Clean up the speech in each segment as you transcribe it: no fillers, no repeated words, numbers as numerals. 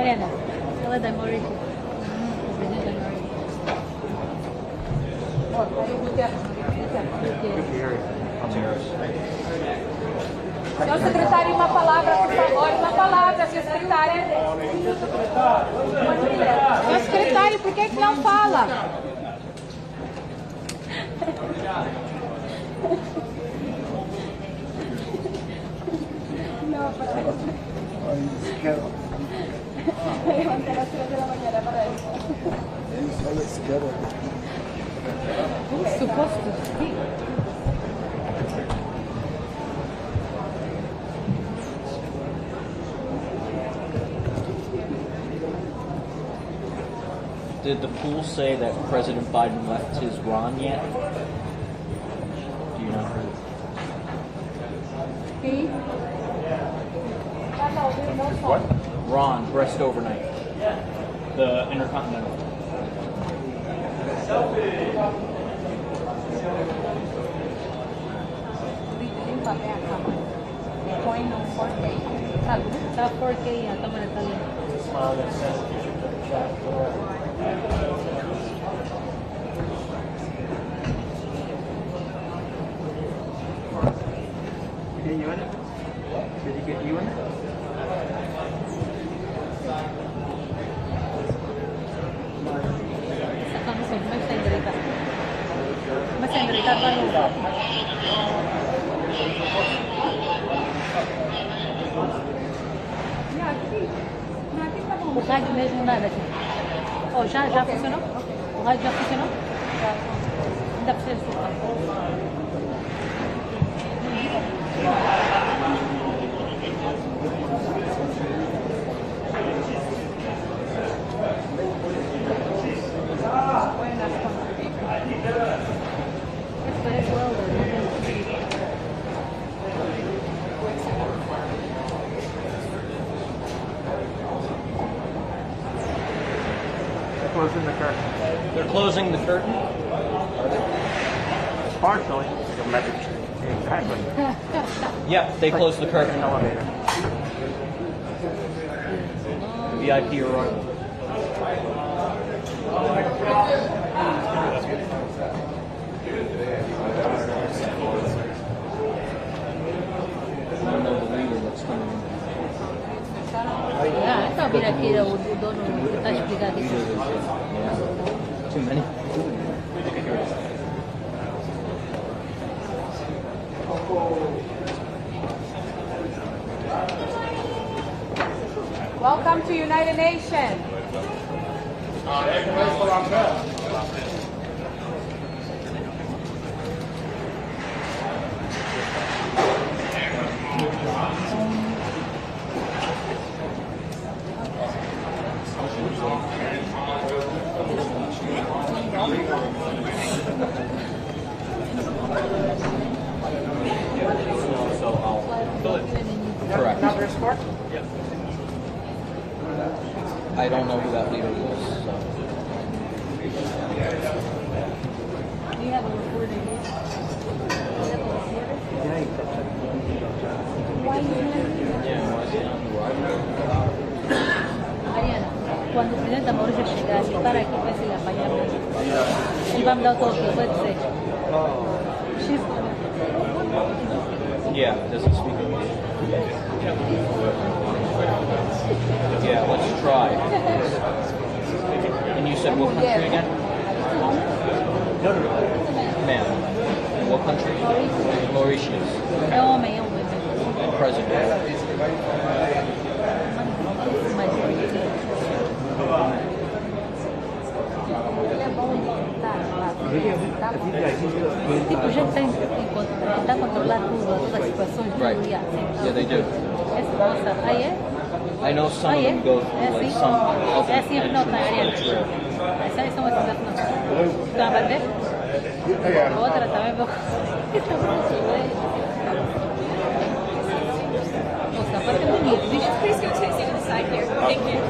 Mariana, ela é da Mauritius. Senhor secretário, uma palavra, por favor. Uma palavra, senhor secretário. Senhor secretário, por que não fala? Levanté a las 3 de la mañana para eso. Suposto. Did the pool say that President Biden left his Ron yet? Do you know? What? Ron, breast overnight. The Intercontinental. Tá porque a câmera tá ali. Get you in it? Did he get you in it? Essa câmera como é que está endireitada? Como é que está endireitada para não usar? O rádio mesmo nada aqui. Oh, já funcionou? O rádio já funcionou? Ainda precisa soltar. Closing the curtain. They're closing the curtain. Partially. Exactly. Yeah, they closed the curtain. Elevator. VIP arrival. I don't know the leader that's coming in. Então vir aqui o dono tentar explicar aqui. Too many. Welcome to United Nations. Correct. Another sport? I don't know who that leader was. So. Do you have a reporter here? Why is Mariana, quando o presidente da Mauritius chegar e para aqui vai se lhe apanhar mesmo. Ele vai me dar o toque, vai dizer. Yeah, doesn't speak English. Yeah, let's try. And you said what country again? Ma'am. What country? Mauritius. É homem, é homem. And president. Tipo, a gente tem que tentar controlar tudo, todas as situações. Right. Yeah, they do. Essa nossa, aí é? I know some of them go through like some other É assim, não, tá, Ariana. Essas são as cidades não. Estão a bater? Outra também vou. Nossa, a parte é bonita, viu? Please go take seat on the side here. Thank you.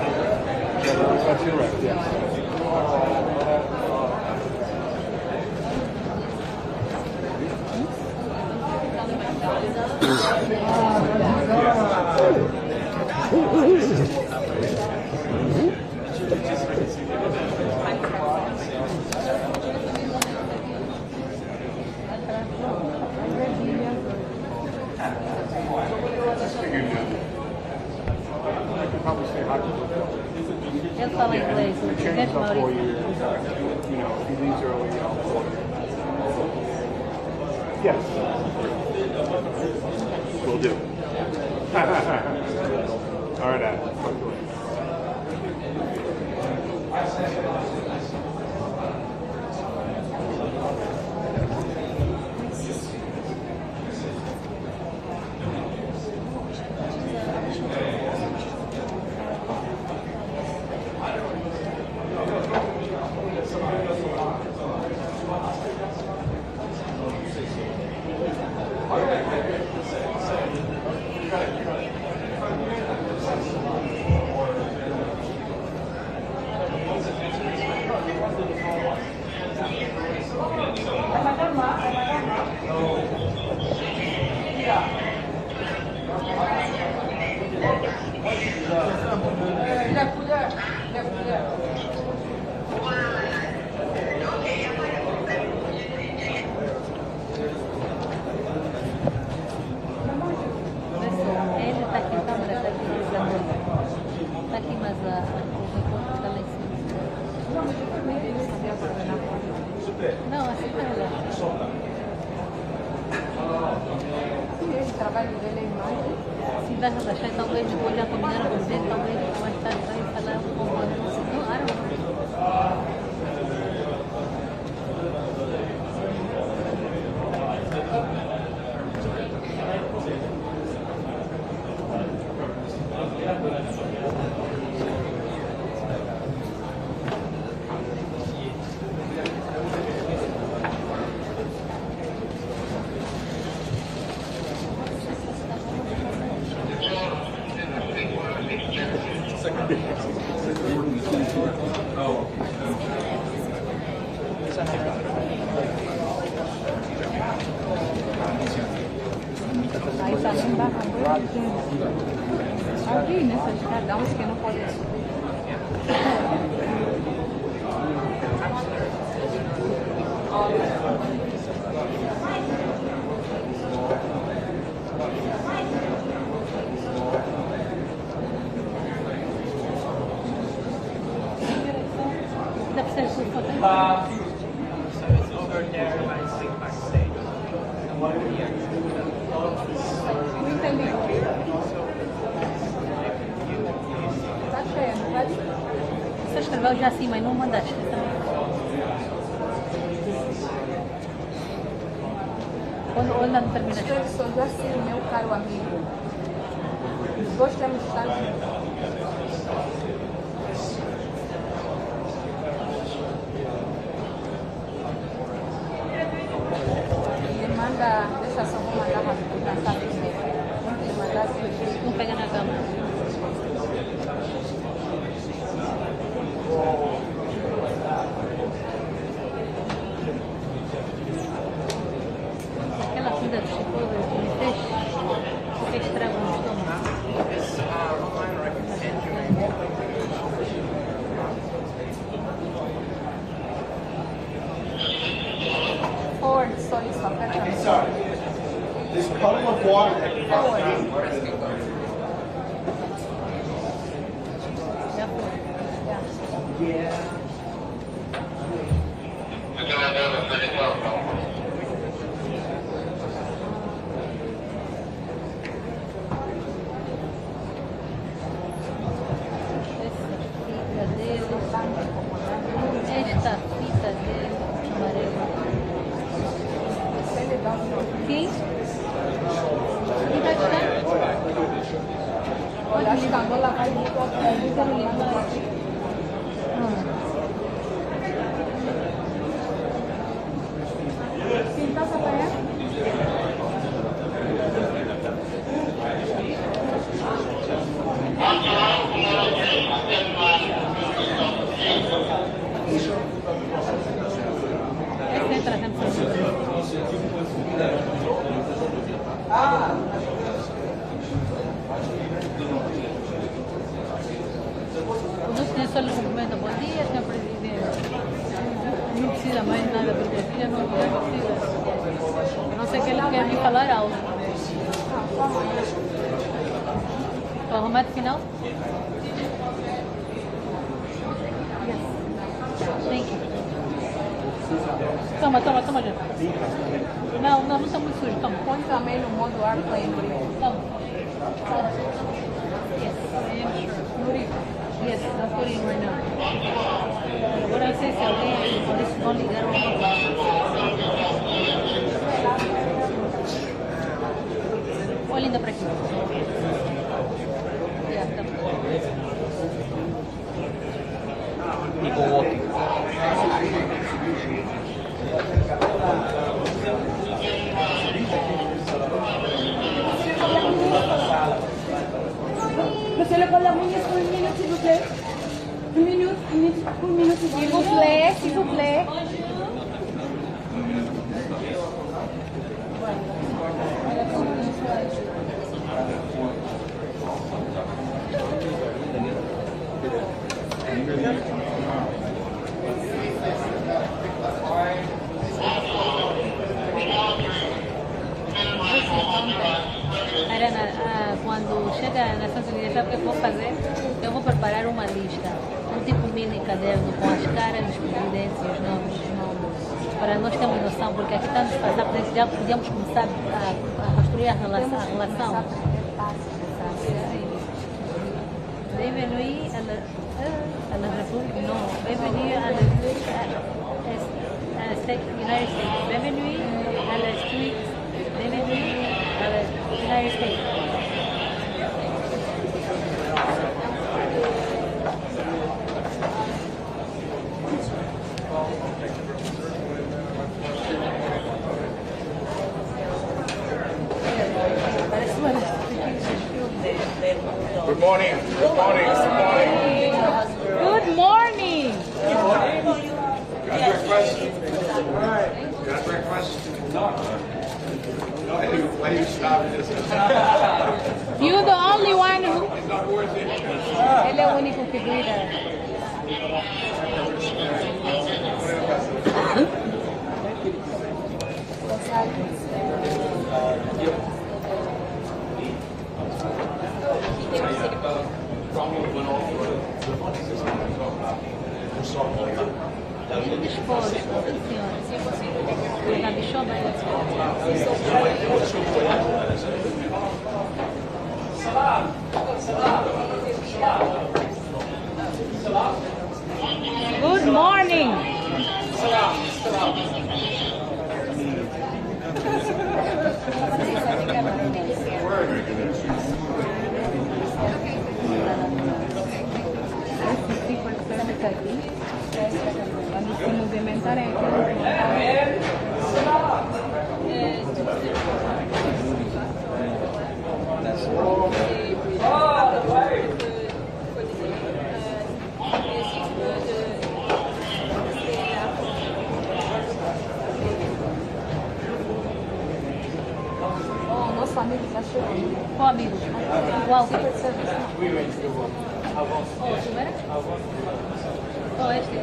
Ele fala inglês, o The presidente change on 4 Maurício. years. You know, if he leaves early, you know, 4 years. Yes. Will do. All right, Adam. Talk to you later. Ele tá aqui, a câmera tá aqui, tá aqui, mas o recorte tá lá em cima. Não, assim tá melhor. O trabalho dele é imagem. Se vai relaxar, talvez depois já combinaram com ele, talvez mais tarde vai falar com o nosso. Não, árabe. Aí tá embarcando. Ali nessa escada, uns que não pode Dá pra ser por foto? So it's over there by backstage. And one here. não entendi. Tá cheio, não vai? Você escreveu já assim, mas não mandaste também. Quando ainda não terminaste? Escreve só já assim, meu caro amigo. Os dois temos que estar juntos. Ele manda, deixa só vou mandar na sala dele. Ele mandar depois. Não pega na cama. Aquela comida de chipotle de peixe, fica estrago no estômago. This online or I can send you Forward, só isso, aperta. This puddle of water. Já foi. Esta fita dele, amarela. Quem? Quem vai tirar? Olha, acho que a bola vai muito limpa. Quem tá trabalhando? Esta entra a canção. O nosso senhor só lhe cumprimenta, bom dia, senhor presidente. Não precisa mais nada, porque a filha não precisa. A não ser que ele quer me falar algo. Estou arrumado final? Yes. Thank you. Toma, gente. Não está muito sujo. Toma. Põe também no modo airplane. Toma. Yes, I am sure. Nuri. Yes, I'm putting right now. Agora não sei se alguém aí, por isso vão ligar o Olha ainda para aqui. Yeah, tá. People walking. Monsieur le Colombier, pour une minute, s'il vous plaît. Une minute, s'il vous plaît, s'il vous plaît. Arana, quando chega a Nações Unidas, sabe o que eu vou fazer? Eu vou preparar uma lista, um tipo mini caderno com as caras dos presidentes e os nomes, para nós termos noção, porque aqui estamos a passar por isso, já podíamos começar a construir a relação. Bienvenue à la République, non, bienvenue à la United States, bienvenue à la street, bienvenue à la United States. Good morning. Good morning. Good morning. Got breakfast? Got breakfast? No. Why you stopping this? You're the only one who... It's not worth it. Ele é o único que grita. Esposo, senhora. Rabichou, Good morning. Quando se movimentarem nosso amigo está chegando. Qual amigo? Qual? Oh, este.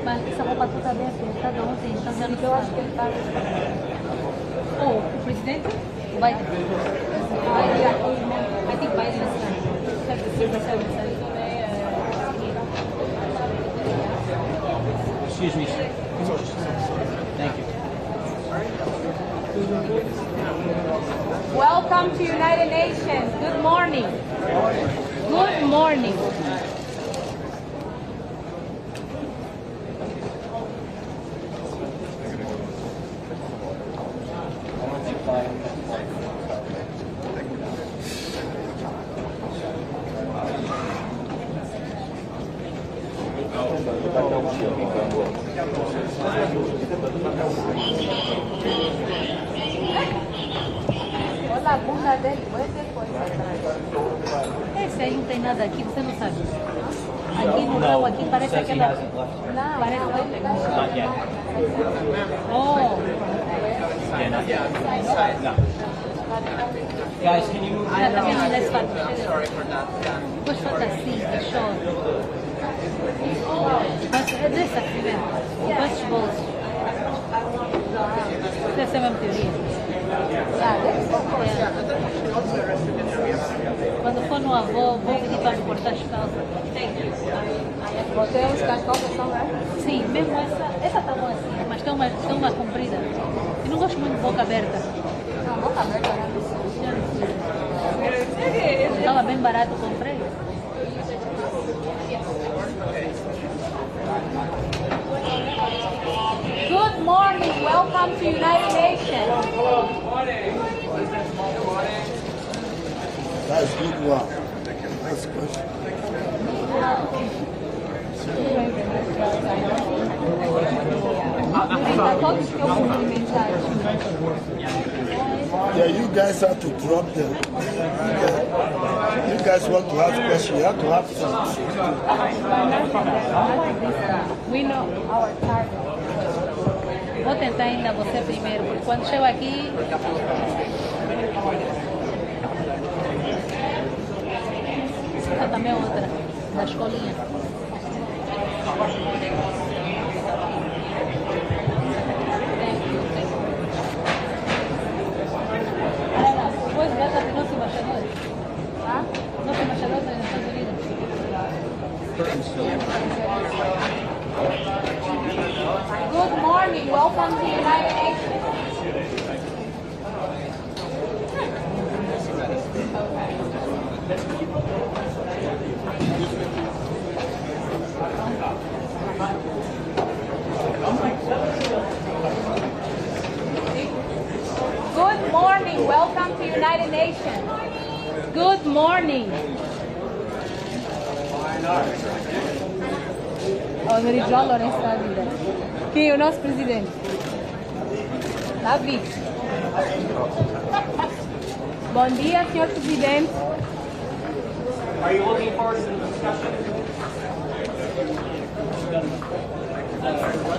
Mas essa roupa toda dentro, cada um tem, então já não Eu acho que ele está. Oh, o presidente? O Biden. I think Biden is done. Excuse me. Thank you. Welcome to United Nations. Good morning. Good morning. Olha a bunda dele, vai depois atrás. Esse aí não tem nada aqui, você não sabe. Aqui no grau, aqui parece says he aquela... hasn't left. Não, Parece não, ele está Not yet. Oh, Yeah, not yet. No. Guys, can you move? ela também não desce para Sorry for that. depois falta assim, que chora. Mas é dessa aqui mesmo. Com esses bolsos. Deve ser a mesma teoria. sabe? Quando for no avô, vou pedir para me cortar as calças. Você é os calças são, né? Sim, mesmo essa tá boa assim, mas tem uma comprida. Eu não gosto muito de boca aberta. Não, boca aberta, né? Estava bem barato, comprei. Good morning, welcome to United Nations. That's good one. That's good. Todos que eu cumprimentar. Yeah, you guys have to drop them. You guys want to have questions, you have to have some. We know our target. Vou tentar ainda você primeiro, porque quando chego aqui. Essa também é outra, da escolinha. Depois dessa de nosso embaixador? Nosso embaixador nos Estados Unidos. Good morning, welcome to United Nations. Good morning, welcome to United Nations. Good morning. Amir Lourenço da vida. Quem é o nosso presidente? Davi. Bom dia, senhor presidente. Are you looking forward to the discussion?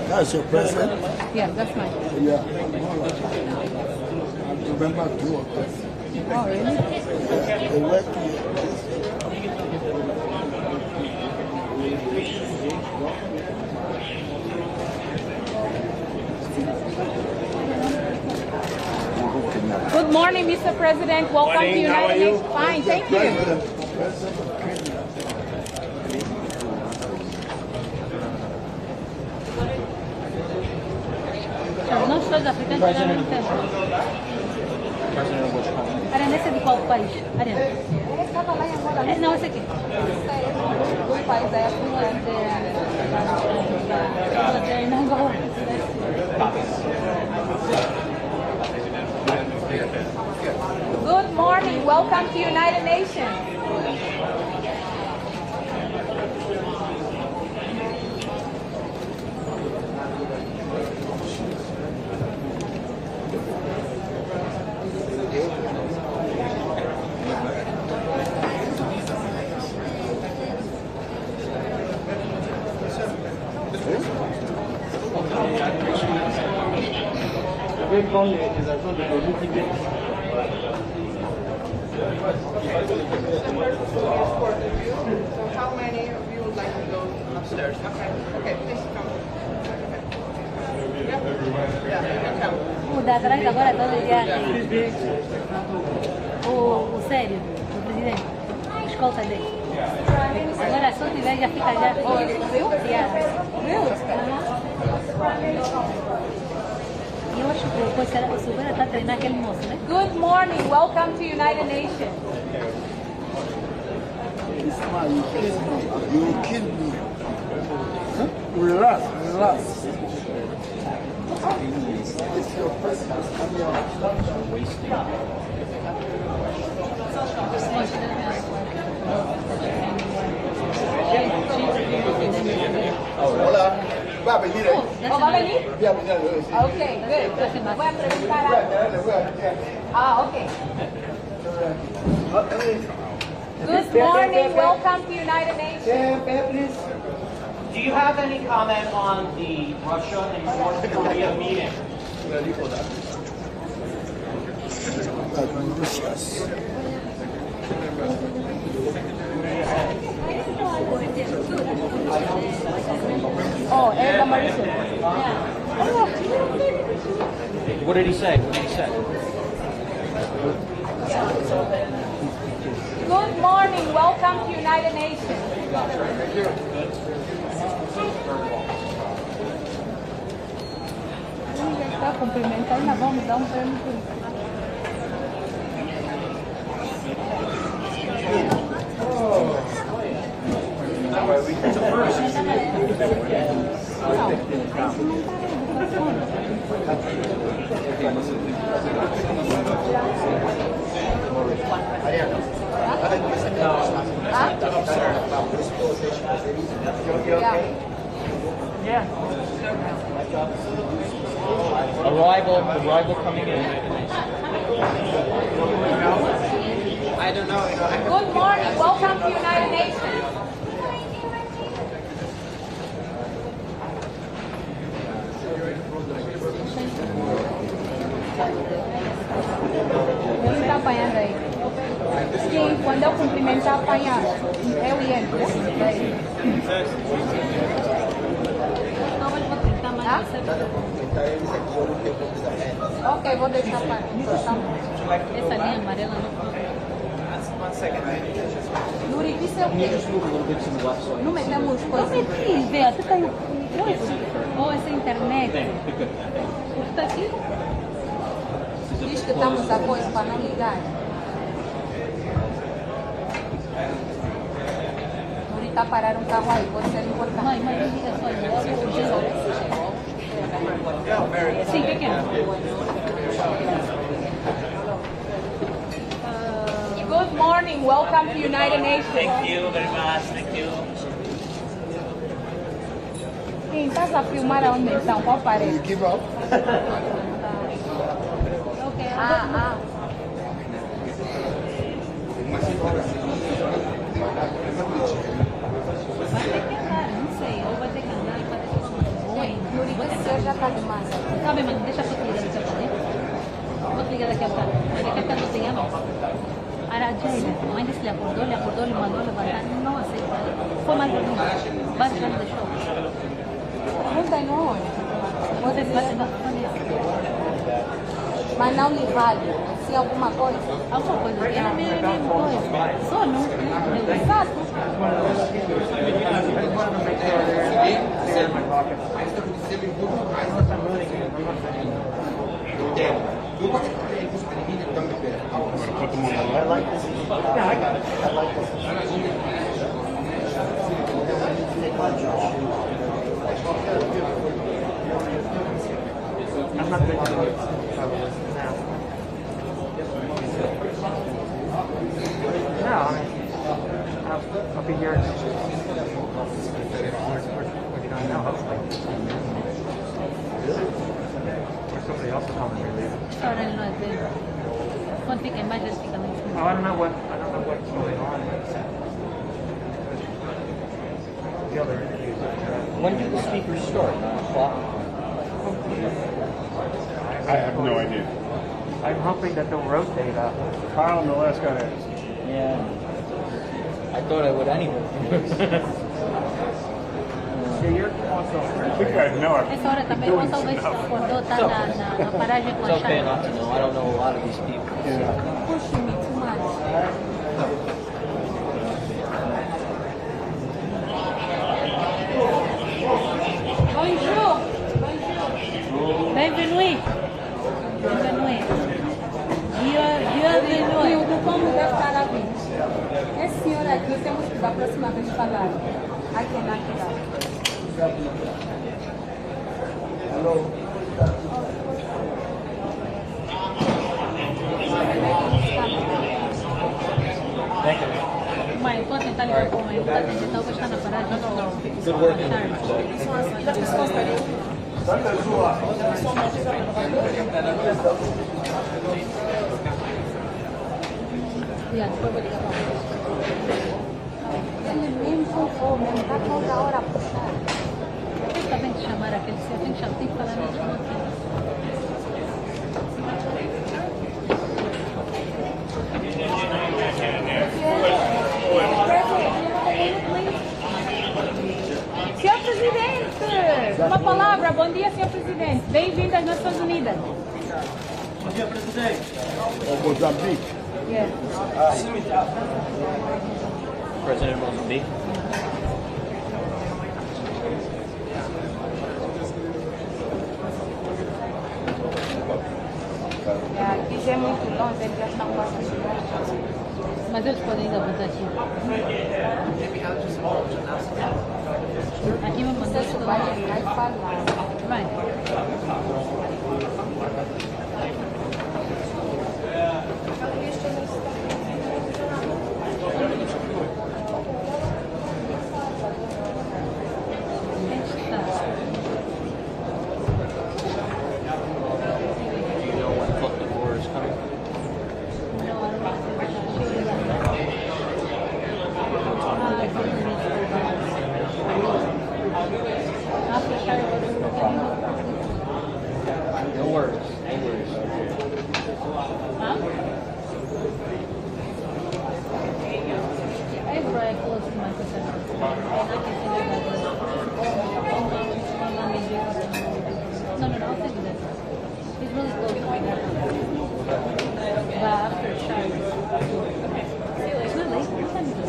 That's your president? Yeah, that's mine. Yeah. Remember two of us. Oh, really? Yeah, they work here. Good morning, Mr. President. Welcome to United Nations. Fine, thank you. Nós todos africanos ao mesmo tempo. President of which country? Ariana, esse é de qual país? Ariana? Ele estava lá em Angola. Não, esse aqui. Dos países da África. Good morning, welcome to United Nations. So how many of you would like to go upstairs? Okay, please come. Yeah, come. O da atrás agora todo dia. O sério, o presidente. Escolta dele. Agora só tiver já fica já. E eu acho que depois o Silveira está treinando aquele moço, né? Good morning, welcome to United Nations. Ismail, you will kill me. Huh? Relax, relax. It's your president. Hola. Va a venir ahí. Oh, ¿va a venir? Va a venir luego, sí. Okay, good. Voy a preguntar a... okay. Good morning, welcome to United Nations. Do you have any comment on the Russia and North Korea meeting? Oh, and the Mauritius. What did he say? What did he say? Good morning, welcome to United Nations. Está cumprimentando, nós vamos dar prêmio por isso. Arrival coming in. I don't know. Good morning, welcome to United Nations. Ele está apanhando aí. Sim, quando eu cumprimentar, apanhar. Eu e ele. Não, mas vou tentar mais você. Ok, vou deixar para. Essa linha amarela não. One second. Nuri, isso é o quê? Não metemos coisas. Vê, até tem ou essa internet. Está aqui? Diz que estamos a coisa para não ligar. Nuri está a parar um carro aí, pode ser importante. Mãe, liga só. Sim, o que é? Good morning, welcome to United Nations. Thank you very much. Thank you. Quem estás a filmar aonde então? Qual parede? Give up. Ah. Vai ter que andar, não sei. Ou vai ter que andar e vai ter que tomar banho. Nuri, você já está demais. Tá bem, mano, deixa eu te ligar daqui a pouco. Vou te ligar daqui a pouco. Daqui a pouco não te llamo. Aragela, ainda se lhe acordou, lhe mandou levantar, não aceita. Foi mais ou menos. Vai ficar no show. Não tem onde. Você vai ter no Mas não lhe vale. Se alguma coisa. alguma coisa. É a mesma coisa. Só não. Exato. I'm not going to do it. No, I mean, I'll be here. You don't know, hopefully. Or somebody else will come and relieve it. Ahora él no es de él. Quando fica em baixo, ele fica lá em Oh, cima. I don't know what's going on. The other interviews. When do the speakers start? 9 o'clock? I have no idea. I'm hoping that they'll rotate up. Kyle and the last guy asked. Yeah. I thought I would anyway. Yeah, you're also. I think I know. Essa hora também, quando talvez acordou, tá na paragem com a It's okay chave. not to know. I don't know a lot of these people. Puxa, me too much. Bonjour. Bienvenue. Bienvenue. Bienvenue. O do como deve estar a vir. Esse senhor aqui temos que da próxima vez falar. Aqui na cidade. Thank you. Mãe, vou tentar ligar com a mãe. Vou tentar, talvez está na paragem. Good work. Yeah, depois vou ligar para a Ele mesmo for, mesmo está toda hora a puxar. mãe. Está bem de chamar aquele seu. Tem que falar nisso aqui. Senhor Presidente, uma palavra. Bom dia, Senhor Presidente. Bem-vindo às Nações Unidas. Bom dia, presidente. Mozambique. Yeah. President of Mozambique. Aqui já é muito longe, eles já estão quase a chegar. Mas eles podem ainda votar aqui. Aqui me mandou Você vai chegar e falar. Vai. No worries. No worries. Hey, Brian, close to my percent. No, I'll take this. He's really close to my head. But after Charlotte. It's not late. What time is it?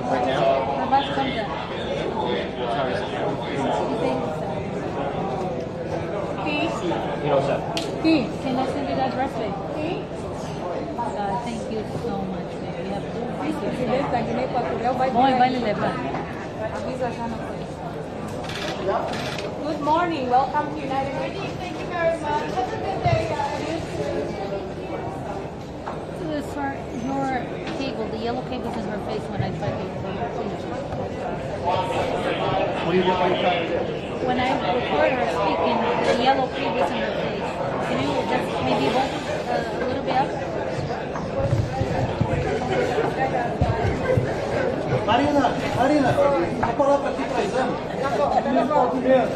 Right now? My bus comes up. You think so? You know, sir. Can I send you that address, babe? Thank you so much, babe. You have to thank you. Beleza, Guiné Equatorial vai Bom, vir vai aí. lhe levar. Avisa já na frente. Good morning, welcome to United Nations. Thank you very much. Have a good day, guys. Sir, your cable, the yellow cable is in her face when I try to When I record her speaking, the yellow cable is in her face. Can you just maybe hold a little bit up? Marina, a palavra aqui para exame.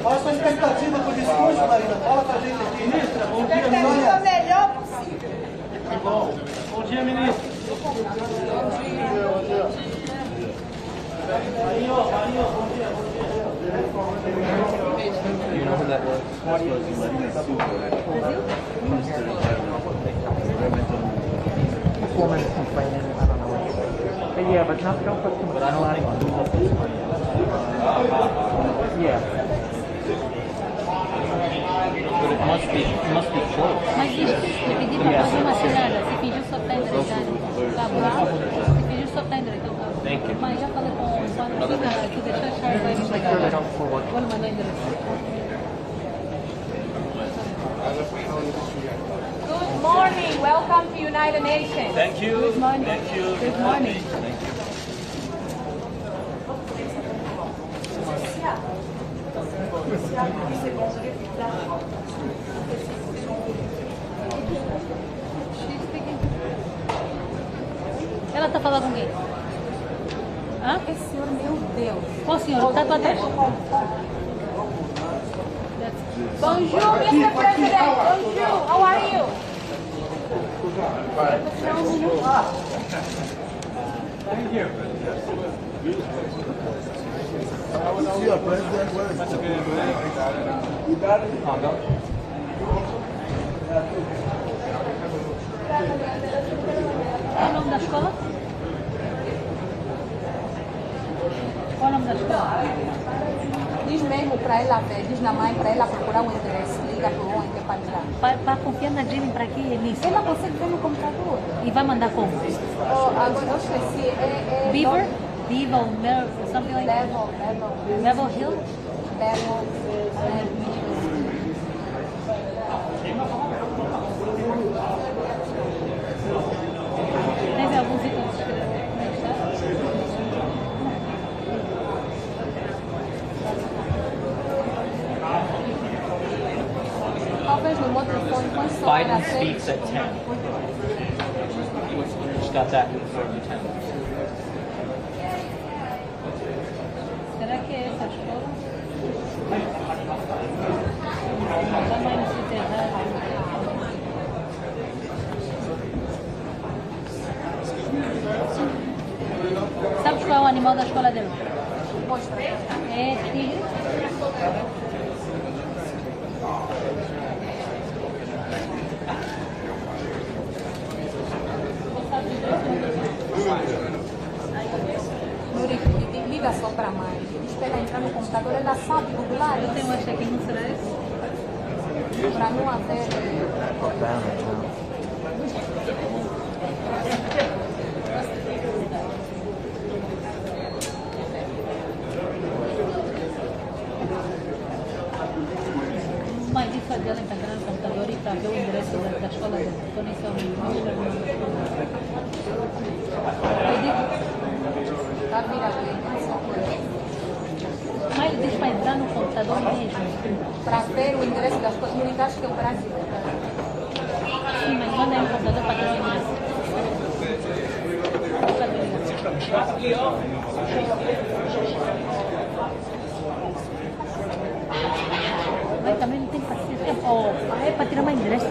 Faça a expectativa para o discurso, Marina. Fala para a gente aqui. Ministra, bom dia, Expectativa o melhor possível. Tá bom. Bom dia, ministro. Marinho, bom dia. You know who that was? That was Marina Silva, Minister of Environmental. Woman complaining, I don't know what. But yeah, but not, don't put too much. But I don't think Cuba puts money. Yeah. But it must be close. Mas isso, eu pedi para fazer uma tirada. Você fingiu só tá endereçado. Tá bom? Você fingiu só tá endereçado. Thank you. Mas já falei com o Ana que deixar a chave vai me Make sure they don't forward. Vou lhe mandar o endereço. Good morning, welcome to United Nations. Thank you. Good morning. Thank you. Good morning. She's speaking. Ela tá falando com quem? Hã? Esse senhor, meu Deus. Qual senhor? Tá atrás. Bonjour, Mr. President. Bonjour, how are you? Qual o nome da escola? Qual o nome da escola? Diz mesmo para ela ver, diz na mãe para ela procurar um endereço, liga para onde é para entrar. Para confiar na Jimmy para aqui, nisso. Ela consegue ver no computador. E vai mandar como? Agora eu esqueci, Beaver? Beaver, something like that? Level Hill? Tens algum sítio de escrever? Como é que está? Talvez no meu telefone, põe só Biden para speaks at 10. Just got that confirmed at 10. Será que é essa a escola? Está mais no sítio errado. Sabes qual é o animal da escola dele? Mostra. É tigre. Você sabe disso? diga só para a mãe. Diz para ela entrar no computador, ela sabe googlar. Eu tenho esta aqui, não será isso? Para não haver. Mãe, diz para ela entrar no computador e para ver o endereço da escola dela. Conexão. Eu digo. Tá virado. Mas diz para entrar no computador mesmo. Para ver o endereço das comunidades que é o Brasil. Sim, mas manda aí o computador para tirar o endereço. Mas também não tem paciência. Oh, é para tirar mais endereço.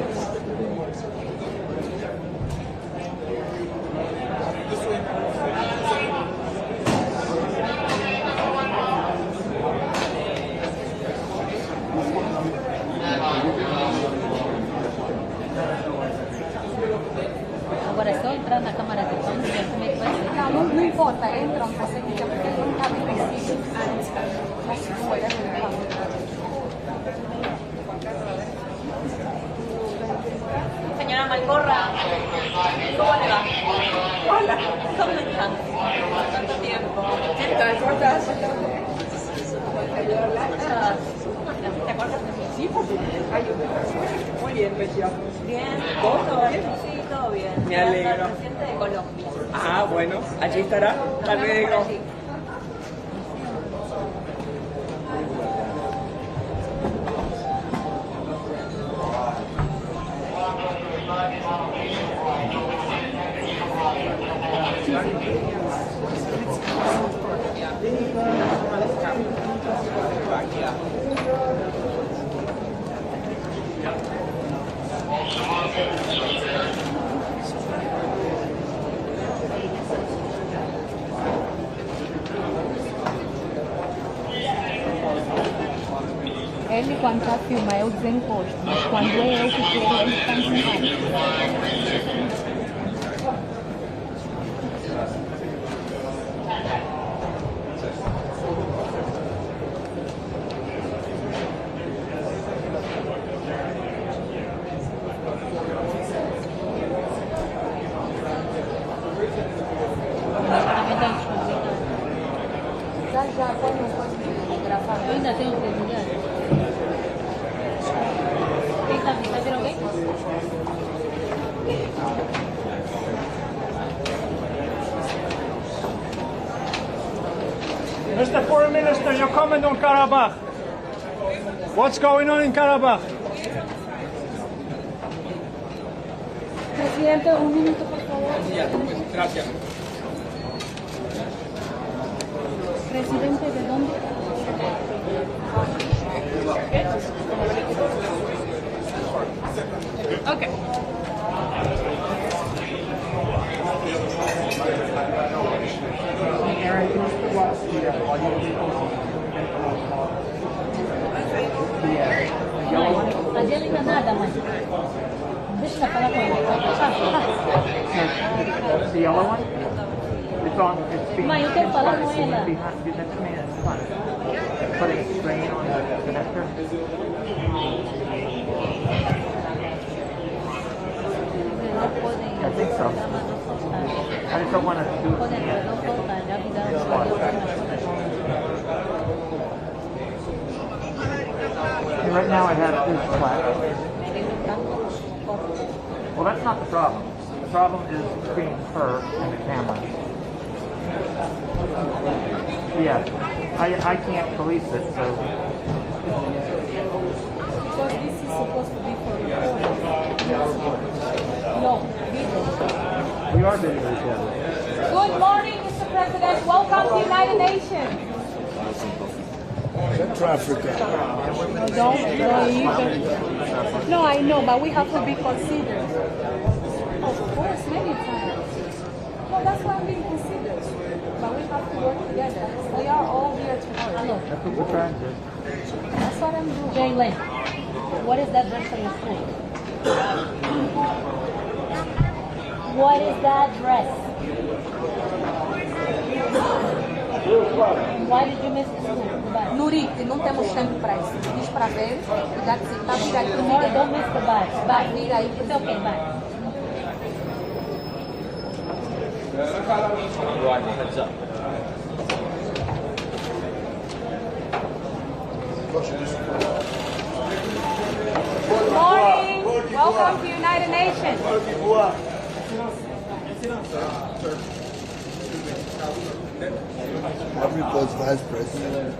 Agora é só entrar na câmara de som e ver como é que vai ser. Não importa, entram, você fica porque ele não cabe princípio. Mas se for, é verdade. Señora Malcorra, ¿cómo le va? Hola, ¿cómo está? ¿Cuánto tiempo? ¿Qué tal? ¿Cómo estás? ¿Te acuerdas de mí? Sí, por supuesto. Muy bien, Regia. Bien. ¿Vos todo bien? Sí, todo bien. Me alegro. El presidente de Colombia. Ah, bueno, allí estará. Hasta luego. Ele, quando já filma, eu desencosto. Mas quando é eu que quero, ele está empurrado. Já põe um coisa de gravar. Eu ainda tenho que ligar. Quem está vindo? Está vindo alguém? Mr. Foreign Minister, your comment on Karabakh. What's going on in Karabakh? Presidente, un minuto, por favor. Gracias. Presidente, ¿de dónde? Okay. Mãe, a ainda nada, mãe. Deixa eu falar com ela. The yellow one? It's on. It's being. Mãe, eu quero falar com ela. Behind, be next to me. It's fine. Putting strain on the connector. I think so. I just don't want to do it. And right now I have this flat. Well, that's not the problem. The problem is between her and the camera. Yeah, I can't police it, so. Because this is supposed to be for recording. No, video. We are videoing each other. Good morning, Mr. President. Welcome to the United Nations. Central Africa. Don't even. No, I know, but we have to be considered. Of course, many times. No, that's why I'm being considered. But we have to work together. We are all here to work. That's what we're trying to do. That's what I'm doing. Jaylen, what is that dress for your school? What is that dress? Why did you miss the school? Goodbye. Nurite, não temos tempo para isso. Diz para ver, cuidado se está vir aqui. Tomorrow, don't miss the bus. Vai Bye. vir aí. It's okay, bye. Right, heads up. Good morning. Welcome to United Nations. Africa's vice president.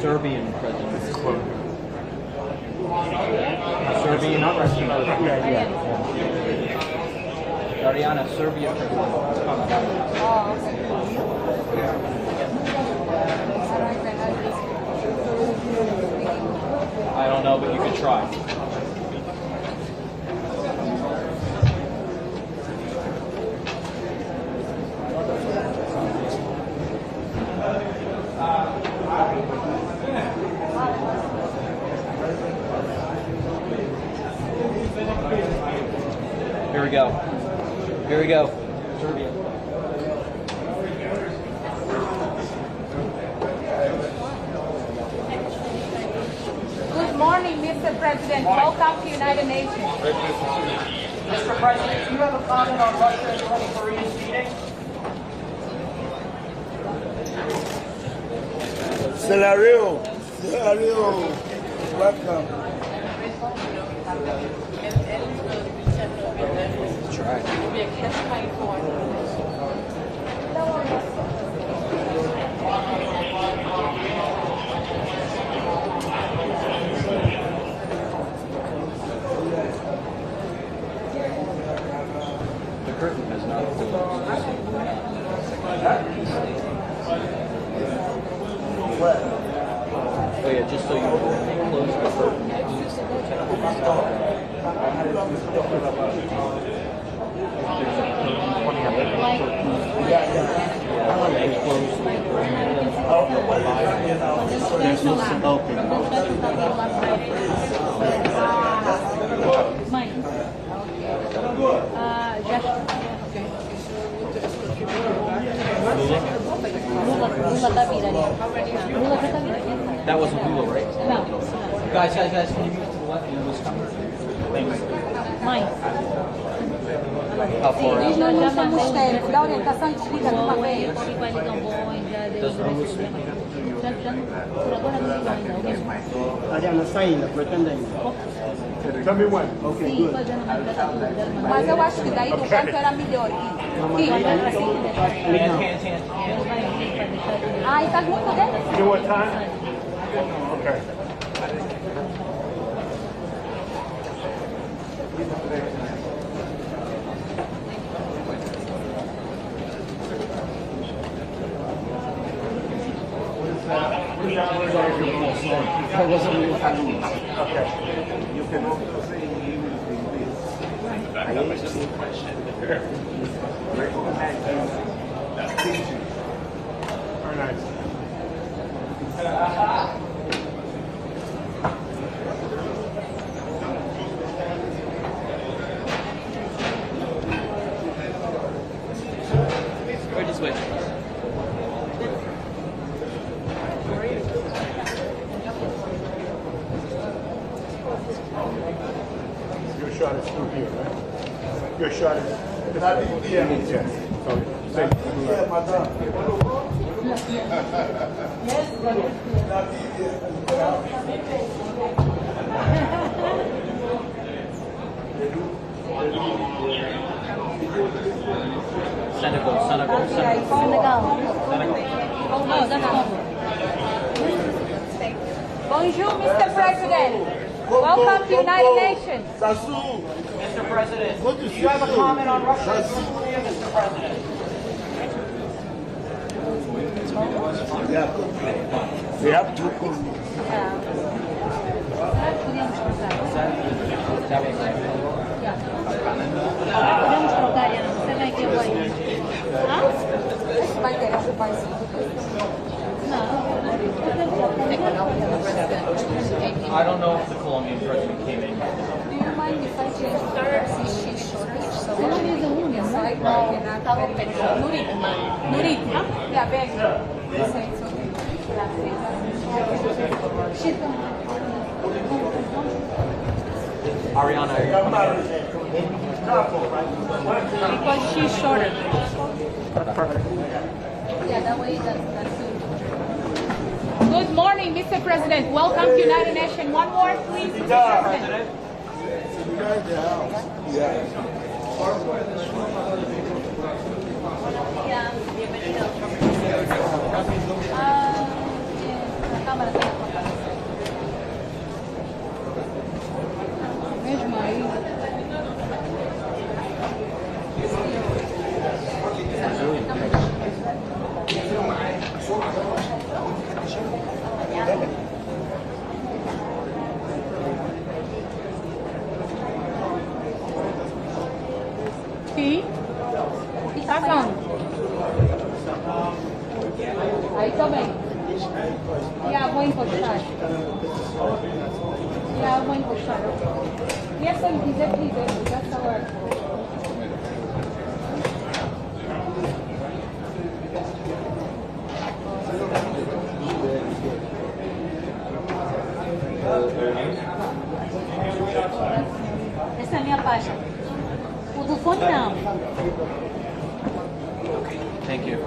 Serbian president. Serbian, not Russian. Ariana, Serbia president. I don't know, but you could try. Here we go. Here we go. Serbia. Good morning, Mr. President. Welcome to United Nations. Mr. President, do you have a comment on Russia and North Korea's meeting? Scenario. Welcome. The curtain has not closed. Oh yeah, just so you know, they close the curtain. There's no open. Mãe. Lula tá virando. Lula já tá virando. That wasn't Lula, right? Não. Guys, can you move to the left? Lula's coming. Thanks. Mãe. How far Nós out? não temos tempo. Dá orientação e desliga de uma vez. Já deu problema. Já não, por agora não ligou ainda. Ariana, saindo, pretendendo. Tell me when. Sim, fazendo mais já tá tudo. Mas eu acho que daí do canto era melhor. Ah, e tá muito dentro? You know what time? Okay. I wasn't really happy. Okay. You can Very nice. Right this way. Your shot is through here, right? Your shot is. Yes. So, say. Yeah, madam. Senegal. Senegal. Não, já não. Bom Bonjour, Mr. President. Welcome to United Nations. Mr. President, do you have a comment on Russia and North Korea, Mr. President? They have two countries. Podemos trocar, ya no sé de qué voy. Vai querer ocupar esse I don't know if the Colombian president came in. Do you mind if I change the shortage? So Nurit. Yeah, beg. Say it's okay. Ariana, Because she's shorter. Yeah, that way that's good. Good morning, Mr. President. Welcome to United Nations. One more, please, Mr. President. Yeah, bienvenido. La cámara está cortada. Mesmo aí. Sim. Tá bom. Aí também. E a vou encostar. E a vou encostar. E essa ele quiser que já está lá. Essa é a minha página. O do fone não. thank you.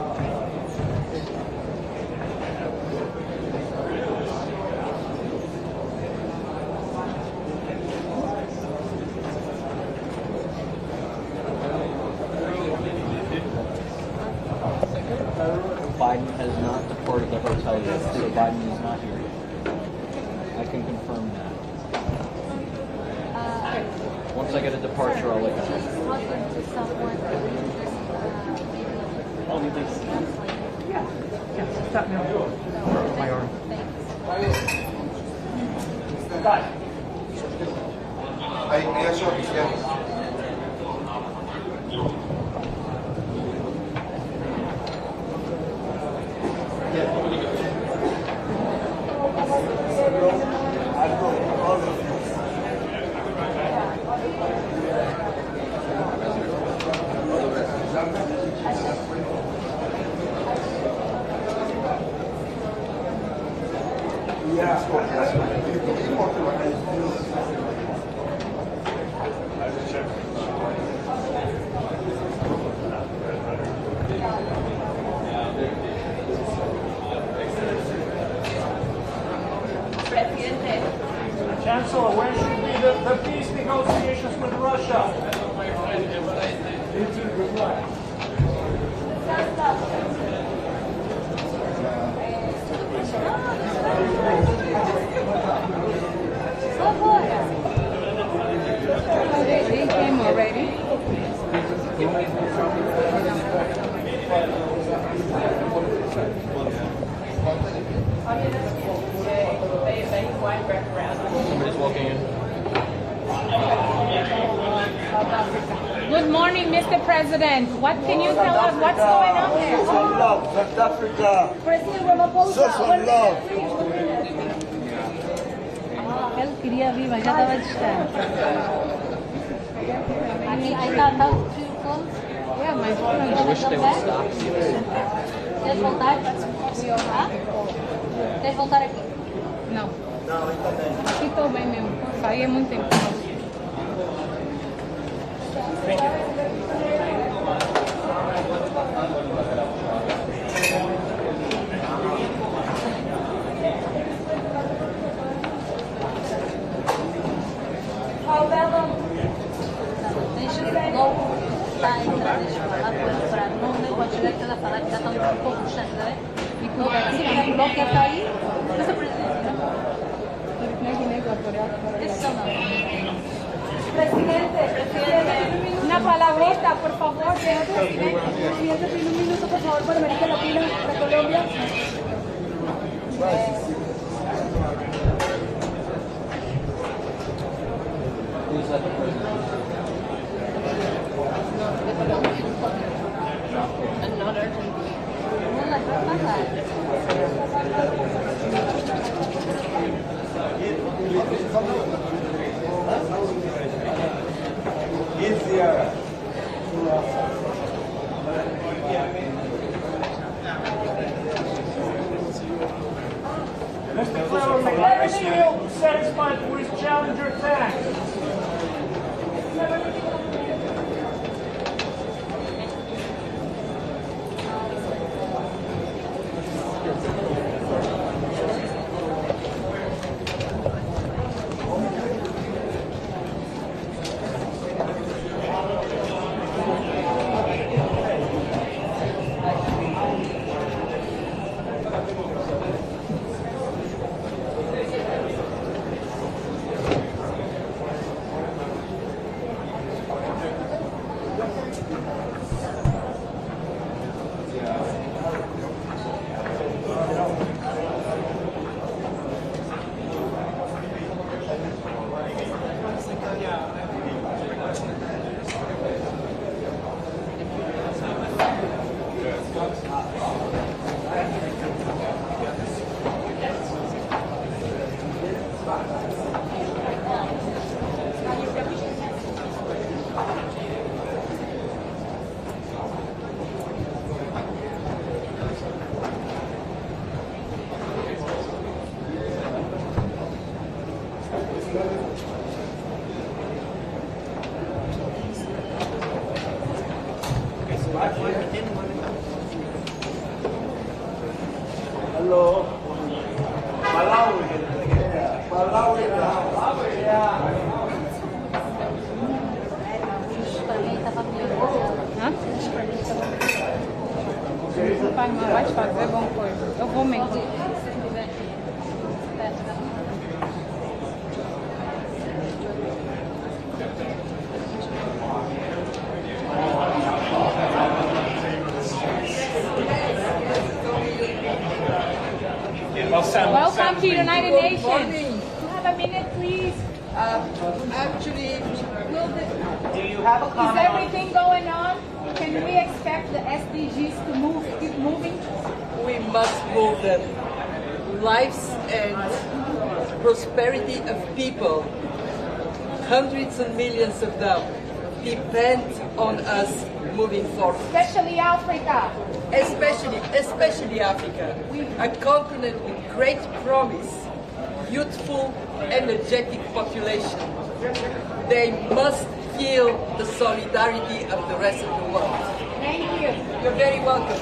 Biden has not departed the hotel yet, so Biden is not here yet. I can confirm that. Once I get a departure, I'll let you know. Talking to someone Stop now. My arm. Chancellor, when should be the peace negotiations with Russia? They came already. Somebody's walking in. Good morning, Mr. President. What can you tell us? What's going on there? Social love, South Africa. President Ramaphosa. Social love. Ele queria vir, mas já estava distante. Aqui, aí está o trio todo. Yeah, mas I wish they would stop. Queres voltar? Hã? Queres voltar aqui? não. Aqui estou bem mesmo. Saí é muito tempo. Deixa logo está ainda, deixa eu falar com ele para não nem pode chegar que ela falar que já está um pouco distante, né? E quando assim, o bloco está aí, Mr. President, Eso no. Presidente, una palabrita, por favor, señor presidente. Presidente, tiene un minuto, por favor, para América Latina, para Colombia. Who's that the president? And not Argentina. No las va a pagar. Mr. President, satisfied with Challenger tax. Hello. Palau. Palau. Panama vai te fazer alguma coisa. Eu vou mesmo. Welcome to United Nations. You have a minute, please. Actually, Do you have a Is comment on? everything going on? Can we expect the SDGs to keep moving? we must move them. Lives and prosperity of people, hundreds and millions of them, depend on us moving forward. Especially Africa. Especially Africa, a continent with great promise, youthful, energetic population. They must feel the solidarity of the rest of the world. Thank you. You're very welcome.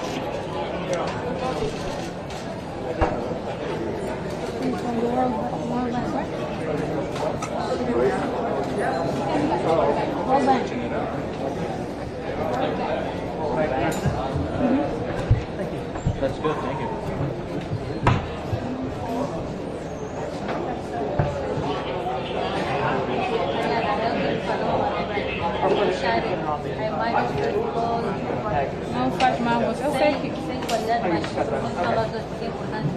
Hold on. That's good, thank you. Não faz mal, você. Eu sei que. Sem qualidade, mas vamos falar do que é importante.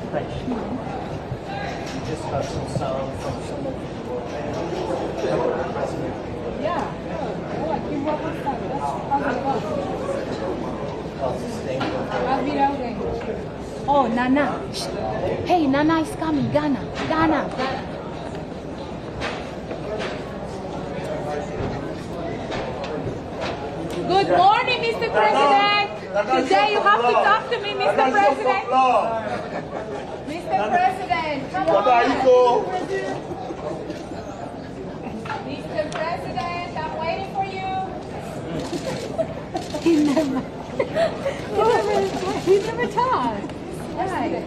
Just have some sound from some of Yeah. Aqui vou passar. Vai virar alguém. Oh, Nana. Hey, Nana is coming. Ghana. Good morning, Mr. President. Today you have to talk to me, Mr. President. Mr. President, come on. Mr. President, I'm waiting for you. He never talks. Right.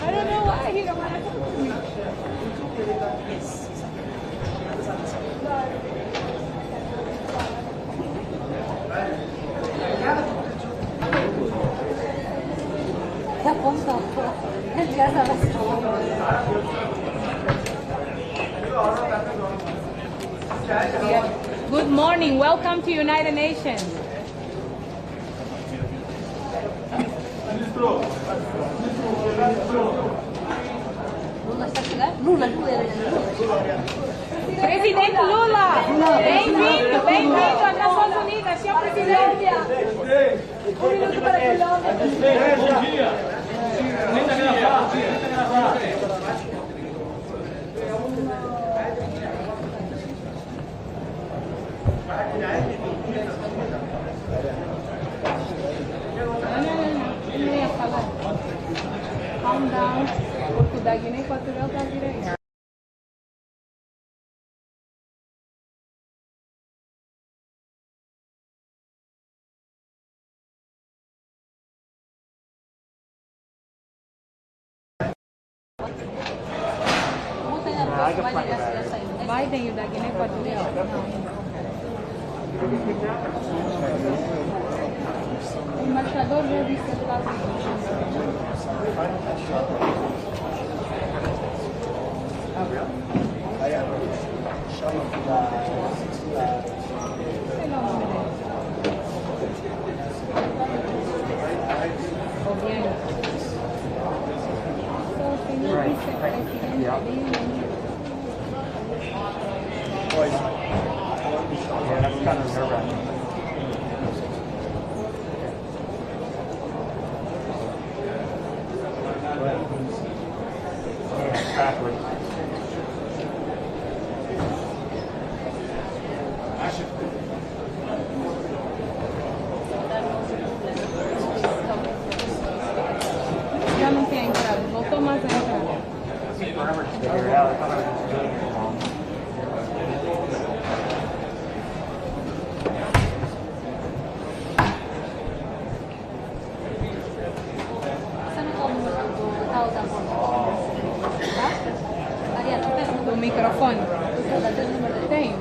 I don't know why he don't want to talk to me. Ya ponto. Ya sabes. Good morning. Welcome to United Nations. Presidente Lula, bem-vindo, bem-vindo às Nações Unidas, senhor presidente. Bom dia. Tenta gravar, tenta gravar. Não ia falar. Calm down, porque o da Guiné Equatorial está direito. Biden e o da Guiné Equatorial? O embaixador já disse que está sei lá o nome dele. Gobierno. O senhor vice-presidente dele. Yeah, that's kind of nerve-wracking. Yeah, backwards. Já não tinha entrado, voltou mais a entrar. Forever to figure it out. I thought I was just doing it wrong. O microfone? Tenho.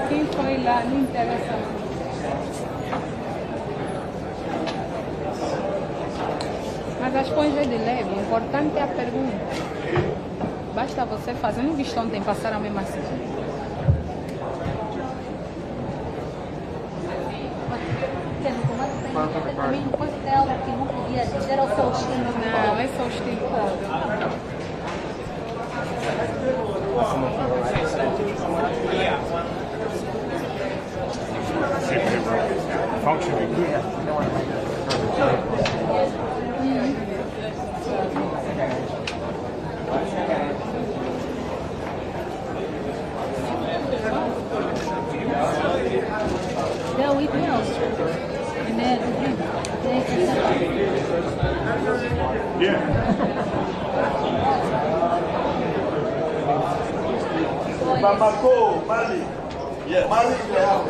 Quem foi lá? Não interessa. Mas as coisas de leve, o importante é a pergunta. Basta você fazer, não viste ontem passaram mesmo assim. Também não pode ter algo que não podia dizer ao seu estilo. Não, esse é o estilo. Functioning. They'll eat meals. And they Yeah. Bamako, Mali. Yeah, Mali is the house.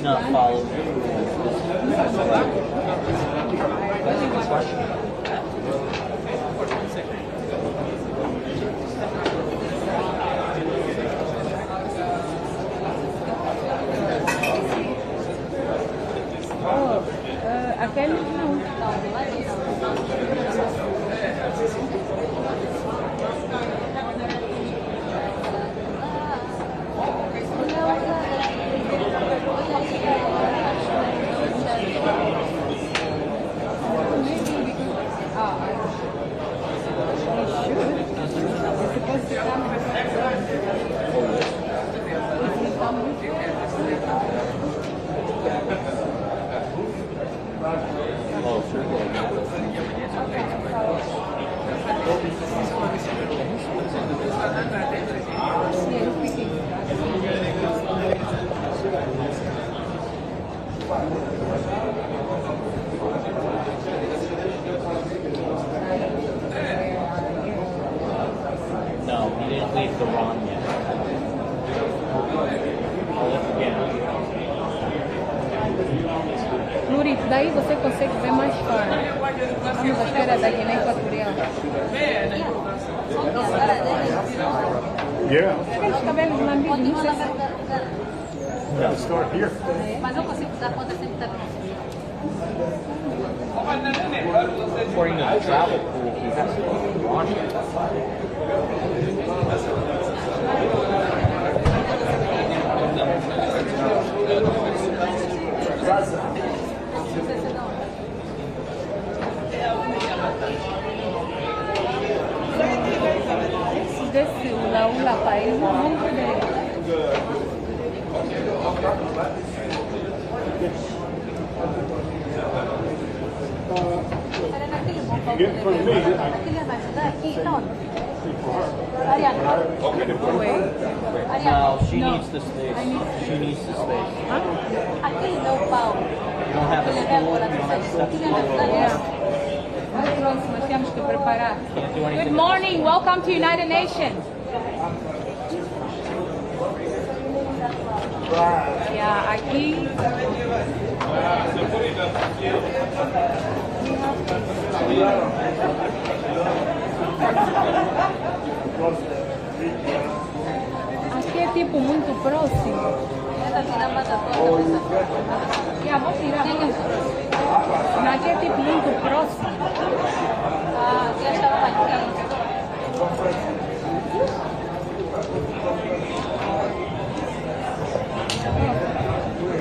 not follow the Aquele não. No, he didn't leave the Ron yet. I'll look again. Nuri, daí você consegue ver mais claro. Vamos à feira da Guiné Equatorial. Yeah. Aqueles cabelos lambidos, não sei se... Yeah, start here. Mas eu consigo dar conta sempre da consigo. According to the travel pool, he has to go to Ron yet. Desse ula-ula país, não poder. Get from me. Aquele vai ajudar aqui, então. Ariana. No, she needs the space. She needs the space. Aquele meu pau. You don't have a stool, you don't have steps to Nós temos que preparar. Can't do Good anything. morning, welcome to United Nations. Yeah, aqui. Aqui é tipo muito próximo. Yeah, vou tirar. Mas aqui é tipo muito próximo. Ah, já estava mais quente.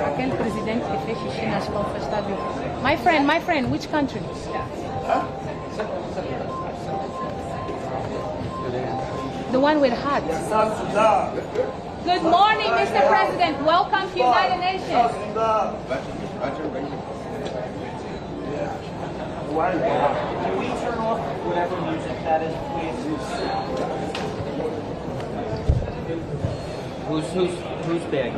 Aquele presidente que fez xixi nas calças está vivo. My friend, which country? The one with hat. Good morning, Mr. President. Welcome to United Nations. Can we turn off whatever music that is, please? Whose bag?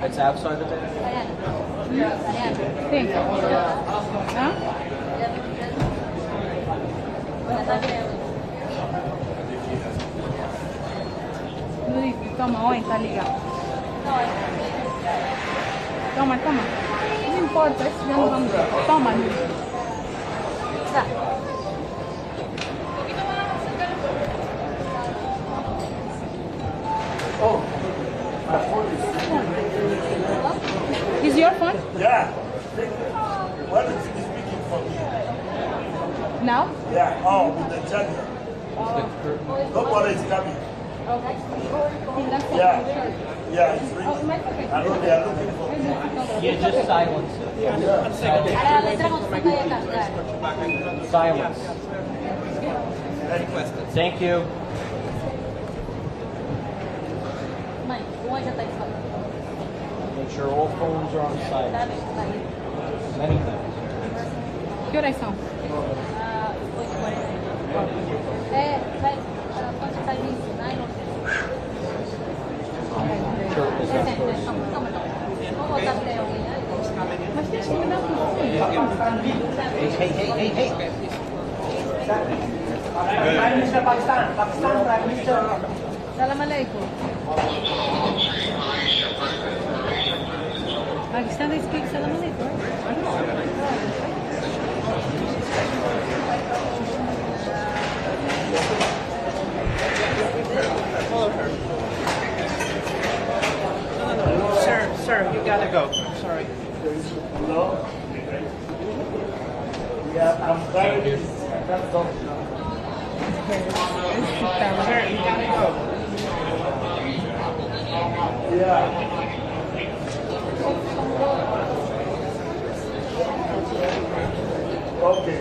It's outside the bag? Sim. Hã? Toma, olha, tá ligado. Toma. Não importa, esse já não vamos ver. Toma, Luiz. Oh, my phone is... Is your phone? Yeah. Why don't you speaking for me? Now? Yeah. Oh, with the charger. Nobody is coming. Yeah. Yeah, it's ringing. I know they are looking for me. Yeah, just silence it. Silence. Thank you. Mãe, o anjo já está aqui. Make sure all phones are on silent. Many things. Que horas são? 8h40. Vai, quando sai isso, né? Toma. Vou voltar para alguém. Mas tens que me dar tudo. Hey. Prime Minister Pakistan, Prime Minister. Salam alaikum. Pakistan, they speak Salam Alaikum, right? Sir, you gotta go. I'm sorry. No? Yeah, I'm sorry. That's all. Sir, you gotta go. Yeah. Okay.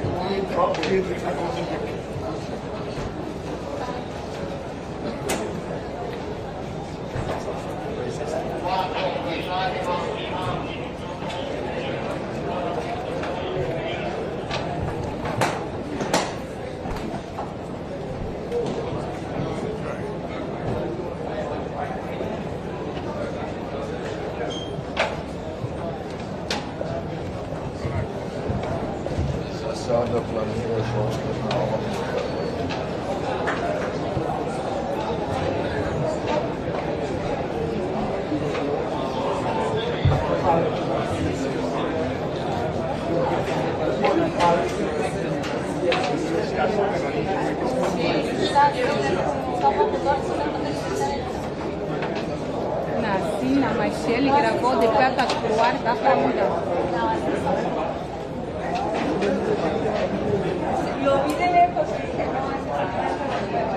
Cina, mas se ele gravou de perto pro ar, dá pra mudar.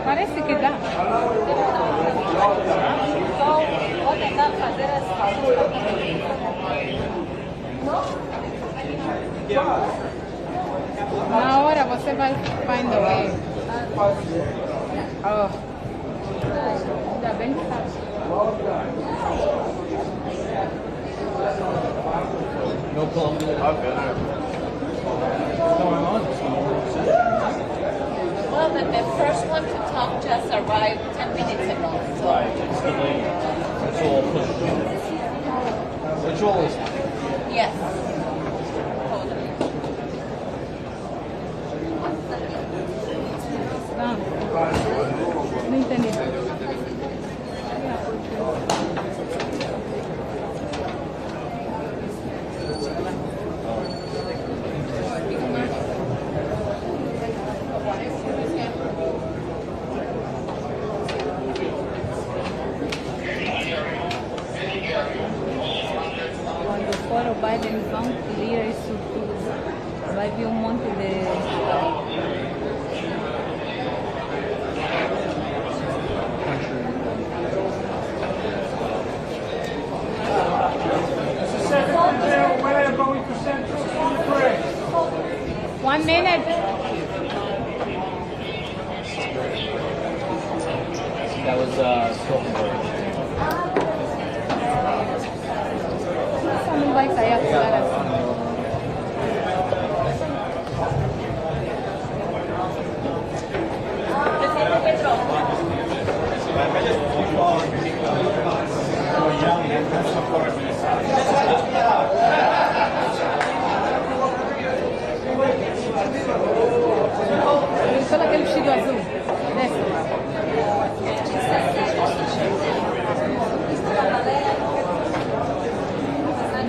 Parece que dá. Vou tentar fazer essa. Na hora você vai find a way. Oh. Ainda bem que tá. No Colombia. Well, the first one to talk just arrived 10 minutes ago. So. Right, it's delayed. It's all pushed. Which all is Yes. Totally. Não entendi. Quando for o Biden, vão clear isso tudo. Vai vir um monte de. We're going to Central Ukraine. 1 minute. That was Stoltenberg. Essa não vai sair agora assim. Só naquele vestido azul. Desce.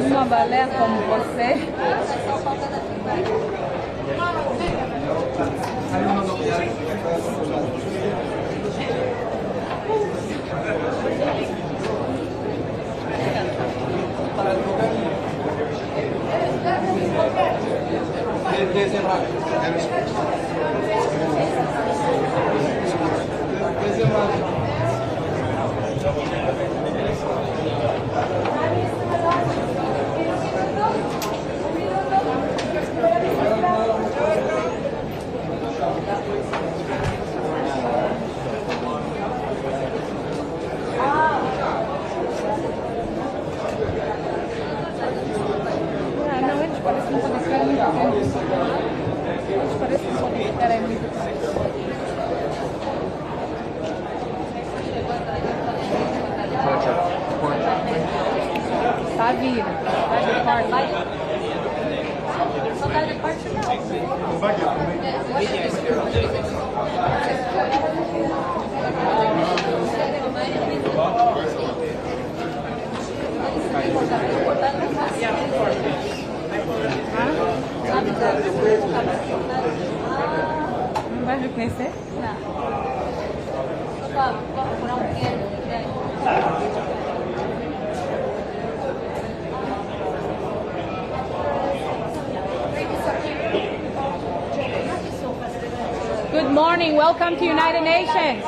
Uma balé como você. Não, eles parecem que não ficar muito tempo. Eles parecem só ficarem muito tempo. Tá vindo. Vai de parte. Só tá de parte não. Não vai reconhecer? Não. Só para procurar um dinheiro grande. Good morning. Welcome to United Nations.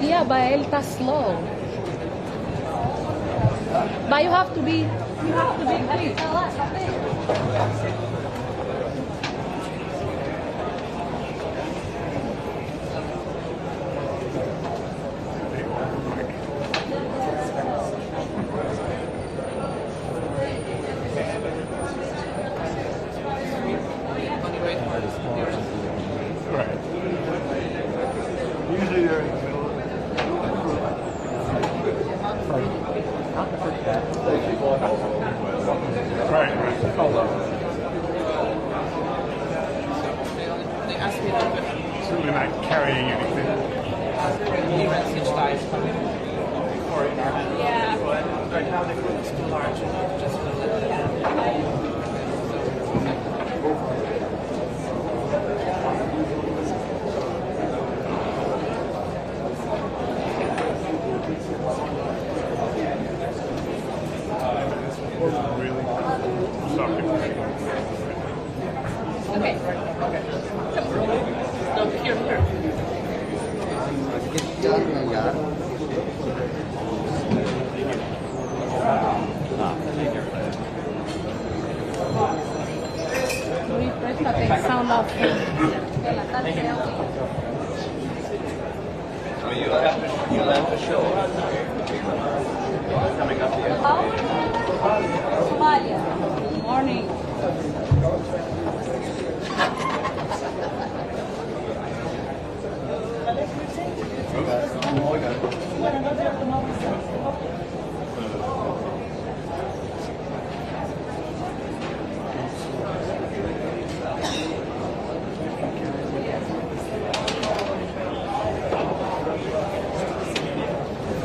Yeah, but ele tá slow. But you have to be quick. Right. Usually they're in the middle of it. Right, right. Certainly not carrying anything. Yeah. Right now the group is too large. Just Really sucking. Okay. No, here. Presta atenção no You left the show. Coming up here. Somália. morning.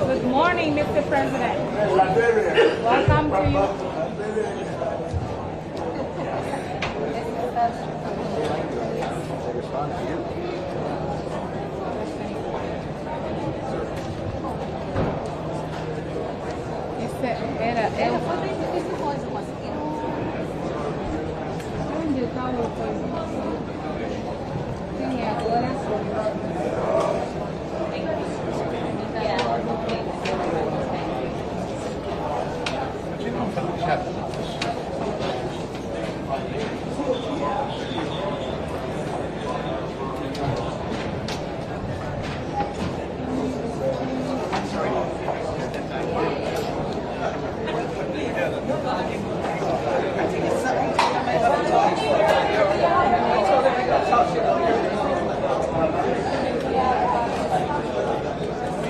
Good morning, Mr. President. Welcome to you. Era Foi bem difícil coisa, eu consegui. onde está o coisa? Quem é agora?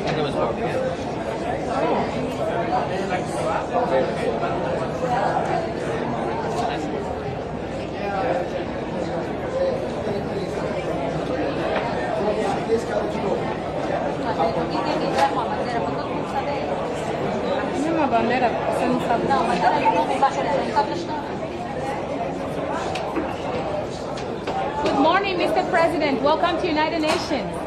And there was more people. Ninguém vai com a bandeira para todo mundo saber. Nenhuma bandeira, você não sabe. Não, mas era de novo embaixo dela, não está prestando. Good morning, Mr. President. Welcome to United Nations.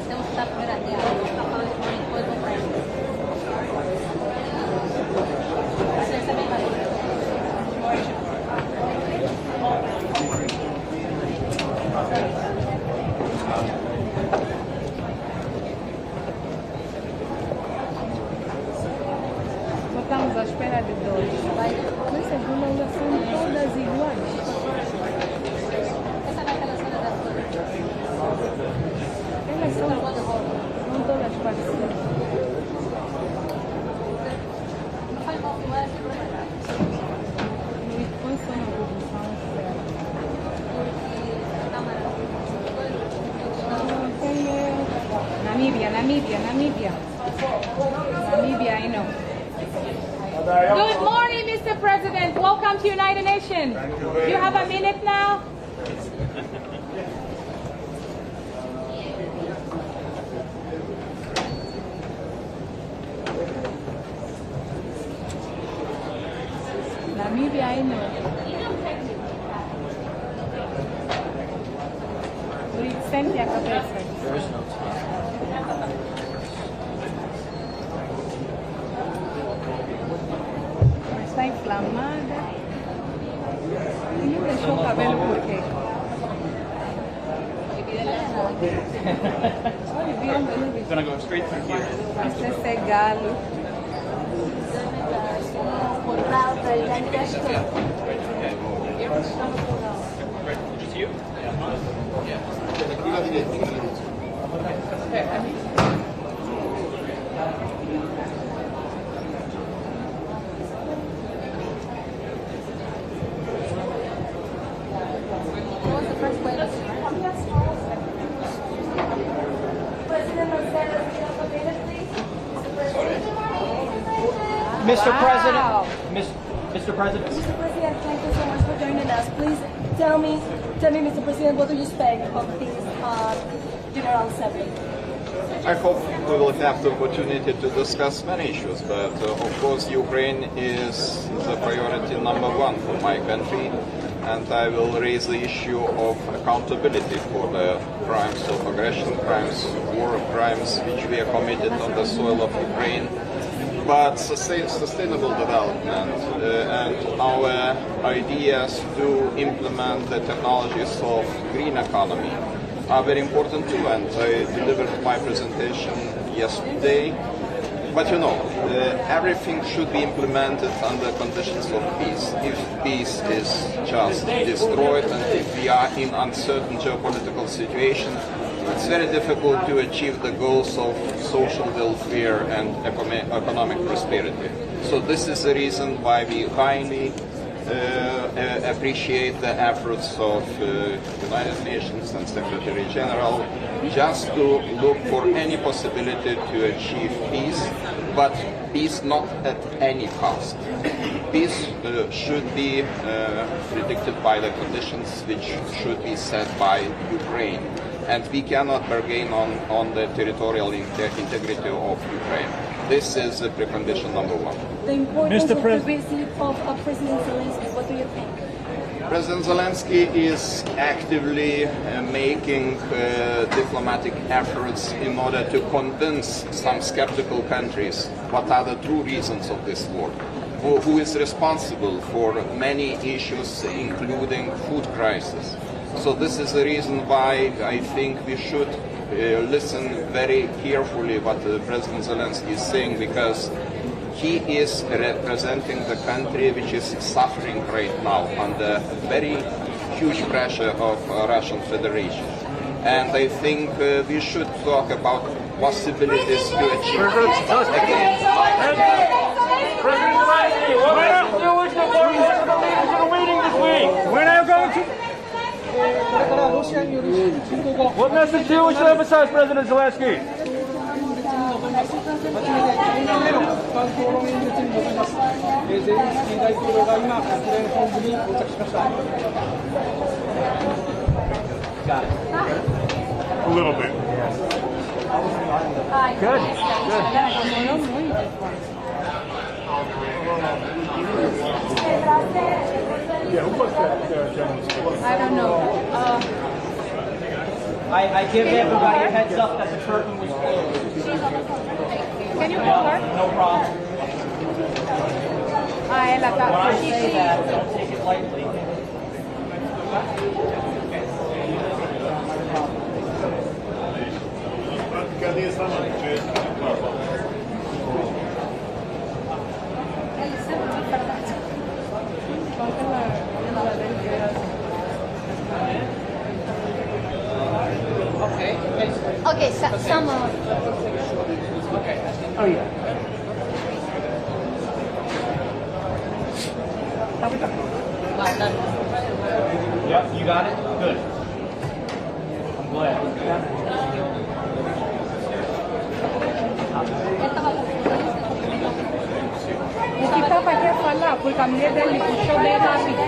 Temos que estar primeiro a dia. Está falando de depois vou para ele. Você recebe mais. Estamos à espera de dois. Essas bolas são todas iguais. Essa naquela zona da flor. Elas são todas parecidas. Não faz mal filmar aqui pra cá. Luís, põe só na posição certa. Porque a câmera, Namíbia, I know. Good morning, Mr. President. Welcome to United Nations. You have a minute now? Namibia, I know. Sente a cabeça. There is no time. Está inflamada. E não deixou o cabelo por quê? Gonna go straight through here. Esse é galo. Just you? what was the first way to start? Mr. Wow. President. Mr. President. Mr. President, thank you so much for joining us. Please tell me, Mr. President, what do you expect of this General Assembly? I hope we will have the opportunity to discuss many issues, but of course Ukraine is the priority number one for my country, and I will raise the issue of accountability for the crimes of aggression, crimes, war crimes which we have committed on the soil of Ukraine. But sustainable development and our ideas to implement the technologies of green economy are very important too, and I delivered my presentation yesterday. But you know, everything should be implemented under conditions of peace. If peace is just destroyed and if we are in uncertain geopolitical situation, it's very difficult to achieve the goals of social welfare and economic prosperity. So this is the reason why we highly appreciate the efforts of United Nations and Secretary General just to look for any possibility to achieve peace, but peace not at any cost. Peace should be predicted by the conditions which should be set by Ukraine. And we cannot bargain on the territorial integrity of Ukraine. This is the precondition number one. The importance of the visit of President Zelenskyy, what do you think? President Zelenskyy is actively making diplomatic efforts in order to convince some skeptical countries what are the true reasons of this war. Who is responsible for many issues, including food crisis. So this is the reason why I think we should listen very carefully what President Zelenskyy is saying, because he is representing the country which is suffering right now under very huge pressure of Russian Federation. And I think we should talk about possibilities to achieve peace. President Zelenskyy, what message do you wish to forward to the leaders that are waiting this week? When are you going to... What message do you wish to emphasize, President Zelenskyy? Got it. A little bit. Good. Yeah, who was that gentleman? I don't know. I give everybody a heads up that the curtain was closed. Can you call her? No problem. Ela tá. When I say that, don't take it lightly. nije s nama na početku. Okay, some. Oh yeah. Yep, you got it? Good. I'm glad. O que Papa quer falar, porque a mulher dele puxou bem rápido.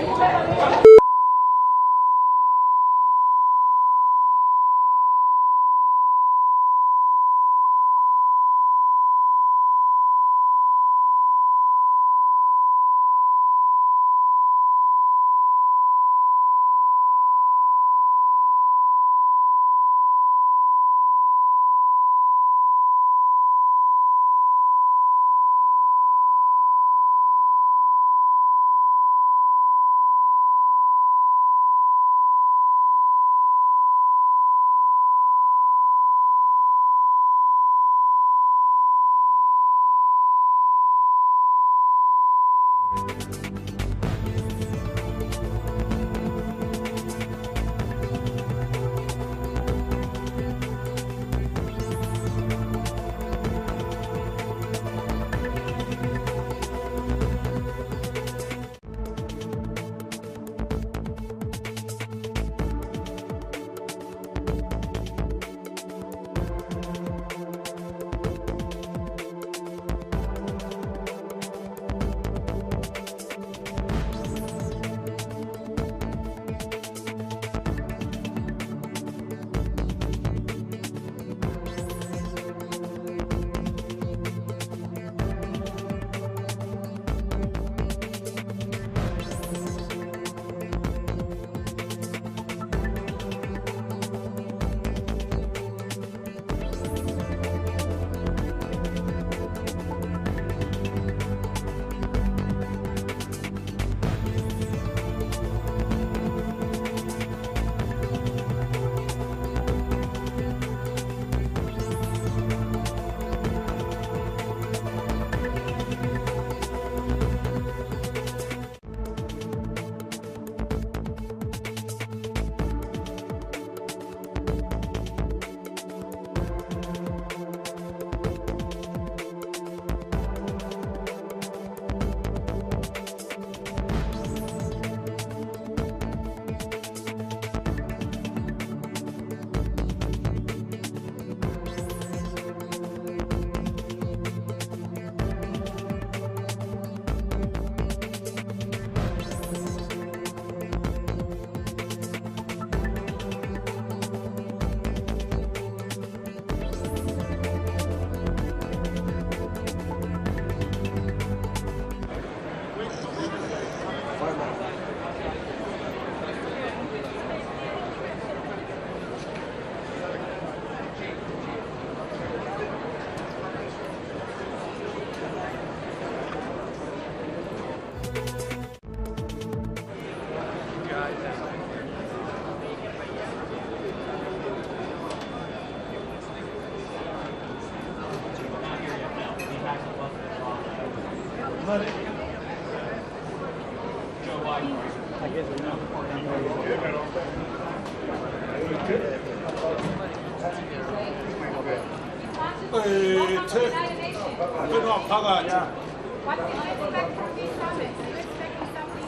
What can I expect from these summits? Are you expecting something?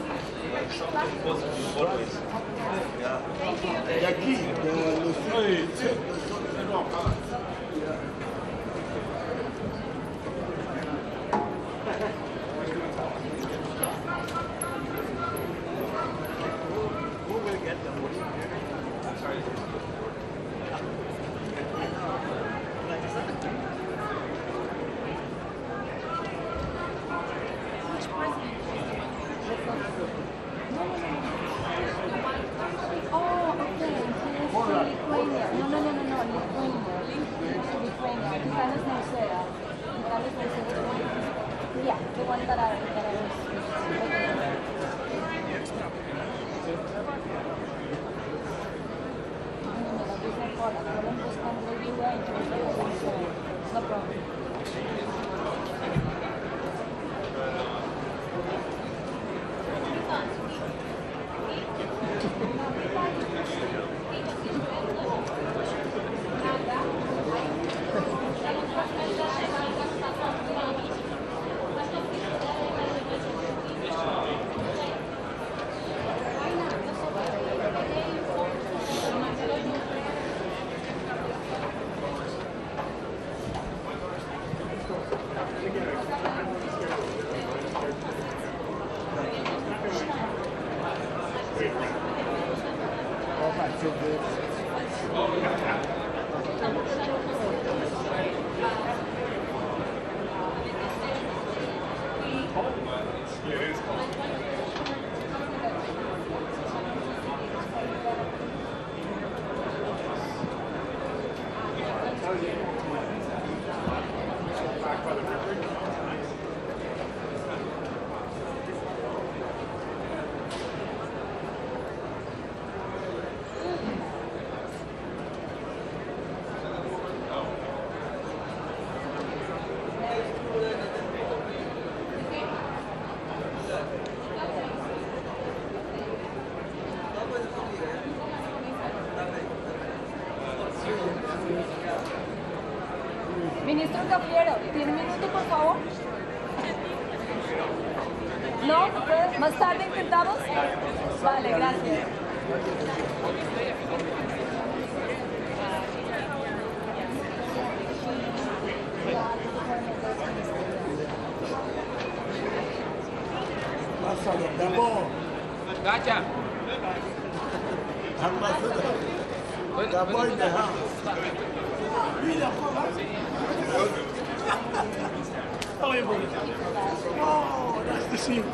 Thank you. Colombia, Hungary, No problem. Ministro Gabriel, ¿tiene un minuto, por favor? ¿No? ¿No puede? ¿Más tarde intentamos? Vale, gracias. Gotcha. Oh, nice to see you.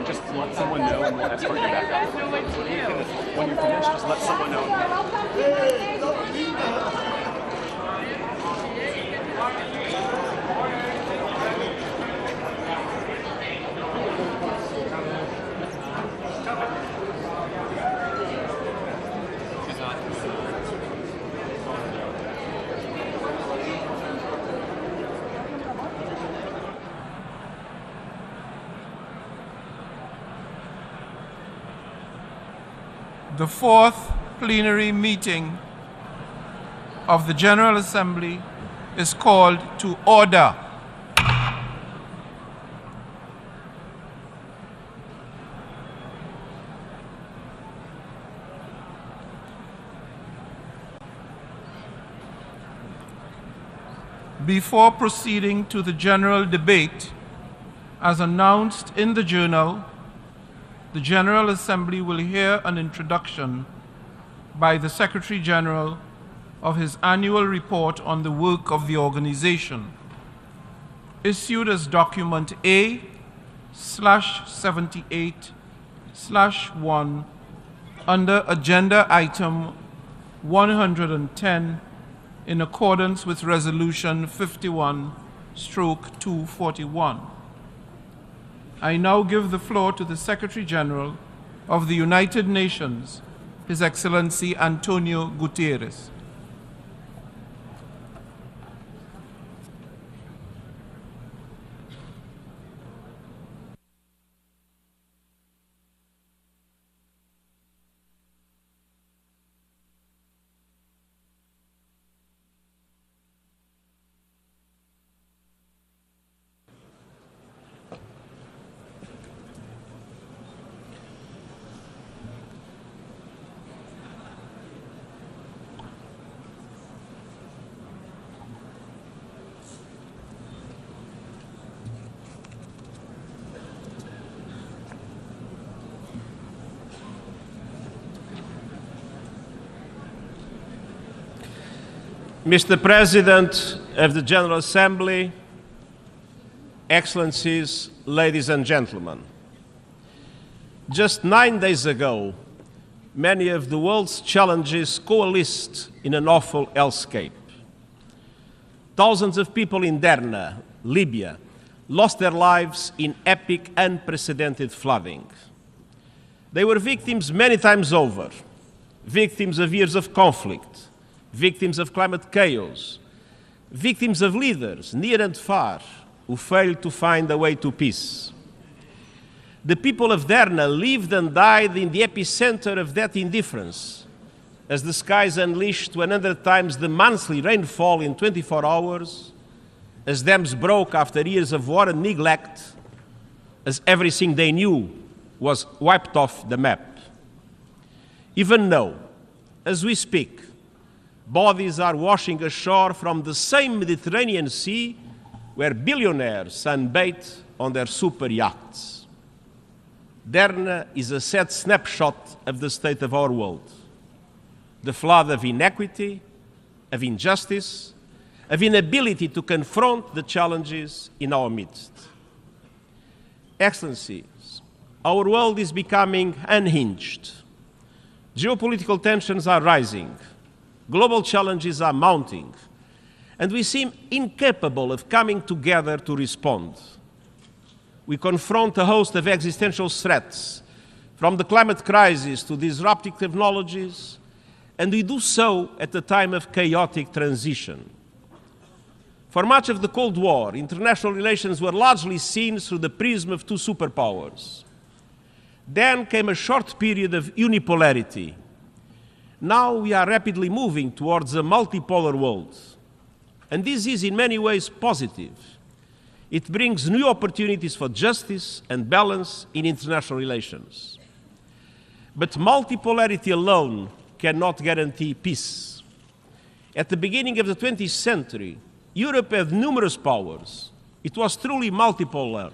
Just let someone know and we'll escort you back up. When you're finished, just let someone know. The fourth plenary meeting of the General Assembly is called to order. Before proceeding to the general debate, as announced in the journal, the General Assembly will hear an introduction by the Secretary General of his annual report on the work of the organization, issued as document A/78/1 under agenda item 110 in accordance with Resolution 51/241. I now give the floor to the Secretary General of the United Nations, His Excellency Antonio Guterres. Mr. President of the General Assembly, Excellencies, ladies and gentlemen, just 9 days ago, many of the world's challenges coalesced in an awful hellscape. Thousands of people in Derna, Libya, lost their lives in epic, unprecedented flooding. They were victims many times over, victims of years of conflict, victims of climate chaos, victims of leaders, near and far, who failed to find a way to peace. The people of Derna lived and died in the epicenter of that indifference, as the skies unleashed 100 times the monthly rainfall in 24 hours, as dams broke after years of war and neglect, as everything they knew was wiped off the map. Even now, as we speak, bodies are washing ashore from the same Mediterranean Sea where billionaires sunbathe on their super yachts. Derna is a sad snapshot of the state of our world. The flood of inequity, of injustice, of inability to confront the challenges in our midst. Excellencies, our world is becoming unhinged. Geopolitical tensions are rising. Global challenges are mounting. And we seem incapable of coming together to respond. We confront a host of existential threats, from the climate crisis to disruptive technologies, and we do so at a time of chaotic transition. For much of the Cold War, international relations were largely seen through the prism of two superpowers. Then came a short period of unipolarity. Now we are rapidly moving towards a multipolar world. And this is in many ways positive. It brings new opportunities for justice and balance in international relations. But multipolarity alone cannot guarantee peace. At the beginning of the 20th century, Europe had numerous powers. It was truly multipolar,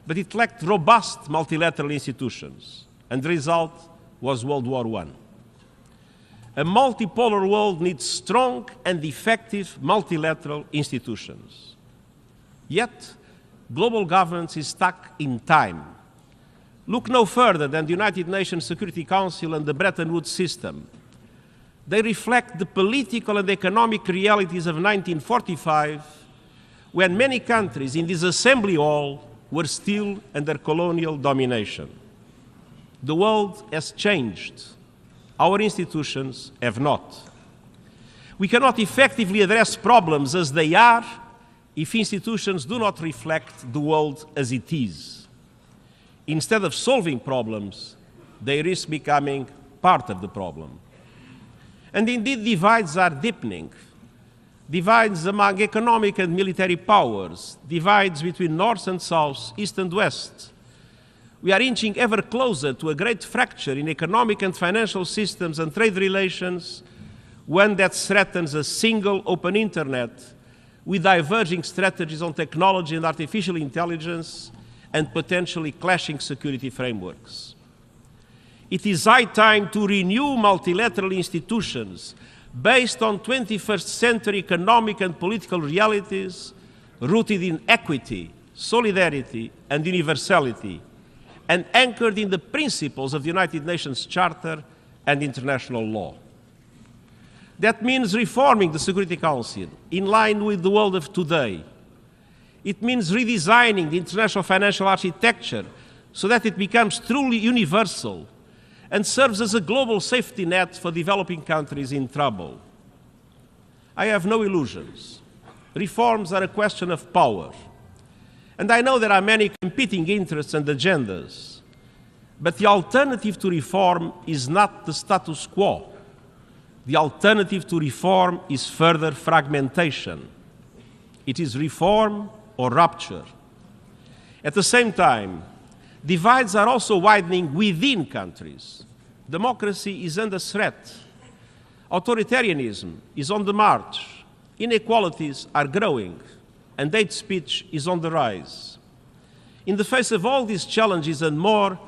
but it lacked robust multilateral institutions, and the result was World War I. A multipolar world needs strong and effective multilateral institutions. Yet, global governance is stuck in time. Look no further than the United Nations Security Council and the Bretton Woods system. They reflect the political and economic realities of 1945, when many countries in this assembly hall were still under colonial domination. The world has changed. Our institutions have not. We cannot effectively address problems as they are if institutions do not reflect the world as it is. Instead of solving problems, they risk becoming part of the problem. And indeed, divides are deepening. Divides among economic and military powers, divides between North and South, East and West. We are inching ever closer to a great fracture in economic and financial systems and trade relations, one that threatens a single open internet with diverging strategies on technology and artificial intelligence and potentially clashing security frameworks. It is high time to renew multilateral institutions based on 21st century economic and political realities rooted in equity, solidarity, and universality, and anchored in the principles of the United Nations Charter and international law. That means reforming the Security Council in line with the world of today. It means redesigning the international financial architecture so that it becomes truly universal and serves as a global safety net for developing countries in trouble. I have no illusions. Reforms are a question of power. And I know there are many competing interests and agendas, but the alternative to reform is not the status quo. The alternative to reform is further fragmentation. It is reform or rupture. At the same time, divides are also widening within countries. Democracy is under threat. Authoritarianism is on the march. Inequalities are growing, and hate speech is on the rise. In the face of all these challenges and more,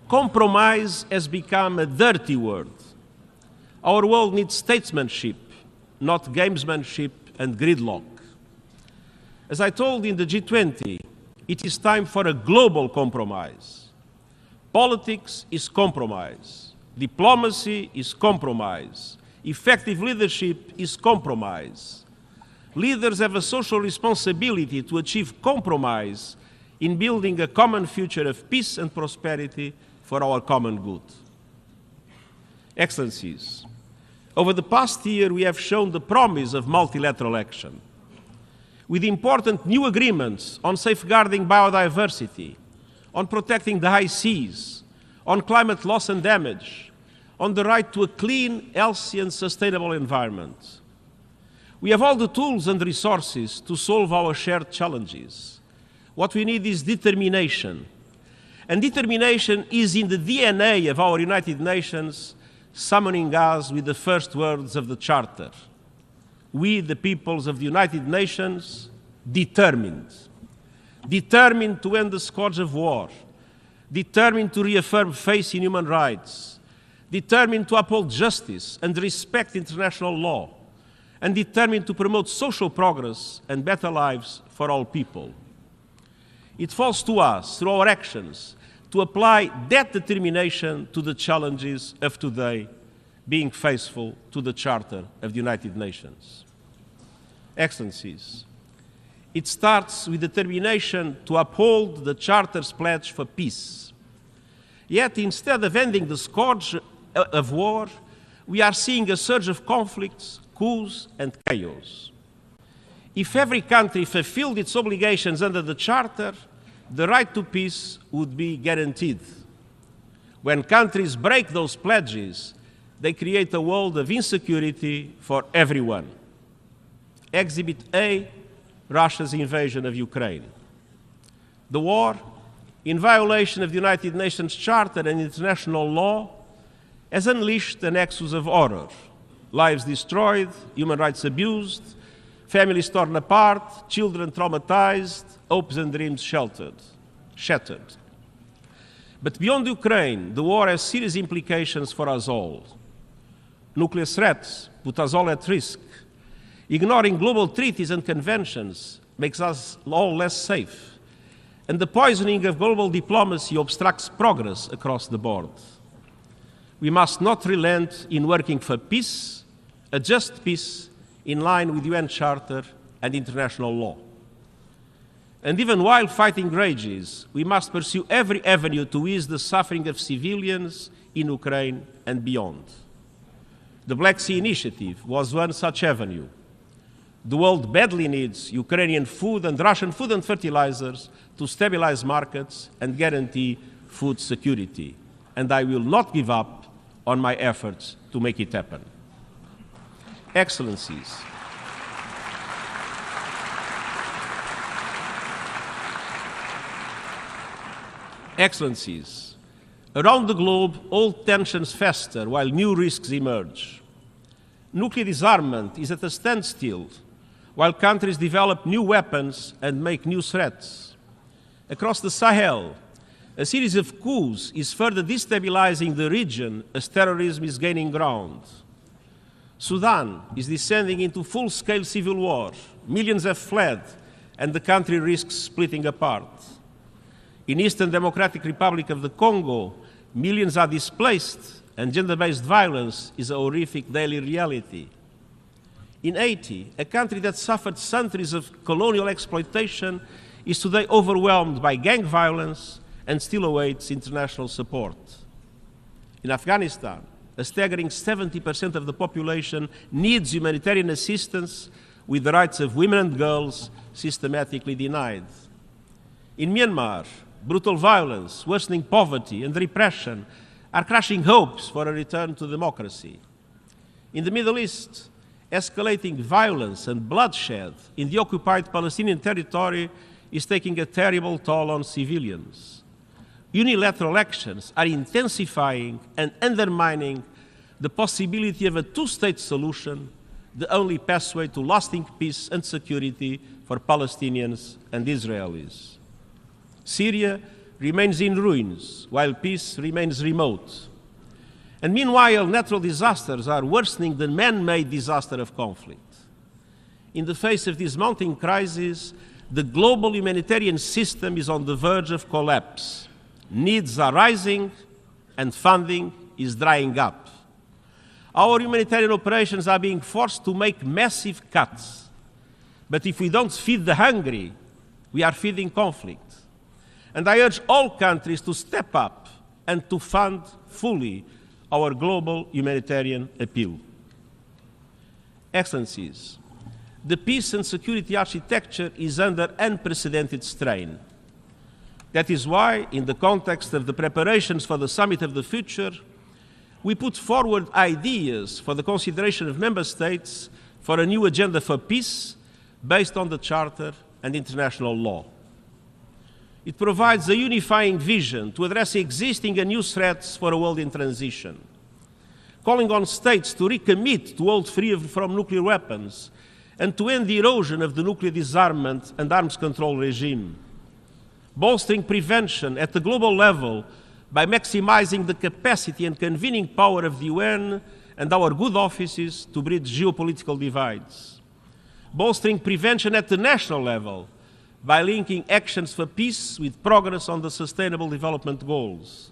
compromise has become a dirty word. Our world needs statesmanship, not gamesmanship and gridlock. As I told in the G20, it is time for a global compromise. Politics is compromise. Diplomacy is compromise. Effective leadership is compromise. Leaders have a social responsibility to achieve compromise in building a common future of peace and prosperity for our common good. Excellencies, over the past year we have shown the promise of multilateral action, with important new agreements on safeguarding biodiversity, on protecting the high seas, on climate loss and damage, on the right to a clean, healthy and sustainable environment. We have all the tools and resources to solve our shared challenges. What we need is determination. And determination is in the DNA of our United Nations, summoning us with the first words of the Charter. We, the peoples of the United Nations, determined. Determined to end the scourge of war. Determined to reaffirm faith in human rights. Determined to uphold justice and respect international law. And determined to promote social progress and better lives for all people. It falls to us, through our actions, to apply that determination to the challenges of today, being faithful to the Charter of the United Nations. Excellencies, it starts with determination to uphold the Charter's pledge for peace. Yet, instead of ending the scourge of war, we are seeing a surge of conflicts, coups and chaos. If every country fulfilled its obligations under the Charter, the right to peace would be guaranteed. When countries break those pledges, they create a world of insecurity for everyone. Exhibit A, Russia's invasion of Ukraine. The war, in violation of the United Nations Charter and international law, has unleashed an exodus of horror. Lives destroyed, human rights abused, families torn apart, children traumatized, hopes and dreams shattered. But beyond Ukraine, the war has serious implications for us all. Nuclear threats put us all at risk. Ignoring global treaties and conventions makes us all less safe. And the poisoning of global diplomacy obstructs progress across the board. We must not relent in working for peace, a just peace, in line with the UN Charter and international law. And even while fighting rages, we must pursue every avenue to ease the suffering of civilians in Ukraine and beyond. The Black Sea Initiative was one such avenue. The world badly needs Ukrainian food and Russian food and fertilizers to stabilize markets and guarantee food security. And I will not give up on my efforts to make it happen. Excellencies, Excellencies, around the globe, old tensions fester while new risks emerge. Nuclear disarmament is at a standstill while countries develop new weapons and make new threats. Across the Sahel, a series of coups is further destabilizing the region as terrorism is gaining ground. Sudan is descending into full-scale civil war. Millions have fled, and the country risks splitting apart. In Eastern Democratic Republic of the Congo, millions are displaced, and gender-based violence is a horrific daily reality. In Haiti, a country that suffered centuries of colonial exploitation is today overwhelmed by gang violence and still awaits international support. In Afghanistan, a staggering 70% of the population needs humanitarian assistance, with the rights of women and girls systematically denied. In Myanmar, brutal violence, worsening poverty and repression are crushing hopes for a return to democracy. In the Middle East, escalating violence and bloodshed in the occupied Palestinian territory is taking a terrible toll on civilians. Unilateral actions are intensifying and undermining the possibility of a two-state solution, the only pathway to lasting peace and security for Palestinians and Israelis. Syria remains in ruins, while peace remains remote. And meanwhile, natural disasters are worsening the man-made disaster of conflict. In the face of this mounting crisis, the global humanitarian system is on the verge of collapse. Needs are rising, and funding is drying up. Our humanitarian operations are being forced to make massive cuts. But if we don't feed the hungry, we are feeding conflict. And I urge all countries to step up and to fund fully our global humanitarian appeal. Excellencies, the peace and security architecture is under unprecedented strain. That is why, in the context of the preparations for the Summit of the Future, we put forward ideas for the consideration of member states for a new agenda for peace based on the Charter and international law. It provides a unifying vision to address existing and new threats for a world in transition, calling on states to recommit to hold free from nuclear weapons and to end the erosion of the nuclear disarmament and arms control regime, bolstering prevention at the global level by maximizing the capacity and convening power of the UN and our good offices to bridge geopolitical divides, bolstering prevention at the national level by linking actions for peace with progress on the Sustainable Development Goals,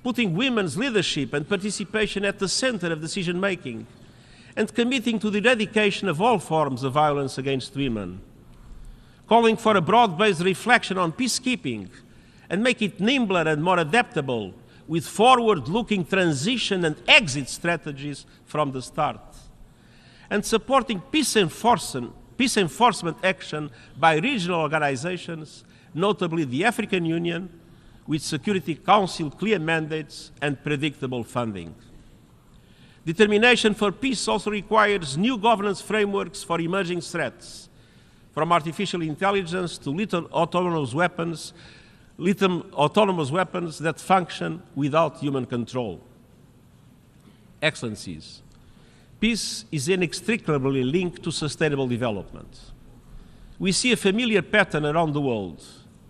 putting women's leadership and participation at the center of decision-making, and committing to the eradication of all forms of violence against women, calling for a broad-based reflection on peacekeeping and make it nimbler and more adaptable with forward-looking transition and exit strategies from the start, and supporting peace enforcement action by regional organizations, notably the African Union, with Security Council clear mandates and predictable funding. Determination for peace also requires new governance frameworks for emerging threats, from artificial intelligence to little autonomous weapons that function without human control. Excellencies, peace is inextricably linked to sustainable development. We see a familiar pattern around the world.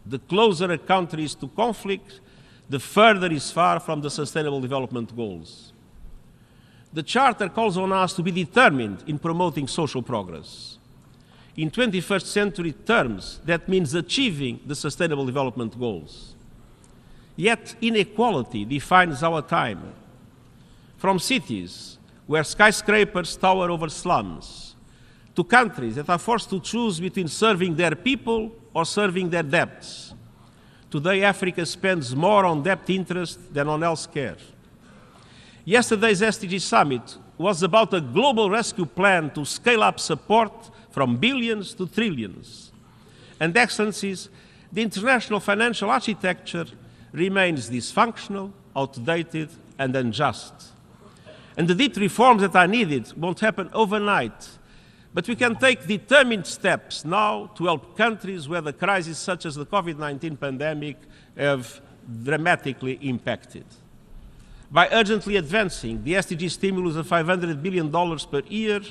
The closer a country is to conflict, the further it is far from the Sustainable Development Goals. The Charter calls on us to be determined in promoting social progress. In 21st century terms, that means achieving the Sustainable Development Goals. Yet inequality defines our time. From cities where skyscrapers tower over slums, to countries that are forced to choose between serving their people or serving their debts. Today, Africa spends more on debt interest than on health care. Yesterday's SDG Summit was about a global rescue plan to scale up support from billions to trillions. And Excellencies, the international financial architecture remains dysfunctional, outdated, and unjust. And the deep reforms that are needed won't happen overnight, but we can take determined steps now to help countries where the crises such as the COVID-19 pandemic have dramatically impacted. By urgently advancing the SDG stimulus of $500 billion per year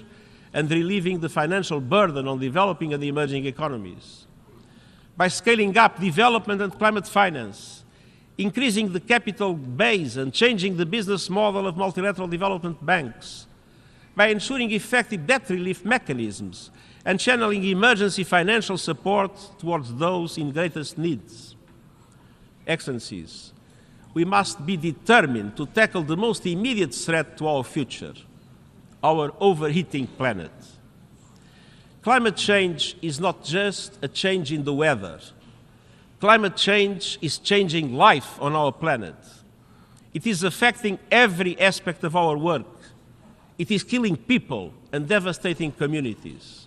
and relieving the financial burden on developing and emerging economies. By scaling up development and climate finance, increasing the capital base and changing the business model of multilateral development banks, by ensuring effective debt relief mechanisms and channeling emergency financial support towards those in greatest needs. Excellencies, we must be determined to tackle the most immediate threat to our future, our overheating planet. Climate change is not just a change in the weather. Climate change is changing life on our planet. It is affecting every aspect of our work. It is killing people and devastating communities.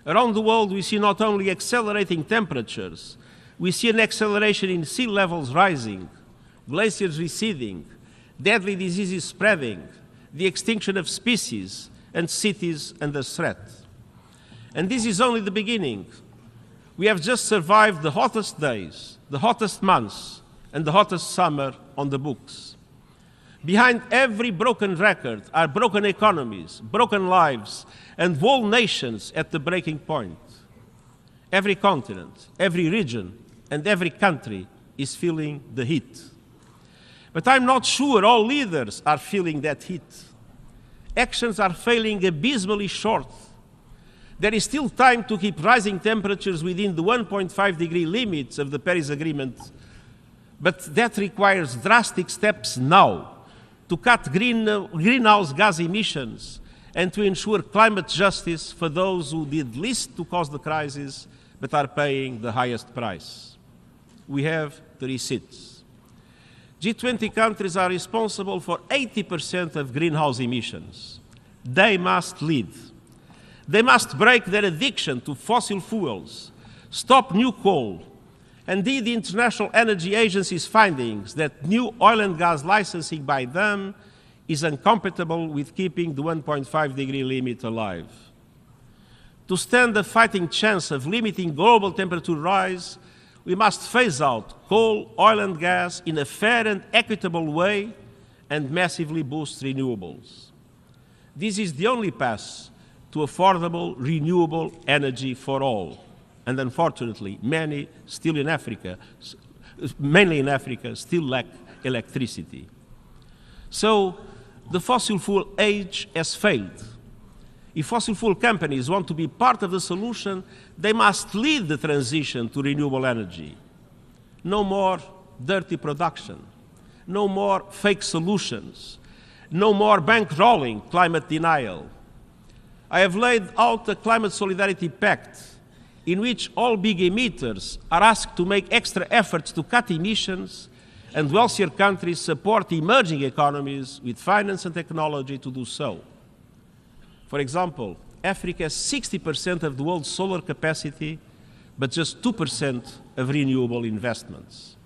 Around the world, we see not only accelerating temperatures, we see an acceleration in sea levels rising, glaciers receding, deadly diseases spreading, the extinction of species and cities under threat. And this is only the beginning. We have just survived the hottest days, the hottest months, and the hottest summer on the books. Behind every broken record are broken economies, broken lives, and whole nations at the breaking point. Every continent, every region, and every country is feeling the heat. But I'm not sure all leaders are feeling that heat. Actions are failing abysmally short. There is still time to keep rising temperatures within the 1.5-degree limits of the Paris Agreement, but that requires drastic steps now to cut greenhouse gas emissions and to ensure climate justice for those who did least to cause the crisis but are paying the highest price. We have 3 seats. G20 countries are responsible for 80% of greenhouse emissions. They must lead. They must break their addiction to fossil fuels, stop new coal. Indeed, the International Energy Agency's findings that new oil and gas licensing by them is incompatible with keeping the 1.5-degree limit alive. To stand a fighting chance of limiting global temperature rise, we must phase out coal, oil and gas in a fair and equitable way and massively boost renewables. This is the only path to affordable, renewable energy for all. And unfortunately, many still in Africa, mainly in Africa, still lack electricity. So the fossil fuel age has failed. If fossil fuel companies want to be part of the solution, they must lead the transition to renewable energy. No more dirty production, no more fake solutions, no more bankrolling climate denial. I have laid out a climate solidarity pact in which all big emitters are asked to make extra efforts to cut emissions, and wealthier countries support emerging economies with finance and technology to do so. For example, Africa has 60% of the world's solar capacity, but just 2% of renewable investments.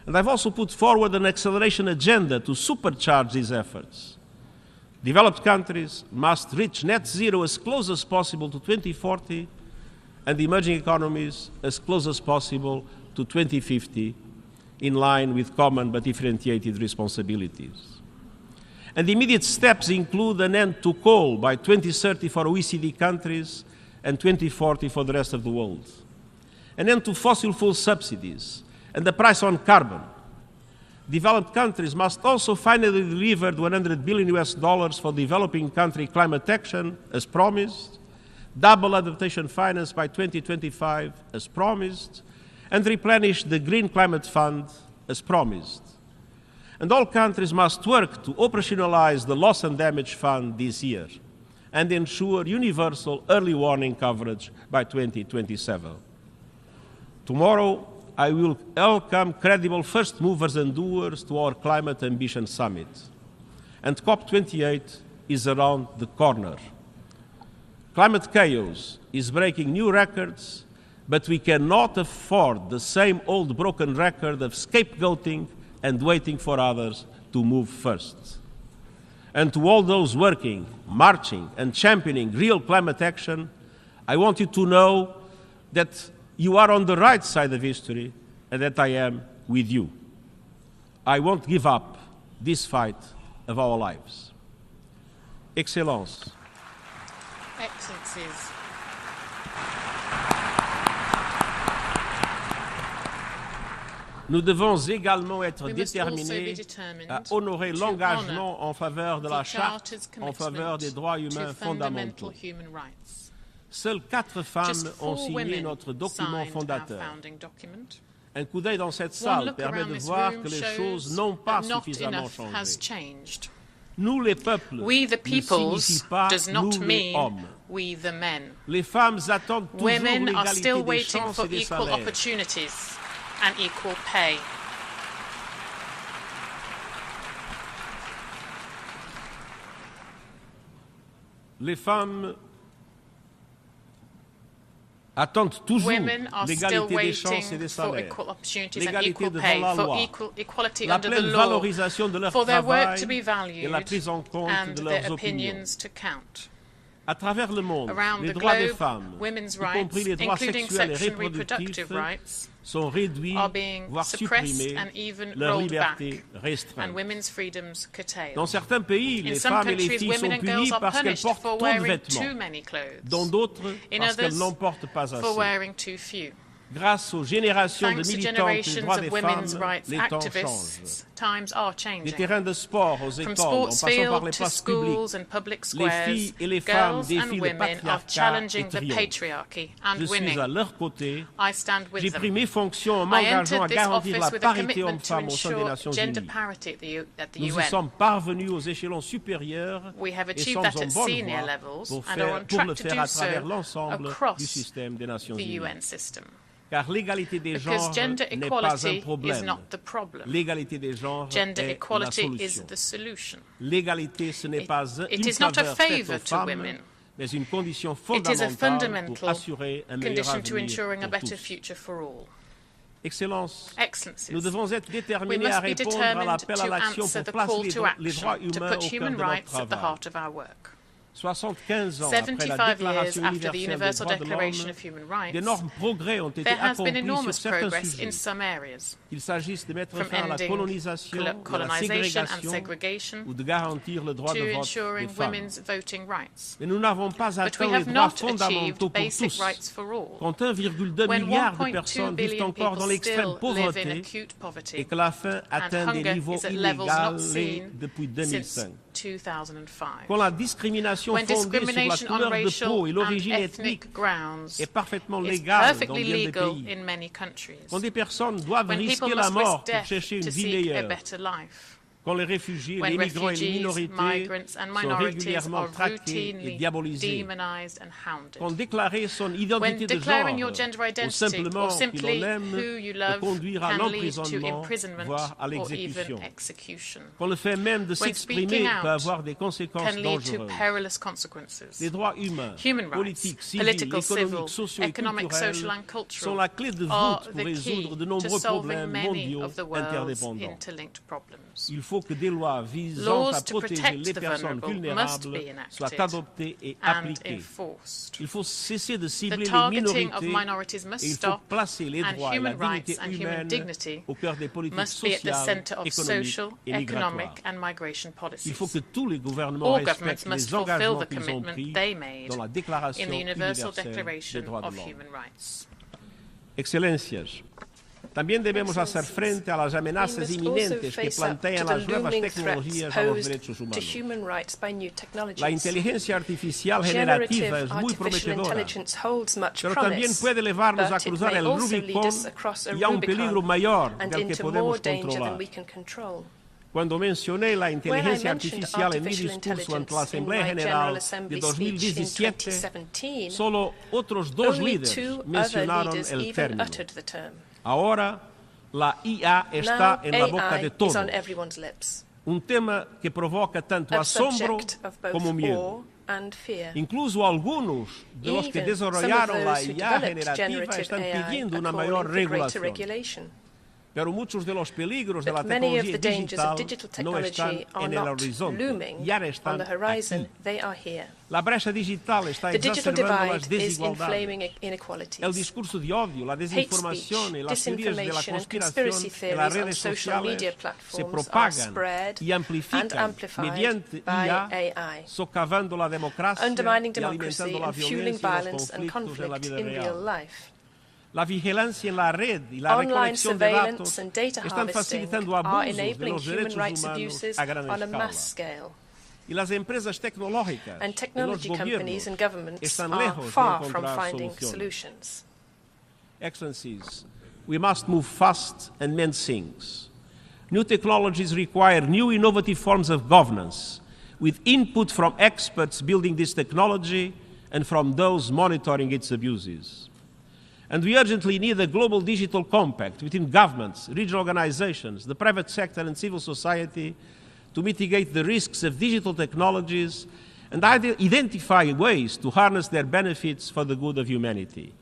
And I've also put forward an acceleration agenda to supercharge these efforts. Developed countries must reach net zero as close as possible to 2040, and emerging economies as close as possible to 2050, in line with common but differentiated responsibilities. And immediate steps include an end to coal by 2030 for OECD countries and 2040 for the rest of the world. An end to fossil fuel subsidies and the price on carbon. Developed countries must also finally deliver $100 billion for developing country climate action as promised, double adaptation finance by 2025 as promised, and replenish the Green Climate Fund as promised. And all countries must work to operationalize the Loss and Damage Fund this year and ensure universal early warning coverage by 2027. Tomorrow, I will welcome credible first movers and doers to our Climate Ambition Summit. And COP28 is around the corner. Climate chaos is breaking new records, but we cannot afford the same old broken record of scapegoating and waiting for others to move first. And to all those working, marching, and championing real climate action, I want you to know that you are on the right side of history and that I am with you. I won't give up this fight of our lives. Excellence. Excellencies. Nous devons également être déterminés à honorer l'engagement en faveur de la Charte en faveur des droits humains fondamentaux. Seules 4 femmes ont signé notre document fondateur. Un coup d'œil dans cette salle permet de voir que les choses n'ont pas suffisamment changé. Nous, les peuples, We the ne peoples signifie pas does not nous, les mean hommes. we the men. Les femmes attendent toujours Women are still l'égalité des waiting chances for et des equal salaires. opportunities and equal pay. Les femmes attendent toujours Women are still l'égalité des chances et waiting des for salaires, equal opportunities and l'égalité equal devant pay, la for loi, equality la under the pleine law, valorisation de leur for their work travail to be et la valued prise en compte and de their leurs opinions. opinions to count. À travers le monde, Around les the droits des globe, femmes, women's y rights, compris les droits including sexuels et sexual reproductifs, reproductive rights, sont réduits, are being voire suppressed supprimés, and even leur rolled back, liberté restreinte. and women's freedoms curtailed. Dans certains pays, In les some femmes et les countries, filles women sont and girls punies are parce qu'elles punished portent for trop de wearing too vêtements. many clothes. Dans d'autres, In parce qu'elles others, n'en portent pas for assez. wearing too few. Grâce aux générations de Thanks to militantes des generations droits of des women's femmes, rights les temps activists, changent. times are Des changing. terrains de sport aux From écoles, en sports passant par field les to places schools publiques, and public les squares, filles et les femmes girls défient and le women are patriarcat et challenging the triomphent. patriarchy and Je suis winning. à leur côté. I stand with J'ai them. pris mes fonctions en I m'engageant à entered this garantir la office with a parité commitment to homme-femme au sein des ensure Nations gender Unies. parity at the Nous y UN. sommes parvenus aux échelons supérieurs We have et achieved sommes that en at bonne senior voie levels pour and are on le track to faire do à so travers l'ensemble du across système des Nations the Unies. UN system. Car l'égalité des genres gender n'est pas un equality is problème. not the problem. L'égalité des genres Gender est la equality is solution. the solution. L'égalité, ce n'est pas It une is not a faveur faite favor aux to femmes, women. mais une condition It is a fondamentale pour fundamental assurer un meilleur condition to avenir ensuring a pour better tous. future for all. Excellences, Excellences, nous devons être we déterminés à must be répondre à determined l'appel à to l'action answer pour the placer call to les droits action, to humains put au cœur human de notre rights at the travail. heart of our work. 75 ans après la 75 years Déclaration after the universelle des Universal droits de Declaration l'homme, of Human Rights, d'énormes progrès ont été there has been accomplis sur enormous certains progress sujets. in some areas, Qu'il s'agisse de mettre from fin à la ending colonisation, de la colonization and ségrégation segregation ou de garantir le droit to de vote ensuring des femmes. women's voting rights. Mais nous n'avons pas But atteint we les have droits not fondamentaux achieved pour basic tous. rights for all. Quand 1,2 When milliard de 1.2 personnes vivent billion encore dans people l'extrême still live in pauvreté acute poverty, et que la faim atteint des hunger niveaux is at levels not inégalés seen depuis since 2005. 2005. Quand la discrimination When fondée sur la discrimination on couleur de racial peau et and l'origine ethnique ethnic grounds est parfaitement is légale dans perfectly bien des legal pays, in many countries. quand des personnes doivent When risquer people la must risk mort pour death chercher une to vie seek a meilleure, better life, quand les réfugiés, when les migrants et les refugees, minorités migrants and sont minorities régulièrement are traqués et routinely diabolisés, demonized and hounded. quand déclarer son When identité de declaring your genre gender ou identity simplement or qu'il simply en aime who you peut love conduire à can lead to l'emprisonnement, imprisonment voire à or even l'exécution. execution. Quand le fait même de When s'exprimer speaking peut out avoir des conséquences can lead to dangereuses. perilous consequences. Les droits humains, Human rights, politiques, civils, political, économiques, civil, sociaux et economic, culturels social and sont cultural la clé de are voûte pour the résoudre key de to nombreux solving problèmes many mondiaux of the world's interdépendants. interlinked problems. Il faut que des lois visant Laws à to protéger protect les the personnes vulnerable must vulnérables be enacted soient adoptées et and appliquées. enforced. Il faut cesser de The cibler les targeting of minorités minorities must et il faut stop, placer les and droits et la human rights dignité and human humaine dignity au cœur des politiques must be at the sociales, center of économiques social, et economic migratoires. and migration policies. Il faut que tous les gouvernements All governments respectent must les fulfill engagements the qu'ils ont commitment pris they made dans la Déclaration in the Universal universelle des Declaration droits de of l'homme. Human Rights. Excelências, también debemos hacer frente a las amenazas inminentes que plantean las nuevas tecnologías a los derechos humanos. La inteligencia artificial generativa es muy prometedora, pero también puede llevarnos a cruzar el Rubicón y a un peligro mayor del que podemos controlar. Cuando mencioné la inteligencia artificial en mi discurso ante la Asamblea General de 2017, solo otros dos líderes mencionaron el término. Ahora, la IA está en la boca de todos. Un tema que provoca tanto asombro como miedo. Incluso algunos de los que desarrollaron la IA generativa están pidiendo una mayor regulación. Pero muchos de los peligros de la tecnología digital no están en el horizonte, ya están aquí. La brecha digital está exacerbando las desigualdades. El discurso de odio, la desinformación y las teorías de la conspiración en las redes sociales se propagan y amplifican mediante IA, socavando la democracia y alimentando la violencia y los conflictos en la vida real. La vigilancia en la red y la recolección de datos están facilitando abusos de los derechos humanos a gran escala. Y las empresas tecnológicas y los gobiernos están lejos de encontrar soluciones. Excellencies, we must move fast and mend things. New technologies require new innovative forms of governance, with input from experts building this technology and from those monitoring its abuses. And we urgently need a global digital compact between governments, regional organizations, the private sector and civil society to mitigate the risks of digital technologies and identify ways to harness their benefits for the good of humanity.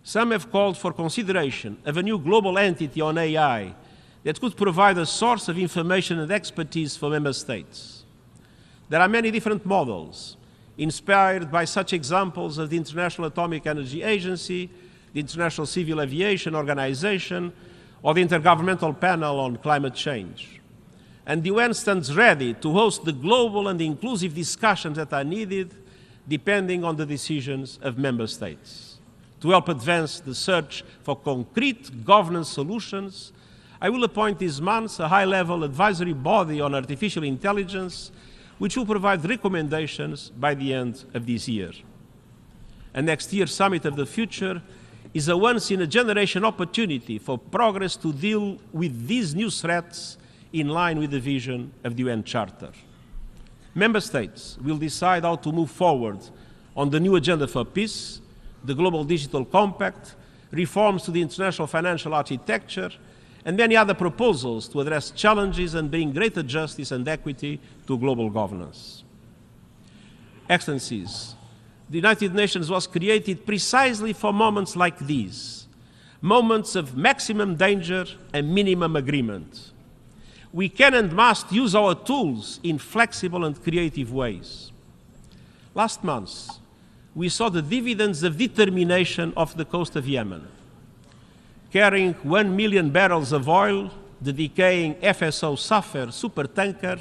Some have called for consideration of a new global entity on AI that could provide a source of information and expertise for member states. There are many different models, inspired by such examples as the International Atomic Energy Agency, the International Civil Aviation Organization, or the Intergovernmental Panel on Climate Change. And the UN stands ready to host the global and inclusive discussions that are needed, depending on the decisions of member states. To help advance the search for concrete governance solutions, I will appoint this month a high-level advisory body on artificial intelligence, which will provide recommendations by the end of this year. And next year's Summit of the Future is a once-in-a-generation opportunity for progress to deal with these new threats in line with the vision of the UN Charter. Member States will decide how to move forward on the new agenda for peace, the Global Digital Compact, reforms to the international financial architecture, and many other proposals to address challenges and bring greater justice and equity to global governance. Excellencies, the United Nations was created precisely for moments like these, moments of maximum danger and minimum agreement. We can and must use our tools in flexible and creative ways. Last month, we saw the dividends of determination off the coast of Yemen. Carrying 1 million barrels of oil, the decaying FSO Safar supertanker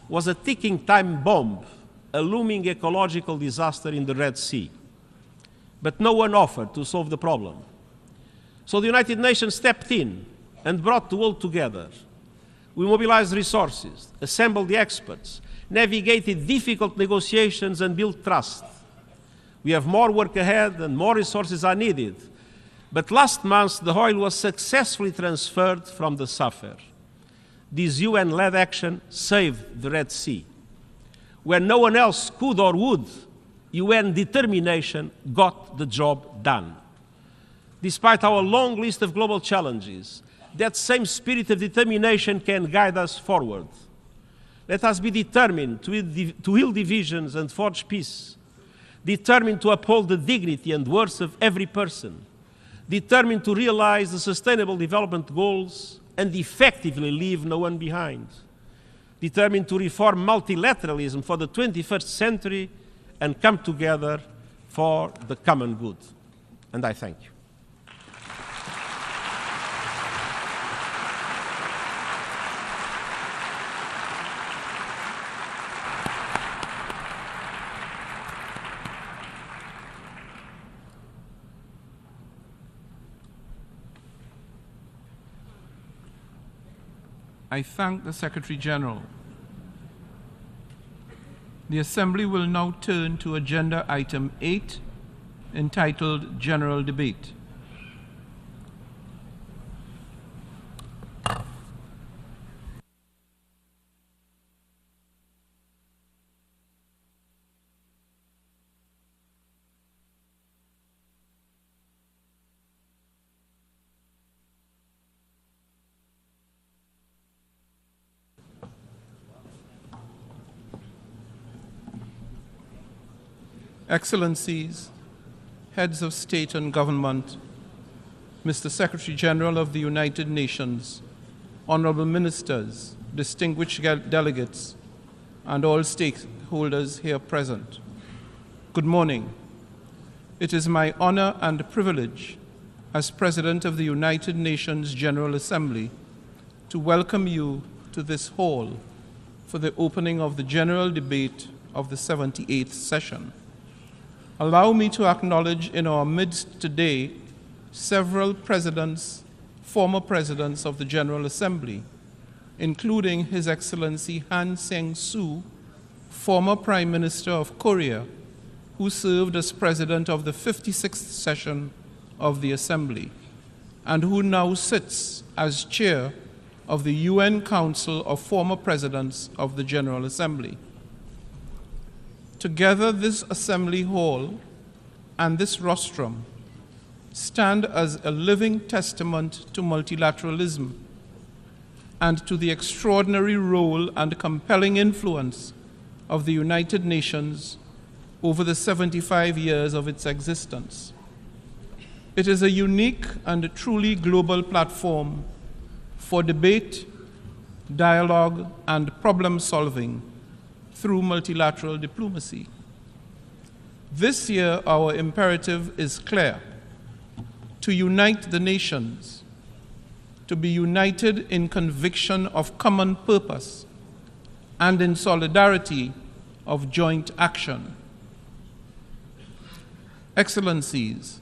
was a ticking time bomb, a looming ecological disaster in the Red Sea. But no one offered to solve the problem. So the United Nations stepped in and brought the world together. We mobilized resources, assembled the experts, navigated difficult negotiations and built trust. We have more work ahead and more resources are needed. But last month, the oil was successfully transferred from the Safar. This UN-led action saved the Red Sea. When no one else could or would, UN determination got the job done. Despite our long list of global challenges, that same spirit of determination can guide us forward. Let us be determined to heal divisions and forge peace, determined to uphold the dignity and worth of every person, determined to realize the Sustainable Development Goals and effectively leave no one behind, determined to reform multilateralism for the 21st century and come together for the common good. And I thank you. I thank the Secretary General. The Assembly will now turn to Agenda Item 8, entitled General Debate. Excellencies, Heads of State and Government, Mr. Secretary General of the United Nations, Honorable Ministers, distinguished delegates, and all stakeholders here present. Good morning. It is my honor and privilege as President of the United Nations General Assembly to welcome you to this hall for the opening of the General Debate of the 78th session. Allow me to acknowledge in our midst today several presidents, former presidents of the General Assembly, including His Excellency Han Sang-soo, former Prime Minister of Korea, who served as President of the 56th session of the Assembly, and who now sits as Chair of the UN Council of Former Presidents of the General Assembly. Together, this Assembly Hall and this rostrum stand as a living testament to multilateralism and to the extraordinary role and compelling influence of the United Nations over the 75 years of its existence. It is a unique and truly global platform for debate, dialogue, and problem solving through multilateral diplomacy. This year, our imperative is clear: to unite the nations, to be united in conviction of common purpose and in solidarity of joint action. Excellencies,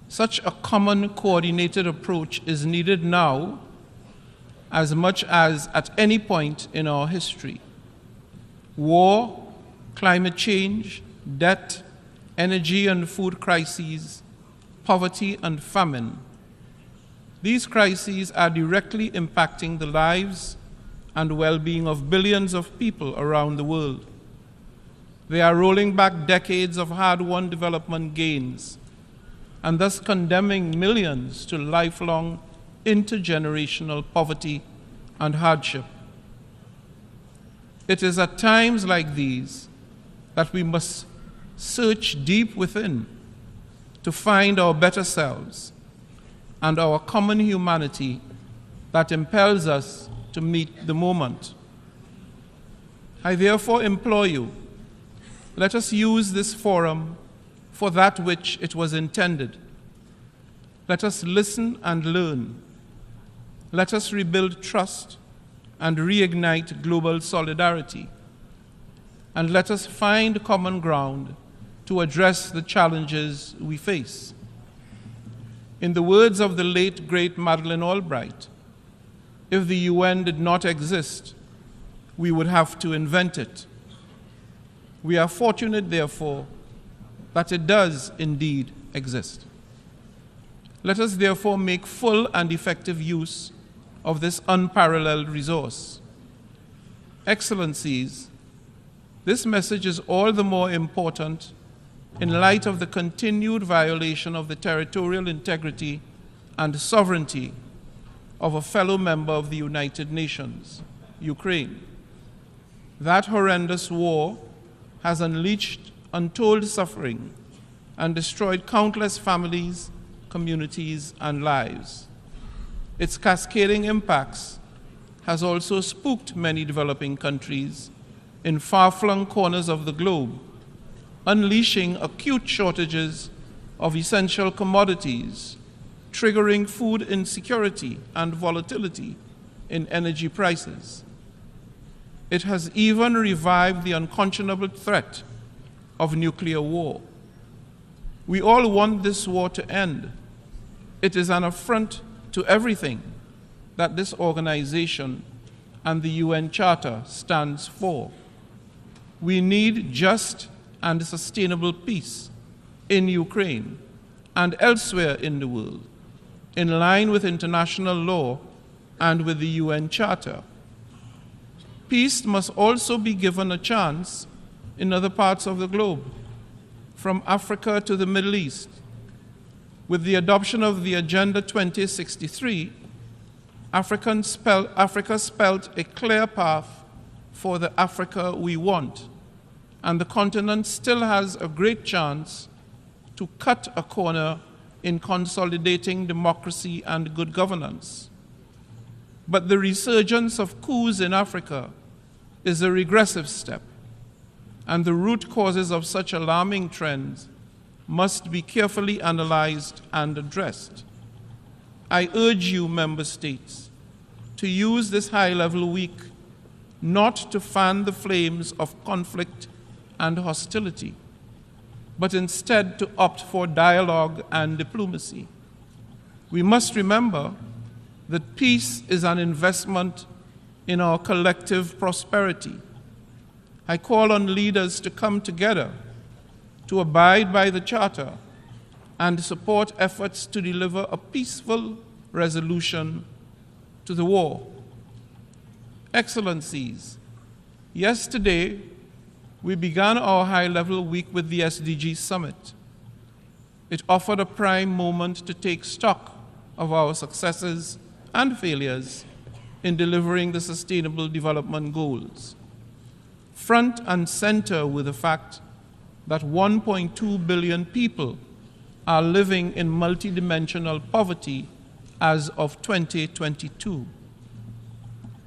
such a common coordinated approach is needed now as much as at any point in our history. War, climate change, debt, energy and food crises, poverty and famine. These crises are directly impacting the lives and well-being of billions of people around the world. They are rolling back decades of hard-won development gains and thus condemning millions to lifelong intergenerational poverty and hardship. It is at times like these that we must search deep within to find our better selves and our common humanity that impels us to meet the moment. I therefore implore you, let us use this forum for that which it was intended. Let us listen and learn. Let us rebuild trust and reignite global solidarity. And let us find common ground to address the challenges we face. In the words of the late, great Madeleine Albright, if the UN did not exist, we would have to invent it. We are fortunate, therefore, that it does indeed exist. Let us therefore make full and effective use of this unparalleled resource. Excellencies, this message is all the more important in light of the continued violation of the territorial integrity and sovereignty of a fellow member of the United Nations, Ukraine. That horrendous war has unleashed untold suffering and destroyed countless families, communities, and lives. Its cascading impacts has also spooked many developing countries in far-flung corners of the globe, unleashing acute shortages of essential commodities, triggering food insecurity and volatility in energy prices. It has even revived the unconscionable threat of nuclear war. We all want this war to end. It is an affront to everything that this organization and the UN Charter stands for. We need just and sustainable peace in Ukraine and elsewhere in the world, in line with international law and with the UN Charter. Peace must also be given a chance in other parts of the globe, from Africa to the Middle East. With the adoption of the Agenda 2063, Africa spelled a clear path for the Africa we want, and the continent still has a great chance to cut a corner in consolidating democracy and good governance. But the resurgence of coups in Africa is a regressive step, and the root causes of such alarming trends must be carefully analyzed and addressed. I urge you, member states, to use this high-level week not to fan the flames of conflict and hostility, but instead to opt for dialogue and diplomacy. We must remember that peace is an investment in our collective prosperity. I call on leaders to come together, to abide by the Charter, and support efforts to deliver a peaceful resolution to the war. Excellencies, yesterday we began our high-level week with the SDG Summit. It offered a prime moment to take stock of our successes and failures in delivering the Sustainable Development Goals. Front and center with the fact that 1.2 billion people are living in multidimensional poverty as of 2022.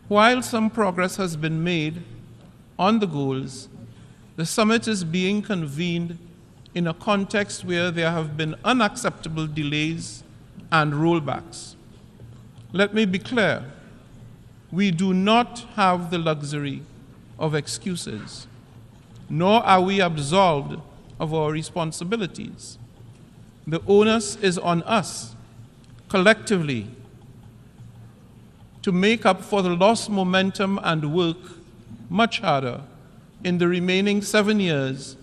While some progress has been made on the goals, the summit is being convened in a context where there have been unacceptable delays and rollbacks. Let me be clear, we do not have the luxury of excuses, nor are we absolved of our responsibilities. The onus is on us, collectively, to make up for the lost momentum and work much harder in the remaining 7 years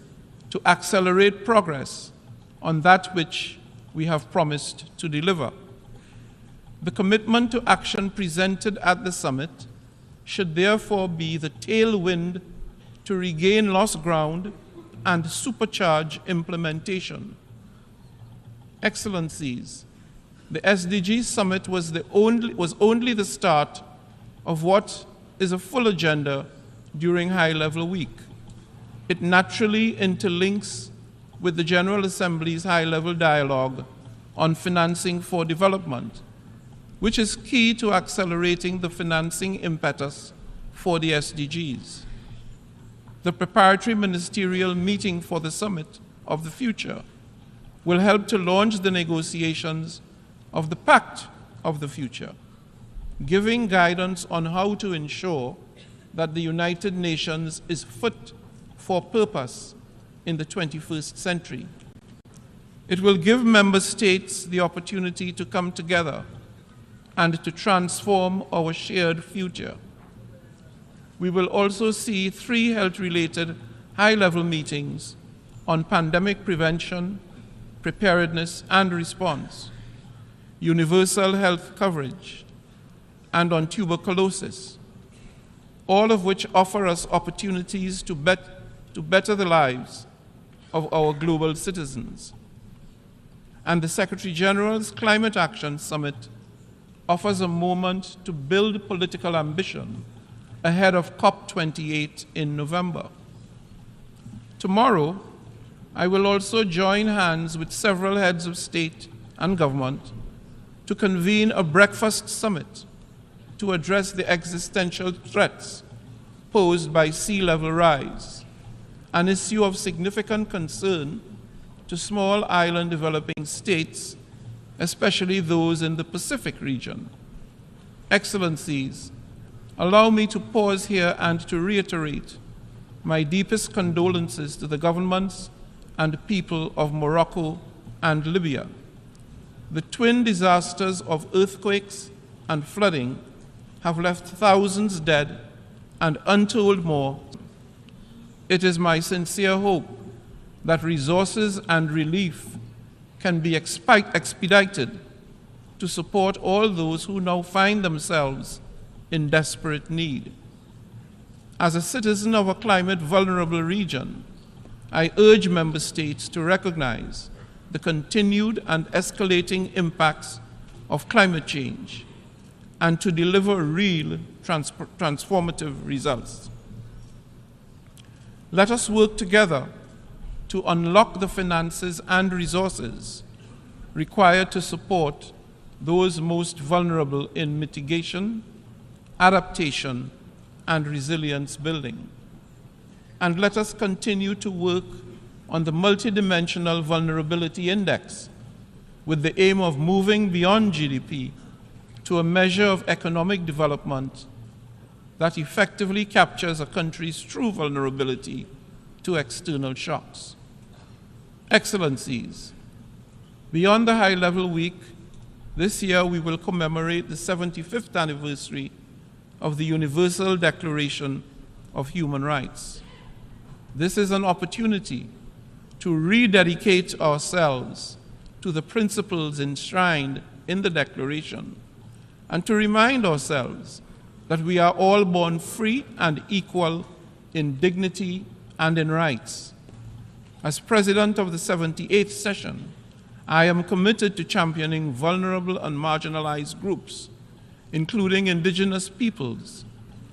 to accelerate progress on that which we have promised to deliver. The commitment to action presented at the summit should therefore be the tailwind to regain lost ground and supercharge implementation. Excellencies, the SDG Summit was only the start of what is a full agenda during High-Level Week. It naturally interlinks with the General Assembly's high-level dialogue on financing for development, which is key to accelerating the financing impetus for the SDGs. The preparatory ministerial meeting for the Summit of the Future will help to launch the negotiations of the Pact of the Future, giving guidance on how to ensure that the United Nations is fit for purpose in the 21st century. It will give member states the opportunity to come together and to transform our shared future. We will also see 3 health-related high-level meetings on pandemic prevention, preparedness and response, universal health coverage, and on tuberculosis, all of which offer us opportunities to better the lives of our global citizens. And the Secretary General's Climate Action Summit offers a moment to build political ambition ahead of COP28 in November. Tomorrow, I will also join hands with several heads of state and government to convene a breakfast summit to address the existential threats posed by sea level rise, an issue of significant concern to small island developing states, especially those in the Pacific region. Excellencies, allow me to pause here and to reiterate my deepest condolences to the governments and people of Morocco and Libya. The twin disasters of earthquakes and flooding have left thousands dead and untold more. It is my sincere hope that resources and relief can be expedited to support all those who now find themselves in desperate need. As a citizen of a climate-vulnerable region, I urge member states to recognize the continued and escalating impacts of climate change and to deliver real transformative results. Let us work together to unlock the finances and resources required to support those most vulnerable in mitigation, adaptation, and resilience building. And let us continue to work on the multidimensional vulnerability index with the aim of moving beyond GDP to a measure of economic development that effectively captures a country's true vulnerability to external shocks. Excellencies, beyond the high-level week, this year we will commemorate the 75th anniversary of the Universal Declaration of Human Rights. This is an opportunity to rededicate ourselves to the principles enshrined in the Declaration and to remind ourselves that we are all born free and equal in dignity and in rights. As President of the 78th session, I am committed to championing vulnerable and marginalized groups, including indigenous peoples,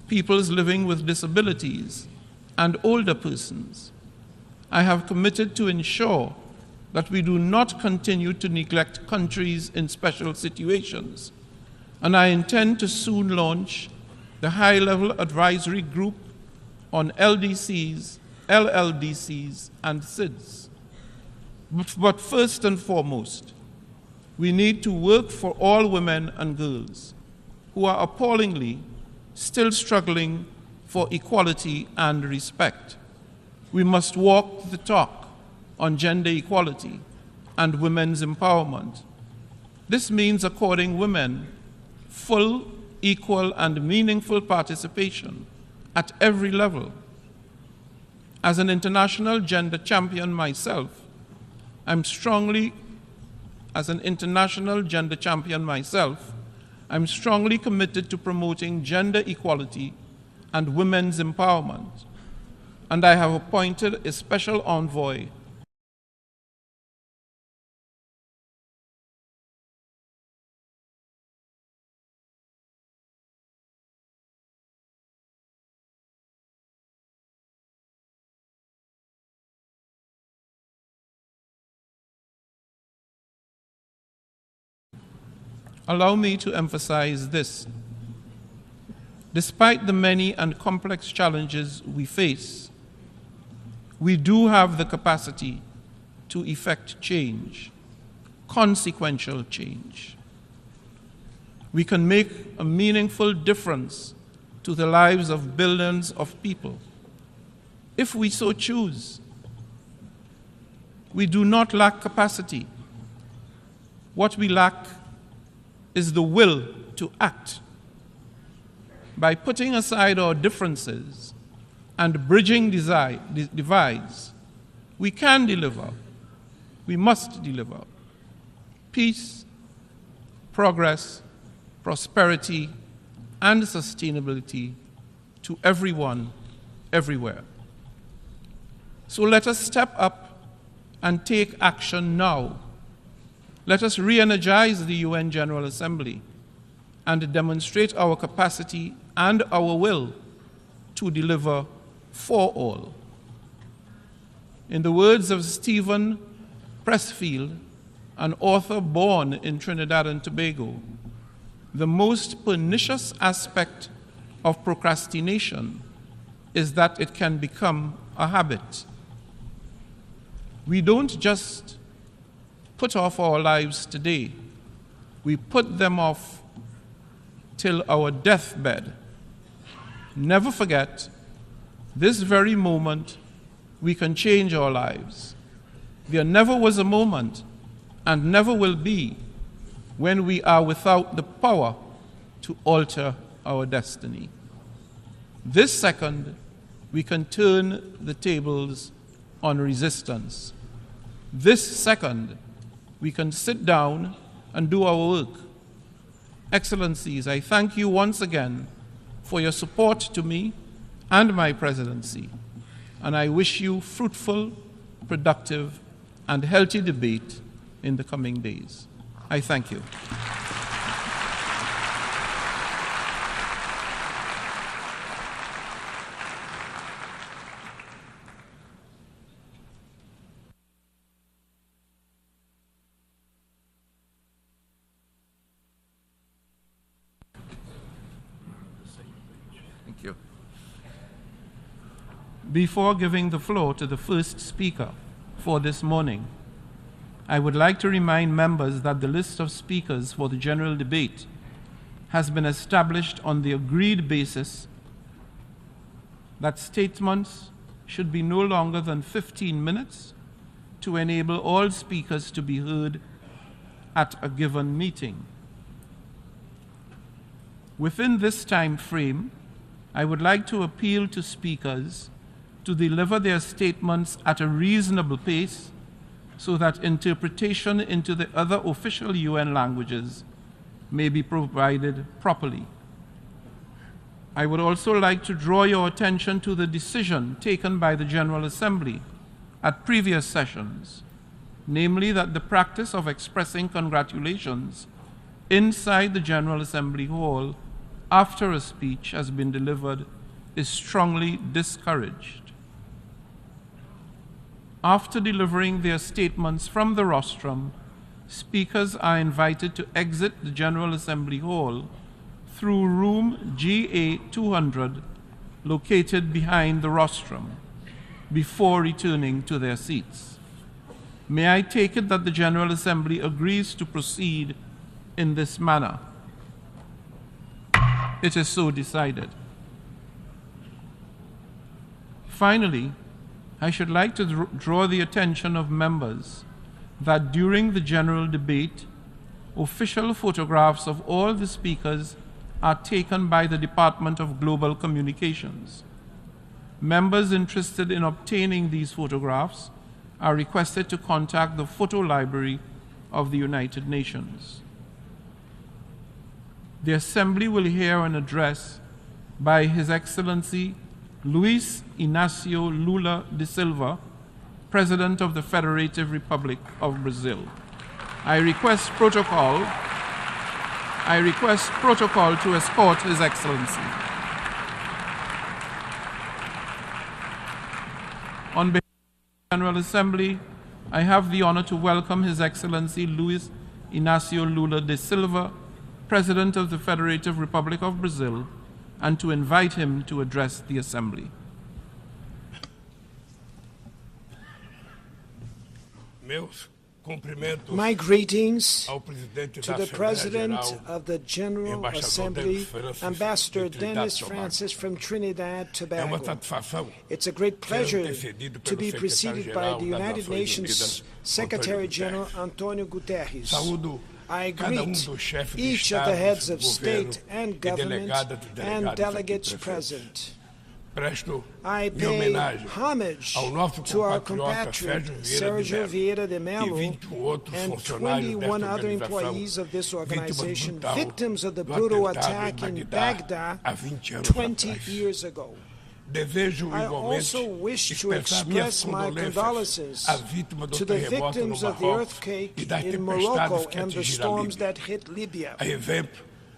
peoples living with disabilities, and older persons. I have committed to ensure that we do not continue to neglect countries in special situations, and I intend to soon launch the high-level advisory group on LDCs, LLDCs, and SIDS. But first and foremost, we need to work for all women and girls who are appallingly still struggling for equality and respect. We must walk the talk on gender equality and women's empowerment. This means according women full, equal, and meaningful participation at every level. As an international gender champion myself, I'm strongly committed to promoting gender equality and women's empowerment, and I have appointed a special envoy allow me to emphasize this. Despite the many and complex challenges we face, we do have the capacity to effect change, consequential change. We can make a meaningful difference to the lives of billions of people, if we so choose. We do not lack capacity. What we lack is the will to act. By putting aside our differences and bridging divides, we can deliver, we must deliver peace, progress, prosperity, and sustainability to everyone, everywhere. So let us step up and take action now. Let us re-energize the UN General Assembly and demonstrate our capacity and our will to deliver for all. In the words of Stephen Pressfield, an author born in Trinidad and Tobago, the most pernicious aspect of procrastination is that it can become a habit. We don't just put off our lives today, we put them off till our deathbed. Never forget, this very moment we can change our lives. There never was a moment, and never will be, when we are without the power to alter our destiny. This second, we can turn the tables on resistance. This second, we can sit down and do our work. Excellencies, I thank you once again for your support to me and my presidency, and I wish you fruitful, productive, and healthy debate in the coming days. I thank you. Thank you. Before giving the floor to the first speaker for this morning, I would like to remind members that the list of speakers for the general debate has been established on the agreed basis that statements should be no longer than 15 minutes to enable all speakers to be heard at a given meeting. Within this time frame, I would like to appeal to speakers to deliver their statements at a reasonable pace so that interpretation into the other official UN languages may be provided properly. I would also like to draw your attention to the decision taken by the General Assembly at previous sessions, namely that the practice of expressing congratulations inside the General Assembly Hall after a speech has been delivered is strongly discouraged. After delivering their statements from the rostrum, speakers are invited to exit the General Assembly Hall through room GA 200, located behind the rostrum, before returning to their seats. May I take it that the General Assembly agrees to proceed in this manner? It is so decided. Finally, I should like to draw the attention of members that during the general debate, official photographs of all the speakers are taken by the Department of Global Communications. Members interested in obtaining these photographs are requested to contact the Photo Library of the United Nations. The Assembly will hear an address by His Excellency Luis Inácio Lula da Silva, President of the Federative Republic of Brazil. I request protocol to escort His Excellency. On behalf of the General Assembly, I have the honor to welcome His Excellency Luis Inácio Lula da Silva, President of the Federative Republic of Brazil, and to invite him to address the Assembly. My greetings to the President of the General Assembly, Ambassador Dennis Francis from Trinidad, Tobago. It's a great pleasure to be preceded by the United Nations Secretary General Antonio Guterres. I greet each of the heads of state and government and delegates present. I pay homage to our compatriot Sergio Vieira de Mello and 21 other employees of this organization, victims of the brutal attack in Baghdad 20 years ago. I also wish to express my condolences to the victims of the earthquake in Morocco and the storms that hit Libya.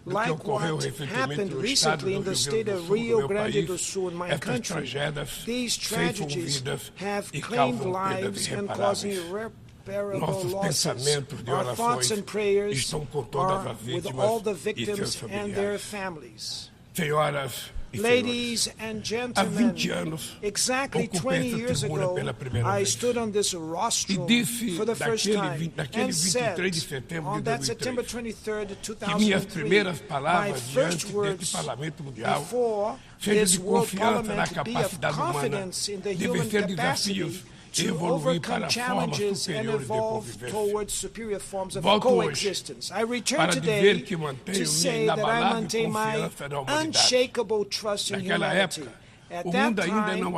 Like what happened recently in the state of Rio Grande do Sul in my country, these tragedies have claimed lives and caused irreparable losses. Our thoughts and prayers are with all the victims and their families. Ladies and gentlemen, exactly 20 years ago, I stood on this rostrum for the first time and said, on that September 23rd, 2003, my first words before this World Parliament to be of confidence in the human capacity to overcome challenges and evolve towards superior forms of coexistence. I return today to say that I maintain my unshakable trust in humanity. At that time, the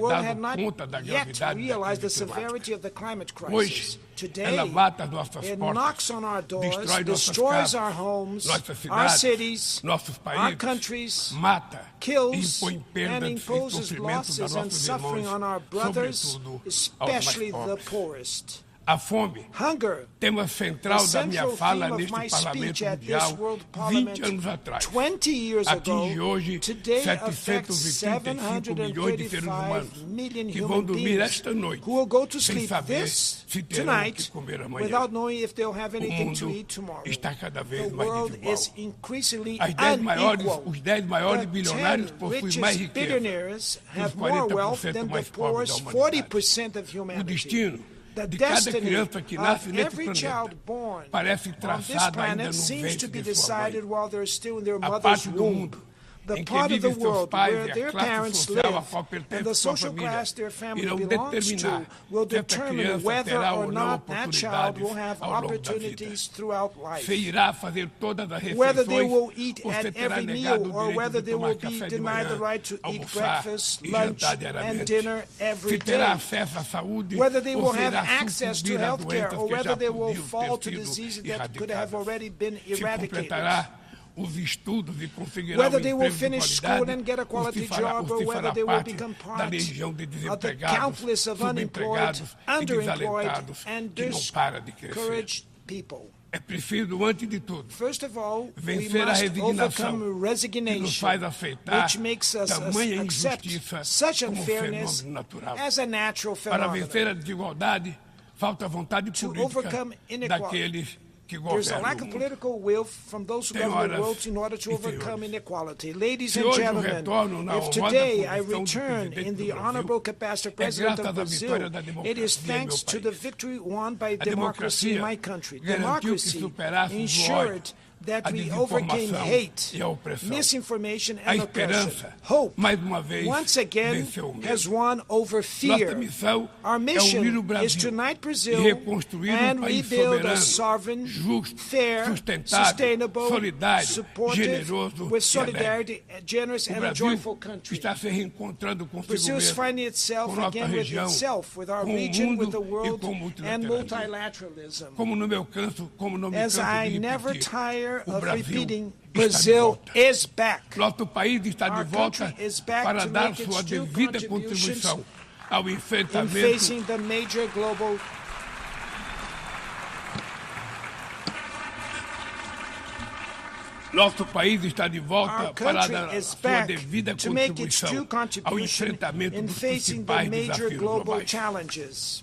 world had not yet realized the severity of the climate crisis. Today, it knocks on our doors, destroys our homes, our cities, our countries, kills and imposes losses and suffering on our brothers, especially the poorest. Hunger, the central theme of my speech at this World Parliament 20 years ago, today affects 735 million human beings who will go to sleep tonight without knowing if they'll have anything to eat tomorrow. The world is increasingly unequal. The 10 richest billionaires have more wealth than the poorest 40% of humanity. The destiny of every child born on this planet seems to be decided while they're still in their mother's womb. The part of the world where their parents live and the social class their family belongs to will determine whether or not that child will have opportunities throughout life. Whether they will eat at every meal or whether they will be denied the right to eat breakfast, lunch, and dinner every day. Whether they will have access to health care or whether they will fall to diseases that could have already been eradicated. Whether they will finish school and get a quality job or whether they will become part of the countless of unemployed, underemployed, and discouraged people. First of all, we must overcome resignation, which makes us accept such unfairness as a natural phenomenon. To overcome inequality, there's a lack of political will from those who govern the world in order to overcome inequality. Ladies and gentlemen, if today I return in the honorable capacity of President of Brazil, it is thanks to the victory won by democracy in my country. Democracy ensured that we overcame hate, misinformation, and oppression. Hope, once again, has won over fear. Our mission is to unite Brazil and rebuild a sovereign, fair, sustainable, supportive, with solidarity, generous, and a joyful country. Brazil is finding itself again with itself, with our region, with the world, and multilateralism. As I never tire of repeating, Brazil is back. Our country is back to make its due contributions in facing the major global Nosso país está de volta para dar is sua back devida to make its contribuição due ao contribution enfrentamento in dos facing the principais major desafios global globais. challenges.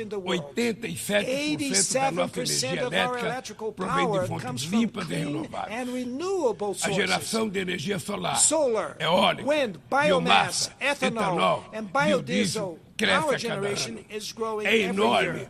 in the world. 87% of our electrical power comes from clean and renewable A geração sources. de energia solar, Solar, eólica, wind, biomass, biomassa, ethanol, and biodiesel. cresce Our a cada generation ano. is growing É every enorme year.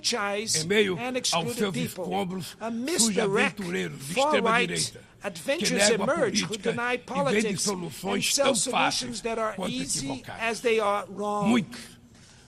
disenfranchise em meio and aos excluded seus people. escombros, Amidst surge the wreck, aventureiros de far-right extrema-direita que adventurers negam a emerge who política deny e vendem politics and soluções sell tão solutions fáceis that are quanto easy equivocadas. as they are wrong. Muitos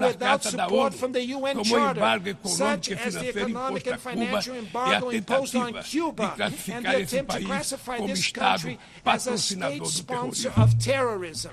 na without Carta da support ONU, from the UN como o Charter, embargo econômico such e as the financeiro economic imposto a and Cuba financial e a embargo imposed on tentativa Cuba, de and classificar the esse attempt to país classify como this Estado country as a patrocinador state do sponsor terrorismo. of terrorism.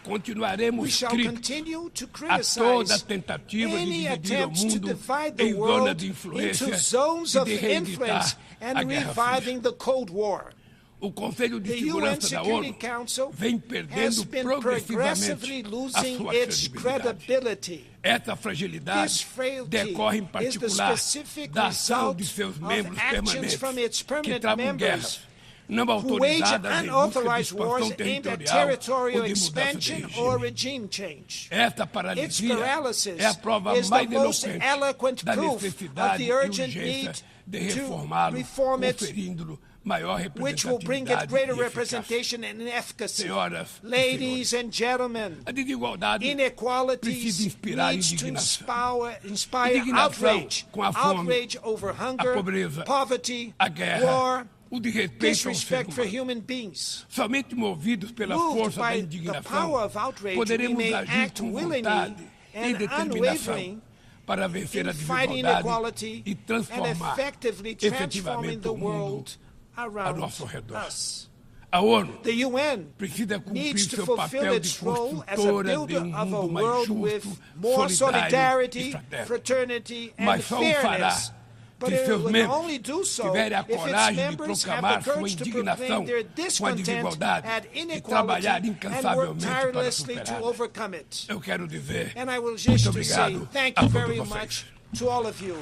continuaremos We shall críticos continue to a toda criticize tentativa de any dividir o attempts to mundo divide em the zona world de influência into zones e of de influence reeditar and a Guerra reviving Fria. the Cold War. O Conselho de The UN Segurança da Security ONU Council vem has perdendo been progressivamente progressively a losing sua its credibilidade. credibility. Essa fragilidade This frailty decorre em is the particular specific da ação result de seus of membros actions from its permanentes que permanent travam members guerras não who wage autorizadas em busca de unauthorized wars expansão aimed at territorial territorial ou de mudança de expansion regime. or regime change. Esta Its paralisia paralysis é a prova is the mais most eloquente eloquent da proof of necessidade the e urgent urgência need de to reformá-lo, reform it, conferindo-lhe maior which will bring it greater representatividade e eficácia. representation and efficacy. Senhoras e Ladies and gentlemen, A desigualdade inequality precisa inspirar needs to indignação. inspire Indignação outrage. com a fome, Outrage over hunger, a pobreza, poverty, a guerra, war, o desrespeito ao ser disrespect for humano. human beings. Somente movidos pela Moved força da by the indignação, power of outrage, we poderemos may agir act com willingly vontade e and determinação unwavering para vencer a in fighting desigualdade inequality e and transformar effectively transforming efetivamente the o mundo world a around nosso redor. us. A ONU The UN precisa cumprir needs to seu fulfill papel de its role as a construtora de builder of a mundo mais world justo, with more solidário e solidarity, fraterno. fraternity, and Mas só o fará fairness. But se it seus will membros only do so tiverem a if its coragem de members have proclamar the sua courage to indignação proclaim their com a discontent desigualdade at e inequality trabalhar and work incansavelmente para tirelessly to superá-la. overcome it. Eu quero dizer And I will muito just to say obrigado thank a you todos very vocês. much to all of you.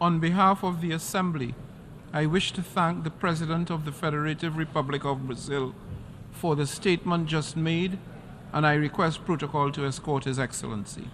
On behalf of the Assembly, I wish to thank the President of the Federative Republic of Brazil for the statement just made, and I request protocol to escort His Excellency.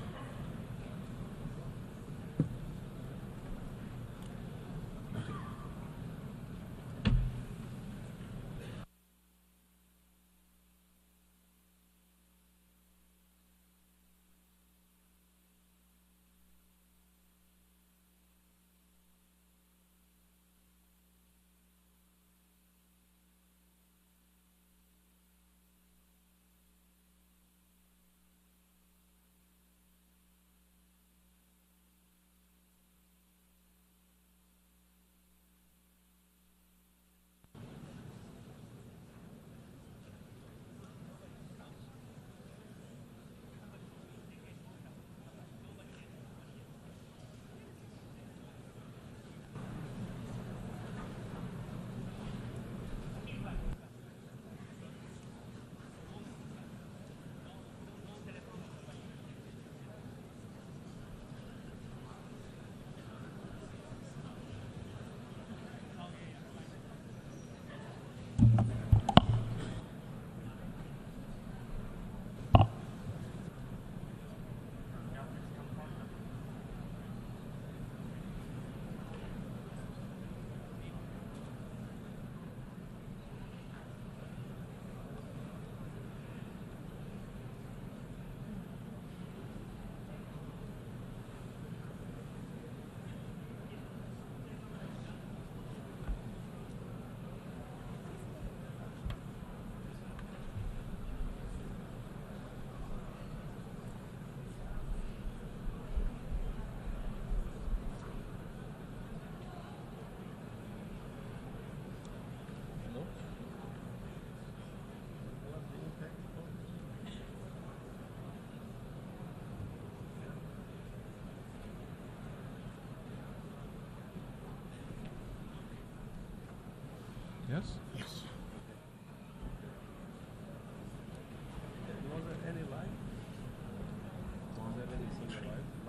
Yes? Yes.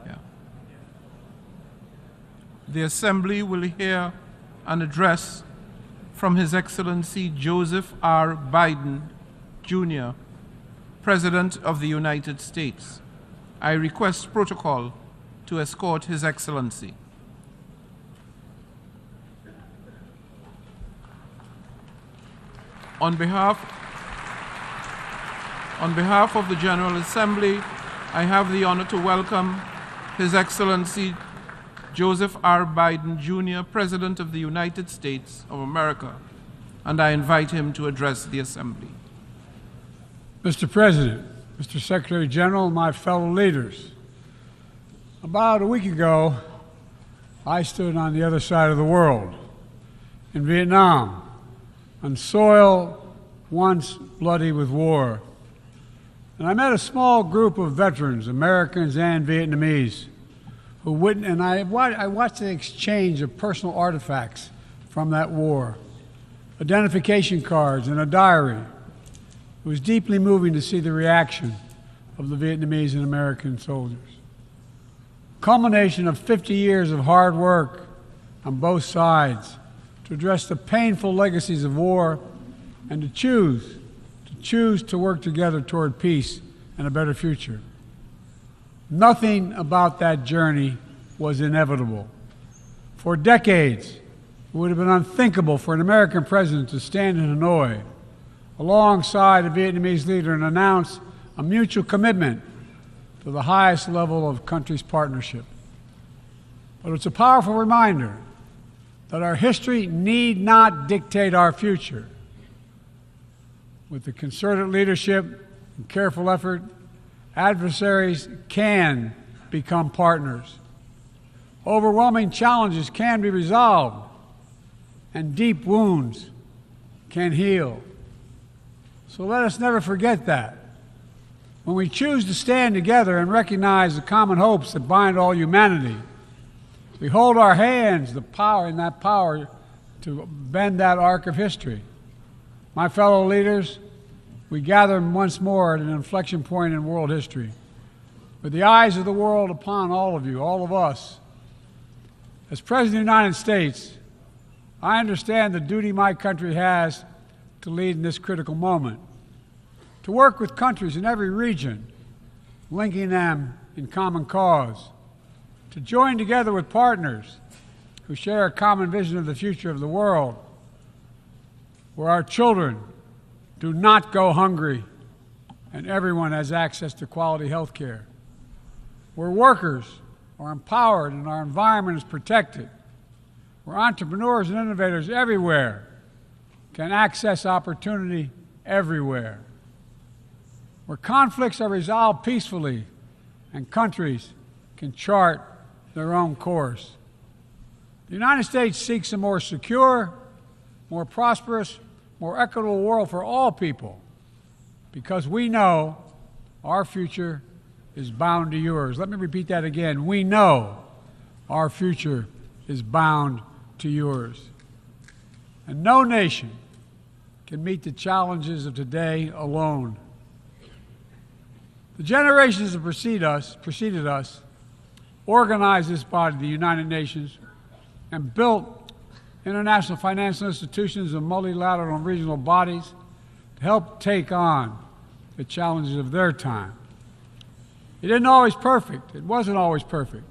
Yeah. The Assembly will hear an address from His Excellency Joseph R. Biden, Jr., President of the United States. I request protocol to escort His Excellency. On behalf of the General Assembly, I have the honor to welcome His Excellency Joseph R. Biden, Jr., President of the United States of America, and I invite him to address the Assembly. Mr. President, Mr. Secretary General, my fellow leaders. About a week ago, I stood on the other side of the world, in Vietnam, on soil once bloody with war. And I met a small group of veterans, Americans and Vietnamese, who witnessed, and I watched the exchange of personal artifacts from that war, identification cards and a diary. It was deeply moving to see the reaction of the Vietnamese and American soldiers. Culmination of 50 years of hard work on both sides to address the painful legacies of war and to choose to work together toward peace and a better future. Nothing about that journey was inevitable. For decades, it would have been unthinkable for an American president to stand in Hanoi alongside a Vietnamese leader and announce a mutual commitment to the highest level of country's partnership. But it's a powerful reminder that our history need not dictate our future. With the concerted leadership and careful effort, adversaries can become partners. Overwhelming challenges can be resolved, and deep wounds can heal. So let us never forget that. When we choose to stand together and recognize the common hopes that bind all humanity, we hold our hands the power to bend that arc of history. My fellow leaders, we gather once more at an inflection point in world history, with the eyes of the world upon all of you, all of us. As President of the United States, I understand the duty my country has to lead in this critical moment, to work with countries in every region, linking them in common cause, to join together with partners who share a common vision of the future of the world, where our children do not go hungry and everyone has access to quality health care, where workers are empowered and our environment is protected, where entrepreneurs and innovators everywhere can access opportunity everywhere, where conflicts are resolved peacefully and countries can chart their own course. The United States seeks a more secure, more prosperous, more equitable world for all people, because we know our future is bound to yours. Let me repeat that again. We know our future is bound to yours. And no nation can meet the challenges of today alone. The generations that preceded us organized this body, the United Nations, and built international financial institutions and multilateral and regional bodies to help take on the challenges of their time. It wasn't always perfect.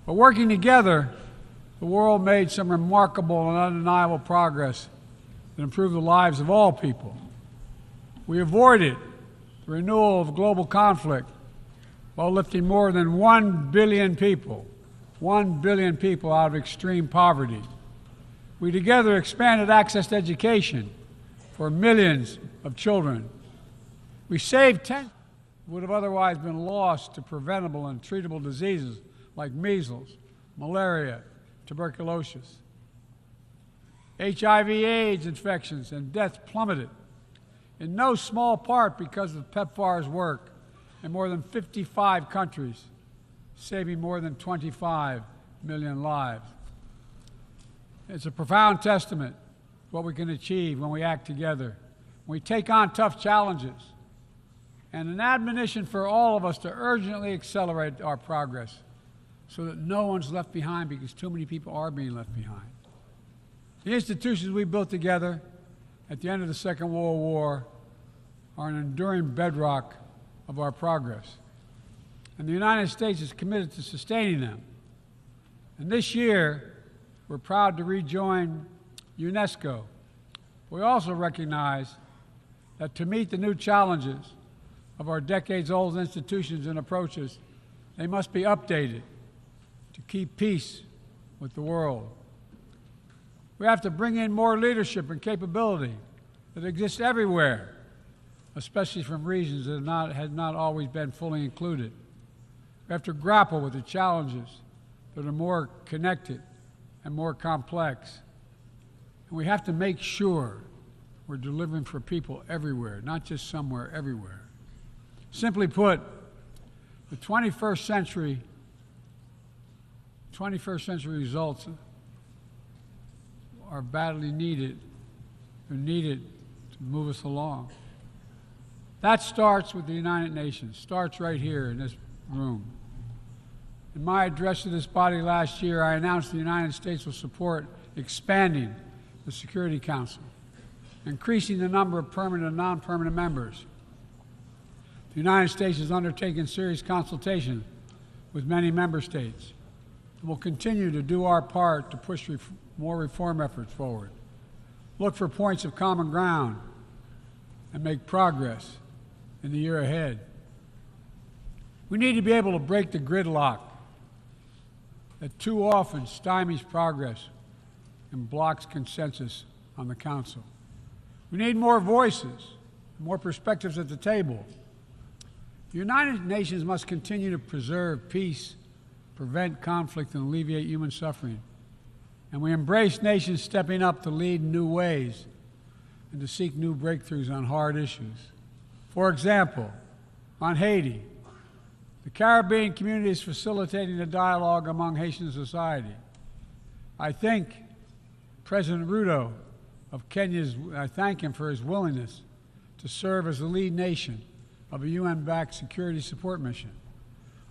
But working together, the world made some remarkable and undeniable progress that improved the lives of all people. We avoided the renewal of global conflict while lifting more than 1 billion people out of extreme poverty. We together expanded access to education for millions of children. We saved tens would have otherwise been lost to preventable and treatable diseases like measles, malaria, tuberculosis. HIV/AIDS infections and deaths plummeted, in no small part because of PEPFAR's work in more than 55 countries, saving more than 25 million lives. It's a profound testament to what we can achieve when we act together, when we take on tough challenges, and an admonition for all of us to urgently accelerate our progress so that no one's left behind, because too many people are being left behind. The institutions we built together at the end of the Second World War are an enduring bedrock of our progress. And the United States is committed to sustaining them. And this year, we're proud to rejoin UNESCO. We also recognize that to meet the new challenges of our decades-old institutions and approaches, they must be updated to keep peace with the world. We have to bring in more leadership and capability that exists everywhere especially from regions that had not always been fully included. We have to grapple with the challenges that are more connected and more complex. And we have to make sure we're delivering for people everywhere, not just somewhere, everywhere. Simply put, the 21st century results are badly needed. They're needed to move us along. That starts with the United Nations, starts right here in this room. In my address to this body last year, I announced the United States will support expanding the Security Council, increasing the number of permanent and non-permanent members. The United States has undertaken serious consultation with many member states and will continue to do our part to push more reform efforts forward, look for points of common ground, and make progress in the year ahead. We need to be able to break the gridlock that too often stymies progress and blocks consensus on the Council. We need more voices, more perspectives at the table. The United Nations must continue to preserve peace, prevent conflict, and alleviate human suffering. And we embrace nations stepping up to lead in new ways and to seek new breakthroughs on hard issues. For example, on Haiti, the Caribbean community is facilitating a dialogue among Haitian society. I thank President Ruto of Kenya, I thank him for his willingness to serve as the lead nation of a UN-backed security support mission.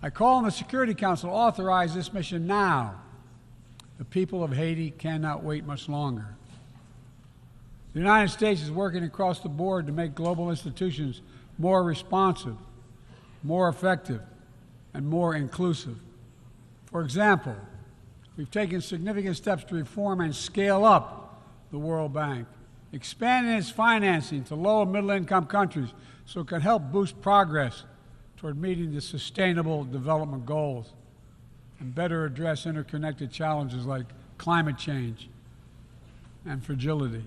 I call on the Security Council to authorize this mission now. The people of Haiti cannot wait much longer. The United States is working across the board to make global institutions more responsive, more effective, and more inclusive. For example, we've taken significant steps to reform and scale up the World Bank, expanding its financing to low and middle-income countries so it can help boost progress toward meeting the Sustainable Development Goals and better address interconnected challenges like climate change and fragility.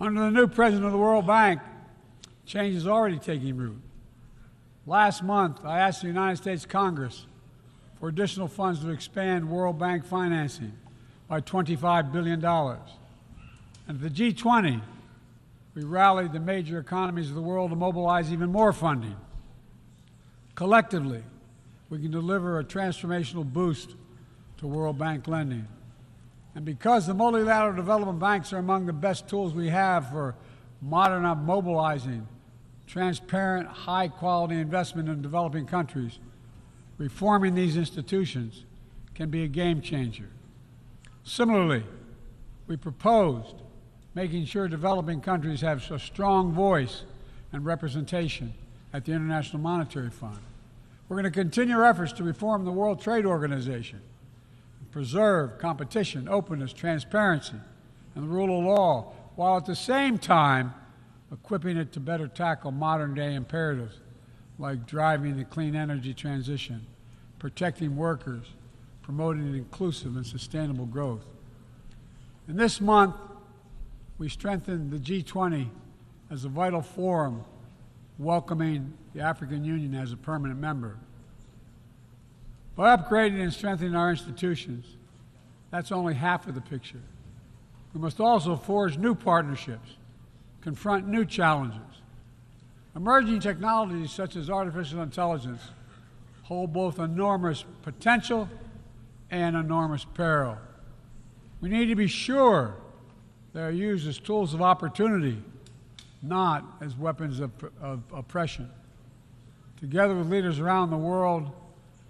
Under the new president of the World Bank, change is already taking root. Last month, I asked the United States Congress for additional funds to expand World Bank financing by $25 billion. And at the G20, we rallied the major economies of the world to mobilize even more funding. Collectively, we can deliver a transformational boost to World Bank lending. And because the multilateral development banks are among the best tools we have for mobilizing transparent, high-quality investment in developing countries, reforming these institutions can be a game changer. Similarly, we proposed making sure developing countries have a strong voice and representation at the International Monetary Fund. We're going to continue our efforts to reform the World Trade Organization, preserve competition, openness, transparency, and the rule of law, while at the same time equipping it to better tackle modern-day imperatives like driving the clean energy transition, protecting workers, promoting inclusive and sustainable growth. And this month, we strengthened the G20 as a vital forum, welcoming the African Union as a permanent member. By upgrading and strengthening our institutions, that's only half of the picture. We must also forge new partnerships, confront new challenges. Emerging technologies such as artificial intelligence hold both enormous potential and enormous peril. We need to be sure they are used as tools of opportunity, not as weapons of oppression. Together with leaders around the world,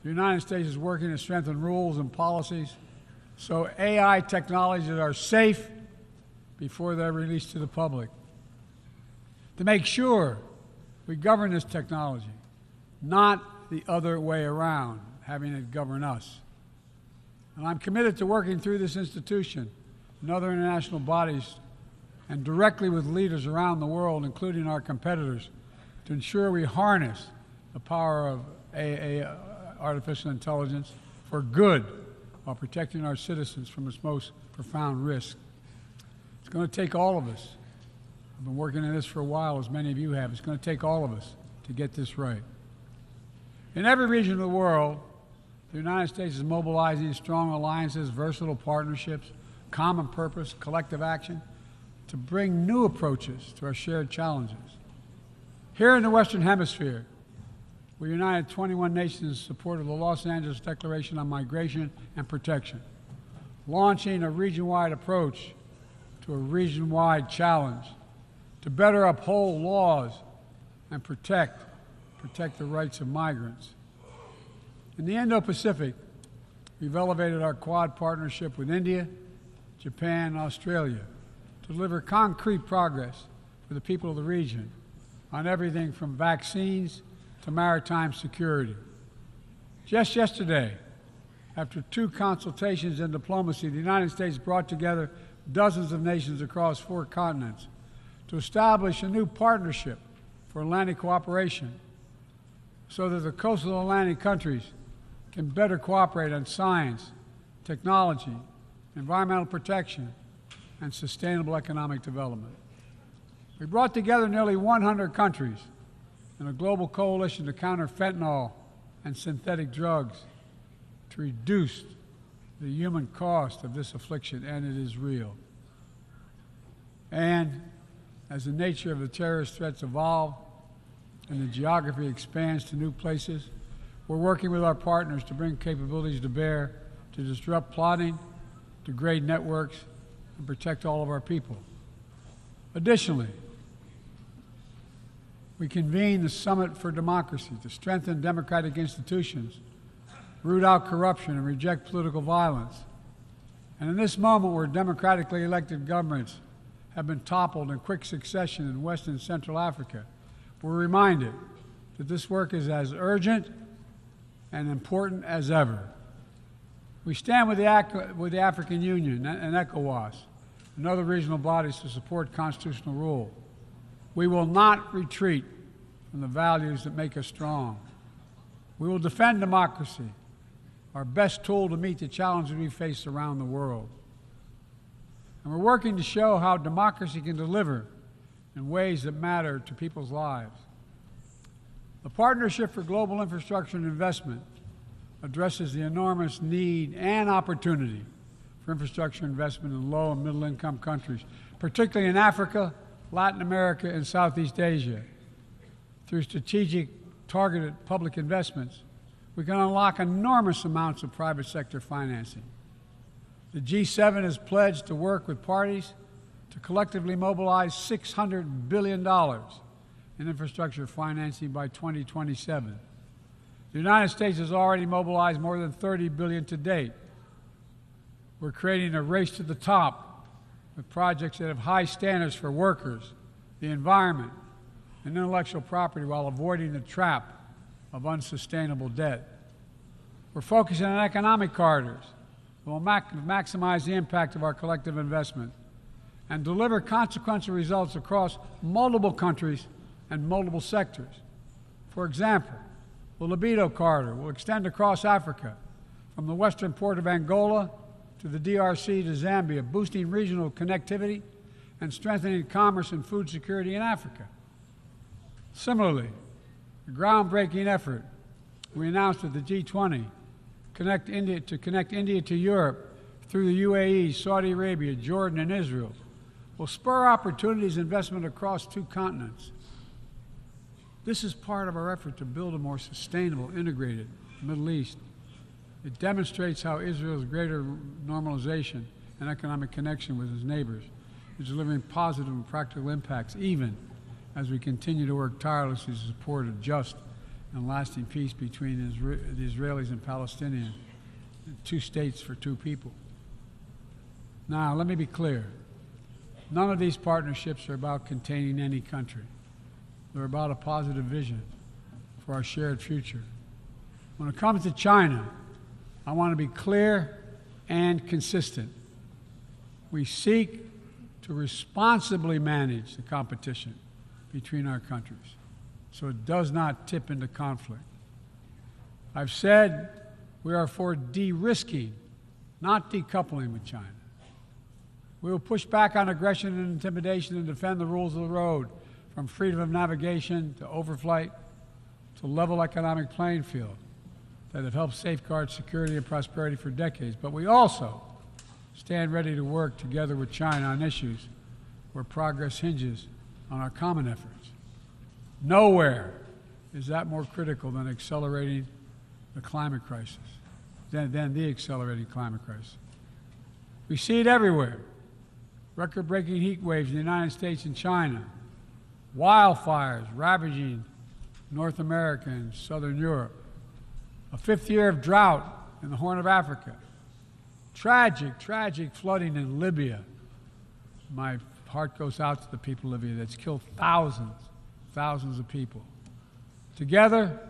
the United States is working to strengthen rules and policies so AI technologies are safe before they're released to the public. To make sure we govern this technology, not the other way around, having it govern us. And I'm committed to working through this institution and other international bodies and directly with leaders around the world, including our competitors, to ensure we harness the power of artificial intelligence for good while protecting our citizens from its most profound risk. It's going to take all of us, I've been working on this for a while, as many of you have. It's going to take all of us to get this right. In every region of the world, the United States is mobilizing strong alliances, versatile partnerships, common purpose, collective action to bring new approaches to our shared challenges. Here in the Western Hemisphere, we united 21 nations in support of the Los Angeles Declaration on Migration and Protection, launching a region-wide approach to a region-wide challenge to better uphold laws and protect the rights of migrants. In the Indo-Pacific, we've elevated our Quad partnership with India, Japan, and Australia to deliver concrete progress for the people of the region on everything from vaccines to maritime security. Just yesterday, after 2 consultations in diplomacy, the United States brought together dozens of nations across 4 continents to establish a new partnership for Atlantic cooperation so that the coastal Atlantic countries can better cooperate on science, technology, environmental protection, and sustainable economic development. We brought together nearly 100 countries in a global coalition to counter fentanyl and synthetic drugs to reduce the human cost of this affliction, and it is real. And as the nature of the terrorist threats evolve and the geography expands to new places, we're working with our partners to bring capabilities to bear to disrupt plotting, degrade networks, and protect all of our people. Additionally, we convened the Summit for Democracy to strengthen democratic institutions, root out corruption, and reject political violence. And in this moment where democratically elected governments have been toppled in quick succession in West and Central Africa, we're reminded that this work is as urgent and important as ever. We stand with the African Union and ECOWAS and other regional bodies to support constitutional rule. We will not retreat from the values that make us strong. We will defend democracy, our best tool to meet the challenges we face around the world. And we're working to show how democracy can deliver in ways that matter to people's lives. The Partnership for Global Infrastructure and Investment addresses the enormous need and opportunity for infrastructure investment in low and middle income countries, particularly in Africa, Latin America, and Southeast Asia. Through strategic, targeted public investments, we can unlock enormous amounts of private sector financing. The G7 has pledged to work with parties to collectively mobilize $600 billion in infrastructure financing by 2027. The United States has already mobilized more than $30 billion to date. We're creating a race to the top with projects that have high standards for workers, the environment, and intellectual property while avoiding the trap of unsustainable debt. We're focusing on economic corridors that will maximize the impact of our collective investment and deliver consequential results across multiple countries and multiple sectors. For example, the Libido Corridor will extend across Africa from the western port of Angola to the DRC to Zambia, boosting regional connectivity and strengthening commerce and food security in Africa. Similarly, the groundbreaking effort we announced at the G20 to connect India to Europe through the UAE, Saudi Arabia, Jordan, and Israel will spur opportunities and investment across 2 continents. This is part of our effort to build a more sustainable, integrated Middle East. It demonstrates how Israel's greater normalization and economic connection with its neighbors is delivering positive and practical impacts, even as we continue to work tirelessly to support a just and lasting peace between the Israelis and Palestinians, 2 states for 2 people. Now, let me be clear. None of these partnerships are about containing any country. They're about a positive vision for our shared future. When it comes to China, I want to be clear and consistent. We seek to responsibly manage the competition between our countries so it does not tip into conflict. I've said we are for de-risking, not decoupling with China. We will push back on aggression and intimidation and defend the rules of the road, from freedom of navigation to overflight to level economic playing field that have helped safeguard security and prosperity for decades. But we also stand ready to work together with China on issues where progress hinges on our common efforts. Nowhere is that more critical than accelerating the climate crisis, than the accelerating climate crisis. We see it everywhere. Record-breaking heat waves in the United States and China, wildfires ravaging North America and Southern Europe, a fifth year of drought in the Horn of Africa, tragic flooding in Libya. My heart goes out to the people of Libya. That's killed thousands of people. Together,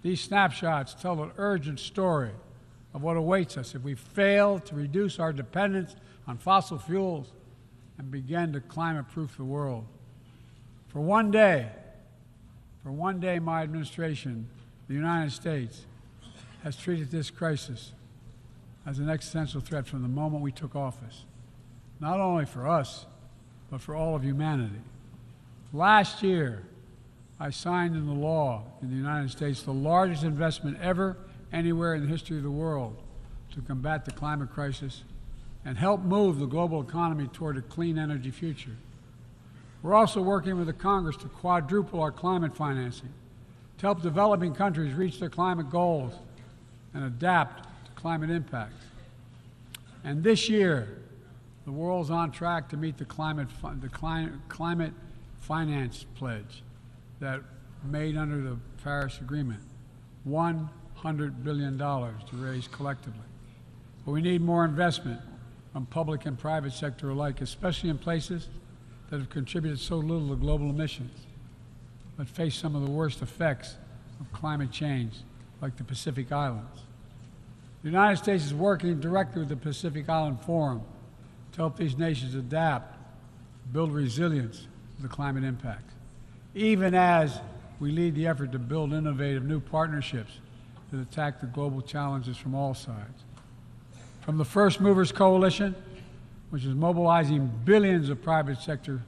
these snapshots tell an urgent story of what awaits us if we fail to reduce our dependence on fossil fuels and begin to climate-proof the world. For one day, my administration, the United States, has treated this crisis as an existential threat from the moment we took office, not only for us, but for all of humanity. Last year, I signed into law in the United States the largest investment ever anywhere in the history of the world to combat the climate crisis and help move the global economy toward a clean energy future. We're also working with the Congress to quadruple our climate financing to help developing countries reach their climate goals and adapt to climate impacts. And this year, the world's on track to meet the climate finance pledge that made under the Paris Agreement, $100 billion to raise collectively. But we need more investment from public and private sector alike, especially in places that have contributed so little to global emissions, but face some of the worst effects of climate change, like the Pacific Islands. The United States is working directly with the Pacific Island Forum to help these nations adapt, build resilience to the climate impacts, even as we lead the effort to build innovative new partnerships that attack the global challenges from all sides. From the First Movers Coalition, which is mobilizing billions of private sector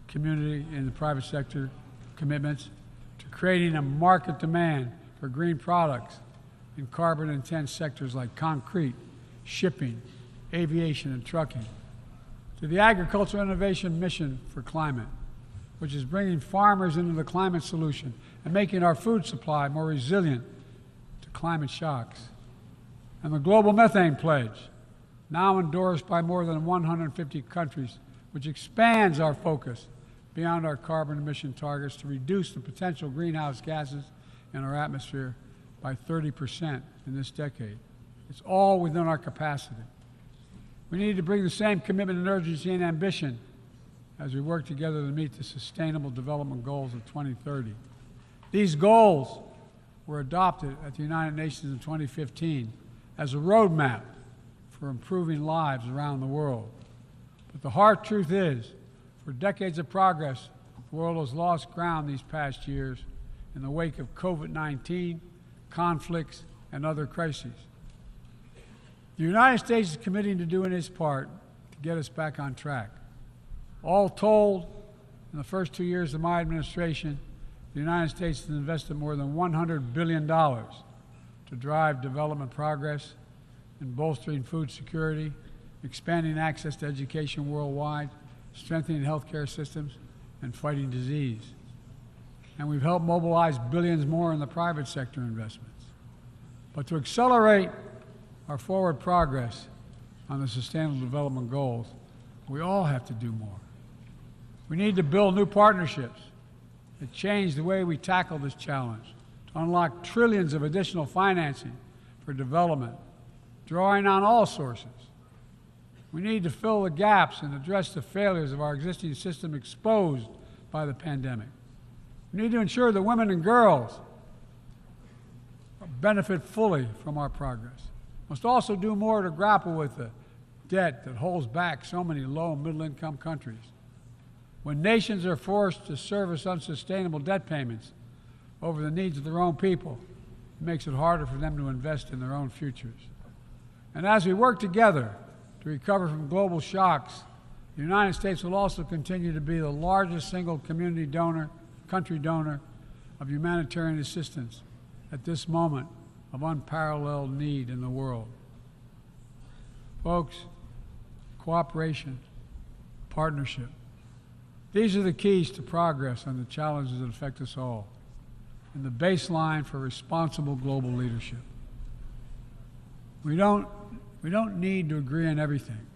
community and the private sector commitments, to creating a market demand for green products in carbon-intense sectors like concrete, shipping, aviation, and trucking, to the Agricultural Innovation Mission for Climate, which is bringing farmers into the climate solution and making our food supply more resilient to climate shocks, and the Global Methane Pledge, now endorsed by more than 150 countries, which expands our focus beyond our carbon emission targets to reduce the potential greenhouse gases in our atmosphere by 30% in this decade. It's all within our capacity. We need to bring the same commitment and urgency and ambition as we work together to meet the Sustainable Development Goals of 2030. These goals were adopted at the United Nations in 2015 as a roadmap for improving lives around the world. But the hard truth is, for decades of progress, the world has lost ground these past years in the wake of COVID-19, conflicts, and other crises. The United States is committing to doing its part to get us back on track. All told, in the first 2 years of my administration, the United States has invested more than $100 billion to drive development progress in bolstering food security, expanding access to education worldwide, strengthening healthcare systems, and fighting disease. And we've helped mobilize billions more in the private sector investments. But to accelerate our forward progress on the Sustainable Development Goals, we all have to do more. We need to build new partnerships that change the way we tackle this challenge, to unlock trillions of additional financing for development, drawing on all sources. We need to fill the gaps and address the failures of our existing system exposed by the pandemic. We need to ensure that women and girls benefit fully from our progress. We must also do more to grapple with the debt that holds back so many low and middle-income countries. When nations are forced to service unsustainable debt payments over the needs of their own people, it makes it harder for them to invest in their own futures. And as we work together to recover from global shocks The United States will also continue to be the largest single country donor of humanitarian assistance at this moment of unparalleled need in the world. Folks, cooperation, partnership, these are the keys to progress on the challenges that affect us all, and the baseline for responsible global leadership. We don't need to agree on everything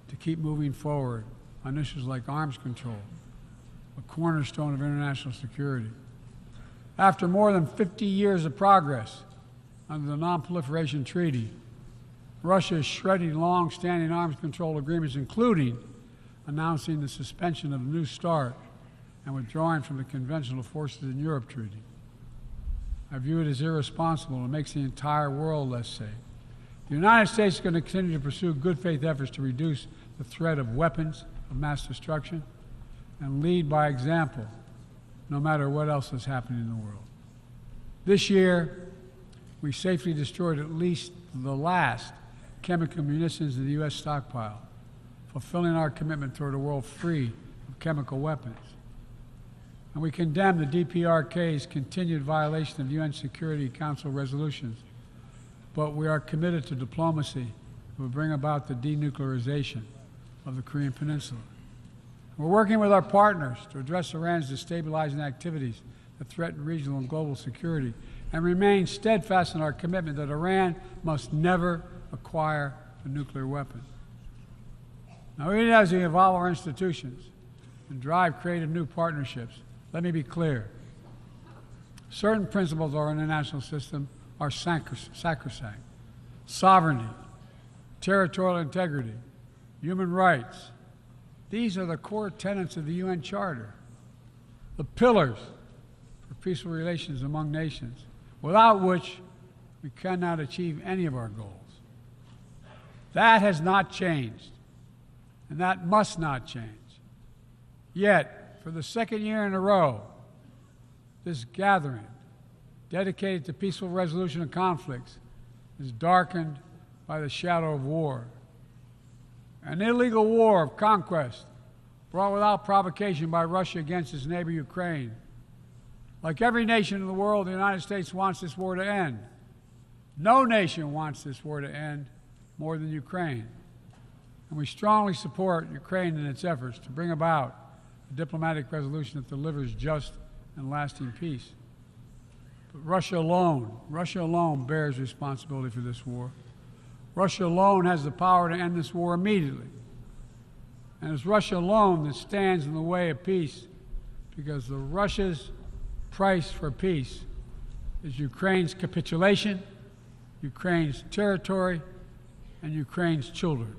to keep moving forward on issues like arms control, a cornerstone of international security. After more than 50 years of progress under the Non-Proliferation Treaty, Russia is shredding long-standing arms control agreements, including announcing the suspension of the New START and withdrawing from the Conventional Forces in Europe Treaty. I view it as irresponsible and makes the entire world less safe. The United States is going to continue to pursue good faith efforts to reduce the threat of weapons of mass destruction and lead by example, no matter what else is happening in the world. This year, we safely destroyed at least the last chemical munitions in the U.S. stockpile, fulfilling our commitment toward a world free of chemical weapons. And we condemn the DPRK's continued violation of UN Security Council resolutions, but we are committed to diplomacy that will bring about the denuclearization of the Korean Peninsula. We're working with our partners to address Iran's destabilizing activities that threaten regional and global security, and remain steadfast in our commitment that Iran must never acquire a nuclear weapon. Now, even as we evolve our institutions and drive creative new partnerships, let me be clear. Certain principles of our international system are sacrosanct. Sovereignty, territorial integrity, human rights. These are the core tenets of the UN Charter, the pillars for peaceful relations among nations, without which we cannot achieve any of our goals. That has not changed, and that must not change. Yet, for the second year in a row, this gathering, dedicated to peaceful resolution of conflicts, is darkened by the shadow of war. An illegal war of conquest brought without provocation by Russia against its neighbor Ukraine. Like every nation in the world, the United States wants this war to end. No nation wants this war to end more than Ukraine. And we strongly support Ukraine in its efforts to bring about a diplomatic resolution that delivers just and lasting peace. But Russia alone bears responsibility for this war. Russia alone has the power to end this war immediately. And it's Russia alone that stands in the way of peace, because Russia's price for peace is Ukraine's capitulation, Ukraine's territory, and Ukraine's children.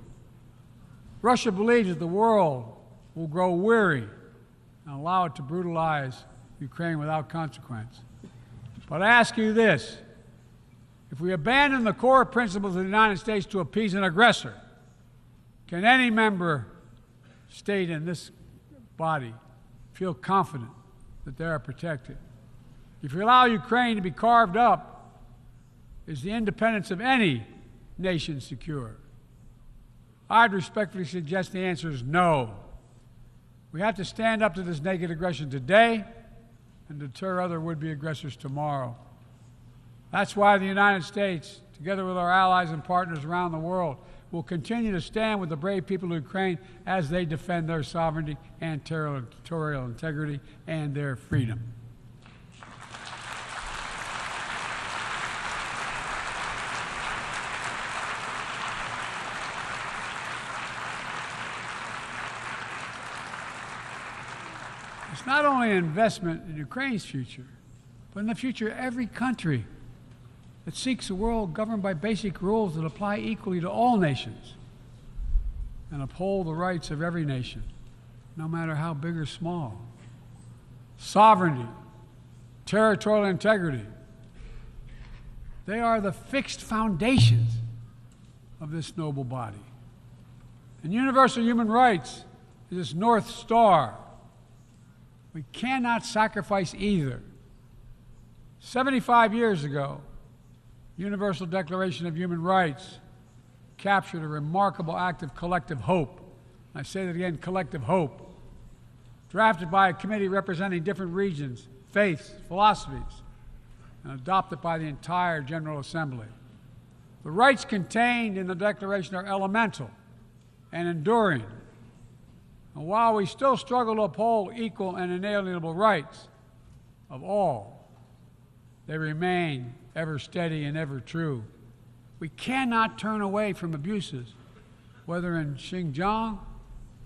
Russia believes that the world will grow weary and allow it to brutalize Ukraine without consequence. But I ask you this: if we abandon the core principles of the United States to appease an aggressor, can any member state in this body feel confident that they are protected? If we allow Ukraine to be carved up, is the independence of any nation secure? I'd respectfully suggest the answer is no. We have to stand up to this naked aggression today and deter other would-be aggressors tomorrow. That's why the United States, together with our allies and partners around the world, will continue to stand with the brave people of Ukraine as they defend their sovereignty and territorial integrity and their freedom. It's not only an investment in Ukraine's future, but in the future of every country that seeks a world governed by basic rules that apply equally to all nations and uphold the rights of every nation, no matter how big or small. Sovereignty, territorial integrity, they are the fixed foundations of this noble body. And universal human rights is its North Star. We cannot sacrifice either. 75 years ago, Universal Declaration of Human Rights captured a remarkable act of collective hope, I say that again, collective hope, drafted by a committee representing different regions, faiths, philosophies, and adopted by the entire General Assembly. The rights contained in the Declaration are elemental and enduring. And while we still struggle to uphold equal and inalienable rights of all, they remain ever steady and ever true. We cannot turn away from abuses, whether in Xinjiang,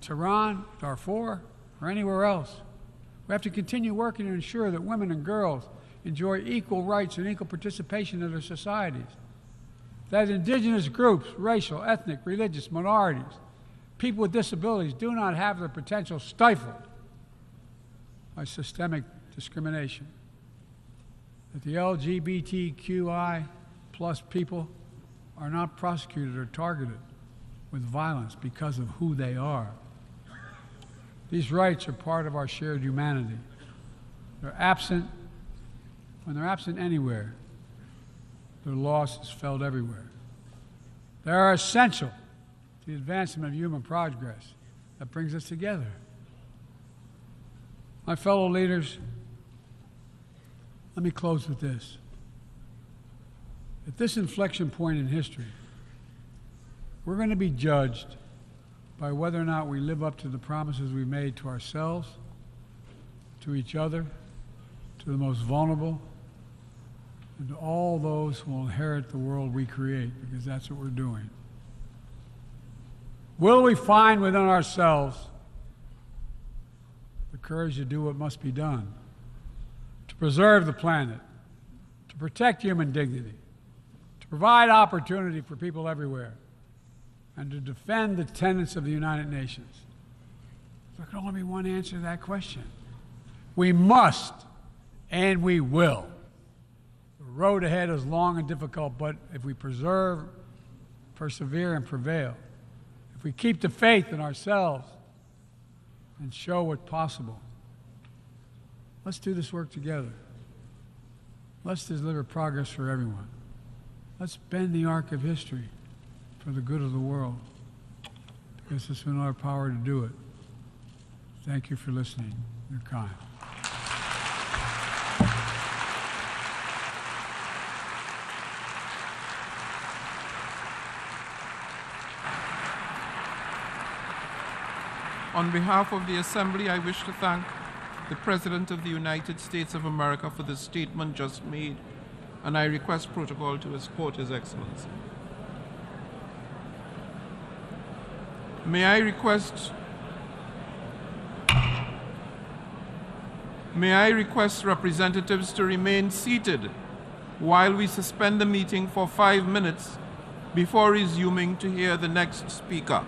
Tehran, Darfur, or anywhere else. We have to continue working to ensure that women and girls enjoy equal rights and equal participation in their societies, that indigenous groups, racial, ethnic, religious minorities, people with disabilities do not have their potential stifled by systemic discrimination, that the LGBTQI plus people are not prosecuted or targeted with violence because of who they are. These rights are part of our shared humanity. They're absent. When they're absent anywhere, their loss is felt everywhere. They are essential to the advancement of human progress that brings us together. My fellow leaders, let me close with this. At this inflection point in history, we're going to be judged by whether or not we live up to the promises we made to ourselves, to each other, to the most vulnerable, and to all those who will inherit the world we create, because that's what we're doing. Will we find within ourselves the courage to do what must be done, to preserve the planet, to protect human dignity, to provide opportunity for people everywhere, and to defend the tenets of the United Nations? There can only be one answer to that question. We must, and we will. The road ahead is long and difficult, but if we persevere, and prevail, if we keep the faith in ourselves and show what's possible, let's do this work together. Let's deliver progress for everyone. Let's bend the arc of history for the good of the world, because it's in our power to do it. Thank you for listening. You're kind. On behalf of the Assembly, I wish to thank the President of the United States of America for the statement just made, and I request protocol to escort His Excellency. May I request representatives to remain seated while we suspend the meeting for 5 minutes before resuming to hear the next speaker.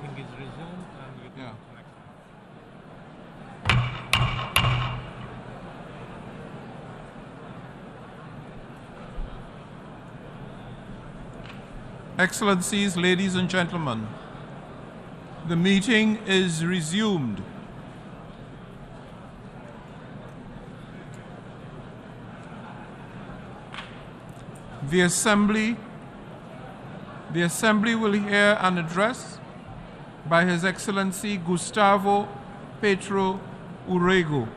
Meeting is resumed and we go to next. Excellencies, ladies and gentlemen, the meeting is resumed. The Assembly will hear an address by His Excellency Gustavo Petro Urrego,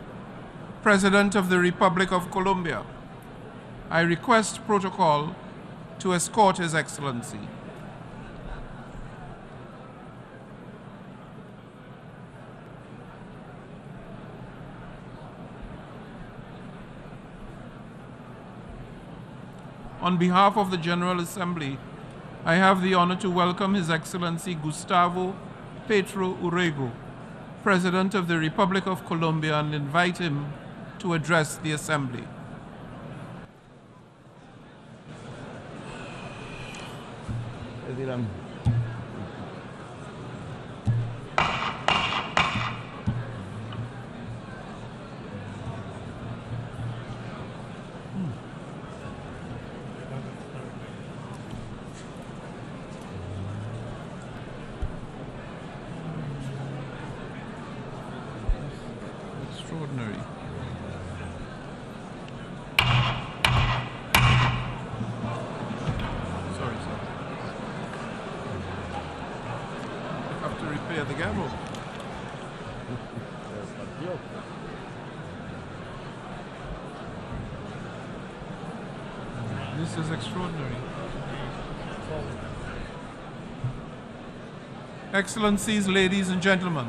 President of the Republic of Colombia. I request protocol to escort His Excellency. On behalf of the General Assembly, I have the honor to welcome His Excellency Gustavo Petro Urrego, President of the Republic of Colombia, and invite him to address the Assembly. Extraordinary. Sorry, sir. I have to repair the gavel. This is extraordinary. Excellencies, ladies and gentlemen,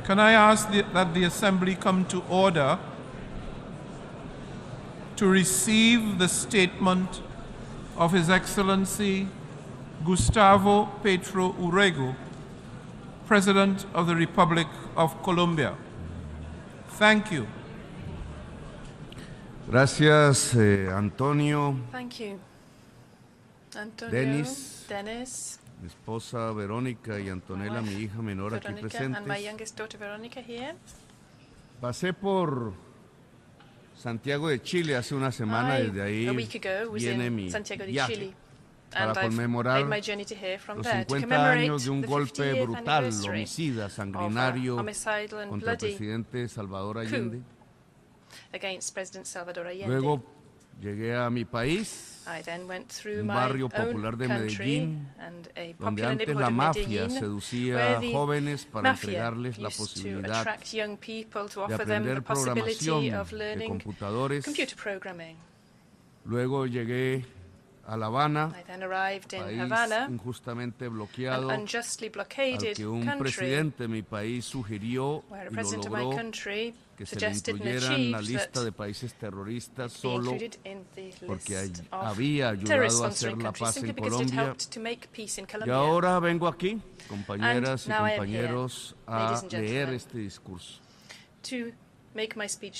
can I ask that the Assembly come to order to receive the statement of His Excellency Gustavo Petro Urrego, President of the Republic of Colombia. Thank you. Gracias, Antonio. Thank you. Antonio, Dennis, mi esposa Verónica y Antonella, mi hija menor, aquí presentes. And my youngest daughter Veronica here. Pasé por Santiago de Chile hace una semana, desde ahí viene mi viaje para conmemorar los 50 años de un golpe brutal, homicida, sanguinario contra el presidente Salvador Allende. Against President Salvador Allende. Luego llegué a mi país, un barrio popular de Medellín, donde antes la mafia seducía a jóvenes para entregarles la posibilidad de aprender programación de computadores. Luego llegué a La Habana, país injustamente bloqueado, al que un presidente de mi país sugirió y lo logró que se le incluyera en la lista de países terroristas solo porque había ayudado a hacer la paz en Colombia. Y ahora vengo aquí, compañeras y compañeros, a leer este discurso.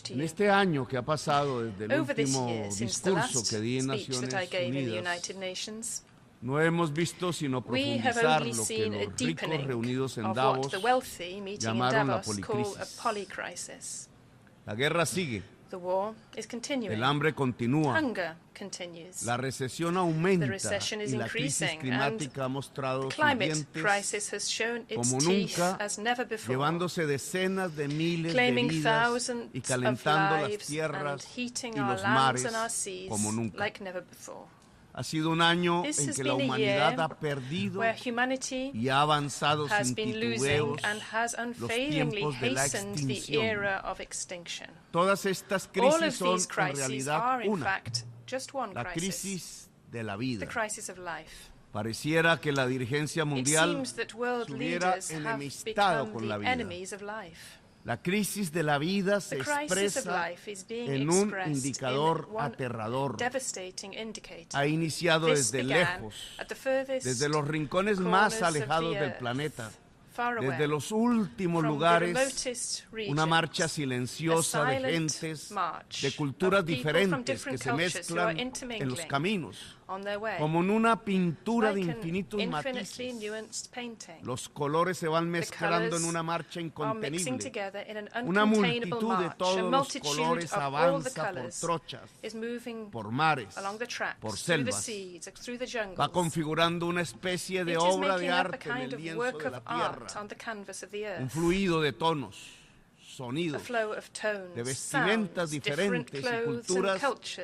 En este año que ha pasado desde el último discurso que di en Naciones Unidas, no hemos visto sino profundizar lo que los ricos reunidos en Davos llamaron la policrisis. La guerra sigue. El hambre continúa. La recesión aumenta y la crisis climática ha mostrado sus dientes como nunca, llevándose decenas de miles de vidas y calentando las tierras y los mares como nunca. Ha sido un año en que la humanidad ha perdido y ha avanzado sin titubeos los tiempos de la extinción. Todas estas crisis son en realidad una, la crisis de la vida. Pareciera que la dirigencia mundial se hubiera enemistado con la vida. La crisis de la vida se expresa en un indicador aterrador. Ha iniciado desde lejos, desde los rincones más alejados del planeta, desde los últimos lugares, una marcha silenciosa de gentes, de culturas diferentes que se mezclan en los caminos. on their way. Como en una pintura de Like an infinitos infinitely matices, nuanced painting. los colores se van mezclando en una marcha incontenible. Una multitud de todos los colores avanza por trochas, por mares, por selvas. Va configurando una especie de obra de arte en el lienzo de la tierra. Un fluido de tonos, sonidos, de vestimentas diferentes y culturas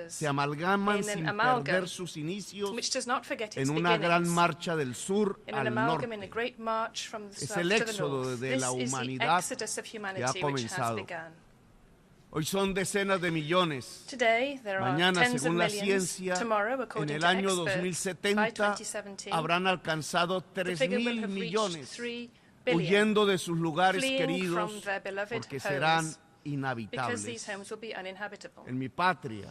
se amalgaman sin perder sus inicios en una gran marcha del sur al norte. Es el éxodo de la humanidad que ha comenzado. Hoy son decenas de millones. Mañana, según la ciencia, en el año 2070 habrán alcanzado 3.000 millones, huyendo de sus lugares queridos porque serán inhabitables. En mi patria,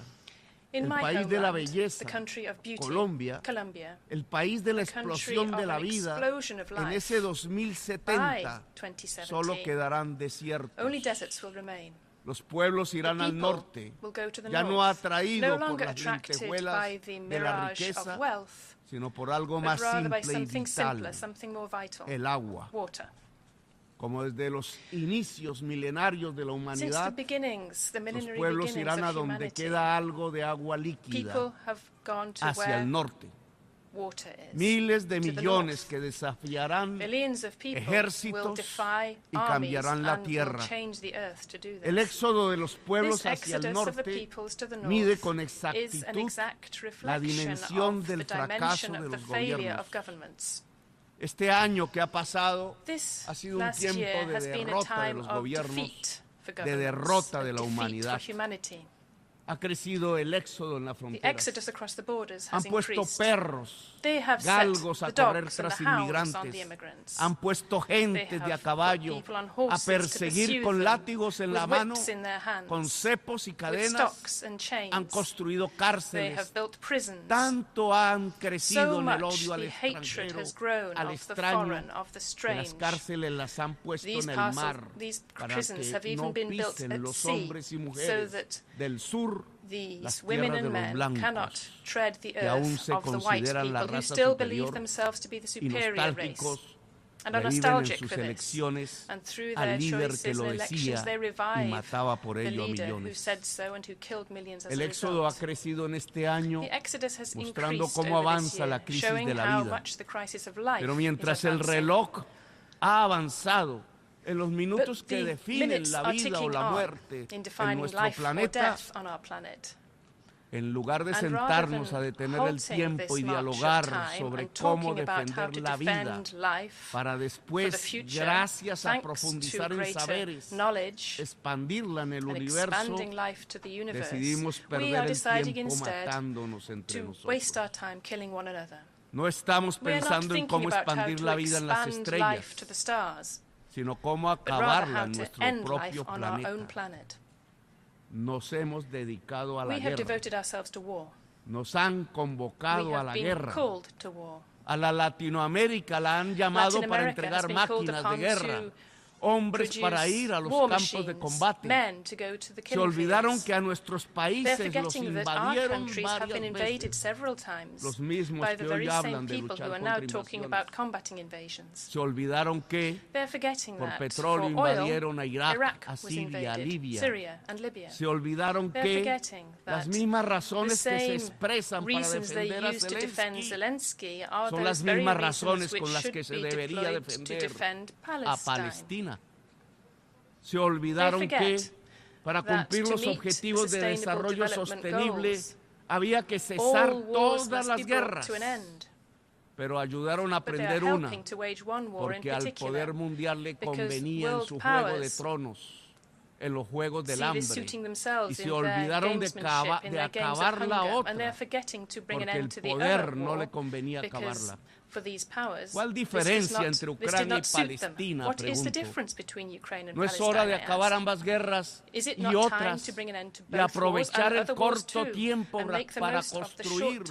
el país de la belleza, Colombia, el país de la explosión de la vida, en ese 2070 solo quedarán desiertos. Los pueblos irán al norte, ya no atraídos por las lentejuelas de la riqueza, sino por algo más simple y vital, el agua. Como desde los inicios milenarios de la humanidad, los pueblos irán a donde queda algo de agua líquida, hacia el norte. Miles de millones que desafiarán ejércitos y cambiarán la tierra. El éxodo de los pueblos hacia el norte mide con exactitud la dimensión del fracaso de los gobiernos. Este año que ha pasado ha sido un tiempo de derrota de los gobiernos, de derrota de la humanidad. Ha crecido el éxodo en la frontera. Han puesto perros, galgos a correr tras inmigrantes. Han puesto gente de a caballo a perseguir con látigos en la mano, con cepos y cadenas. Han construido cárceles. Tanto han crecido en el odio al extranjero, al extraño, que las cárceles las han puesto en el mar para que no pisen los hombres y mujeres del sur las tierras de los blancos, que aún se consideran la raza superior y nostálgicos, reviven en sus elecciones al líder que lo decía y mataba por ello a millones. El éxodo ha crecido en este año, mostrando cómo avanza la crisis de la vida. Pero mientras el reloj ha avanzado en los minutos que definen la vida o la muerte en nuestro planeta, en lugar de sentarnos a detener el tiempo y dialogar sobre cómo defender la vida para después, gracias a profundizar en saberes, expandirla en el universo, decidimos perder el tiempo matándonos entre nosotros. No estamos pensando en cómo expandir la vida en las estrellas, sino cómo acabarla en nuestro propio planeta. Nos hemos dedicado a la guerra. Nos han convocado a la guerra. A la Latinoamérica la han llamado para entregar máquinas de guerra, hombres para ir a los campos de combate. Se olvidaron que a nuestros países los invadieron varias veces. Los mismos que hoy hablan de luchar contra invasiones. Se olvidaron que por petróleo invadieron a Irak, a Siria, a Libia. Se olvidaron que las mismas razones que se expresan para defender a Zelenskyy son las mismas razones con las que se debería defender a Palestina. Se olvidaron que para cumplir los objetivos de desarrollo sostenible había que cesar todas las guerras, pero ayudaron a aprender una, porque al poder mundial le convenía en su juego de tronos, en los juegos del hambre, y se olvidaron de acabar la otra, porque el poder no le convenía acabarla. ¿Cuál diferencia entre Ucrania y Palestina? Pregunto. ¿No es hora de acabar ambas guerras y otras y aprovechar el corto tiempo para construir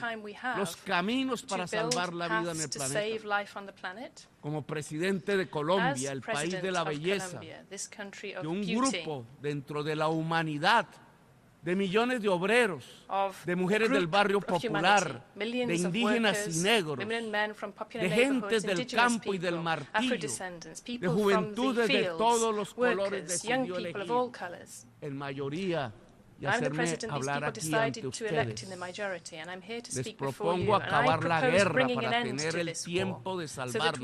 los caminos para salvar la vida en el planeta? Como presidente de Colombia, el país de la belleza, que un grupo dentro de la humanidad de millones de obreros, de mujeres del barrio popular, de indígenas y negros, de gentes del campo y del martillo, de juventudes de todos los colores decidió elegir en mayoría y hacerme hablar aquí ante ustedes. Les propongo acabar la guerra para tener el tiempo de salvarnos.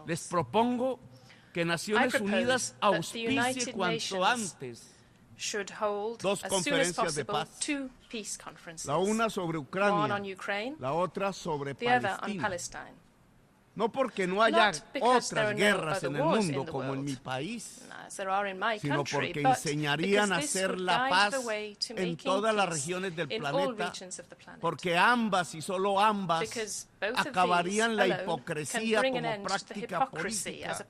Les propongo que Naciones Unidas auspicie cuanto antes dos conferencias de paz, la una sobre Ucrania, la otra sobre Palestina. No porque no haya otras guerras en el mundo como en mi país, sino porque enseñarían a hacer la paz en todas las regiones del planeta, porque ambas y solo ambas acabarían la hipocresía como práctica política,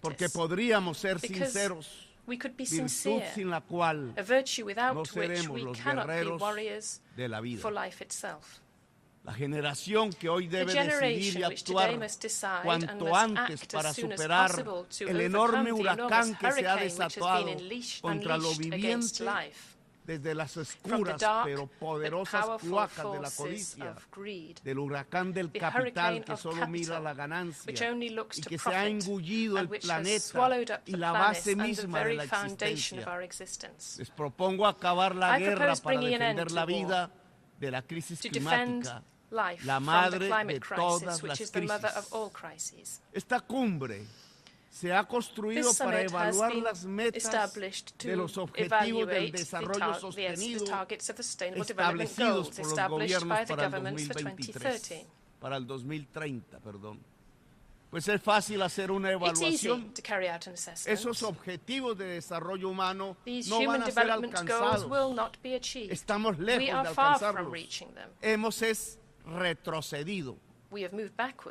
porque podríamos ser sinceros, virtud sin la cual no seremos los guerreros de la vida. La generación que hoy debe decidir y actuar cuanto antes para superar el enorme huracán que se ha desatado contra lo viviente desde las oscuras pero poderosas cloacas de la codicia, del huracán del capital que solo mira la ganancia y que se ha engullido el planeta y la base misma de la existencia. Les propongo acabar la guerra para defender la vida de la crisis climática, la madre de todas las crisis. Esta cumbre se ha construido para evaluar las metas de los objetivos del desarrollo sostenido establecidos por los gobiernos para el 2023, para el 2030, perdón. Pues es fácil hacer una evaluación. Esos objetivos de desarrollo humano no van a ser alcanzados. Estamos lejos de alcanzarlos. Hemos retrocedido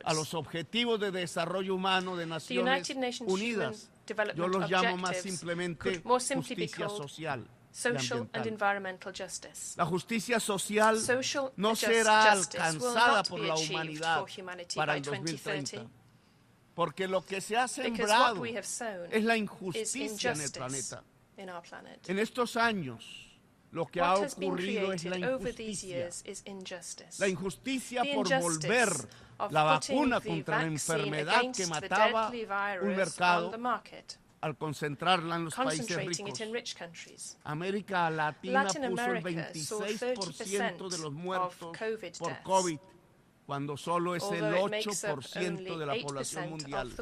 a los objetivos de desarrollo humano de Naciones Unidas. Yo los llamo más simplemente justicia social y ambiental. La justicia social no será alcanzada por la humanidad para el 2030. Porque lo que se ha sembrado es la injusticia en el planeta. En estos años, lo que ha ocurrido es la injusticia. La injusticia por volver la vacuna contra la enfermedad que mataba un mercado al concentrarla en los países ricos. América Latina puso el 26% de los muertos por COVID, cuando solo es el 8% de la población mundial.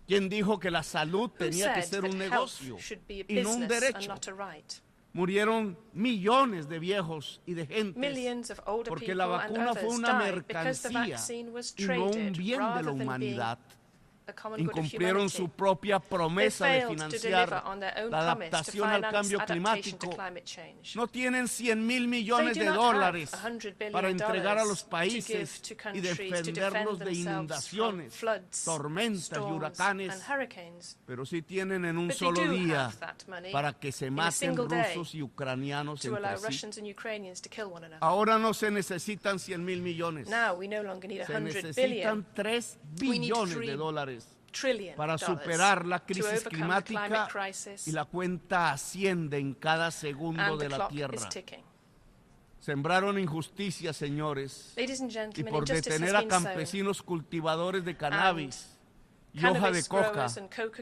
¿Quién dijo que la salud tenía que ser un negocio y no un derecho? Murieron millones de viejos y de gentes porque la vacuna fue una mercancía y no un bien de la humanidad. Incumplieron su propia promesa de financiar la adaptación al cambio climático. No tienen 100.000 millones de dólares para entregar a los países y defenderlos de inundaciones, tormentas y huracanes, pero sí tienen en un solo día para que se maten rusos y ucranianos entre sí. Ahora no se necesitan 100.000 millones, se necesitan 3 billones de dólares para superar la crisis climática y la cuenta asciende en cada segundo de la tierra. Sembraron injusticia, señores, y por detener a campesinos cultivadores de cannabis y hoja de coca,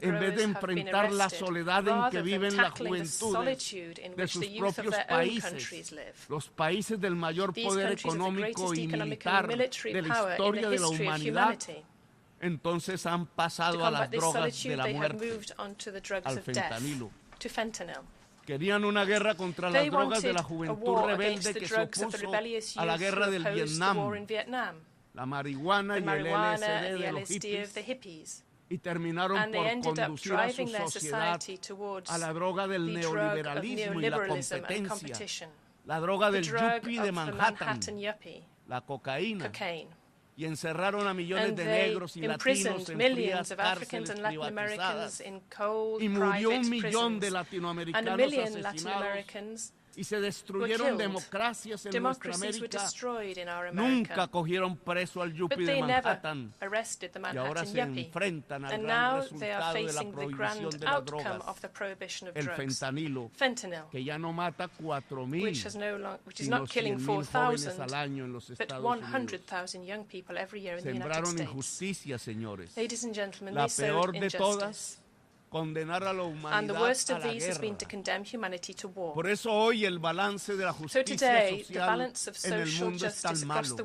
en vez de enfrentar la soledad en que viven las juventudes de sus propios países, los países del mayor poder económico y militar de la historia de la humanidad, entonces han pasado a las drogas de la muerte, al fentanilo. Querían una guerra contra las drogas de la juventud rebelde que se opuso a la guerra del Vietnam, la marihuana y el LSD de los hippies, y terminaron por conducir a su sociedad a la droga del neoliberalismo y la competencia, la droga del yuppie de Manhattan, la cocaína. Y encerraron a millones de negros y latinos en frías cárceles privatizadas. Y murió 1 millón de latinoamericanos asesinados y se destruyeron democracias en nuestra América, nunca cogieron preso al Yuppie de Manhattan y ahora se enfrentan al gran resultado de la prohibición de las drogas, el fentanilo, que ya no mata 4,000, sino 100,000 jóvenes al año en los Estados Unidos. Sembraron injusticia, señores. La peor de todas, condenar a la humanidad a la guerra. Por eso hoy el balance de la justicia social en el mundo es tan malo.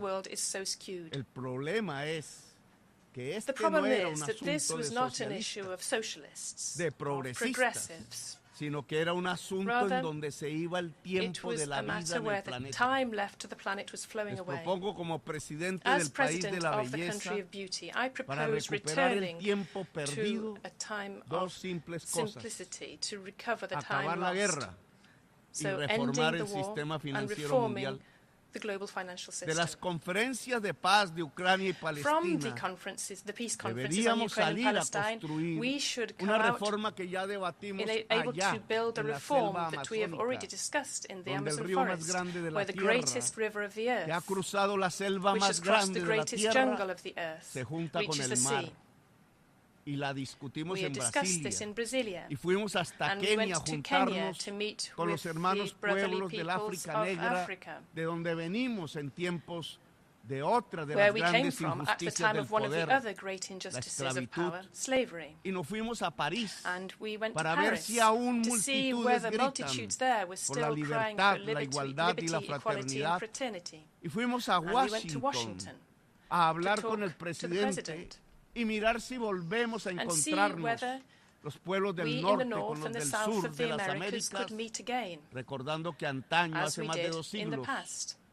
El problema es que este no era un asunto de socialistas, de progresistas, sino que era un asunto en donde se iba el tiempo de la vida en el planeta. Les propongo como presidente del país de la belleza, para recuperar el tiempo perdido, dos simples cosas: acabar la guerra y reformar el sistema financiero mundial. De las conferencias de paz de Ucrania y Palestina, deberíamos salir a construir una reforma que ya debatimos allá en la selva amazónica, donde el río más grande de la tierra, que ha cruzado la selva más grande de la tierra, se junta con el mar. Y la discutimos en Brasilia. Y fuimos hasta Kenia a juntarnos con los hermanos pueblos del África Negra, de donde venimos en tiempos de otra de las grandes injusticias del poder, la esclavitud. Y nos fuimos a París para ver si aún multitudes gritan por la libertad, la igualdad y la fraternidad. Y fuimos a Washington a hablar con el presidente y mirar si volvemos a encontrarnos los pueblos del norte con los del sur de las Américas, recordando que antaño, hace más de 2 siglos,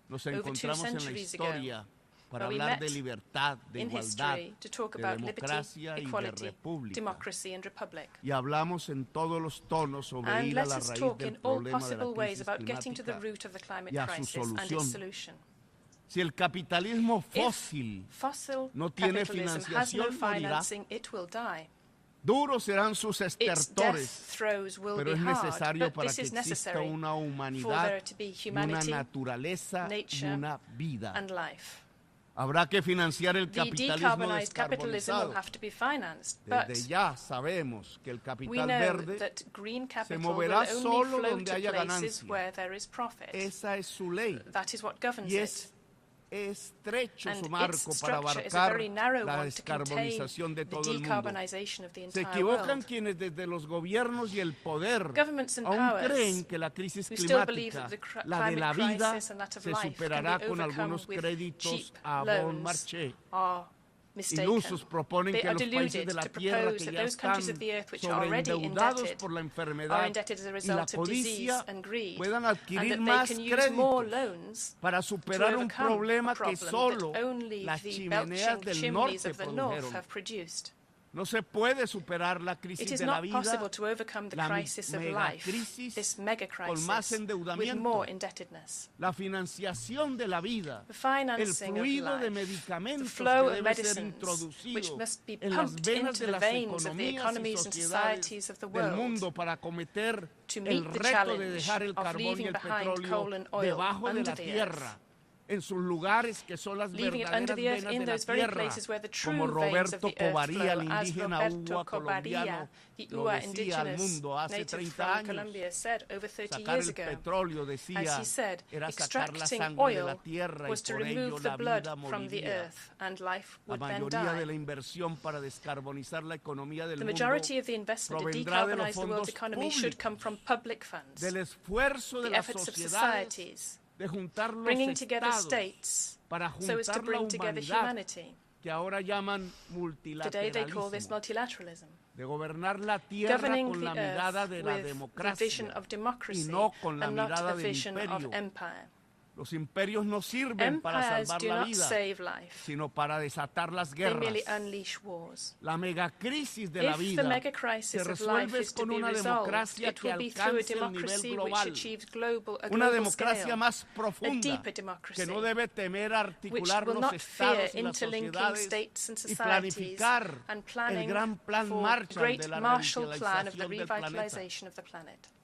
nos encontramos en la historia para hablar de libertad, de igualdad, de democracia y de república. Y hablamos en todos los tonos sobre ir a la raíz del problema de la crisis climática y a su solución. Si el capitalismo fósil no tiene financiación, morirá. Duros serán sus estertores, pero es necesario para que exista una humanidad, una naturaleza y una vida. Habrá que financiar el capitalismo descarbonizado. Desde ya sabemos que el capital verde se moverá solo donde haya ganancia. Esa es su ley. Y es estrecho su marco para abarcar la descarbonización de todo el mundo. Se equivocan quienes desde los gobiernos y el poder aún creen que la crisis climática, la de la vida, se superará con algunos créditos a bon marché. Ilusos proponen que los países de la Tierra que ya están sobreendeudados por la enfermedad y la codicia puedan adquirir más créditos para superar un problema que solo las chimeneas del norte produjeron. No se puede superar la crisis de la vida, la megacrisis, con más endeudamiento, la financiación de la vida, el fluido de medicamentos que debe ser introducido en las venas de las economías y sociedades del mundo para acometer el reto de dejar el carbón y el petróleo debajo de la tierra, en sus lugares que son las verdaderas venas de la tierra, como Roberto Covaría, el indígena Uwa colombiano, lo decía al mundo hace 30 años. Sacar el petróleo, decía, era sacar la sangre de la tierra y por ello la vida moriría. La mayoría de la inversión para descarbonizar la economía del mundo provendrá de los fondos públicos, del esfuerzo de las sociedades, de juntar los estados para juntar la humanidad, que ahora llaman multilateralismo, de gobernar la tierra con la mirada de la democracia y no con la mirada del imperio. Los imperios no sirven para salvar la vida, sino para desatar las guerras. La megacrisis de la vida se resuelve con una democracia que alcance el nivel global, una democracia más profunda que no debe temer articular los estados y las sociedades y planificar el gran plan Marshall de la revitalización del planeta.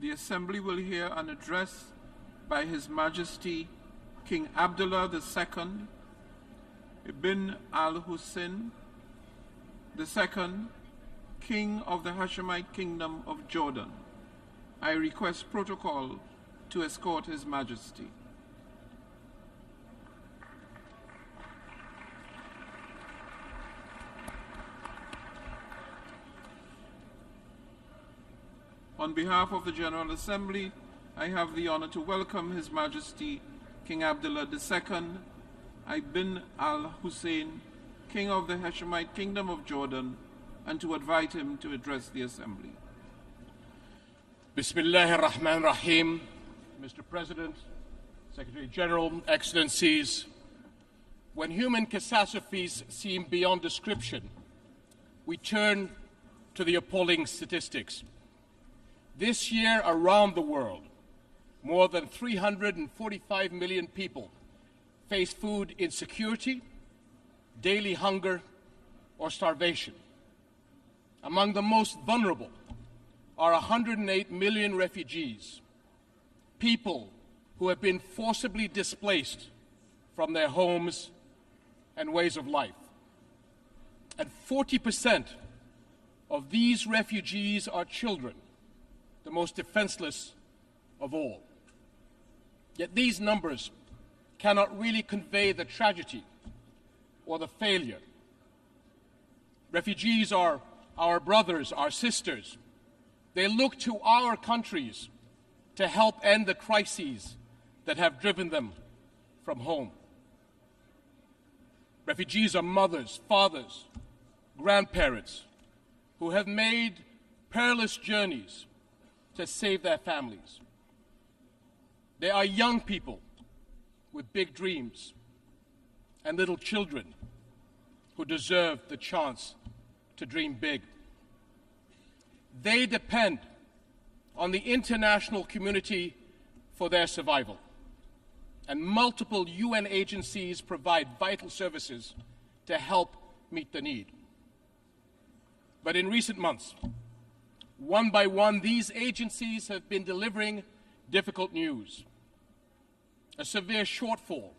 The Assembly will hear an address by His Majesty King Abdullah II ibn al-Hussein II, King of the Hashemite Kingdom of Jordan. I request protocol to escort His Majesty. On behalf of the General Assembly, I have the honor to welcome His Majesty King Abdullah II Ibn al-Hussein, King of the Hashemite Kingdom of Jordan, and to invite him to address the Assembly. Bismillah ar-Rahman ar-Rahim. Mr. President, Secretary General, Excellencies, when human catastrophes seem beyond description, we turn to the appalling statistics. This year around the world, more than 345 million people face food insecurity, daily hunger, or starvation. Among the most vulnerable are 108 million refugees, people who have been forcibly displaced from their homes and ways of life. And 40% of these refugees are children, the most defenseless of all. Yet these numbers cannot really convey the tragedy or the failure. Refugees are our brothers, our sisters. They look to our countries to help end the crises that have driven them from home. Refugees are mothers, fathers, grandparents who have made perilous journeys to save their families. They are young people with big dreams and little children who deserve the chance to dream big. They depend on the international community for their survival, and multiple UN agencies provide vital services to help meet the need. But in recent months, one by one, these agencies have been delivering difficult news. A severe shortfall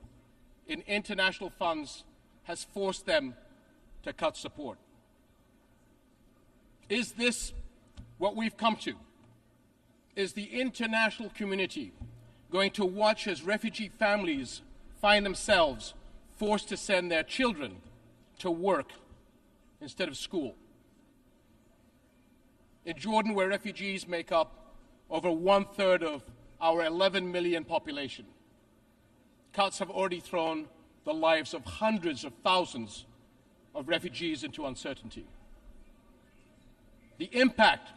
in international funds has forced them to cut support. Is this what we've come to? Is the international community going to watch as refugee families find themselves forced to send their children to work instead of school? In Jordan, where refugees make up over 1/3 of our 11 million population, cuts have already thrown the lives of hundreds of thousands of refugees into uncertainty. The impact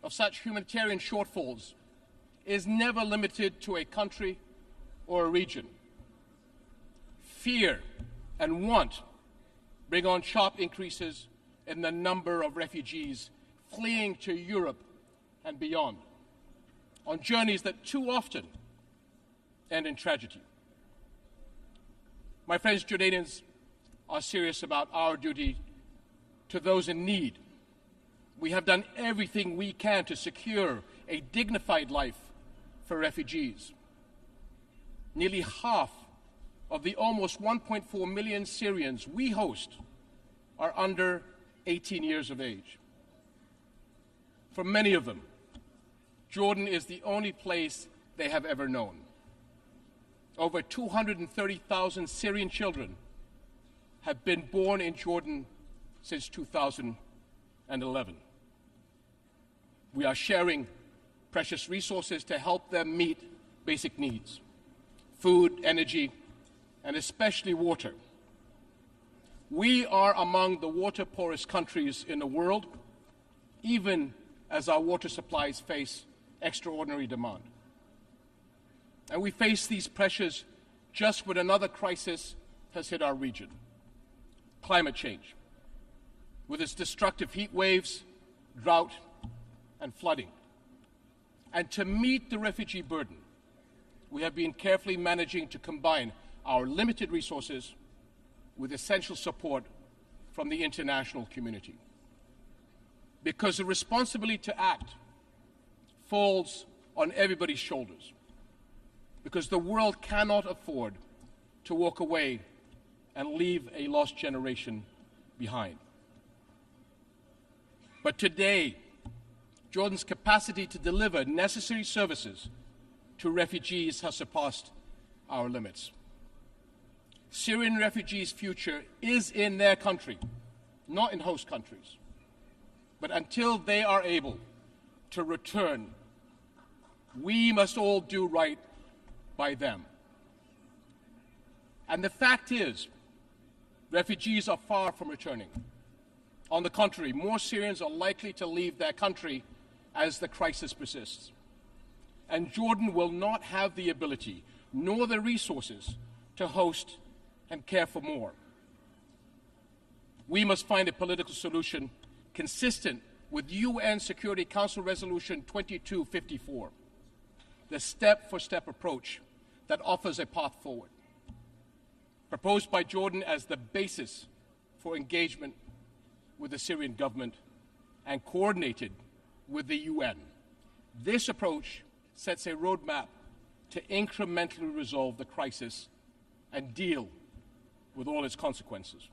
of such humanitarian shortfalls is never limited to a country or a region. Fear and want bring on sharp increases in the number of refugees fleeing to Europe and beyond, on journeys that too often end in tragedy. My friends, Jordanians are serious about our duty to those in need. We have done everything we can to secure a dignified life for refugees. Nearly half of the almost 1.4 million Syrians we host are under 18 years of age. For many of them, Jordan is the only place they have ever known. Over 230,000 Syrian children have been born in Jordan since 2011. We are sharing precious resources to help them meet basic needs: food, energy, and especially water. We are among the water-poorest countries in the world, even as our water supplies face extraordinary demand. And we face these pressures just when another crisis has hit our region: climate change, with its destructive heat waves, drought, and flooding. And to meet the refugee burden, we have been carefully managing to combine our limited resources with essential support from the international community. Because the responsibility to act falls on everybody's shoulders. Because the world cannot afford to walk away and leave a lost generation behind. But today, Jordan's capacity to deliver necessary services to refugees has surpassed our limits. Syrian refugees' future is in their country, not in host countries. But until they are able to return, we must all do right by them. And the fact is, refugees are far from returning. On the contrary, more Syrians are likely to leave their country as the crisis persists. And Jordan will not have the ability nor the resources to host and care for more. We must find a political solution consistent with UN Security Council Resolution 2254, the step-for-step approach that offers a path forward, proposed by Jordan as the basis for engagement with the Syrian government and coordinated with the UN. This approach sets a roadmap to incrementally resolve the crisis and deal with all its consequences.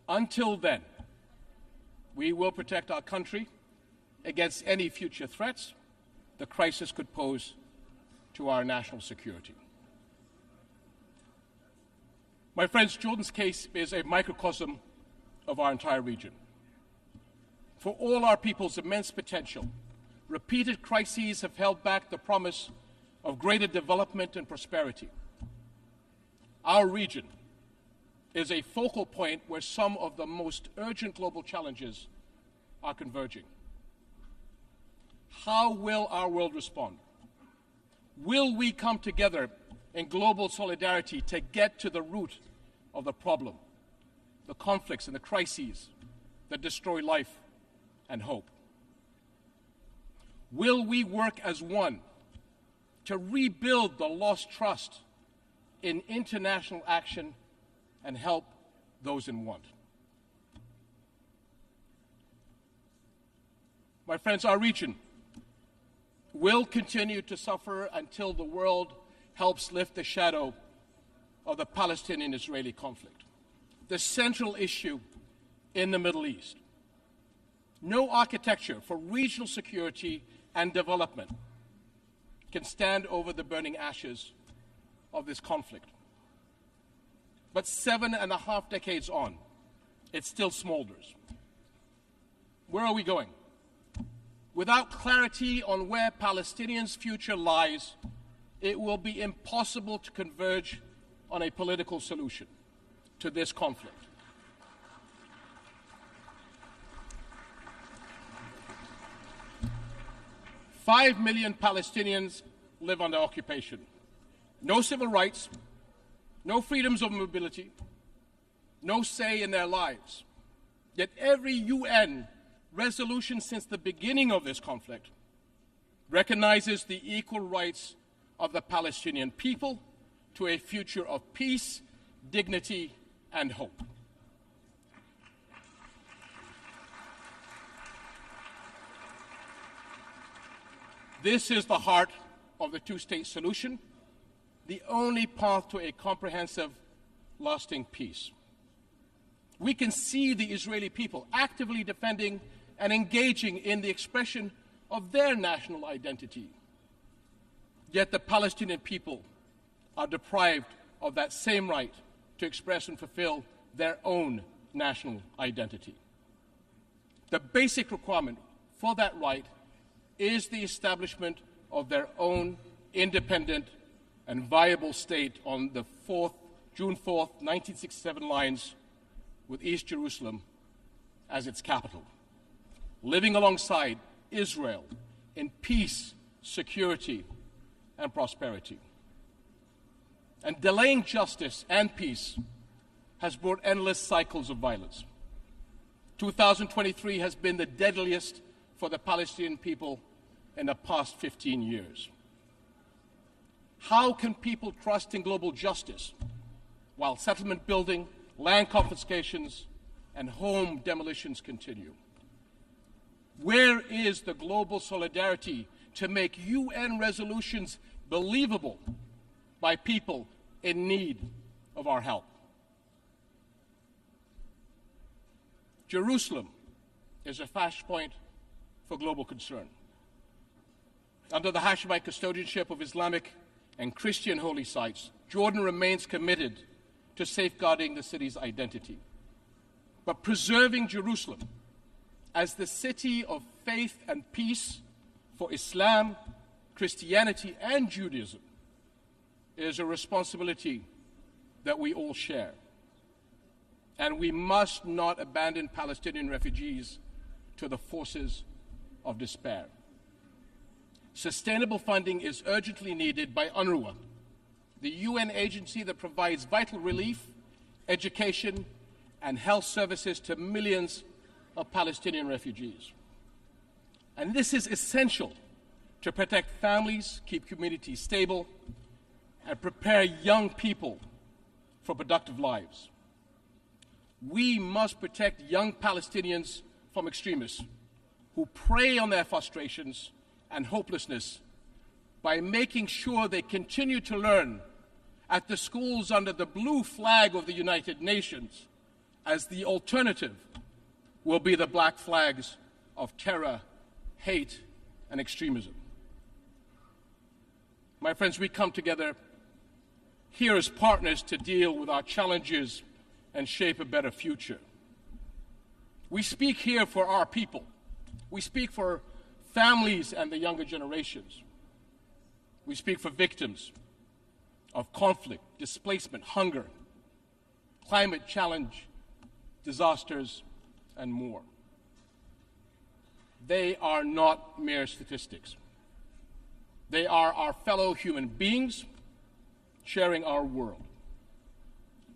Until then, we will protect our country against any future threats the crisis could pose to our national security. My friends, Jordan's case is a microcosm of our entire region. For all our people's immense potential, repeated crises have held back the promise of greater development and prosperity. Our region is a focal point where some of the most urgent global challenges are converging. How will our world respond? Will we come together in global solidarity to get to the root of the problem, the conflicts and the crises that destroy life and hope? Will we work as one to rebuild the lost trust in international action and help those in want? My friends, our region will continue to suffer until the world helps lift the shadow of the Palestinian-Israeli conflict, the central issue in the Middle East. No architecture for regional security and development can stand over the burning ashes of this conflict. But 7.5 decades on, it still smolders. Where are we going? Without clarity on where Palestinians' future lies, it will be impossible to converge on a political solution to this conflict. Five million Palestinians live under occupation. No civil rights, no freedoms of mobility, no say in their lives. Yet every UN resolution since the beginning of this conflict recognizes the equal rights of the Palestinian people to a future of peace, dignity, and hope. This is the heart of the two-state solution, the only path to a comprehensive, lasting peace. We can see the Israeli people actively defending and engaging in the expression of their national identity. Yet the Palestinian people are deprived of that same right to express and fulfill their own national identity. The basic requirement for that right is the establishment of their own independent and viable state on the June 4th, 1967 lines, with East Jerusalem as its capital, living alongside Israel in peace, security, and prosperity. And delaying justice and peace has brought endless cycles of violence. 2023 has been the deadliest for the Palestinian people in the past 15 years. How can people trust in global justice while settlement building, land confiscations, and home demolitions continue? Where is the global solidarity to make UN resolutions believable by people in need of our help? Jerusalem is a flashpoint for global concern. Under the Hashemite custodianship of Islamic and Christian holy sites, Jordan remains committed to safeguarding the city's identity, but preserving Jerusalem as the city of faith and peace for Islam, Christianity, and Judaism is a responsibility that we all share. And we must not abandon Palestinian refugees to the forces of despair. Sustainable funding is urgently needed by UNRWA, the UN agency that provides vital relief, education, and health services to millions of Palestinian refugees. And this is essential to protect families, keep communities stable, and prepare young people for productive lives. We must protect young Palestinians from extremists who prey on their frustrations and hopelessness by making sure they continue to learn at the schools under the blue flag of the United Nations, as the alternative will be the black flags of terror, hate, and extremism. My friends, we come together here as partners to deal with our challenges and shape a better future. We speak here for our people. We speak for families and the younger generations. We speak for victims of conflict, displacement, hunger, climate challenge, disasters, and more. They are not mere statistics. They are our fellow human beings sharing our world.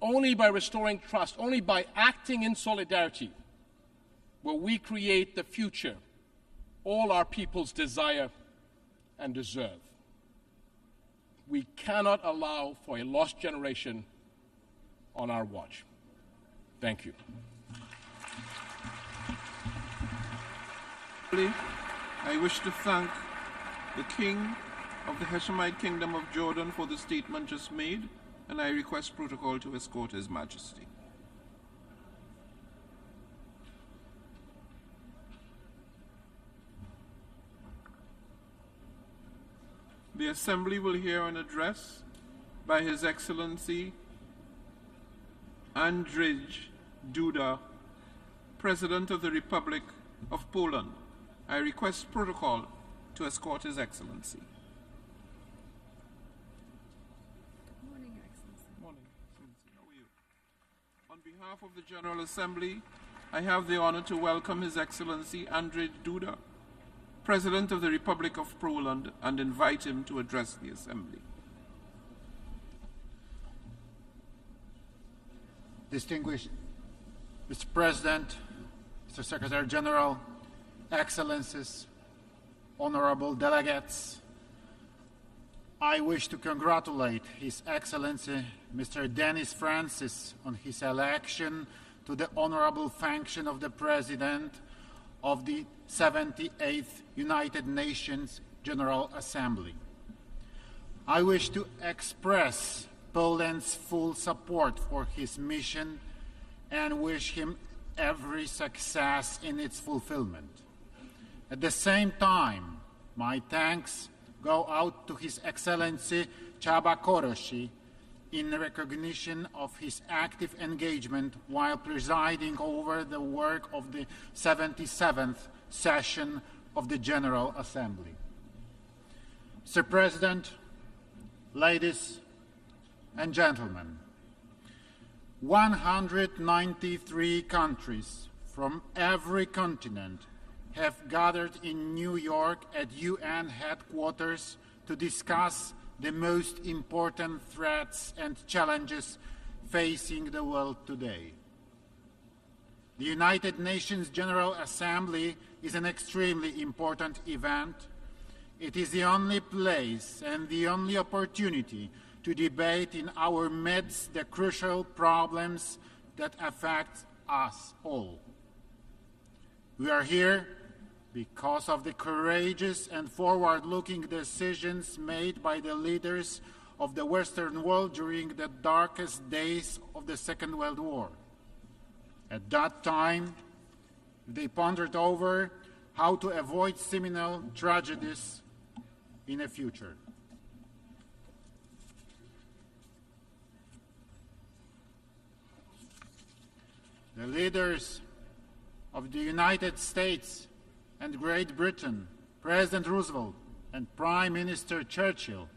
Only by restoring trust, only by acting in solidarity, will we create the future all our peoples desire and deserve. We cannot allow for a lost generation on our watch. Thank you. I wish to thank the King of the Hashemite Kingdom of Jordan for the statement just made, and I request protocol to escort His Majesty. The Assembly will hear an address by His Excellency Andrzej Duda, President of the Republic of Poland. I request protocol to escort His Excellency. Good morning, Your Excellency. Morning, Excellency. How are you? On behalf of the General Assembly, I have the honor to welcome His Excellency Andrzej Duda, President of the Republic of Poland, and invite him to address the Assembly. Distinguished Mr. President, Mr. Secretary General, Excellencies, honorable delegates, I wish to congratulate His Excellency Mr. Denis Francis on his election to the honorable function of the President of the 78th United Nations General Assembly. I wish to express Poland's full support for his mission and wish him every success in its fulfillment. At the same time, my thanks go out to His Excellency Csaba Kőrösi in recognition of his active engagement while presiding over the work of the 77th session of the General Assembly. Mr. President, ladies and gentlemen, 193 countries from every continent have gathered in New York at UN headquarters to discuss the most important threats and challenges facing the world today. The United Nations General Assembly is an extremely important event. It is the only place and the only opportunity to debate in our midst the crucial problems that affect us all. We are here because of the courageous and forward-looking decisions made by the leaders of the Western world during the darkest days of the Second World War. At that time, they pondered over how to avoid similar tragedies in the future. The leaders of the United States and Great Britain, President Roosevelt and Prime Minister Churchill,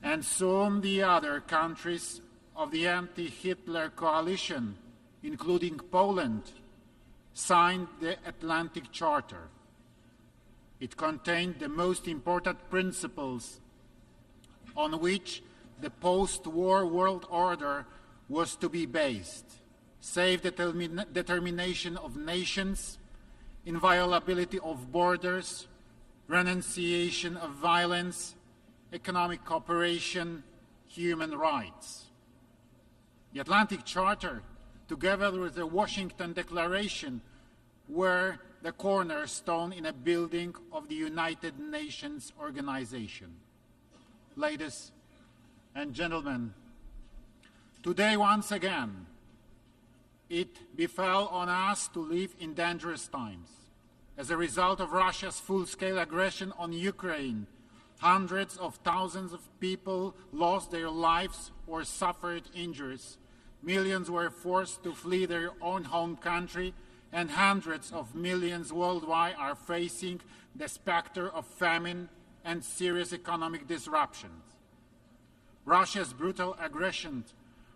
and soon the other countries of the anti-Hitler coalition, including Poland, signed the Atlantic Charter. It contained the most important principles on which the post-war world order was to be based: self-determination of nations, inviolability of borders, renunciation of violence, economic cooperation, human rights. The Atlantic Charter, together with the Washington Declaration, were the cornerstone in a building of the United Nations organization. Ladies and gentlemen, today once again, it befell on us to live in dangerous times. As a result of Russia's full-scale aggression on Ukraine, hundreds of thousands of people lost their lives or suffered injuries. Millions were forced to flee their own home country, and hundreds of millions worldwide are facing the specter of famine and serious economic disruptions. Russia's brutal aggression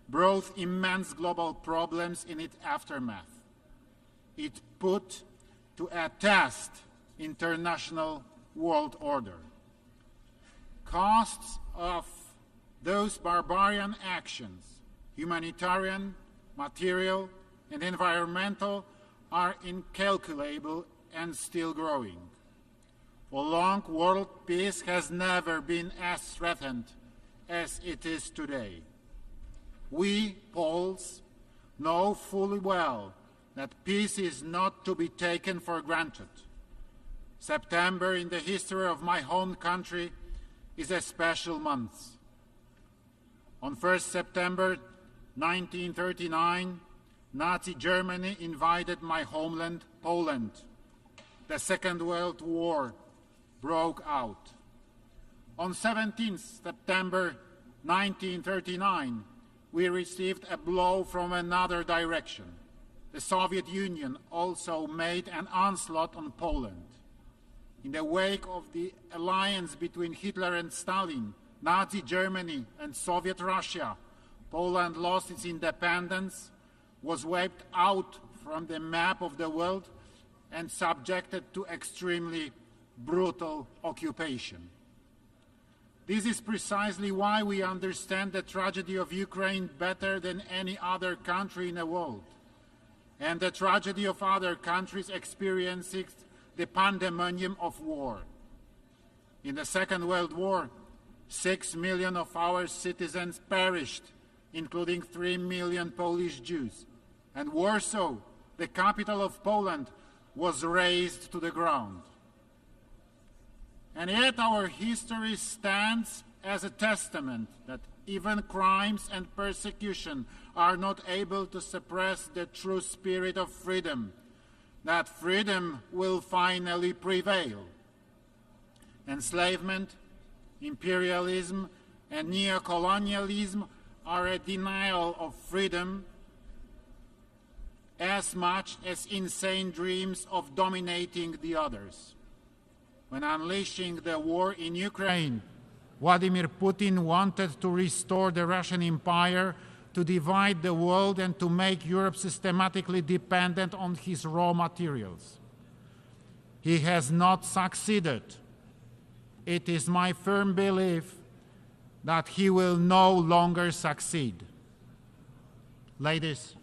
brought immense global problems in its aftermath. It put to a test international world order. Costs of those barbarian actions, humanitarian, material, and environmental, are incalculable and still growing. For long, world peace has never been as threatened as it is today. We, Poles, know fully well that peace is not to be taken for granted. September in the history of my home country is a special month. On 1st September 1939, Nazi Germany invaded my homeland, Poland. The Second World War broke out. On 17th September 1939, we received a blow from another direction. The Soviet Union also made an onslaught on Poland. In the wake of the alliance between Hitler and Stalin, Nazi Germany and Soviet Russia, Poland lost its independence, was wiped out from the map of the world, and subjected to extremely brutal occupation. This is precisely why we understand the tragedy of Ukraine better than any other country in the world, and the tragedy of other countries experiencing the pandemonium of war. In the Second World War, 6 million of our citizens perished, including 3 million Polish Jews, and Warsaw, the capital of Poland, was razed to the ground. And yet our history stands as a testament that even crimes and persecution are not able to suppress the true spirit of freedom, that freedom will finally prevail. Enslavement, imperialism, and neocolonialism are a denial of freedom as much as insane dreams of dominating the others. When unleashing the war in Ukraine, Vladimir Putin wanted to restore the Russian Empire, to divide the world, and to make Europe systematically dependent on his raw materials. He has not succeeded. It is my firm belief that he will no longer succeed. Ladies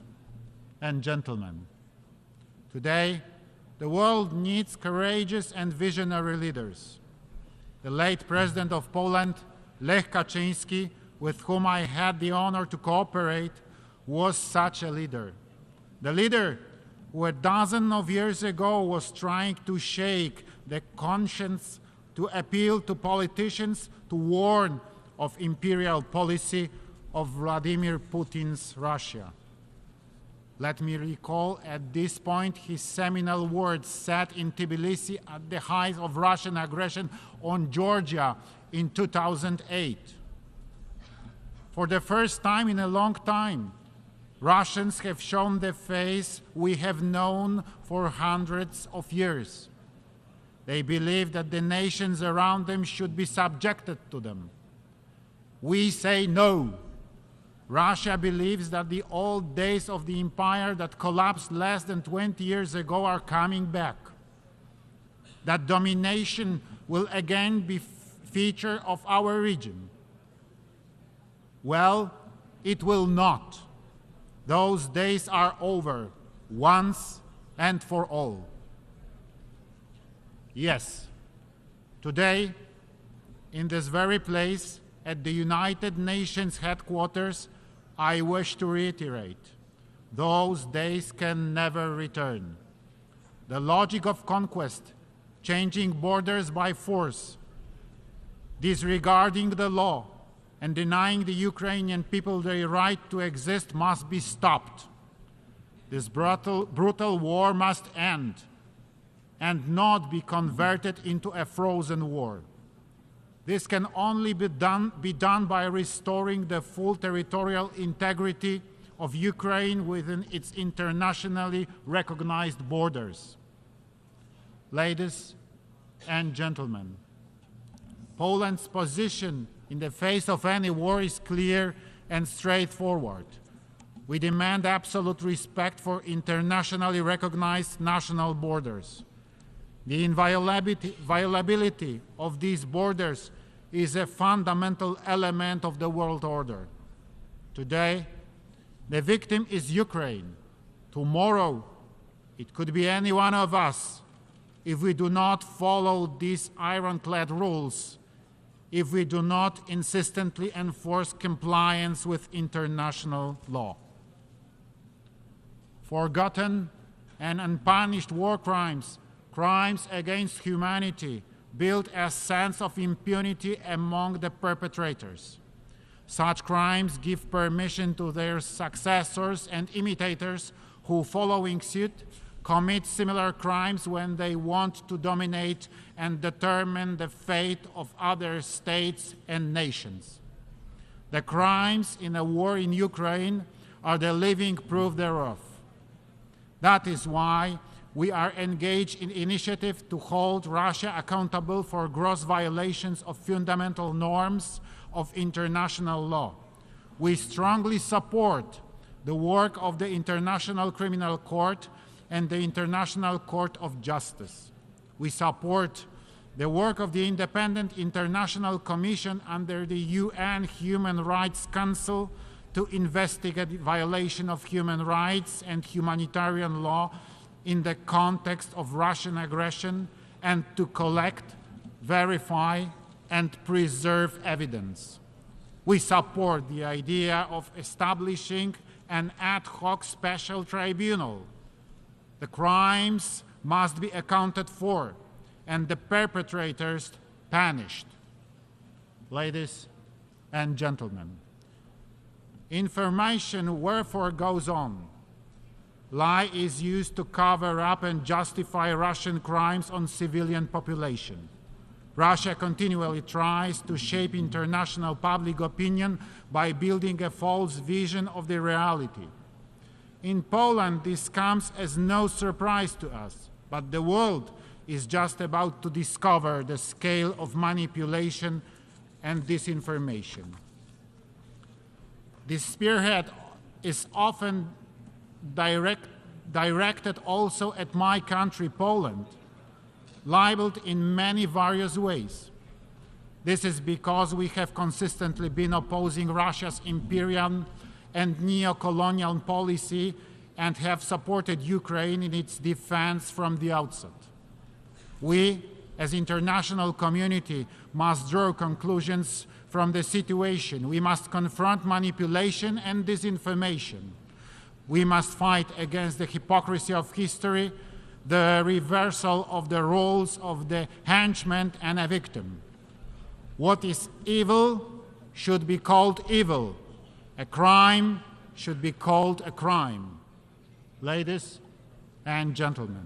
and gentlemen, today the world needs courageous and visionary leaders. The late President of Poland, Lech Kaczyński, with whom I had the honor to cooperate, was such a leader. The leader who a dozen of years ago was trying to shake the conscience, to appeal to politicians, to warn of imperial policy of Vladimir Putin's Russia. Let me recall at this point his seminal words said in Tbilisi at the height of Russian aggression on Georgia in 2008. For the first time in a long time, Russians have shown the face we have known for hundreds of years. They believe that the nations around them should be subjected to them. We say no. Russia believes that the old days of the empire that collapsed less than 20 years ago are coming back. That domination will again be feature of our region. Well, it will not. Those days are over, once and for all. Yes, today, in this very place, at the United Nations headquarters, I wish to reiterate, those days can never return. The logic of conquest, changing borders by force, disregarding the law, and denying the Ukrainian people their right to exist must be stopped. This brutal war must end and not be converted into a frozen war. This can only be done by restoring the full territorial integrity of Ukraine within its internationally recognized borders. Ladies and gentlemen, Poland's position in the face of any war is clear and straightforward. We demand absolute respect for internationally recognized national borders. The inviolability of these borders is a fundamental element of the world order. Today, the victim is Ukraine. Tomorrow, it could be any one of us if we do not follow these ironclad rules, if we do not insistently enforce compliance with international law. Forgotten and unpunished war crimes, crimes against humanity, build a sense of impunity among the perpetrators. Such crimes give permission to their successors and imitators who, following suit, commit similar crimes when they want to dominate and determine the fate of other states and nations. The crimes in a war in Ukraine are the living proof thereof. That is why we are engaged in initiative to hold Russia accountable for gross violations of fundamental norms of international law. We strongly support the work of the International Criminal Court and the International Court of Justice. We support the work of the Independent International Commission under the UN Human Rights Council to investigate violation of human rights and humanitarian law in the context of Russian aggression and to collect, verify, and preserve evidence. We support the idea of establishing an ad hoc special tribunal. The crimes must be accounted for and the perpetrators punished. Ladies and gentlemen, information wherefore goes on. Lie is used to cover up and justify Russian crimes on civilian population. Russia continually tries to shape international public opinion by building a false vision of the reality. In Poland, this comes as no surprise to us, but the world is just about to discover the scale of manipulation and disinformation. This spearhead is often directed also at my country, Poland, labeled in many various ways. This is because we have consistently been opposing Russia's imperial and neo-colonial policy and have supported Ukraine in its defense from the outset. We, as international community, must draw conclusions from the situation. We must confront manipulation and disinformation. We must fight against the hypocrisy of history, the reversal of the roles of the henchman and a victim. What is evil should be called evil. A crime should be called a crime. Ladies and gentlemen,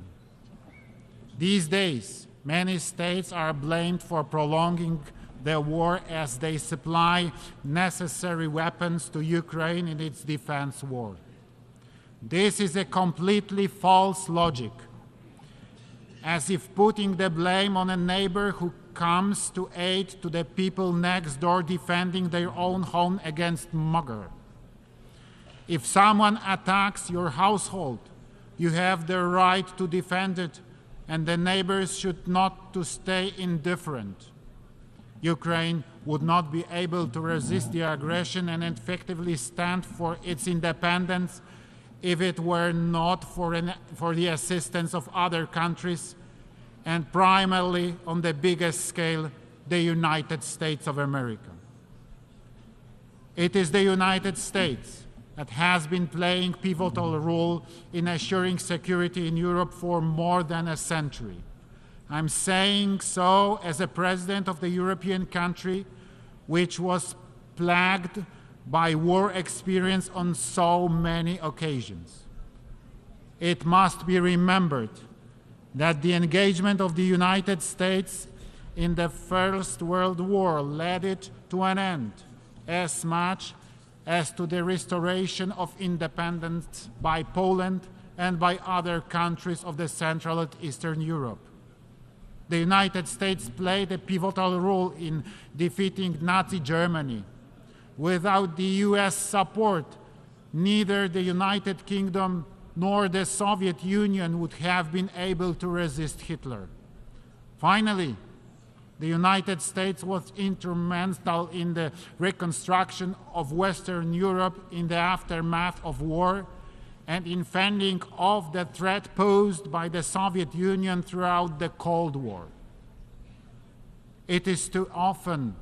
these days, many states are blamed for prolonging the war as they supply necessary weapons to Ukraine in its defense war. This is a completely false logic, as if putting the blame on a neighbor who comes to aid to the people next door defending their own home against mugger. If someone attacks your household, you have the right to defend it, and the neighbors should not to stay indifferent. Ukraine would not be able to resist the aggression and effectively stand for its independence if it were not for the assistance of other countries, and primarily on the biggest scale, the United States of America. It is the United States that has been playing a pivotal role in assuring security in Europe for more than a century. I'm saying so as a president of the European country which was plagued by war experience on so many occasions. It must be remembered that the engagement of the United States in the First World War led it to an end, as much as to the restoration of independence by Poland and by other countries of the Central and Eastern Europe. The United States played a pivotal role in defeating Nazi Germany. Without the US support, neither the United Kingdom nor the Soviet Union would have been able to resist Hitler. Finally, the United States was instrumental in the reconstruction of Western Europe in the aftermath of war and in fending off the threat posed by the Soviet Union throughout the Cold War. It is too often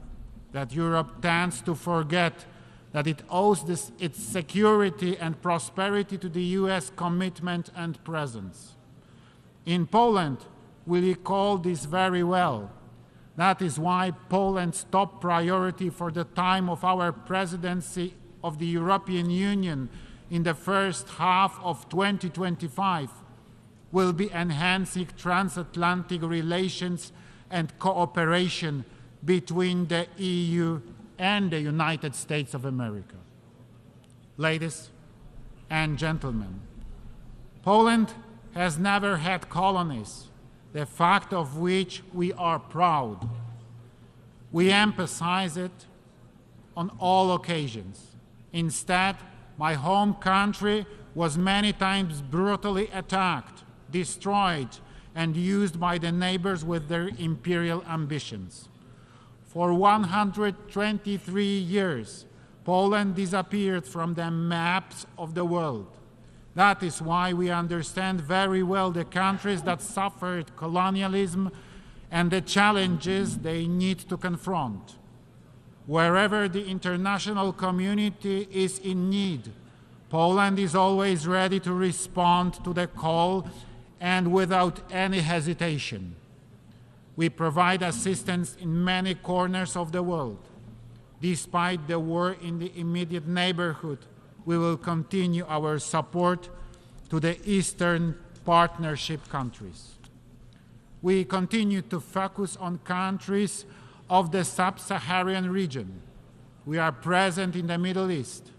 that Europe tends to forget that it owes its security and prosperity to the US commitment and presence. In Poland, we recall this very well. That is why Poland's top priority for the time of our presidency of the European Union in the first half of 2025 will be enhancing transatlantic relations and cooperation between the EU and the United States of America. Ladies and gentlemen, Poland has never had colonies, the fact of which we are proud. We emphasize it on all occasions. Instead, my home country was many times brutally attacked, destroyed, and used by the neighbors with their imperial ambitions. For 123 years, Poland disappeared from the maps of the world. That is why we understand very well the countries that suffered colonialism and the challenges they need to confront. Wherever the international community is in need, Poland is always ready to respond to the call and without any hesitation. We provide assistance in many corners of the world. Despite the war in the immediate neighborhood, we will continue our support to the Eastern Partnership countries. We continue to focus on countries of the sub-Saharan region. We are present in the Middle East.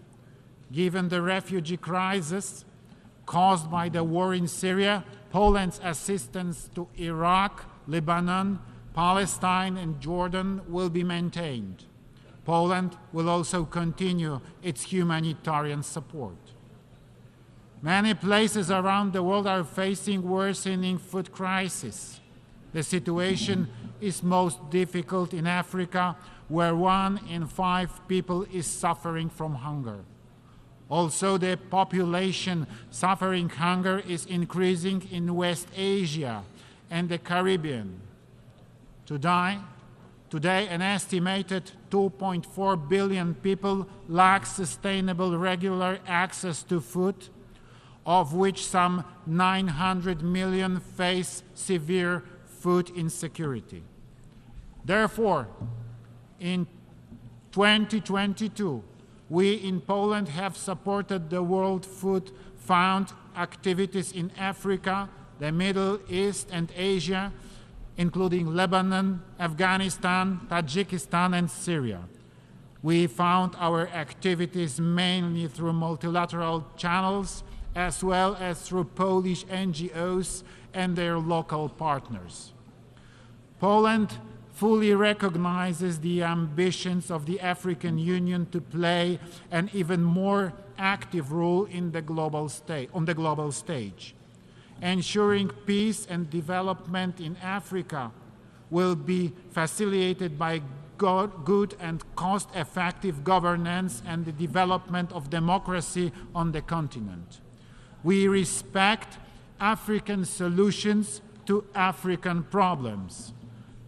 Given the refugee crisis caused by the war in Syria, Poland's assistance to Iraq, Lebanon, Palestine, and Jordan will be maintained. Poland will also continue its humanitarian support. Many places around the world are facing worsening food crisis. The situation is most difficult in Africa, where 1 in 5 people is suffering from hunger. Also, the population suffering hunger is increasing in West Asia and the Caribbean. Today, an estimated 2.4 billion people lack sustainable regular access to food, of which some 900 million face severe food insecurity. Therefore, in 2022, we in Poland have supported the World Food Fund activities in Africa, the Middle East and Asia, including Lebanon, Afghanistan, Tajikistan, and Syria. We found our activities mainly through multilateral channels, as well as through Polish NGOs and their local partners. Poland fully recognizes the ambitions of the African Union to play an even more active role in the on the global stage. Ensuring peace and development in Africa will be facilitated by good and cost-effective governance and the development of democracy on the continent. We respect African solutions to African problems,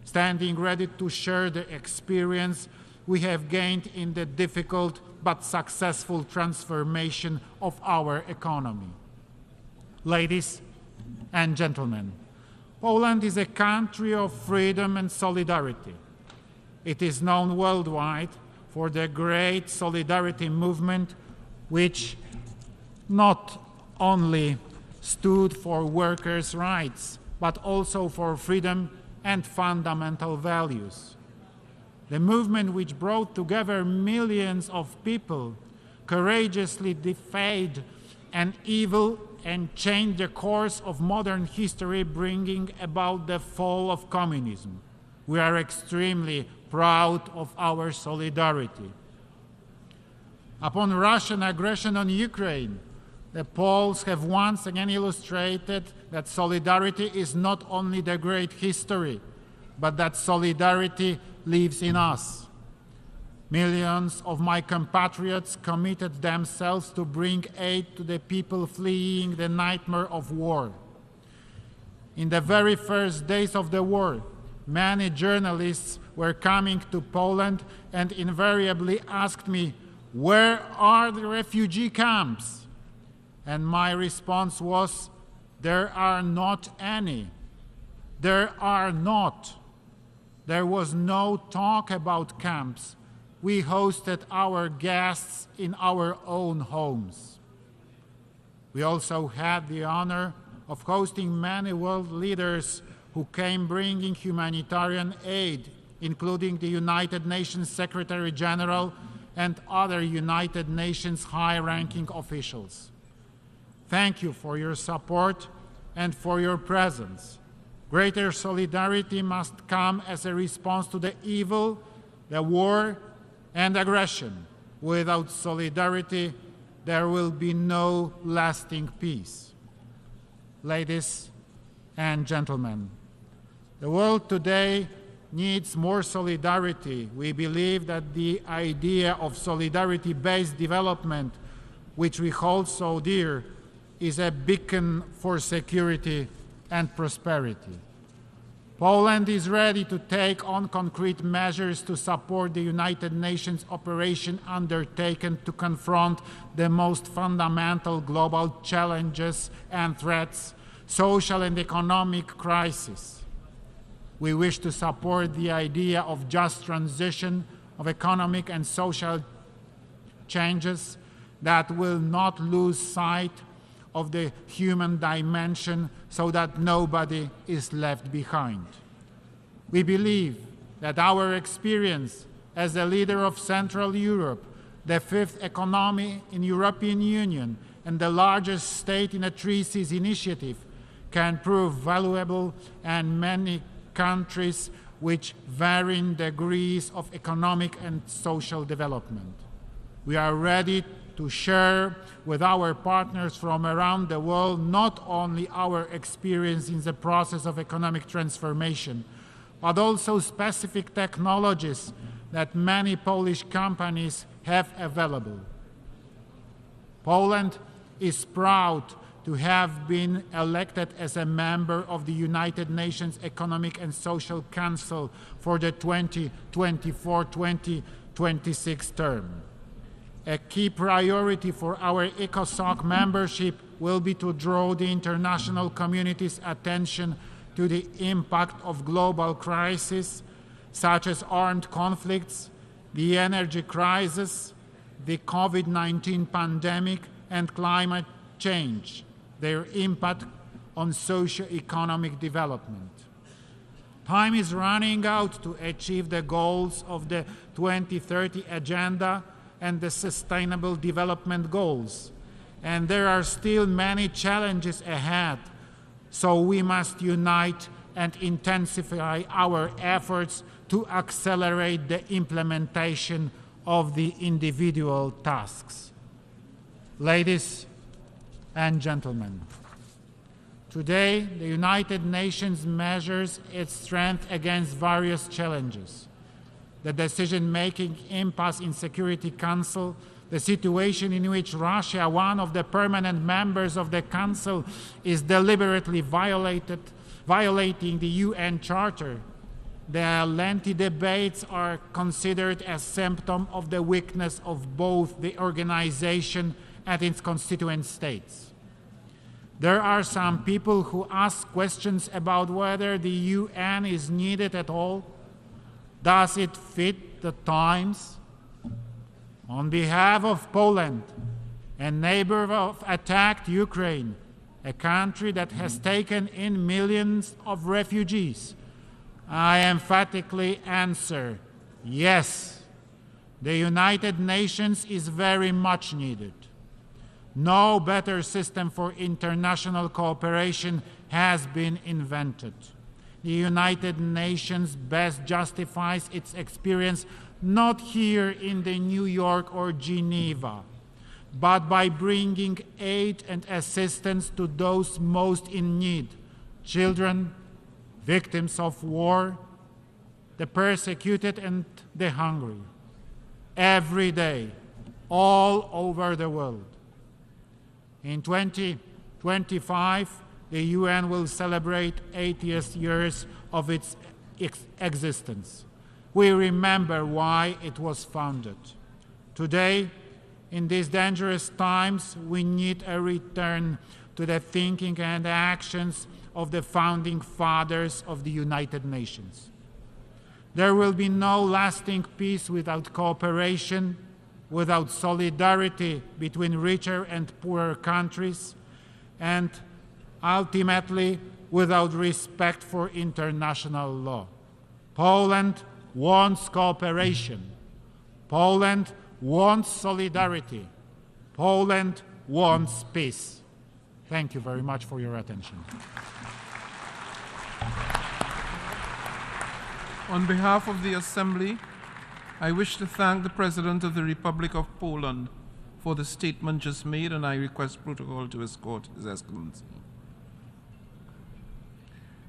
standing ready to share the experience we have gained in the difficult but successful transformation of our economy. Ladies and gentlemen, Poland is a country of freedom and solidarity. It is known worldwide for the great solidarity movement, which not only stood for workers' rights, but also for freedom and fundamental values. The movement which brought together millions of people courageously defied an evil and changed the course of modern history, bringing about the fall of communism. We are extremely proud of our solidarity. Upon Russian aggression on Ukraine, the Poles have once again illustrated that solidarity is not only the great history, but that solidarity lives in us. Millions of my compatriots committed themselves to bring aid to the people fleeing the nightmare of war. In the very first days of the war, many journalists were coming to Poland and invariably asked me, "Where are the refugee camps?" And my response was, "There are not any. There are not." There was no talk about camps. We hosted our guests in our own homes. We also had the honor of hosting many world leaders who came bringing humanitarian aid, including the United Nations Secretary General and other United Nations high-ranking officials. Thank you for your support and for your presence. Greater solidarity must come as a response to the evil, the war, and aggression. Without solidarity, there will be no lasting peace. Ladies and gentlemen, the world today needs more solidarity. We believe that the idea of solidarity-based development, which we hold so dear, is a beacon for security and prosperity. Poland is ready to take on concrete measures to support the United Nations operation undertaken to confront the most fundamental global challenges and threats, social and economic crisis. We wish to support the idea of just transition of economic and social changes that will not lose sight of the human dimension so that nobody is left behind. We believe that our experience as a leader of Central Europe, the fifth economy in European Union, and the largest state in a Three Seas initiative can prove valuable in many countries with varying degrees of economic and social development. We are ready to share with our partners from around the world not only our experience in the process of economic transformation, but also specific technologies that many Polish companies have available. Poland is proud to have been elected as a member of the United Nations Economic and Social Council for the 2024-2026 term. A key priority for our ECOSOC membership will be to draw the international community's attention to the impact of global crises such as armed conflicts, the energy crisis, the COVID-19 pandemic, and climate change, their impact on socio-economic development. Time is running out to achieve the goals of the 2030 Agenda and the Sustainable Development Goals, and there are still many challenges ahead, so we must unite and intensify our efforts to accelerate the implementation of the individual tasks. Ladies and gentlemen, today the United Nations measures its strength against various challenges. The decision-making impasse in Security Council, the situation in which Russia, one of the permanent members of the Council, is deliberately violating the UN Charter. The lengthy debates are considered a symptom of the weakness of both the organization and its constituent states. There are some people who ask questions about whether the UN is needed at all. Does it fit the times? On behalf of Poland, a neighbor of attacked Ukraine, a country that has taken in millions of refugees, I emphatically answer, yes, the United Nations is very much needed. No better system for international cooperation has been invented. The United Nations best justifies its experience not here in the New York or Geneva, but by bringing aid and assistance to those most in need, children, victims of war, the persecuted and the hungry, every day, all over the world. In 2025, the UN will celebrate 80th years of its existence. We remember why it was founded. Today, in these dangerous times, we need a return to the thinking and actions of the founding fathers of the United Nations. There will be no lasting peace without cooperation, without solidarity between richer and poorer countries, and ultimately without respect for international law. Poland wants cooperation. Poland wants solidarity. Poland wants peace. Thank you very much for your attention. On behalf of the Assembly, I wish to thank the President of the Republic of Poland for the statement just made, and I request protocol to escort His Excellency.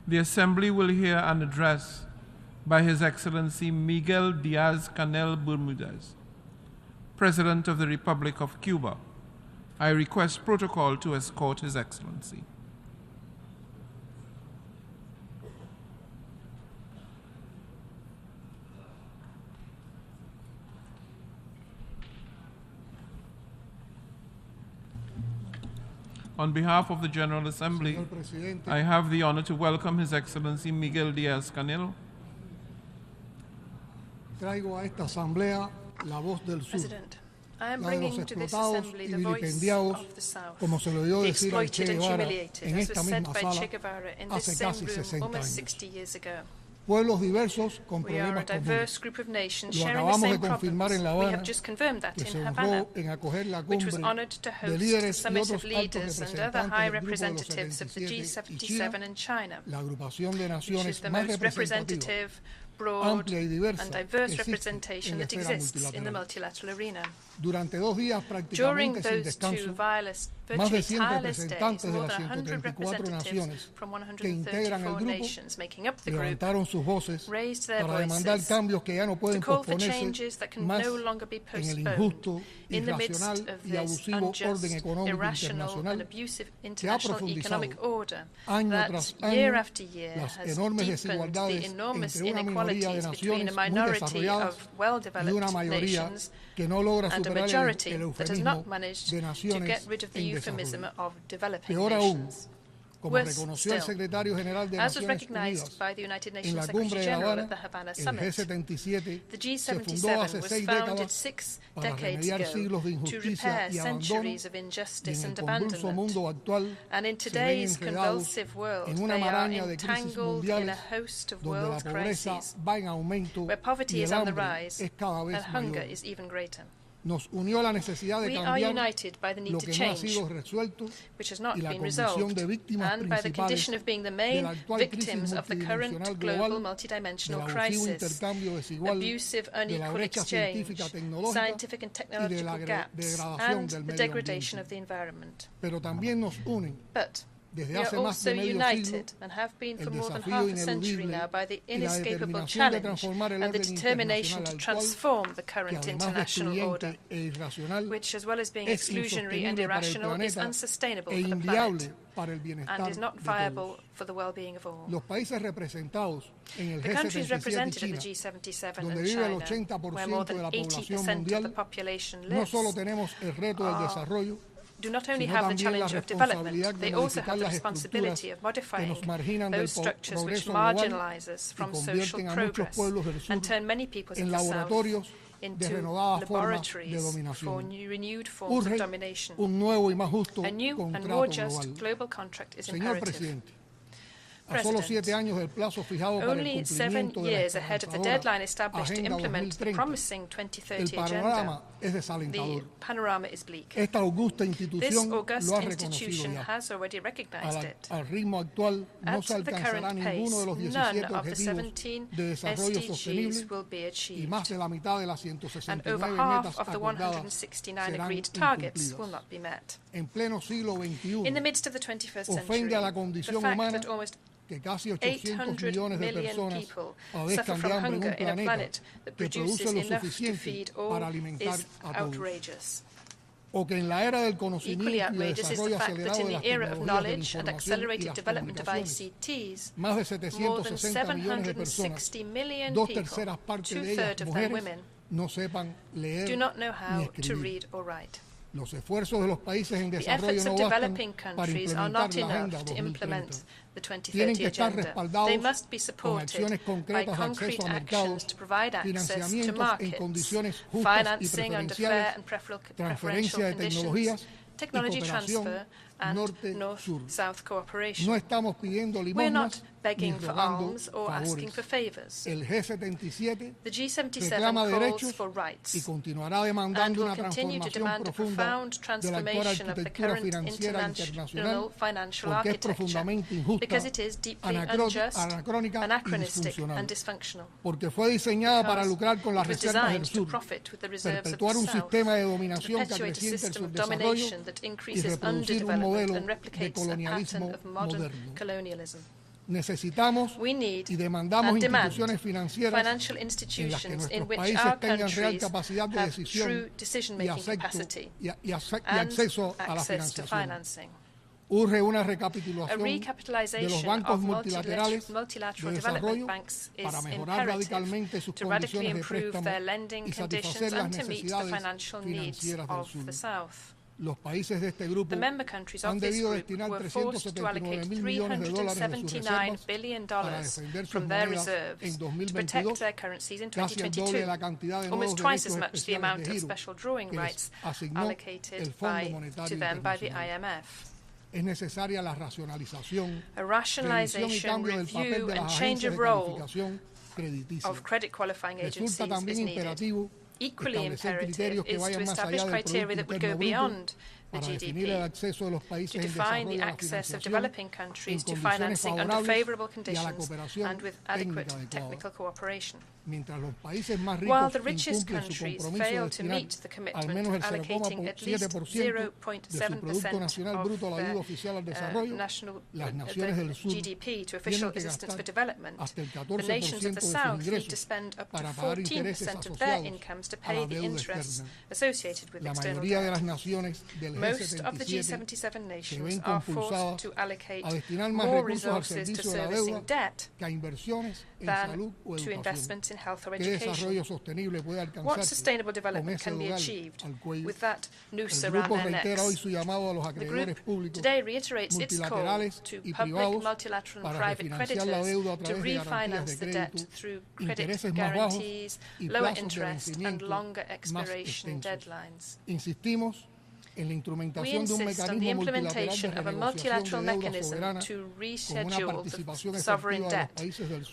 The Assembly will hear an address by His Excellency Miguel Diaz-Canel Bermudez, President of the Republic of Cuba. I request protocol to escort His Excellency. On behalf of the General Assembly, I have the honor to welcome His Excellency Miguel Diaz-Canel. Traigo a esta asamblea la voz del sur, I am la de los bringing to this explotados assembly y the voice vilipendiados, of the South, como se lo oyó the decir a exploited Che and Guevara humiliated, en as esta was said misma by sala Che Guevara in this hace same casi 60 room almost años. 60 years ago. Pueblos diversos con We are a problemas diverse comunes. group of nations Lo sharing the acabamos same de confirmar problems. en La We Habana, have just confirmed that que se in honró Havana, en acoger la which was cumbre honored to de host líderes the y summit otros of altos leaders and other representantes high del Grupo de los representatives of the 77 y G77 China, and China, la agrupación de which is naciones the más most representativa, representative, broad amplia y diversa and diverse que existe representation en la that esfera exists in the multilateral. multilateral arena. Durante 2 días During prácticamente sin those two descanso, virtually más de 100 tireless days, representantes de more las than 100 134 representatives naciones from que integran el 134 grupo nations making up the group levantaron sus voces raised their para demandar voices cambios que ya no to pueden call for posponerse changes that can más no longer be en el postponed injusto, in the midst irracional of y this abusivo orden unjust, económico irrational internacional and abusive que ha international profundizado economic order año that tras year año after year las has enormes deepened the desigualdades enormous entre una minoría de inequalities between a naciones muy minority desarrolladas of y una well-developed mayoría nations que no logra and a superar majority el that has eufemismo not managed de to naciones get rid of the en euphemism desarrollo. of developing Peor aún, nations. Worse still, as was recognized by the United Nations Secretary General at the Havana Summit, the G77 was founded 6 decades ago to repair centuries of injustice and abandonment. And in today's convulsive world, they are entangled in a host of world crises where poverty is on the rise and hunger is even greater. We are united by the need to change, which has not been resolved, and by the condition of being the main victims of the current global multidimensional crisis, abusive unequal exchange, scientific and technological gaps, and the degradation of the environment. But we are also united and have been for more than half a century now by the inescapable challenge and the determination to transform the current international order, which, as well as being exclusionary and irrational, is unsustainable for the planet and is not viable for the well-being of all. The countries represented at the G77 and China, where more than 80% of the population lives, do not only have the challenge of development, they also have the responsibility of modifying those structures which marginalize us from social progress and turn many peoples in the South into laboratories for renewed forms of domination. A new and more just global contract is imperative. President, only 7 years ahead of the deadline established to implement the promising 2030 agenda, the panorama is bleak. This august institution has already recognized it. At the current pace, none of the 17 SDGs will be achieved, and over half of the 169 agreed targets will not be met. In the midst of the 21st century, the fact that almost 800 million people suffer from hunger in a planet that produces enough to feed all is outrageous. Equally outrageous is the fact that in the era of knowledge and accelerated development of ICTs, more than 760 million people, 2/3 of them women, do not know how to read or write. The efforts of developing countries are not enough to implement the 2030 agenda. They must be supported by concrete actions to provide access to markets, financing under fair and preferential conditions, technology transfer, and North-South cooperation. We're not begging for alms or asking for favors. The G77 calls for rights and will continue to demand a profound transformation of the current international financial architecture because it is deeply unjust, anachronistic and dysfunctional. Because it was designed to profit with the reserves of the South, to perpetuate a system of domination that increases underdevelopment and replicates a pattern of modern colonialism. We need and demand financial institutions in which our countries have true decision-making capacity and access to financing. A recapitalization of multilateral development banks is imperative to radically improve their lending conditions and to meet the financial needs of the South. The member countries of this group were forced to allocate $379 billion from their reserves to protect their currencies in 2022, almost twice as much the amount of special drawing rights allocated to them by the IMF. A rationalization, review and change of role of credit qualifying agencies is needed. Equally imperative is to establish criteria that would go beyond the GDP, to define the access of developing countries to financing under favorable conditions and with adequate technical cooperation. While the richest countries fail to meet the commitment of allocating at least 0.7% of their national GDP to official assistance for development, the nations of the South need to spend up to 14% of their incomes to pay the interests associated with external debt. Most of the G77 nations are forced to allocate more resources to servicing debt than to investments in health or education. What sustainable development can be achieved with that noose around their necks? The group today reiterates its call to public, multilateral and private creditors to refinance the debt through credit guarantees, lower interest and longer expiration deadlines. We insist on the implementation of a multilateral mechanism to reschedule the sovereign debt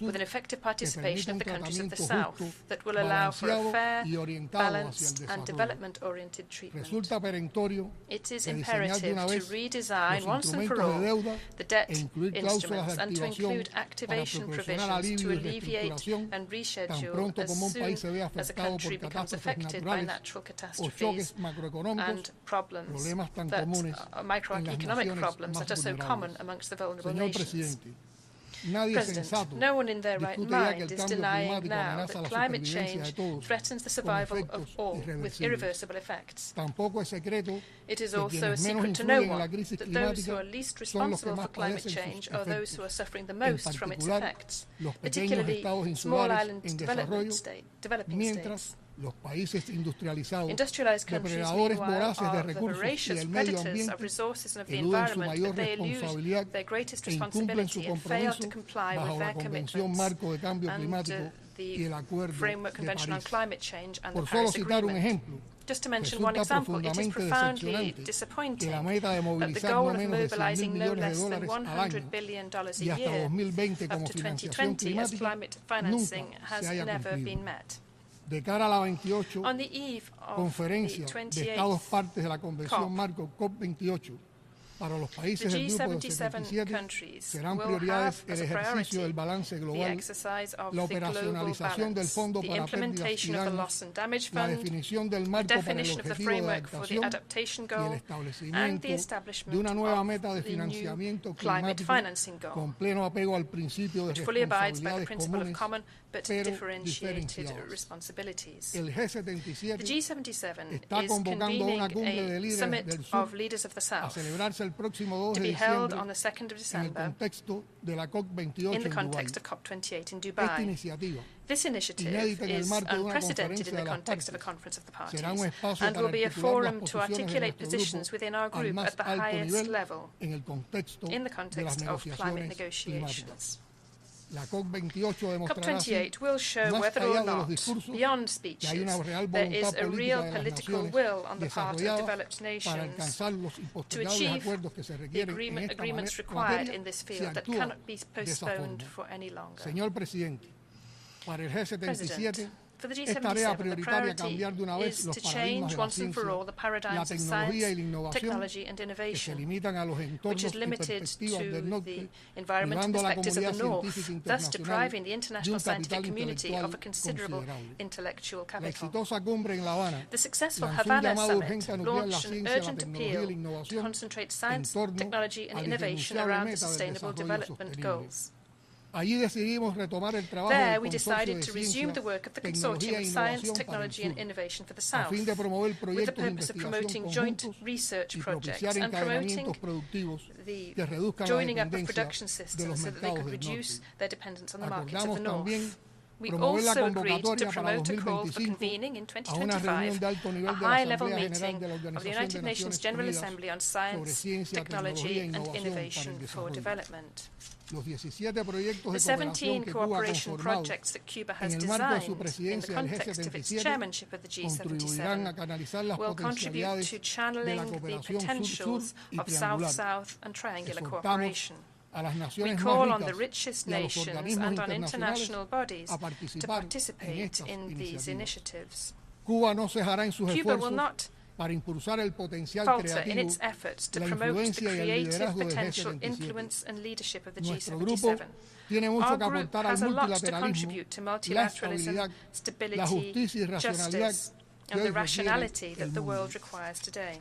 with an effective participation of the countries of the South that will allow for a fair, balanced and development-oriented treatment. It is imperative to redesign once and for all the debt instruments and to include activation provisions to alleviate and reschedule as soon as a country becomes affected by natural catastrophes and problems microeconomic problems that are so common amongst the vulnerable nations. President, no one in their right mind is denying now that climate change threatens the survival of all with irreversible effects. It is also a secret to no one that those who are least responsible for climate change are those who are suffering the most from its effects, particularly small island developing states. Industrialized countries, meanwhile, are the voracious predators of resources and of the environment, but they elude their greatest responsibility and fail to comply with their commitments under the Framework Convention on Climate Change and the Paris Agreement. Just to mention one example, it is profoundly disappointing that the goal of mobilizing no less than $100 billion a year up to 2020 as climate financing has never been met. On the eve of the 28th COP, the G77 countries will have as a priority the exercise of the global balance, the implementation of the loss and damage fund, the definition of the framework for the adaptation goal, and the establishment of the new climate financing goal, which fully abides by the principle of common but differentiated responsibilities. The G77 is convening a summit of leaders of the South to be held on the 2nd of December in the context of COP28 in Dubai. This initiative is unprecedented in the context of a conference of the parties and will be a forum to articulate positions within our group at the highest level in the context of climate negotiations. COP28 will show whether or not, beyond speeches, there is a real political will on the part of developed nations to achieve the agreements required in this field that cannot be postponed for any longer. President, for the G77, the priority is to change once and for all the paradigms of science, technology and innovation, which is limited to the environmental perspectives of the North, thus depriving the international scientific community of a considerable intellectual capital. The successful Havana Summit launched an urgent appeal to concentrate science, technology and innovation around the Sustainable Development Goals. There, we decided to resume the work of the Consortium of Science, Technology and Innovation for the South, with the purpose of promoting joint research projects and promoting the joining up of production systems so that they could reduce their dependence on the markets of the North. We also agreed to promote a call for convening in 2025 a high-level meeting of the United Nations General Assembly on Science, Technology and Innovation for Development. The 17 cooperation projects that Cuba has designed in the context of its chairmanship of the G77 will contribute to channeling the potentials of South-South and triangular cooperation. We call on the richest nations and on international bodies to participate in these initiatives. Cuba will not falter in its efforts to promote the creative potential, influence and leadership of the G77. Our group has a lot to contribute to multilateralism, stability, justice and the rationality that the world requires today.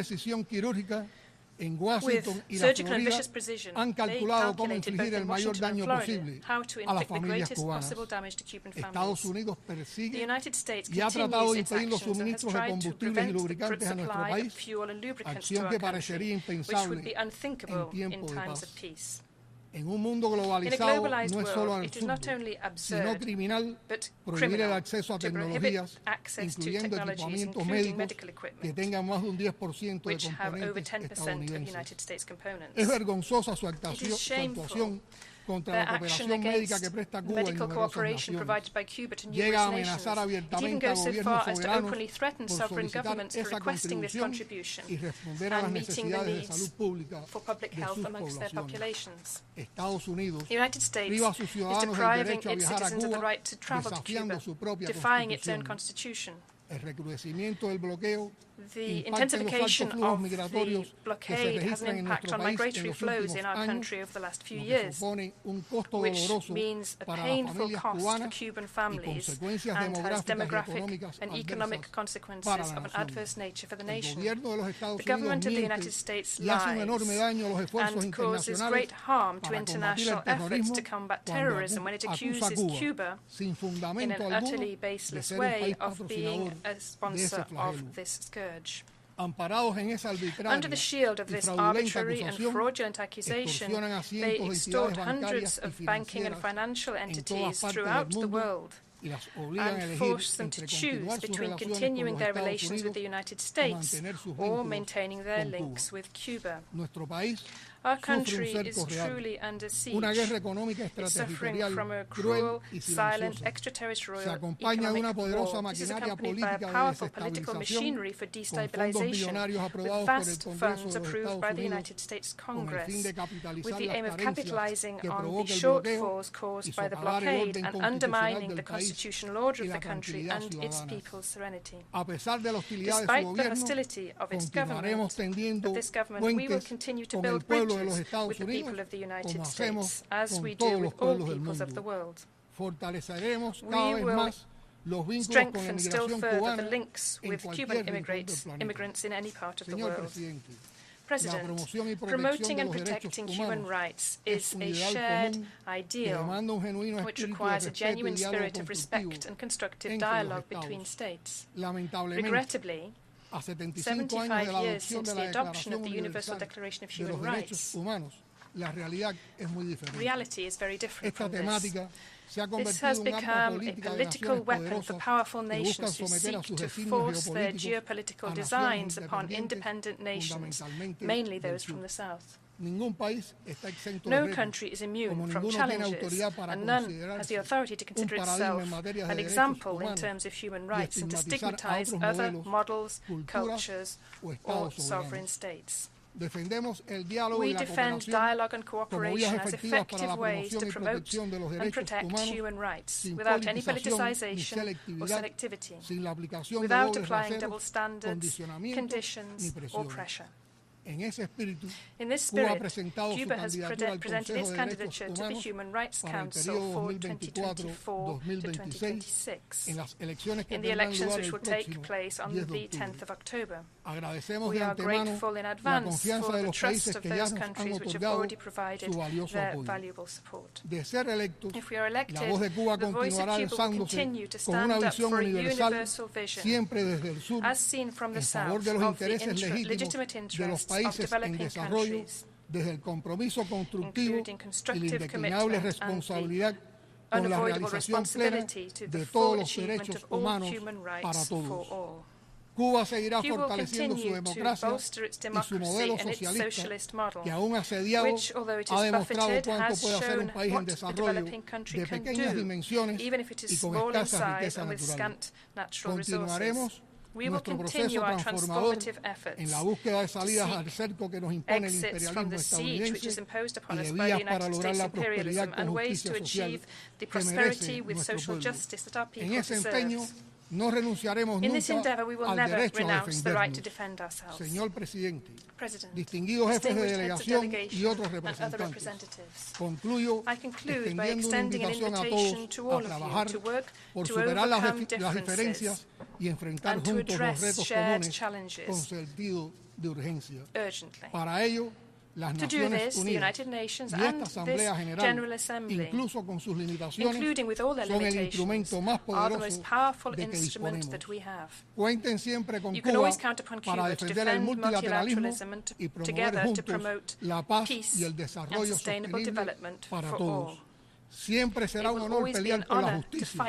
precisión quirúrgica, en Washington y la Florida han calculado cómo infligir el mayor daño posible a las familias cubanas. Estados Unidos persigue y ha tratado de impedir los suministros de combustibles y lubricantes a nuestro país, acción que parecería impensable en tiempos de paz. En un mundo globalizado no es solo absurdo, sino criminal prohibir el acceso a tecnologías, incluyendo equipamientos médicos que tengan más de un 10% de componentes estadounidenses. Es vergonzosa su actuación their action against medical cooperation provided by Cuba to numerous nations. It even goes so far as to openly threaten sovereign governments for requesting this contribution and meeting the needs for public health amongst their populations. The United States is depriving its citizens of the right to travel to Cuba, defying its own constitution. The intensification of the blockade has an impact on migratory flows in our country over the last few years, which means a painful cost for Cuban families and has demographic and economic consequences of an adverse nature for the nation. The government of the United States lies and causes great harm to international efforts to combat terrorism when it accuses Cuba, in an utterly baseless way, of being a sponsor of this scourge. Under the shield of this arbitrary and fraudulent accusation, they extort hundreds of banking and financial entities throughout the world and force them to choose between continuing their relations with the United States or maintaining their links with Cuba. Our country is truly under siege. It's suffering from a cruel, silent, extraterritorial economic war. This is accompanied by a powerful political machinery for destabilization, with vast funds approved by the United States Congress, with the aim of capitalizing on the shortfalls caused by the blockade and undermining the constitutional order of the country and its people's serenity. Despite the hostility of its government, we will continue to build bridges with the people of the United States, as we do with all peoples of the world. We will strengthen still further the links with Cuban immigrants in any part of the world. President, promoting and protecting human rights is a shared ideal which requires a genuine spirit of respect and constructive dialogue between states. Regrettably, 75 years since the adoption of the Universal Declaration of Human Rights, reality is very different from this. This has become a political weapon for powerful nations who seek to force their geopolitical designs upon independent nations, mainly those from the South. No country is immune from challenges, and none has the authority to consider itself an example in terms of human rights and to stigmatize other models, cultures, or sovereign states. We defend dialogue and cooperation as effective ways to promote and protect human rights without any politicization or selectivity, without applying double standards, conditions, or pressure. In this spirit, Cuba has presented its candidature to the Human Rights Council for 2024 to 2026 in the elections which will take place on the 10th of October. We are grateful in advance for the trust of those countries which have already provided their valuable support. If we are elected, the voice of Cuba will continue to stand up for a universal vision, as seen from the South, of the legitimate interests of developing countries, including constructive commitment and the unavoidable responsibility to the full achievement of all human rights for all. Cuba will continue to bolster its democracy and its socialist model, which, although it is buffeted, has shown what the developing country can do, even if it is small in size and with scant natural resources. We will continue our transformative efforts to seek exits from the siege which is imposed upon us by the United States imperialism and ways to achieve the prosperity with social justice that our people deserve. In this endeavor, we will never renounce the right to defend ourselves. President, distinguished heads of delegation and other representatives, I conclude by extending an invitation to all of you to work to overcome differences and to address shared challenges urgently. To do this, the United Nations and this General Assembly, including with all their limitations, are the most powerful instrument that we have. You can always count upon Cuba to defend multilateralism and together to promote peace and sustainable development for all. Siempre será un honor pelear por la justicia,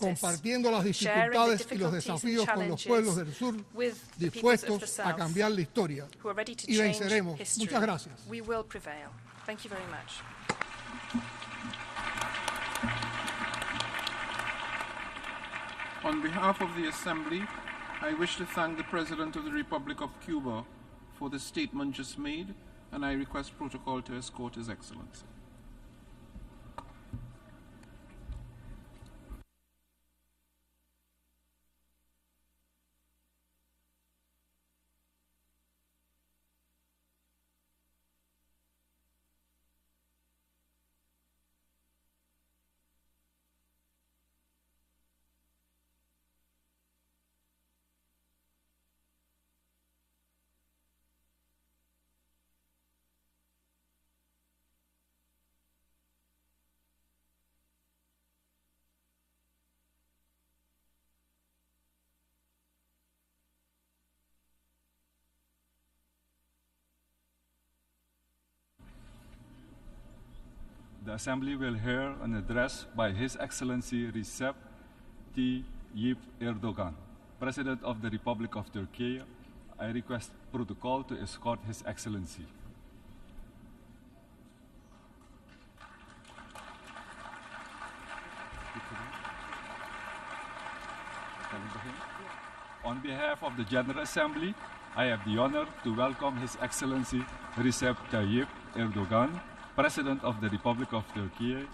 compartiendo las dificultades y los desafíos con los pueblos del sur, dispuestos a cambiar la historia. Y venceremos. Muchas gracias. We will prevail. Thank you very much. On behalf of the Assembly, I wish to thank the President of the Republic of Cuba for the statement just made, and I request protocol to escort His Excellency. The Assembly will hear an address by His Excellency Recep Tayyip Erdogan, President of the Republic of Turkey. I request protocol to escort His Excellency. On behalf of the General Assembly, I have the honor to welcome His Excellency Recep Tayyip Erdogan, President of the Republic of Turkey,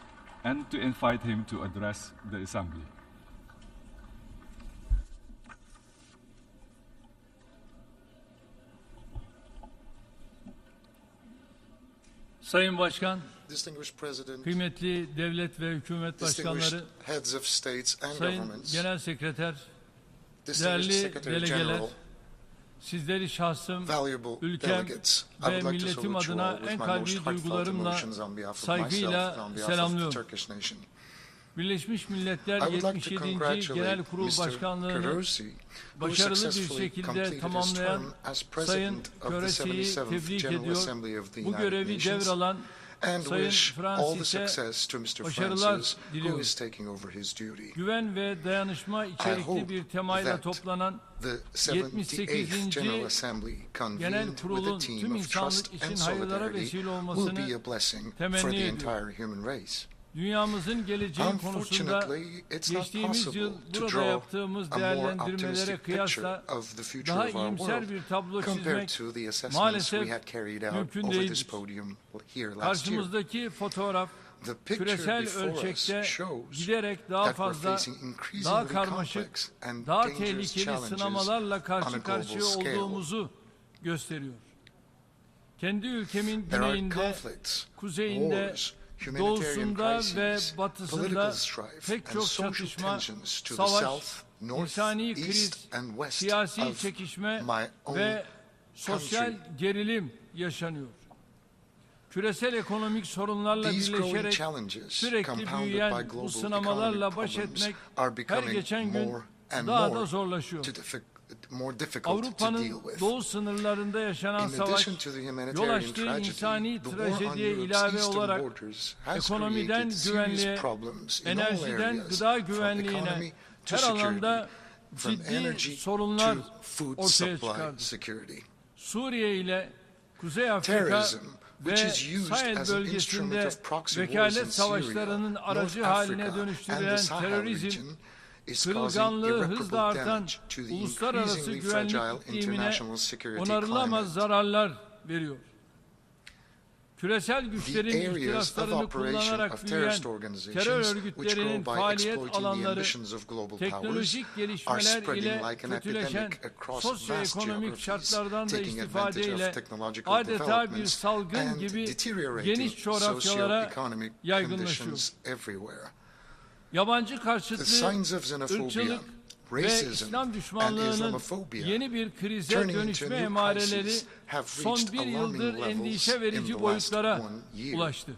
and to invite him to address the Assembly. Sayın Başkan, Distinguished President, kıymetli devlet ve hükümet başkanları, heads of states and Sayın governments, Genel Sekreter, Distinguished değerli Secretary delegeler, General, sizleri şahsım, valuable ülkem delegates, I ve would like to milletim salute you all adına with en my kalbi most heartfelt duygularımla, emotions on behalf of saygıyla myself and on behalf of the selamlıyorum. Turkish nation. Birleşmiş Milletler I would like to 77. congratulate Genel Kurul Mr. Başkanlığı'nı Kyrgyzstan, who başarılı bir successfully şekilde completed his tamamlayan term as Sayın President of the Kyrgyzstan'ı 77th tebrik General ediyor. Assembly of the Bu United görevi Nations, devralan and Sayın wish all the Francis'e success to Mr. başarılar Francis, who diliyorum. is taking over his duty. Güven ve dayanışma içerikli bir temayla that toplanan The 78. 78th General Assembly Genel convened with a Kurul'un team tüm of insanlık trust için and hayırlara solidarity vesile will olmasını be a blessing for temenni the ediyorum. entire human race. Dünyamızın geleceği konusunda Unfortunately, it's not geçtiğimiz yıl possible to burada draw yaptığımız a more değerlendirmelere optimistic kıyasla picture of the future daha of our iyimser world bir tablo compared çizmek to the assessments maalesef we had carried out mümkün over this değildir. podium here last year. Karşımızdaki fotoğraf The picture küresel before us ölçekte shows giderek daha that we're fazla, facing daha increasingly karmaşık, complex and daha dangerous tehlikeli challenges sınamalarla on a karşı global karşıya scale. olduğumuzu gösteriyor. Kendi ülkemin There are güneyinde, conflicts, kuzeyinde, wars, doğusunda humanitarian ve crises, batısında political strife, pek and çok social çatışma, tensions to the savaş, south, north, insani east, kriz, and west siyasi of çekişme my own ve sosyal country. gerilim yaşanıyor. Küresel ekonomik sorunlarla These growing birleşerek challenges, sürekli compounded by büyüyen bu global sınamalarla economic baş problems, etmek are her becoming geçen gün more and daha da more zorlaşıyor. more difficult to deal Avrupa'nın with. doğu sınırlarında yaşanan In savaş, addition to the yol humanitarian açtığı tragedy, insani the war on trajediye Europe's ilave eastern olarak borders has ekonomiden created serious güvenliğe, problems in all enerjiden areas, gıda from güvenliğine, economy to her alanda security, from energy ciddi sorunlar to food ortaya supply çıkardı. security. Suriye ile Kuzey Afrika Terrorism, ve which is used Sahel as an instrument bölgesinde of proxy wars in vekalet Syria, savaşlarının North aracı haline Africa, and dönüştürülen the Sahel terörizm, region is causing kırılganlığı irreparable hızla artan damage to the uluslararası increasingly güvenlik fragile iklimine international security onarılamaz climate. zararlar veriyor. Küresel The güçlerin areas of ihtiraslarını operation kullanarak of büyüyen terrorist terör organizations which örgütlerinin grow by faaliyet exploiting the alanları, ambitions of global powers teknolojik are gelişmeler spreading ile like an kötüleşen epidemic across vast sosyoekonomik geographies, şartlardan da taking istifade advantage ile of technological adeta bir developments salgın and gibi deteriorating geniş coğrafyalara socioeconomic yaygınlaşıyor. conditions everywhere. Yabancı The karşıtlığı, signs of xenophobia, ırkçılık ve racism, İslam and düşmanlığının Islamophobia yeni bir krize turning into dönüşme a new emareleri crisis have son reached bir yıldır alarming levels endişe in verici the last boyutlara 1 year. ulaştı.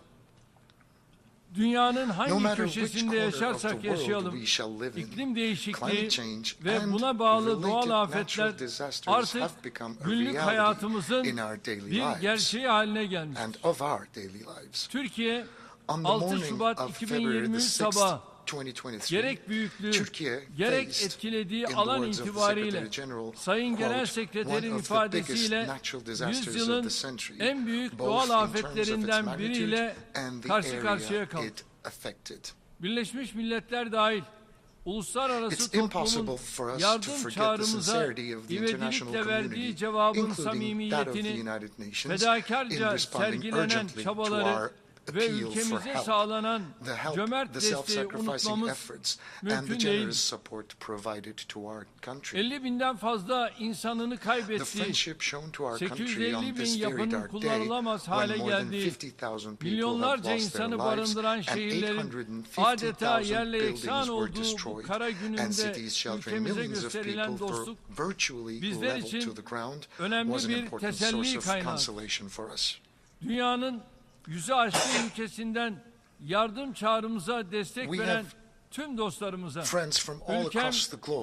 Dünyanın No hangi matter which köşesinde corner of the yaşarsak world yaşayalım, we shall live in, iklim değişikliği climate change ve and buna bağlı related doğal afetler natural disasters artık have become a günlük reality hayatımızın in our daily bir lives gerçeği haline gelmiştir. and of our daily lives. Türkiye On the 6 morning Şubat of February 2023 the 6th, sabahı gerek büyüklüğü, gerek etkilediği alan itibariyle Sayın Genel Sekreterin ifadesiyle yüzyılın en büyük doğal afetlerinden biriyle karşı karşıya kaldı. Birleşmiş Milletler dahil uluslararası toplumun yardım çağrımıza ivedilikle verdiği cevabın samimiyetini, fedakarca sergilenen çabaları ve ülkemize sağlanan cömert desteği unutmamız mümkün değil. 50 binden fazla insanını kaybettiği, 850 bin yapının kullanılamaz hale geldiği, milyonlarca insanı barındıran şehirlerin adeta yerle yeksan olduğu bu kara gününde ülkemize gösterilen dostluk bizler için önemli bir teselli kaynağı. Dünyanın yüzü aşkın ülkesinden yardım çağrımıza destek veren tüm dostlarımıza, ülkem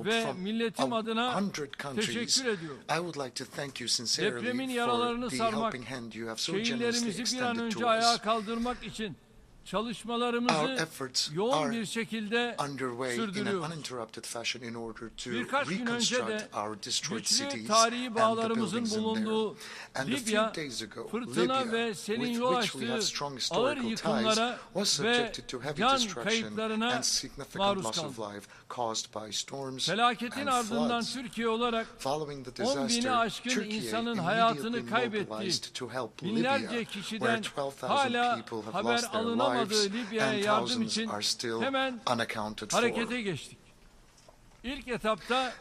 ve milletim adına teşekkür ediyorum. Depremin yaralarını sarmak, şehirlerimizi bir an önce ayağa kaldırmak için çalışmalarımızı yoğun bir şekilde sürdürüyoruz. Birkaç gün önce de güçlü tarihi bağlarımızın bulunduğu Libya, fırtına ve selin yol açtığı ağır yıkımlara ve can kayıplarına maruz kaldı. Felaketin ardından Türkiye olarak 10 bini aşkın insanın hayatını kaybettiği, binlerce kişiden hala haber alınamadığı Libya'ya yardım için hemen harekete geçtik. İlk etapta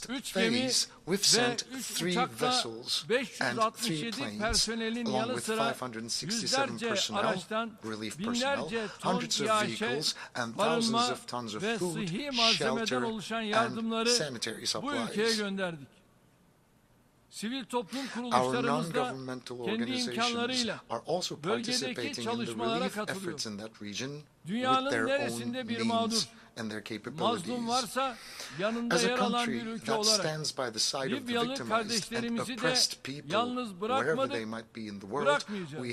3 gemi ve 3 uçakla 567 personelin yanı sıra yüzlerce araçtan binlerce ton iaşe, barınma ve sıhhi malzemeden oluşan yardımları bu ülkeye gönderdik. Sivil toplum kuruluşlarımız da kendi imkanlarıyla bölgedeki çalışmalara katılıyor. Dünyanın neresinde bir mağdur, mazlum varsa yanında yer alan bir ülke olarak Libyalı kardeşlerimizi de yalnız bırakmadık, bırakmayacağız.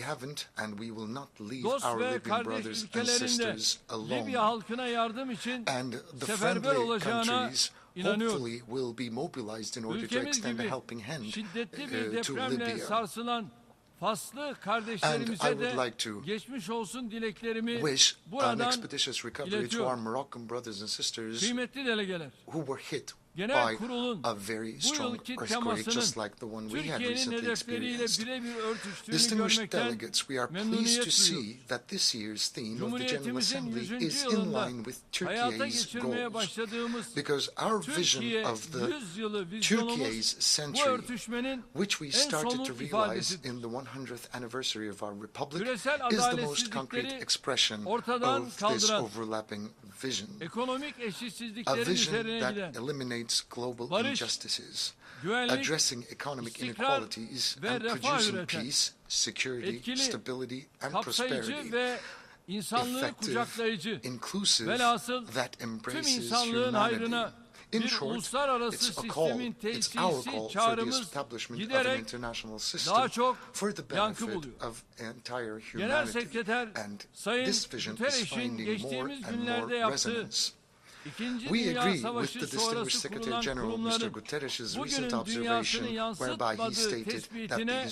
Dost ve kardeş ülkelerinde Libya halkına yardım için seferber olacağına inanıyorum. Ülkemiz gibi şiddetli bir depremle sarsılan Faslı kardeşlerimize de geçmiş olsun dileklerimi buradan iletiyorum. Kıymetli delegeler, Genel Kurul'un bu yılki temasının Türkiye'nin hedefleriyle birebir örtüştüğünü görmekten memnuniyet duyuyoruz. Cumhuriyetimizin 100. yılında hayata geçirmeye başladığımız Türkiye 100 yılı vizyonumuz bu örtüşmenin en somut ifadesidir. Küresel adaletsizlikleri ortadan kaldıran, ekonomik eşitsizliklerin üzerine giden, barış, güvenlik, istikrar ve refah üreten, etkili, kapsayıcı ve insanlığı kucaklayıcı, velhasıl tüm insanlığın hayrına bir uluslararası sistemin tesisi çağrımız giderek daha çok yankı buluyor. Genel Sekreter Sayın Guterres'in geçtiğimiz günlerde yaptığı İkinci Dünya Savaşı sonrası kurulan kurumların bugünün dünyasını yansıtmadığı tespitine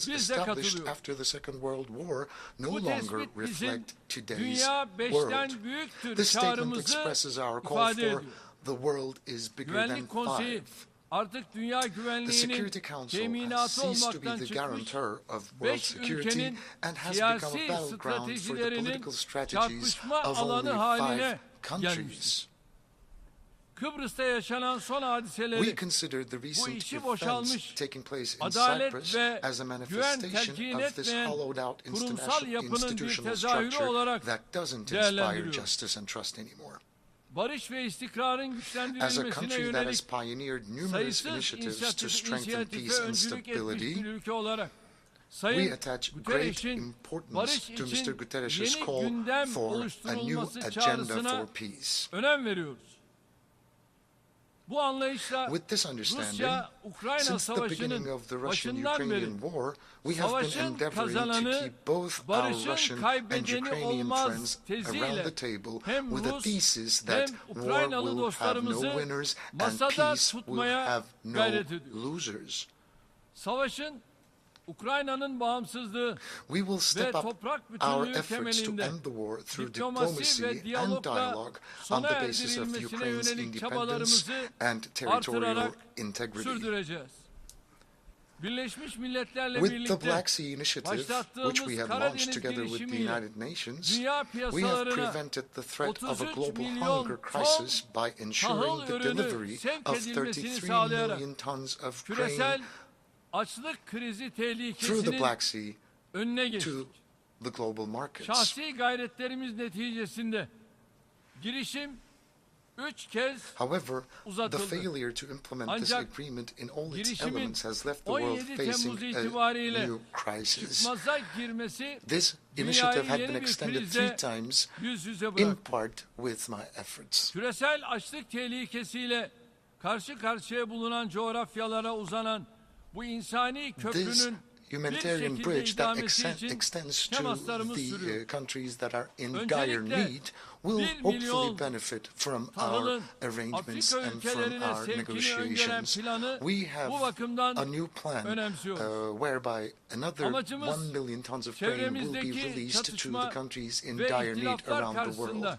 biz de katılıyoruz. Bu tespit bizim dünya beşten büyüktür çağrımızı ifade ediyor. Güvenlik Konseyi artık dünya güvenliğinin teminatı olmaktan çıkmış 5 ülkenin siyasi stratejilerinin çarpışma alanı haline gelmiştir. Kıbrıs'ta yaşanan son hadiseleri bu içi boşalmış adalet ve güven telkin etmeyen kurumsal yapının bir tezahürü olarak değerlendiriyor. Barış ve istikrarın güçlendirilmesine yönelik sayısız inisiyatife öncülük etmiş bir ülke olarak Sayın Guterres'in barış için yeni gündem oluşturulması çağrısına önem veriyoruz. With this understanding, since the beginning of the Russian-Ukrainian war, we have been endeavoring to keep both our Russian and Ukrainian friends around the table with a thesis that war will have no winners and peace will have no losers. We will step up our efforts to end the war through diplomacy and dialogue on the basis of Ukraine's independence and territorial integrity. With the Black Sea Initiative, which we have launched together with the United Nations, we have prevented the threat of a global hunger crisis by ensuring the delivery of 33 million tons of grain through the Black Sea to the global markets. However, the failure to implement this agreement in all its elements has left the world facing a new crisis. This initiative had been extended 3 times, in part with my efforts. This humanitarian bridge that extends to the countries that are in dire need will hopefully benefit from our arrangements and from our negotiations. We have a new plan whereby another 1 million tons of grain will be released to the countries in dire need around the world.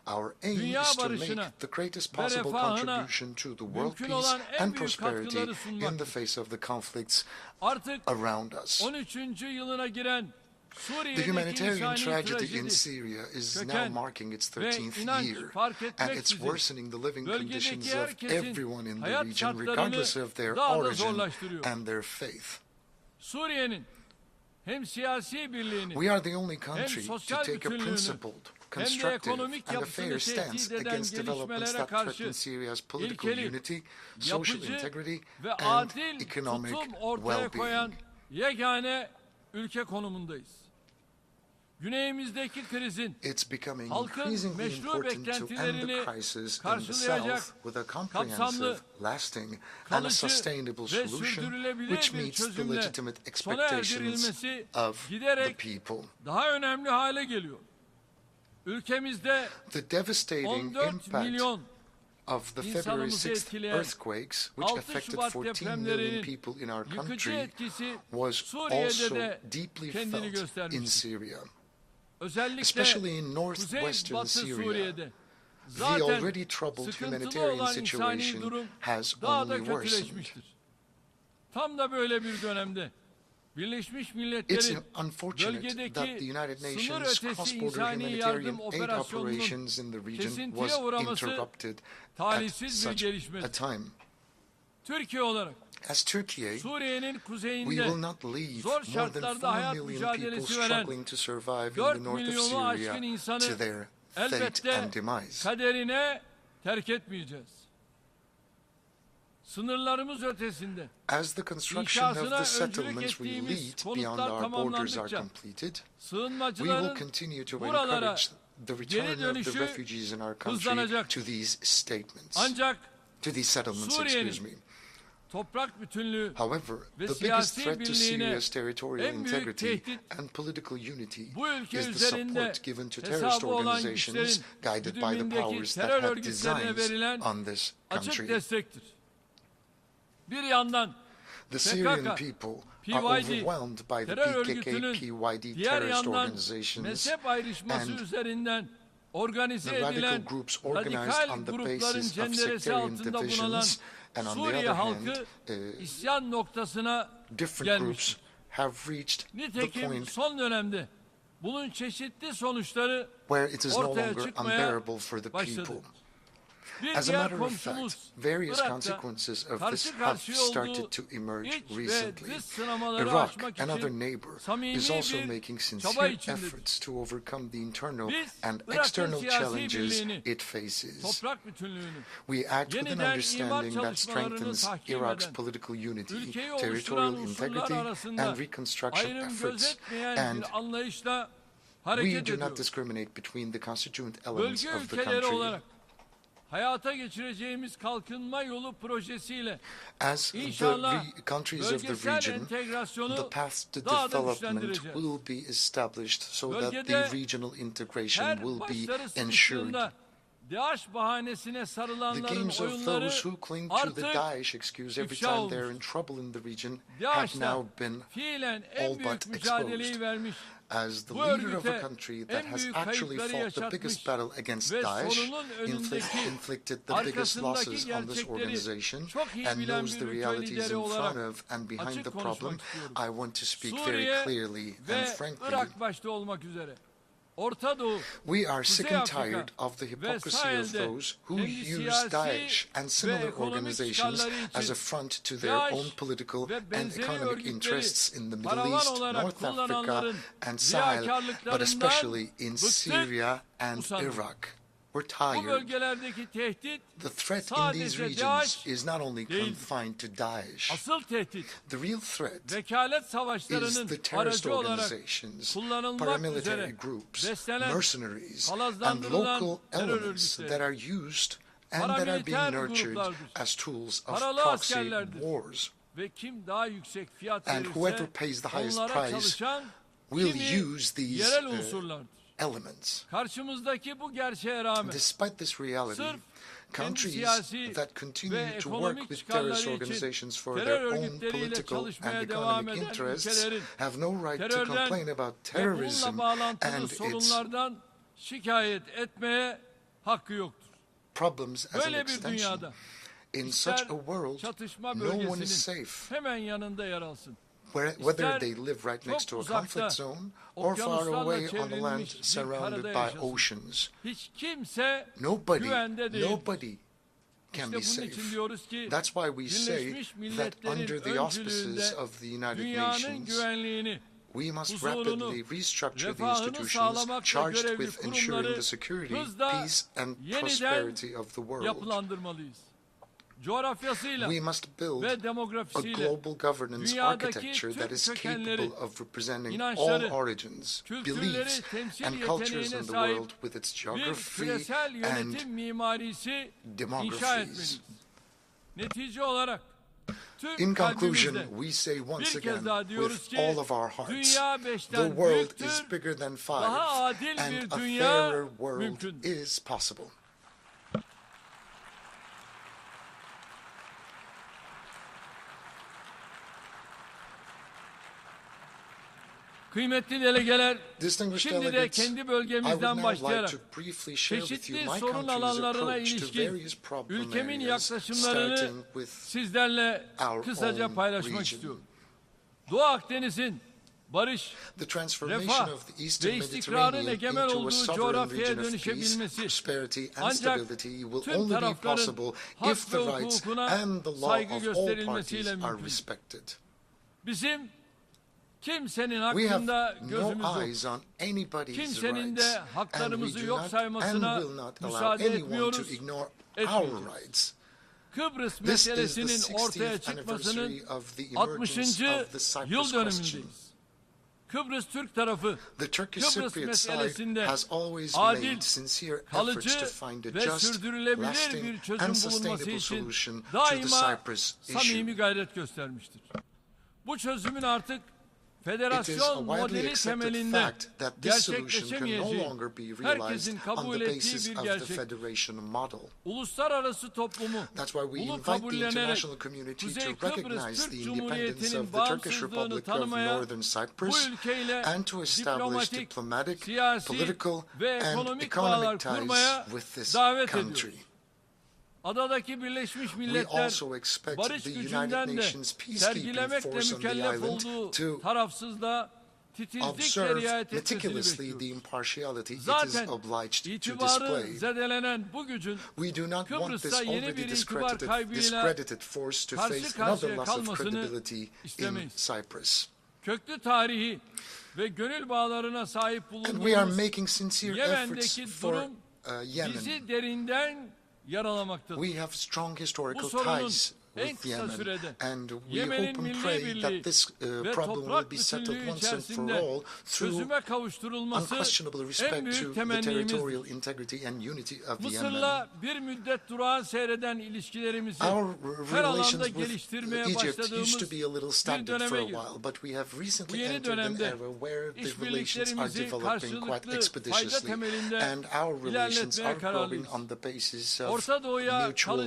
Our aim is to make the greatest possible contribution to the world peace and prosperity in the face of the conflicts around us. The humanitarian tragedy in Syria is now marking its 13th year, and it's worsening the living conditions of everyone in the region, regardless of their origin and their faith. We are the only country to take a principled, constructive and a fair stance against developments that threaten Syria's political unity, social integrity and economic well-being. It's becoming increasingly important to end the crisis in the south with a comprehensive, lasting and a sustainable solution which meets the legitimate expectations of the people. The devastating impact of the February 6th earthquakes, which affected 14 million people in our country, was also deeply felt in Syria, especially in northwestern Syria. The already troubled humanitarian situation has only worsened. It's unfortunate that the United Nations cross-border humanitarian aid operations in the region was interrupted at such a time. As Turkey, we will not leave more than 4 million people struggling to survive in the north of Syria to their fate and demise. As the construction of the settlements we lead beyond our borders are completed, we will continue to encourage the return of the refugees in our country to these settlements, excuse me. However, the biggest threat to Syria's territorial integrity and political unity is the support given to terrorist organizations guided by the powers that have designs on this country. The Syrian people are overwhelmed by the PKK-PYD terrorist organizations and the radical groups organized on the basis of sectarian divisions, and on the other hand, different groups have reached the point where it is no longer unbearable for the people. As a matter of fact, various consequences of this have started to emerge recently. Iraq, another neighbor, is also making sincere efforts to overcome the internal and external challenges it faces. We act with an understanding that strengthens Iraq's political unity, territorial integrity, and reconstruction efforts, and we do not discriminate between the constituent elements of the country. hayata geçireceğimiz kalkınma yolu projesiyle As the countries of the region, the path to development will be established so that the regional integration will be ensured. The games of those who cling to the Daesh excuse every time they're in trouble in the region have now been all but exposed. As the leader of a country that has actually fought the biggest battle against Daesh, inflicted the biggest losses on this organization, and knows the realities in front of and behind the problem, I want to speak very clearly and frankly. We are sick and tired of the hypocrisy of those who use Daesh and similar organizations as a front to their own political and economic interests in the Middle East, North Africa, and Sahel, but especially in Syria and Iraq. We're tired. The threat in these regions is not only confined to Daesh. The real threat is the terrorist organizations, paramilitary groups, mercenaries, and local elements that are used and that are being nurtured as tools of proxy wars. And whoever pays the highest price will use these elements. Despite this reality, countries that continue to work with terrorist organizations for their own political and economic interests have no right to complain about terrorism and its problems as an extension. In such a world, no one is safe. Whether they live right next to a conflict zone or far away on the land surrounded by oceans. Nobody can be safe. That's why we say that under the auspices of the United Nations, we must rapidly restructure the institutions charged with ensuring the security, peace, and prosperity of the world. We must build a global governance architecture that is capable of representing all origins, beliefs, and cultures in the world with its geography and demographies. In conclusion, we say once again, with all of our hearts, the world is bigger than 5, and a fairer world is possible. Kıymetli delegeler, şimdi de kendi bölgemizden başlayarak çeşitli sorun alanlarına ilişkin ülkemin yaklaşımlarını sizlerle kısaca paylaşmak istiyorum. Doğu Akdeniz'in barış, refah ve istikrarın egemen olduğu coğrafyaya dönüşebilmesi ancak tüm tarafların hak ve hukukuna saygı gösterilmesiyle mümkün. Bizim kimsenin hakkında gözümüz yok. Kimsenin de haklarımızı yok saymasına müsaade etmiyoruz, etmeyeceğiz. Kıbrıs meselesinin ortaya çıkmasının 60. yıl dönümündeyiz. Kıbrıs Türk tarafı Kıbrıs meselesinde adil, kalıcı ve sürdürülebilir bir çözüm bulunması için daima samimi gayret göstermiştir. Bu çözümün artık federasyon modeli temelinde gerçekleşemeyeceği, herkesin kabul ettiği bir gerçek. Uluslararası toplumu, ulu kabullenen Kuzey Kıbrıs Türk Cumhuriyeti'nin bağımsızlığını tanımaya, bu ülkeyle diplomatik, siyasi ve ekonomik bağlar kurmaya davet ediyor. Adadaki Birleşmiş Milletler barış gücünden de sergilemekle mükellef olduğu tarafsızlığa titizlikle riayet etmesini bekliyor. Zaten itibarı zedelenen bu gücün Kıbrıs'ta yeni bir itibar kaybıyla karşı karşıya kalmasını istemeyiz. Köklü tarihi ve gönül bağlarına sahip bulunduğumuz Yemen'deki durum bizi derinden yaralamaktadır. We have strong historical ties with Yemen, and we hope and pray that this problem will be settled once and for all through unquestionable respect to the territorial integrity and unity of Yemen. Our relations with Egypt used to be a little stagnant for a while, but we have recently entered an era where the relations are developing quite expeditiously, and our relations are growing on the basis of mutual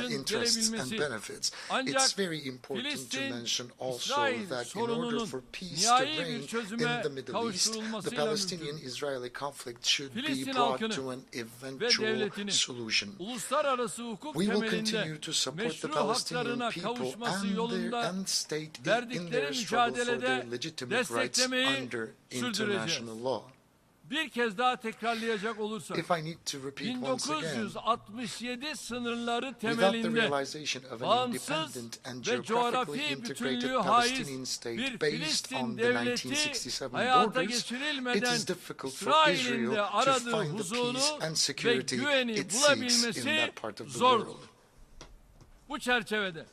interests and benefits. It's very important to mention also that in order for peace to reign in the Middle East, the Palestinian-Israeli conflict should be brought to an eventual solution. We will continue to support the Palestinian people and state in their struggle for their legitimate rights under international law. Bir kez daha tekrarlayacak olursak, If I need to repeat once again, 1967 sınırları without the temelinde realization of an bağımsız independent and ve geographically coğrafi integrated bütünlüğü Palestinian haiz state bir based on Filistin the devleti 1967 hayata borders, it geçirilmeden is difficult for İsrail'in Israel de to aradığı find the huzuru peace and ve security güveni it seeks in bulabilmesi that part of the zordur. world. Bu çerçevede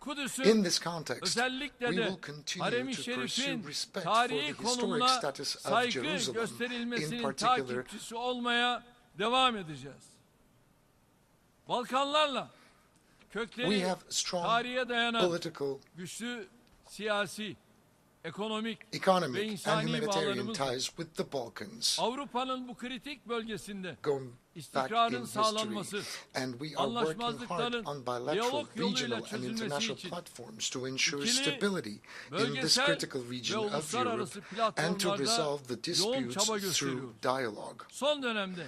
In Kudüs'ün this context, özellikle we de will continue Harem-i to pursue Şerif'in respect for tarihi the historic konumuna status of saygı Jerusalem, in gösterilmesinin particular takipçisi olmaya devam edeceğiz. Balkanlarla we kökleri have strong tarihe dayanan political, güçlü siyasi, ekonomik ve economic and insani humanitarian bağlarımız ties with the Balkans. Avrupa'nın bu kritik bölgesinde Going back in istikrarın history, sağlanması, and we are working hard anlaşmazlıkların on bilateral, diyalog yoluyla regional and çözülmesi international için platforms to ensure ikili, stability in this bölgesel critical ve region of Europe uluslararası and to platformlarda resolve the yoğun disputes çaba through gösteriyoruz. dialogue. Son dönemde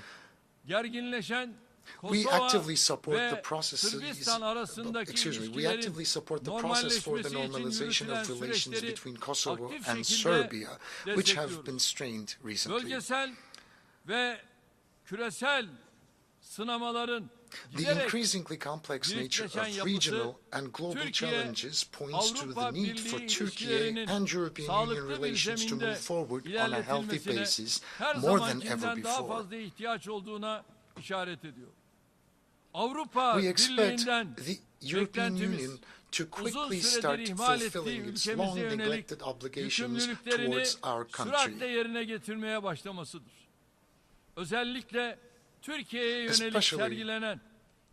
gerginleşen We Kosova actively support ve the processes. Sırbistan arasındaki We actively support the process for the normalization of relations between Kosovo and Serbia, which have been strained recently. Bölgesel ve küresel sınamaların The increasingly complex nature of regional and global challenges points to the need for Turkey and European Union relations to move forward on a healthy basis more than ever daha before. fazla ihtiyaç olduğuna işaret ediyor. Avrupa We expect Birliği'nden the European beklentimiz Union to uzun quickly süredir start ihmal ettiği fulfilling its long ülkemize yönelik neglected obligations yükümlülüklerini towards our süratle country. yerine getirmeye başlamasıdır. Özellikle Türkiye'ye yönelik Especially sergilenen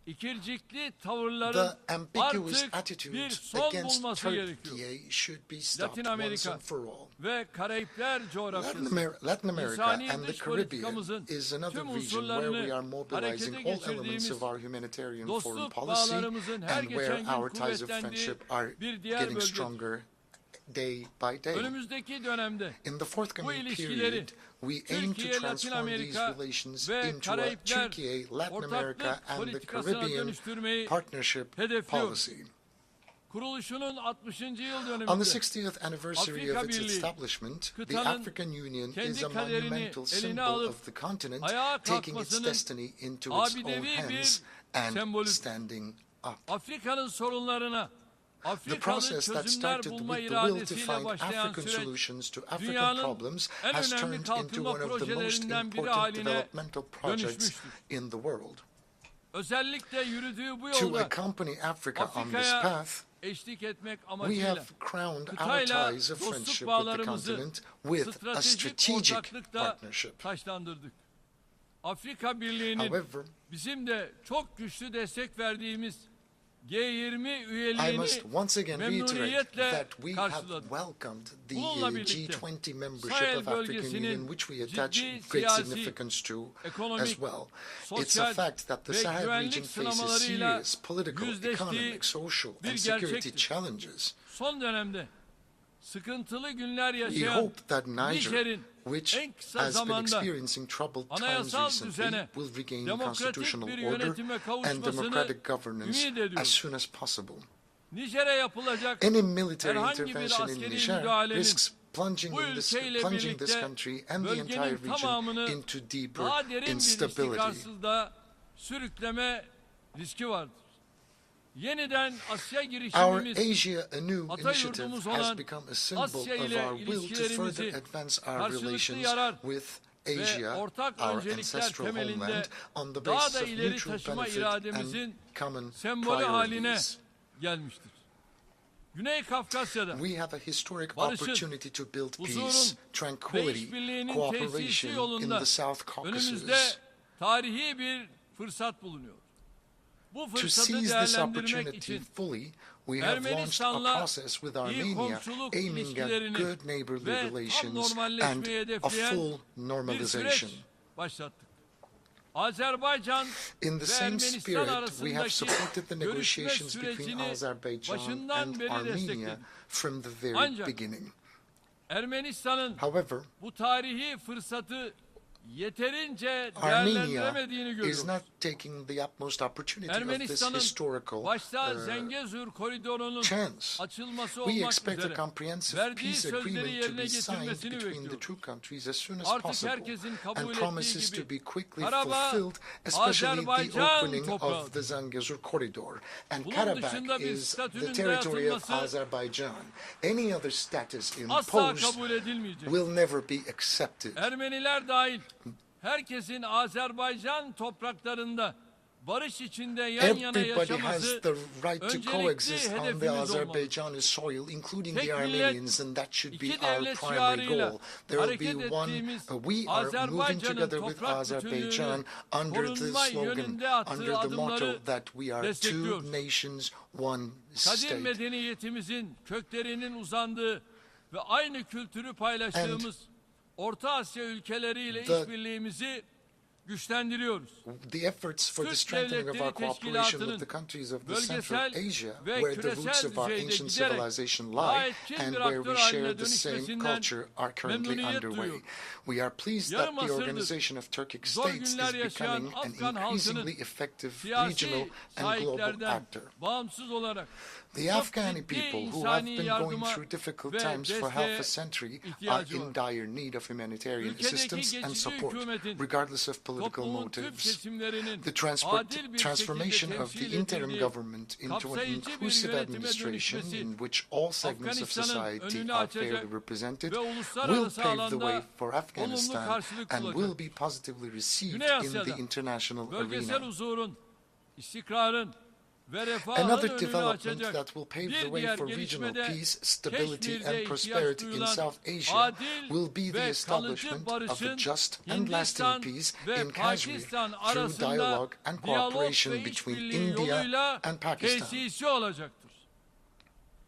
ikircikli tavırların The ambiguous artık bir attitudes son against bulması gerekiyor. Turkey should be stopped Latin once Amerika and for all. ve Karayipler coğrafyası, Latin America insani and the dış Caribbean politikamızın is another tüm region where we unsurlarını are mobilizing harekete all elements geçirdiğimiz of our humanitarian foreign dostluk policy bağlarımızın her and where geçen gün our ties of kuvvetlendiği friendship are bir diğer getting bölgedir. stronger day by day. Önümüzdeki dönemde In the bu forthcoming ilişkileri period, we aim to Türkiye, Latin transform these Amerika relations ve into a Karayipler Turkey, Latin America ortaklık and the politikasına Caribbean dönüştürmeyi partnership hedefliyor. policy. Kuruluşunun 60. yıl On the döneminde 60th anniversary Afrika of its Birliği, establishment, the kıtanın African Union kendi is a kaderini monumental eline symbol alıp of the continent, ayağa taking its kalkmasının destiny into its own abidevi bir hands and sembolü. standing up. Afrika'nın sorunlarına The Afrikalı process that çözümler started bulma with the will to iradesiyle find başlayan African süreç solutions to African dünyanın problems en has önemli turned into kalkınma one of the most projelerinden biri important haline developmental projects dönüşmüştür. in the world. Özellikle yürüdüğü bu To yolda accompany Africa on this Afrika'ya path, eşlik etmek we amacıyla have crowned our kıtayla ties of dostluk friendship with the bağlarımızı continent with a stratejik strategic ortaklıkta partnership. taşlandırdık. Afrika Birliği'nin However, bizim de çok güçlü destek verdiğimiz G20 I üyeliğini must once again reiterate memnuniyetle that we have karşıladık. welcomed the Bununla birlikte G20 membership Sahel of African bölgesinin Union, which we attach ciddi great siyasi, significance to as ekonomik, well. It's a sosyal fact that the ve Sahel region güvenlik faces sınamalarıyla serious political, yüzleştiği economic, social, bir and security gerçektir. challenges. Son dönemde sıkıntılı günler We yaşayan hope that Niger, Nijer'in which en kısa has been zamanda experiencing troubled times anayasal recently, düzene, will regain demokratik constitutional bir order yönetime and kavuşmasını democratic governance ümit ediyoruz. as soon as possible. Nijer'e yapılacak Any military herhangi bir intervention in askeri Niger müdahalenin risks plunging bu this ülkeyle birlikte country and the bölgenin entire region tamamını into deeper daha derin bir instability. istikrarsızlığa sürükleme riski vardır. Yeniden Asya Our girişimimiz Asia Anew ata initiative yurdumuz has olan become a symbol Asya of ile our will to ilişkilerimizi further advance our karşılıklı relations yarar with ve Asia, ortak our öncelikler ancestral temelinde homeland, on the daha basis da of ileri mutual taşıma benefit irademizin and common sembolü haline priorities. gelmiştir. Güney Kafkasya'da We have a historic barışın, opportunity to build peace, huzurun ve tranquility, işbirliğinin tesisi cooperation in yolunda the South önümüzde Caucasus. tarihi bir fırsat bulunuyor. Bu To fırsatı seize this değerlendirmek opportunity için fully, we have launched a Ermenistan'la process with iyi Armenia komşuluk aiming at ilişkilerini good neighborly ve tam relations and normalleşmeyi a hedefleyen full bir süreç normalization. başlattık. Azerbaycan In the ve same Ermenistan spirit, we have arasındaki supported the görüşme negotiations between sürecini Azerbaijan başından and beri Armenia destekledik. from the very Ancak beginning. Ermenistan'ın However, bu tarihi fırsatı yeterince Armenia değerlendiremediğini is görüyoruz. not taking the utmost opportunity of this Ermenistan'ın historical başta Zengezur koridorunun chance. açılması We olmak expect a üzere comprehensive verdiği peace sözleri agreement to yerine be signed getirmesini between the bekliyoruz. two countries as soon as Artık possible herkesin kabul and ettiği promises to gibi be quickly Karabağ, fulfilled, especially the Azerbaycan opening of toprağı. the Zangezur corridor. And Bunun Karabakh dışında bir is the statünün territory of dayatılması Azerbaijan. Any other status asla imposed kabul edilmeyecek. will never be accepted. Ermeniler dahil herkesin Azerbaycan topraklarında barış içinde yan yana Everybody has yaşaması the right to öncelikli coexist on the hedefimiz olmalı. Azerbaijani soil, including Tek the millet, Armenians, and that should be iki our devlet primary şiarıyla goal. There will hareket be one, ettiğimiz we are moving Azerbaycan'ın together with toprak Azerbaijan bütünlüğünü under the korunma slogan, yönünde attığı under the motto adımları that we are two destekliyoruz. nations, one Kadim state. medeniyetimizin köklerinin uzandığı ve aynı kültürü paylaştığımız Orta Asya ülkeleriyle işbirliğimizi güçlendiriyoruz. The efforts for the Türk strengthening of our Devletleri cooperation with Teşkilatı'nın the countries of the bölgesel Central Asia, ve where the küresel roots of our düzeyde ancient giderek civilization lie daha etkin and bir where aktör we share haline the same dönüşmesinden culture are currently memnuniyet underway. duyuyoruz. We are pleased Yarım that the asırdır Organization of Turkic zor States is günler yaşayan becoming an Afgan halkının increasingly effective siyasi regional and global sahiplerden actor. bağımsız olarak The çok Afghani ciddi people who have insani been going yardıma through difficult ve times for half a desteğe century are ihtiyacı in var. dire need of humanitarian Ülkedeki assistance and geçici support, hükümetin regardless of political toplumun tüm motives. kesimlerinin The adil bir transformation şekilde of the temsil interim edildiği government into an kapsayıcı bir inclusive yönetime administration dönüşmesi in which all segments of Afganistan'ın society önünü are fairly açacak represented ve will uluslararası pave the way alanda for olumlu Afghanistan karşılık and will bulacak. be positively received Güney in the Asya'da international bölgesel arena. huzurun, istikrarın ve refahın Another önünü development açacak that will pave the bir way diğer for regional gelişmede peace, stability Keşmir'de and ihtiyaç prosperity in duyulan South Asia adil will be the ve kalıcı establishment of a barışın just and lasting Hindistan peace ve in Kashmir Pakistan through arasında dialogue and diyalog cooperation ve between işbirliği India yoluyla and Pakistan. tesisi olacaktır.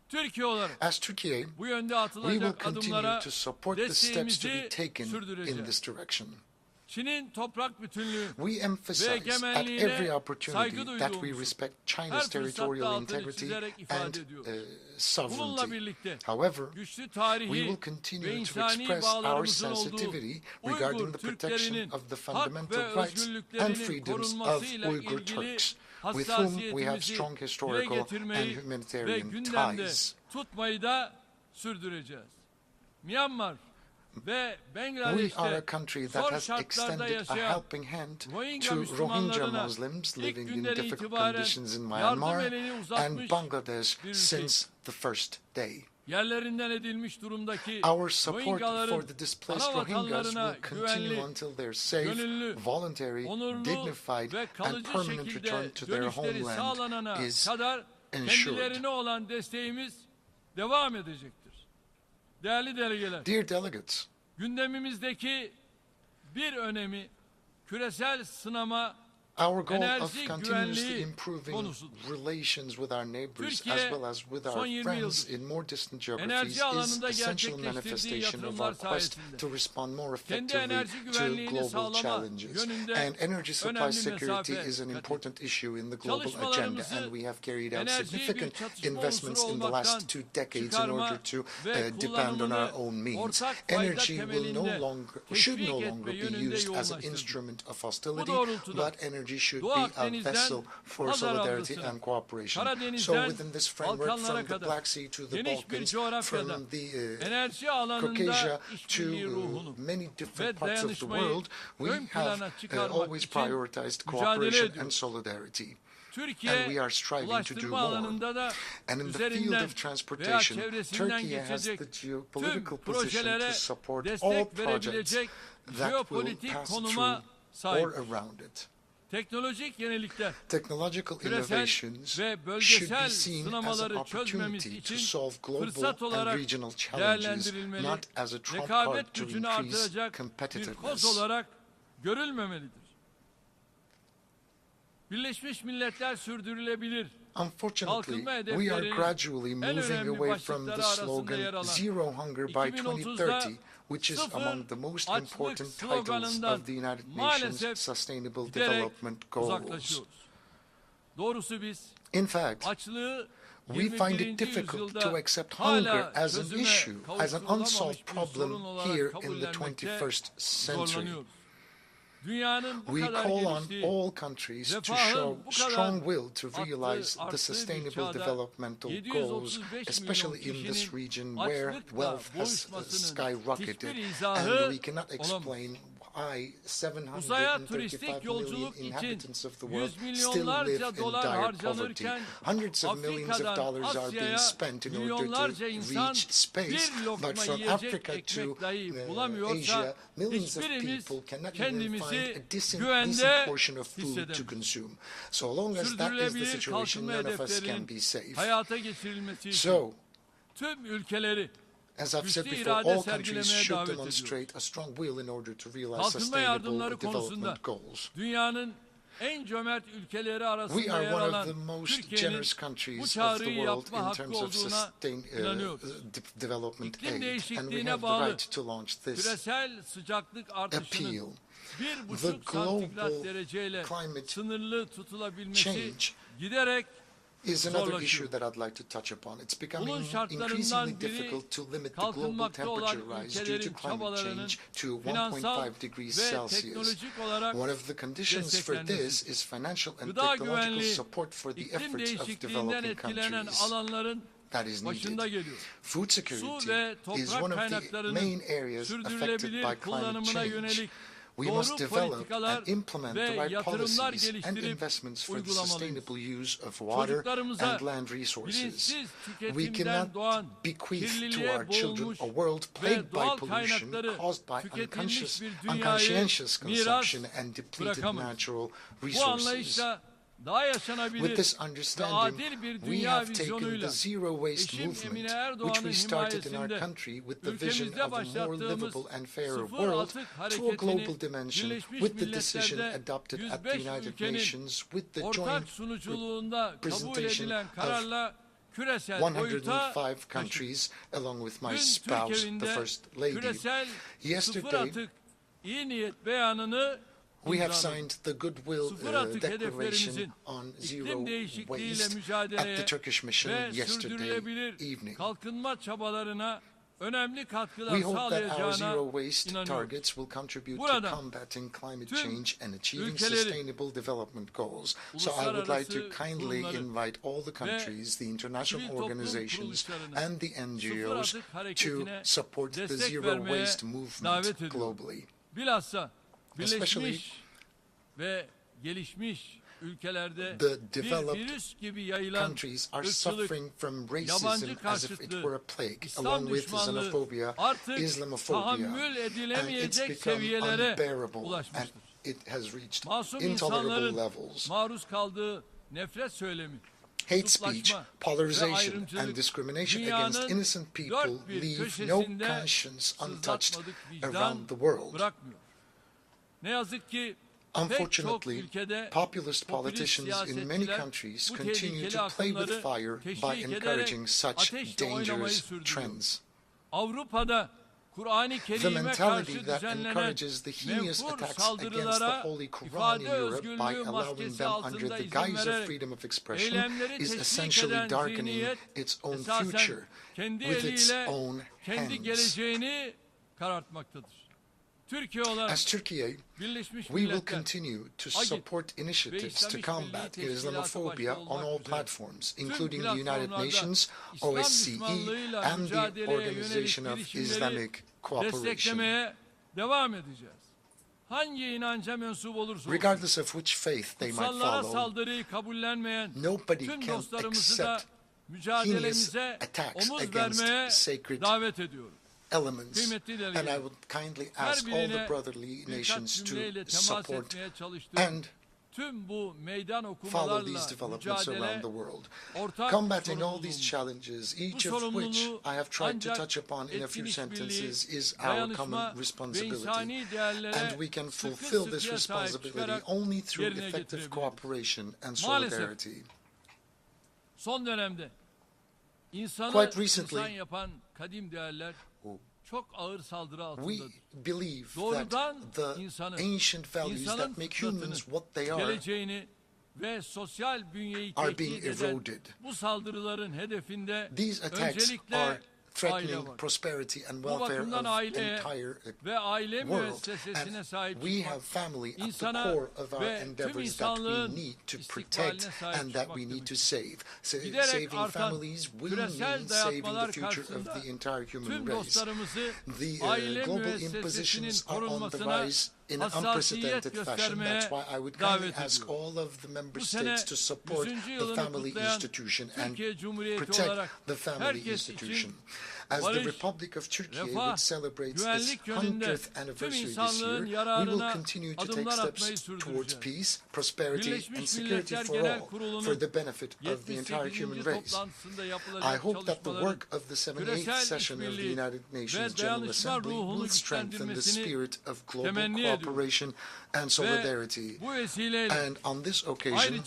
Türkiye olarak As Turkey, bu yönde we will atılacak continue adımlara to support the steps to be desteğimizi taken in sürdüreceğiz. this direction. Çin'in toprak bütünlüğü We ve emphasize at egemenliğine every opportunity saygı that we duyduğumuzu respect her China's fırsatta territorial altını integrity çizerek and ifade ediyoruz. sovereignty. Bununla birlikte However, güçlü we tarihi will ve continue to insani express our bağlarımızın olduğu sensitivity regarding Uygur the protection Türklerinin of the hak fundamental ve rights and özgürlüklerinin freedoms of korunmasıyla Uyghur ilgili Turks, with whom we have hassasiyetimizi strong dile historical and getirmeyi ve humanitarian gündemde ties. tutmayı da sürdüreceğiz. Myanmar ve We are Bangladeş'te a country that zor has şartlarda extended a yaşayan helping hand Rohingya to Rohingya Müslümanlarına Muslims ilk living in günden difficult itibaren conditions in yardım Myanmar elini and uzatmış Bangladesh bir ülke. since the first day. Yerlerinden edilmiş durumdaki Our support for Rohingyaların the displaced ana Rohingyas vatanlarına will continue güvenli, until their safe, gönüllü, voluntary, onurlu dignified ve and kalıcı permanent şekilde return to their dönüşleri homeland sağlanana is kadar ensured. kendilerine olan desteğimiz devam edecektir. Değerli delegeler, Dear delegates, gündemimizdeki bir önemi küresel sınama, our goal of enerji continuously güvenliği improving konusudur. relations with our neighbors Türkiye, as well as with son our 20 friends yıldır in more distant geographies enerji is alanında essential gerçekleştirdiği manifestation of yatırımlar our quest sayesinde to respond more kendi effectively enerji to güvenliğini global sağlama challenges. yönünde And energy supply önemli security mesafe is an kat important issue in the global agenda, Çalışmalarımızı and we have carried out enerjiyi bir significant çatışma investments unsuru in the olmaktan last 2 decades in çıkarma order to ve depend on our kullanımını own means. ortak fayda Energy will temelinde should no teşvik longer etme be yönünde used as an yoğunlaştırdık. instrument of Bu hostility, doğrultuda but energy should Doğu be a Akdeniz'den vessel for Hazar solidarity Adası'na, and cooperation. So Karadeniz'den within this framework, Balkanlara from the kadar Black Sea to the geniş bir Balkans, coğrafyada from the enerji alanında Caucasia to işbirliği ruhunu many ve different parts of the dayanışmayı world, we ön plana have çıkarmak always için prioritized mücadele cooperation and ediyoruz. solidarity. Türkiye, And we are striving to do ulaştırma more. alanında da And in the field üzerinden of veya transportation, çevresinden Turkey has geçecek the geopolitical tüm position to projelere support all destek projects verebilecek that will jeopolitik pass konuma through or sahip. around it. Technological innovations should be seen as an opportunity to solve global and regional challenges, not as a trump card to increase competitiveness. Unfortunately, we are gradually moving away from the slogan "Zero Hunger by 2030", which is among the most important titles of the United Nations Sustainable Development Goals. In fact, we find it difficult to accept hunger as an issue, as an unsolved problem here in the 21st century. We call on all countries to show strong will to realize the sustainable developmental goals, especially in this region where wealth has skyrocketed, and we cannot explain why 735 million inhabitants of the world still live in dire poverty. Hundreds of millions of dollars are being spent in order to reach space, but from Africa to Asia, millions of people cannot even find a decent portion of food to consume. So long as that is the situation, none of us can be safe. So, as I've said before, all countries should demonstrate a strong will in order to realize sustainable development goals. We are one of the most generous countries of the world in terms of development aid, and we have the right to launch this appeal. The global climate change is another issue that I'd like to touch upon. It's becoming increasingly difficult to limit the global temperature rise due to climate change to 1.5 degrees Celsius. One of the conditions for this is financial and technological support for the efforts of developing countries. That is needed. Food security is one of the main areas affected by climate change. We must develop and implement the right policies and investments for the sustainable use of water and land resources. We cannot bequeath to our children a world plagued by pollution caused by unconscientious consumption and depleted natural resources. With this understanding, we have taken the zero waste movement, which we started in our country with the vision of a more livable and fairer world, to a global dimension with the decision adopted at the United Nations with the joint presentation of 105 countries, along with my spouse, the First Lady. Yesterday, we have signed the Goodwill Declaration on Zero Waste at the Turkish mission yesterday evening. We hope that our zero waste targets will contribute to combating climate change and achieving sustainable development goals. So I would like to kindly invite all the countries, the international organizations, and the NGOs to support the zero waste movement globally. Especially the developed countries are suffering from racism as if it were a plague, along with xenophobia, Islamophobia, and it's become unbearable, and it has reached intolerable levels. Hate speech, polarization, and discrimination against innocent people leave no conscience untouched around the world. Unfortunately, populist politicians in many countries continue to play with fire by encouraging such dangerous trends. The mentality that encourages the heinous attacks against the Holy Quran in Europe by allowing them under the guise of freedom of expression is essentially darkening its own future with its own hands. As Turkey, we will continue to support initiatives to combat Islamophobia on all platforms, including the United Nations, OSCE, and the Organization of Islamic Cooperation. Regardless of which faith they might follow, nobody can accept heinous attacks against sacred elements, and I would kindly ask all the brotherly nations to support and follow these developments around the world. Combating all these challenges, each of which I have tried to touch upon in a few sentences, is our common responsibility. And we can fulfill this responsibility only through effective cooperation and solidarity. Quite recently, we believe that the ancient values that make humans what they are being eroded. These attacks are threatening prosperity and welfare of the entire world. And we have family at the core of our endeavors that we need to protect and that we need to save. Saving families will mean saving the future of the entire human race. The global impositions are on the rise in an unprecedented fashion. That's why I would kindly ask all of the member states to support the family institution and protect the family institution. As the Republic of Turkey, which celebrates its 100th anniversary this year, we will continue to take steps towards peace, prosperity, and security for all, for the benefit of the entire human race. I hope that the work of the 78th session of the United Nations General Assembly will strengthen the spirit of global cooperation and solidarity. And on this occasion,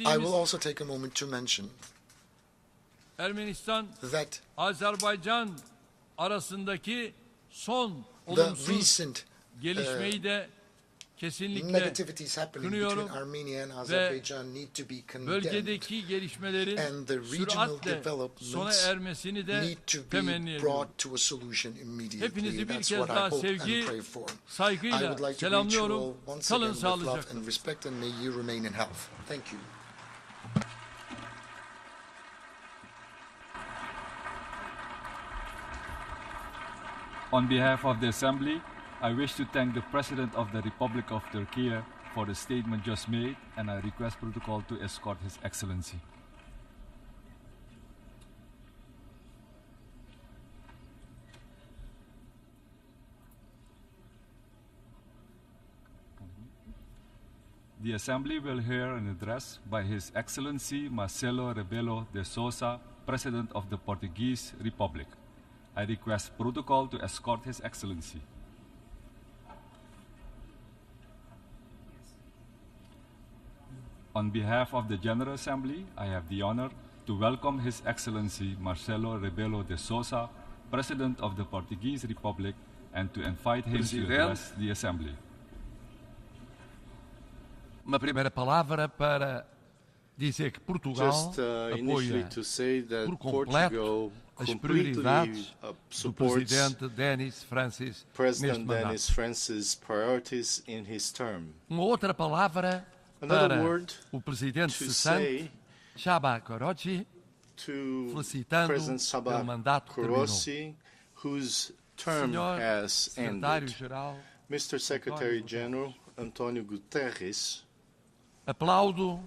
I will also take a moment to mention that the recent negativities happening between Armenia and Azerbaijan need to be condemned, and the regional developments need to be brought to a solution immediately. That's what I hope and pray for. I would like to greet you all once again with love and respect, and may you remain in health. Thank you. On behalf of the Assembly, I wish to thank the President of the Republic of Turkey for the statement just made, and I request protocol to escort His Excellency. The Assembly will hear an address by His Excellency Marcelo Rebelo de Sousa, President of the Portuguese Republic. I request protocol to escort His Excellency. On behalf of the General Assembly, I have the honor to welcome His Excellency Marcelo Rebelo de Sousa, President of the Portuguese Republic, and to invite him to address the Assembly. Uma primeira palavra para dizer que Portugal apoia por completo as prioridades do Presidente Denis Francis neste mandato. Uma outra palavra para o Presidente cessante, Shaba Karachi, felicitando pelo mandato que terminou. Senhor Secretário-Geral, Mr. Secretary-General António Guterres, aplaudo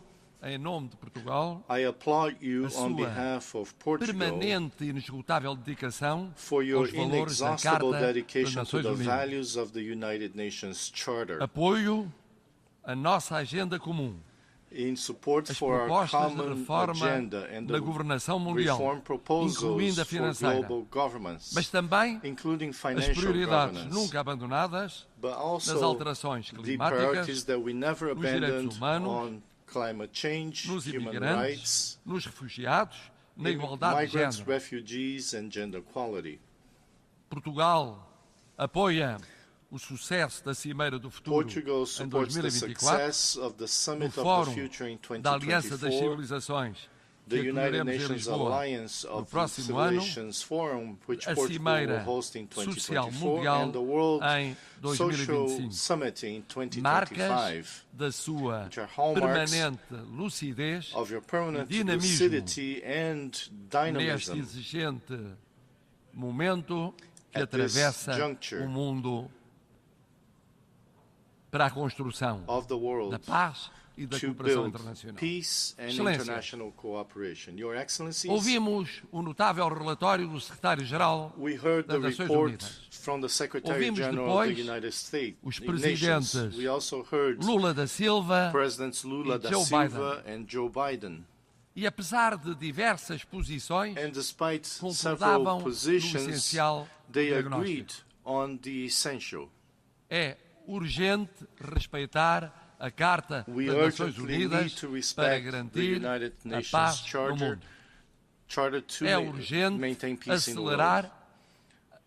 em nome de Portugal I applaud you on behalf of Portugal permanente e inesgotável dedicação for your aos valores da inexhaustible Carta das dedication to Nações the Unidas. values of the United Nations Charter. Apoio a nossa agenda comum, In support as for our propostas de common reforma agenda and da the governação mundial, reform proposals incluindo a for financeira, global governments, mas também including as financial prioridades governance, nunca abandonadas but also nas alterações the climáticas, priorities that we never nos direitos abandoned humanos, on climate change, nos human imigrantes, rights, nos refugiados, na igualdade de migrants, género. refugees, and gender equality. Portugal apoia o sucesso da Cimeira do Futuro Portugal em supports the 2024, success of the no Summit of the Fórum Future in da Aliança das 2024, Civilizações, the que United acolheremos em Nations Lisboa Alliance no of próximo ano, Civilizations Forum, which a Portugal Cimeira will host in Social 2024, Mundial and the World em Social 2025. Summit in Marcas 2025, da sua which are hallmarks permanente lucidez of your e permanent dinamismo lucidity and neste dynamism exigente momento que at this atravessa juncture o mundo para a construção of the world da paz e da to cooperação build internacional. peace and Excelência, international cooperation. Your Excellencies, ouvimos o notável relatório do secretário-geral we heard das the Nações report Unidas. from the Secretary Ouvimos General of the depois United States. os Nations. presidentes We also heard Lula da Silva Presidents Lula e da Joe Silva and Joe Biden. E apesar de diversas posições, And despite concordavam several no positions, essencial they diagnóstico. agreed on the essential. É urgente respeitar a Carta We das Nações urgently need Unidas to para respect the garantir United a Nations paz no Charter, mundo. to É urgente maintain peace in the world. acelerar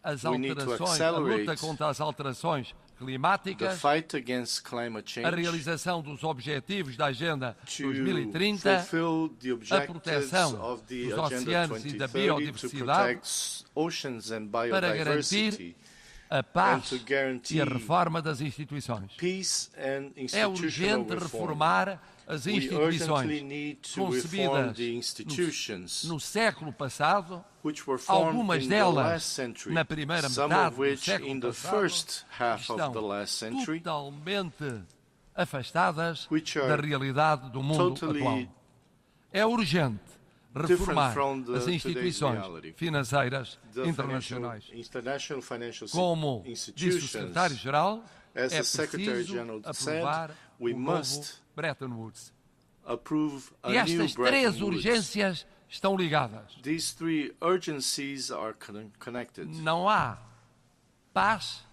as We need to alterações, a luta accelerate contra as alterações the climáticas, fight against climate a change, realização dos objetivos da Agenda to 2030, fulfill the a objectives proteção of the dos Agenda oceanos e da 2030, to biodiversidade, protect oceans and para garantir biodiversity, a and paz to guarantee e a reforma das instituições. peace and É institutional urgente reform. reformar as We instituições urgently need to reform concebidas the institutions no século passado, which were formed algumas in the last delas century, na primeira some metade of do which século in the passado, first half of estão the last century, totalmente afastadas which da are realidade do mundo totally atual. É urgente reformar from the as today's instituições reality. financeiras The internacionais. international financial Como disse o institutions, secretário-geral, as é the Secretary preciso General aprovar said, we o novo must Bretton Woods. approve a E new estas Bretton três Woods. urgências estão ligadas. These three urgencies are connected. Não há paz,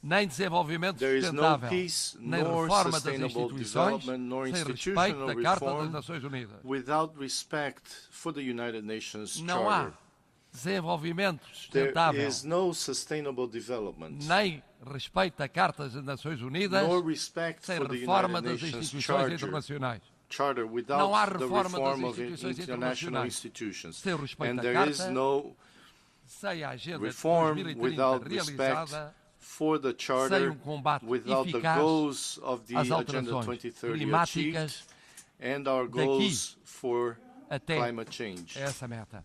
nem desenvolvimento There is no sustentável, peace nem nor reforma das sustainable instituições, development nor sem respeito institutional da Carta das reform Nações Unidas. without respect for the United Nations Não há Charter. desenvolvimento There sustentável, is no sustainable development nem respeito à Carta das Nações Unidas, nor respect sem for the reforma United das Nations instituições internacionais. Charter without Não há the reforma reform das of instituições international internacionais institutions. sem o respeito And à there is Carta, no sem a Agenda de reform 2030 without respect realizada, for the sem Charter, combate without the eficaz goals of the às Agenda alterações 2030 climáticas, achieved and our daqui goals for até climate change. essa meta.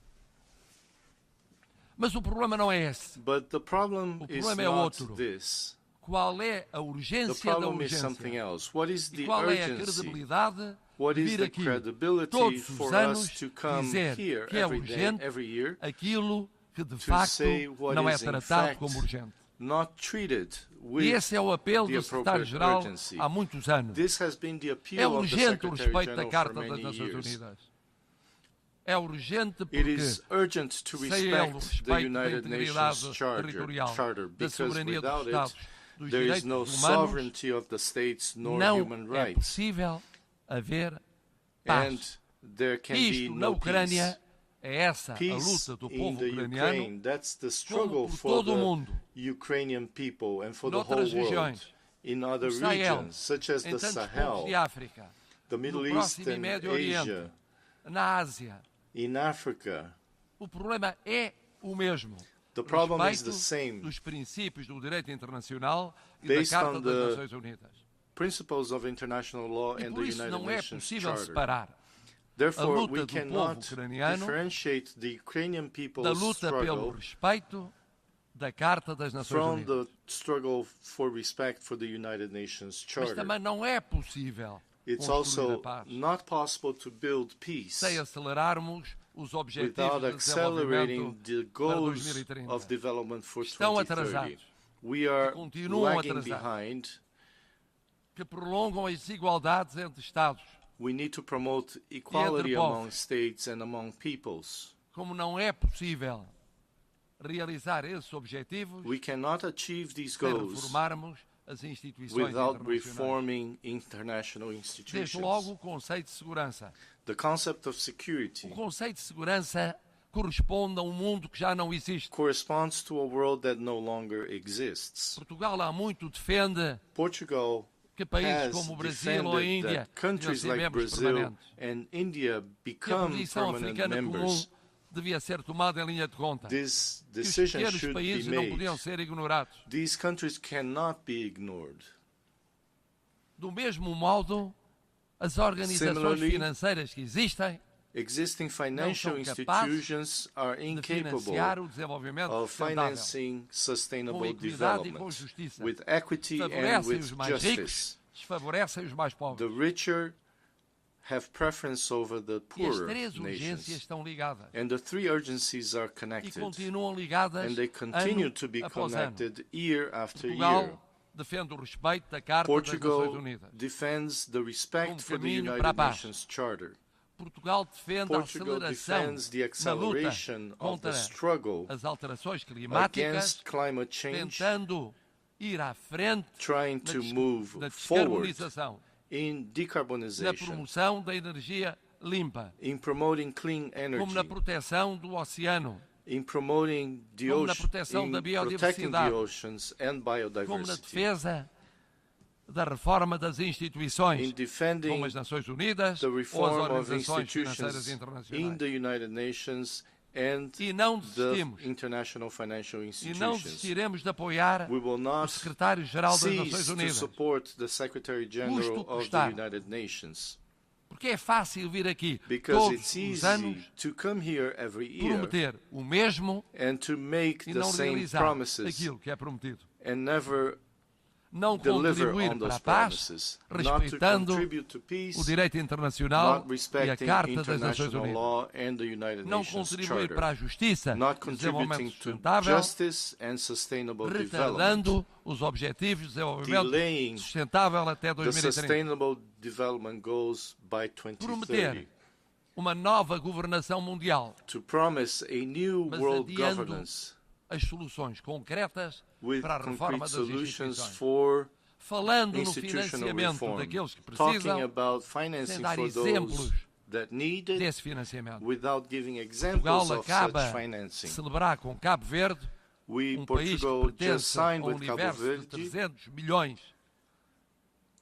Mas o problema não é esse. But the problem O is problema é not outro. this. Qual é a The urgência da problem is something urgência? else. What is E the qual é a urgency? credibilidade What de is vir the aqui credibility todos os for anos us to come dizer here que é every day, urgente every year, aquilo que de to facto say what não é is in tratado fact como urgente? not treated E with esse é o apelo the do appropriate secretário-geral urgency? há muitos anos. This has been the É appeal of the urgente o respeito da Secretary-General Carta for das many Nações years. Unidas. É urgente It porque is urgent to sem ele o respect the respeito da United integridade Nations territorial, Charter da because soberania dos without Estados, it, dos there is direitos no humanos, sovereignty of the states nor não human é rights. possível haver And paz. there can be Isto na no Ucrânia peace. é essa a Peace luta do in povo the ucraniano, Ukraine, that's the como struggle por for todo o the mundo, Ukrainian people and for the whole noutras world. regiões, In other no Sahel, regions, such as em the tantos Sahel, povos de África, the Middle no East Próximo e and Médio Oriente, Asia, na Ásia. in Africa. O problema é o mesmo. The problem is Respeito the same. dos princípios do direito internacional e da Based Carta on das the Nações Unidas. principles of international law E and the por isso United não é Nations possível Charter. separar a Therefore, luta we do povo cannot ucraniano differentiate the Ukrainian da people's luta pelo struggle respeito da Carta das Nações from Unidas. the struggle for respect for the United Nations Mas Charter. também não é possível It's construir a also paz not possible to build peace sem acelerarmos os objetivos without de accelerating desenvolvimento the para goals 2030. of development for Estão 2030. atrasados. We are continuam lagging atrasados. behind. Que prolongam as desigualdades entre Estados. We need to promote equality povos. among states and among peoples. Como não é possível realizar esses objetivos We cannot achieve these sem goals reformarmos as instituições without internacionais. reforming international Desde institutions. logo o conceito de segurança. The concept of security O conceito de segurança corresponde a um mundo que já não existe. corresponds to a world that no longer exists. Portugal há muito defende Portugal que países has como o Brasil ou a defended Índia that countries devem ser like membros Brazil permanentes. and India Que a become posição permanent africana comum members. devia ser tomada em linha de conta. This Que os decision pequenos should be países não made. podiam ser ignorados. These countries cannot be ignored. Do mesmo modo, as organizações Similarly, financeiras que existem Existing financial não são capazes institutions are de incapable financiar o desenvolvimento of sustentável. financing Com sustainable equidade e com development justiça. with equity and Favorecem with os mais justice. ricos desfavorecem os mais pobres. The richer have preference over the E as poorer três urgências nations. estão ligadas. And the three urgencies are E connected. continuam ligadas And they continue ano to be após ano. connected year after Portugal year. defende o respeito da Carta das Nações Portugal Unidas. defends the respect for the caminho para a United paz. Nations Charter. Portugal defende Portugal a aceleração defends the na luta acceleration of contra the struggle as alterações climáticas, against climate change, tentando ir à frente trying to move na forward descarbonização, in na decarbonization, promoção da energia limpa, in promoting clean como na energy, proteção do oceano, in promoting the como na ocean, proteção da in protecting the biodiversidade, oceans and como na biodiversity, defesa da reforma das in instituições, defending como as Nações Unidas the ou as reform of organizações financeiras institutions in internacionais. the United Nations and E não the desistimos. international financial E não institutions. desistiremos de apoiar We will o not secretário-geral das Nações cease to Unidas. support the Secretary General Custo of the custar. United Nations. Porque é fácil vir aqui Because todos it's os easy anos to come here every year prometer o mesmo and to make e the não same realizar promises aquilo que é prometido. and never Não deliver contribuir on para those a paz, promises, not to respeitando contribute to peace, o direito internacional not e a respecting Carta das Nações international Unidas. law and the United Não Nations contribuir Charter, para a justiça not e o desenvolvimento contributing to sustentável, justice and sustainable development, retardando os objetivos de desenvolvimento delaying sustentável até the 2030. Sustainable Development Goals by 2030, Prometer uma nova governação mundial, to promise a new mas world adiando governance as soluções concretas with para a reforma concrete das solutions instituições. for Falando no institutional financiamento reform, daqueles que talking precisam, about sem financing dar for exemplos those that need it, desse financiamento. without giving examples Portugal of acaba such de financing. celebrar com Cabo Verde, país que Portugal just pertence signed a with Cabo universo de Verde, 300 milhões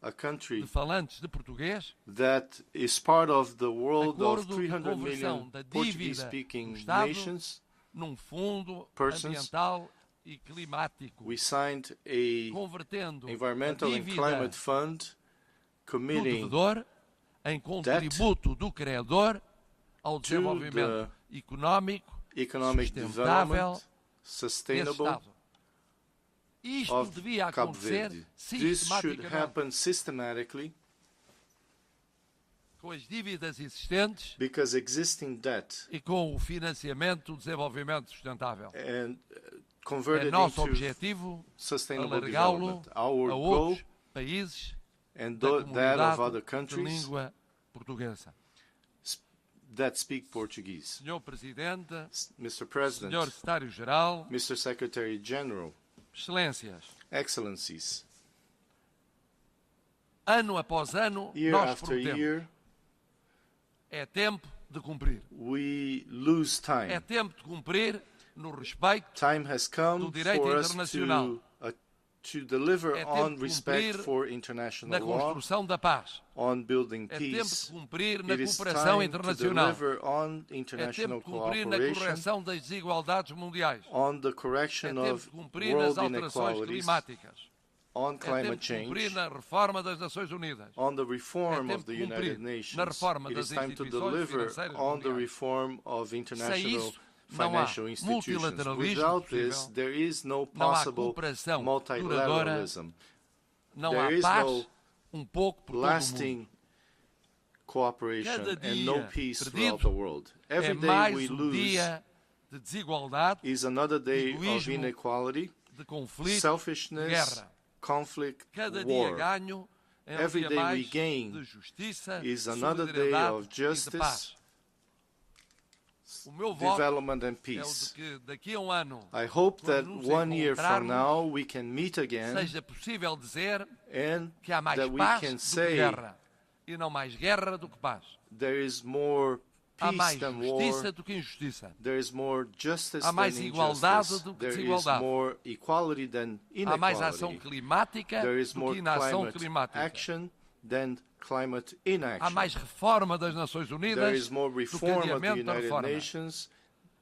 a country de falantes de português, that is part of the world of acordo de 300 conversão million da dívida Portuguese-speaking do Estado nations. num fundo persons. ambiental e climático, We signed a convertendo environmental a and dívida climate fund do committing devedor em contributo do credor ao to desenvolvimento the económico economic sustentável development, desse sustainable Estado. Isto of devia Cabo acontecer Verde. This should sistematicamente happen systematically com as dívidas existentes because existing debt e com o financiamento do desenvolvimento sustentável. and É converted nosso into objetivo sustainable alargá-lo development. Our a goal outros países and da that of comunidade other de countries língua portuguesa. that speak Portuguese. Senhor Presidente, Mr. President, Senhor Secretário-Geral, Mr. Secretary General, Excelências, Excellencies, ano após ano, year nós after prometemos. year, É tempo de cumprir. we lose É time. tempo de cumprir no respeito Time has come do direito for us internacional. to deliver É tempo on de respect cumprir for na international law, construção da paz. on building É tempo de peace. cumprir na It is cooperação time to internacional. deliver on É international tempo de cumprir na cooperation, correção das desigualdades mundiais. on the É correction tempo of de cumprir nas world alterações inequalities, climáticas. on É tempo climate de cumprir change, na reforma das Nações Unidas. on the reform É of tempo the de cumprir United Nations. na reforma It das is time to instituições deliver financeiras on the mundiais. reform of international isso, não há financial institutions. multilateralismo Without this, possível. there is no Não há possible cooperação multilateralism. Não There há is paz, pouco por todo o mundo. lasting cooperation Cada and no dia peace perdido throughout the world. Every é day mais we um dia de desigualdade, is another day of egoísmo, inequality, de conflito, selfishness, guerra. conflict, Cada dia war. ganho é um Every dia day we mais gain de justiça, is another day solidariedade of e de justice, paz. O meu voto development and é o de peace. que daqui a um ano, I hope that quando nos 1 year from encontrarmos, now we can meet again seja possível dizer and que há mais that we paz can do que say guerra e não mais guerra do que paz. there is more Há peace mais than justiça war, do que injustiça. there is more justice Há mais than igualdade injustice, do que there is desigualdade. more equality than Há mais ação inequality, climática there is do more que inação climate climática. action than climate Há inaction. mais reforma das Nações There Unidas is more do que reform of the adiamento da United reforma. Nations.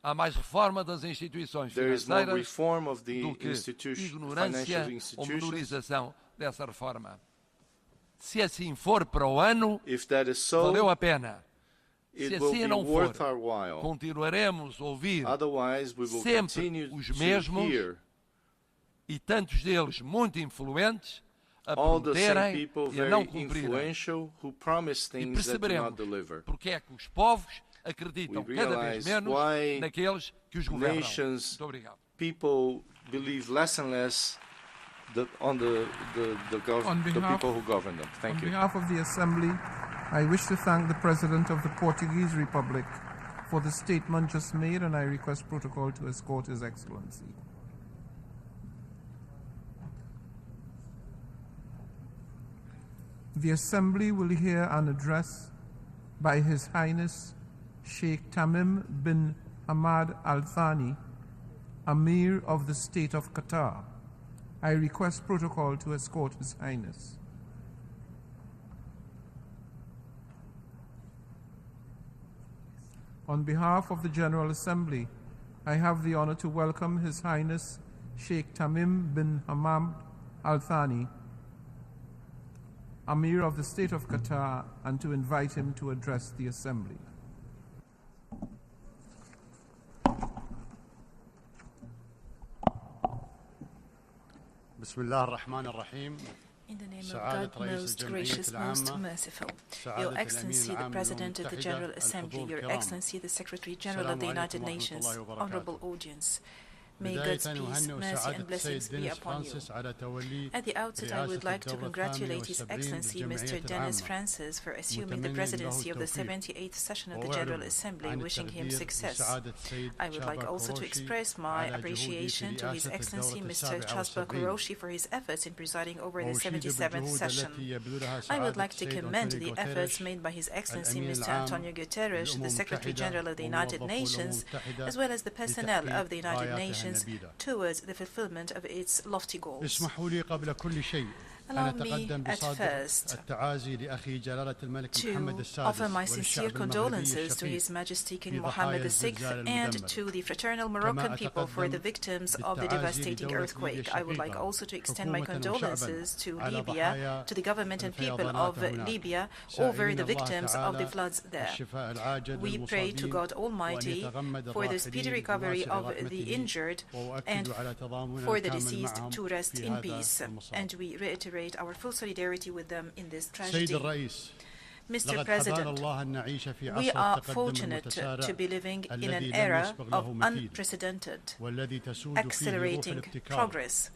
Há mais reforma das instituições There is more financeiras reform of the do que financial ignorância ou institutions. menorização dessa reforma. Se assim for para o ano, If that is so, valeu a pena. Se it will assim be não for, worth our while. continuaremos a ouvir Otherwise, we will sempre continue os to mesmos hear e tantos deles muito influentes all the same prometerem people e a não very cumprirem. influential who promise E things that do not perceberemos deliver. porque é que os povos acreditam We cada vez realize menos why naqueles que os governam. nations, Muito obrigado. people believe less and less on the people who govern them. Thank you. On behalf of the Assembly, I wish to thank the President of the Portuguese Republic for the statement just made, and I request protocol to escort His Excellency. The Assembly will hear an address by His Highness Sheikh Tamim bin Hamad Al Thani, Amir of the State of Qatar. I request protocol to escort His Highness. On behalf of the General Assembly, I have the honor to welcome His Highness Sheikh Tamim bin Hamad Al Thani, Amir of the State of Qatar, and to invite him to address the Assembly. بسم الله الرحمن الرحيم. In the name of God, most gracious, most merciful, Your Excellency, the President of the General Assembly, Your Excellency, the Secretary General of the United Nations, Honorable Audience, may God's peace, mercy and blessings be upon you. At the outset, I would like to congratulate His Excellency Mr. Denis Francis for assuming the presidency of the 78th session of the General Assembly, wishing him success. I would like also to express my appreciation to His Excellency Mr. Chancellor for his efforts in presiding over the 77th session. I would like to commend the efforts made by His Excellency Mr. Antonio Guterres, the Secretary General of the United Nations, as well as the personnel of the United Nations towards the fulfillment of its lofty goals. Allow me at first to offer my sincere condolences to His Majesty King Mohammed VI and to the fraternal Moroccan people for the victims of the devastating earthquake. I would like also to extend my condolences to Libya, to the government and people of Libya over the victims of the floods there. We pray to God Almighty for the speedy recovery of the injured and for the deceased to rest in peace. And we reiterate our full solidarity with them in this tragedy. Mr. President, we are fortunate to be living in an era of unprecedented, accelerating progress,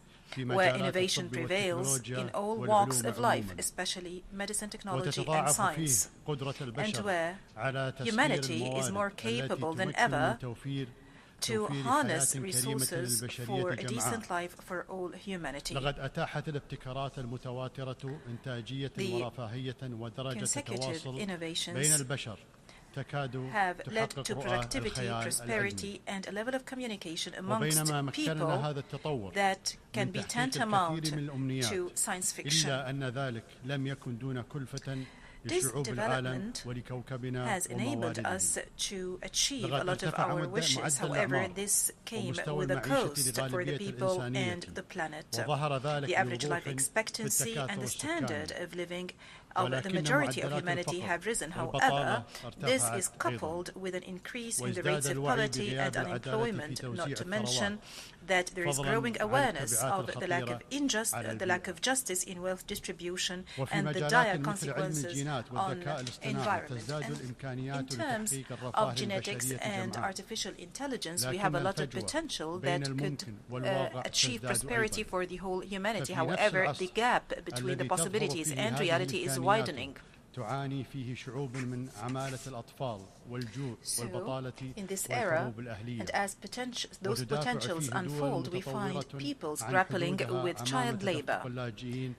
where innovation prevails in all walks of life, especially medicine, technology and science, and where humanity is more capable than ever to harness resources for a decent life for all humanity. The consecutive innovations have led to productivity, prosperity, and a level of communication amongst people that can be tantamount to science fiction. This development has enabled us to achieve a lot of our wishes. However, this came with a cost for the people and the planet. The average life expectancy and the standard of living of the majority of humanity have risen. However, this is coupled with an increase in the rates of poverty and unemployment, not to mention that there is growing awareness of the lack of justice in wealth distribution and the dire consequences on environment. And in terms of genetics and artificial intelligence, we have a lot of potential that could achieve prosperity for the whole humanity. However, the gap between the possibilities and reality is widening. So, in this era, and as those potentials unfold, we find peoples grappling with child labor,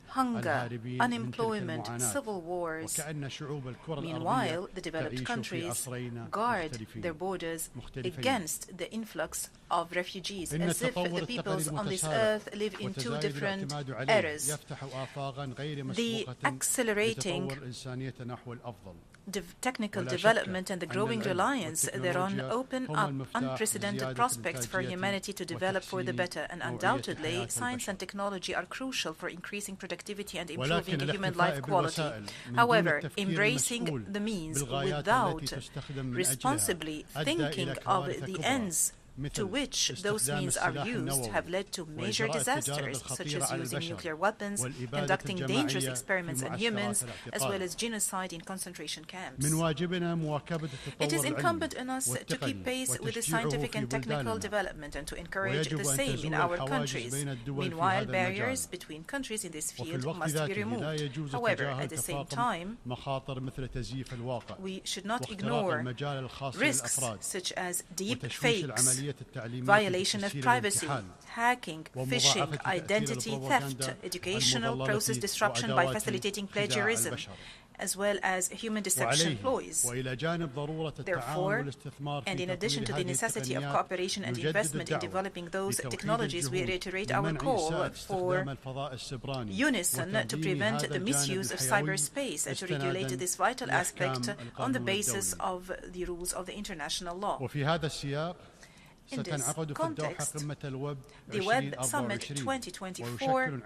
hunger, unemployment, civil wars. Meanwhile, the developed countries guard their borders against the influx of refugees, as if the peoples on this earth live in two different eras. The accelerating technical development and the growing reliance thereon open up unprecedented prospects for humanity to develop for the better, and undoubtedly science and technology are crucial for increasing productivity and improving human life quality. However, embracing the means without responsibly thinking of the ends to which those means are used have led to major disasters, such as using nuclear weapons, conducting dangerous experiments on humans, as well as genocide in concentration camps. It is incumbent on us to keep pace with the scientific and technical development and to encourage the same in our countries. Meanwhile, barriers between countries in this field must be removed. However, at the same time, we should not ignore risks such as deep fakes, violation of privacy, hacking, phishing, identity theft, educational process disruption by facilitating plagiarism, as well as human deception ploys. Therefore, and in addition to the necessity of cooperation and investment in developing those technologies, we reiterate our call for unison to prevent the misuse of cyberspace and to regulate this vital aspect on the basis of the rules of the international law. In this context, the Web Summit 2024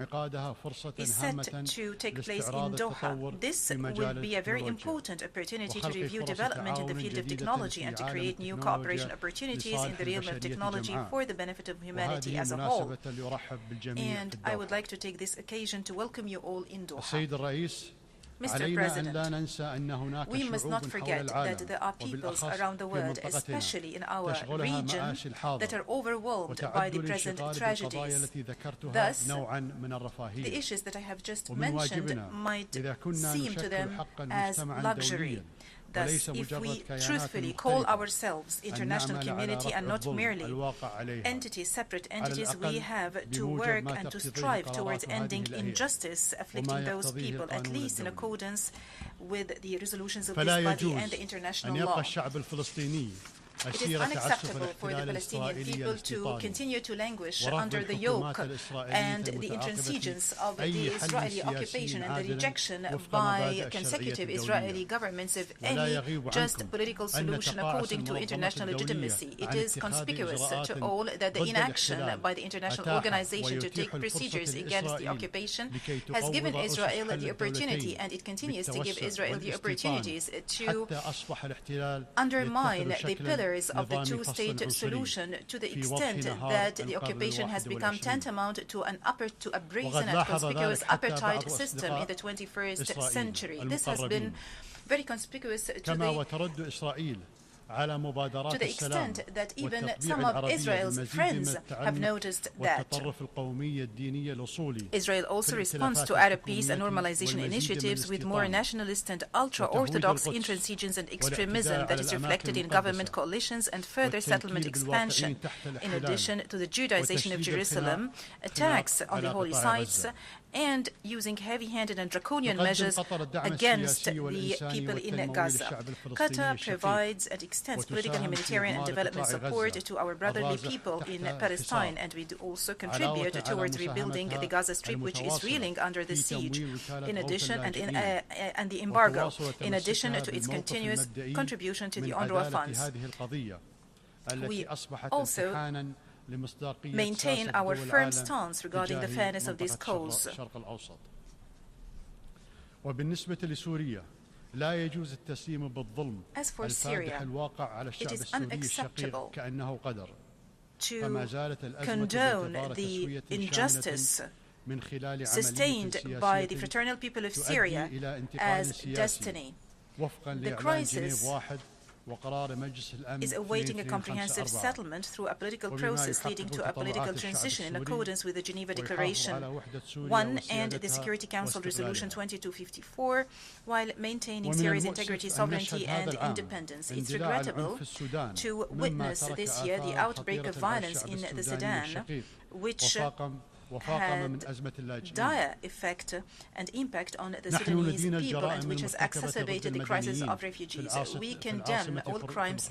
is set to take place in Doha. This will be a very important opportunity to review development in the field of technology and to create new cooperation opportunities in the realm of technology for the benefit of humanity as a whole. And I would like to take this occasion to welcome you all in Doha. Mr. President, we must not forget that there are peoples around the world, especially in our region, that are overwhelmed by the present tragedies. Thus, the issues that I have just mentioned might seem to them as luxury. Thus, if we truthfully call ourselves international community and not merely separate entities, we have to work and to strive towards ending injustice afflicting those people, at least in accordance with the resolutions of this body and the international law. It is unacceptable for the Palestinian people to continue to languish under the yoke and the intransigence of the Israeli occupation and the rejection by consecutive Israeli governments of any just political solution according to international legitimacy. It is conspicuous to all that the inaction by the international organization to take procedures against the occupation has given Israel the opportunity, and it continues to give Israel the opportunities to undermine the pillars of the two-state solution to the extent that the occupation has become tantamount to a brazen and conspicuous apartheid system in the 21st century. This has been very conspicuous to the extent that even some of Israel's friends have noticed that. Israel also responds to Arab peace and normalization initiatives with more nationalist and ultra-Orthodox intransigence and extremism that is reflected in government coalitions and further settlement expansion. In addition to the Judaization of Jerusalem, attacks on the holy sites, and using heavy-handed and draconian measures against the people in Gaza. Qatar provides and extends political, humanitarian and development support to our brotherly people in Palestine, and we do also contribute towards rebuilding the Gaza Strip, which is reeling under the siege, in addition and the embargo, in addition to its continuous contribution to the UNRWA funds. We also maintain our firm stance regarding the fairness of this cause. As for Syria, it is unacceptable to condone the injustice sustained by the fraternal people of Syria as destiny. The crisis is awaiting a comprehensive settlement through a political process leading to a political transition in accordance with the Geneva Declaration 1 and the Security Council Resolution 2254, while maintaining Syria's integrity, sovereignty and independence. It's regrettable to witness this year the outbreak of violence in the Sudan, which had dire effect and impact on the Sudanese people and which has exacerbated the crisis of refugees. We condemn all crimes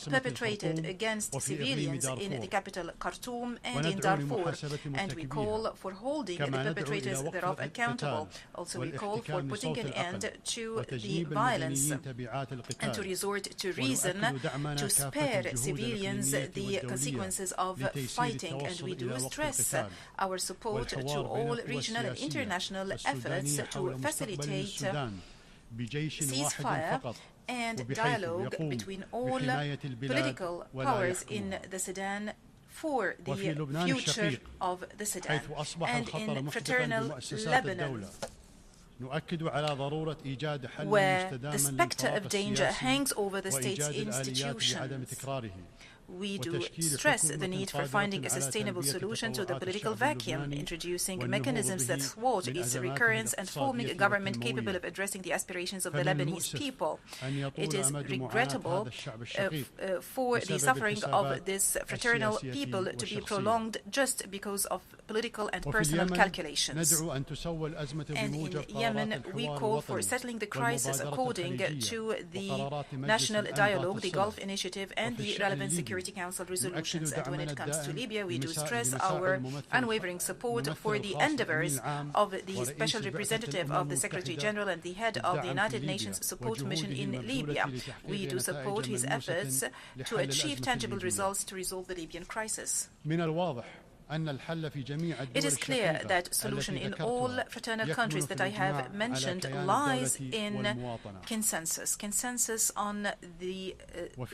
perpetrated against civilians in the capital Khartoum and in Darfur, and we call for holding the perpetrators thereof accountable. Also, we call for putting an end to the violence and to resort to reason to spare civilians the consequences of fighting, and we do stress our support to all regional and international efforts to facilitate ceasefire and dialogue between all political powers in the Sudan for the future of the Sudan, and in fraternal Lebanon, where the specter of danger hangs over the state's institutions. We do stress the need for finding a sustainable solution to the political vacuum, introducing mechanisms that thwart its recurrence and forming a government capable of addressing the aspirations of the Lebanese people. It is regrettable for the suffering of this fraternal people to be prolonged just because of political and personal calculations. And in Yemen, we call for settling the crisis according to the National Dialogue, the Gulf Initiative, and the relevant Security Council resolutions. And when it comes to Libya, we do stress our unwavering support for the endeavors of the Special Representative of the Secretary General and the head of the United Nations Support Mission in Libya. We do support his efforts to achieve tangible results to resolve the Libyan crisis. It is clear that solution in all fraternal countries that I have mentioned lies in consensus on the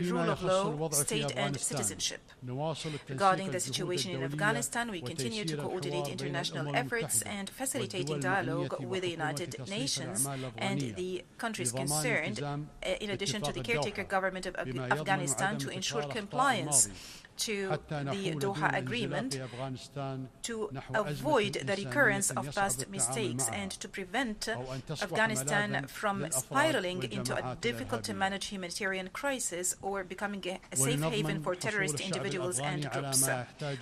rule of law, state and citizenship. Regarding the situation in Afghanistan, we continue to coordinate international efforts and facilitating dialogue with the United Nations and the countries concerned, in addition to the caretaker government of Afghanistan, to ensure compliance to the Doha Agreement, to avoid the recurrence of past mistakes and to prevent Afghanistan from spiraling into a difficult-to-manage humanitarian crisis or becoming a safe haven for terrorist individuals and groups.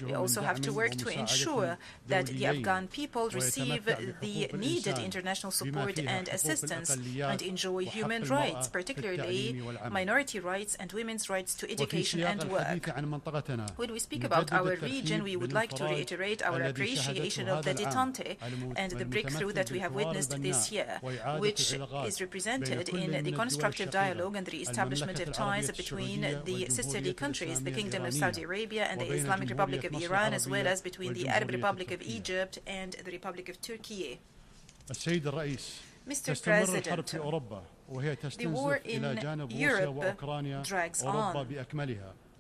We also have to work to ensure that the Afghan people receive the needed international support and assistance and enjoy human rights, particularly minority rights and women's rights to education and work. When we speak about our region, we would like to reiterate our appreciation of the détente and the breakthrough that we have witnessed this year, which is represented in the constructive dialogue and the establishment of ties between the sisterly countries, the Kingdom of Saudi Arabia and the Islamic Republic of Iran, as well as between the Arab Republic of Egypt and the Republic of Turkey. Mr. President, the war in Europe drags on.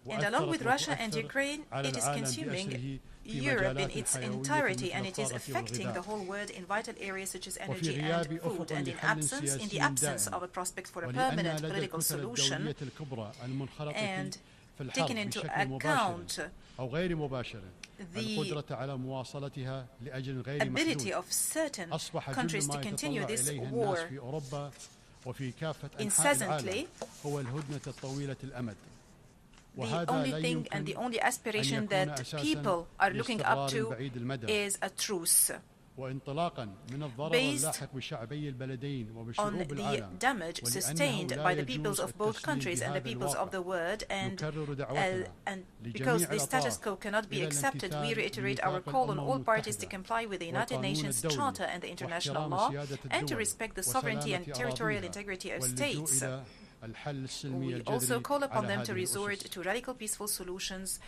And along with Russia and Ukraine, it is consuming Europe in its entirety, and it is affecting the whole world in vital areas such as energy and food. And in the absence of a prospect for a permanent political solution, and taking into account the ability of certain countries to continue this war incessantly, the only thing and the only aspiration that people are looking up to is a truce, based on the damage sustained by the peoples of both countries and the peoples of the world, and because the status quo cannot be accepted, we reiterate our call on all parties to comply with the United Nations Charter and the international law, and to respect the sovereignty and territorial integrity of states. We also call upon them to resort to radical peaceful solutions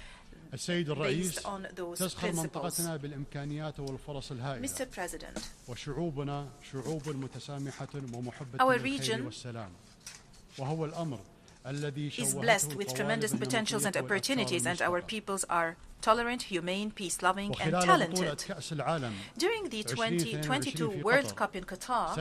based on those principles. Mr. President, our region is blessed with tremendous potentials and opportunities, and our peoples are tolerant, humane, peace-loving, and talented. During the 2022 World Cup in Qatar,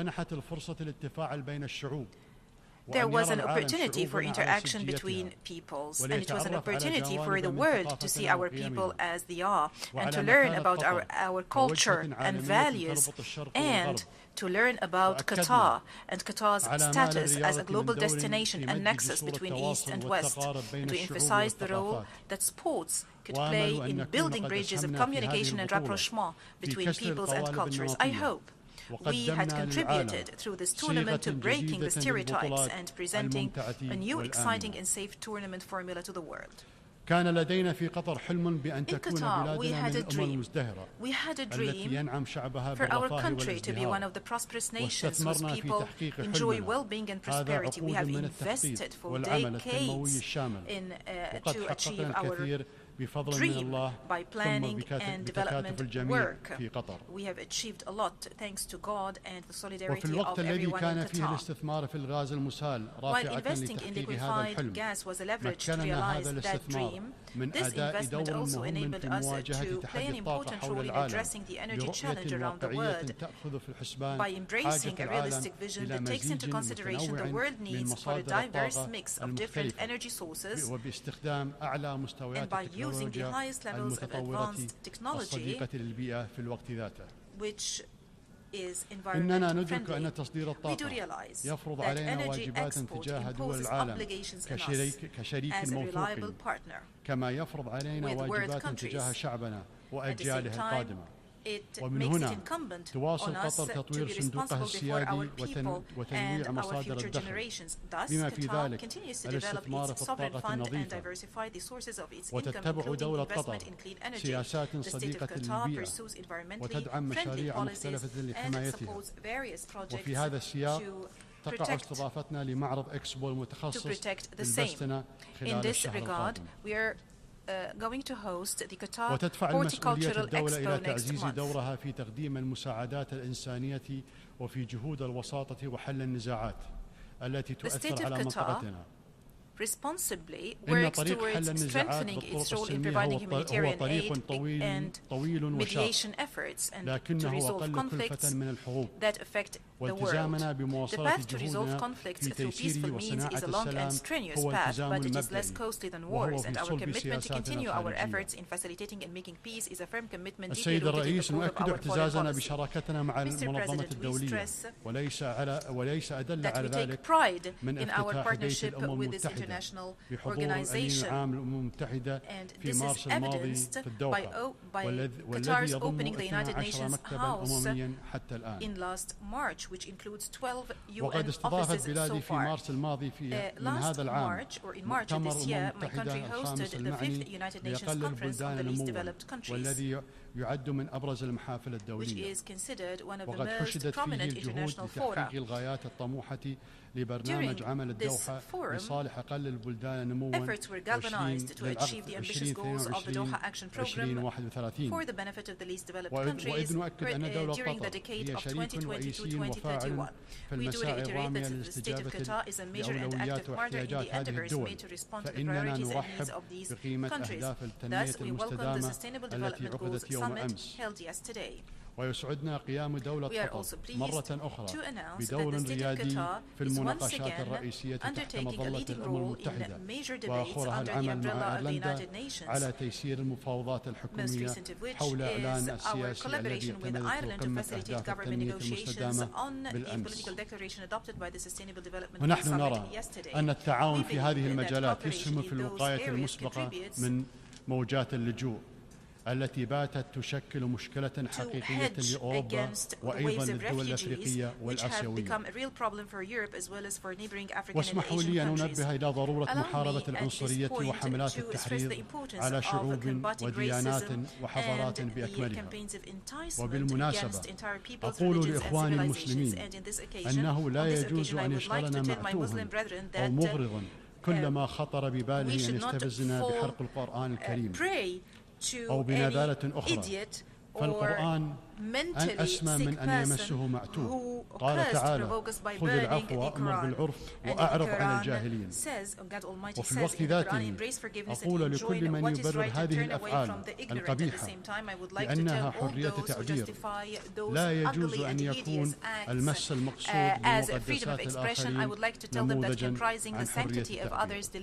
there was an opportunity for interaction between peoples, and it was an opportunity for the world to see our people as they are, and to learn about our culture and values, and to learn about Qatar and Qatar's status as a global destination and nexus between East and West, and to emphasize the role that sports could play in building bridges of communication and rapprochement between peoples and cultures. I hope we had contributed through this tournament to breaking the stereotypes and presenting a new, exciting and safe tournament formula to the world. In Qatar, we had a dream. We had a dream for our country to be one of the prosperous nations whose people enjoy well-being and prosperity. We have invested for decades to achieve our dream by planning and development work. We have achieved a lot thanks to God and the solidarity of everyone in Qatar. While investing in liquefied gas was a leverage to realize that dream, this investment also enabled us to play an important role in addressing the energy challenge around the world by embracing a realistic vision that takes into consideration the world needs for a diverse mix of different energy sources, and by using the highest levels of advanced technology, which is environmental friendly. We do realize that energy export imposes obligations on us as a reliable partner with world countries. At the same time, it makes it incumbent on us to be responsible before our people and our future generations. Thus, Qatar continues to develop its sovereign fund and diversify the sources of its income, including investment in clean energy. The state of Qatar pursues environmentally friendly policies and supports various projects to protect the same. In this regard, we are going to host the Qatar Horticultural Expo next month. دورها في تقديم المساعدات الإنسانية وفي جهود الوساطة وحل النزاعات التي تؤثر على منطقتنا. Responsibly works towards strengthening its role in providing humanitarian aid and mediation efforts and to resolve conflicts that affect the world. The path to resolve conflicts through peaceful means is a long and strenuous path, but it is less costly than wars, and our commitment to continue our efforts in facilitating and making peace is a firm commitment deeply rooted in the core of our foreign policy. Mr. President, we stress that we take pride in our partnership with this international organization, and this is evidenced by Qatar's opening the United Nations House in last March, which includes 12 UN offices so far. Last March, or in March of this year, my country hosted the 5th United Nations Conference on the Least Developed Countries, which is considered one of the most prominent international fora. During this forum, efforts were galvanized to achieve the ambitious goals of the Doha Action Programme for the benefit of the least developed countries during the decade of 2020 to 2031. We do reiterate that the state of Qatar is a major and active partner in the endeavors made to respond to the priorities and needs of these countries. Thus, we welcome the Sustainable Development Goals Summit held yesterday. ويسعدنا قيام دولة قطر مرة أخرى بدور ريادي في المناقشات الرئيسية تحت مظلة الأمم المتحدة وآخرها العمل مع أيرلندا على تيسير المفاوضات الحكومية حول إعلان السياسي الذي يتمثل قمة أهداف التنمية المستدامة بالأمس. ونحن نرى أن التعاون في هذه المجالات يسهم في الوقاية المسبقة من موجات اللجوء التي باتت تشكل مشكلة حقيقية لأوروبا وأيضا للدول الأفريقية والآسيوية. واسمحوا لي أن أنبه إلى ضرورة محاربة العنصرية وحملات التحريض على شعوب وديانات وحضارات بأكملها. وبالمناسبة أقول لإخواني المسلمين أنه لا يجوز أن يشغلنا معتوه أو مغرض كلما خطر بباله أن يستفزنا بحرق القرآن الكريم أو بنذالة أخرى. فالقرآن أسمى من أن يمسه معتوه. قال تعالى: خذ العفو وأمر بالعرف وأعرض عن الجاهلين. وفي الوقت ذاته أقول لكل من يبرر هذه الأفعال القبيحة لأنها حرية تعبير، لا يجوز أن يكون المس المقصود بمقدسات الآخرين نموذجا عن حرية التعبير.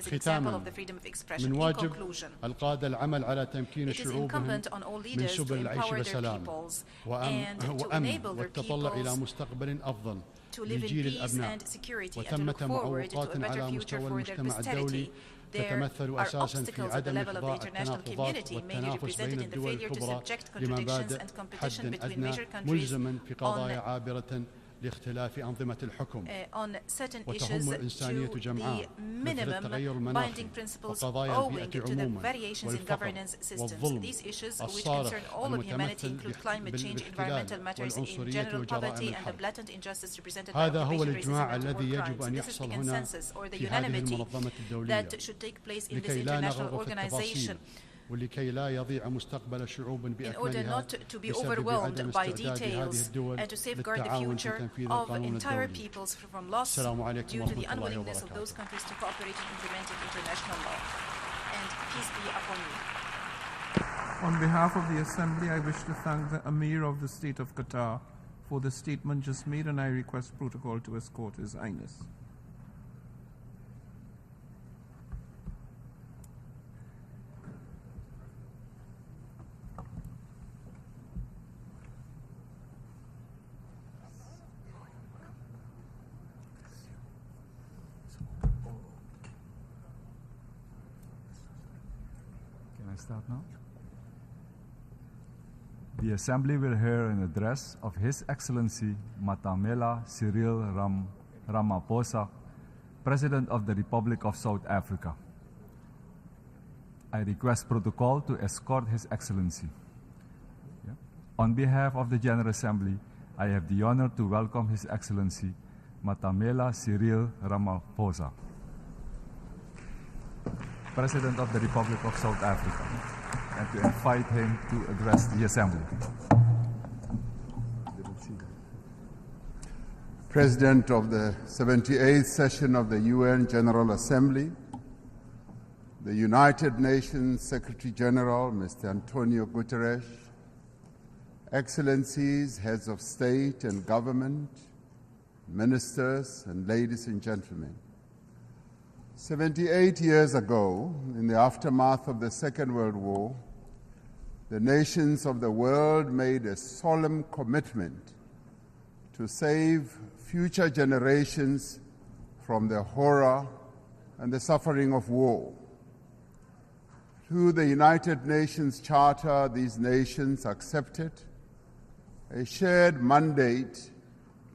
ختاما، من واجب القادة العمل على تمكين شعوبهم من سبل العيش بسلام وأمن والتطلع إلى مستقبل أفضل لجيل الأبناء. وثمة معوقات على مستوى المجتمع الدولي تتمثل أساسا في عدم إخضاع التناقضات والتنافس بين الدول الكبرى لمبادئ حد أدنى ملزما في قضايا عابرة on certain issues to the minimum binding principles owing to the variations in governance systems. These issues, which concern all of humanity, include climate change, environmental matters in general, poverty, and the blatant injustice represented by occupation, racism, and war crimes. This is the consensus or the unanimity that should take place in this international organization. In order not to be overwhelmed by details and to safeguard the future of entire peoples from loss due to the unwillingness of those countries to cooperate in implementing international law. And peace be upon you. On behalf of the Assembly, I wish to thank the Amir of the State of Qatar for the statement just made, and I request protocol to escort His Highness. Start now. The Assembly will hear an address of His Excellency Matamela Cyril Ramaphosa, President of the Republic of South Africa. I request protocol to escort His Excellency. On behalf of the General Assembly, I have the honor to welcome His Excellency Matamela Cyril Ramaphosa, President of the Republic of South Africa, and to invite him to address the Assembly. President of the 78th session of the UN General Assembly, the United Nations Secretary General, Mr. Antonio Guterres, Excellencies, Heads of State and Government, Ministers, and ladies and gentlemen. 78 years ago, in the aftermath of the Second World War, the nations of the world made a solemn commitment to save future generations from the horror and the suffering of war. Through the United Nations Charter, these nations accepted a shared mandate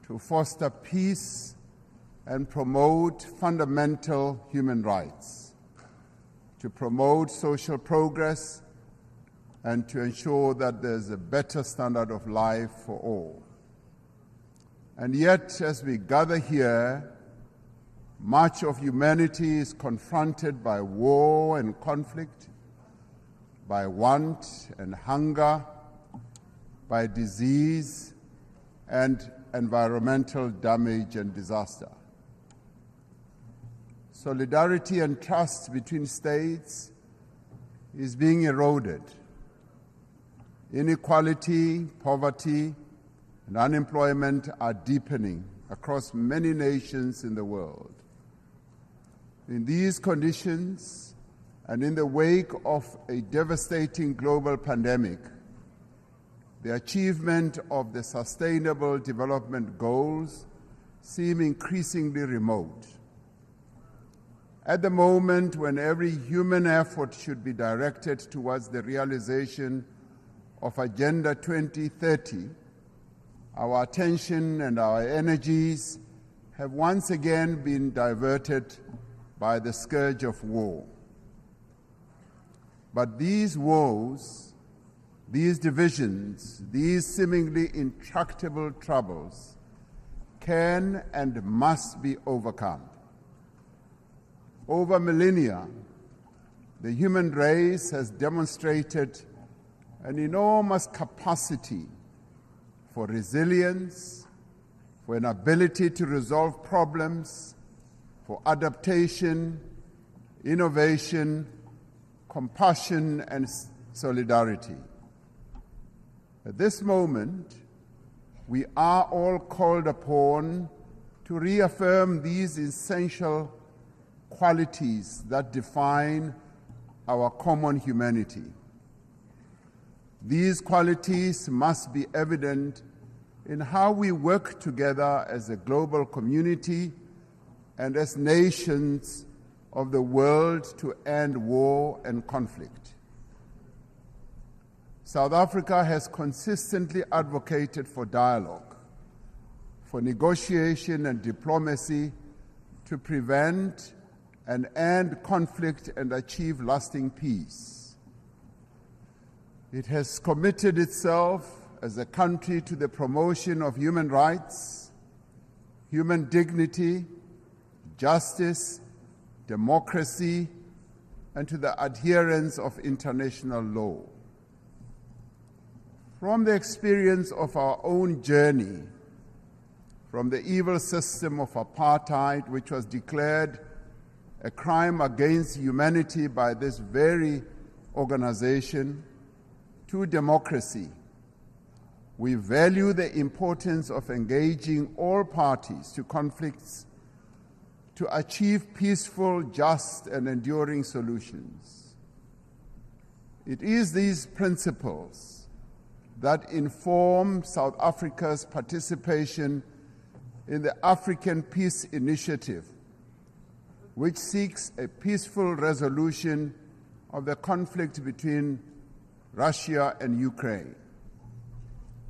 to foster peace and promote fundamental human rights, to promote social progress, and to ensure that there's a better standard of life for all. And yet, as we gather here, much of humanity is confronted by war and conflict, by want and hunger, by disease and environmental damage and disaster. Solidarity and trust between states is being eroded. Inequality, poverty, and unemployment are deepening across many nations in the world. In these conditions, and in the wake of a devastating global pandemic, the achievement of the Sustainable Development Goals seem increasingly remote. At the moment when every human effort should be directed towards the realization of Agenda 2030, our attention and our energies have once again been diverted by the scourge of war. But these woes, these divisions, these seemingly intractable troubles can and must be overcome. Over millennia, the human race has demonstrated an enormous capacity for resilience, for an ability to resolve problems, for adaptation, innovation, compassion, and solidarity. At this moment, we are all called upon to reaffirm these essential qualities that define our common humanity. These qualities must be evident in how we work together as a global community and as nations of the world to end war and conflict. South Africa has consistently advocated for dialogue, for negotiation and diplomacy to prevent and end conflict and achieve lasting peace. It has committed itself as a country to the promotion of human rights, human dignity, justice, democracy, and to the adherence of international law. From the experience of our own journey, from the evil system of apartheid, which was declared a crime against humanity by this very organization, to democracy, we value the importance of engaging all parties to conflicts to achieve peaceful, just, and enduring solutions. It is these principles that inform South Africa's participation in the African Peace Initiative, which seeks a peaceful resolution of the conflict between Russia and Ukraine.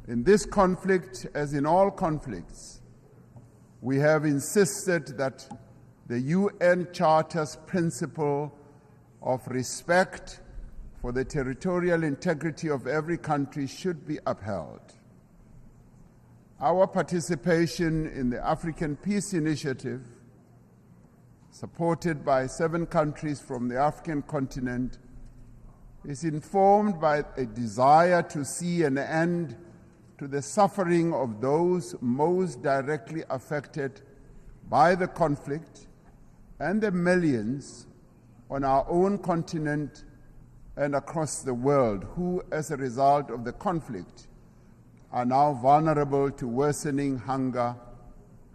In this conflict, as in all conflicts, we have insisted that the UN Charter's principle of respect for the territorial integrity of every country should be upheld. Our participation in the African Peace Initiative, supported by 7 countries from the African continent, is informed by a desire to see an end to the suffering of those most directly affected by the conflict and the millions on our own continent and across the world who, as a result of the conflict, are now vulnerable to worsening hunger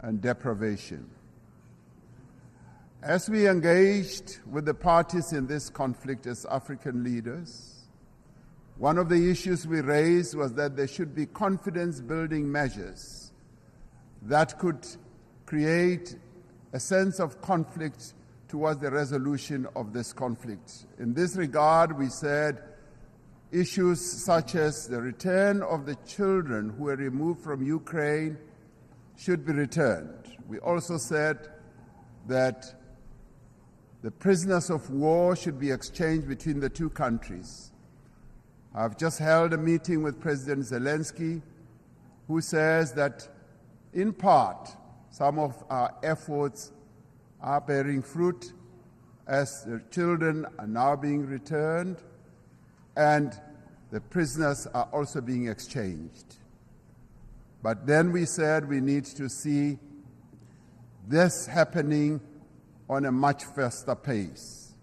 and deprivation. As we engaged with the parties in this conflict as African leaders, one of the issues we raised was that there should be confidence-building measures that could create a sense of conflict towards the resolution of this conflict. In this regard, we said issues such as the return of the children who were removed from Ukraine should be returned. We also said that the prisoners of war should be exchanged between the 2 countries. I've just held a meeting with President Zelenskyy, who says that, in part, some of our efforts are bearing fruit as the children are now being returned and the prisoners are also being exchanged. But then we said we need to see this happening on a much faster pace.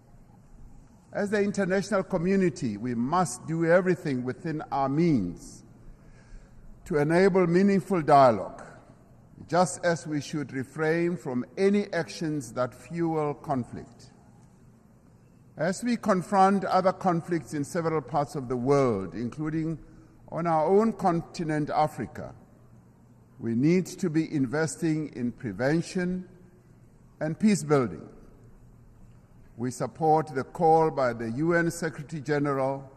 As the international community, we must do everything within our means to enable meaningful dialogue, just as we should refrain from any actions that fuel conflict. As we confront other conflicts in several parts of the world, including on our own continent, Africa, we need to be investing in prevention and peace building. We support the call by the UN Secretary General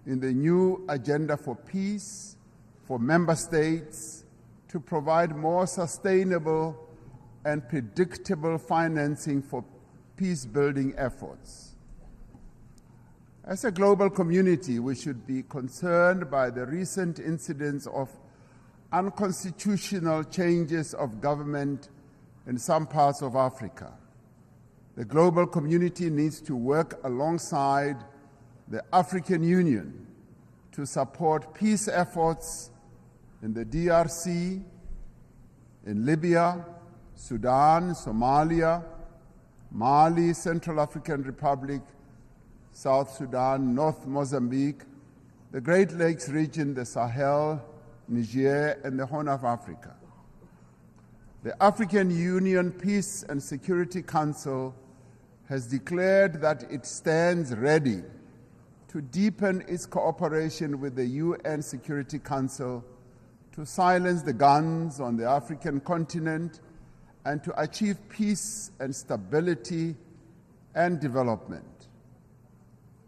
in the new Agenda for Peace for member states to provide more sustainable and predictable financing for peace-building efforts. As a global community, we should be concerned by the recent incidents of unconstitutional changes of government in some parts of Africa. The global community needs to work alongside the African Union to support peace efforts in the DRC, in Libya, Sudan, Somalia, Mali, Central African Republic, South Sudan, North Mozambique, the Great Lakes region, the Sahel, Niger, and the Horn of Africa. The African Union Peace and Security Council has declared that it stands ready to deepen its cooperation with the UN Security Council to silence the guns on the African continent and to achieve peace and stability and development.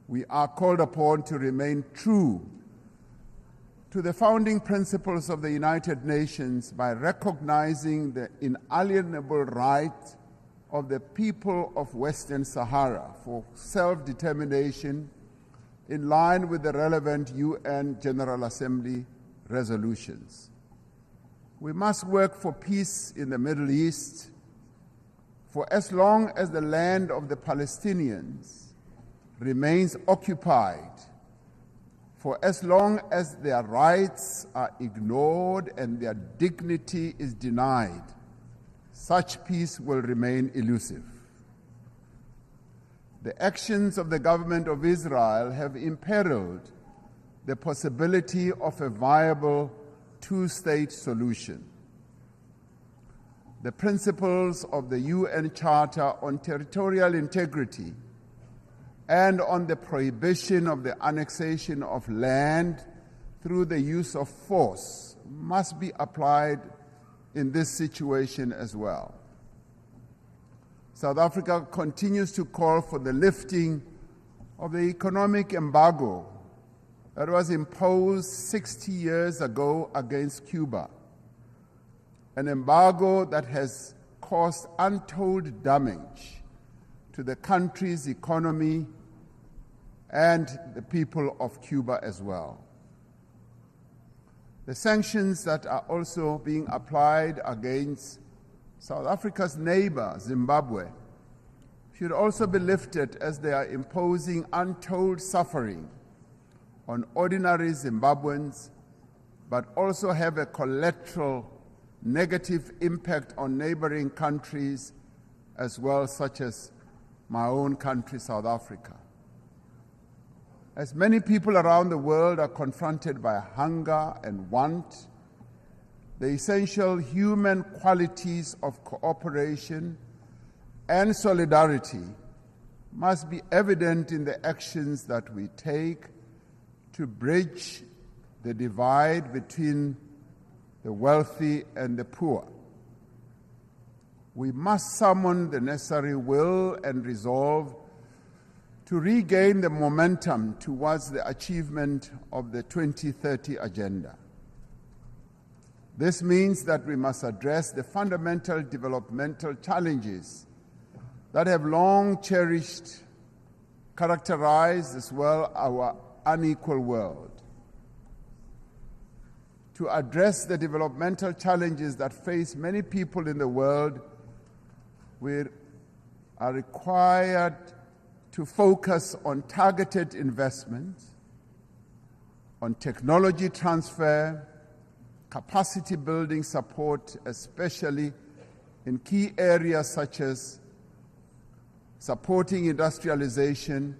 We are called upon to remain true to the founding principles of the United Nations by recognizing the inalienable right of the people of Western Sahara for self-determination in line with the relevant UN General Assembly resolutions. We must work for peace in the Middle East for as long as the land of the Palestinians remains occupied, for as long as their rights are ignored and their dignity is denied, such peace will remain elusive. The actions of the government of Israel have imperiled the possibility of a viable two-state solution. The principles of the UN Charter on Territorial Integrity and on the prohibition of the annexation of land through the use of force must be applied in this situation as well. South Africa continues to call for the lifting of the economic embargo that was imposed 60 years ago against Cuba, an embargo that has caused untold damage to the country's economy and the people of Cuba as well. The sanctions that are also being applied against South Africa's neighbor, Zimbabwe, should also be lifted as they are imposing untold suffering on ordinary Zimbabweans, but also have a collateral negative impact on neighboring countries as well, such as my own country, South Africa. As many people around the world are confronted by hunger and want, the essential human qualities of cooperation and solidarity must be evident in the actions that we take to bridge the divide between the wealthy and the poor. We must summon the necessary will and resolve to regain the momentum towards the achievement of the 2030 agenda. This means that we must address the fundamental developmental challenges that have long characterized as well our unequal world. To address the developmental challenges that face many people in the world, we are required to focus on targeted investments, on technology transfer, capacity building support, especially in key areas such as supporting industrialization,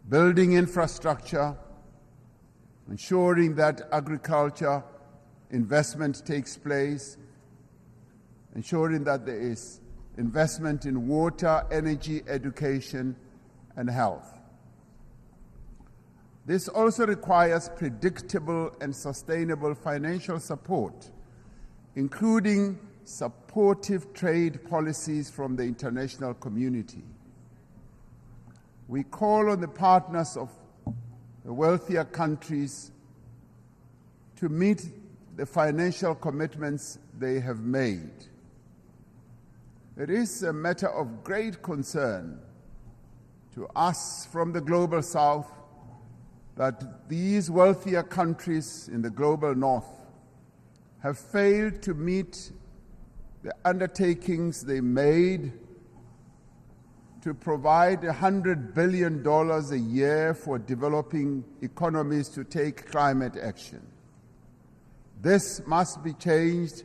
building infrastructure, ensuring that agriculture investment takes place, ensuring that there is investment in water, energy, education, and health. This also requires predictable and sustainable financial support, including supportive trade policies from the international community. We call on the partners of the wealthier countries to meet the financial commitments they have made. It is a matter of great concern to us from the Global South that these wealthier countries in the Global North have failed to meet the undertakings they made to provide $100 billion a year for developing economies to take climate action. This must be changed,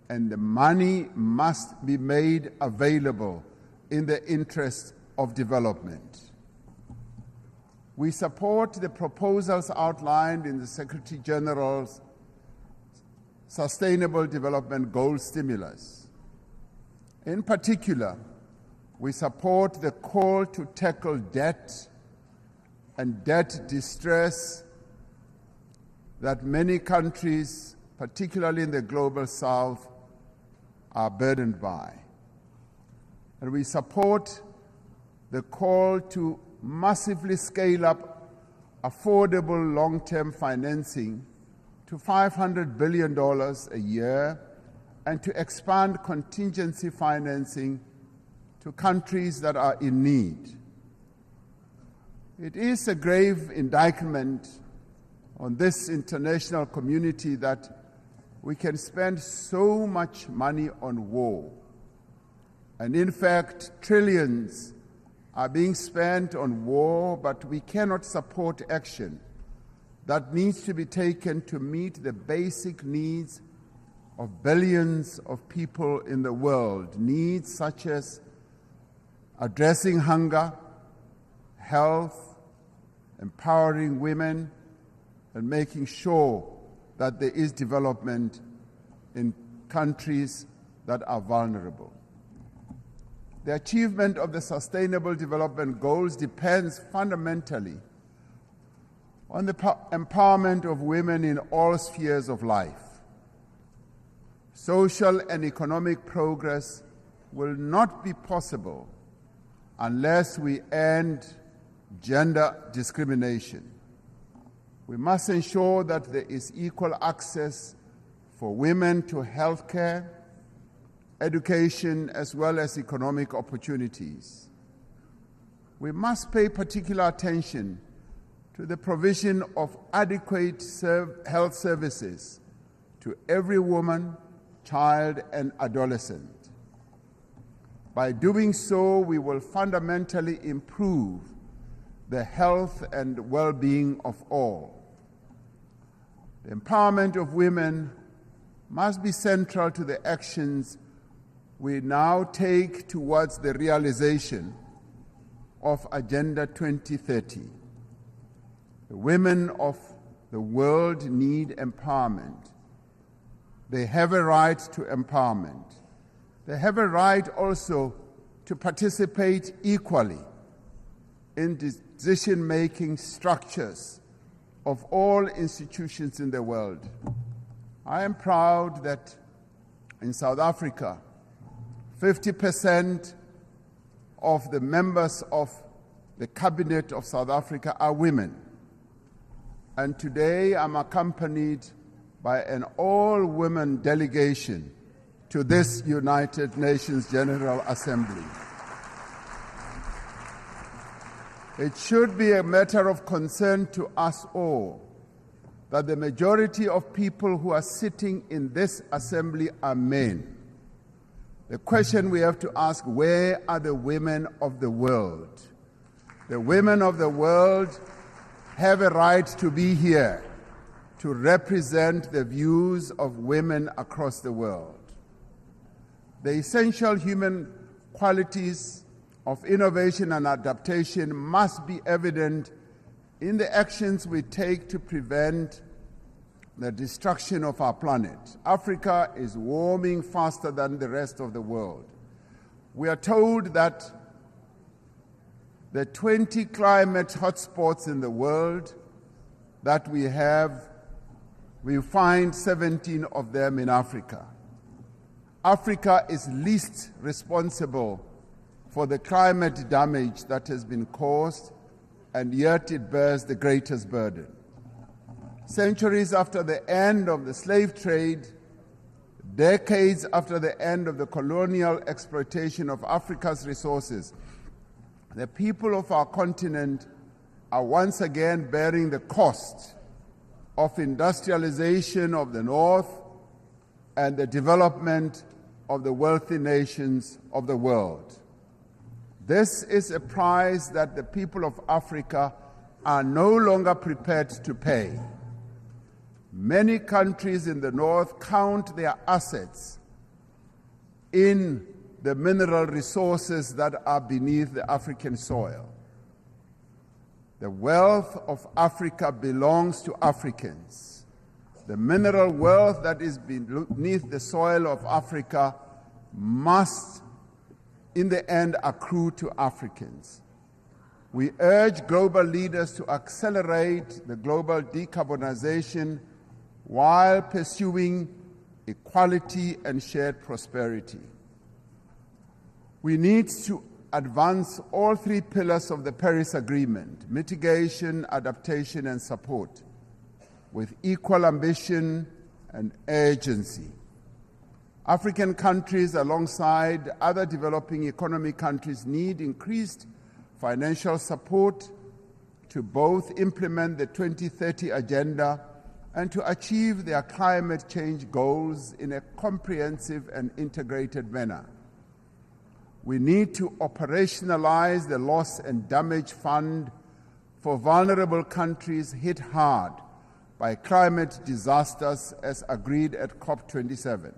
and the money must be made available in the interest of development. We support the proposals outlined in the Secretary General's Sustainable Development Goals stimulus. In particular, we support the call to tackle debt and debt distress that many countries, particularly in the Global South, are burdened by. And we support the call to massively scale up affordable long-term financing to $500 billion a year and to expand contingency financing to countries that are in need. It is a grave indictment on this international community that we can spend so much money on war. And in fact, trillions are being spent on war, but we cannot support action that needs to be taken to meet the basic needs of billions of people in the world, needs such as addressing hunger, health, empowering women, and making sure that there is development in countries that are vulnerable. The achievement of the Sustainable Development Goals depends fundamentally on the empowerment of women in all spheres of life. Social and economic progress will not be possible unless we end gender discrimination. We must ensure that there is equal access for women to health care, education, as well as economic opportunities. We must pay particular attention to the provision of adequate health services to every woman, child, and adolescent. By doing so, we will fundamentally improve the health and well-being of all. The empowerment of women must be central to the actions we now take towards the realization of Agenda 2030. The women of the world need empowerment. They have a right to empowerment. They have a right also to participate equally in decision-making structures of all institutions in the world. I am proud that in South Africa, 50% of the members of the Cabinet of South Africa are women. And today I'm accompanied by an all-women delegation to this United Nations General Assembly. It should be a matter of concern to us all that the majority of people who are sitting in this assembly are men. The question we have to ask, where are the women of the world? The women of the world have a right to be here to represent the views of women across the world. The essential human qualities of innovation and adaptation must be evident in the actions we take to prevent the destruction of our planet. Africa is warming faster than the rest of the world. We are told that the 20 climate hotspots in the world that we have, we find 17 of them in Africa. Africa is least responsible for the climate damage that has been caused, and yet it bears the greatest burden. Centuries after the end of the slave trade, decades after the end of the colonial exploitation of Africa's resources, the people of our continent are once again bearing the cost of industrialization of the North and the development of the wealthy nations of the world. This is a price that the people of Africa are no longer prepared to pay. Many countries in the North count their assets in the mineral resources that are beneath the African soil. The wealth of Africa belongs to Africans. The mineral wealth that is beneath the soil of Africa must, in the end, accrue to Africans. We urge global leaders to accelerate the global decarbonization while pursuing equality and shared prosperity. We need to advance all three pillars of the Paris Agreement: mitigation, adaptation, and support, with equal ambition and urgency. African countries, alongside other developing economy countries, need increased financial support to both implement the 2030 Agenda and to achieve their climate change goals in a comprehensive and integrated manner. We need to operationalize the Loss and Damage Fund for vulnerable countries hit hard by climate disasters as agreed at COP27.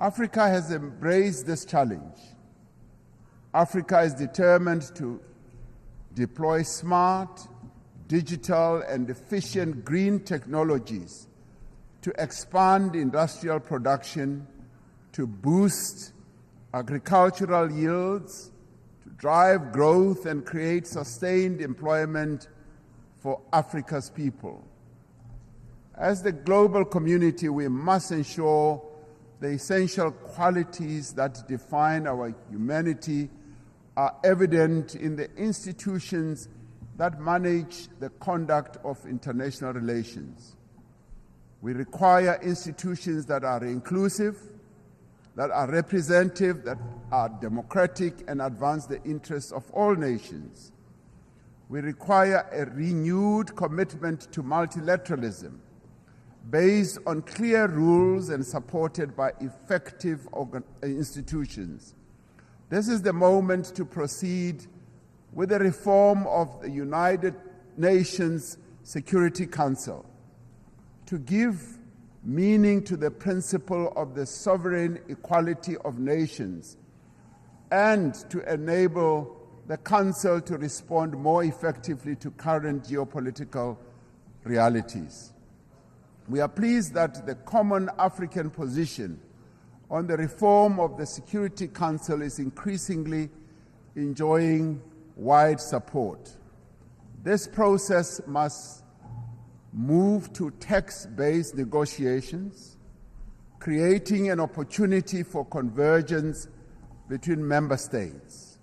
Africa has embraced this challenge. Africa is determined to deploy smart, digital, and efficient green technologies to expand industrial production, to boost agricultural yields, to drive growth and create sustained employment for Africa's people. As the global community, we must ensure the essential qualities that define our humanity are evident in the institutions that manage the conduct of international relations. We require institutions that are inclusive, that are representative, that are democratic, and advance the interests of all nations. We require a renewed commitment to multilateralism based on clear rules and supported by effective institutions. This is the moment to proceed with the reform of the United Nations Security Council, to give meaning to the principle of the sovereign equality of nations, and to enable the Council to respond more effectively to current geopolitical realities. We are pleased that the common African position on the reform of the Security Council is increasingly enjoying wide support. This process must move to text-based negotiations, creating an opportunity for convergence between member states.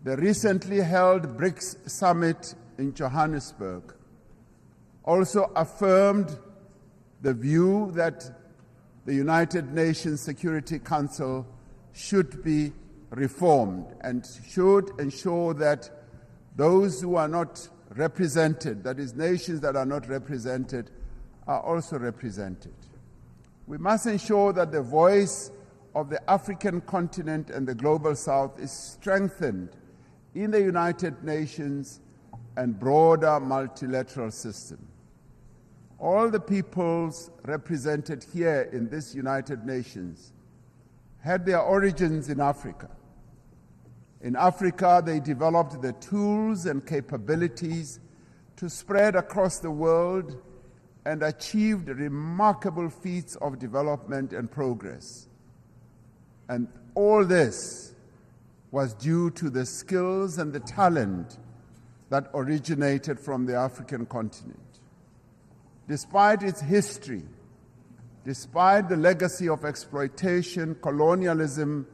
The recently held BRICS summit in Johannesburg also affirmed the view that the United Nations Security Council should be reformed and should ensure that those who are not represented, that is, nations that are not represented, are also represented. We must ensure that the voice of the African continent and the Global South is strengthened in the United Nations and broader multilateral system. All the peoples represented here in this United Nations had their origins in Africa. In Africa, they developed the tools and capabilities to spread across the world and achieved remarkable feats of development and progress. And all this was due to the skills and the talent that originated from the African continent. Despite its history, despite the legacy of exploitation, colonialism,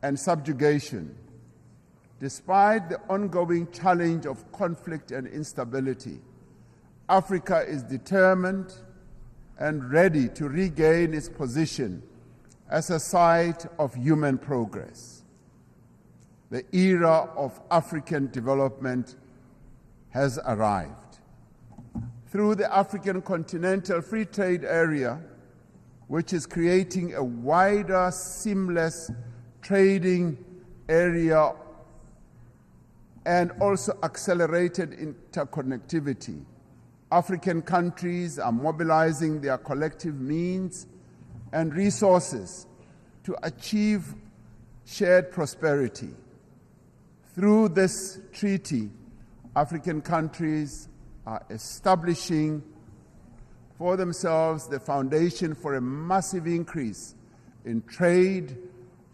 and subjugation, despite the ongoing challenge of conflict and instability, Africa is determined and ready to regain its position as a site of human progress. The era of African development has arrived. Through the African Continental Free Trade Area, which is creating a wider, seamless trading area and also accelerated interconnectivity, African countries are mobilizing their collective means and resources to achieve shared prosperity. Through this treaty, African countries are establishing for themselves the foundation for a massive increase in trade,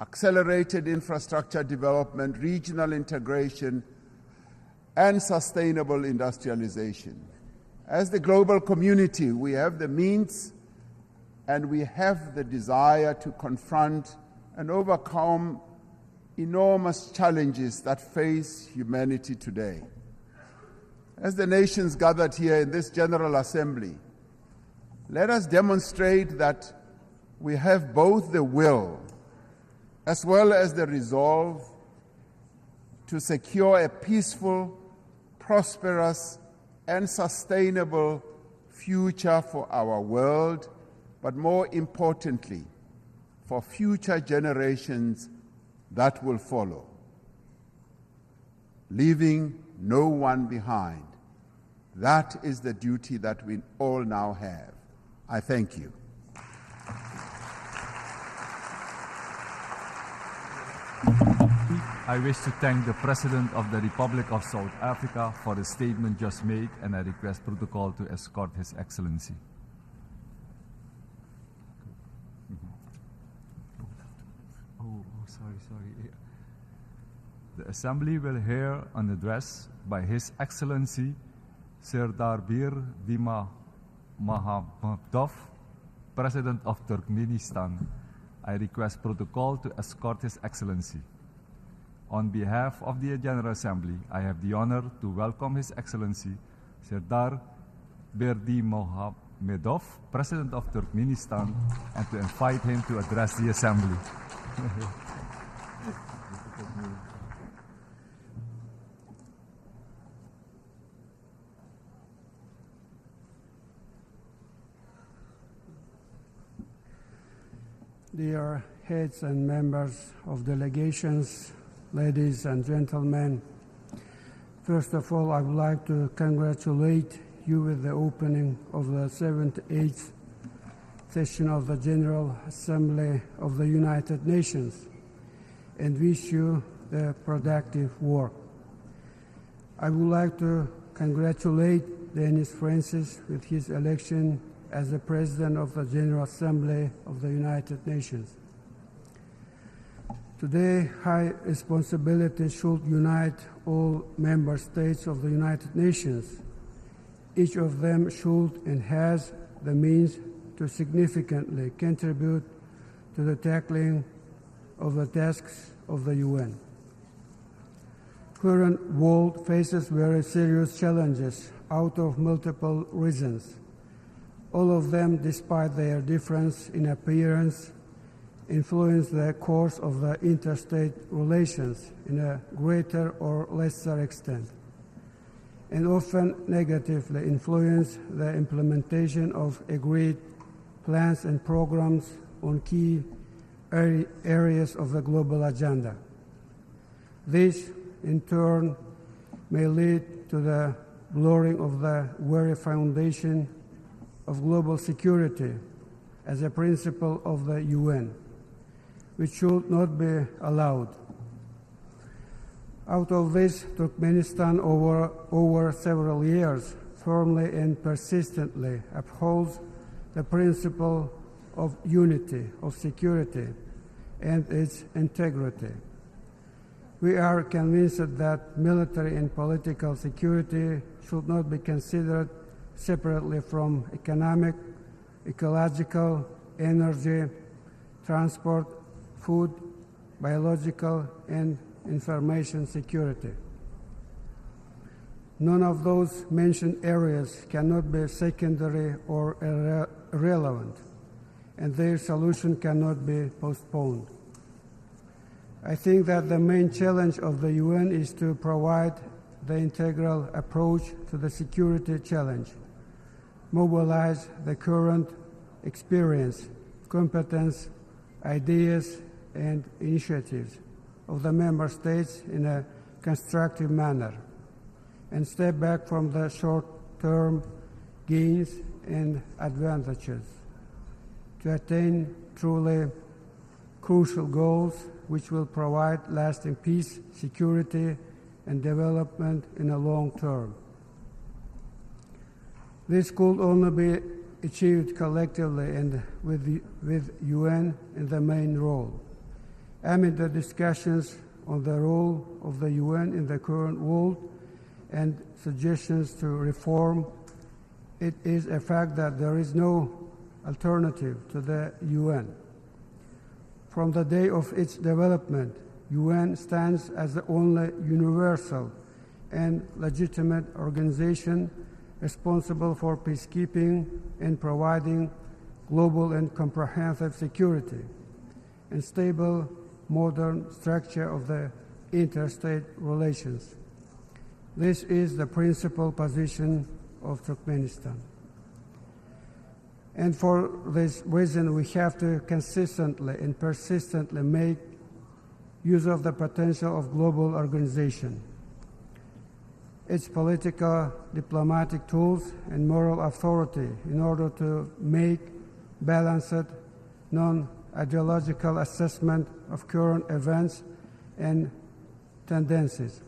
accelerated infrastructure development, regional integration, and sustainable industrialization. As the global community, we have the means and we have the desire to confront and overcome enormous challenges that face humanity today. As the nations gathered here in this General Assembly, let us demonstrate that we have both the will as well as the resolve to secure a peaceful, prosperous, and sustainable future for our world, but more importantly, for future generations that will follow, leaving no one behind. That is the duty that we all now have. I thank you. I wish to thank the President of the Republic of South Africa for the statement just made, and I request protocol to escort His Excellency. Sorry. The Assembly will hear an address by His Excellency Serdar Bir Dima Mahamadov, President of Turkmenistan. I request protocol to escort His Excellency. On behalf of the General Assembly, I have the honor to welcome His Excellency Serdar Berdi Mohamedov, President of Turkmenistan, and to invite him to address the Assembly. Dear heads and members of delegations, ladies and gentlemen, first of all, I would like to congratulate you with the opening of the 78th session of the General Assembly of the United Nations and wish you the productive work. I would like to congratulate Dennis Francis with his election as the President of the General Assembly of the United Nations. Today, high responsibility should unite all member states of the United Nations. Each of them should and has the means to significantly contribute to the tackling of the tasks of the UN. Current world faces very serious challenges out of multiple reasons. All of them, despite their difference in appearance, influence the course of the interstate relations in a greater or lesser extent, and often negatively influence the implementation of agreed plans and programs on key areas of the global agenda. This, in turn, may lead to the blurring of the very foundation of global security as a principle of the UN, which should not be allowed. Out of this, Turkmenistan over several years firmly and persistently upholds the principle of unity, of security, and its integrity. We are convinced that military and political security should not be considered separately from economic, ecological, energy, transport, food, biological, and information security. None of those mentioned areas cannot be secondary or irrelevant, and their solution cannot be postponed. I think that the main challenge of the UN is to provide the integral approach to the security challenge, mobilize the current experience, competence, ideas, and initiatives of the member states in a constructive manner, and step back from the short-term gains and advantages to attain truly crucial goals which will provide lasting peace, security, and development in the long term. This could only be achieved collectively and with UN in the main role. Amid the discussions on the role of the UN in the current world and suggestions to reform, it is a fact that there is no alternative to the UN. From the day of its development, UN stands as the only universal and legitimate organization responsible for peacekeeping and providing global and comprehensive security and stable modern structure of the interstate relations. This is the principal position of Turkmenistan. And for this reason, we have to consistently and persistently make use of the potential of global organization, its political, diplomatic tools, and moral authority in order to make balanced, non-ideological assessment of current events and tendencies,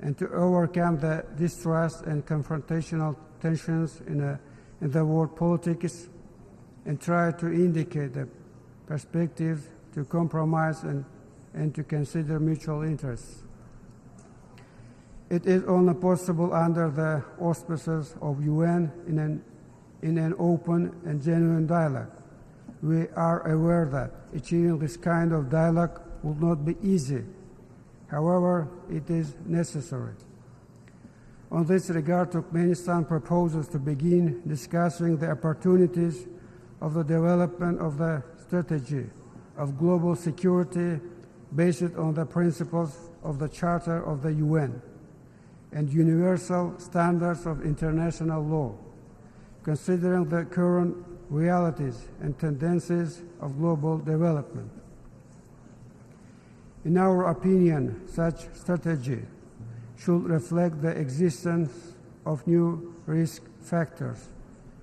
and to overcome the distrust and confrontational tensions in the world politics, and try to indicate the perspectives to compromise and to consider mutual interests. It is only possible under the auspices of UN in an open and genuine dialogue. We are aware that achieving this kind of dialogue will not be easy. However, it is necessary. On this regard, Turkmenistan proposes to begin discussing the opportunities of the development of the strategy of global security based on the principles of the Charter of the UN and universal standards of international law, considering the current realities and tendencies of global development. In our opinion, such strategy should reflect the existence of new risk factors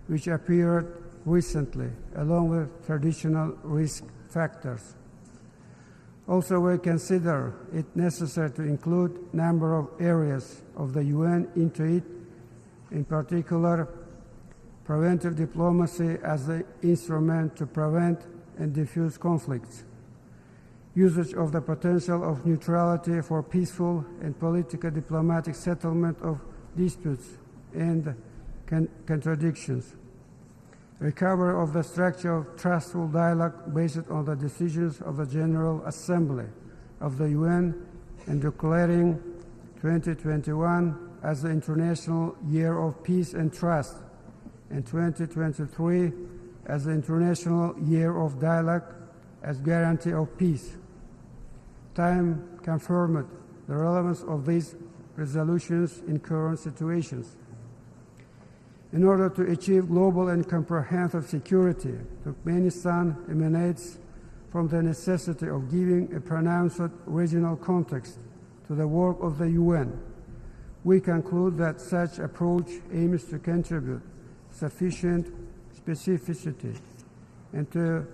which appeared recently, along with traditional risk factors. Also, we consider it necessary to include a number of areas of the UN into it, in particular, preventive diplomacy as the instrument to prevent and diffuse conflicts, usage of the potential of neutrality for peaceful and political diplomatic settlement of disputes and contradictions, recovery of the structure of trustful dialogue based on the decisions of the General Assembly of the UN, and declaring 2021 as the International Year of Peace and Trust, and 2023 as the International Year of Dialogue as guarantee of peace. Time confirmed the relevance of these resolutions in current situations. In order to achieve global and comprehensive security, Turkmenistan emanates from the necessity of giving a pronounced regional context to the work of the UN. We conclude that such approach aims to contribute sufficient specificity and to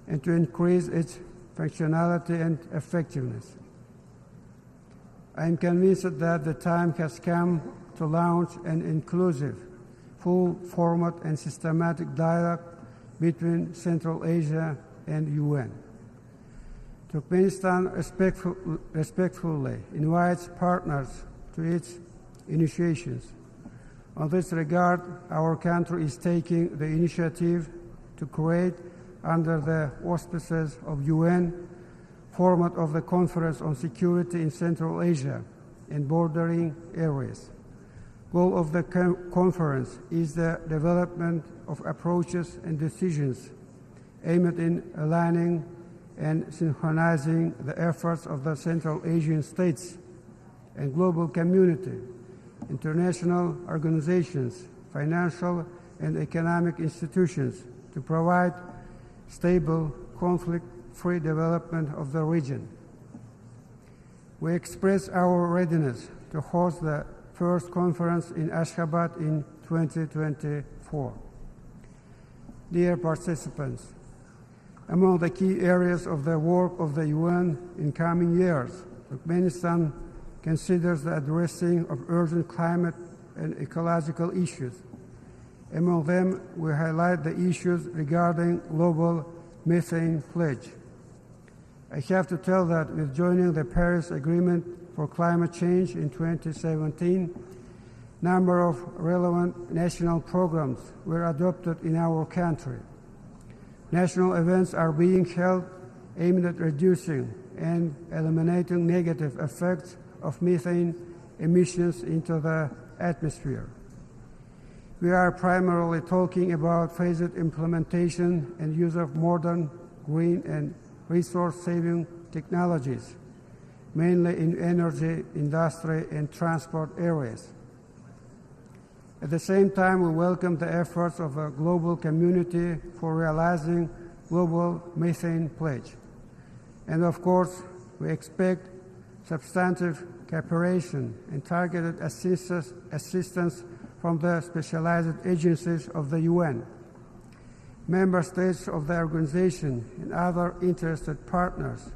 increase its functionality and effectiveness. I am convinced that the time has come to launch an inclusive, full format and systematic dialogue between Central Asia and UN. Turkmenistan respectfully invites partners to its initiations. On this regard, our country is taking the initiative to create, under the auspices of UN, format of the Conference on Security in Central Asia and bordering areas. Goal of the conference is the development of approaches and decisions aimed in aligning and synchronizing the efforts of the Central Asian states and global community, international organizations, financial and economic institutions to provide stable, conflict-free development of the region. We express our readiness to host the first conference in Ashgabat in 2024. Dear participants, among the key areas of the work of the UN in coming years, Turkmenistan considers the addressing of urgent climate and ecological issues. Among them, we highlight the issues regarding global methane pledge. I have to tell that with joining the Paris Agreement for Climate Change in 2017, a number of relevant national programs were adopted in our country. National events are being held aimed at reducing and eliminating negative effects of methane emissions into the atmosphere. We are primarily talking about phased implementation and use of modern, green, and resource-saving technologies, mainly in energy, industry, and transport areas. At the same time, we welcome the efforts of a global community for realizing global methane pledge. And of course, we expect substantive cooperation and targeted assistance from the specialized agencies of the UN, member states of the organization, and other interested partners.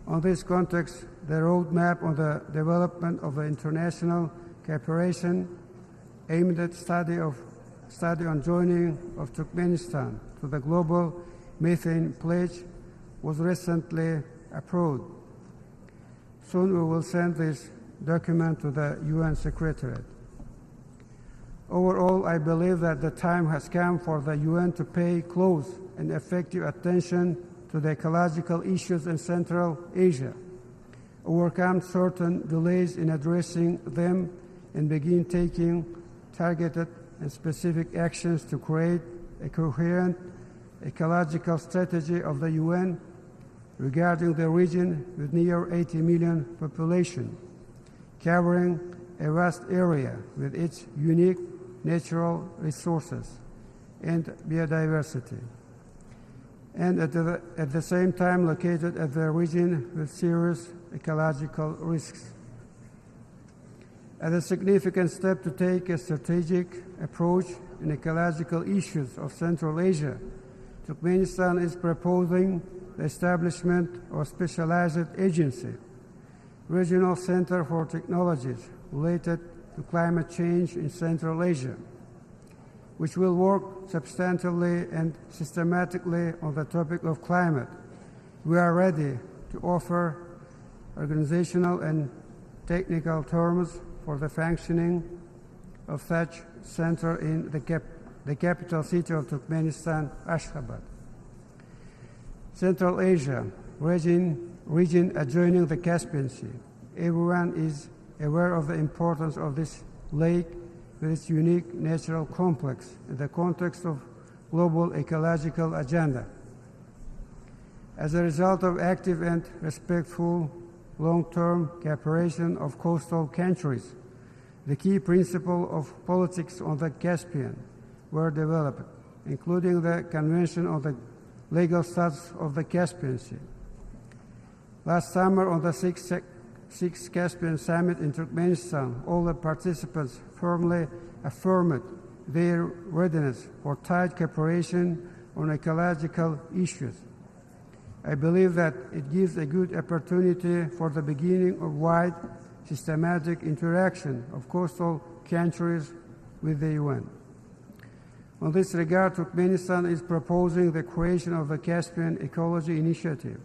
On this context, the roadmap on the development of the international cooperation aimed at study on joining of Turkmenistan to the global methane pledge was recently approved. Soon we will send this document to the UN Secretariat. Overall, I believe that the time has come for the UN to pay close and effective attention to the ecological issues in Central Asia, overcome certain delays in addressing them, and begin taking targeted and specific actions to create a coherent ecological strategy of the UN regarding the region with near 80 million population, covering a vast area with its unique natural resources and biodiversity, and at the same time located at the region with serious ecological risks. As a significant step to take a strategic approach in ecological issues of Central Asia, Turkmenistan is proposing the establishment of a specialized agency, Regional Center for Technologies related to climate change in Central Asia, which will work substantially and systematically on the topic of climate. We are ready to offer organizational and technical terms for the functioning of such center in the capital city of Turkmenistan, Ashgabat. Central Asia, region adjoining the Caspian Sea. Everyone is aware of the importance of this lake with its unique natural complex in the context of global ecological agenda. As a result of active and respectful long-term cooperation of coastal countries, the key principles of politics on the Caspian were developed, including the Convention on the Legal Status of the Caspian Sea. Last summer, on the Sixth Caspian Summit in Turkmenistan, all the participants firmly affirmed their readiness for tight cooperation on ecological issues. I believe that it gives a good opportunity for the beginning of wide, systematic interaction of coastal countries with the UN. On this regard, Turkmenistan is proposing the creation of the Caspian Ecology Initiative,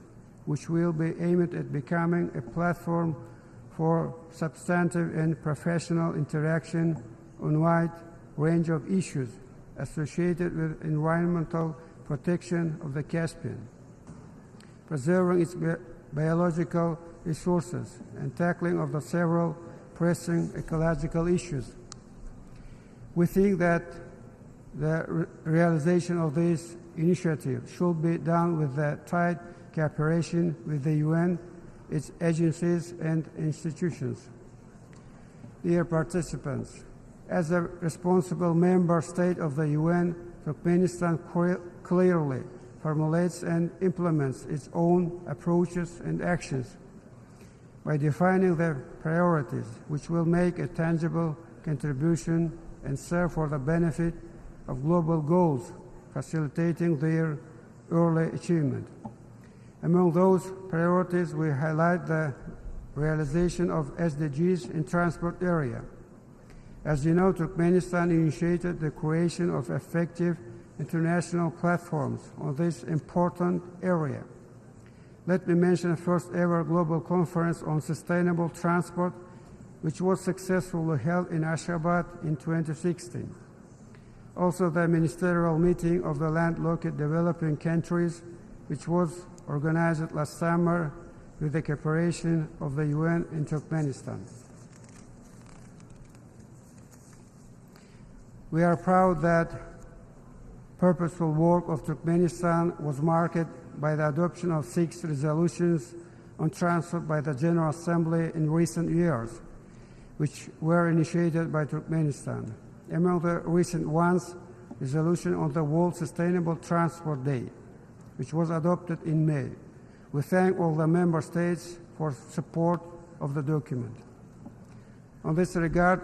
which will be aimed at becoming a platform for substantive and professional interaction on a wide range of issues associated with environmental protection of the Caspian, preserving its biological resources, and tackling of the several pressing ecological issues. We think that the realization of this initiative should be done with the tight cooperation with the UN, its agencies and institutions. Dear participants, as a responsible member state of the UN, Turkmenistan clearly formulates and implements its own approaches and actions by defining the priorities which will make a tangible contribution and serve for the benefit of global goals, facilitating their early achievement. Among those priorities, we highlight the realization of SDGs in transport area. As you know, Turkmenistan initiated the creation of effective international platforms on this important area. Let me mention the first ever global conference on sustainable transport, which was successfully held in Ashgabat in 2016. Also, the ministerial meeting of the landlocked developing countries, which was organized last summer with the cooperation of the UN in Turkmenistan. We are proud that purposeful work of Turkmenistan was marked by the adoption of 6 resolutions on transport by the General Assembly in recent years, which were initiated by Turkmenistan. Among the recent ones, resolution on the World Sustainable Transport Day, which was adopted in May. We thank all the member states for support of the document. On this regard,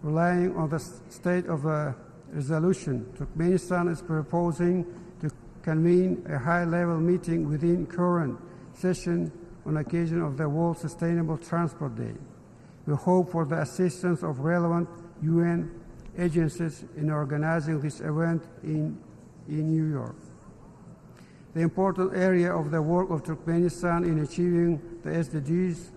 relying on the state of the resolution, Turkmenistan is proposing to convene a high-level meeting within current session on occasion of the World Sustainable Transport Day. We hope for the assistance of relevant UN agencies in organizing this event in New York. The important area of the work of Turkmenistan in achieving the SDGs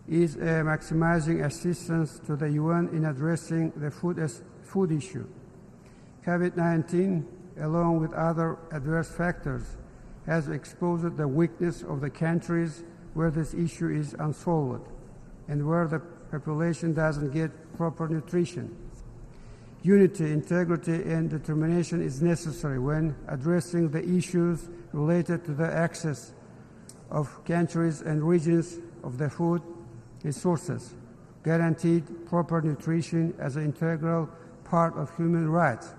is maximizing assistance to the UN in addressing the food issue. COVID-19, along with other adverse factors, has exposed the weakness of the countries where this issue is unsolved and where the population doesn't get proper nutrition. Unity, integrity, and determination is necessary when addressing the issues related to the access of countries and regions of the food resources, guaranteed proper nutrition as an integral part of human rights,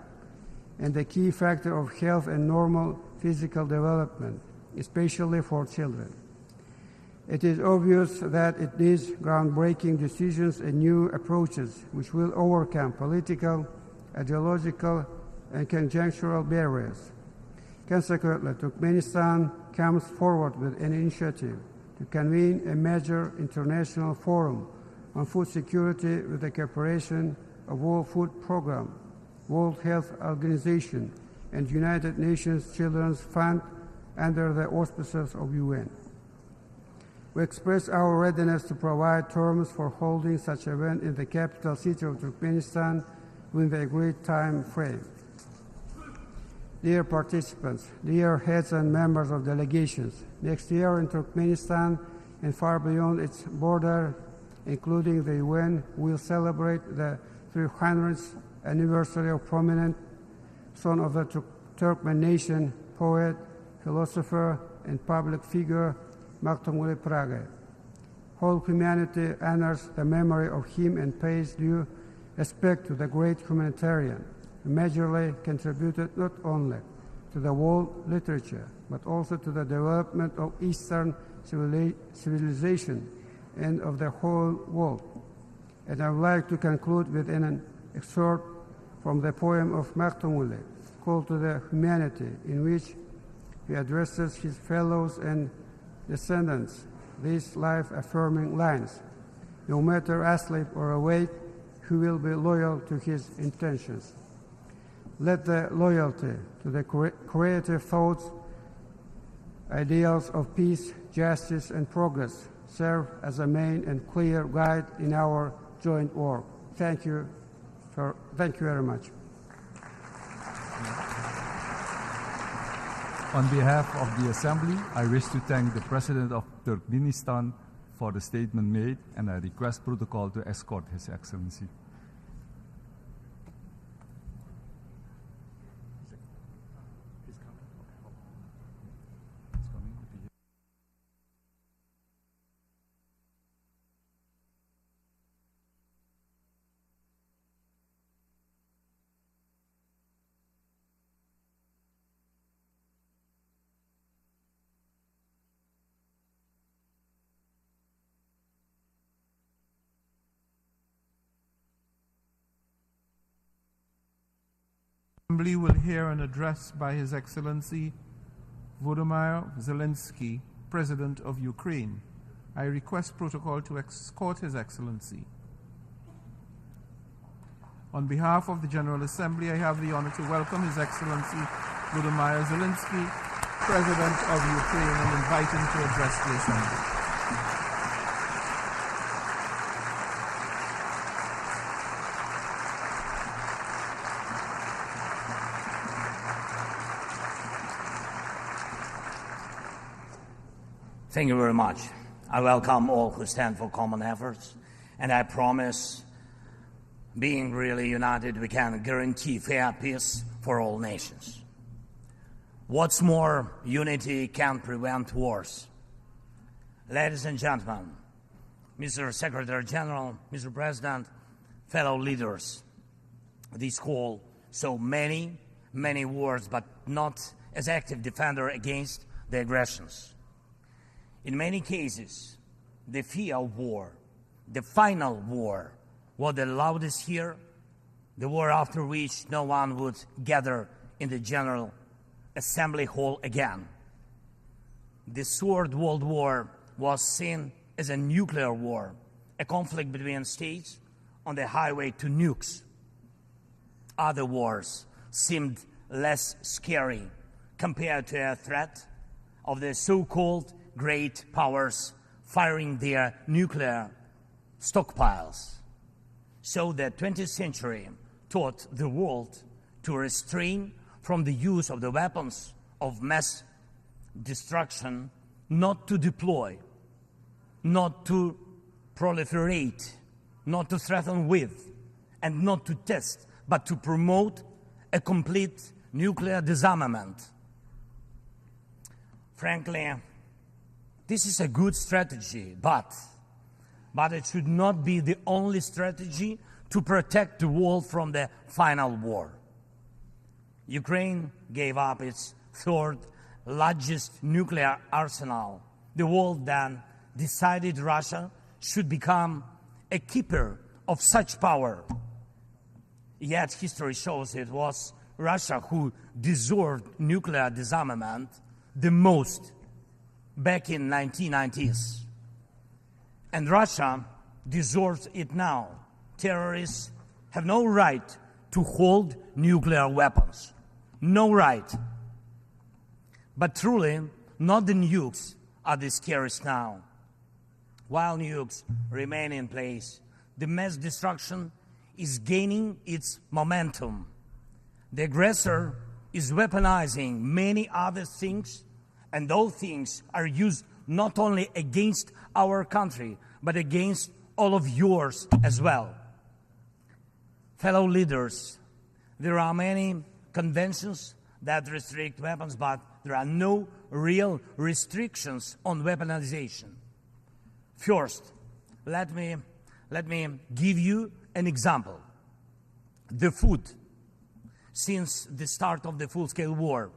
and a key factor of health and normal physical development, especially for children. It is obvious that it needs groundbreaking decisions and new approaches which will overcome political, ideological, and conjunctural barriers. Consequently, Turkmenistan comes forward with an initiative to convene a major international forum on food security with the cooperation of World Food Programme, World Health Organization, and United Nations Children's Fund under the auspices of UN. We express our readiness to provide terms for holding such an event in the capital city of Turkmenistan within the agreed time frame. Dear participants, dear heads and members of delegations, next year in Turkmenistan and far beyond its border, including the UN, will celebrate the 300th anniversary of prominent son of the Turkmen nation, poet, philosopher, and public figure, Maktumuli Paraguay. Whole humanity honors the memory of him and pays due respect to the great humanitarian who majorly contributed not only to the world literature, but also to the development of Eastern civilization and of the whole world. And I would like to conclude with an excerpt from the poem of Maktumuli, Call to the Humanity, in which he addresses his fellows and descendants these life-affirming lines: no matter asleep or awake, who will be loyal to his intentions. Let the loyalty to the creative thoughts, ideals of peace, justice, and progress serve as a main and clear guide in our joint work. Thank you very much. On behalf of the Assembly, I wish to thank the President of Turkmenistan for the statement made, and I request protocol to escort His Excellency. Assembly will hear an address by His Excellency Volodymyr Zelenskyy, President of Ukraine. I request protocol to escort His Excellency. On behalf of the General Assembly, I have the honor to welcome His Excellency Volodymyr Zelenskyy, President of Ukraine, and invite him to address the Assembly. Thank you very much. I welcome all who stand for common efforts, and I promise, being really united, we can guarantee fair peace for all nations. What's more, unity can prevent wars. Ladies and gentlemen, Mr. Secretary General, Mr. President, fellow leaders, this call saw many wars, but not as active defender against the aggressions. In many cases, the fear of war, the final war, was the loudest here, the war after which no one would gather in the General Assembly Hall again. The Third World War was seen as a nuclear war, a conflict between states on the highway to nukes. Other wars seemed less scary compared to a threat of the so-called great powers firing their nuclear stockpiles. So the 20th century taught the world to restrain from the use of the weapons of mass destruction, not to deploy, not to proliferate, not to threaten with, and not to test, but to promote a complete nuclear disarmament. Frankly, this is a good strategy, but it should not be the only strategy to protect the world from the final war. Ukraine gave up its third largest nuclear arsenal. The world then decided Russia should become a keeper of such power. Yet history shows it was Russia who deserved nuclear disarmament the most back in 1990s. And Russia deserves it now. Terrorists have no right to hold nuclear weapons. No right. But truly, not the nukes are the scariest now. While nukes remain in place, the mass destruction is gaining its momentum. The aggressor is weaponizing many other things, and those things are used not only against our country, but against all of yours as well. Fellow leaders, there are many conventions that restrict weapons, but there are no real restrictions on weaponization. First, let me give you an example. The food. Since the start of the full-scale war,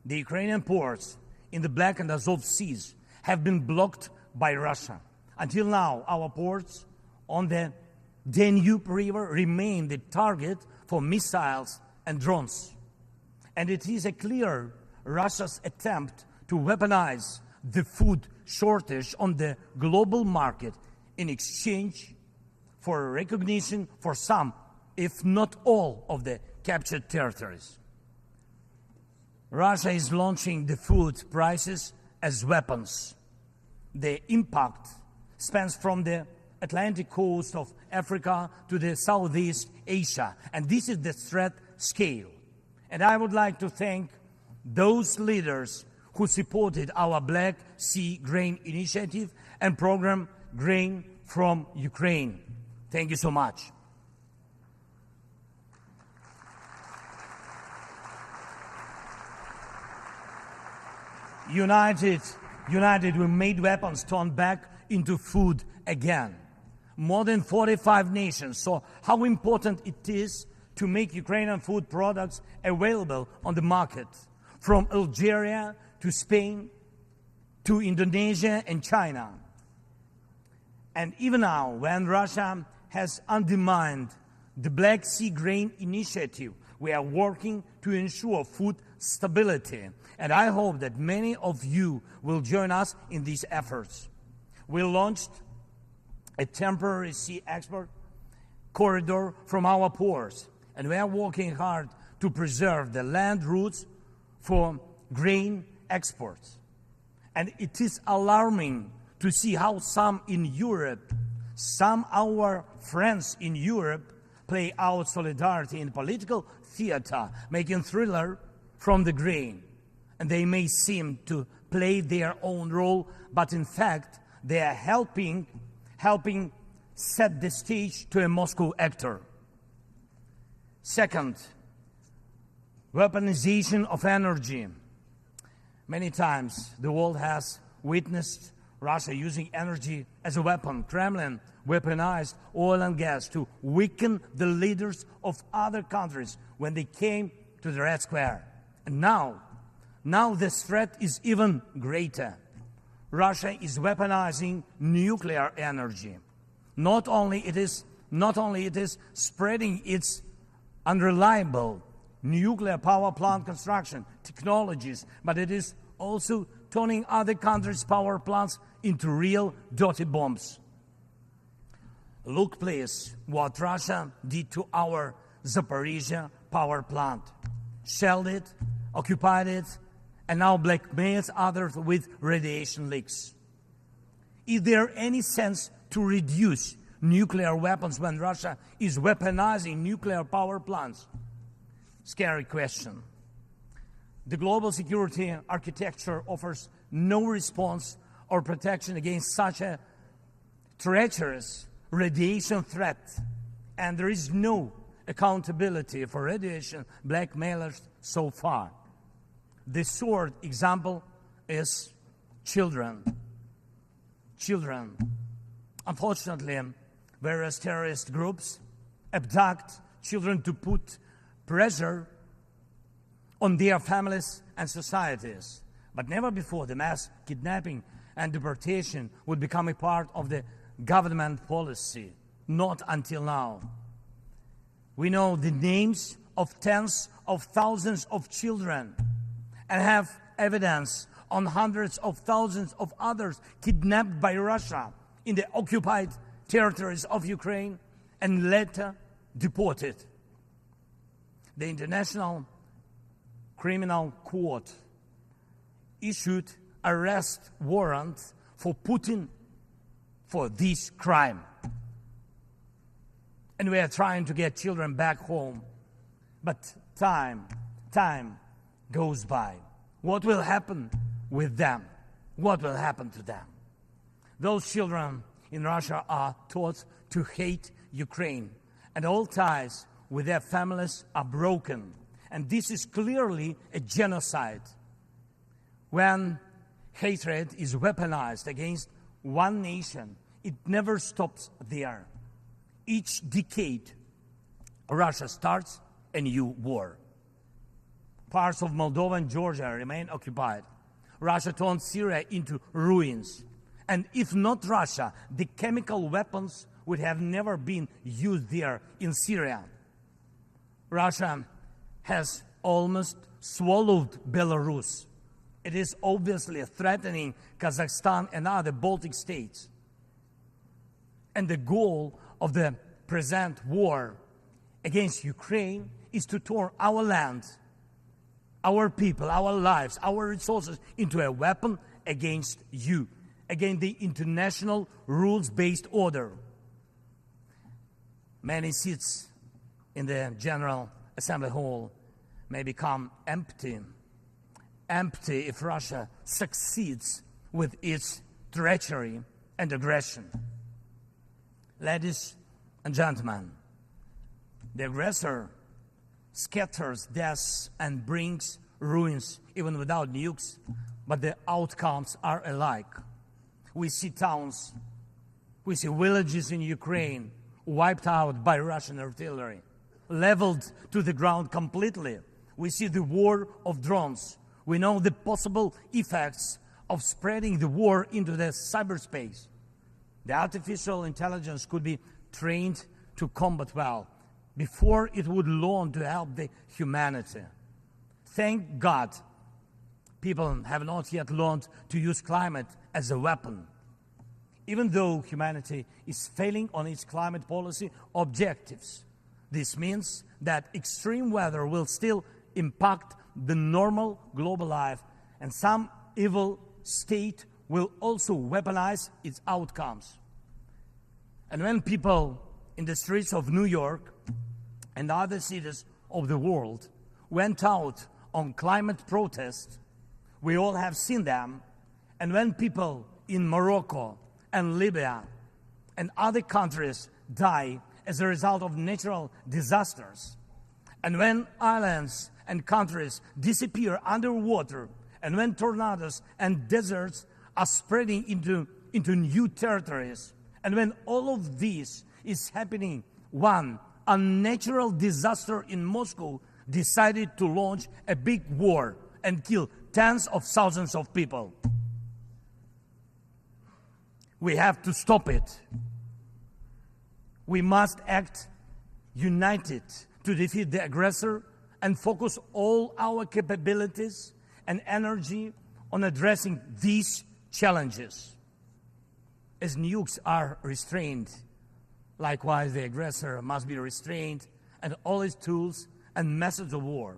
the Ukrainian ports in the Black and Azov Seas have been blocked by Russia. Until now, our ports on the Danube River remain the target for missiles and drones. And it is a clear Russia's attempt to weaponize the food shortage on the global market in exchange for recognition for some, if not all, of the captured territories. Russia is launching the food prices as weapons. The impact spans from the Atlantic coast of Africa to the Southeast Asia, and this is the threat scale. And I would like to thank those leaders who supported our Black Sea Grain Initiative and program Grain from Ukraine. Thank you so much. United, we made weapons turn back into food again. More than 45 nations saw how important it is to make Ukrainian food products available on the market, from Algeria to Spain to Indonesia and China. And even now, when Russia has undermined the Black Sea Grain Initiative, we are working to ensure food stability. And I hope that many of you will join us in these efforts. We launched a temporary sea export corridor from our ports, and we are working hard to preserve the land routes for grain exports. And it is alarming to see how some in Europe, some our friends in Europe, play out solidarity in political theater, making thriller from the grain. And they may seem to play their own role, but in fact, they are helping set the stage to a Moscow actor. Second, weaponization of energy. Many times the world has witnessed Russia using energy as a weapon. Kremlin weaponized oil and gas to weaken the leaders of other countries when they came to the Red Square. And now this threat is even greater. Russia is weaponizing nuclear energy. Not only it is spreading its unreliable nuclear power plant construction technologies, but it is also turning other countries' power plants into real dirty bombs. Look, please, what Russia did to our Zaporizhia power plant. Shelled it, occupied it, and now blackmails others with radiation leaks. Is there any sense to reduce nuclear weapons when Russia is weaponizing nuclear power plants? Scary question. The global security architecture offers no response or protection against such a treacherous radiation threat, and there is no accountability for radiation blackmailers so far. The short example is children. Children. Unfortunately, various terrorist groups abduct children to put pressure on their families and societies. But never before the mass kidnapping and deportation would become a part of the government policy. Not until now. We know the names of tens of thousands of children and have evidence on hundreds of thousands of others kidnapped by Russia in the occupied territories of Ukraine and later deported. The International Criminal Court issued arrest warrants for Putin for this crime. And we are trying to get children back home. But time goes by. What will happen with them? What will happen to them? Those children in Russia are taught to hate Ukraine, and all ties with their families are broken. And this is clearly a genocide. When hatred is weaponized against one nation, it never stops there. Each decade, Russia starts a new war. Parts of Moldova and Georgia remain occupied. Russia turned Syria into ruins. And if not Russia, the chemical weapons would have never been used there in Syria. Russia has almost swallowed Belarus. It is obviously threatening Kazakhstan and other Baltic states. And the goal of the present war against Ukraine is to turn our land, our people, our lives, our resources into a weapon against you, against the international rules-based order. Many seats in the General Assembly Hall may become empty if Russia succeeds with its treachery and aggression. Ladies and gentlemen, the aggressor scatters deaths and brings ruins even without nukes, but the outcomes are alike. We see towns, we see villages in Ukraine wiped out by Russian artillery, leveled to the ground completely. We see the war of drones. We know the possible effects of spreading the war into the cyberspace. The artificial intelligence could be trained to combat well before it would learn to help the humanity. Thank God, people have not yet learned to use climate as a weapon. Even though humanity is failing on its climate policy objectives, this means that extreme weather will still impact the normal global life, and some evil state will also weaponize its outcomes. And when people in the streets of New York and other cities of the world went out on climate protests, we all have seen them. And when people in Morocco and Libya and other countries die as a result of natural disasters, and when islands and countries disappear underwater, and when tornadoes and deserts are spreading into new territories, and when all of this is happening, one unnatural disaster in Moscow decided to launch a big war and kill tens of thousands of people. We have to stop it. We must act united to defeat the aggressor and focus all our capabilities and energy on addressing these challenges. As nukes are restrained, likewise the aggressor must be restrained, and all his tools and methods of war.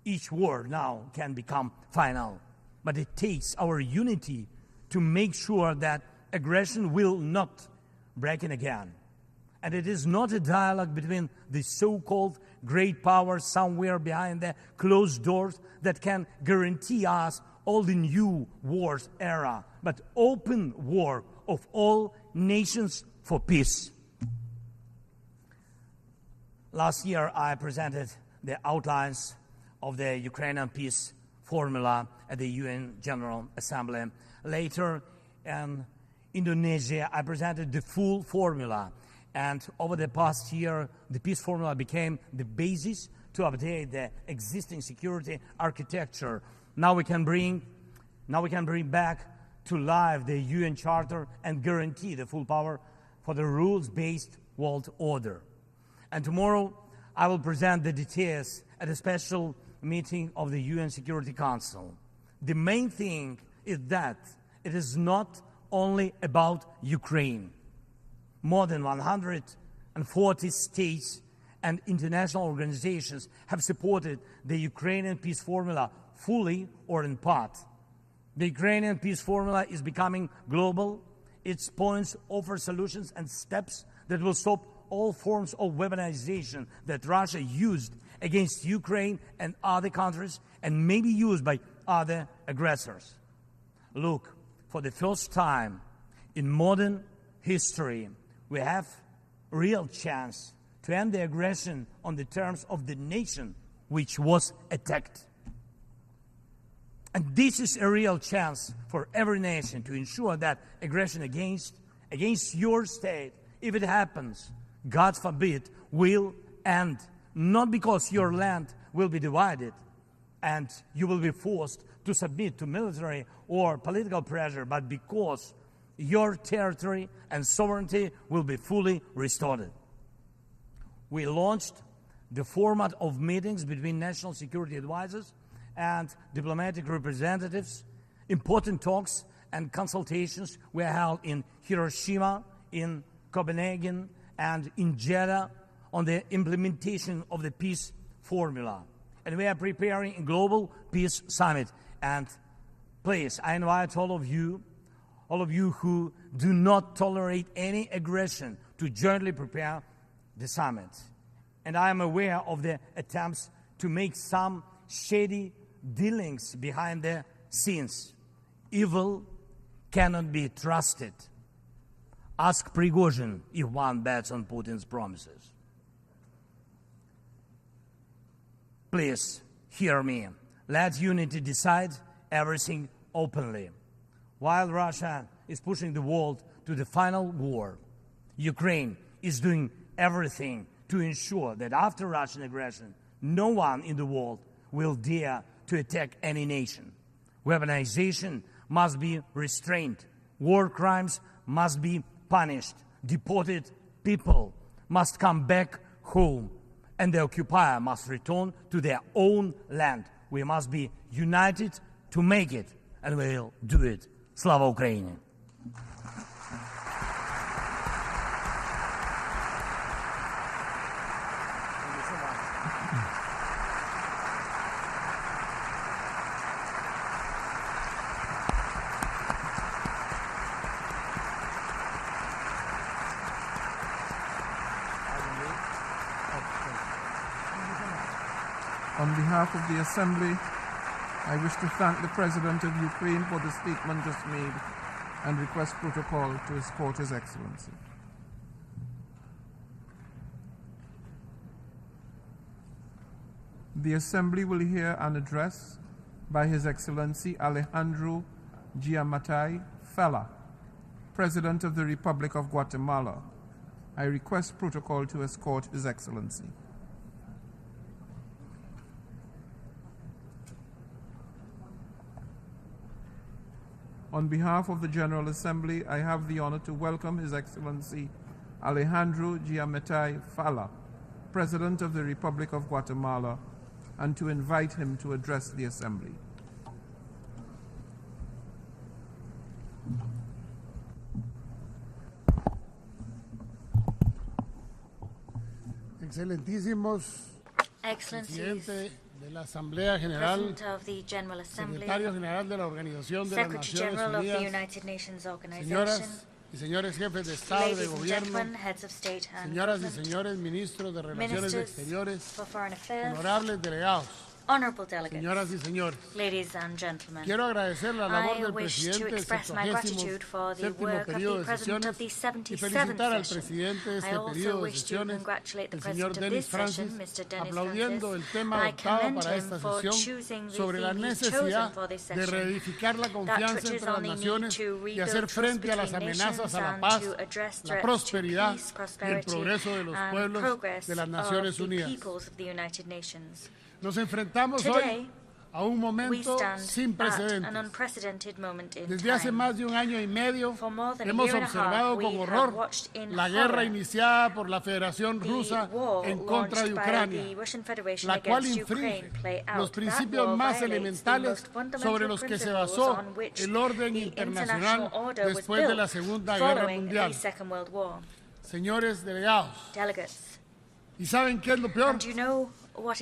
Each war now can become final, but it takes our unity to make sure that aggression will not break in again. And it is not a dialogue between the so-called great powers somewhere behind the closed doors that can guarantee us all the new wars era, but open war of all nations for peace. Last year, I presented the outlines of the Ukrainian peace formula at the UN General Assembly. Later, in Indonesia, I presented the full formula. And over the past year, the peace formula became the basis to update the existing security architecture. Now we can bring back to life the UN Charter and guarantee the full power for the rules-based world order. And tomorrow, I will present the details at a special meeting of the UN Security Council. The main thing is that it is not only about Ukraine. More than 140 states and international organizations have supported the Ukrainian peace formula fully or in part. The Ukrainian peace formula is becoming global. Its points offer solutions and steps that will stop all forms of weaponization that Russia used against Ukraine and other countries and may be used by other aggressors. Look, for the first time in modern history, we have a real chance to end the aggression on the terms of the nation which was attacked. And this is a real chance for every nation to ensure that aggression against your state, if it happens, God forbid, will end, not because your land will be divided and you will be forced to submit to military or political pressure, but because your territory and sovereignty will be fully restored. We launched the format of meetings between national security advisors and diplomatic representatives. Important talks and consultations were held in Hiroshima, in Copenhagen, and in Jeddah on the implementation of the peace formula. And we are preparing a global peace summit. And please, I invite all of you who do not tolerate any aggression to jointly prepare the summit. And I am aware of the attempts to make some shady dealings behind the scenes. Evil cannot be trusted. Ask Prigozhin if one bets on Putin's promises. Please, hear me. Let unity decide everything openly. While Russia is pushing the world to the final war, Ukraine is doing everything to ensure that after Russian aggression, no one in the world will dare to attack any nation. Weaponization must be restrained. War crimes must be punished. Deported people must come back home. And the occupier must return to their own land. We must be united to make it, and we'll do it. Slava Ukraini! On behalf of the Assembly, I wish to thank the President of Ukraine for the statement just made. and request protocol to escort His Excellency. The Assembly will hear an address by His Excellency Alejandro Giammattei Fella, President of the Republic of Guatemala. I request protocol to escort His Excellency. On behalf of the General Assembly, I have the honor to welcome His Excellency Alejandro Giammattei Fella, President of the Republic of Guatemala, and to invite him to address the Assembly. Excelentísimos, Presidente de la Asamblea General, Secretario General de la Organización de las Naciones Unidas, señoras y señores jefes de Estado y de Gobierno, señoras y señores ministros de Relaciones Exteriores, honorables delegados, señoras y señores, quiero agradecer la labor del presidente del 77º periodo de sesiones y felicitar al presidente de este periodo de sesiones, el señor Denis Francis, aplaudiendo el tema adoptado para esta sesión sobre la necesidad de reedificar la confianza entre las naciones y hacer frente a las amenazas a la paz, la prosperidad y el progreso de los pueblos de las Naciones Unidas. Nos enfrentamos hoy a un momento sin precedentes. Desde hace más de un año y medio hemos observado con horror la guerra iniciada por la Federación Rusa en contra de Ucrania, la cual infringe los principios más elementales sobre los que se basó el orden internacional después de la Segunda Guerra Mundial. Señores delegados, ¿y saben qué es lo peor?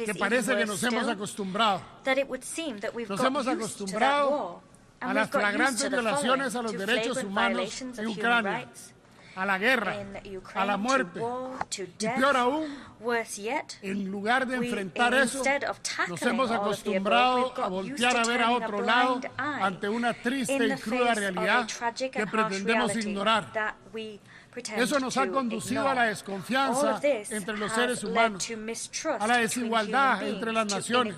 Que parece que nos hemos acostumbrado. Nos hemos acostumbrado a las flagrantes violaciones a los derechos humanos en Ucrania, a la guerra, a la muerte, y peor aún, en lugar de enfrentar eso, nos hemos acostumbrado a voltear a ver a otro lado ante una triste y cruda realidad que pretendemos ignorar. Eso nos ha conducido a la desconfianza entre los seres humanos, a la desigualdad entre las naciones,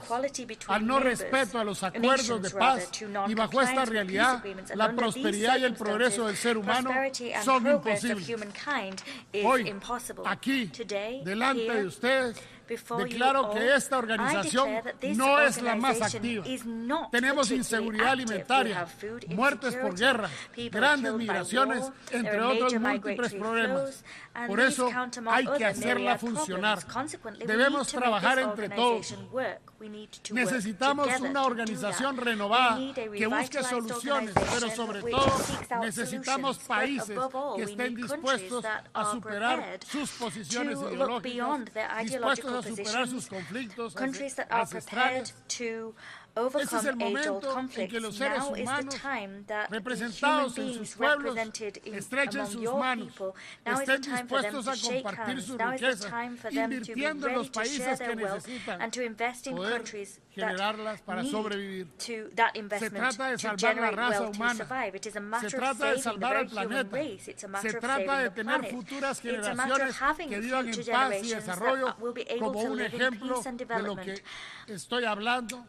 al no respeto a los acuerdos de paz, y bajo esta realidad, la prosperidad y el progreso del ser humano son imposibles. Hoy, aquí, delante de ustedes, declaro que esta organización no es la más activa. Tenemos inseguridad alimentaria, muertes por guerra, grandes migraciones, entre otros múltiples problemas. Por eso hay que hacerla funcionar. Debemos trabajar entre todos. Necesitamos una organización renovada que busque soluciones, pero sobre todo necesitamos países que estén dispuestos a superar sus posiciones ideológicas, dispuestos a superar sus conflictos ancestrales. Este es el momento en que los seres humanos, representados en sus pueblos, estrechen sus manos, estén dispuestos a compartir sus riquezas, invirtiendo en los países que necesitan poder generarlas para sobrevivir. Se trata de salvar la raza humana, se trata de salvar al planeta, se trata de tener futuras generaciones que vivan en paz y desarrollo. Como un ejemplo de lo que estoy hablando,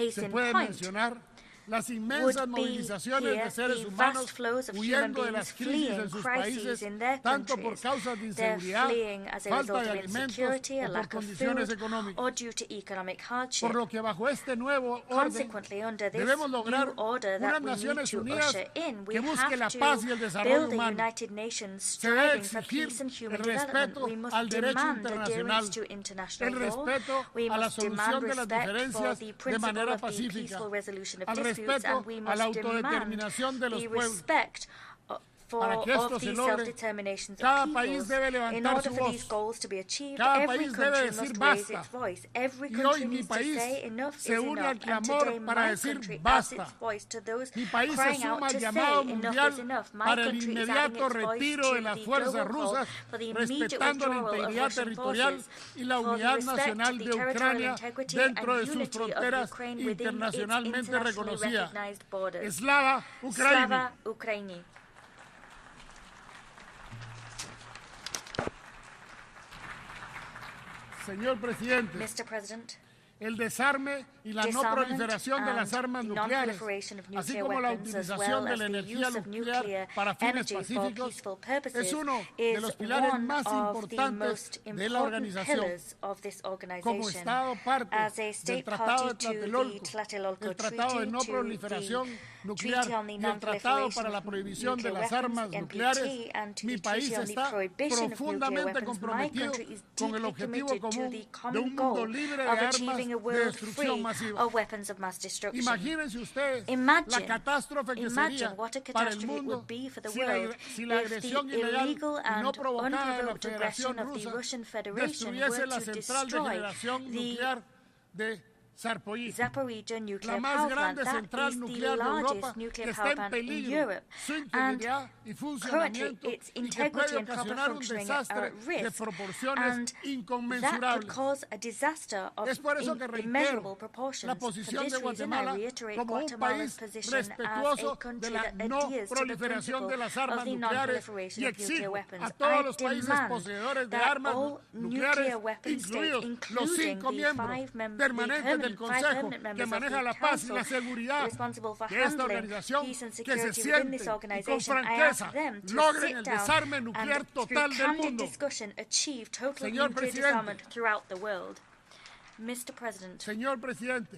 se puede mencionar las inmensas movilizaciones de seres humanos huyendo de las crisis en sus países, tanto por causas de inseguridad, falta de alimentos o por condiciones económicas. Por lo que bajo este nuevo orden debemos lograr unas Naciones Unidas que busque la paz y el desarrollo humano. Se debe exigir el respeto al derecho internacional, el respeto a la solución de las diferencias de manera pacífica, al respeto a la autodeterminación de los pueblos. Para que esto se logre, cada país debe levantar su voz. Cada país debe decir basta. Y hoy mi país se une al clamor para decir basta. Mi país se suma al llamado mundial para el inmediato retiro de las fuerzas rusas, respetando la integridad territorial y la unidad nacional de Ucrania dentro de sus fronteras internacionalmente reconocidas. Slava Ukraini. Señor presidente, el desarme y la no proliferación de las armas nucleares, así como la utilización de la energía nuclear para fines pacíficos, es uno de los pilares más importantes de la organización. Como Estado parte del Tratado de Tlatelolco, el Tratado de No Proliferación Nuclear y el Tratado para la Prohibición de las Armas Nucleares, mi país está profundamente comprometido con el objetivo común de un mundo libre de armas de destrucción masiva. Imagínense ustedes la catástrofe que sería para el mundo si la agresión ilegal y no provocada de la Federación Rusa destruyese la central de generación nuclear de Zaporizhzhia, la más grande central nuclear de Europa, que está en peligro, su integridad y funcionamiento, y que puede ocasionar un desastre de proporciones inconmensurables. Es por eso que reitero la posición de Guatemala como un país respetuoso de la no proliferación de las armas nucleares y exijo a todos los países poseedores de armas nucleares, incluidos los 5 miembros permanentes del Consejo que maneja la paz y la seguridad de esta organización, que se sienten y con franqueza logren el desarme nuclear total del mundo. Señor presidente, Señor presidente,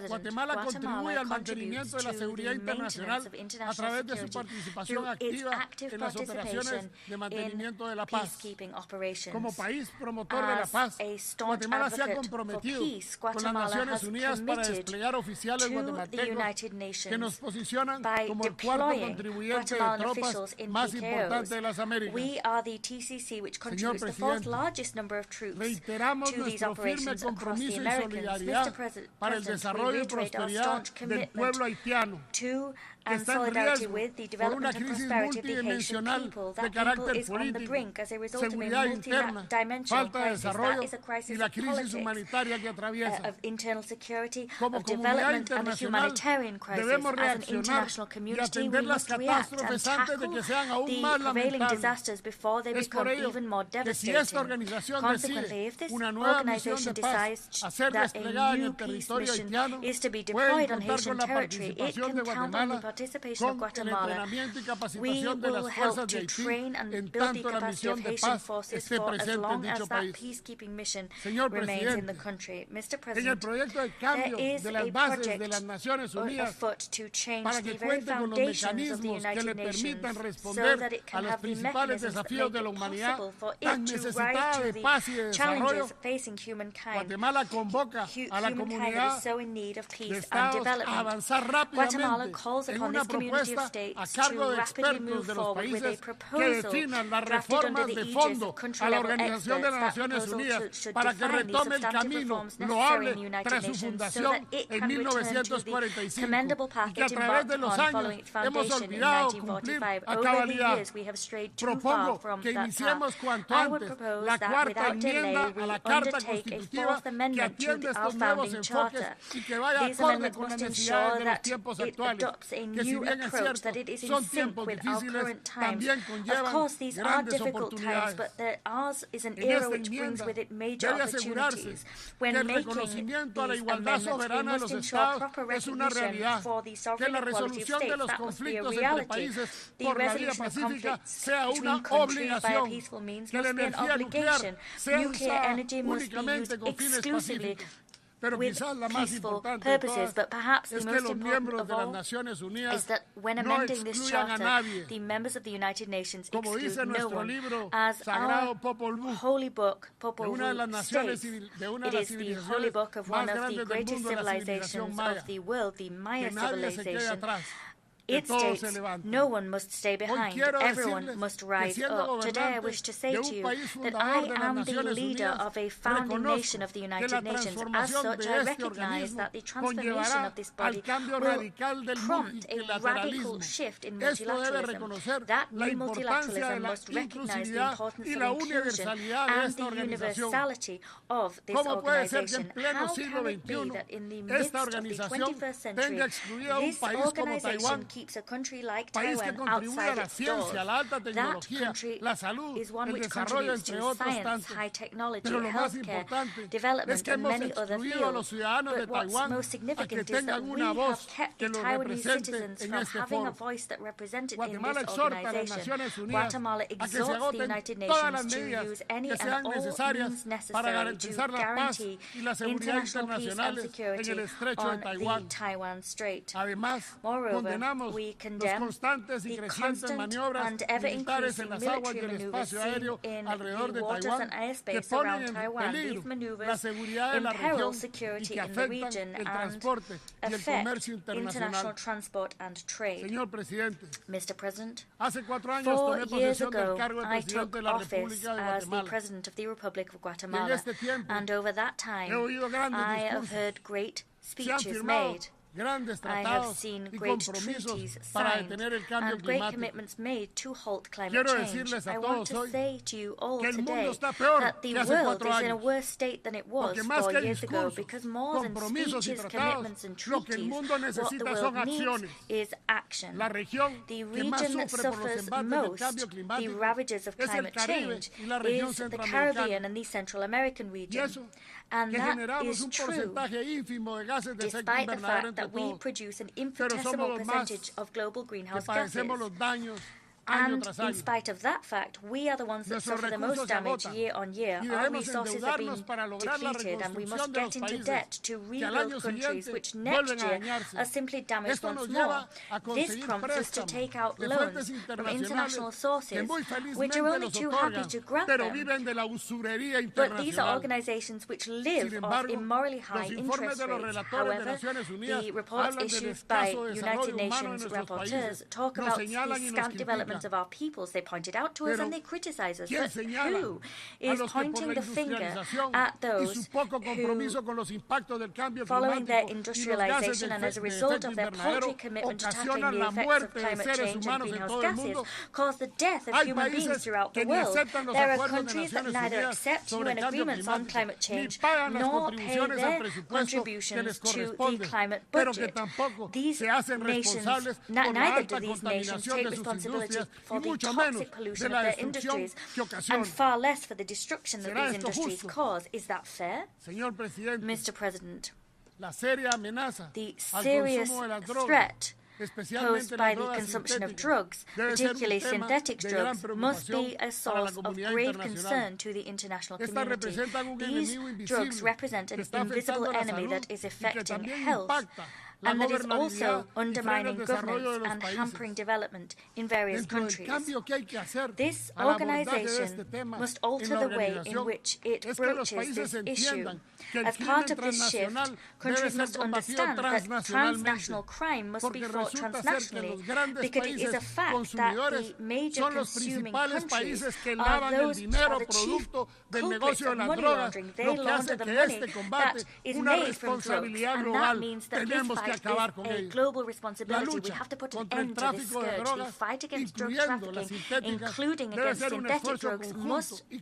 Guatemala contribuye al mantenimiento de la seguridad internacional a través de su participación activa en las operaciones de mantenimiento de la paz. Como país promotor de la paz, Guatemala se ha comprometido con las Naciones Unidas para desplegar oficiales guatemaltecos que nos posicionan como el cuarto contribuyente de tropas más importante de las Américas. Señor presidente, reiteramos nuestro firme compromiso y solidaridad para el desarrollo y prosperidad del pueblo haitiano, que está en riesgo por una crisis multidimensional de carácter político, seguridad interna, falta de desarrollo y la crisis humanitaria que atraviesa. Como comunidad internacional debemos reaccionar y atender las catástrofes antes de que sean aún más lamentables. Es por ello que si esta organización decide una nueva misión de paz a ser desplegada en el territorio haitiano, pueden contar con la participación de Guatemala, con el entrenamiento y capacitación de las fuerzas de Haití, en tanto la misión de paz esté presente en dicho país. Señor presidente, en el proyecto de cambio de las bases de las Naciones Unidas para que cuente con los mecanismos que le permitan responder a los principales desafíos de la humanidad tan necesitada de paz y de desarrollo, Guatemala convoca a la comunidad de estados a avanzar rápidamente en una propuesta a cargo de expertos de los países que definan las reformas de fondo a la Organización de las Naciones Unidas para que retome el camino loable tras su fundación en 1945 y que a través de los años hemos olvidado cumplir a cabalidad. Propongo que iniciemos cuanto antes la cuarta enmienda a la Carta Constitutiva que atiende estos nuevos enfoques y que vaya acorde con las necesidades de los tiempos actuales, que si bien es cierto, son tiempos difíciles, también conllevan grandes oportunidades. En esta enmienda debe asegurarse que el reconocimiento a la igualdad soberana de los estados es una realidad, que la resolución de los conflictos entre países por la vía pacífica sea una obligación, que la energía nuclear sea usada únicamente con fines pacíficos. Pero quizás la más importante de todas es que los miembros de las Naciones Unidas no excluyan a nadie. Como dice nuestro libro sagrado Popol Vuh, de una de las naciones de una de las civilizaciones más grandes del mundo, la civilización maya, que nadie se quede atrás. It states, no one must stay behind, everyone must rise up. Today I wish to say to you that I am the leader of a founding nation of the United Nations. As such, I recognize that the transformation of this body will prompt a radical shift in multilateralism. That new multilateralism must recognize the importance of inclusion and the universality of this organization. How can it be that in the midst of the 21st century, this organization keeps a country like Taiwan outside its doors? That country is one which contributes to science, high technology, healthcare, development, and many other fields. But what's most significant is that we have kept the Taiwanese citizens from having a voice that represented in this organization. Guatemala exhorts the United Nations to use any and all means necessary to guarantee international peace and security on the Taiwan Strait. Moreover, we condemn the constant and ever-increasing military maneuvers seen in the waters and airspace around Taiwan. These maneuvers imperil security in the region and affect international transport and trade. Mr. President, 4 years ago, I took office as the President of the Republic of Guatemala, and over that time, I have heard great speeches made. I have seen great treaties signed and great commitments made to halt climate change. I want to say to you all today that the world is in a worse state than it was 4 years ago, because more than speeches, commitments and treaties, what the world needs is action. The region that suffers most the ravages of climate change is the Caribbean and the Central American region. And that is true, despite the fact that we produce an infinitesimal percentage of global greenhouse gases. And in spite of that fact, we are the ones that suffer the most damage year on year. Our resources have been depleted, and we must get into debt to rebuild countries which next year are simply damaged once more. This prompts us to take out loans from international sources, which are only too happy to grant them. But these are organizations which live off immorally high interest rates. However, the reports issued by United Nations rapporteurs talk about the scant development of our peoples. They point it out to us and they criticize us. But who is pointing the finger at those who, following their industrialization and as a result of their paltry commitment to tackling the effects of climate change and greenhouse gases, cause the death of human beings throughout the world? There are countries that neither accept UN agreements on climate change nor pay their contributions to the climate budget. These nations, neither do these nations take responsibility for the toxic pollution of their industries, and far less for the destruction that these industries cause. Is that fair? Mr. President, the serious threat posed by the consumption of drugs, particularly synthetic drugs, must be a source of grave concern to the international community. These drugs represent an invisible enemy that is affecting health, and that is also undermining governance and hampering development in various countries. This organization must alter the way in which it broaches this issue. As part of this shift, countries must understand that transnational crime must be fought transnationally, because it is a fact that the major consuming countries are the chief culprits of money laundering. They launder the money that is made from drugs, and that means that this fight is a global responsibility. We have to put an end to this scourge. The fight against drug trafficking, including against synthetic drugs, must be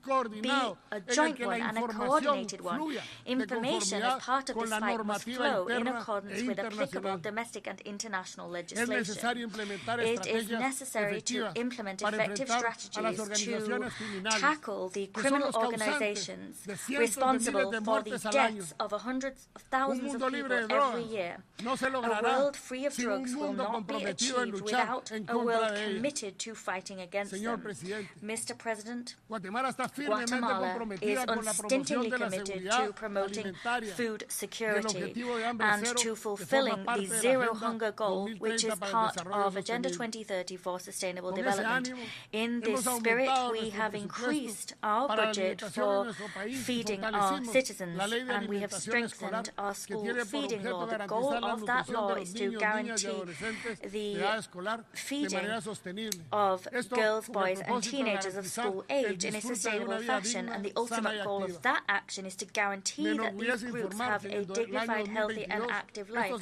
a joint one and a coordinated one. Information as part of this fight must flow in accordance with applicable domestic and international legislation. It is necessary to implement effective strategies to tackle the criminal organizations responsible for the deaths of hundreds of thousands of people every year. A world free of drugs will not be achieved without a world committed to fighting against them. Mr. President, Guatemala is unstintingly committed to promoting food security and to fulfilling the zero hunger goal which is part of Agenda 2030 for Sustainable Development. In this spirit, we have increased our budget for feeding our citizens, and we have strengthened our school feeding law. The goal of that law is to guarantee the feeding of girls, boys, and teenagers of school age in a sustainable fashion, and the ultimate goal of that action is to guarantee that these groups have a dignified, healthy, and active life.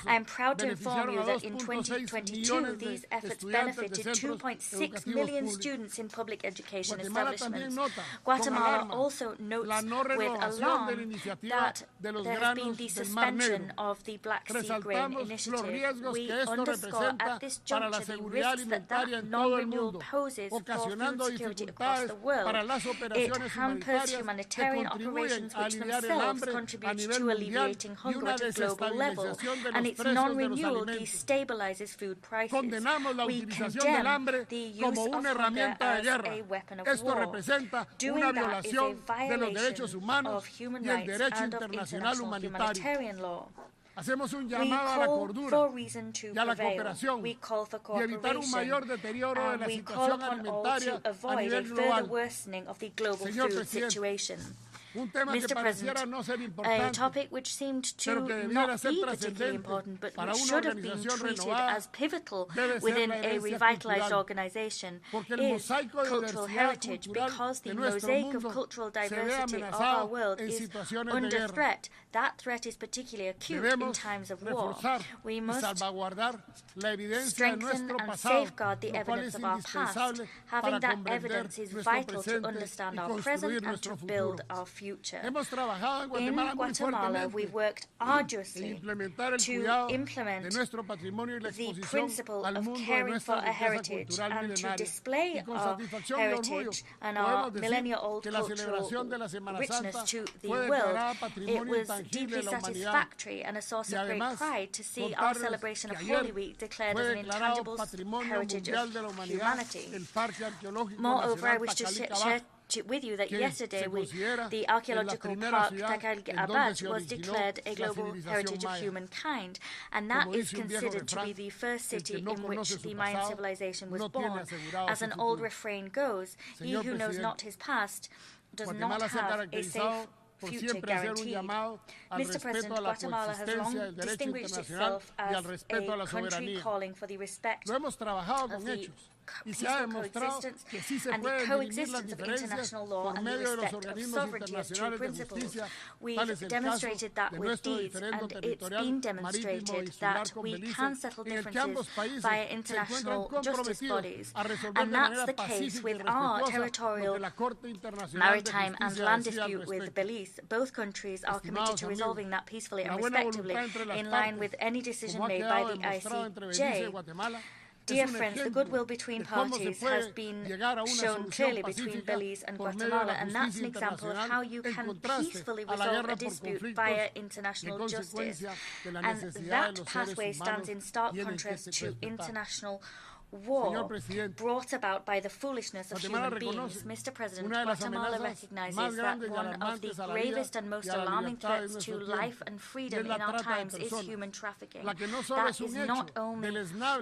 I am proud to inform you that in 2022, these efforts benefited 2.6 million students in public education establishments. Guatemala also notes with alarm that there has been the suspension of the Black Sea Grain Initiative. We underscore at this juncture the risks that non-renewal poses for food security across the world. It hampers humanitarian operations which themselves contribute to alleviating hunger at a global level, and its non-renewal destabilizes food prices. We condemn the use of hunger as a weapon of war. Doing that is a violation of human rights and of international humanitarian law. We call for reason to prevail. We call for cooperation, and we call upon all to avoid a further worsening of the global food situation. Mr. President, a topic which seemed to not be particularly important, but which should have been treated as pivotal within a revitalized organization, is cultural heritage, because the mosaic of cultural diversity of our world is under threat. That threat is particularly acute in times of war. We must strengthen and safeguard the evidence of our past. Having that evidence is vital to understand our present and to build our future. In Guatemala, we worked arduously to implement the principle of caring for a heritage and to display our heritage and our millennia-old cultural richness to the world. It was deeply satisfactory and a source of great pride to see our celebration of Holy Week declared as an intangible heritage of humanity. Moreover, I wish to share with you that yesterday the archaeological park Takal was declared a global heritage of humankind, and that is considered to be the first city in which the Mayan civilization was born. As an old refrain goes, he who knows not his past does not have a safe future guaranteed. Mr. President, Guatemala has long distinguished itself as a country calling for the respect of the peaceful coexistence and the coexistence of international law and the respect of sovereignty as two principles. We've demonstrated that with deeds, and it's been demonstrated that we can settle differences via international justice bodies. And that's the case with our territorial, maritime and land dispute with Belize. Both countries are committed to resolving that peacefully and respectively, in line with any decision made by the ICJ. Dear friends, the goodwill between parties has been shown clearly between Belize and Guatemala, and that's an example of how you can peacefully resolve a dispute via international justice. And that pathway stands in stark contrast to international war brought about by the foolishness of human beings. Mr. President, Guatemala recognizes that one of the gravest and most alarming threats to life and freedom in our times is human trafficking. That is not only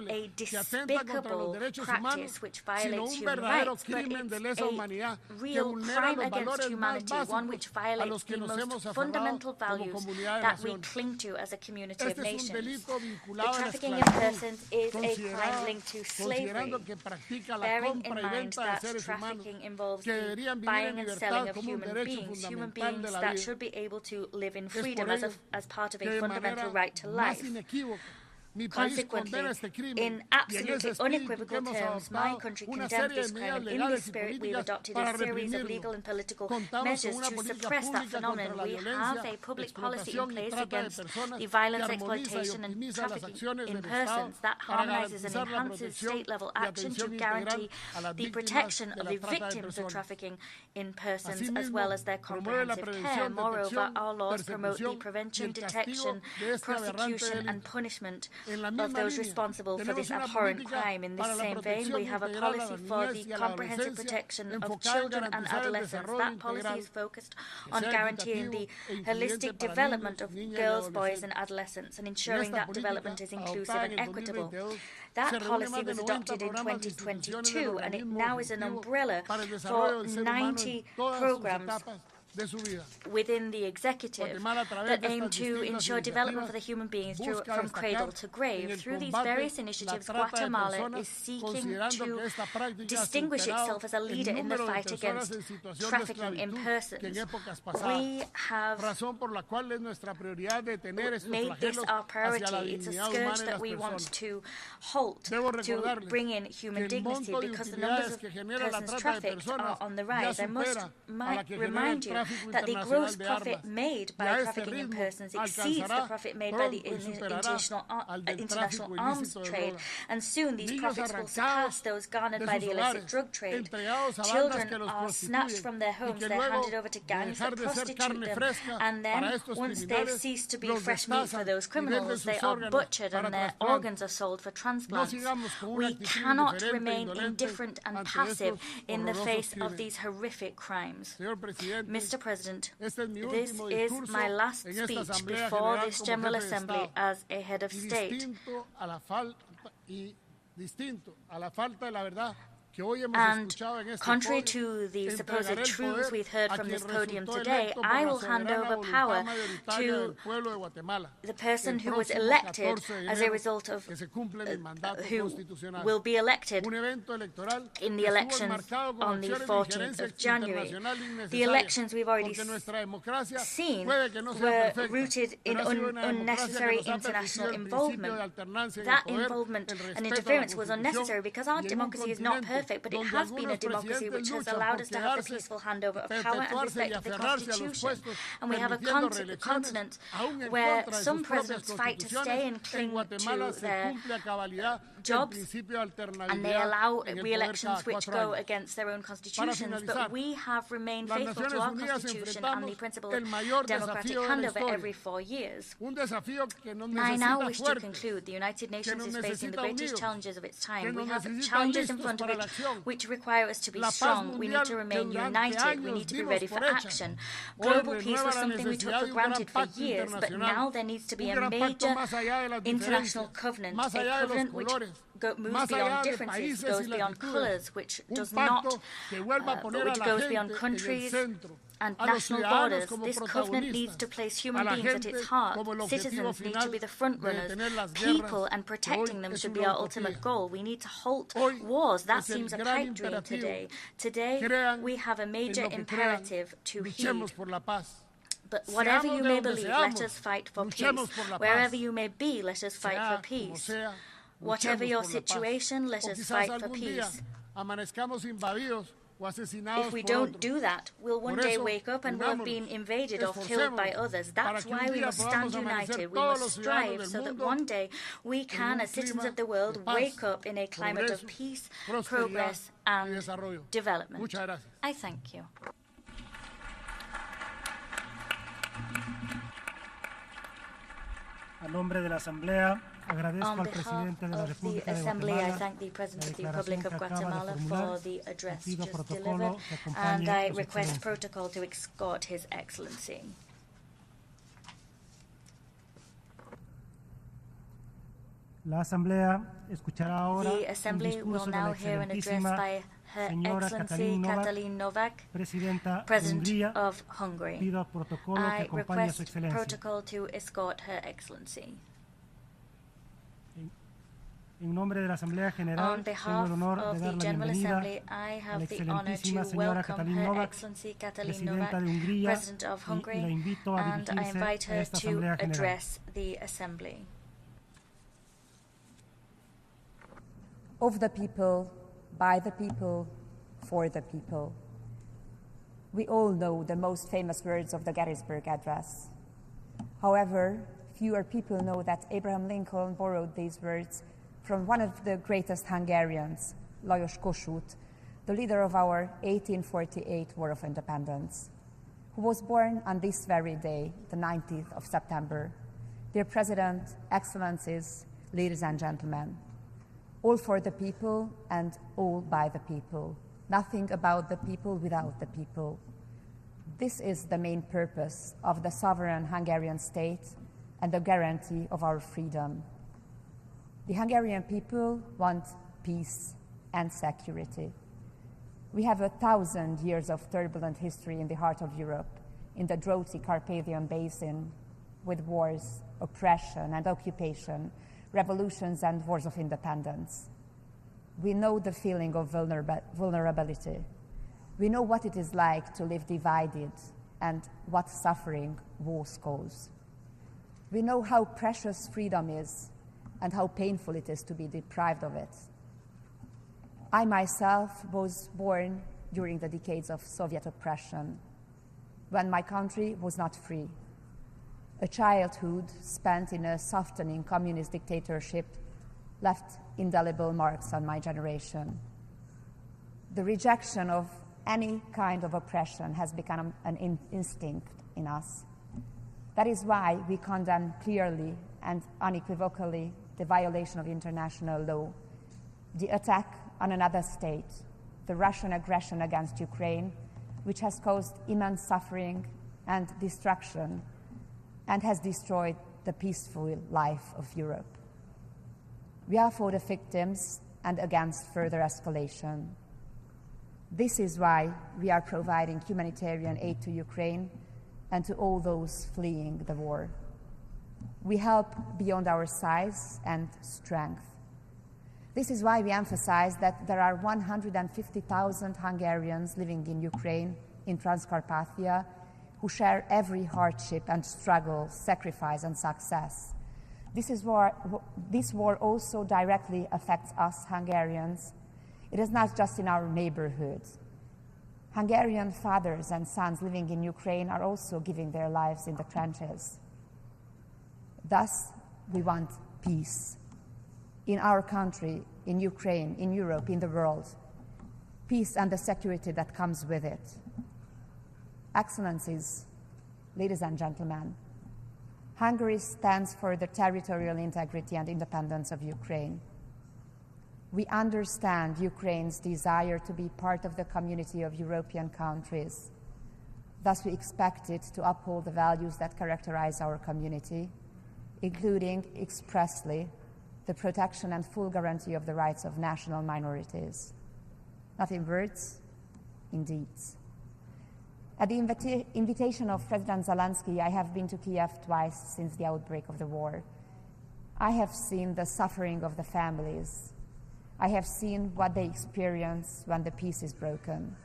a despicable practice which violates human rights, but it's a real crime against humanity, one which violates the most fundamental values that we cling to as a community of nations. The trafficking in persons is a crime linked to slavery, bearing in mind that trafficking involves the buying and selling of human beings that should be able to live in freedom as part of a fundamental right to life. Consequently, in absolutely unequivocal terms, my country condemns this crime, and in this spirit we've adopted a series of legal and political measures to suppress that phenomenon. We have a public policy in place against the violence, exploitation and trafficking in persons that harmonizes and enhances state-level action to guarantee the protection of the victims of trafficking in persons as well as their comprehensive care. Moreover, our laws promote the prevention, detection, prosecution and punishment of those responsible for this abhorrent crime. In this same vein, we have a policy for the comprehensive protection of children and adolescents. That policy is focused on guaranteeing the holistic development of girls, boys and adolescents and ensuring that development is inclusive and equitable. That policy was adopted in 2022 and it now is an umbrella for 90 programs within the executive that aim to ensure development for the human beings from cradle to grave. Through these various initiatives, Guatemala is seeking to distinguish itself as a leader in the fight against trafficking in persons. We have made this our priority. It's a scourge that we want to halt, to bring in human dignity, because the numbers of persons trafficked are on the rise. I might remind you that the gross profit made by trafficking in persons exceeds the profit made by the international arms trade, and soon these profits will surpass those garnered by the illicit drug trade. Children are snatched from their homes, they're handed over to gangs that prostitute them, and then, once they've ceased to be fresh meat for those criminals, they are butchered and their organs are sold for transplants. We cannot remain indifferent and passive in the face of these horrific crimes. Mr. President, this is my last speech before this General Assembly as a head of state. And contrary to the supposed truths we've heard from this podium today, I will hand over power to the person who was elected as a result of who will be elected in the elections on the 14th of January. The elections we've already seen were rooted in unnecessary international involvement. That involvement and interference was unnecessary because our democracy is not perfect, but it has been a democracy which has allowed us to have a peaceful handover of power and respect for the Constitution. And we have a continent where some presidents fight to stay and cling to their jobs, and they allow re-elections which go against their own constitutions, but we have remained faithful to our Constitution and the principle of democratic handover every 4 years. I now wish to conclude. The United Nations is facing the greatest challenges of its time. We have challenges in front of it which require us to be strong. We need to remain united. We need to be ready for action. Global peace was something we took for granted for years, but now there needs to be a major international covenant, a covenant which moves beyond differences, goes beyond colours, which does not, which goes beyond countries and national borders. This covenant needs to place human beings at its heart. Citizens need to be the front runners. People and protecting them should be our ultimate goal. We need to halt wars. That seems a pipe dream today. Today, we have a major imperative to heed. But whatever you may believe, let us fight for peace. Wherever you may be, let us fight for peace. Whatever your situation, let us fight for peace. If we don't do that, we'll one day wake up and we'll have been invaded or killed by others. That's why we must stand united. We must strive so that one day we can, as citizens of the world, wake up in a climate of peace, progress and development. I thank you. A nombre de la Asamblea, agradezco al presidente de la República de Guatemala, I thank the President of the Republic of Guatemala for the address just delivered, and I request protocol to escort His Excellency. La Asamblea escuchará ahora the Assembly will now hear an address by Her Excellency Katalin Novak, President of Hungary. I request protocol to escort Her Excellency. On behalf of the General Assembly, I have the honor to welcome Her Excellency Katalin Novak, President of Hungary, and I invite her to address the Assembly. Of the people, by the people, for the people. We all know the most famous words of the Gettysburg Address. However, fewer people know that Abraham Lincoln borrowed these words from one of the greatest Hungarians, Lajos Kossuth, the leader of our 1848 War of Independence, who was born on this very day, the 19th of September. Dear President, Excellencies, ladies and gentlemen. All for the people and all by the people. Nothing about the people without the people. This is the main purpose of the sovereign Hungarian state and the guarantee of our freedom. The Hungarian people want peace and security. We have 1,000 years of turbulent history in the heart of Europe, in the droughty Carpathian Basin, with wars, oppression and occupation, revolutions and wars of independence. We know the feeling of vulnerability. We know what it is like to live divided and what suffering wars cause. We know how precious freedom is and how painful it is to be deprived of it. I myself was born during the decades of Soviet oppression, when my country was not free. A childhood spent in a softening communist dictatorship left indelible marks on my generation. The rejection of any kind of oppression has become an instinct in us. That is why we condemn clearly and unequivocally the violation of international law, the attack on another state, the Russian aggression against Ukraine, which has caused immense suffering and destruction and has destroyed the peaceful life of Europe. We are for the victims and against further escalation. This is why we are providing humanitarian aid to Ukraine and to all those fleeing the war. We help beyond our size and strength. This is why we emphasize that there are 150,000 Hungarians living in Ukraine, in Transcarpathia, who share every hardship and struggle, sacrifice and success. This war also directly affects us Hungarians. It is not just in our neighborhoods. Hungarian fathers and sons living in Ukraine are also giving their lives in the trenches. Thus, we want peace in our country, in Ukraine, in Europe, in the world. Peace and the security that comes with it. Excellencies, ladies and gentlemen, Hungary stands for the territorial integrity and independence of Ukraine. We understand Ukraine's desire to be part of the community of European countries. Thus, we expect it to uphold the values that characterize our community, including expressly the protection and full guarantee of the rights of national minorities. Not in words, in deeds. At the invitation of President Zelenskyy, I have been to Kiev twice since the outbreak of the war. I have seen the suffering of the families. I have seen what they experience when the peace is broken.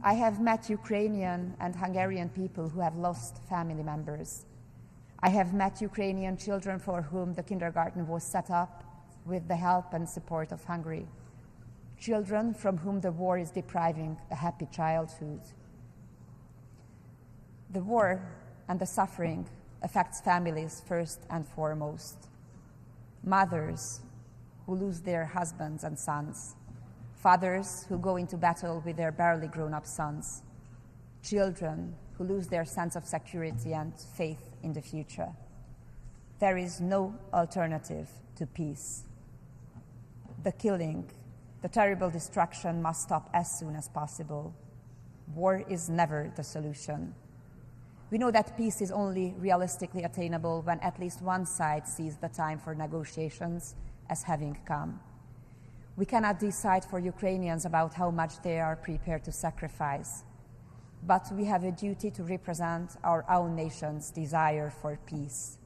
I have met Ukrainian and Hungarian people who have lost family members. I have met Ukrainian children for whom the kindergarten was set up with the help and support of Hungary. Children from whom the war is depriving a happy childhood. The war and the suffering affects families first and foremost. Mothers who lose their husbands and sons. Fathers who go into battle with their barely grown-up sons. Children who lose their sense of security and faith in the future. There is no alternative to peace. The killing, the terrible destruction must stop as soon as possible. War is never the solution. We know that peace is only realistically attainable when at least one side sees the time for negotiations as having come. We cannot decide for Ukrainians about how much they are prepared to sacrifice, but we have a duty to represent our own nation's desire for peace.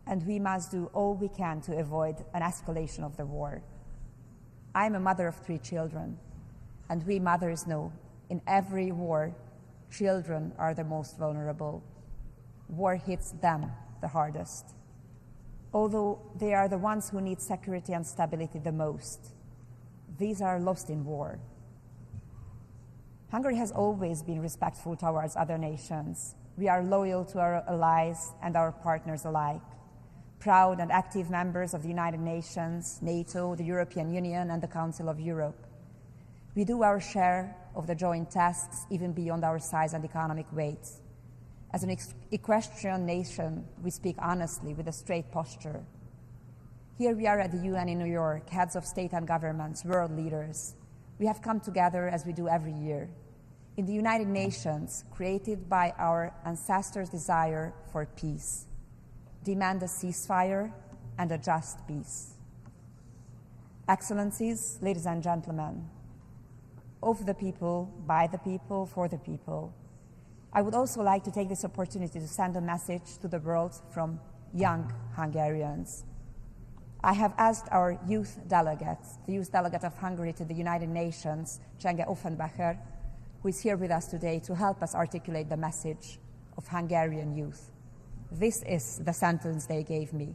And we must do all we can to avoid an escalation of the war. I am a mother of 3 children, and we mothers know in every war, children are the most vulnerable. War hits them the hardest, although they are the ones who need security and stability the most. These are lost in war. Hungary has always been respectful towards other nations. We are loyal to our allies and our partners alike, proud and active members of the United Nations, NATO, the European Union, and the Council of Europe. We do our share of the joint tasks, even beyond our size and economic weight. As an equestrian nation, we speak honestly with a straight posture. Here we are at the UN in New York, heads of state and governments, world leaders. We have come together as we do every year in the United Nations, created by our ancestors' desire for peace, demand a ceasefire and a just peace. Excellencies, ladies and gentlemen, of the people, by the people, for the people, I would also like to take this opportunity to send a message to the world from young Hungarians. I have asked our youth delegates, the youth delegate of Hungary to the United Nations, Csenge Offenbacher, who is here with us today, to help us articulate the message of Hungarian youth. This is the sentence they gave me.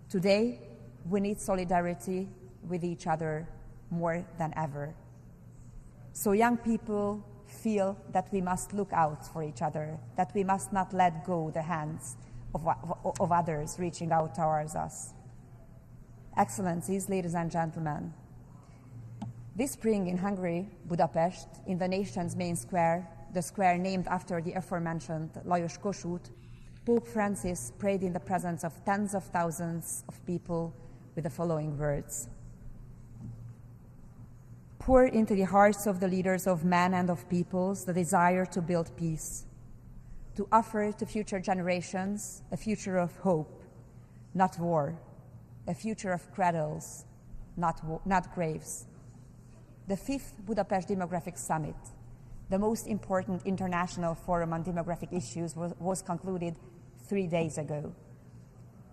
Today, we need solidarity with each other more than ever. So young people feel that we must look out for each other, that we must not let go the hands of others reaching out towards us. Excellencies, ladies and gentlemen, this spring in Hungary, Budapest, in the nation's main square, the square named after the aforementioned Lajos Kossuth, Pope Francis prayed in the presence of tens of thousands of people with the following words: pour into the hearts of the leaders of men and of peoples the desire to build peace, to offer to future generations a future of hope, not war, a future of cradles, not graves. The 5th Budapest Demographic Summit, the most important international forum on demographic issues, was concluded 3 days ago.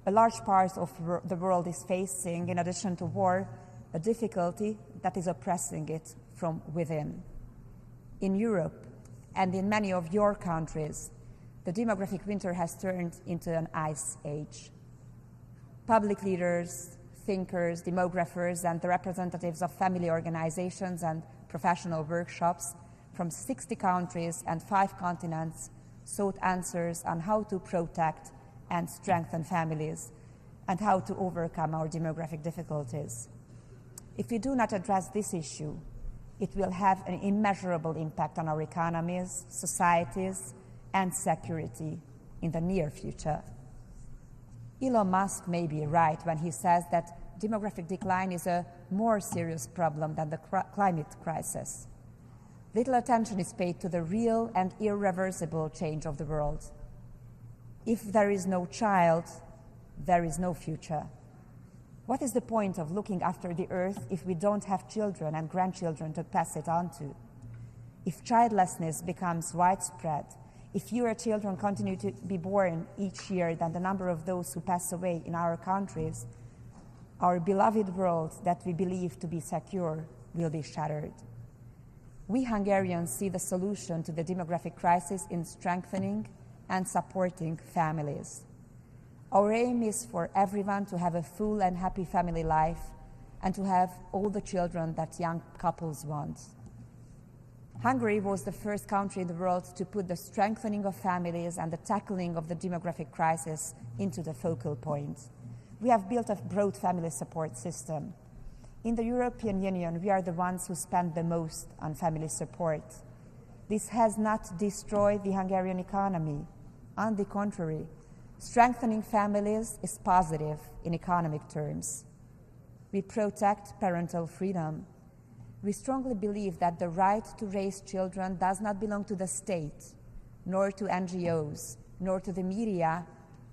A large part of the world is facing, in addition to war, a difficulty that is oppressing it from within. In Europe and in many of your countries, the demographic winter has turned into an ice age. Public leaders, thinkers, demographers, and the representatives of family organizations and professional workshops from 60 countries and 5 continents sought answers on how to protect and strengthen families and how to overcome our demographic difficulties. If we do not address this issue, it will have an immeasurable impact on our economies, societies, and security in the near future. Elon Musk may be right when he says that demographic decline is a more serious problem than the climate crisis. Little attention is paid to the real and irreversible change of the world. If there is no child, there is no future. What is the point of looking after the earth if we don't have children and grandchildren to pass it on to? If childlessness becomes widespread, if fewer children continue to be born each year than the number of those who pass away in our countries, our beloved world that we believe to be secure will be shattered. We Hungarians see the solution to the demographic crisis in strengthening and supporting families. Our aim is for everyone to have a full and happy family life and to have all the children that young couples want. Hungary was the first country in the world to put the strengthening of families and the tackling of the demographic crisis into the focal point. We have built a broad family support system. In the European Union, we are the ones who spend the most on family support. This has not destroyed the Hungarian economy. On the contrary, strengthening families is positive in economic terms. We protect parental freedom. We strongly believe that the right to raise children does not belong to the state, nor to NGOs, nor to the media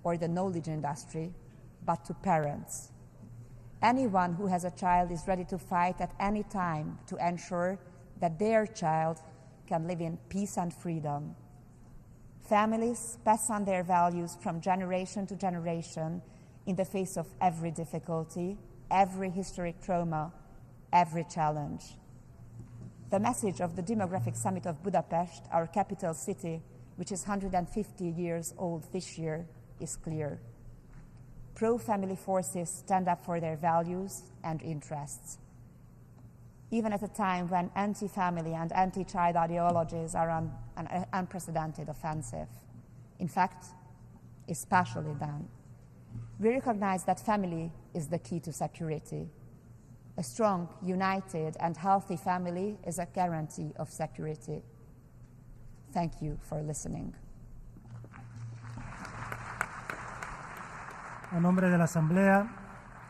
or the knowledge industry, but to parents. Anyone who has a child is ready to fight at any time to ensure that their child can live in peace and freedom. Families pass on their values from generation to generation in the face of every difficulty, every historic trauma, every challenge. The message of the Demographic Summit of Budapest, our capital city, which is 150 years old this year, is clear. Pro-family forces stand up for their values and interests. Even at a time when anti-family and anti-child ideologies are on an unprecedented offensive. In fact, especially then. We recognize that family is the key to security. A strong, united, and healthy family is a guarantee of security. Thank you for listening. A nombre de la Asamblea,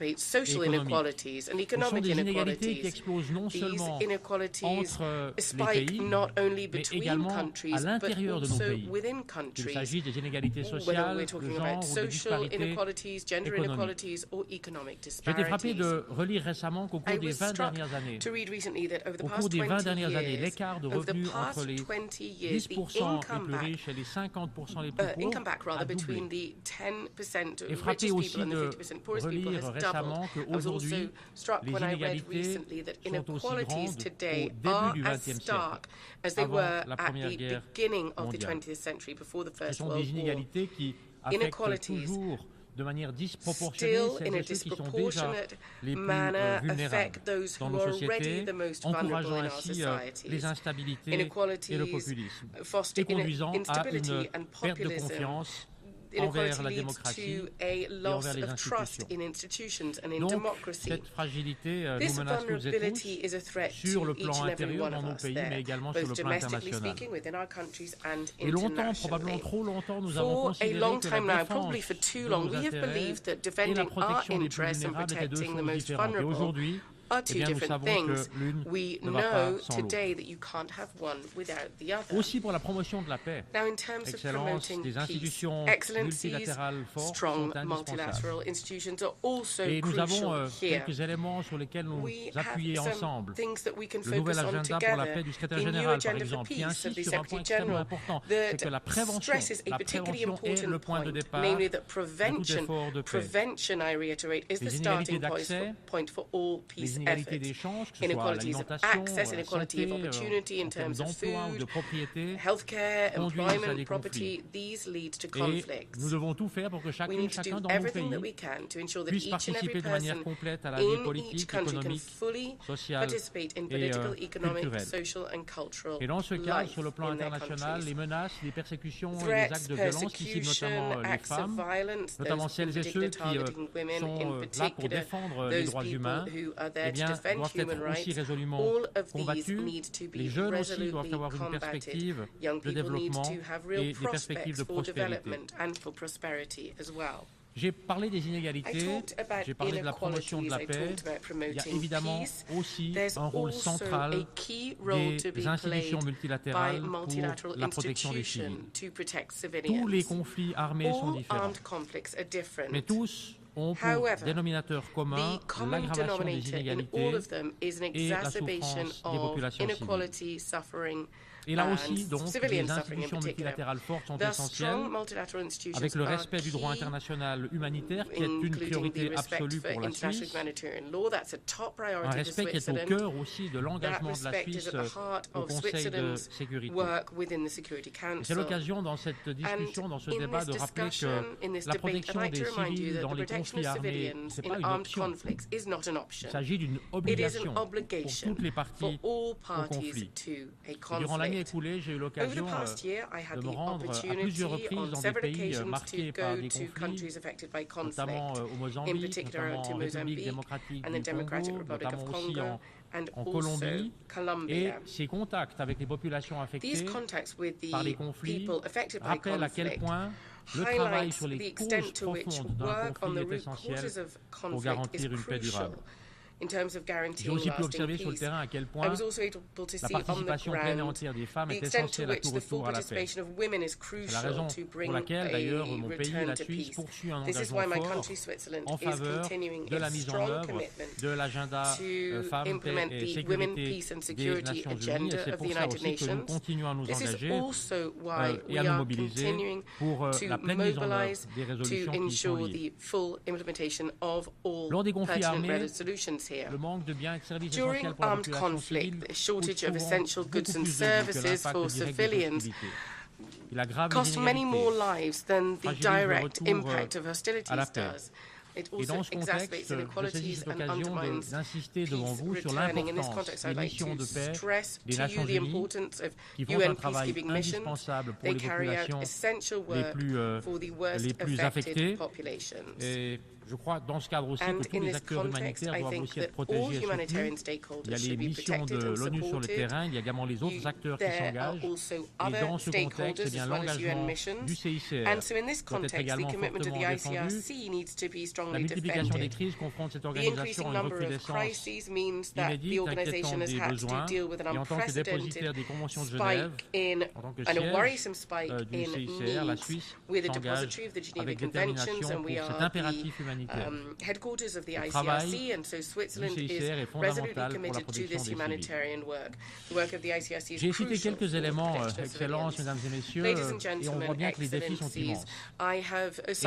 exacerbate social inequalities and economic inequalities. These inequalities spike not only between countries, but also within countries, whether we're talking about social inequalities, gender inequalities, or economic disparities. I was struck to read recently that over the past 20 years, the income back between the 10% richest people and the 50% poorest people has doubled. I was also struck when I read recently that inequalities today are as stark as they were at the beginning of the 20th century. country before the Ce First sont World des War. inégalités qui affectent toujours de manière disproportionnée celles et ceux qui sont déjà les plus vulnérables dans nos sociétés, encourageant ainsi les instabilités et le populisme, et conduisant à une perte de confiance envers la démocratie et envers les institutions. Donc, cette fragilité nous menace toutes et tous sur le plan intérieur dans nos pays, mais également sur le plan international. Et longtemps, probablement trop longtemps, nous avons considéré que la défense de nos intérêts et la protection des plus vulnérables étaient deux choses différentes. Et aujourd'hui, eh bien, nous savons que l'une ne va pas sans l'autre. Aussi pour la promotion de la paix, excellence, des institutions multilatérales fortes sont indispensables. Et nous avons quelques éléments sur lesquels nous appuyer ensemble. Le nouvel agenda pour la paix du secrétaire général, par exemple, qui insiste sur un point extrêmement important, c'est que la prévention est le point de départ de tout effort de paix. Les inégalités d'accès, les inégalités d'échange, que ce soit l'alimentation, la santé, en termes d'emploi ou de propriété, conduisent à des conflits. Et nous devons tout faire pour que chacun dans nos pays puisse participer de manière complète à la vie politique, économique, sociale et culturelle. Et dans ce cadre, sur le plan international, les menaces, les persécutions et les actes de violence qui ciblent notamment les femmes, notamment celles et ceux qui sont là pour défendre les droits humains, eh bien, doivent être aussi résolument combattus. Les jeunes aussi doivent avoir une perspective de développement et des perspectives de prospérité. J'ai parlé des inégalités, j'ai parlé de la promotion de la paix. Il y a évidemment aussi un rôle central des institutions multilatérales pour la protection des civils. Tous les conflits armés sont différents, mais tous ont pour dénominateur commun l'aggravation des inégalités et la souffrance des populations civiles. Et là aussi, donc, les institutions multilatérales fortes sont essentielles, avec le respect du droit international humanitaire, qui est une priorité absolue pour la Suisse, un respect qui est au cœur aussi de l'engagement de la Suisse au Conseil de sécurité. C'est l'occasion dans cette discussion, dans ce débat, de rappeler que la protection des civils dans les conflits armés, ce n'est pas une option. Il s'agit d'une obligation pour toutes les parties au conflit. Durant l'année écoulée, j'ai eu l'occasion de me rendre à plusieurs reprises dans des pays marqués par des conflits, notamment au Mozambique, notamment en République démocratique du Congo, notamment aussi en Colombie. Et ces contacts avec les populations affectées par les conflits rappellent à quel point le travail sur les causes profondes d'un conflit est essentiel pour garantir une paix durable. J'ai aussi pu observer sur le terrain à quel point la participation pleine et entière des femmes est essentielle à tout retour à la paix. C'est la raison pour laquelle, d'ailleurs, mon pays, la Suisse, poursuit un engagement fort en faveur de la mise en œuvre de l'agenda femmes, paix et sécurité des Nations Unies. Et c'est pour ça aussi que nous continuons à nous engager et à nous mobiliser pour la pleine mise en œuvre des résolutions qui y sont liées. Lors des conflits armés, le manque de biens et de services essentiels pour la population civile coûte souvent beaucoup plus élevé que l'impact direct des hostilités. Il aggrave les inégalités, fragilise le retour à la paix. Et dans ce contexte, je saisis cette occasion d'insister devant vous sur l'importance des missions de paix des Nations Unies qui font un travail indispensable pour les populations les plus affectées. Et je crois, dans ce cadre aussi, que tous les acteurs humanitaires doivent aussi être protégés et soutenus. Il y a les missions de l'ONU sur le terrain, il y a également les autres acteurs qui s'engagent. Et dans ce contexte, eh bien, l'engagement du CICR doit être également fortement défendu. La multiplication des crises confronte cette organisation à une recrudescence inédite, inquiétante des besoins. Et en tant que dépositaire des conventions de Genève, en tant que siège du CICR, la Suisse s'engage avec détermination pour cet impératif humanitaire. Le travail du CICR est fondamental pour la protection des civils. J'ai cité quelques éléments, Excellences, Mesdames et Messieurs, et on voit bien que les défis sont immenses. Et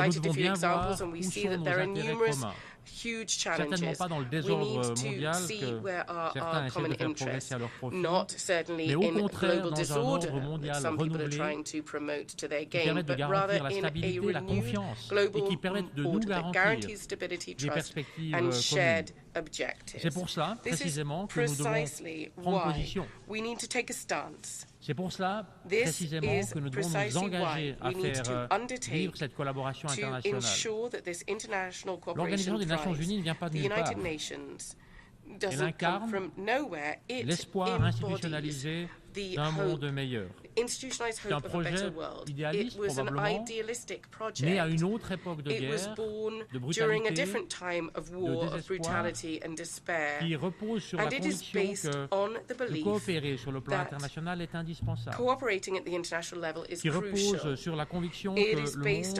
nous devons bien voir où sont nos intérêts communs. huge challenges. We need to see where are our common interests, not certainly in global disorder that some people are trying to promote to their gain, but rather in a renewed global order that guarantees stability, trust, and shared objectives. C'est pour cela, précisément, que nous devons prendre position. We need to take a stance. C'est pour cela, précisément, que nous devons nous engager à faire vivre cette collaboration internationale. L'Organisation des Nations Unies ne vient pas de nulle part. Elle incarne l'espoir institutionnalisé d'un monde meilleur. C'est un projet idéaliste, probablement, né à une autre époque de guerre, de brutalité, de désespoir, qui repose sur la conviction que de coopérer sur le plan international est indispensable, qui repose sur la conviction que le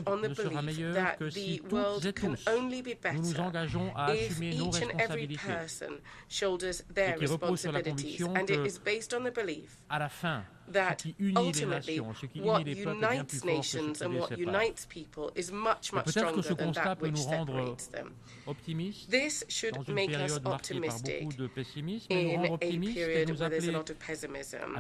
monde ne sera meilleur que si toutes et tous nous nous engageons à assumer nos responsabilités, et qui repose sur la conviction que, à la fin, that ultimately what unites nations and what unites people is much, much stronger than that which separates them. This should make us optimistic in a period where there's a lot of pessimism.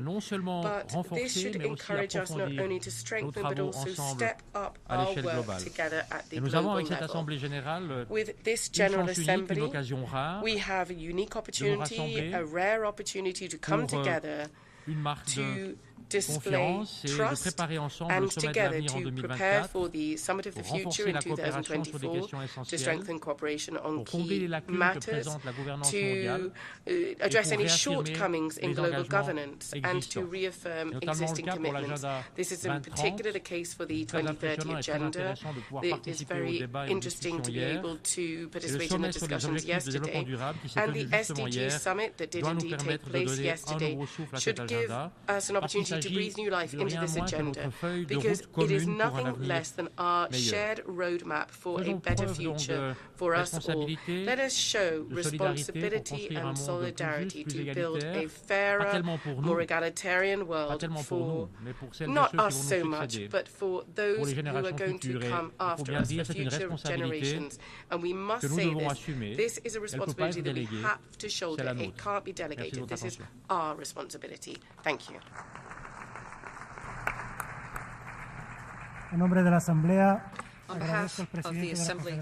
But this should encourage us not only to strengthen but also step up our work together at the global level. With this General Assembly, we have a unique opportunity, a rare opportunity to come together to display trust and together to prepare for the Summit of the Future in 2024, to strengthen cooperation on key matters, to address any shortcomings in global governance, and to reaffirm existing commitments. This is in particular the case for the 2030 agenda. It is very interesting to be able to participate in the discussions yesterday. And the SDG Summit that did indeed take place yesterday should give us an opportunity to breathe new life into this agenda, because it is nothing less than our shared roadmap for a better future for us all. Let us show responsibility and solidarity to build a fairer, more egalitarian world for not us so much, but for those who are going to come after us, for future generations. And we must say this is a responsibility that we have to shoulder. It can't be delegated. This is our responsibility. Thank you. En nombre de la Asamblea, on behalf of the Assembly,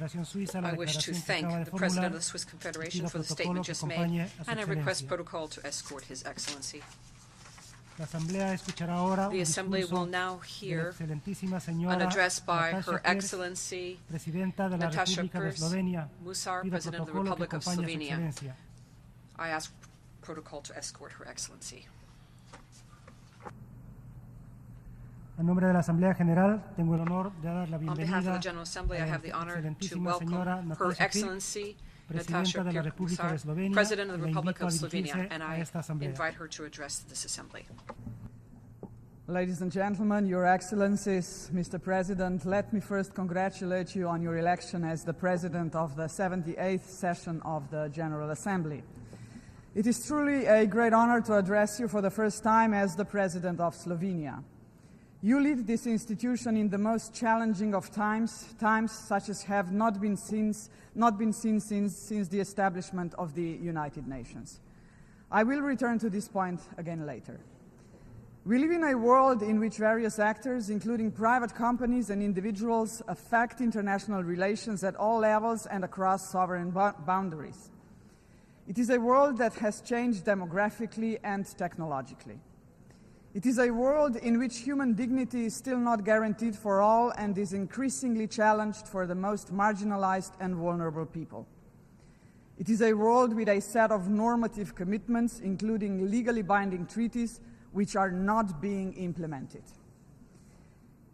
I wish to thank the President of the Swiss Confederation for the statement just made, and I request protocol to escort His Excellency. The Assembly will now hear an address by Her Excellency Natasha Musar, President of the Republic of Slovenia. I ask protocol to escort Her Excellency. En nombre de la Asamblea General, tengo el honor de dar la bienvenida On behalf of the General Assembly, I have the honor to welcome Her Excellency Natasha Musar, President of the Republic of Slovenia, and I invite her to address this Assembly. Ladies and gentlemen, Your Excellencies, Mr. President, let me first congratulate you on your election as the President of the 78th session of the General Assembly. It is truly a great honor to address you for the first time as the President of Slovenia. You lead this institution in the most challenging of times such as have not been seen since the establishment of the United Nations. I will return to this point again later. We live in a world in which various actors, including private companies and individuals, affect international relations at all levels and across sovereign boundaries. It is a world that has changed demographically and technologically. It is a world in which human dignity is still not guaranteed for all and is increasingly challenged for the most marginalized and vulnerable people. It is a world with a set of normative commitments, including legally binding treaties, which are not being implemented.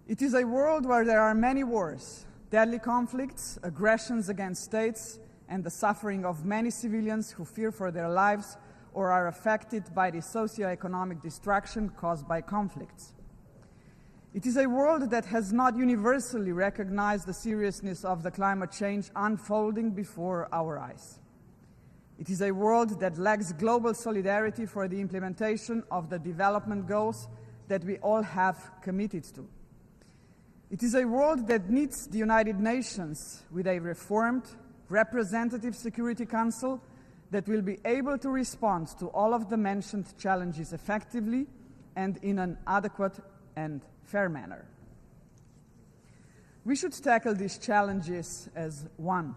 It is a world where there are many wars, deadly conflicts, aggressions against states, and the suffering of many civilians who fear for their lives or are affected by the socio-economic destruction caused by conflicts. It is a world that has not universally recognized the seriousness of the climate change unfolding before our eyes. It is a world that lacks global solidarity for the implementation of the development goals that we all have committed to. It is a world that needs the United Nations with a reformed, representative Security Council that will be able to respond to all of the mentioned challenges effectively and in an adequate and fair manner. We should tackle these challenges as one.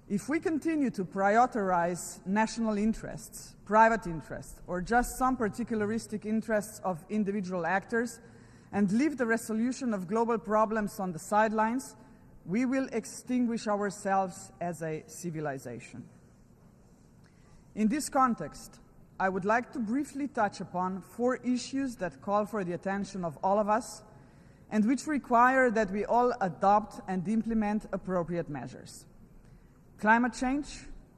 If we continue to prioritize national interests, private interests, or just some particularistic interests of individual actors and leave the resolution of global problems on the sidelines, we will extinguish ourselves as a civilization. In this context, I would like to briefly touch upon 4 issues that call for the attention of all of us and which require that we all adopt and implement appropriate measures. Climate change,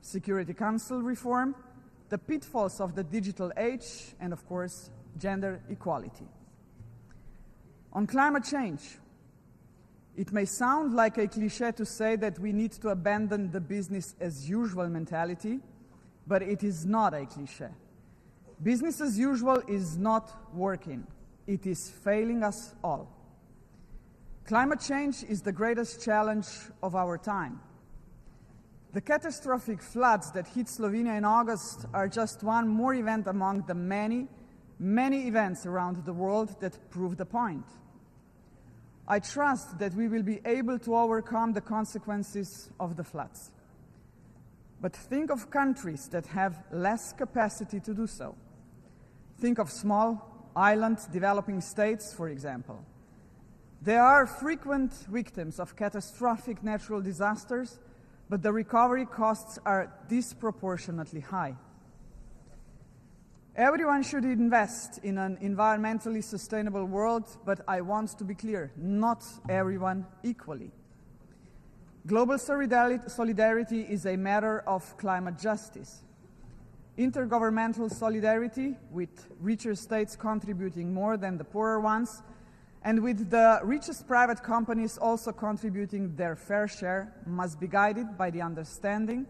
Security Council reform, the pitfalls of the digital age, and of course, gender equality. On climate change, it may sound like a cliché to say that we need to abandon the business as usual mentality, but it is not a cliché. Business as usual is not working. It is failing us all. Climate change is the greatest challenge of our time. The catastrophic floods that hit Slovenia in August are just one more event among the many, many events around the world that prove the point. I trust that we will be able to overcome the consequences of the floods. But think of countries that have less capacity to do so. Think of small island developing states, for example. They are frequent victims of catastrophic natural disasters, but the recovery costs are disproportionately high. Everyone should invest in an environmentally sustainable world, but I want to be clear, not everyone equally. Global solidarity is a matter of climate justice. Intergovernmental solidarity, with richer states contributing more than the poorer ones, and with the richest private companies also contributing their fair share, must be guided by the understanding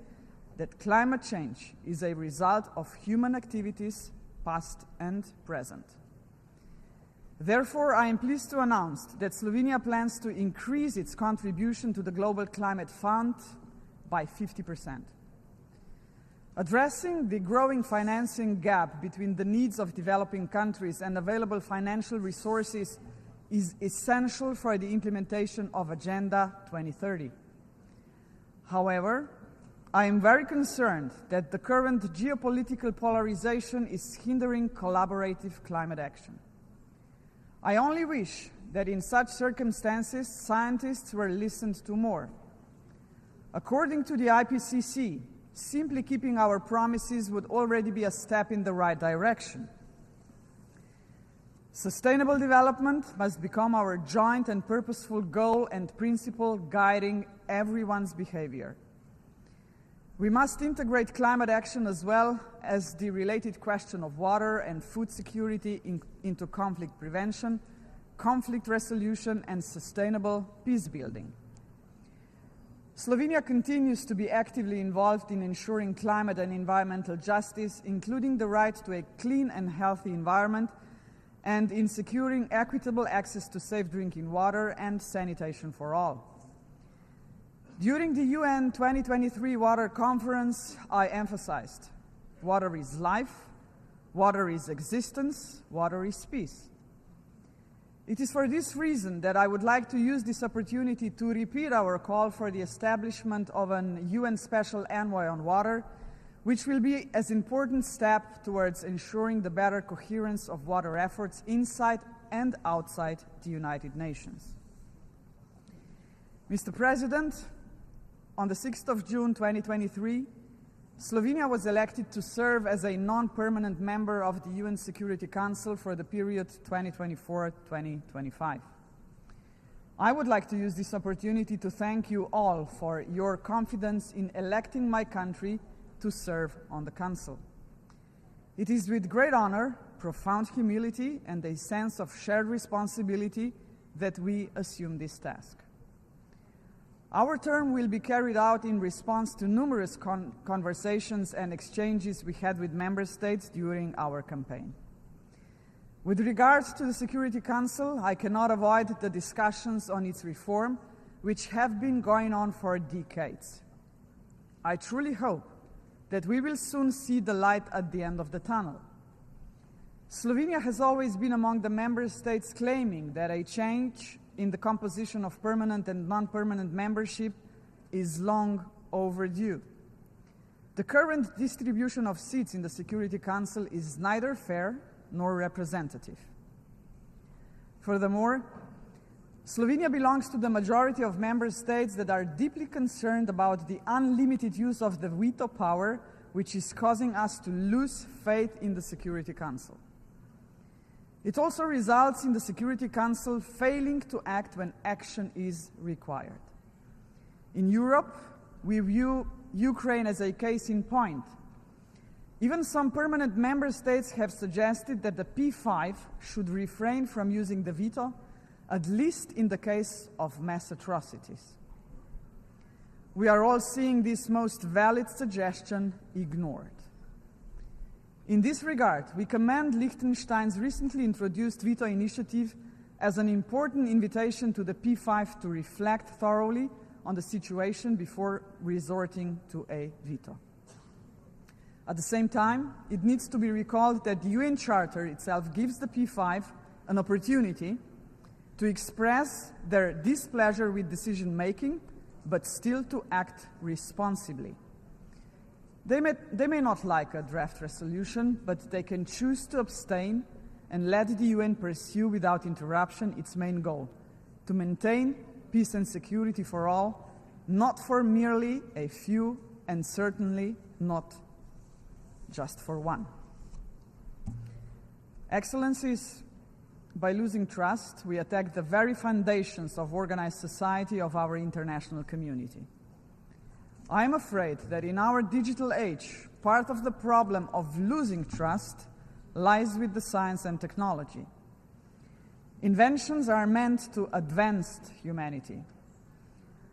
that climate change is a result of human activities, past and present. Therefore, I am pleased to announce that Slovenia plans to increase its contribution to the Global Climate Fund by 50%. Addressing the growing financing gap between the needs of developing countries and available financial resources is essential for the implementation of Agenda 2030. However, I am very concerned that the current geopolitical polarization is hindering collaborative climate action. I only wish that in such circumstances, scientists were listened to more. According to the IPCC, simply keeping our promises would already be a step in the right direction. Sustainable development must become our joint and purposeful goal and principle guiding everyone's behavior. We must integrate climate action as well as the related question of water and food security into conflict prevention, conflict resolution, and sustainable peace building. Slovenia continues to be actively involved in ensuring climate and environmental justice, including the right to a clean and healthy environment, and in securing equitable access to safe drinking water and sanitation for all. During the UN 2023 Water Conference, I emphasized, water is life, water is existence, water is peace. It is for this reason that I would like to use this opportunity to repeat our call for the establishment of an UN Special Envoy on Water, which will be an important step towards ensuring the better coherence of water efforts inside and outside the United Nations. Mr. President, on the 6th of June 2023, Slovenia was elected to serve as a non-permanent member of the UN Security Council for the period 2024-2025. I would like to use this opportunity to thank you all for your confidence in electing my country to serve on the Council. It is with great honor, profound humility, and a sense of shared responsibility that we assume this task. Our term will be carried out in response to numerous conversations and exchanges we had with member states during our campaign. With regards to the Security Council, I cannot avoid the discussions on its reform, which have been going on for decades. I truly hope that we will soon see the light at the end of the tunnel. Slovenia has always been among the member states claiming that a change in the composition of permanent and non-permanent membership is long overdue. The current distribution of seats in the Security Council is neither fair nor representative. Furthermore, Slovenia belongs to the majority of member states that are deeply concerned about the unlimited use of the veto power, which is causing us to lose faith in the Security Council. It also results in the Security Council failing to act when action is required. In Europe, we view Ukraine as a case in point. Even some permanent member states have suggested that the P5 should refrain from using the veto, at least in the case of mass atrocities. We are all seeing this most valid suggestion ignored. In this regard, we commend Liechtenstein's recently introduced veto initiative as an important invitation to the P5 to reflect thoroughly on the situation before resorting to a veto. At the same time, it needs to be recalled that the UN Charter itself gives the P5 an opportunity to express their displeasure with decision-making, but still to act responsibly. They may not like a draft resolution, but they can choose to abstain and let the UN pursue without interruption its main goal, to maintain peace and security for all, not for merely a few, and certainly not just for one. Excellencies, by losing trust, we attack the very foundations of organized society of our international community. I am afraid that in our digital age, part of the problem of losing trust lies with the science and technology. Inventions are meant to advance humanity.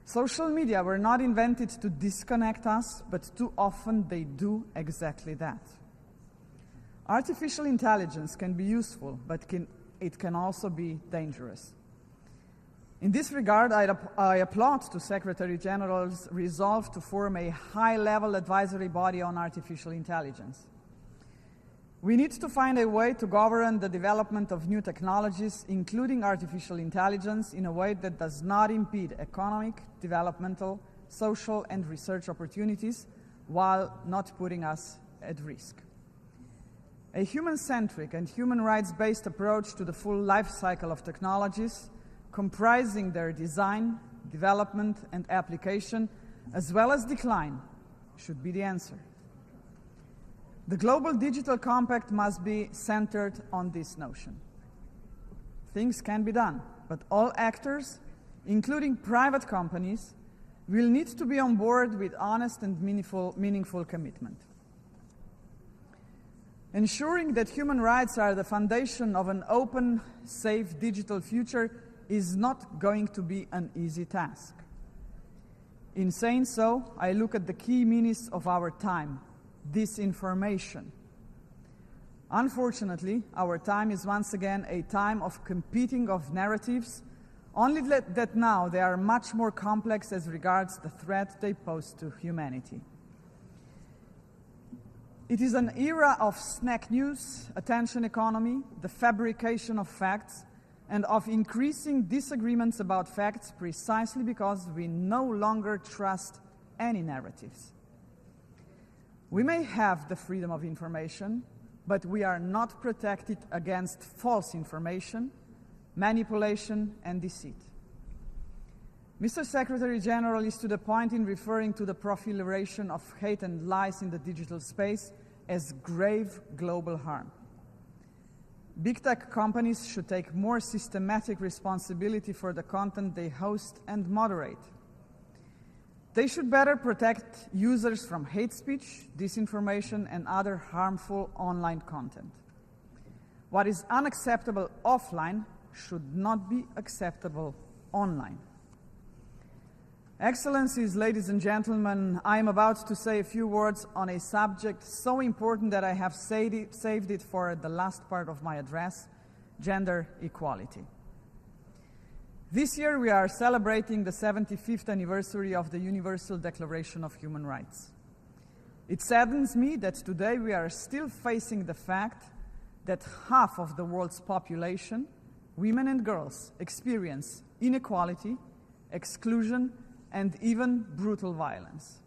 Social media were not invented to disconnect us, but too often they do exactly that. Artificial intelligence can be useful, but it can also be dangerous. In this regard, I applaud to Secretary General's resolve to form a high-level advisory body on artificial intelligence. We need to find a way to govern the development of new technologies, including artificial intelligence, in a way that does not impede economic, developmental, social, and research opportunities, while not putting us at risk. A human-centric and human rights-based approach to the full life cycle of technologies, comprising their design, development, and application, as well as decline, should be the answer. The Global Digital Compact must be centered on this notion. Things can be done, but all actors, including private companies, will need to be on board with honest and meaningful commitment. Ensuring that human rights are the foundation of an open, safe digital future is not going to be an easy task. In saying so, I look at the key menace of our time: disinformation. Unfortunately, our time is once again a time of competing of narratives, only that now they are much more complex as regards the threat they pose to humanity. It is an era of snack news, attention economy, the fabrication of facts, and of increasing disagreements about facts precisely because we no longer trust any narratives. We may have the freedom of information, but we are not protected against false information, manipulation, and deceit. Mr. Secretary General is to the point in referring to the proliferation of hate and lies in the digital space as grave global harm. Big tech companies should take more systematic responsibility for the content they host and moderate. They should better protect users from hate speech, disinformation, and other harmful online content. What is unacceptable offline should not be acceptable online. Excellencies, ladies and gentlemen, I am about to say a few words on a subject so important that I have saved it for the last part of my address: gender equality. This year we are celebrating the 75th anniversary of the Universal Declaration of Human Rights. It saddens me that today we are still facing the fact that half of the world's population, women and girls, experience inequality, exclusion, and even brutal violence.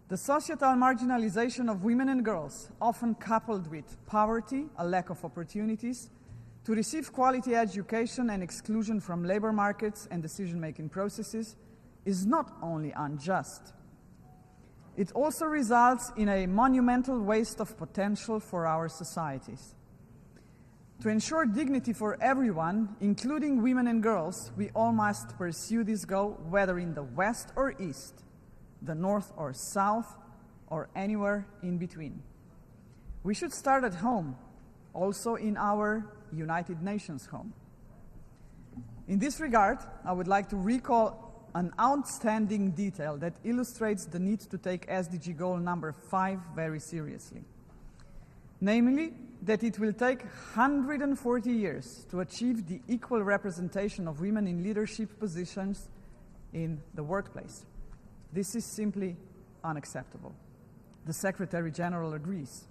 The societal marginalization of women and girls, often coupled with poverty, a lack of opportunities, to receive quality education and exclusion from labor markets and decision-making processes, is not only unjust. It also results in a monumental waste of potential for our societies. To ensure dignity for everyone, including women and girls, we all must pursue this goal, whether in the West or East, the North or South, or anywhere in between. We should start at home, also in our United Nations home. In this regard, I would like to recall an outstanding detail that illustrates the need to take SDG goal number 5 very seriously. Namely, that it will take 140 years to achieve the equal representation of women in leadership positions in the workplace. This is simply unacceptable. The Secretary General agrees.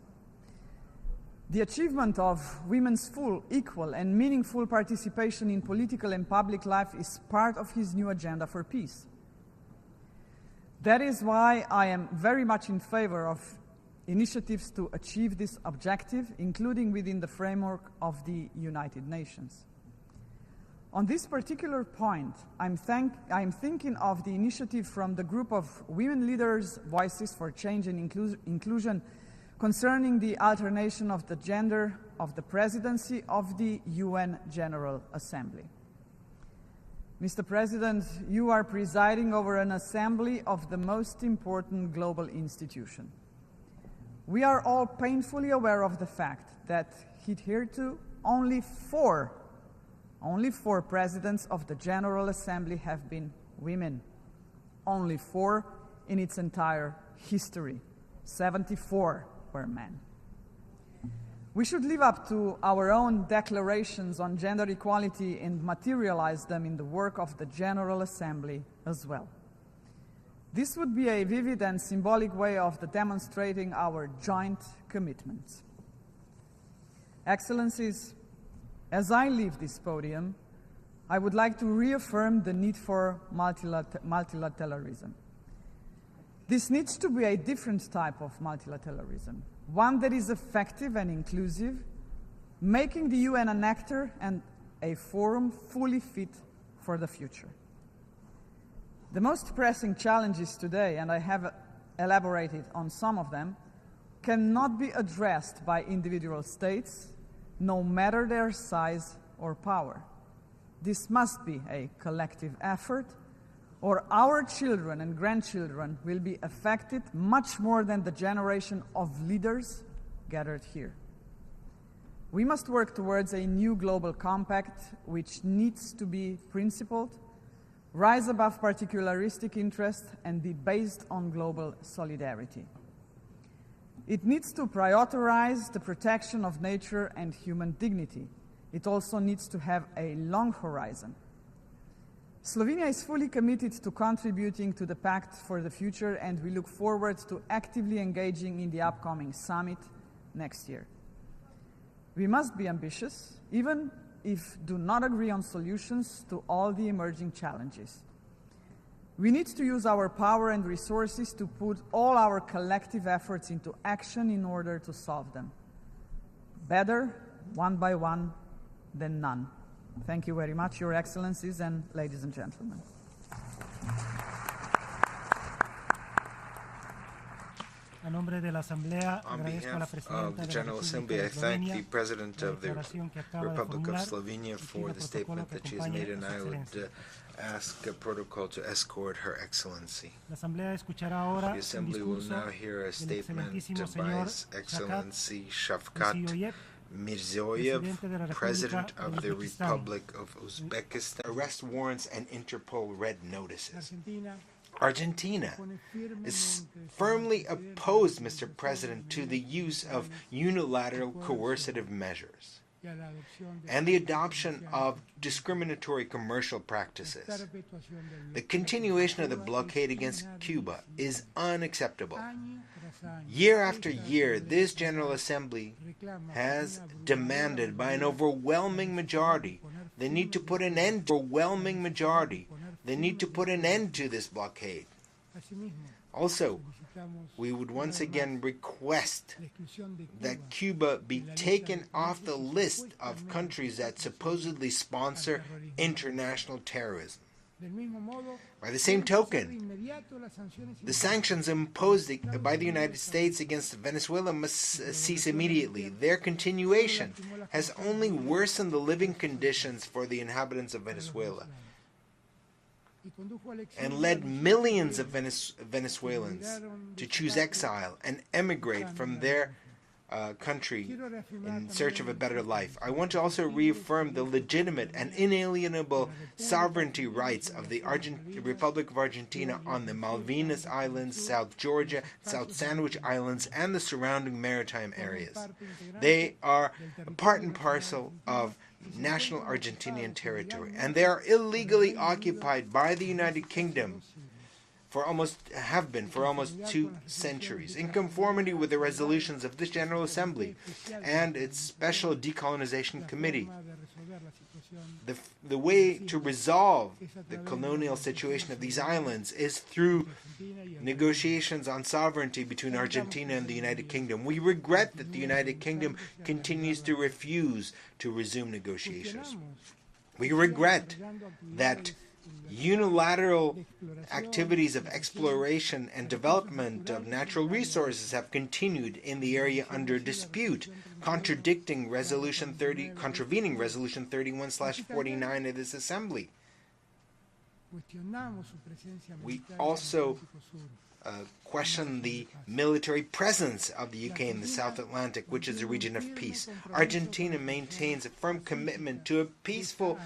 The achievement of women's full, equal, and meaningful participation in political and public life is part of his new agenda for peace. That is why I am very much in favor of initiatives to achieve this objective, including within the framework of the United Nations. On this particular point, I'm thinking of the initiative from the group of women leaders' Voices for Change and Inclusion concerning the alternation of the gender of the presidency of the UN General Assembly. Mr. President, you are presiding over an assembly of the most important global institution. We are all painfully aware of the fact that hitherto only four presidents of the General Assembly have been women. Only 4 in its entire history. 74 were men. We should live up to our own declarations on gender equality and materialize them in the work of the General Assembly as well. This would be a vivid and symbolic way of demonstrating our joint commitments. Excellencies, as I leave this podium, I would like to reaffirm the need for multilateralism. This needs to be a different type of multilateralism, one that is effective and inclusive, making the UN an actor and a forum fully fit for the future. The most pressing challenges today, and I have elaborated on some of them, cannot be addressed by individual states, no matter their size or power. This must be a collective effort, or our children and grandchildren will be affected much more than the generation of leaders gathered here. We must work towards a new global compact which needs to be principled, rise above particularistic interests, and be based on global solidarity. It needs to prioritize the protection of nature and human dignity. It also needs to have a long horizon. Slovenia is fully committed to contributing to the Pact for the Future, and we look forward to actively engaging in the upcoming summit next year. We must be ambitious, even if do not agree on solutions to all the emerging challenges. We need to use our power and resources to put all our collective efforts into action in order to solve them. Better one by one than none. Thank you very much, Your Excellencies and ladies and gentlemen. On behalf of the General Assembly, I thank the President of the Republic of Slovenia for the statement that she has made, and I would ask a protocol to escort Her Excellency. The Assembly will now hear a statement by His Excellency Shavkat Mirziyoyev, President of the Republic of Uzbekistan. Arrest warrants and Interpol red notices. Argentina is firmly opposed, Mr. President, to the use of unilateral coercive measures. and the adoption of discriminatory commercial practices. The continuation of the blockade against Cuba is unacceptable. Year after year, this General Assembly has demanded by an overwhelming majority the need to put an end to this blockade. Also, we would once again request that Cuba be taken off the list of countries that supposedly sponsor international terrorism. By the same token, the sanctions imposed by the United States against Venezuela must cease immediately. Their continuation has only worsened the living conditions for the inhabitants of Venezuela and led millions of Venezuelans to choose exile and emigrate from their country in search of a better life. I want to also reaffirm the legitimate and inalienable sovereignty rights of the Republic of Argentina on the Malvinas Islands, South Georgia, South Sandwich Islands, and the surrounding maritime areas. They are part and parcel of national Argentinian territory, and they are illegally occupied by the United Kingdom have been for almost 2 centuries, in conformity with the resolutions of this General Assembly and its Special Decolonization Committee. The way to resolve the colonial situation of these islands is through negotiations on sovereignty between Argentina and the United Kingdom. We regret that the United Kingdom continues to refuse to resume negotiations. We regret that unilateral activities of exploration and development of natural resources have continued in the area under dispute, contravening Resolution 31/49 of this Assembly. We also question the military presence of the UK in the South Atlantic, which is a region of peace. Argentina maintains a firm commitment to a peaceful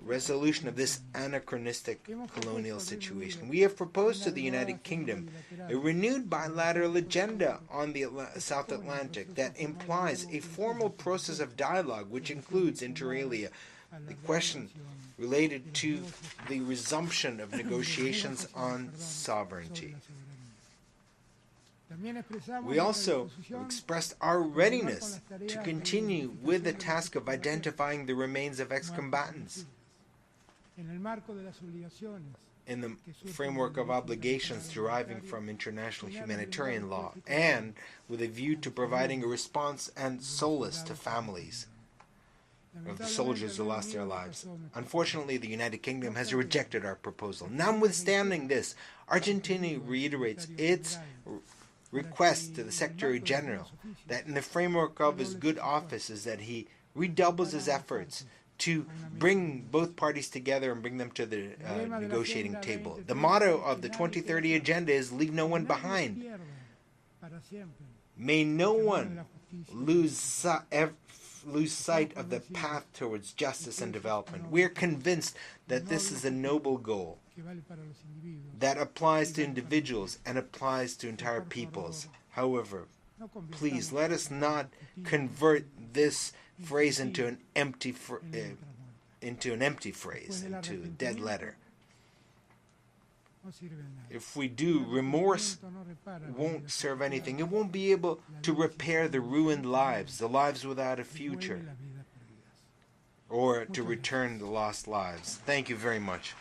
resolution of this anachronistic colonial situation. We have proposed to the United Kingdom a renewed bilateral agenda on the South Atlantic that implies a formal process of dialogue which includes, inter alia, the question related to the resumption of negotiations on sovereignty. We also expressed our readiness to continue with the task of identifying the remains of ex-combatants in the framework of obligations deriving from international humanitarian law, and with a view to providing a response and solace to families of the soldiers who lost their lives. Unfortunately, the United Kingdom has rejected our proposal. Notwithstanding this, Argentina reiterates its request to the Secretary General that in the framework of his good offices that he redoubles his efforts to bring both parties together and bring them to the negotiating table. The motto of the 2030 Agenda is "Leave no one behind." May no one lose sight of the path towards justice and development. We are convinced that this is a noble goal that applies to individuals and applies to entire peoples. However, please let us not convert this phrase into an empty phrase, into a dead letter. If we do, remorse won't serve anything. It won't be able to repair the ruined lives, the lives without a future, or to return the lost lives. Thank you very much.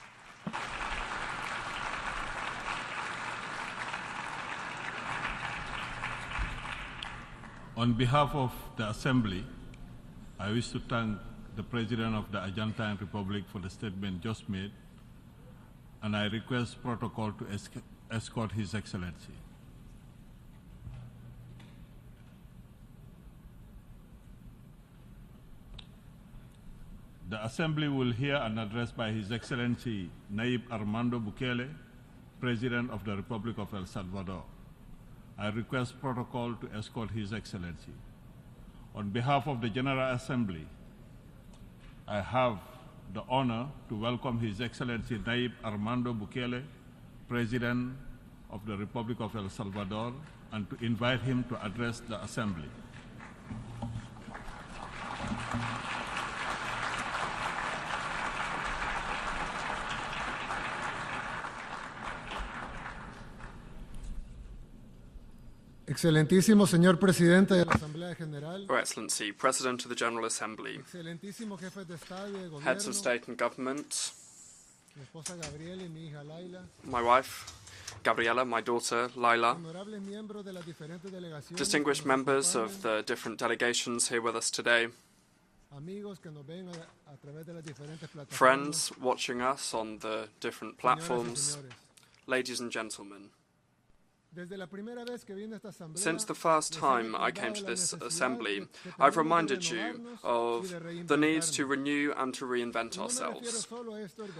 On behalf of the Assembly, I wish to thank the President of the Argentine Republic for the statement just made, and I request protocol to escort His Excellency. The Assembly will hear an address by His Excellency Nayib Armando Bukele, President of the Republic of El Salvador. I request protocol to escort His Excellency. On behalf of the General Assembly, I have the honor to welcome His Excellency Nayib Armando Bukele, President of the Republic of El Salvador, and to invite him to address the Assembly. Excelentísimo señor presidente de la Asamblea General. Your Excellency, President of the General Assembly, Excelentísimo jefe de Estado y de Gobierno. Heads of State and Government, Mi esposa Gabriela y mi hija Laila. my wife, Gabriela, my daughter, Laila, Honorables miembros de las diferentes delegaciones. distinguished members of the different delegations here with us today, Amigos que nos ven a través de las diferentes plataformas. friends watching us on the different platforms, ladies and gentlemen. Desde la primera vez que vine a esta asamblea, Since the first time I came to this assembly, I've reminded you of the need to renew and to reinvent ourselves.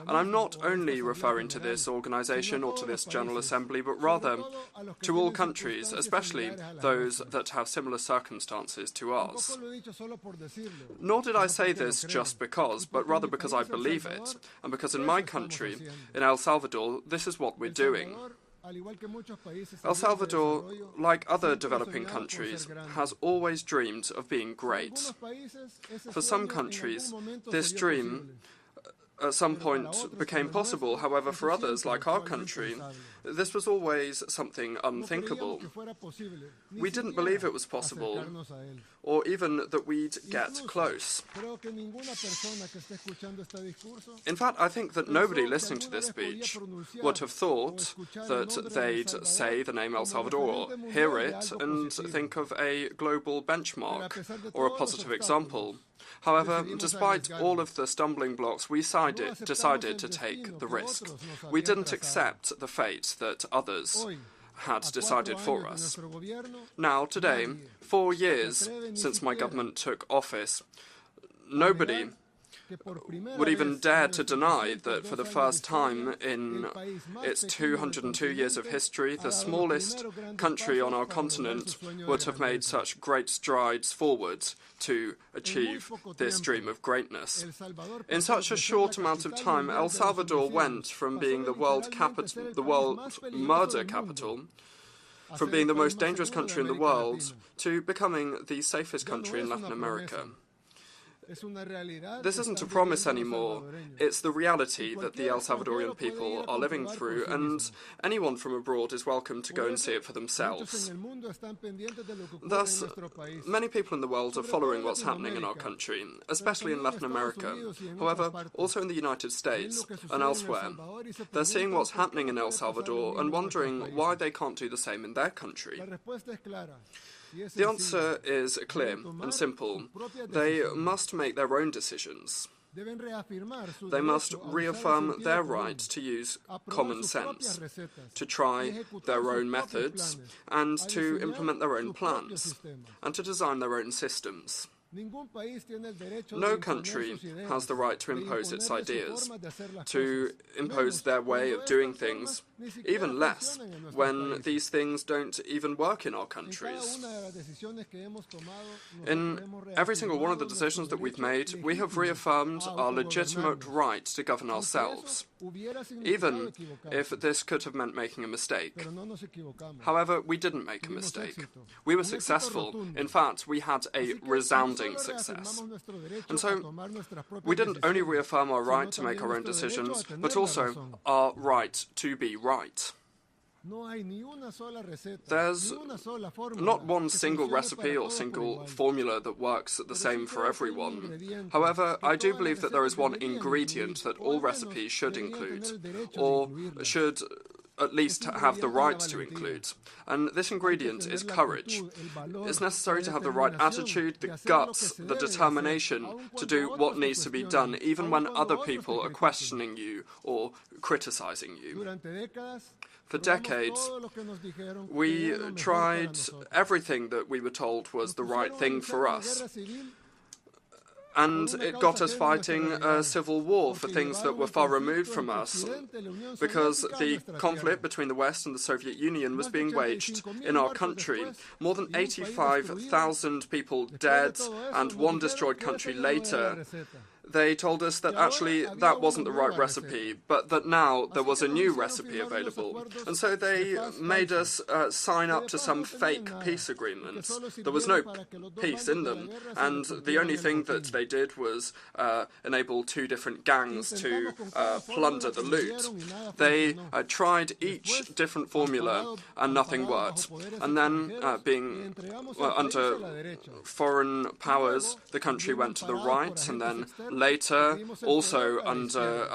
And I'm not only referring to this organization or to this General Assembly, but rather to all countries, especially those that have similar circumstances to ours. Nor did I say this just because, but rather because I believe it, and because in my country, in El Salvador, this is what we're doing. El Salvador, like other developing countries, has always dreamed of being great. For some countries, this dream at some point became possible. However, for others, like our country, this was always something unthinkable. We didn't believe it was possible, or even that we'd get close. In fact, I think that nobody listening to this speech would have thought that they'd say the name El Salvador, or hear it, and think of a global benchmark or a positive example. However, despite all of the stumbling blocks, we decided to take the risk. We didn't accept the fate that others had decided for us. Now, today, 4 years since my government took office, nobody would even dare to deny that for the first time in its 202 years of history, the smallest country on our continent would have made such great strides forward to achieve this dream of greatness. In such a short amount of time, El Salvador went from being the world murder capital, from being the most dangerous country in the world, to becoming the safest country in Latin America. This isn't a promise anymore, it's the reality that the El Salvadorian people are living through, and anyone from abroad is welcome to go and see it for themselves. Thus, many people in the world are following what's happening in our country, especially in Latin America. However, also in the United States and elsewhere. They're seeing what's happening in El Salvador and wondering why they can't do the same in their country. The answer is clear and simple. They must make their own decisions. They must reaffirm their right to use common sense, to try their own methods, and to implement their own plans, and to design their own systems. No country has the right to impose its ideas, to impose their way of doing things, even less when these things don't even work in our countries. In every single one of the decisions that we've made, we have reaffirmed our legitimate right to govern ourselves, even if this could have meant making a mistake. However, we didn't make a mistake. We were successful. In fact, we had a resounding success. And so, we didn't only reaffirm our right to make our own decisions, but also our right to be right. There's not one single recipe or single formula that works the same for everyone. However, I do believe that there is one ingredient that all recipes should include, or should at least have the right to include. And this ingredient is courage. It's necessary to have the right attitude, the guts, the determination to do what needs to be done, even when other people are questioning you or criticizing you. For decades, we tried everything that we were told was the right thing for us. And it got us fighting a civil war for things that were far removed from us, because the conflict between the West and the Soviet Union was being waged in our country. More than 85,000 people dead, and one destroyed country later. they told us that actually that wasn't the right recipe, but that now there was a new recipe available. And so they made us sign up to some fake peace agreements. There was no peace in them, and the only thing that they did was enable two different gangs to plunder the loot. They tried each different formula and nothing worked. And then, being under foreign powers, the country went to the right, and then later, also under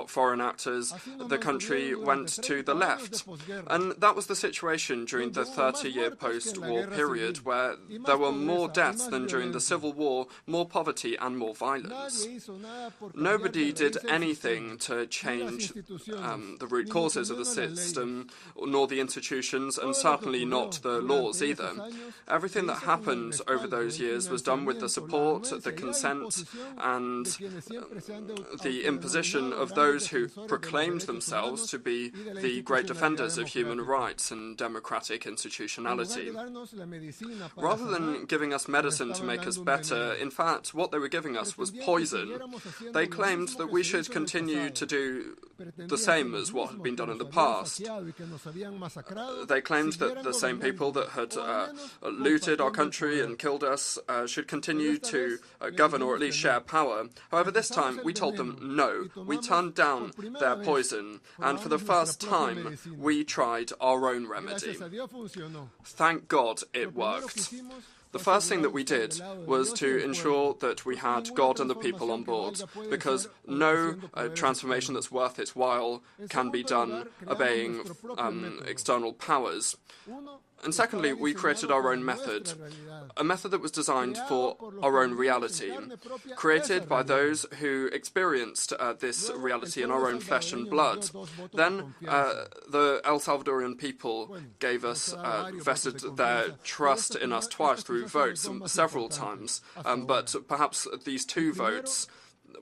foreign actors, the country went to the left. And that was the situation during the 30-year post-war period, where there were more deaths than during the Civil War, more poverty and more violence. Nobody did anything to change the root causes of the system, nor the institutions, and certainly not the laws either. Everything that happened over those years was done with the support, the consent, and the imposition of those who proclaimed themselves to be the great defenders of human rights and democratic institutionality. Rather than giving us medicine to make us better, in fact, what they were giving us was poison. They claimed that we should continue to do the same as what had been done in the past. They claimed that the same people that had looted our country and killed us should continue to govern or at least share power. However, this time we told them no. We turned down their poison, and for the first time we tried our own remedy. Thank God it worked. The first thing that we did was to ensure that we had God and the people on board, because no transformation that's worth its while can be done obeying external powers. And secondly, we created our own method, a method that was designed for our own reality, created by those who experienced this reality in our own flesh and blood. Then the El Salvadorian people gave us, vested their trust in us twice through votes, several times, but perhaps these two votes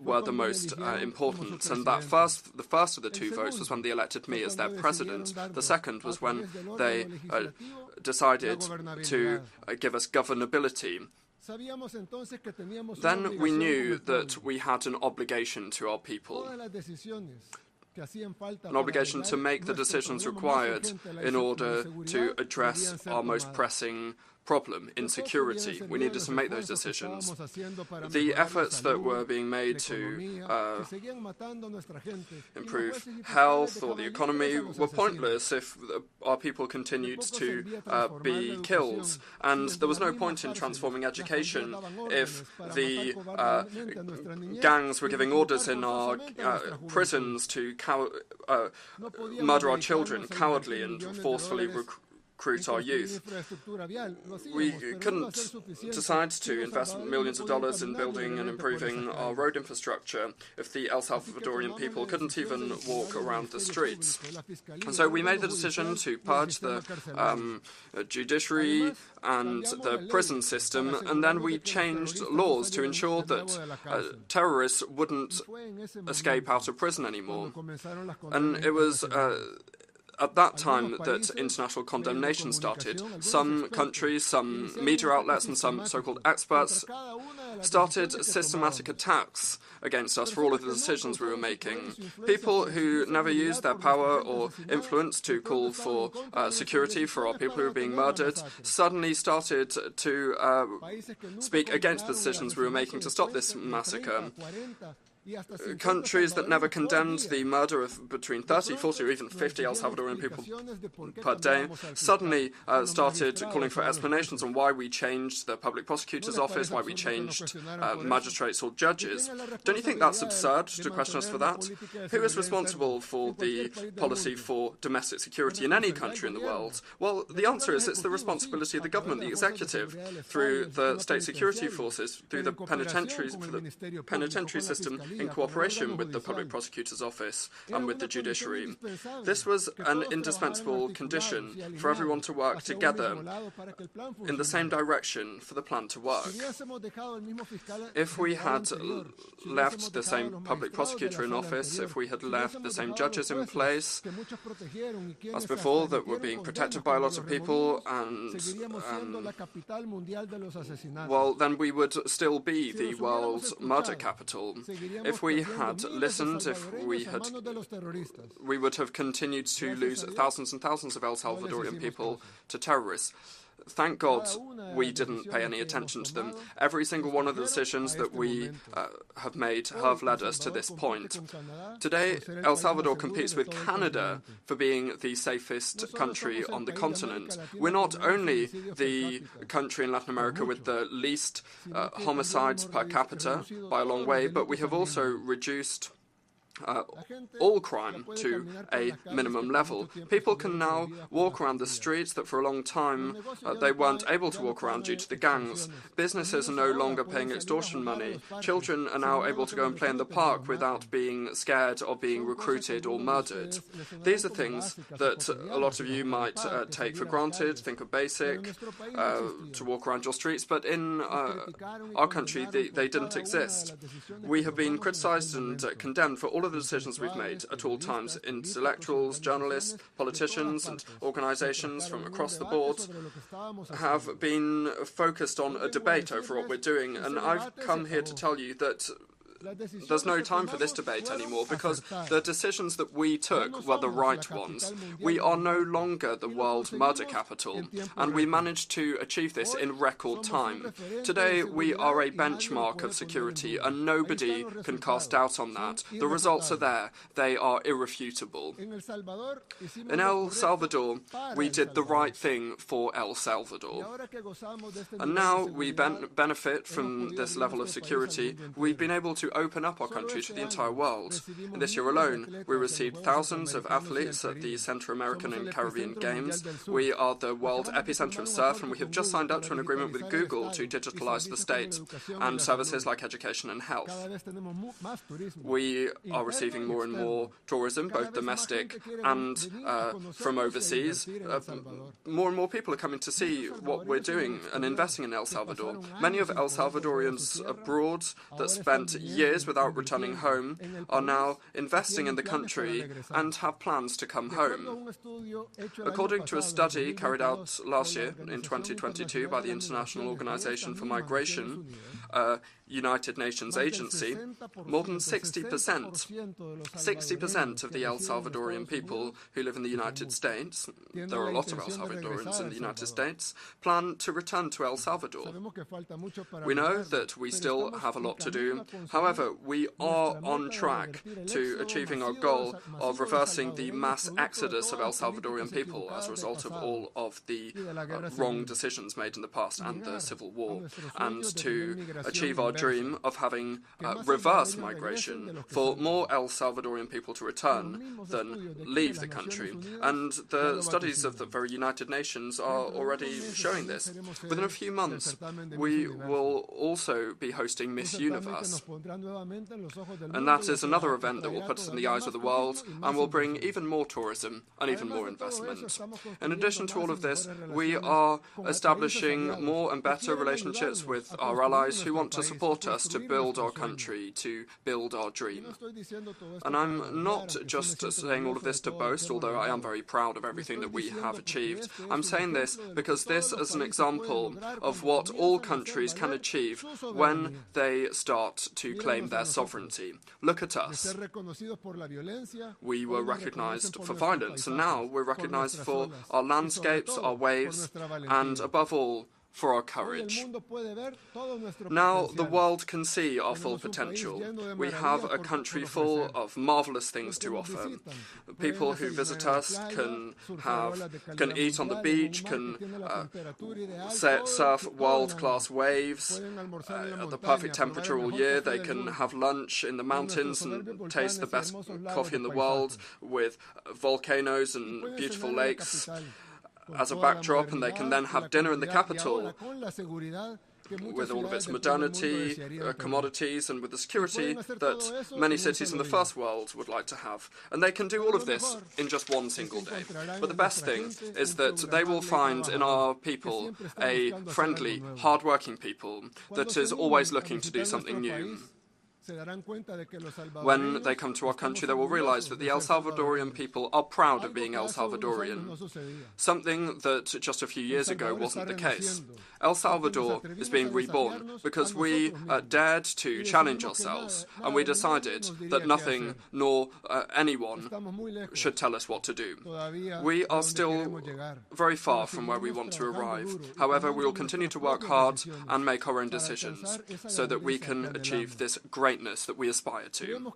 were the most important, and the first of the two votes was when they elected me as their president. The second was when they decided to give us governability. Then we knew that we had an obligation to our people, an obligation to make the decisions required in order to address our most pressing problem, insecurity. We needed to make those decisions. The efforts that were being made to improve health or the economy were pointless if our people continued to be killed. And there was no point in transforming education if the gangs were giving orders in our prisons to murder our children cowardly and forcefully recruit our youth. We couldn't decide to invest millions of dollars in building and improving our road infrastructure if the El Salvadorian people couldn't even walk around the streets. And so we made the decision to purge the judiciary and the prison system, and then we changed laws to ensure that terrorists wouldn't escape out of prison anymore. And it was at that time that international condemnation started. Some countries, some media outlets and some so-called experts started systematic attacks against us for all of the decisions we were making. People who never used their power or influence to call for security for our people who were being murdered suddenly started to speak against the decisions we were making to stop this massacre. Countries that never condemned the murder of between 30, 40 or even 50 El Salvadorian people per day suddenly started calling for explanations on why we changed the public prosecutor's office, why we changed magistrates or judges. Don't you think that's absurd to question us for that? Who is responsible for the policy for domestic security in any country in the world? Well, the answer is it's the responsibility of the government, the executive, through the state security forces, through the penitentiary system, in cooperation with the Public Prosecutor's Office and with the judiciary. This was an indispensable condition for everyone to work together in the same direction for the plan to work. If we had left the same public prosecutor in office, if we had left the same judges in place as before that were being protected by a lot of people, and well, then we would still be the world's murder capital. If we had listened, we would have continued to lose thousands and thousands of El Salvadorian people to terrorists. Thank God we didn't pay any attention to them. Every single one of the decisions that we have made have led us to this point. Today, El Salvador competes with Canada for being the safest country on the continent. We're not only the country in Latin America with the least homicides per capita by a long way, but we have also reduced all crime to a minimum level. People can now walk around the streets that for a long time they weren't able to walk around due to the gangs. Businesses are no longer paying extortion money. Children are now able to go and play in the park without being scared of being recruited or murdered. These are things that a lot of you might take for granted, think are basic, to walk around your streets, but in our country they didn't exist. We have been criticized and condemned for all of the decisions we've made at all times. Intellectuals, journalists, politicians and organizations from across the board have been focused on a debate over what we're doing, and I've come here to tell you that there's no time for this debate anymore, because the decisions that we took were the right ones. We are no longer the world murder capital, and we managed to achieve this in record time. Today, we are a benchmark of security, and nobody can cast doubt on that. The results are there. They are irrefutable. In El Salvador, we did the right thing for El Salvador. And now we benefit from this level of security. We've been able to open up our country to the entire world. In this year alone, we received thousands of athletes at the Central American and Caribbean Games. We are the world epicenter of surf, and we have just signed up to an agreement with Google to digitalize the state and services like education and health. We are receiving more and more tourism, both domestic and from overseas. More and more people are coming to see what we're doing and investing in El Salvador. Many of El Salvadorians abroad that spent years without returning home are now investing in the country and have plans to come home. According to a study carried out last year, in 2022, by the International Organization for Migration, United Nations agency, more than 60% of the El Salvadorian people who live in the United States, there are a lot of El Salvadorians in the United States, plan to return to El Salvador. We know that we still have a lot to do. However, we are on track to achieving our goal of reversing the mass exodus of El Salvadorian people as a result of all of the wrong decisions made in the past and the civil war, and to achieve our dream of having reverse migration, for more El Salvadorian people to return than leave the country. And the studies of the very United Nations are already showing this. Within a few months, we will also be hosting Miss Universe. And that is another event that will put us in the eyes of the world and will bring even more tourism and even more investment. In addition to all of this, we are establishing more and better relationships with our allies who want to support us to build our country, to build our dream. And I'm not just saying all of this to boast, although I am very proud of everything that we have achieved. I'm saying this because this is an example of what all countries can achieve when they start to claim their sovereignty. Look at us. We were recognized for violence, and now we're recognized for our landscapes, our waves, and above all, for our courage. Now the world can see our full potential. We have a country full of marvelous things to offer. People who visit us can eat on the beach, can surf world-class waves at the perfect temperature all year. They can have lunch in the mountains and taste the best coffee in the world with volcanoes and beautiful lakes as a backdrop, and they can then have dinner in the capital with all of its modernity, commodities, and with the security that many cities in the first world would like to have. And they can do all of this in just one single day. But the best thing is that they will find in our people a friendly, hard-working people that is always looking to do something new. When they come to our country, they will realize that the El Salvadorian people are proud of being El Salvadorian, something that just a few years ago wasn't the case. El Salvador is being reborn because we dared to challenge ourselves, and we decided that nothing nor anyone should tell us what to do. We are still very far from where we want to arrive. However, we will continue to work hard and make our own decisions so that we can achieve this greatness that we aspire to.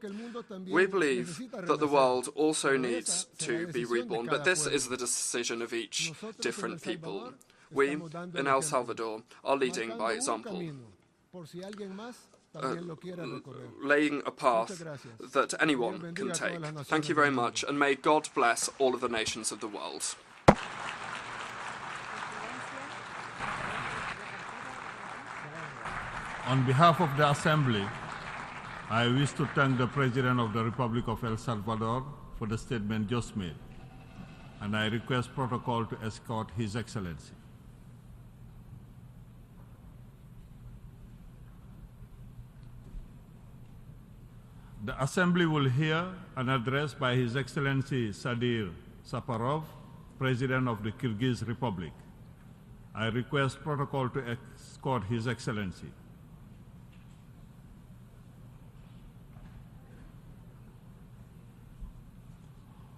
We believe that the world also needs to be reborn, but this is the decision of each different people. We, in El Salvador, are leading by example, laying a path that anyone can take. Thank you very much, and may God bless all of the nations of the world. On behalf of the Assembly, I wish to thank the President of the Republic of El Salvador for the statement just made, and I request protocol to escort His Excellency. The Assembly will hear an address by His Excellency Sadir Saparov, President of the Kyrgyz Republic. I request protocol to escort His Excellency.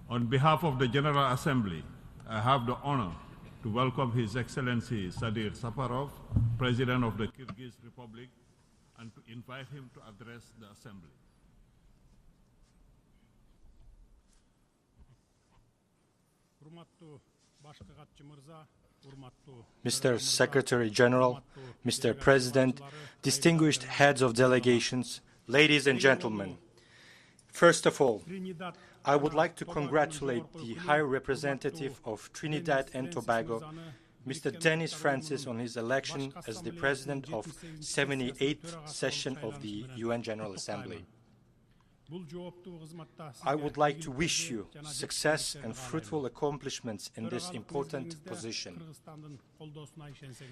On behalf of the General Assembly, I have the honor to welcome His Excellency Sadir Saparov, President of the Kyrgyz Republic, and to invite him to address the Assembly. Mr. Secretary General, Mr. President, distinguished heads of delegations, ladies and gentlemen, first of all, I would like to congratulate the High Representative of Trinidad and Tobago, Mr. Dennis Francis, on his election as the President of 78th session of the UN General Assembly. I would like to wish you success and fruitful accomplishments in this important position.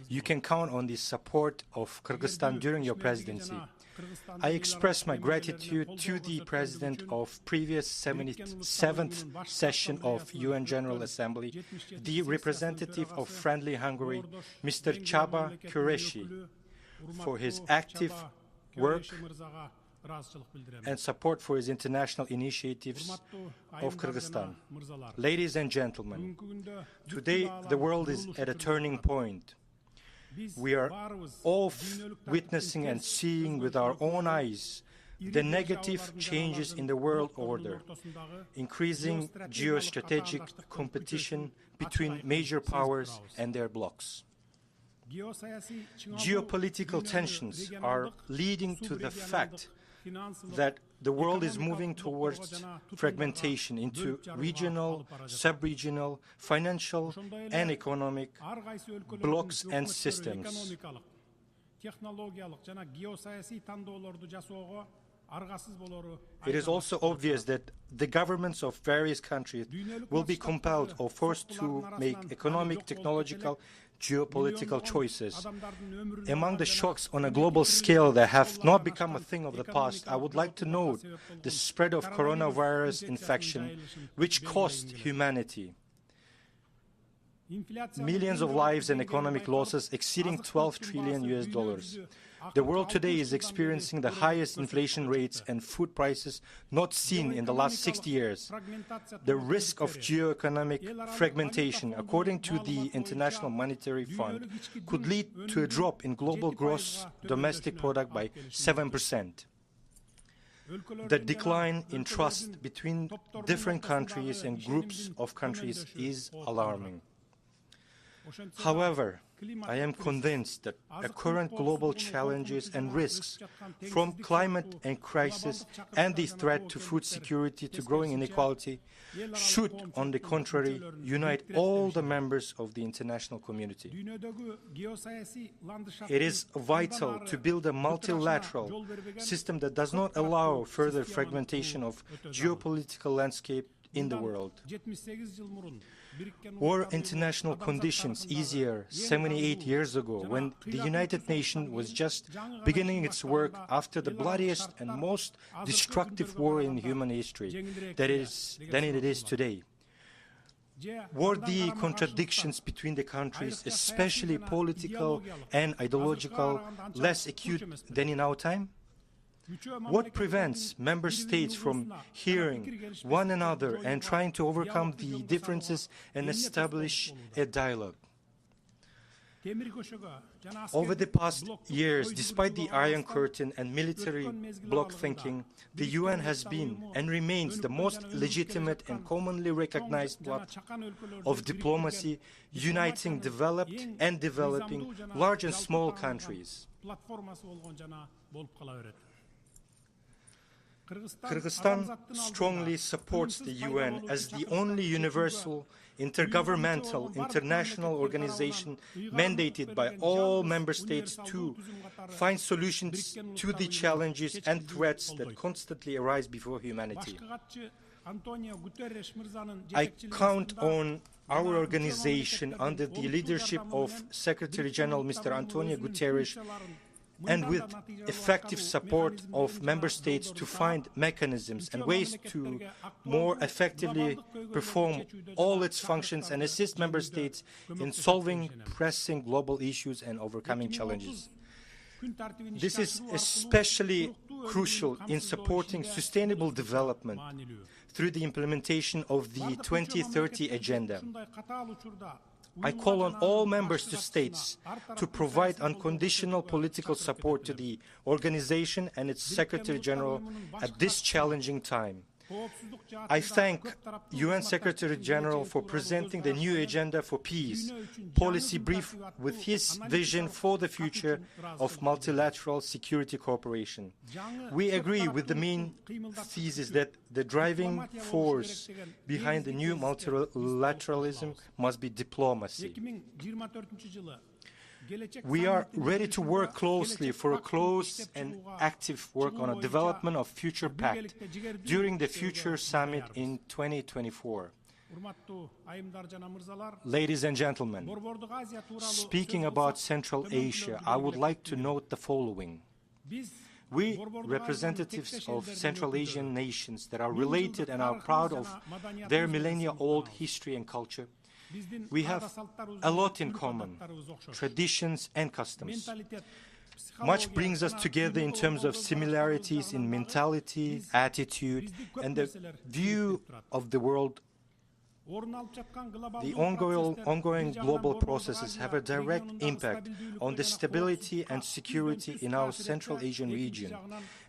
You can count on the support of Kyrgyzstan during your presidency. I express my gratitude to the President of previous 77th session of UN General Assembly, the representative of friendly Hungary, Mr. Csaba Kureshi, for his active work and support for his international initiatives of Kyrgyzstan. Ladies and gentlemen, today the world is at a turning point. We are all witnessing and seeing with our own eyes the negative changes in the world order, increasing geostrategic competition between major powers and their blocs. Geopolitical tensions are leading to the fact that the world is moving towards fragmentation into regional, sub-regional, financial and economic blocs and systems. It is also obvious that the governments of various countries will be compelled or forced to make economic, technological, geopolitical choices. Among the shocks on a global scale that have not become a thing of the past, I would like to note the spread of coronavirus infection, which cost humanity millions of lives and economic losses exceeding $12 trillion. The world today is experiencing the highest inflation rates and food prices not seen in the last 60 years. The risk of geoeconomic fragmentation, according to the International Monetary Fund, could lead to a drop in global gross domestic product by 7%. The decline in trust between different countries and groups of countries is alarming. However, I am convinced that the current global challenges and risks, from climate and crisis and the threat to food security to growing inequality, should, on the contrary, unite all the members of the international community. It is vital to build a multilateral system that does not allow further fragmentation of geopolitical landscape in the world. Were international conditions easier 78 years ago, when the United Nations was just beginning its work after the bloodiest and most destructive war in human history than it is today? Were the contradictions between the countries, especially political and ideological, less acute than in our time? What prevents member states from hearing one another and trying to overcome the differences and establish a dialogue? Over the past years, despite the Iron Curtain and military bloc thinking, the UN has been and remains the most legitimate and commonly recognized platform of diplomacy, uniting developed and developing, large and small countries. Kyrgyzstan strongly supports the UN as the only universal, intergovernmental, international organization mandated by all member states to find solutions to the challenges and threats that constantly arise before humanity. I count on our organization under the leadership of Secretary General Mr. Antonio Guterres and with effective support of member states to find mechanisms and ways to more effectively perform all its functions and assist member states in solving pressing global issues and overcoming challenges. This is especially crucial in supporting sustainable development through the implementation of the 2030 Agenda. I call on all member states to provide unconditional political support to the organization and its Secretary General at this challenging time. I thank UN Secretary General for presenting the new agenda for peace policy brief with his vision for the future of multilateral security cooperation. We agree with the main thesis that the driving force behind the new multilateralism must be diplomacy. We are ready to work closely for a close and active work on a development of future pact during the future summit in 2024. Ladies and gentlemen, speaking about Central Asia, I would like to note the following. We, representatives of Central Asian nations that are related and are proud of their millennia-old history and culture, we have a lot in common, traditions and customs. Much brings us together in terms of similarities in mentality, attitude, and the view of the world. The ongoing global processes have a direct impact on the stability and security in our Central Asian region,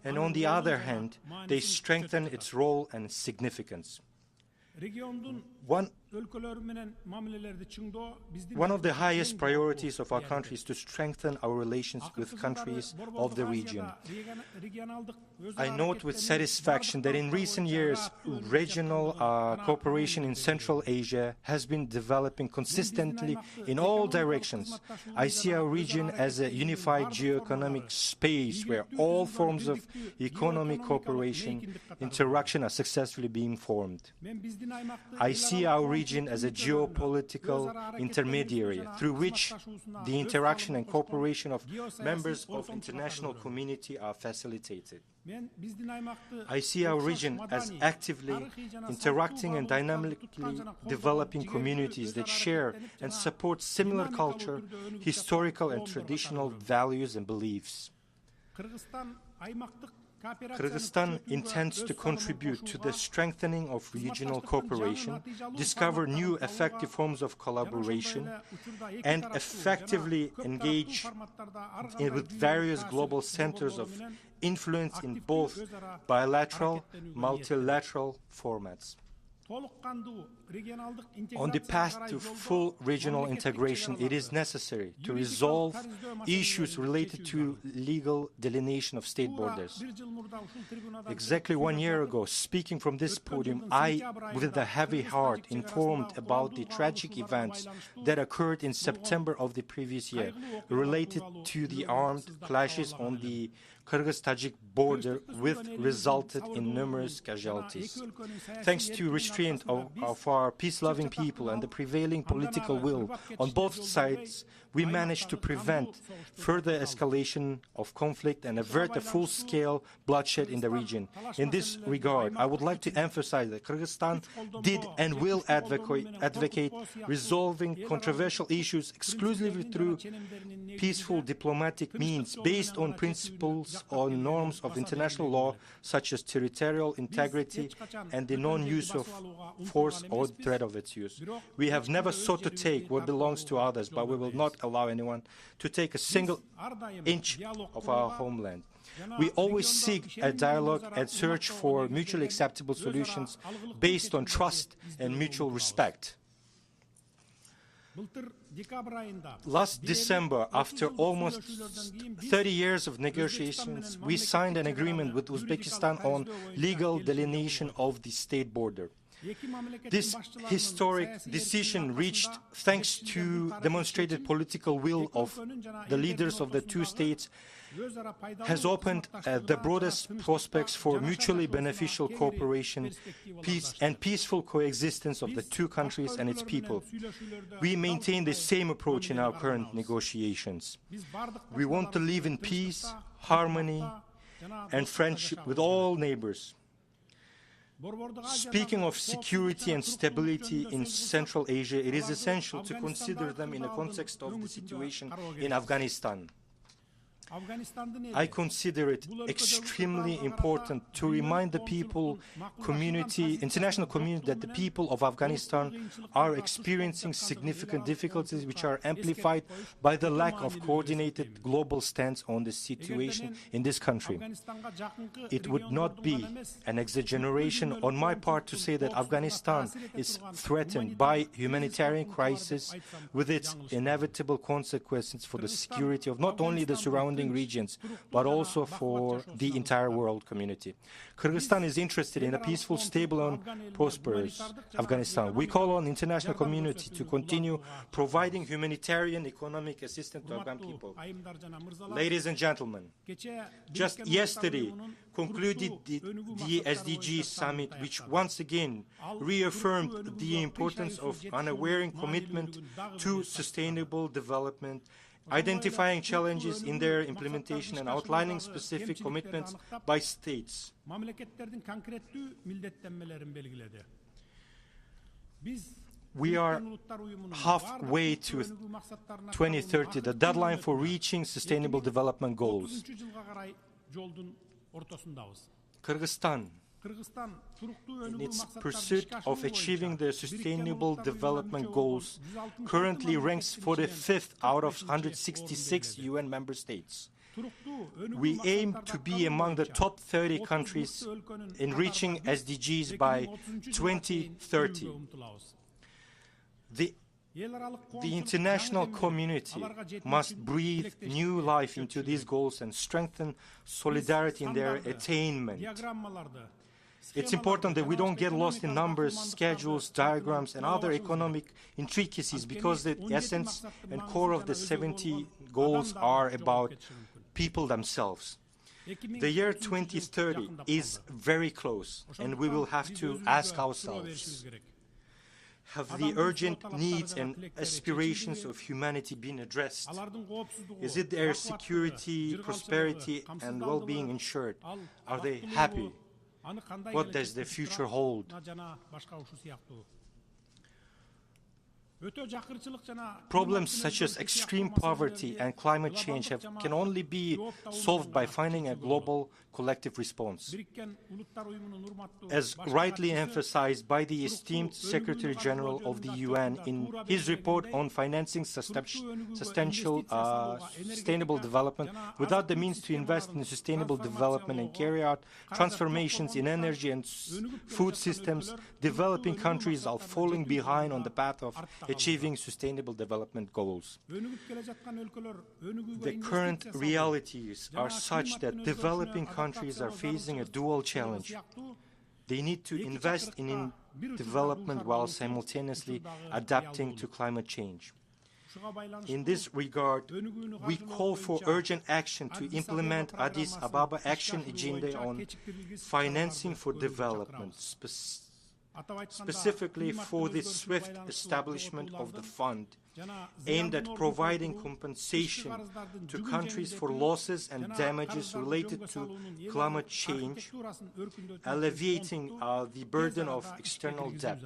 and on the other hand, they strengthen its role and significance. One of the highest priorities of our country is to strengthen our relations with countries of the region. I note with satisfaction that in recent years, regional cooperation in Central Asia has been developing consistently in all directions. I see our region as a unified geo-economic space where all forms of economic cooperation, interaction are successfully being formed. I see our region as a geopolitical intermediary through which the interaction and cooperation of members of international community are facilitated. I see our region as actively interacting and dynamically developing communities that share and support similar culture, historical and traditional values and beliefs. Kyrgyzstan intends to contribute to the strengthening of regional cooperation, discover new effective forms of collaboration, and effectively engage with various global centers of influence in both bilateral, multilateral formats. On the path to full regional integration, it is necessary to resolve issues related to legal delineation of state borders. Exactly 1 year ago, speaking from this podium, I, with a heavy heart, informed about the tragic events that occurred in September of the previous year, related to the armed clashes on the Kyrgyz-Tajik border, which resulted in numerous casualties. Thanks to restraint of our peace-loving people and the prevailing political will on both sides, we managed to prevent further escalation of conflict and avert a full-scale bloodshed in the region. In this regard, I would like to emphasize that Kyrgyzstan did and will advocate resolving controversial issues exclusively through peaceful diplomatic means based on principles or norms of international law, such as territorial integrity and the non-use of force or threat of its use. We have never sought to take what belongs to others, but we will not allow anyone to take a single inch of our homeland. We always seek a dialogue and search for mutually acceptable solutions based on trust and mutual respect. Last December, after almost 30 years of negotiations, we signed an agreement with Uzbekistan on legal delineation of the state border. This historic decision, reached thanks to demonstrated political will of the leaders of the two states, has opened the broadest prospects for mutually beneficial cooperation, peace and peaceful coexistence of the two countries and its people. We maintain the same approach in our current negotiations. We want to live in peace, harmony and friendship with all neighbors. Speaking of security and stability in Central Asia, it is essential to consider them in the context of the situation in Afghanistan. I consider it extremely important to remind the international community, that the people of Afghanistan are experiencing significant difficulties which are amplified by the lack of coordinated global stance on the situation in this country. It would not be an exaggeration on my part to say that Afghanistan is threatened by humanitarian crisis with its inevitable consequences for the security of not only the surrounding regions, but also for the entire world community. Kyrgyzstan is interested in a peaceful, stable and prosperous Afghanistan. We call on the international community to continue providing humanitarian economic assistance to Afghan people. Ladies and gentlemen, just yesterday concluded the SDG summit, which once again reaffirmed the importance of unwavering commitment to sustainable development, identifying challenges in their implementation and outlining specific commitments by states. We are halfway to 2030, the deadline for reaching sustainable development goals. Kyrgyzstan, in its pursuit of achieving the Sustainable Development Goals, currently ranks 45th out of 166 UN member states. We aim to be among the top 30 countries in reaching SDGs by 2030. The international community must breathe new life into these goals and strengthen solidarity in their attainment. It's important that we don't get lost in numbers, schedules, diagrams, and other economic intricacies, because the essence and core of the 70 goals are about people themselves. The year 2030 is very close, and we will have to ask ourselves, have the urgent needs and aspirations of humanity been addressed? Is it their security, prosperity, and well-being ensured? Are they happy? What does the future hold? Problems such as extreme poverty and climate change can only be solved by finding a global collective response. As rightly emphasized by the esteemed Secretary General of the UN in his report on financing sustainable development, without the means to invest in sustainable development and carry out transformations in energy and food systems, developing countries are falling behind on the path of achieving sustainable development goals. The current realities are such that developing countries are facing a dual challenge. They need to invest in development while simultaneously adapting to climate change. In this regard, we call for urgent action to implement Addis Ababa Action Agenda on financing for development, specifically for the swift establishment of the fund aimed at providing compensation to countries for losses and damages related to climate change, alleviating the burden of external debt,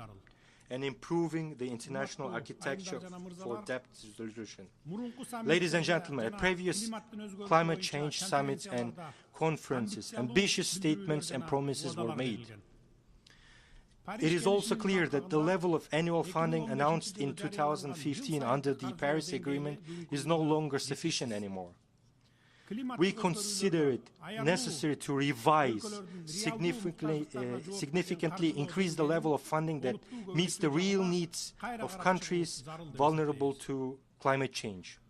and improving the international architecture for debt resolution. Ladies and gentlemen, at previous climate change summits and conferences, ambitious statements and promises were made. It is also clear that the level of annual funding announced in 2015 under the Paris Agreement is no longer sufficient anymore. We consider it necessary to revise, significantly increase the level of funding that meets the real needs of countries vulnerable to climate change.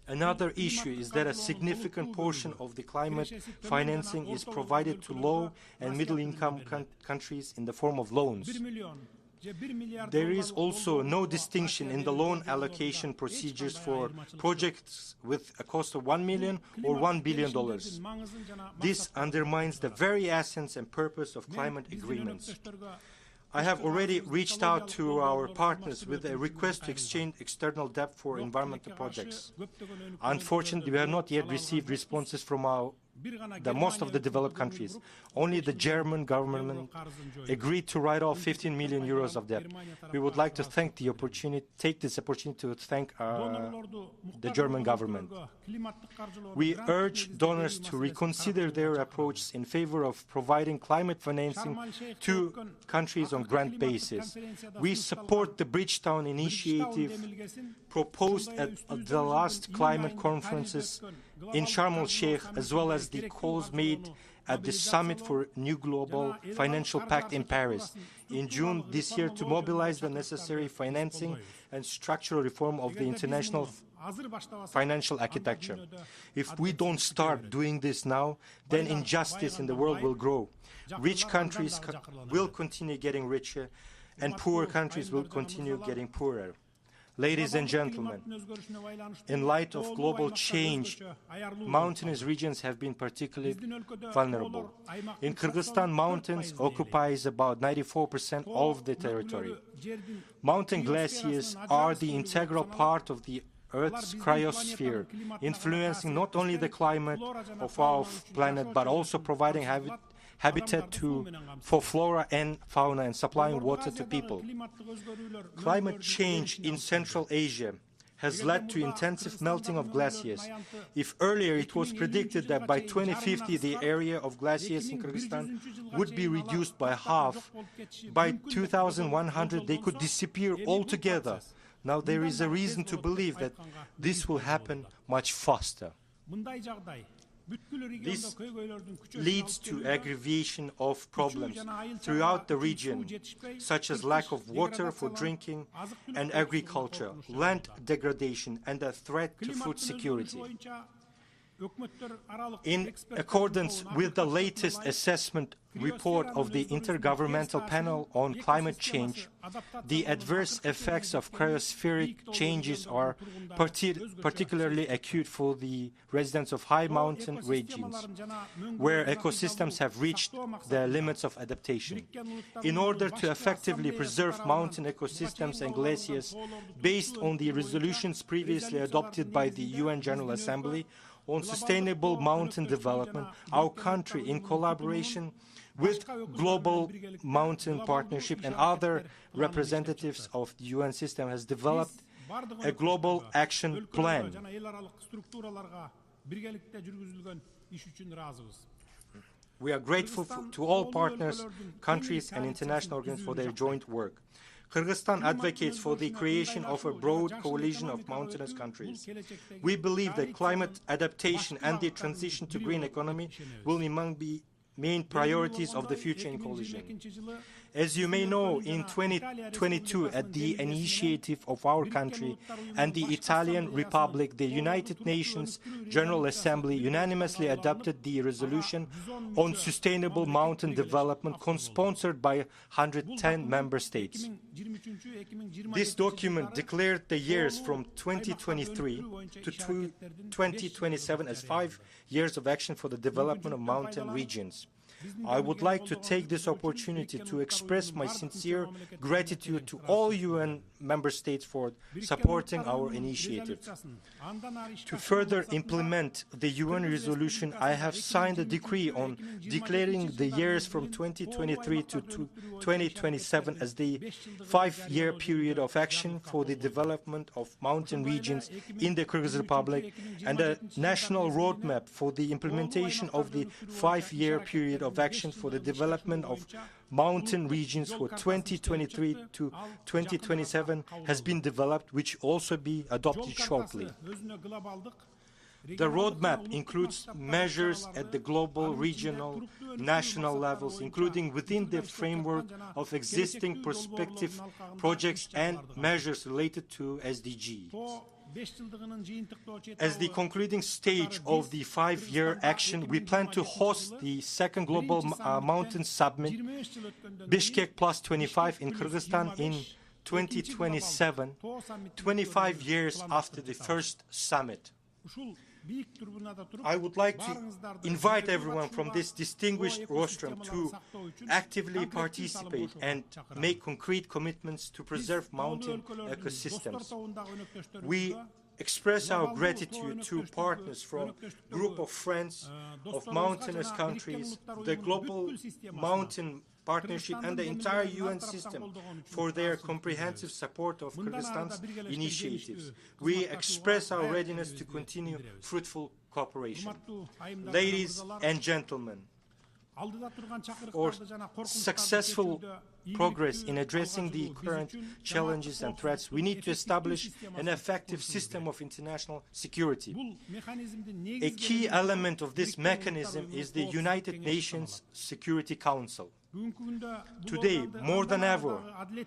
Another issue is that a significant portion of the climate financing is provided to low and middle-income countries in the form of loans. There is also no distinction in the loan allocation procedures for projects with a cost of $1 million or $1 billion. This undermines the very essence and purpose of climate agreements. I have already reached out to our partners with a request to exchange external debt for environmental projects. Unfortunately, we have not yet received responses from most of the developed countries. Only the German government agreed to write off 15 million euros of debt. We would like to take this opportunity to thank the German government. We urge donors to reconsider their approach in favor of providing climate financing to countries on grant basis. We support the Bridgetown initiative proposed at the last climate conferences in Sharm el-Sheikh, as well as the calls made at the Summit for New Global Financial Pact in Paris in June this year to mobilize the necessary financing and structural reform of the international financial architecture. If we don't start doing this now, then injustice in the world will grow. Rich countries will continue getting richer, and poor countries will continue getting poorer. Ladies and gentlemen, in light of global change, mountainous regions have been particularly vulnerable. In Kyrgyzstan, mountains occupies about 94% of the territory. Mountain glaciers are the integral part of the Earth's cryosphere, influencing not only the climate of our planet, but also providing habitat for flora and fauna and supplying water to people. Climate change in Central Asia has led to intensive melting of glaciers. If earlier it was predicted that by 2050 the area of glaciers in Kyrgyzstan would be reduced by half, by 2100 they could disappear altogether. Now there is a reason to believe that this will happen much faster. This leads to aggravation of problems throughout the region, such as lack of water for drinking and agriculture, land degradation, and a threat to food security. In accordance with the latest assessment report of the Intergovernmental Panel on Climate Change, the adverse effects of cryospheric changes are particularly acute for the residents of high mountain regions, where ecosystems have reached the limits of adaptation. In order to effectively preserve mountain ecosystems and glaciers, based on the resolutions previously adopted by the UN General Assembly on sustainable mountain development, our country, in collaboration with Global Mountain Partnership and other representatives of the UN system, has developed a global action plan. We are grateful to all partners, countries and international organizations for their joint work. Kyrgyzstan advocates for the creation of a broad coalition of mountainous countries. We believe that climate adaptation and the transition to green economy will be among the main priorities of the future in coalition. As you may know, in 2022, at the initiative of our country and the Italian Republic, the United Nations General Assembly unanimously adopted the resolution on sustainable mountain development, co-sponsored by 110 member states. This document declared the years from 2023 to 2027 as 5 years of action for the development of mountain regions. I would like to take this opportunity to express my sincere gratitude to all UN member states for supporting our initiative. To further implement the UN resolution, I have signed a decree on declaring the years from 2023 to 2027 as the 5-year period of action for the development of mountain regions in the Kyrgyz Republic and a national roadmap for the implementation of the 5-year period of action for the development of mountain regions for 2023 to 2027 has been developed, which will also be adopted shortly. The roadmap includes measures at the global, regional, national levels, including within the framework of existing prospective projects and measures related to SDGs. As the concluding stage of the 5-year action, we plan to host the second Global Mountain Summit, Bishkek Plus 25 in Kyrgyzstan in 2027, 25 years after the first summit. I would like to invite everyone from this distinguished rostrum to actively participate and make concrete commitments to preserve mountain ecosystems. We express our gratitude to partners from group of friends of mountainous countries, the Global Mountain Partnership and the entire UN system for their comprehensive support of Kyrgyzstan's initiatives. We express our readiness to continue fruitful cooperation. Ladies and gentlemen, for successful progress in addressing the current challenges and threats, we need to establish an effective system of international security. A key element of this mechanism is the United Nations Security Council. Today, more than ever,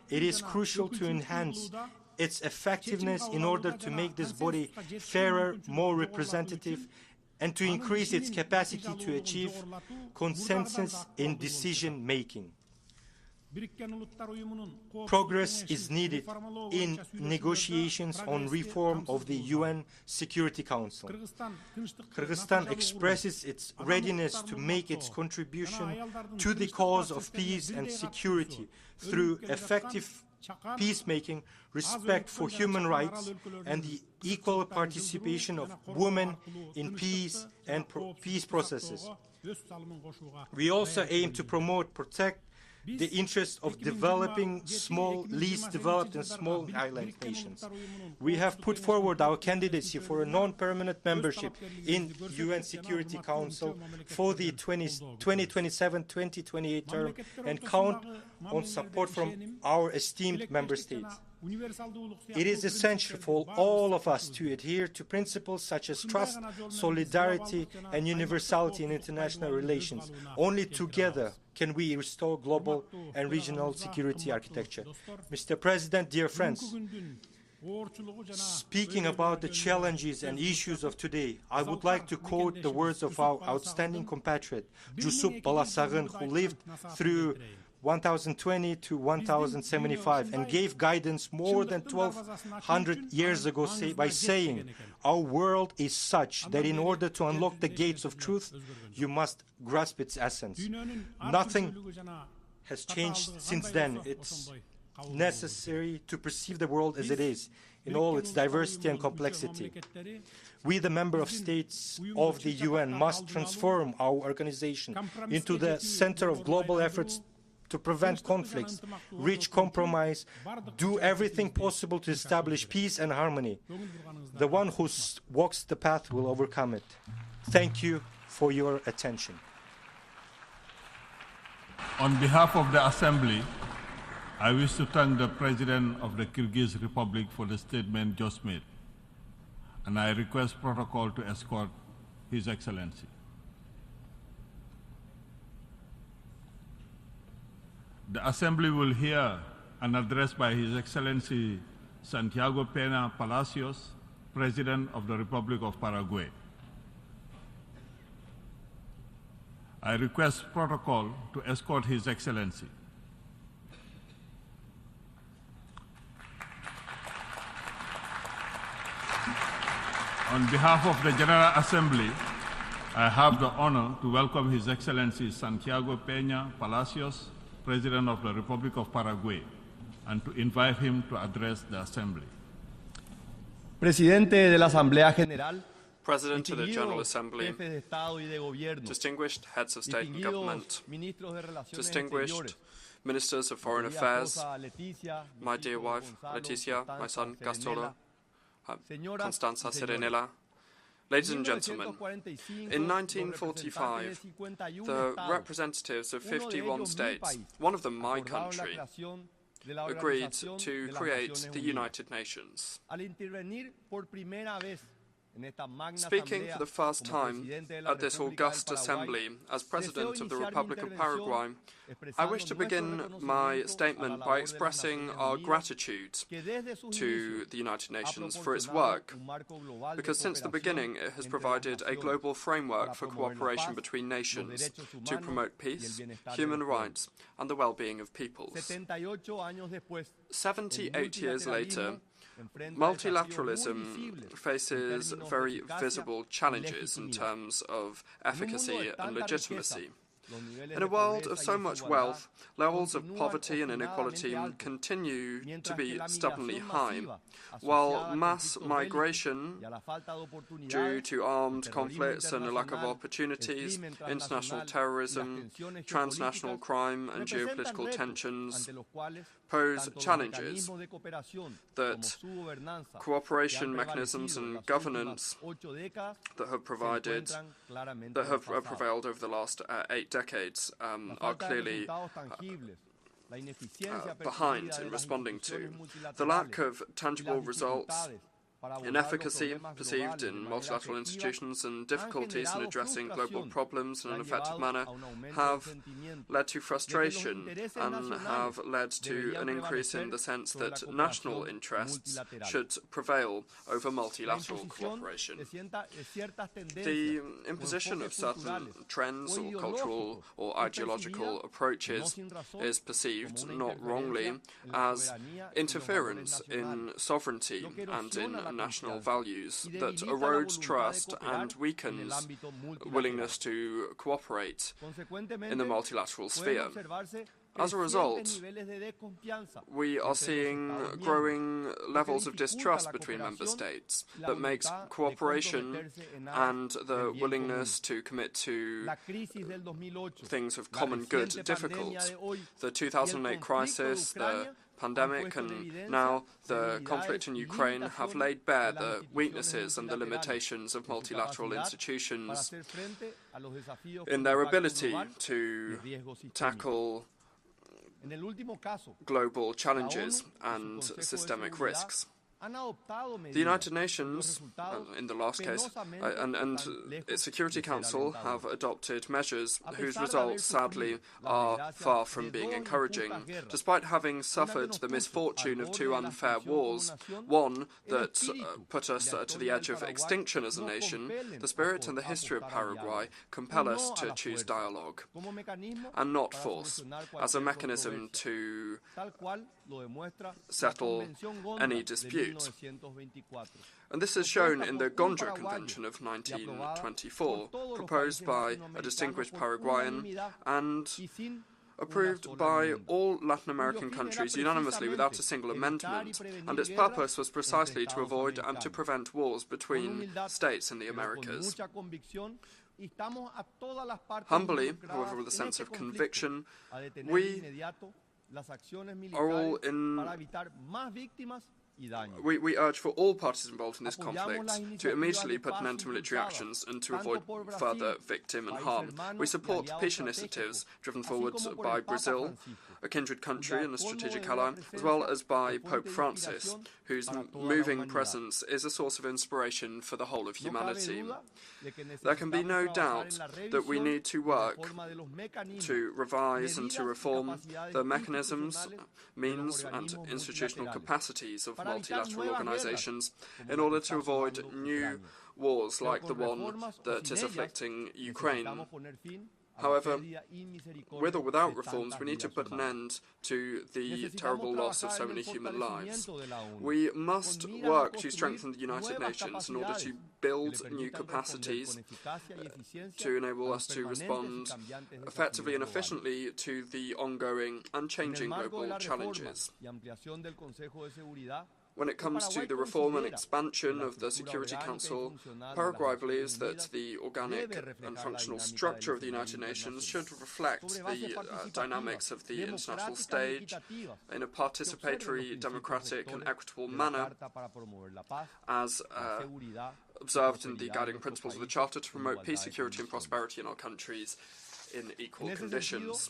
it is crucial to enhance its effectiveness in order to make this body fairer, more representative, and to increase its capacity to achieve consensus in decision-making. Progress is needed in negotiations on reform of the UN Security Council. Kyrgyzstan expresses its readiness to make its contribution to the cause of peace and security through effective peacemaking, respect for human rights, and the equal participation of women in peace and peace processes. We also aim to promote, protect the interests of developing, small, least developed and small island nations. We have put forward our candidacy for a non-permanent membership in UN Security Council for the 2027-2028 term and count on support from our esteemed member states. It is essential for all of us to adhere to principles such as trust, solidarity, and universality in international relations. Only together can we restore global and regional security architecture. Mr. President, dear friends, speaking about the challenges and issues of today, I would like to quote the words of our outstanding compatriot, Jusup Balasagin, who lived through 1020 to 1075 and gave guidance more than 1200 years ago by saying, "Our world is such that in order to unlock the gates of truth, you must grasp its essence." Nothing has changed since then. It's necessary to perceive the world as it is, in all its diversity and complexity. We, the member of states of the UN, must transform our organization into the center of global efforts to prevent conflicts, reach compromise, do everything possible to establish peace and harmony. The one who walks the path will overcome it. Thank you for your attention. On behalf of the Assembly, I wish to thank the President of the Kyrgyz Republic for the statement just made, and I request protocol to escort His Excellency. The Assembly will hear an address by His Excellency Santiago Peña Palacios, President of the Republic of Paraguay. I request protocol to escort His Excellency. On behalf of the General Assembly, I have the honor to welcome His Excellency Santiago Peña Palacios, President of the Republic of Paraguay, and to invite him to address the Assembly. Presidente de la Asamblea General, President of the General Assembly, distinguished heads of state and government, distinguished ministers of foreign affairs, my dear wife Leticia, my son Castolo, Constanza Serenella, ladies and gentlemen, in 1945, the representatives of 51 states, one of them my country, agreed to create the United Nations. Speaking for the first time at this august assembly as President of the Republic of Paraguay, I wish to begin my statement by expressing our gratitude to the United Nations for its work, because since the beginning it has provided a global framework for cooperation between nations to promote peace, human rights, and the well-being of peoples. 78 years later, multilateralism faces very visible challenges in terms of efficacy and legitimacy. In a world of so much wealth, levels of poverty and inequality continue to be stubbornly high, while mass migration, due to armed conflicts and a lack of opportunities, international terrorism, transnational crime and geopolitical tensions pose challenges that cooperation mechanisms and governance that have prevailed over the last 8 decades are clearly behind in responding to. The lack of tangible results inefficacy perceived in multilateral institutions and difficulties in addressing global problems in an effective manner have led to frustration and have led to an increase in the sense that national interests should prevail over multilateral cooperation. The imposition of certain trends or cultural or ideological approaches is perceived, not wrongly, as interference in sovereignty and in national values that erodes trust and weakens willingness to cooperate in the multilateral sphere. As a result, we are seeing growing levels of distrust between member states that makes cooperation and the willingness to commit to things of common good difficult. The 2008 crisis, the pandemic, and now the conflict in Ukraine have laid bare the weaknesses and the limitations of multilateral institutions in their ability to tackle global challenges and systemic risks. The United Nations, in the last case, and its Security Council have adopted measures whose results, sadly, are far from being encouraging. Despite having suffered the misfortune of 2 unfair wars, one that put us to the edge of extinction as a nation, the spirit and the history of Paraguay compel us to choose dialogue and not force as a mechanism to settle any dispute. And this is shown in the Gondra Convention of 1924, proposed by a distinguished Paraguayan and approved by all Latin American countries unanimously without a single amendment, and its purpose was precisely to avoid and to prevent wars between states in the Americas. Humbly, however, with a sense of conviction, we are all in. We urge for all parties involved in this conflict to immediately put an end to military actions and to avoid further victim and harm. We support peace initiatives driven forward by Brazil, a kindred country and a strategic ally, as well as by Pope Francis, whose moving presence is a source of inspiration for the whole of humanity. There can be no doubt that we need to work to revise and to reform the mechanisms, means and institutional capacities of multilateral organizations in order to avoid new wars like the one that is afflicting Ukraine. However, with or without reforms, we need to put an end to the terrible loss of so many human lives. We must work to strengthen the United Nations in order to build new capacities to enable us to respond effectively and efficiently to the ongoing and changing global challenges. When it comes to the reform and expansion of the Security Council, Paraguay believes that the organic and functional structure of the United Nations should reflect the dynamics of the international stage in a participatory, democratic and equitable manner, as observed in the guiding principles of the Charter to promote peace, security and prosperity in our countries in equal conditions.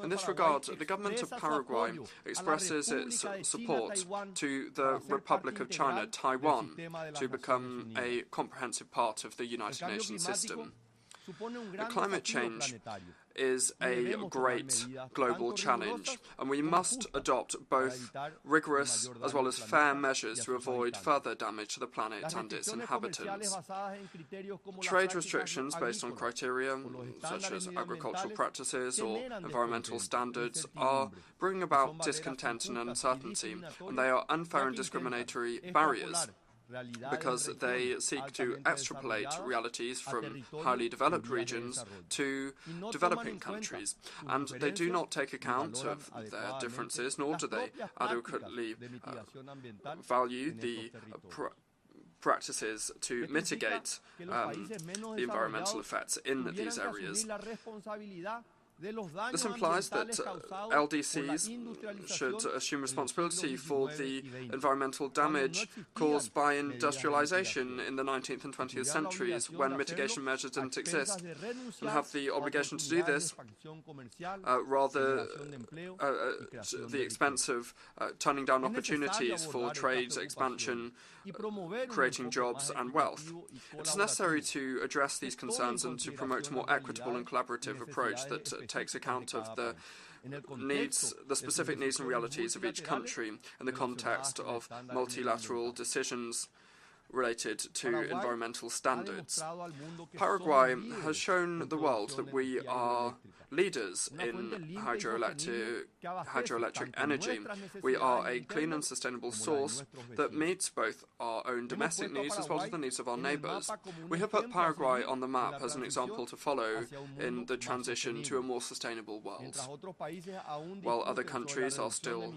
In this regard, the government of Paraguay expresses its support to the Republic of China, Taiwan, to become a comprehensive part of the United Nations system. Climate change is a great global challenge, and we must adopt both rigorous as well as fair measures to avoid further damage to the planet and its inhabitants. Trade restrictions based on criteria such as agricultural practices or environmental standards are bringing about discontent and uncertainty, and they are unfair and discriminatory barriers, because they seek to extrapolate realities from highly developed regions to developing countries, and they do not take account of their differences, nor do they adequately value the practices to mitigate the environmental effects in these areas. This implies that LDCs should assume responsibility for the environmental damage caused by industrialization in the 19th and 20th centuries when mitigation measures didn't exist, and have the obligation to do this rather at the expense of turning down opportunities for trade expansion, creating jobs and wealth. It is necessary to address these concerns and to promote a more equitable and collaborative approach that takes account of the specific needs and realities of each country in the context of multilateral decisions related to environmental standards. Paraguay has shown the world that we are leaders in hydroelectric energy. We are a clean and sustainable source that meets both our own domestic needs as well as the needs of our neighbours. We have put Paraguay on the map as an example to follow in the transition to a more sustainable world. While other countries are still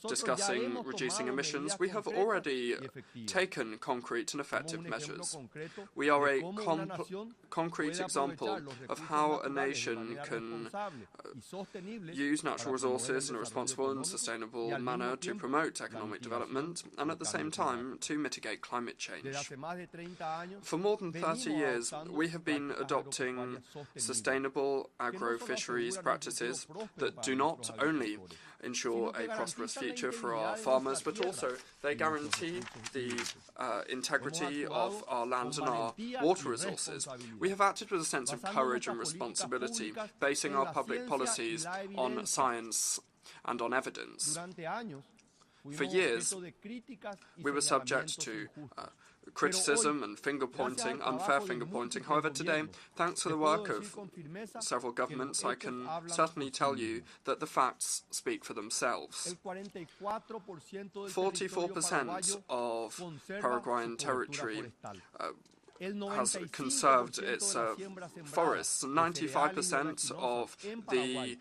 discussing reducing emissions, we have already taken concrete and effective measures. We are a concrete example of how a nation can use natural resources in a responsible and sustainable manner to promote economic development and at the same time to mitigate climate change. For more than 30 years, we have been adopting sustainable agro-fisheries practices that do not only ensure a prosperous future for our farmers, but also they guarantee the integrity of our land and our water resources. We have acted with a sense of courage and responsibility, basing our public policies on science and on evidence. For years, we were subject to criticism and finger-pointing, unfair finger-pointing. However, today, thanks to the work of several governments, I can certainly tell you that the facts speak for themselves. 44% of Paraguayan territory has conserved its forests. 95% of the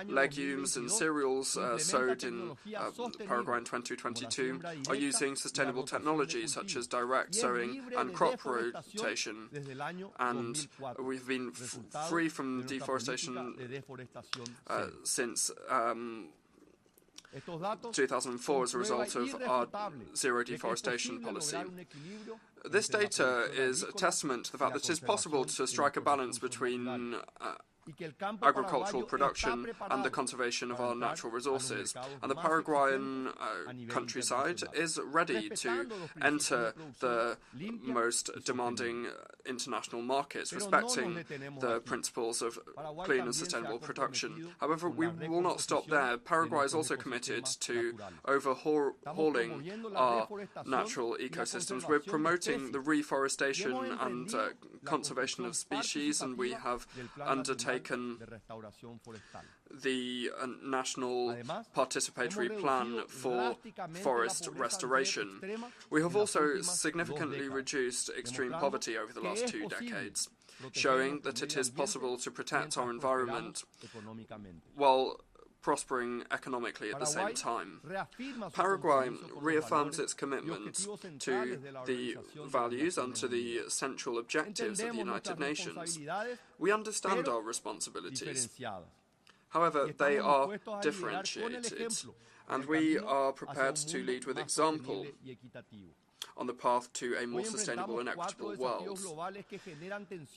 legumes and cereals sowed in Paraguay in 2022 are using sustainable technologies such as direct sowing and crop rotation, and we've been free from deforestation since 2004 as a result of our zero deforestation policy. This data is a testament to the fact that it is possible to strike a balance between agricultural production and the conservation of our natural resources. And the Paraguayan countryside is ready to enter the most demanding international markets, respecting the principles of clean and sustainable production. However, we will not stop there. Paraguay is also committed to overhauling our natural ecosystems. We're promoting the reforestation and conservation of species, and we have undertaken the National Participatory Plan for Forest Restoration. We have also significantly reduced extreme poverty over the last 2 decades, showing that it is possible to protect our environment while prospering economically at the same time. Paraguay reaffirms its commitment to the values and to the central objectives of the United Nations. We understand our responsibilities. However, they are differentiated, and we are prepared to lead with example on the path to a more sustainable and equitable world.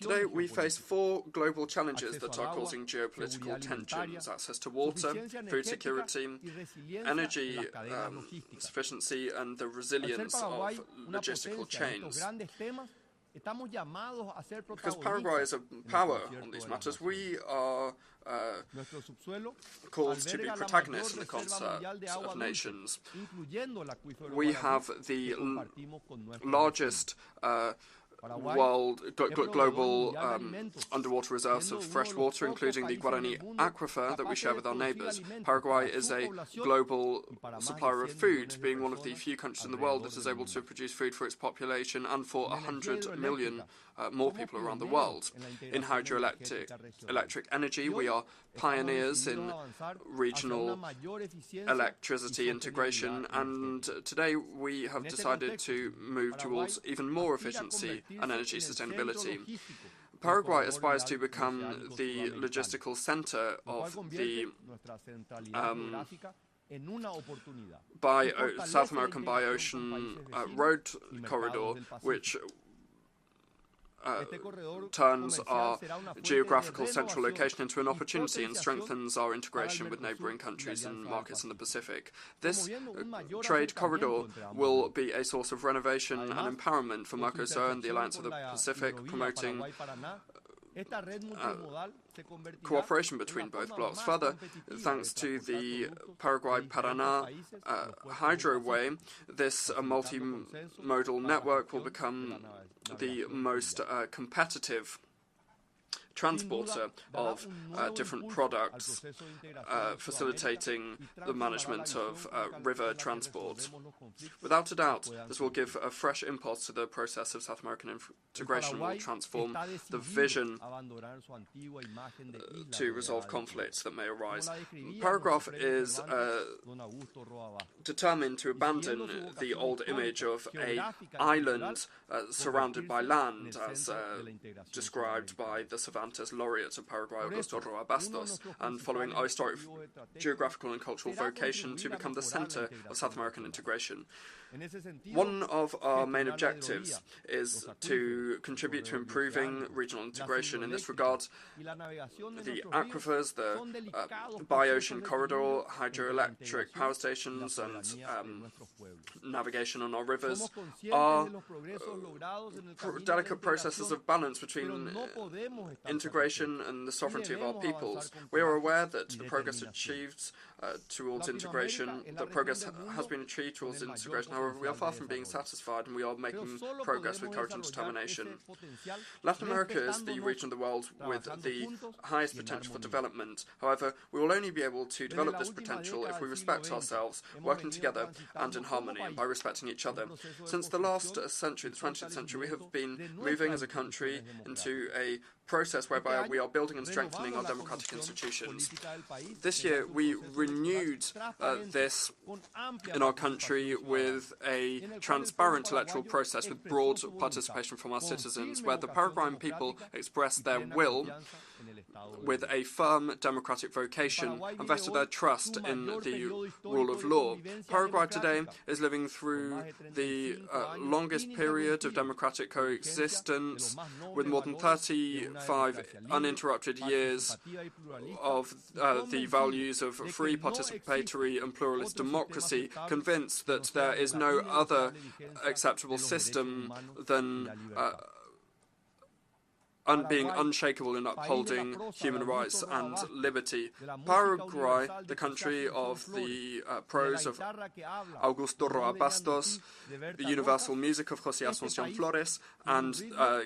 Today, we face 4 global challenges that are causing geopolitical tensions: access to water, food security, energy sufficiency, and the resilience of logistical chains. Because Paraguay is a power on these matters, we are called to be protagonists in the concert of nations. We have the largest global underwater reserves of fresh water, including the Guarani aquifer that we share with our neighbours. Paraguay is a global supplier of food, being one of the few countries in the world that is able to produce food for its population and for 100 million more people around the world. In hydroelectric energy, we are pioneers in regional electricity integration, and today we have decided to move towards even more efficiency and energy sustainability. Paraguay aspires to become the logistical centre of the South American by-ocean road corridor, which turns our geographical central location into an opportunity and strengthens our integration with neighbouring countries and markets in the Pacific. This trade corridor will be a source of renovation and empowerment for Mercosur and the Alliance of the Pacific, promoting cooperation between both blocs. Further, thanks to the Paraguay-Paraná hydroway, this multimodal network will become the most competitive transporter of different products, facilitating the management of river transport. Without a doubt, this will give a fresh impulse to the process of South American integration and will transform the vision to resolve conflicts that may arise. Paraguay is determined to abandon the old image of an island surrounded by land, as described by the Cervantes laureate of Paraguay, Augusto Roa Bastos, and following our historic geographical and cultural vocation to become the centre of South American integration. One of our main objectives is to contribute to improving regional integration. In this regard, the aquifers, the bi-ocean corridor, hydroelectric power stations, and navigation on our rivers are delicate processes of balance between integration and the sovereignty of our peoples. We are aware that the progress achieved towards integration, that progress has been achieved towards integration. However, we are far from being satisfied, and we are making progress with courage and determination. Latin America is the region of the world with the highest potential for development. However, we will only be able to develop this potential if we respect ourselves, working together and in harmony, and by respecting each other. Since the last century, the 20th century, we have been moving as a country into a process whereby we are building and strengthening our democratic institutions. This year, we renewed this in our country with a transparent electoral process with broad participation from our citizens, where the Paraguayan people expressed their will with a firm democratic vocation and vested their trust in the rule of law. Paraguay today is living through the longest period of democratic coexistence, with more than 35 uninterrupted years of the values of free, participatory and pluralist democracy, convinced that there is no other acceptable system than being unshakable in upholding human rights and liberty. Paraguay, the country of the prose of Augusto Roa Bastos, the universal music of José Asunción Flores, and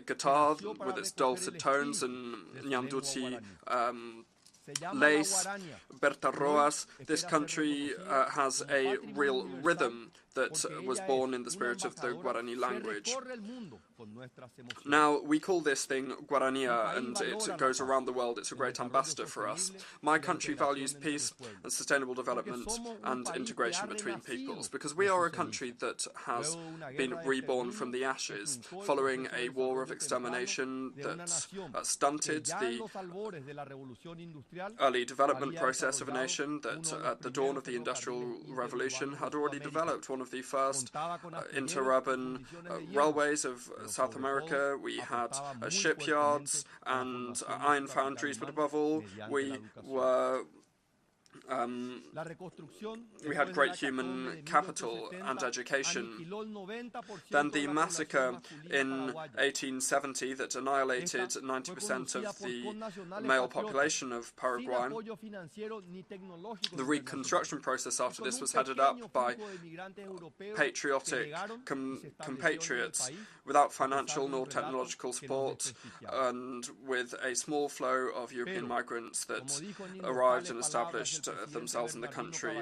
guitar with its dulcet tones and Ñanduzi lace, Berta Roas. This country has a real rhythm that was born in the spirit of the Guarani language. Now, we call this thing Guarania, and it goes around the world. It's a great ambassador for us. My country values peace and sustainable development and integration between peoples, because we are a country that has been reborn from the ashes, following a war of extermination that stunted the early development process of a nation that, at the dawn of the Industrial Revolution, had already developed one of the first interurban railways of South America. We had shipyards and iron foundries, but above all, we had great human capital and education. Then the massacre in 1870 that annihilated 90% of the male population of Paraguay. The reconstruction process after this was headed up by patriotic compatriots without financial nor technological support, and with a small flow of European migrants that arrived and established themselves in the country,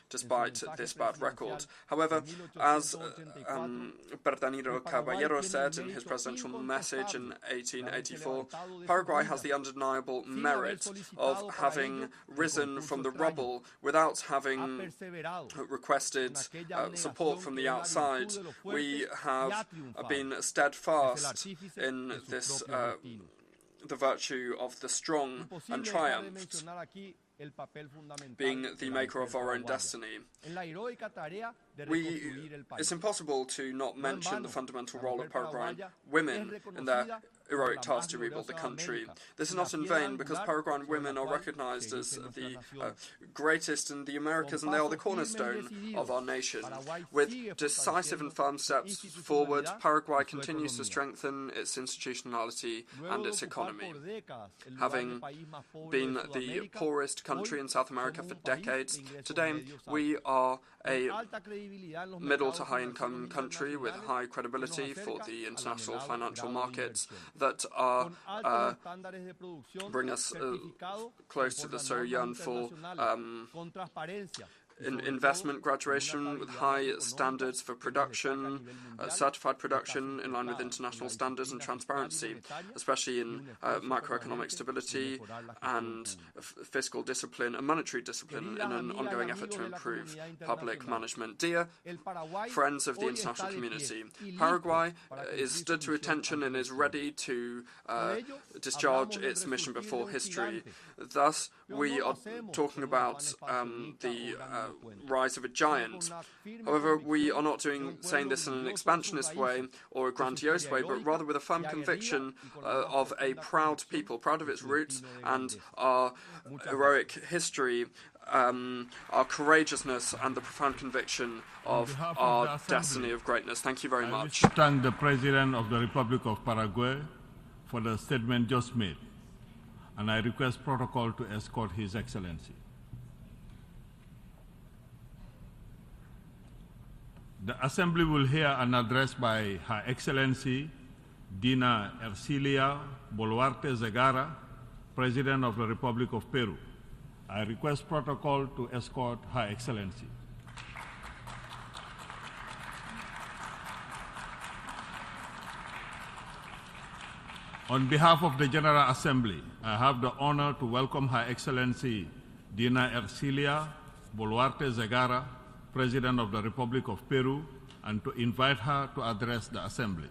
despite this bad record. However, as Bernardino Caballero said in his presidential message in 1884, Paraguay has the undeniable merit of having risen from the rubble without having requested support from the outside. We have been steadfast in this the virtue of the strong and triumphed, being the maker of our own destiny. It's impossible to not mention the fundamental role of Paraguayan women in their heroic task to rebuild the country. This is not in vain, because Paraguayan women are recognized as the greatest in the Americas, and they are the cornerstone of our nation. With decisive and firm steps forward, Paraguay continues to strengthen its institutionality and its economy. Having been the poorest country in South America for decades, today we are a middle to high income country with high credibility for the international financial markets that are bring us close to the so yearned for investment graduation with high standards for production, certified production in line with international standards, and transparency, especially in macroeconomic stability and fiscal discipline and monetary discipline in an ongoing effort to improve public management. Dear friends of the international community, Paraguay is stood to attention and is ready to discharge its mission before history. Thus, we are talking about the rise of a giant. However, we are not saying this in an expansionist way or a grandiose way, but rather with a firm conviction of a proud people, proud of its roots and our heroic history, our courageousness and the profound conviction of our destiny of greatness. Thank you very much. I wish to thank the President of the Republic of Paraguay for the statement just made, and I request protocol to escort His Excellency. The Assembly will hear an address by Her Excellency Dina Ercilia Boluarte Zegara, President of the Republic of Peru. I request protocol to escort Her Excellency. On behalf of the General Assembly, I have the honor to welcome Her Excellency Dina Ercilia Boluarte Zegara, President of the Republic of Peru, and to invite her to address the Assembly.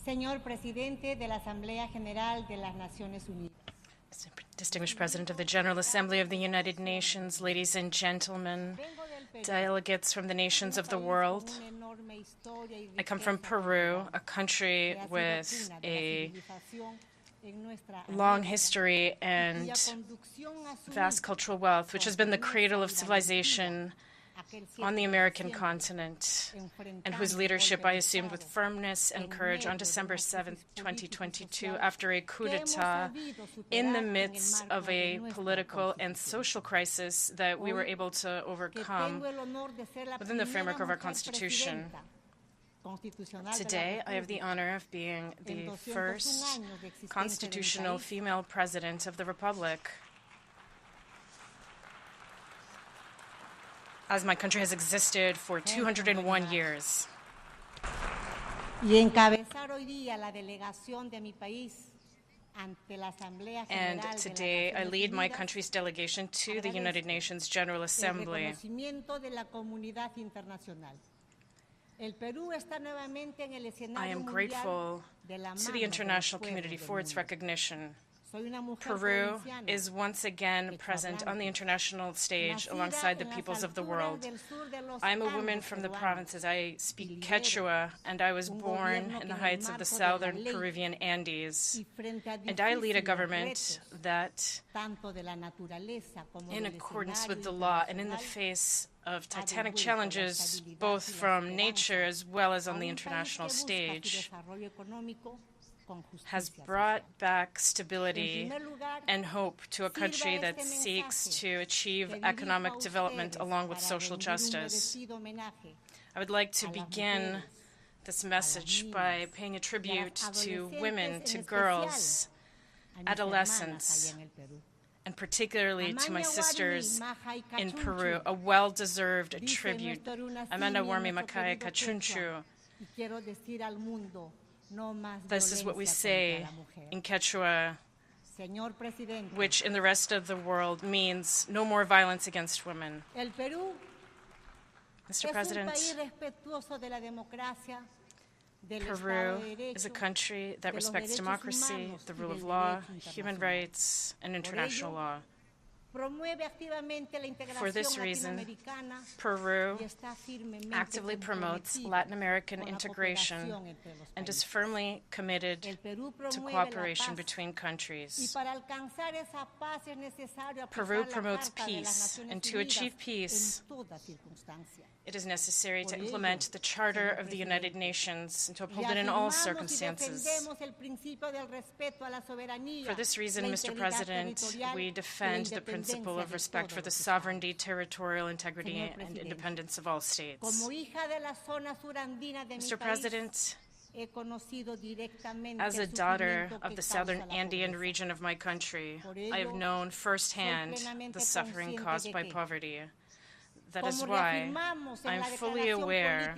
Señor Presidente de la Asamblea General de las Naciones Unidas. Distinguished President of the General Assembly of the United Nations, ladies and gentlemen, delegates from the nations of the world. I come from Peru, a country with a long history and vast cultural wealth, which has been the cradle of civilization on the American continent, and whose leadership I assumed with firmness and courage on December 7, 2022, after a coup d'etat in the midst of a political and social crisis that we were able to overcome within the framework of our Constitution. Today, I have the honor of being the first constitutional female president of the Republic, as my country has existed for 201 years. And today, I lead my country's delegation to the United Nations General Assembly. I am grateful to the international community for its recognition. Peru is once again present on the international stage alongside the peoples of the world. I am a woman from the provinces. I speak Quechua, and I was born in the heights of the southern Peruvian Andes. And I lead a government that, in accordance with the law and in the face of titanic challenges, both from nature as well as on the international stage, has brought back stability and hope to a country that seeks to achieve economic development along with social justice. I would like to begin this message by paying a tribute to women, to girls, adolescents, and particularly to my sisters in Peru, a well-deserved tribute. Amanda Warmi Makai Kachunchu. This is what we say in Quechua, which in the rest of the world means no more violence against women. Mr. President, Peru is a country that respects democracy, the rule of law, human rights, and international law. For this reason, Peru actively promotes Latin American integration and is firmly committed to cooperation between countries. Peru promotes peace, and to achieve peace, it is necessary to implement the Charter of the United Nations and to uphold it in all circumstances. For this reason, Mr. President, we defend the principle of respect for the sovereignty, territorial integrity, and independence of all states. Mr. President, as a daughter of the southern Andean region of my country, I have known firsthand the suffering caused by poverty. That is why I am fully aware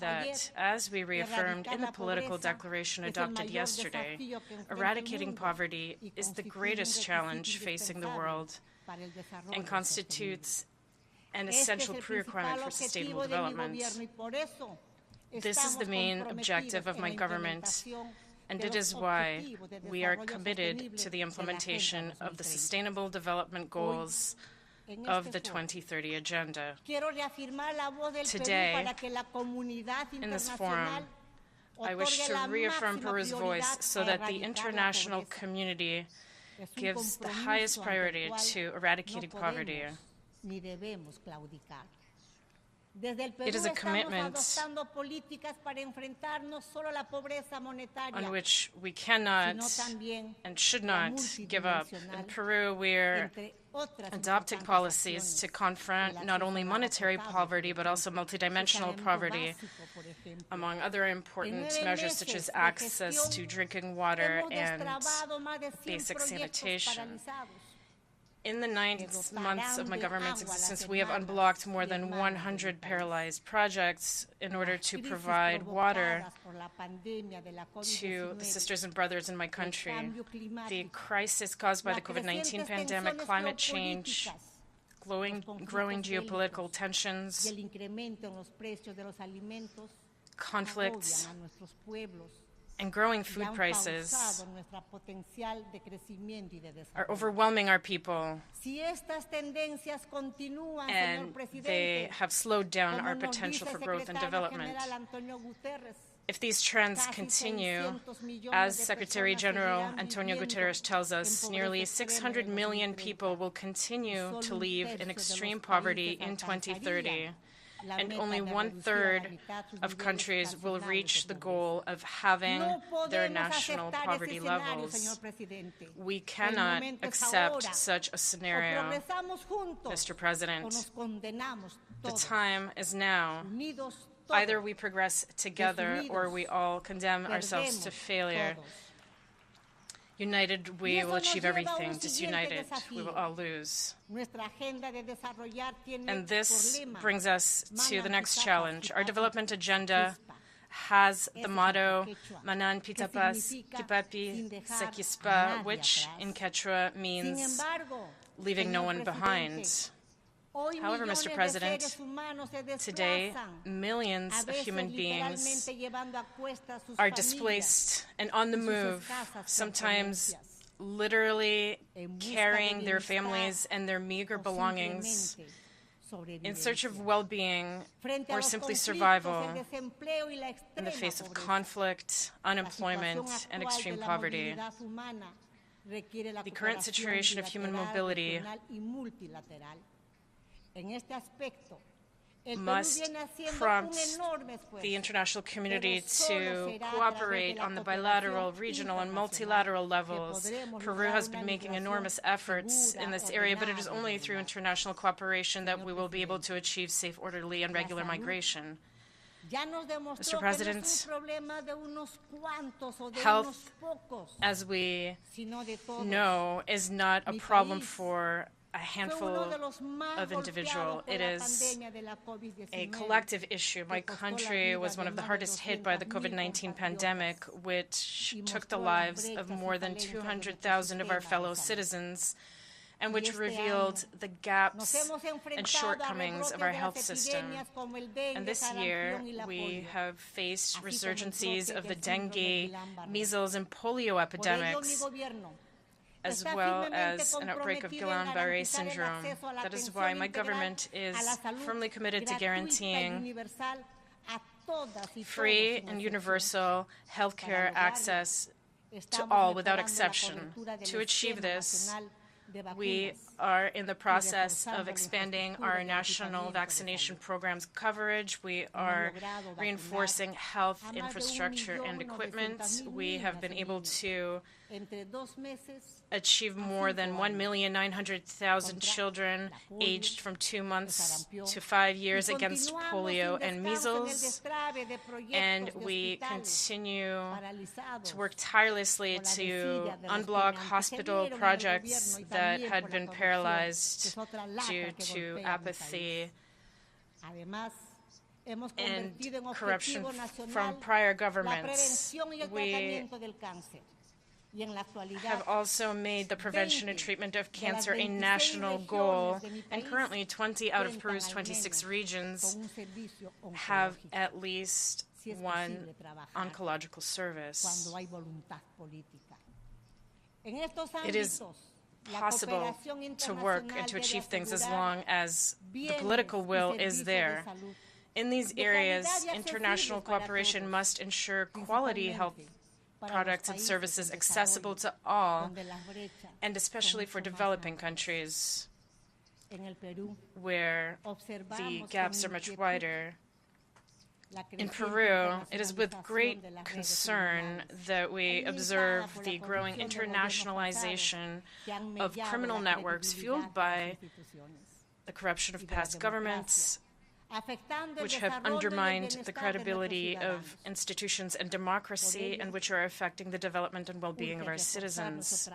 that, as we reaffirmed in the political declaration adopted yesterday, eradicating poverty is the greatest challenge facing the world and constitutes an essential prerequisite for sustainable development. This is the main objective of my government, and it is why we are committed to the implementation of the Sustainable Development Goals of the 2030 Agenda. Today, in this forum, I wish to reaffirm Peru's voice so that the international community gives the highest priority to eradicating poverty. It is a commitment on which we cannot and should not give up. In Peru, we're adopting policies to confront not only monetary poverty, but also multidimensional poverty, among other important measures such as access to drinking water and basic sanitation. In the 9 months of my government's existence, we have unblocked more than 100 paralyzed projects in order to provide water to the sisters and brothers in my country. The crisis caused by the COVID-19 pandemic, climate change, growing geopolitical tensions, conflicts, and growing food prices are overwhelming our people, and they have slowed down our potential for growth and development. If these trends continue, as Secretary General Antonio Guterres tells us, nearly 600 million people will continue to live in extreme poverty in 2030. And only 1/3 of countries will reach the goal of having their national poverty levels. We cannot accept such a scenario, Mr. President. The time is now. Either we progress together or we all condemn ourselves to failure. United, we will achieve everything. Disunited, we will all lose. And this brings us to the next challenge. Our development agenda has the motto, Manan Pitapas Kipapi Sekispa, which in Quechua means leaving no one behind. However, Mr. President, today, millions of human beings are displaced and on the move, sometimes literally carrying their families and their meager belongings in search of well-being or simply survival in the face of conflict, unemployment, and extreme poverty. The current situation of human mobility must prompt the international community to cooperate on the bilateral, regional, and multilateral levels. Peru has been making enormous efforts in this area, but it is only through international cooperation that we will be able to achieve safe, orderly, and regular migration. Mr. President, health, as we know, is not a problem for a handful of individuals. It is a collective issue. My country was one of the hardest hit by the COVID-19 pandemic, which took the lives of more than 200,000 of our fellow citizens, and which revealed the gaps and shortcomings of our health system. And this year, we have faced resurgencies of the dengue, measles, and polio epidemics, as well as an outbreak of Guillain-Barré syndrome. That is why my government is firmly committed to guaranteeing free and universal healthcare access to all without exception. To achieve this, we are in the process of expanding our national vaccination program's coverage. We are reinforcing health infrastructure and equipment. We have been able to achieve more than 1,900,000 children aged from 2 months to 5 years against polio and measles. And we continue to work tirelessly to unblock hospital projects that had been paralyzed due to apathy and corruption from prior governments. We have also made the prevention and treatment of cancer a national goal, and currently 20 out of Peru's 26 regions have at least one oncological service. It is possible to work and to achieve things as long as the political will is there. In these areas, international cooperation must ensure quality health products and services accessible to all, and especially for developing countries. where the gaps are much wider. In Peru, it is with great concern that we observe the growing internationalization of criminal networks fueled by the corruption of past governments, which have undermined the credibility of institutions and democracy, and which are affecting the development and well-being of our citizens.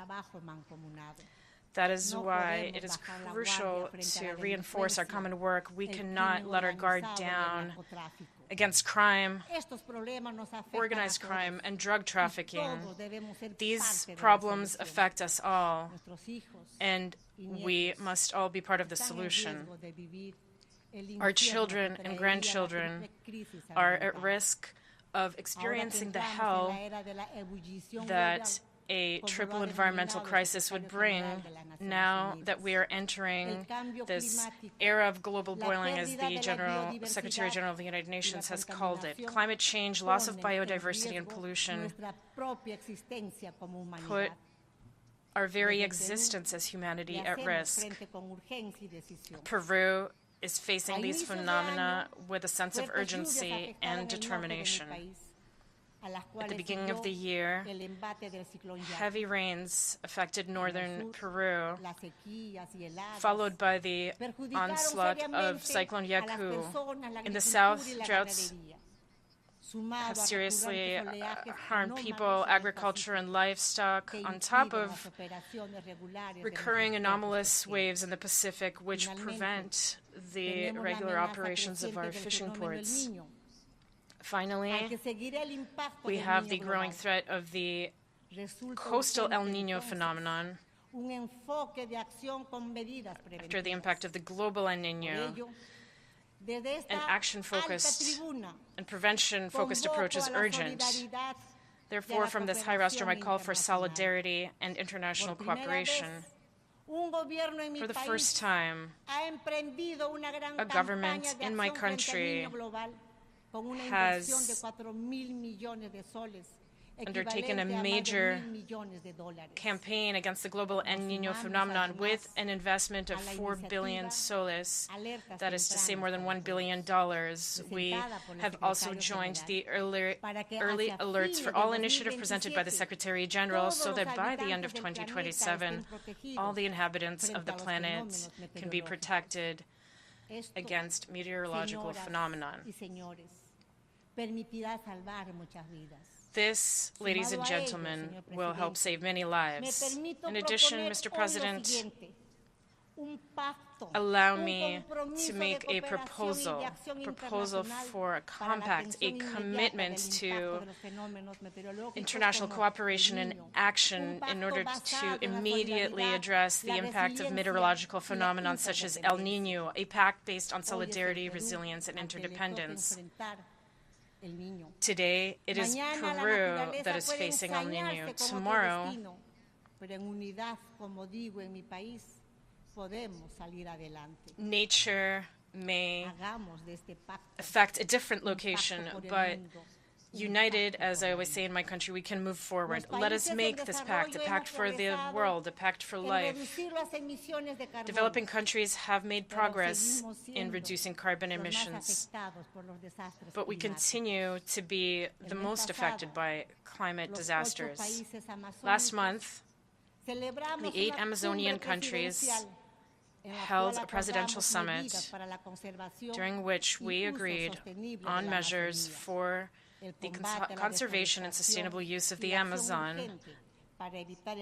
That is why it is crucial to reinforce our common work. We cannot let our guard down against crime, organized crime, and drug trafficking. These problems affect us all, and we must all be part of the solution. Our children and grandchildren are at risk of experiencing the hell that a triple environmental crisis would bring now that we are entering this era of global boiling, as the Secretary General of the United Nations has called it. Climate change, loss of biodiversity, and pollution put our very existence as humanity at risk. Peru is facing these phenomena with a sense of urgency and determination. At the beginning of the year, heavy rains affected northern Peru, followed by the onslaught of Cyclone Yaku. In the south, droughts have seriously harmed people, agriculture, and livestock, on top of recurring anomalous waves in the Pacific, which prevent the regular operations of our fishing ports. Finally, we have the growing threat of the coastal El Niño phenomenon after the impact of the global El Niño. An action-focused and prevention-focused approach is urgent. Therefore, from this high rostrum, I call for solidarity and international cooperation. For the first time, a government in my country has undertaken a major campaign against the global El Niño phenomenon with an investment of 4 billion soles, that is to say more than $1 billion. We have also joined the early alerts for all initiative presented by the Secretary General, so that by the end of 2027, all the inhabitants of the planet can be protected against meteorological phenomenon. This, ladies and gentlemen, will help save many lives. In addition, Mr. President, allow me to make a proposal for a compact, a commitment to international cooperation and action in order to immediately address the impact of meteorological phenomena such as El Niño, a pact based on solidarity, resilience, and interdependence. Today, it is Peru that is facing El Niño. Tomorrow, nature may affect a different location, but united, as I always say in my country, we can move forward. Let us make this pact, a pact for the world, a pact for life. Developing countries have made progress in reducing carbon emissions, but we continue to be the most affected by climate disasters. Last month, the 8 Amazonian countries held a presidential summit during which we agreed on measures for the conservation and sustainable use of the Amazon,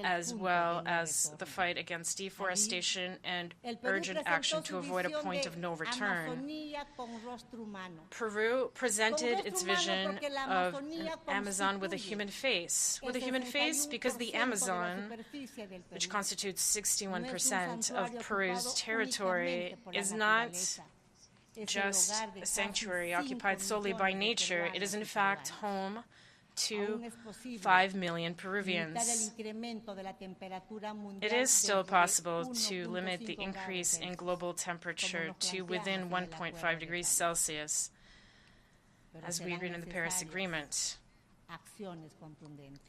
as well as the fight against deforestation and urgent action to avoid a point of no return. Peru presented its vision of an Amazon with a human face. With a human face because the Amazon, which constitutes 61% of Peru's territory, is not just a sanctuary occupied solely by nature. It is in fact home to 5 million Peruvians. It is still possible to limit the increase in global temperature to within 1.5 degrees Celsius, as we agreed in the Paris Agreement.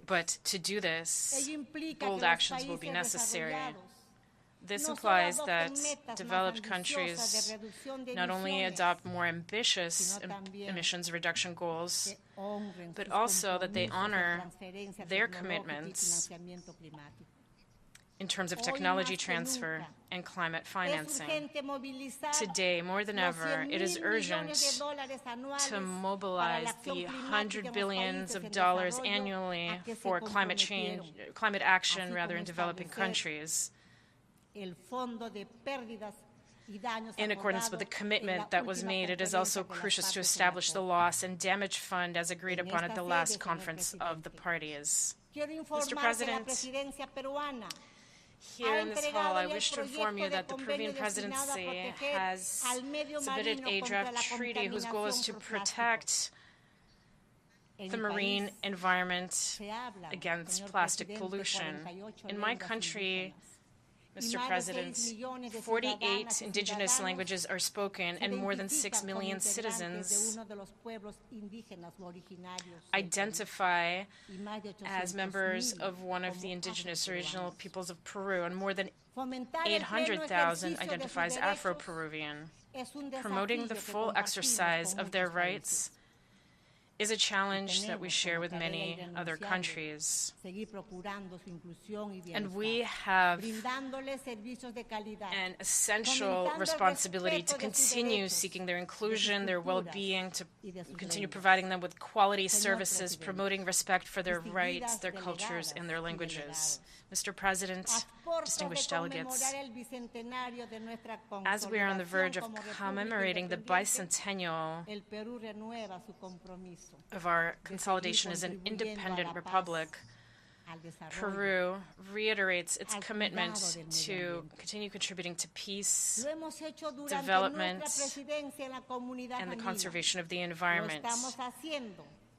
But to do this, bold actions will be necessary. This implies that developed countries not only adopt more ambitious emissions reduction goals, but also that they honor their commitments in terms of technology transfer and climate financing. Today, more than ever, it is urgent to mobilize the $100 billion annually for climate action, in developing countries, in accordance with the commitment that was made. It is also crucial to establish the loss and damage fund as agreed upon at the last conference of the parties. Mr. President, here in this hall, I wish to inform you that the Peruvian presidency has submitted a draft treaty whose goal is to protect the marine environment against plastic pollution. In my country, Mr. President, 48 indigenous languages are spoken, and more than 6 million citizens identify as members of one of the indigenous original peoples of Peru, and more than 800,000 identify as Afro-Peruvian. Promoting the full exercise of their rights is a challenge that we share with many other countries. And we have an essential responsibility to continue seeking their inclusion, their well-being, to continue providing them with quality services, promoting respect for their rights, their cultures, and their languages. Mr. President, distinguished delegates, as we are on the verge of commemorating the bicentennial of our consolidation as an independent republic, Peru reiterates its commitment to continue contributing to peace, development, and the conservation of the environment.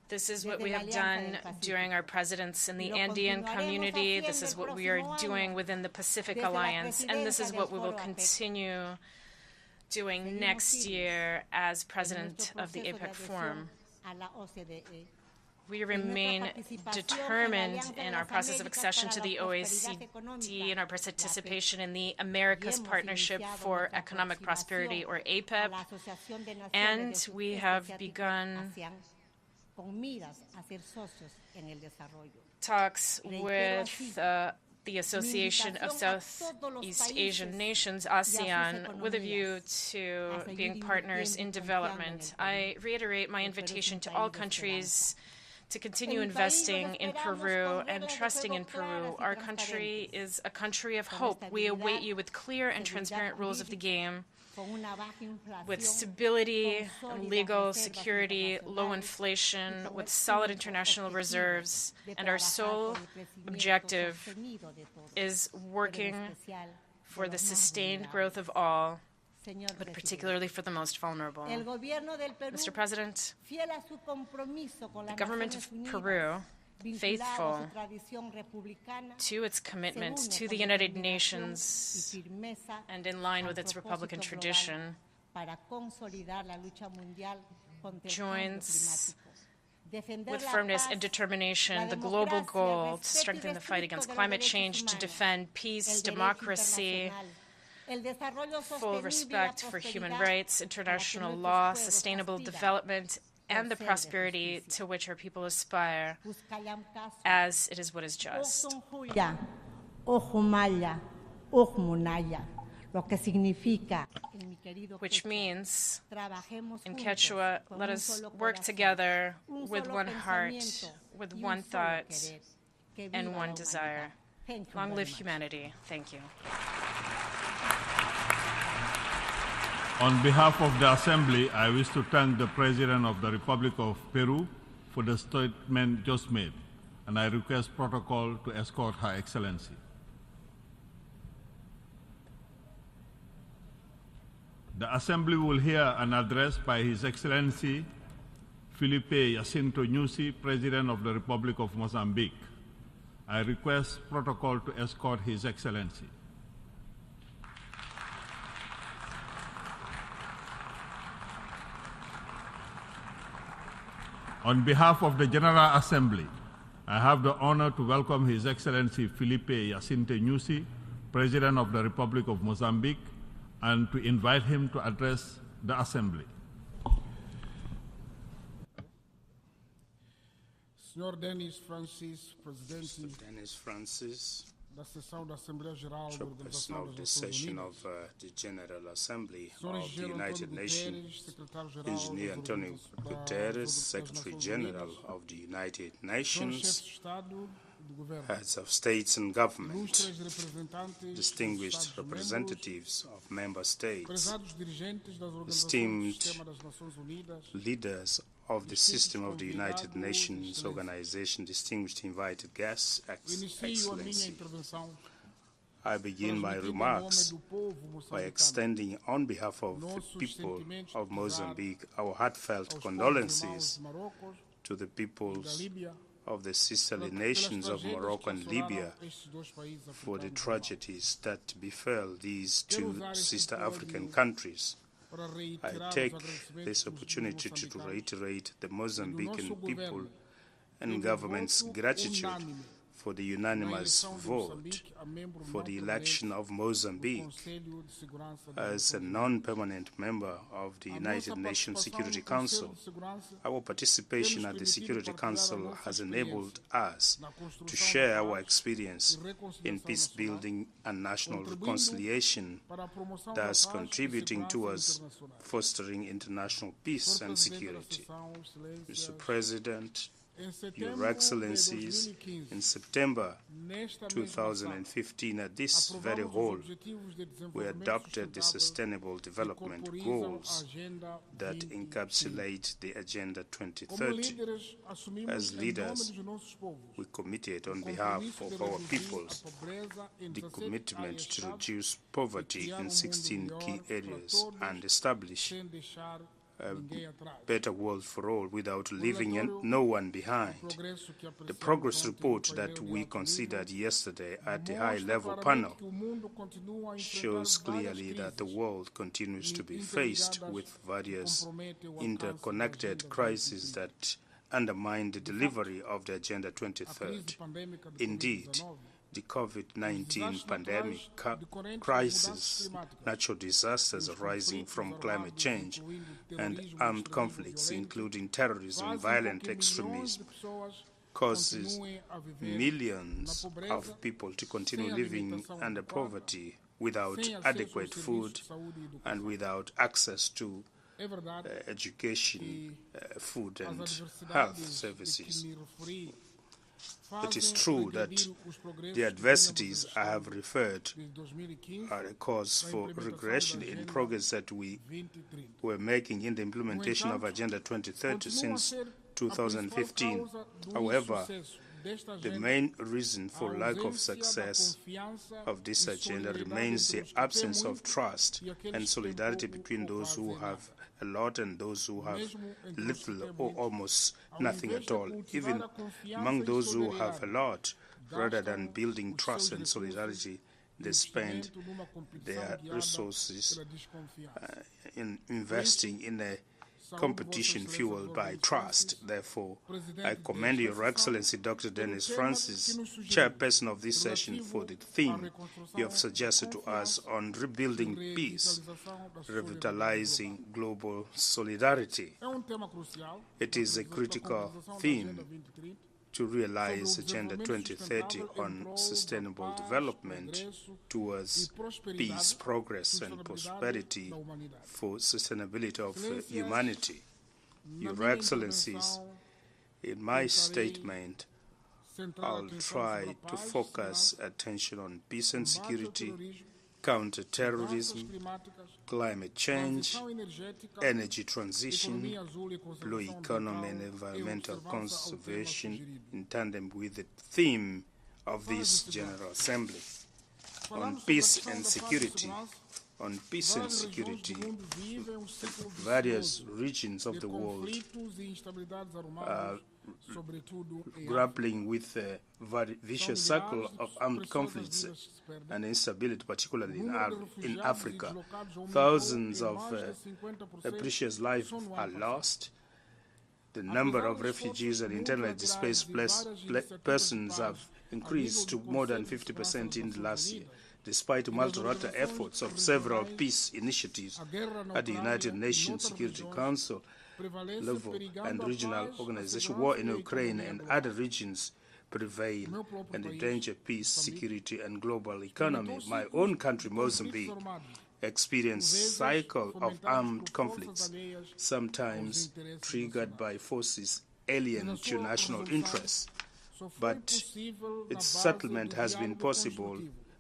This is what we have done during our presidents in the Andean community. This is what we are doing within the Pacific Alliance. And this is what we will continue doing next year as president of the APEC Forum. We remain determined in our process of accession to the OECD and our participation in the Americas Partnership for Economic Prosperity, or APEP. And we have begun talks with the Association of Southeast Asian Nations, ASEAN, with a view to being partners in development. I reiterate my invitation to all countries to continue investing in Peru and trusting in Peru. Our country is a country of hope. We await you with clear and transparent rules of the game, with stability, legal security, low inflation, with solid international reserves, and our sole objective is working for the sustained growth of all, but particularly for the most vulnerable. Mr. President, the government of Peru, faithful to its commitment to the United Nations and in line with its Republican tradition, joins with firmness and determination the global goal to strengthen the fight against climate change, to defend peace, democracy, full respect for human rights, international law, sustainable development, and the prosperity to which our people aspire, as it is what is just. Which means, in Quechua, let us work together with one heart, with one thought, and one desire. Long live humanity. Thank you. On behalf of the Assembly, I wish to thank the President of the Republic of Peru for the statement just made, and I request protocol to escort Her Excellency. The Assembly will hear an address by His Excellency Felipe Jacinto Nyusi, President of the Republic of Mozambique. I request protocol to escort His Excellency. On behalf of the General Assembly, I have the honor to welcome His Excellency Felipe Jacinto Nyusi, President of the Republic of Mozambique, and to invite him to address the Assembly. Senhor Denis Francis, Presidente Denis Francis, da Sessão da Assembleia Geral da Chairperson Organização of das the Nações session Unidas, of the General Assembly Senhor of the Engenheiro United António Nations, Guterres, Secretário-Geral Engineer Antonio Guterres, Secretary General of the United Nations, heads of states and government, distinguished representatives of member states, esteemed leaders of the system of the United Nations Organization, distinguished invited guests, Excellency. I begin my remarks by extending on behalf of the people of Mozambique our heartfelt condolences to the peoples of the sisterly nations of Morocco and Libya for the tragedies that befell these two sister African countries. I take this opportunity to reiterate the Mozambican people and government's gratitude for the unanimous vote for the election of Mozambique as a non-permanent member of the United Nations Security Council. Our participation at the Security Council has enabled us to share our experience in peace building and national reconciliation, thus contributing towards fostering international peace and security. Mr. President, Your Excellencies, in September 2015 at this very hall, we adopted the Sustainable Development Goals that encapsulate the Agenda 2030. As leaders, we committed on behalf of our peoples the commitment to reduce poverty in 16 key areas and establish a better world for all without leaving no one behind. The progress report that we considered yesterday at the high-level panel shows clearly that the world continues to be faced with various interconnected crises that undermine the delivery of the Agenda 2030. Indeed, the COVID-19 pandemic crisis, natural disasters arising from climate change, and armed conflicts, including terrorism and violent extremism, causes millions of people to continue living under poverty without adequate food and without access to education, food, and health services. It is true that the adversities I have referred are a cause for regression in progress that we were making in the implementation of Agenda 2030 since 2015. However, the main reason for lack of success of this agenda remains the absence of trust and solidarity between those who have a lot and those who have little or almost nothing at all. Even among those who have a lot, rather than building trust and solidarity, they spend their resources in investing in a competition fueled by trust. Therefore, I commend Your Excellency Dr. Denis Francis, chairperson of this session, for the theme you have suggested to us on rebuilding peace, revitalizing global solidarity. It is a critical theme to realize Agenda 2030 on sustainable development towards peace, progress, and prosperity for sustainability of humanity. Your Excellencies, in my statement, I'll try to focus attention on peace and security, counter-terrorism, climate change, energy transition, blue economy, and environmental conservation in tandem with the theme of this General Assembly. On peace and security, various regions of the world are grappling with a very vicious cycle of armed conflicts and instability, particularly in Africa. Thousands of precious lives are lost. The number of refugees and internally displaced persons have increased to more than 50% in the last year. despite multilateral efforts of several peace initiatives at the United Nations Security Council level and regional organization, war in Ukraine and other regions prevail and endanger peace, security, and global economy. My own country, Mozambique, experienced cycle of armed conflicts, sometimes triggered by forces alien to national interests, but its settlement has been possible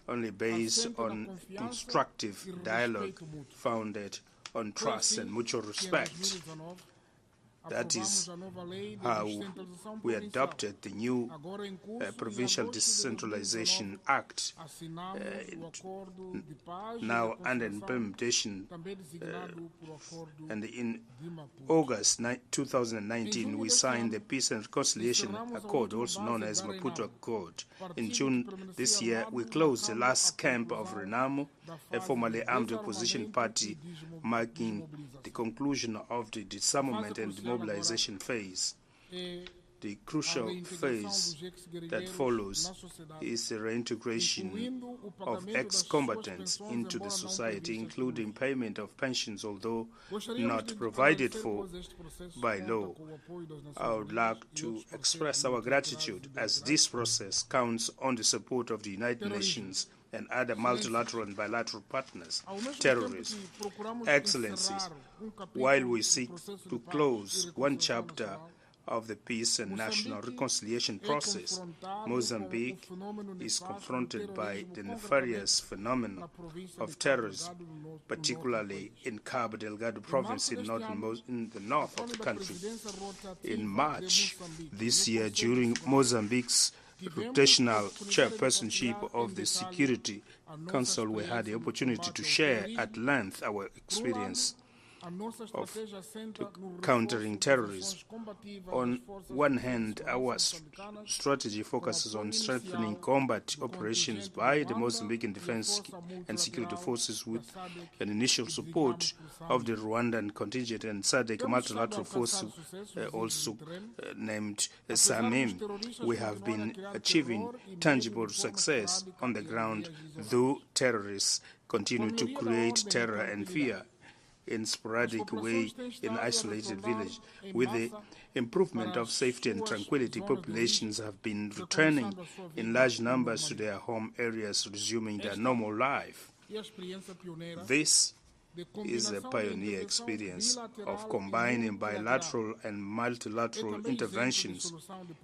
only based on constructive dialogue founded on trust and mutual respect. That is how we adopted the new Provincial Decentralization Act, now under implementation, and in August 2019 we signed the Peace and Reconciliation Accord, also known as Maputo Accord. In June this year we closed the last camp of Renamo, a formerly armed opposition party, marking the conclusion of the disarmament and demobilization phase. The crucial phase that follows is the reintegration of ex-combatants into the society, including payment of pensions, although not provided for by law. I would like to express our gratitude as this process counts on the support of the United Nations and other multilateral and bilateral partners. Terrorism. Excellencies, while we seek to close one chapter of the peace and national reconciliation process, Mozambique is confronted by the nefarious phenomenon of terrorism, particularly in Cabo Delgado province in the north of the country. In March this year, during Mozambique's rotational chairpersonship of the Security Council, we had the opportunity to share at length our experience of countering terrorism. On one hand, our strategy focuses on strengthening combat operations by the Mozambican Defense and Security Forces with an initial support of the Rwandan contingent and SADC multilateral force, also named SAMIM. We have been achieving tangible success on the ground, though terrorists continue to create terror and fear in sporadic way in isolated villages. With the improvement of safety and tranquility, populations have been returning in large numbers to their home areas, resuming their normal life. This is a pioneer experience of combining bilateral and multilateral interventions.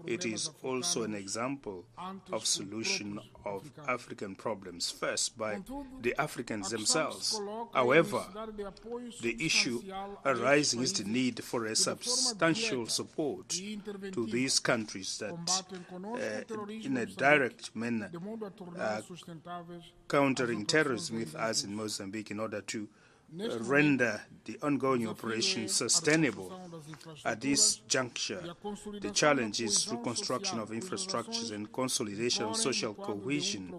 It is also an example of solution of African problems, first by the Africans themselves. However, the issue arising is the need for a substantial support to these countries that, in a direct manner, are countering terrorism with us in Mozambique in order to render the ongoing operation sustainable. At this juncture, the challenge is reconstruction of infrastructures and consolidation of social cohesion,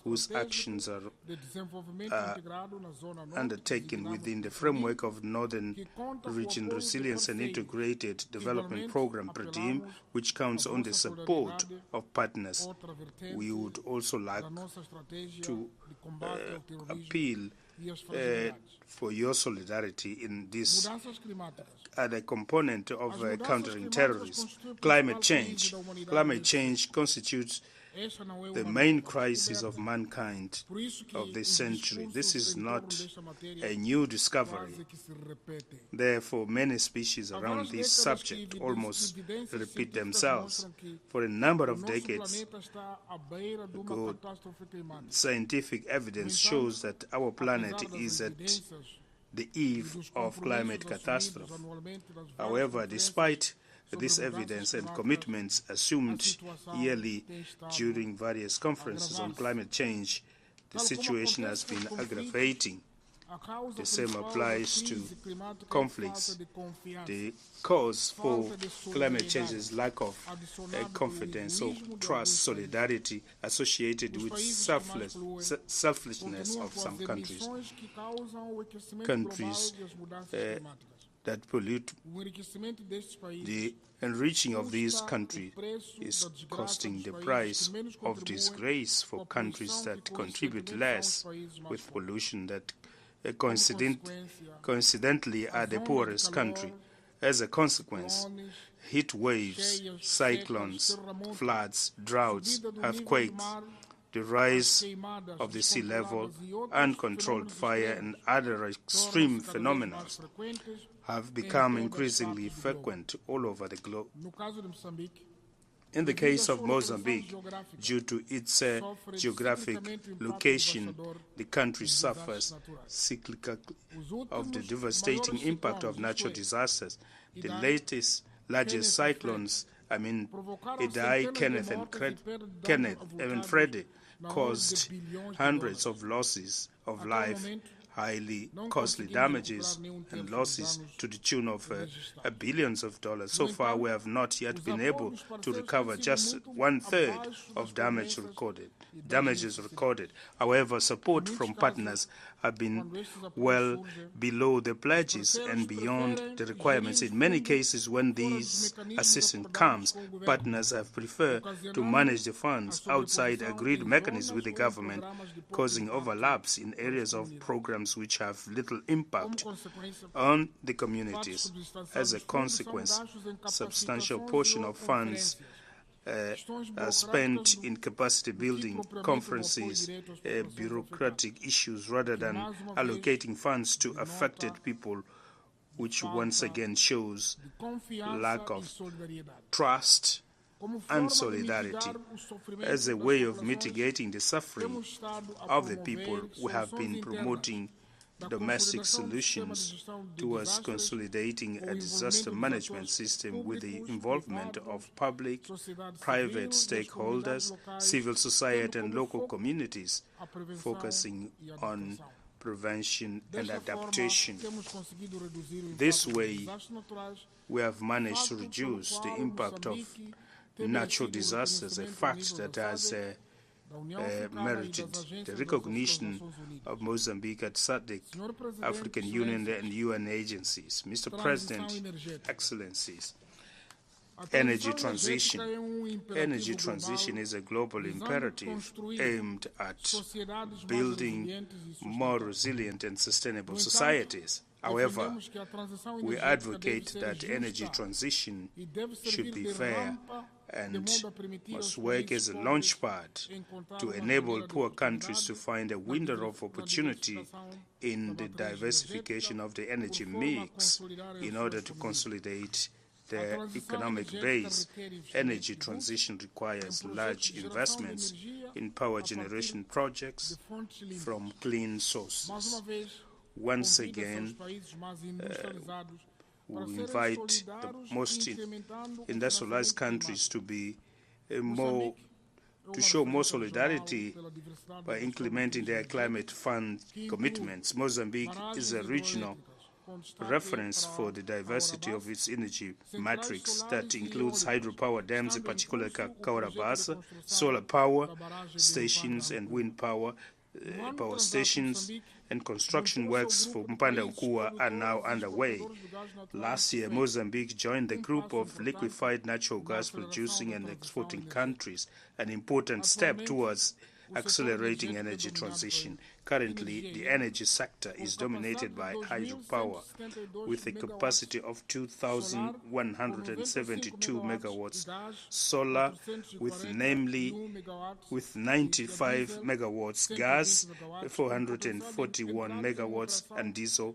whose actions are undertaken within the framework of Northern Region Resilience and Integrated Development Program, PREDIM, which counts on the support of partners. We would also like to appeal for your solidarity in this other component of countering terrorism. Climate change. Climate change constitutes the main crisis of mankind of this century. This is not a new discovery. Therefore, many species around this subject almost repeat themselves. For a number of decades ago, scientific evidence shows that our planet is at the eve of climate catastrophe. However, despite this evidence and commitments assumed yearly during various conferences on climate change, the situation has been aggravating. The same applies to conflicts. The cause for climate change is lack of confidence or trust, solidarity associated with selflessness of some countries. that pollute. The enriching of these countries is costing the price of disgrace for countries that contribute less with pollution that coincidentally are the poorest country. As a consequence, heat waves, cyclones, floods, droughts, earthquakes, the rise of the sea level, uncontrolled fire, and other extreme phenomena have become increasingly frequent all over the globe. In the case of Mozambique, due to its geographic location, the country suffers cyclically of the devastating impact of natural disasters. The largest cyclones, Idai, Kenneth, and Freddy, caused hundreds of losses of life, highly costly damages and losses to the tune of billions of dollars. So far, we have not yet been able to recover just 1/3 of damages recorded. However, support from partners have been well below the pledges and beyond the requirements. In many cases, when these assistance comes, partners have preferred to manage the funds outside agreed mechanisms with the government, causing overlaps in areas of programs which have little impact on the communities. As a consequence, a substantial portion of funds are spent in capacity building, conferences, bureaucratic issues, rather than allocating funds to affected people, which once again shows lack of trust and solidarity. As a way of mitigating the suffering of the people, we have been promoting domestic solutions towards consolidating a disaster management system with the involvement of public, private stakeholders, civil society, and local communities, focusing on prevention and adaptation. This way, we have managed to reduce the impact of natural disasters, a fact that has merited the recognition of Mozambique at SADC, African Union, and UN agencies. Mr. President, Excellencies, energy transition. Energy transition is a global imperative aimed at building more resilient and sustainable societies. However, we advocate that energy transition should be fair and must work as a launchpad to enable poor countries to find a window of opportunity in the diversification of the energy mix in order to consolidate their economic base. Energy transition requires large investments in power generation projects from clean sources. Once again, we invite the most industrialized countries to show more solidarity by implementing their climate fund commitments. Mozambique is a regional reference for the diversity of its energy matrix that includes hydropower dams, in particular Kaurabasa, solar power stations, and wind power stations, and construction works for Mpanda Ukua are now underway. Last year, Mozambique joined the group of liquefied natural gas producing and exporting countries, an important step towards accelerating energy transition. Currently, the energy sector is dominated by hydropower, with a capacity of 2,172 megawatts, solar with 95 megawatts, gas 441 megawatts, and diesel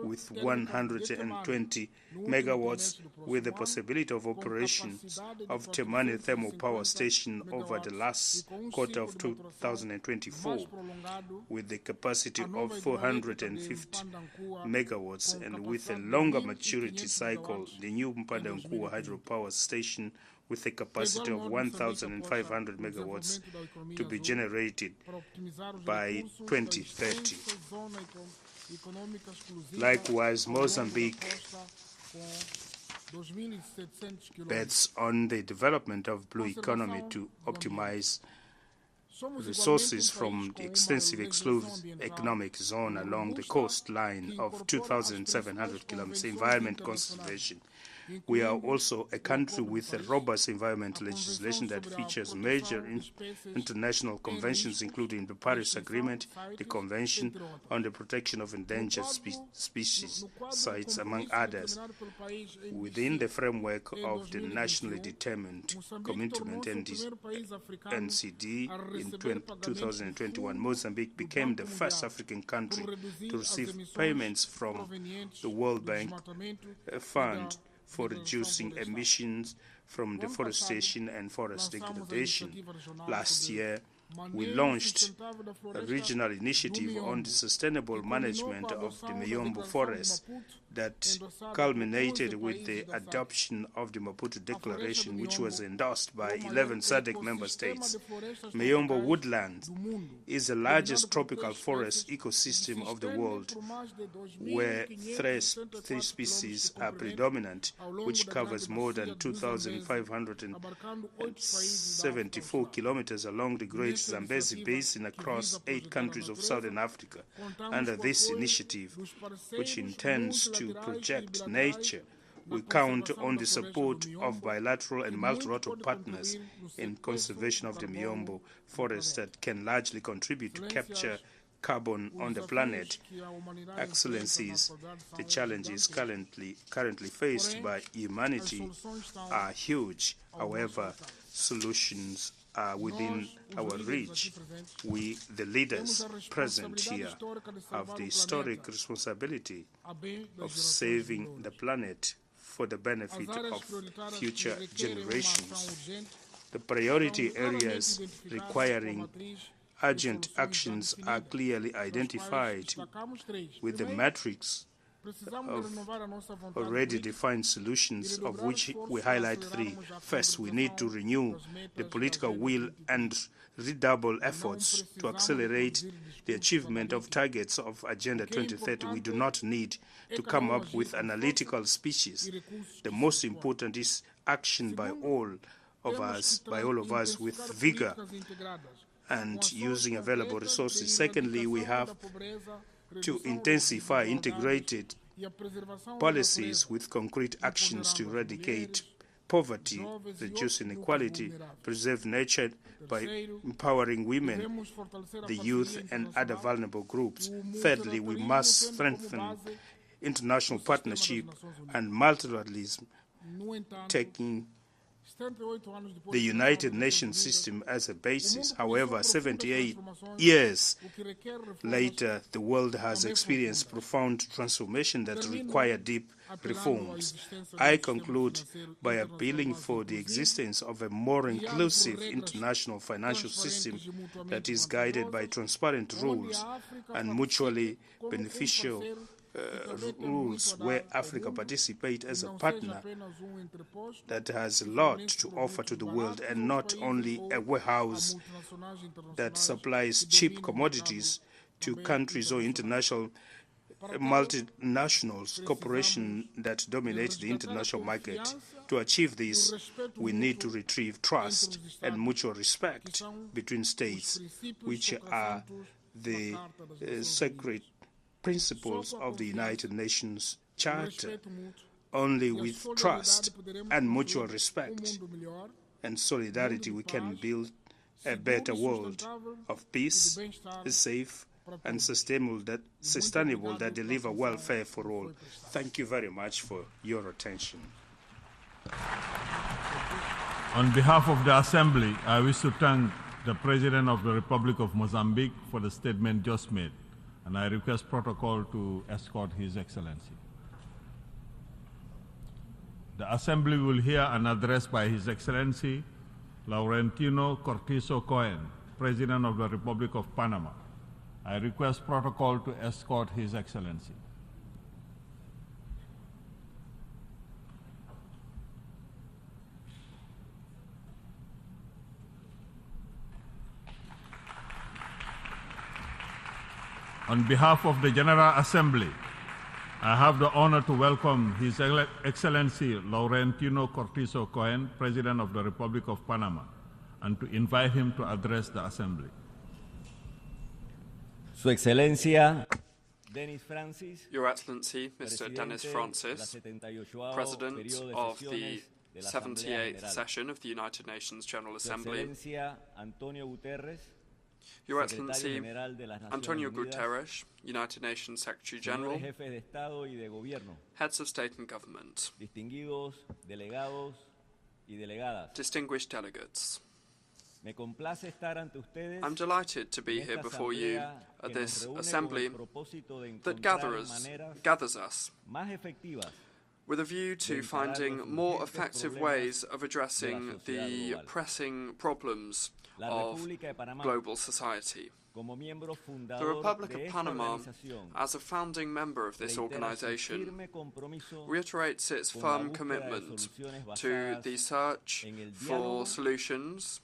with 120 megawatts, with the possibility of operations of Temane Thermal Power Station over the last quarter of 2024, with the capacity of 450 megawatts, and with a longer maturity cycle, the new Mpanda Nkua hydropower station with a capacity of 1,500 megawatts to be generated by 2030. Likewise, Mozambique bets on the development of blue economy to optimize resources from the extensive exclusive economic zone along the coastline of 2,700 kilometers, environment conservation. We are also a country with a robust environmental legislation that features major international conventions, including the Paris Agreement, the Convention on the Protection of Endangered Species sites, among others. Within the framework of the nationally determined commitment NCD in 2021, Mozambique became the first African country to receive payments from the World Bank Fund for reducing emissions from deforestation and forest degradation. Last year, we launched a regional initiative on the sustainable management of the Miyombo forest that culminated with the adoption of the Maputo Declaration, which was endorsed by 11 SADC member states. Miyombo woodland is the largest tropical forest ecosystem of the world, where three species are predominant, which covers more than 2,574 kilometers along the Great Zambezi Basin across 8 countries of Southern Africa. Under this initiative, which intends to project nature, we count on the support of bilateral and multilateral partners in conservation of the Miyombo forest that can largely contribute to capture carbon on the planet. Excellencies, the challenges currently faced by humanity are huge. However, solutions are within our reach. We, the leaders present here, have the historic responsibility of saving the planet for the benefit of future generations. The priority areas requiring urgent actions are clearly identified with the metrics of already defined solutions, of which we highlight 3. First, we need to renew the political will and redouble efforts to accelerate the achievement of targets of Agenda 2030. We do not need to come up with analytical speeches. The most important is action by all of us with vigor and using available resources. Secondly, we have to intensify integrated policies with concrete actions to eradicate poverty, reduce inequality, preserve nature by empowering women, the youth, and other vulnerable groups. Thirdly, we must strengthen international partnership and multilateralism, taking the United Nations system as a basis. However, 78 years later, the world has experienced profound transformation that require deep reforms. I conclude by appealing for the existence of a more inclusive international financial system that is guided by transparent rules and mutually beneficial rules, where Africa participates as a partner that has a lot to offer to the world and not only a warehouse that supplies cheap commodities to countries or international multinationals, corporations that dominate the international market. To achieve this, we need to retrieve trust and mutual respect between states, which are the sacred principles of the United Nations Charter. Only with trust and mutual respect and solidarity we can build a better world of peace, safe and sustainable that deliver welfare for all. Thank you very much for your attention. On behalf of the Assembly, I wish to thank the President of the Republic of Mozambique for the statement just made, and I request protocol to escort His Excellency. The Assembly will hear an address by His Excellency Laurentino Cortizo Cohen, President of the Republic of Panama. I request protocol to escort His Excellency. On behalf of the General Assembly, I have the honor to welcome His Excellency Laurentino Cortizo Cohen, President of the Republic of Panama. and to invite him to address the Assembly. Su Excelencia Denis Francis, Your Excellency, Mr. Denis Francis, President of the 78th session of the United Nations General Assembly, Your Excellency, Antonio Guterres, United Nations Secretary General, Heads of State and Government, distinguished delegates, I'm delighted to be here before you at this assembly that gathers us with a view to finding more effective ways of addressing the pressing problems of global society. The Republic of Panama, as a founding member of this organization, reiterates its firm commitment to the search for solutions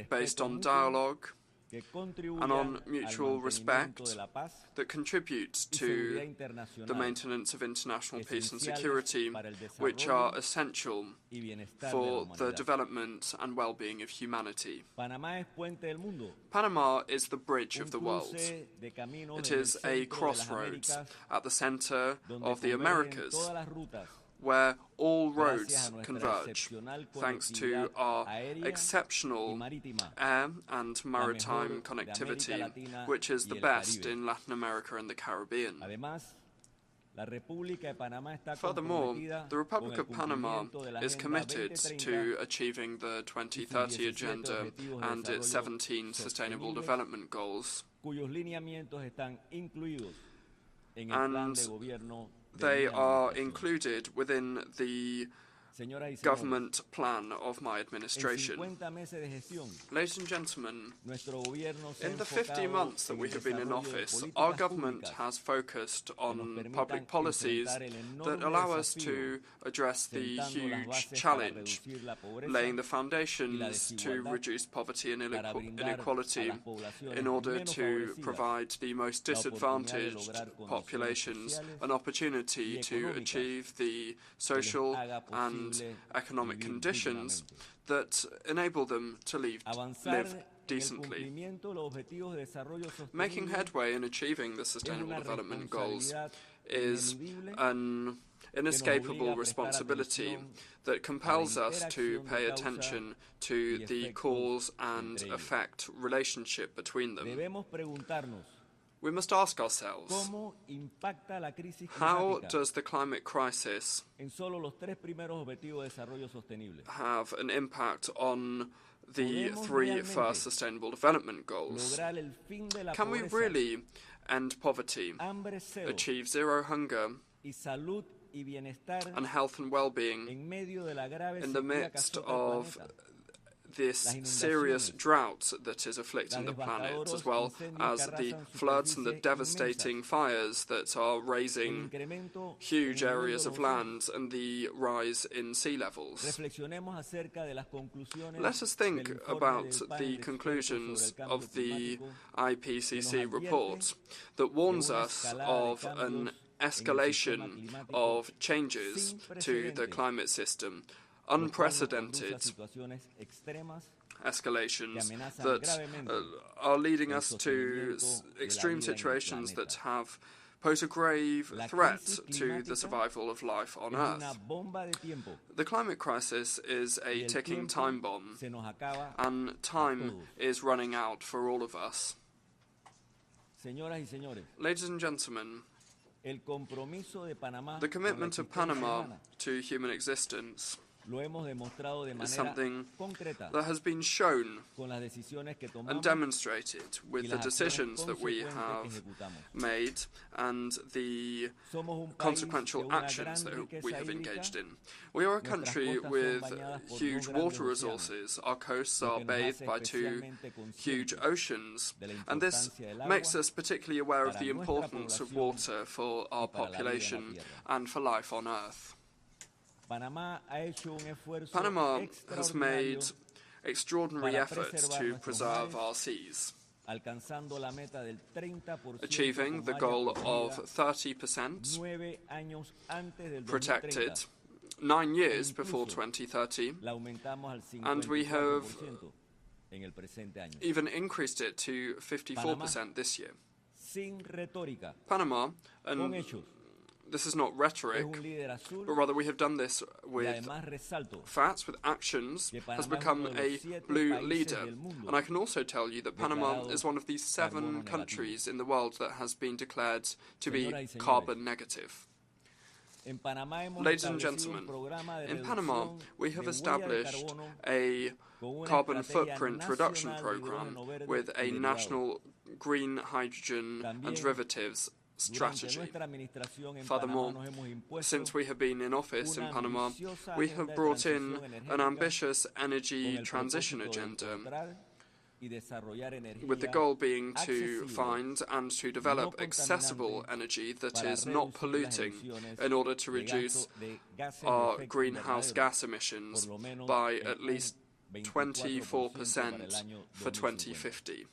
based on dialogue and on mutual respect that contributes to the maintenance of international peace and security, which are essential for the development and well-being of humanity. Panama is the bridge of the world. It is a crossroads at the center of the Americas, where all roads converge, thanks to our exceptional air and maritime connectivity, which is the best in Latin America and the Caribbean. Furthermore, the Republic of Panama is committed to achieving the 2030 Agenda and its 17 Sustainable Development Goals, and they are included within the government plan of my administration. Ladies and gentlemen, in the 50 months that we have been in office, our government has focused on public policies that allow us to address the huge challenge, laying the foundations to reduce poverty and inequality in order to provide the most disadvantaged populations an opportunity to achieve the social and economic conditions that enable them to live decently. Making headway in achieving the Sustainable Development Goals is an inescapable responsibility that compels us to pay attention to the cause and effect relationship between them. We must ask ourselves, how does the climate crisis have an impact on the 3 first Sustainable Development Goals? Can we really end poverty, achieve zero hunger, and health and well-being in the midst of this serious drought that is afflicting the planet, as well as the floods and the devastating fires that are razing huge areas of land and the rise in sea levels? Let us think about the conclusions of the IPCC report that warns us of an escalation of changes to the climate system, unprecedented escalations that are leading us to extreme situations that have pose a grave threat to the survival of life on Earth. The climate crisis is a ticking time bomb, and time is running out for all of us. Ladies and gentlemen, the commitment of Panama to human existence is something that has been shown and demonstrated with the decisions that we have made and the consequential actions that we have engaged in. We are a country with huge water resources. Our coasts are bathed by 2 huge oceans, and this makes us particularly aware of the importance of water for our population and for life on Earth. Panama has made extraordinary efforts to preserve our seas, achieving the goal of 30% protected 9 years before 2030, and we have even increased it to 54% this year. Panama, and this is not rhetoric, but rather we have done this with facts, with actions, has become a blue leader. And I can also tell you that Panama is one of the 7 countries in the world that has been declared to be carbon negative. Ladies and gentlemen, in Panama we have established a carbon footprint reduction program with a national green hydrogen and derivatives strategy. Furthermore, since we have been in office in Panama, we have brought in an ambitious energy transition agenda, with the goal being to find and to develop accessible energy that is not polluting in order to reduce our greenhouse gas emissions by at least 24% for 2050.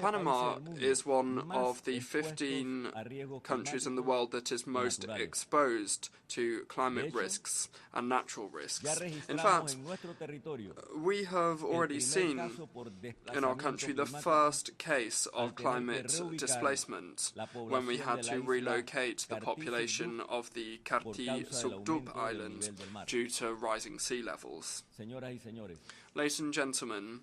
Panama is one of the 15 countries in the world that is most exposed to climate risks and natural risks. In fact, we have already seen in our country the first case of climate displacement when we had to relocate the population of the Kyrgyzstan island due to rising sea levels. Ladies and gentlemen,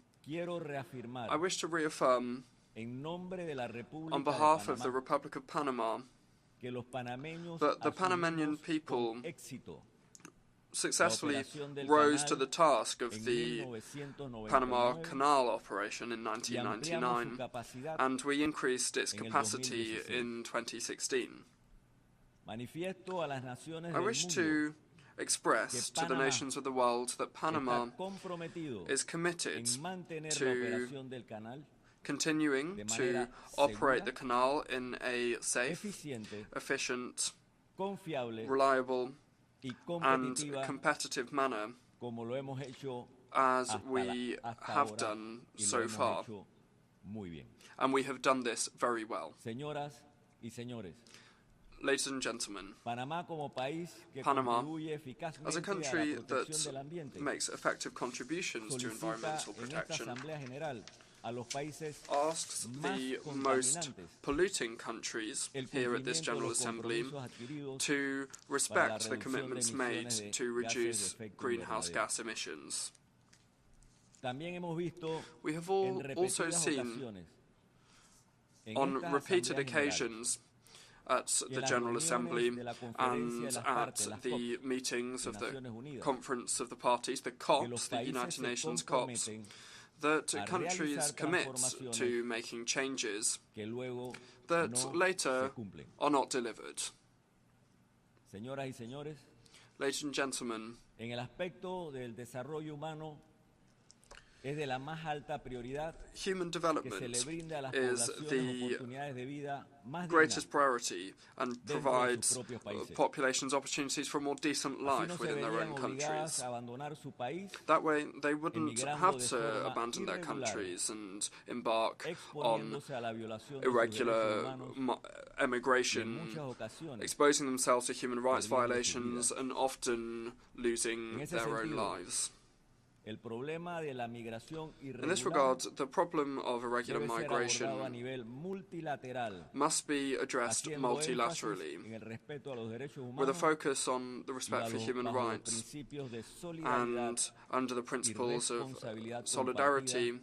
I wish to reaffirm, on behalf of the Republic of Panama, that the Panamanian people successfully rose to the task of the Panama Canal operation in 1999, and we increased its capacity in 2016. I wish to express to the nations of the world that Panama is committed to continuing to operate the canal in a safe, efficient, reliable and competitive manner, as we have done so far. And we have done this very well. Ladies and gentlemen, Panama, as a country that makes effective contributions to environmental protection, asks the most polluting countries here at this General Assembly to respect the commitments made to reduce greenhouse gas emissions. We have also seen on repeated occasions at the General Assembly and at the meetings of the Conference of the Parties, the COPs, the United Nations COPs, that countries commit to making changes that later are not delivered. Ladies and gentlemen, human development is the greatest priority and provides populations opportunities for a more decent life within their own countries. That way, they wouldn't have to abandon their countries and embark on irregular emigration, exposing themselves to human rights violations and often losing their own lives. In this regard, the problem of irregular migration must be addressed multilaterally, with a focus on the respect for human rights and under the principles of solidarity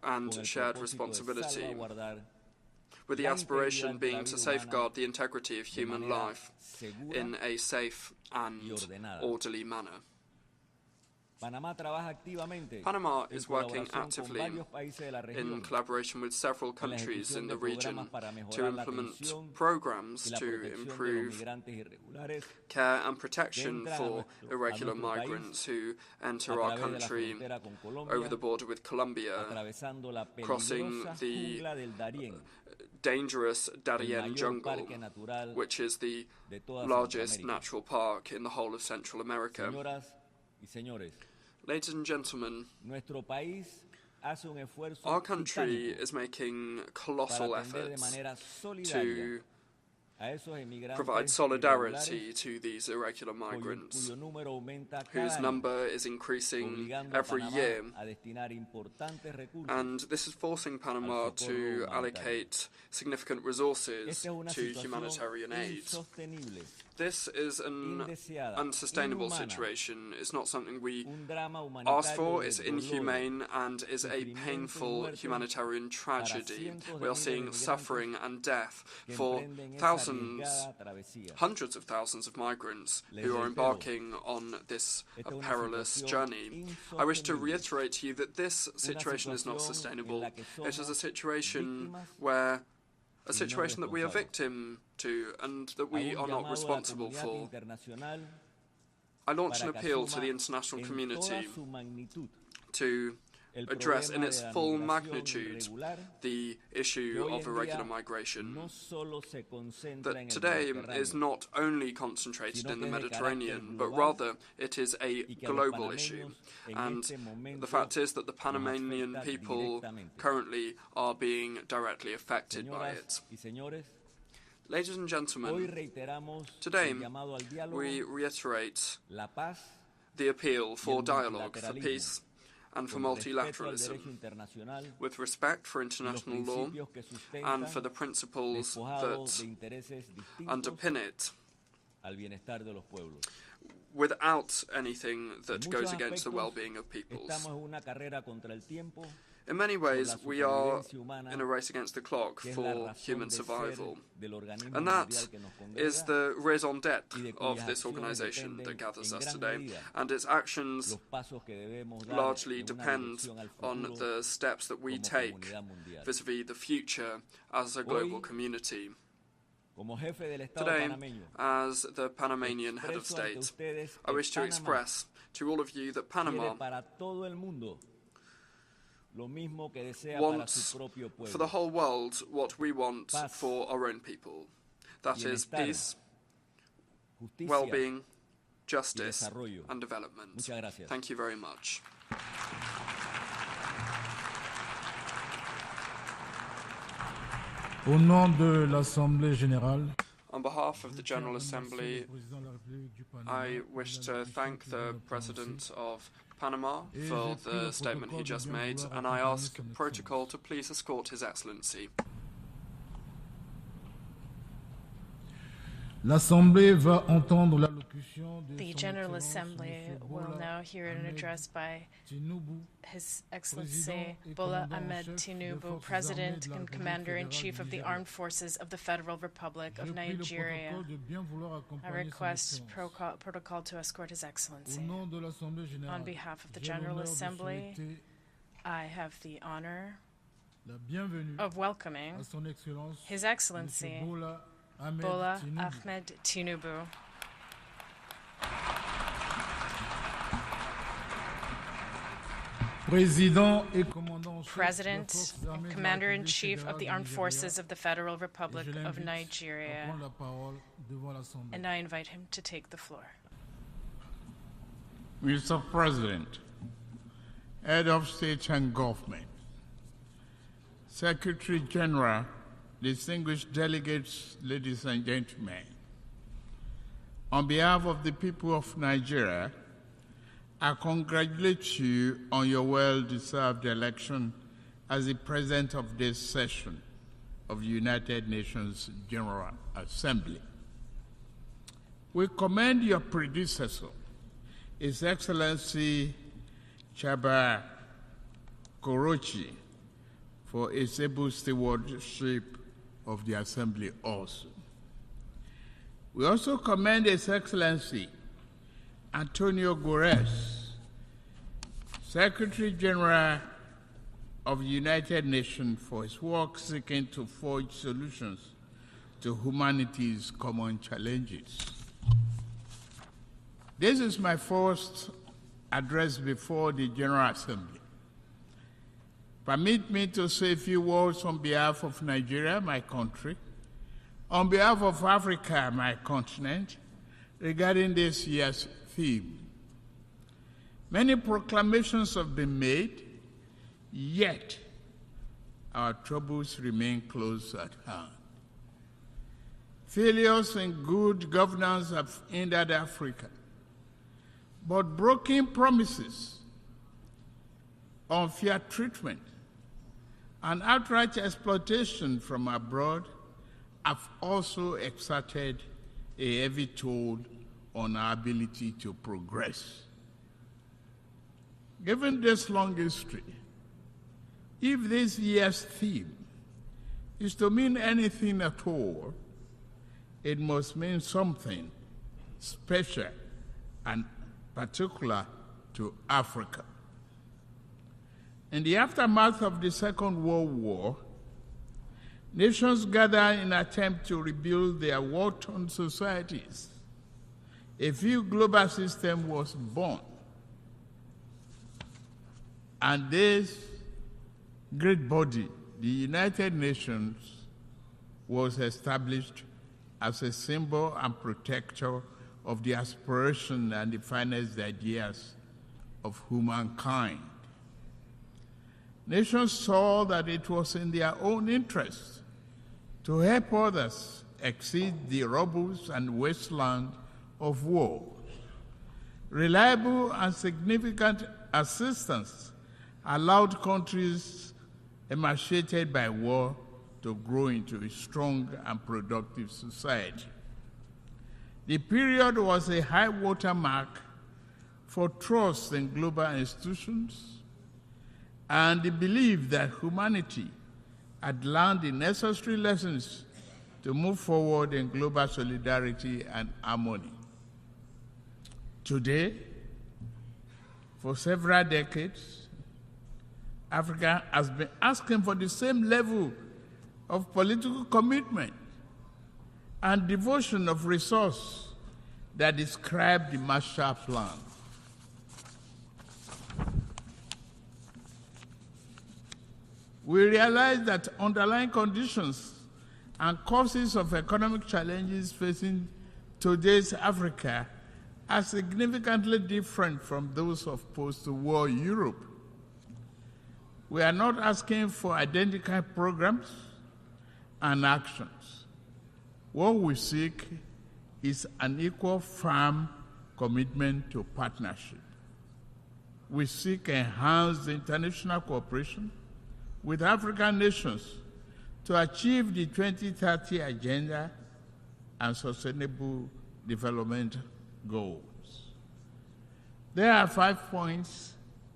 and shared responsibility, with the aspiration being to safeguard the integrity of human life in a safe and orderly manner. Panama is working actively in collaboration with several countries in the region to implement programs to improve care and protection for irregular migrants who enter our country over the border with Colombia, crossing the dangerous Darien jungle, which is the largest natural park in the whole of Central America. Ladies and gentlemen, our country is making colossal efforts to provide solidarity to these irregular migrants, whose number is increasing every year. And this is forcing Panama to allocate significant resources to humanitarian aid. This is an unsustainable situation. It's not something we asked for. It's inhumane and is a painful humanitarian tragedy. We are seeing suffering and death for thousands, hundreds of thousands of migrants who are embarking on this perilous journey. I wish to reiterate to you that this situation is not sustainable. It is a situation that we are victim to and that we are not responsible for. I launch an appeal to the international community to address in its full magnitude the issue of irregular migration, that today is not only concentrated in the Mediterranean, but rather it is a global issue. And the fact is that the Panamanian people currently are being directly affected by it. Ladies and gentlemen, today we reiterate the appeal for dialogue, for peace, and for multilateralism, with respect for international law and for the principles that underpin it, without anything that goes against the well-being of peoples. In many ways, we are in a race against the clock for human survival. And that is the raison d'etre of this organization that gathers us today. And its actions largely depend on the steps that we take vis-à-vis the future as a global community. Today, as the Panamanian head of state, I wish to express to all of you that Panama wants for the whole world what we want for our own people. That is peace, well-being, justice, and development. Thank you very much. Au nom de l'Assemblée générale, on behalf of the General Assembly, I wish to thank the President of Panama for the statement he just made, and I ask Protocol to please escort His Excellency. The General Assembly will now hear an address by His Excellency Bola Ahmed Tinubu, President and Commander-in-Chief of the Armed Forces of the Federal Republic of Nigeria. I request Protocol to escort His Excellency. On behalf of the General Assembly, I have the honor of welcoming His Excellency Bola Ahmed Tinubu. President and Commander-in-Chief of the Armed Forces of the Federal Republic of Nigeria, and I invite him to take the floor. Mr. President, Head of State and Government, Secretary General, distinguished delegates, ladies and gentlemen, on behalf of the people of Nigeria, I congratulate you on your well-deserved election as the President of this session of the United Nations General Assembly. We commend your predecessor, His Excellency Chaba Korochi, for his able stewardship of the Assembly also. We also commend His Excellency Antonio Guterres, Secretary General of the United Nations, for his work seeking to forge solutions to humanity's common challenges. This is my first address before the General Assembly. Permit me to say a few words on behalf of Nigeria, my country, on behalf of Africa, my continent, regarding this year's theme. Many proclamations have been made, yet our troubles remain close at hand. Failures in good governance have hindered Africa, but broken promises, unfair treatment, and outright exploitation from abroad have also exerted a heavy toll on our ability to progress. Given this long history, if this year's theme is to mean anything at all, it must mean something special and particular to Africa. In the aftermath of the Second World War, nations gathered in an attempt to rebuild their war-torn societies. A new global system was born. And this great body, the United Nations, was established as a symbol and protector of the aspiration and the finest ideas of humankind. Nations saw that it was in their own interest to help others exceed the rubbles and wasteland of war. Reliable and significant assistance allowed countries emaciated by war to grow into a strong and productive society. The period was a high watermark for trust in global institutions and the belief that humanity had learned the necessary lessons to move forward in global solidarity and harmony. Today, for several decades, Africa has been asking for the same level of political commitment and devotion of resource that described the Marshall Plan. We realize that underlying conditions and causes of economic challenges facing today's Africa are significantly different from those of post-war Europe. We are not asking for identical programs and actions. What we seek is an equal, firm commitment to partnership. We seek enhanced international cooperation with African nations to achieve the 2030 Agenda and Sustainable Development Goals. There are 5 points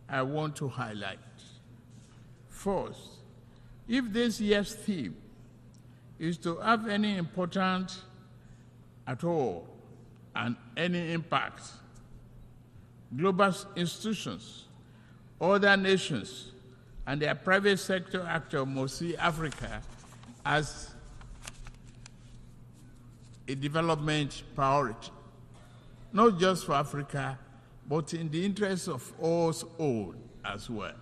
I want to highlight. First, if this year's theme is to have any importance at all and any impact, global institutions, other nations, and their private sector actors must see Africa as a development priority, not just for Africa, but in the interest of us all as well.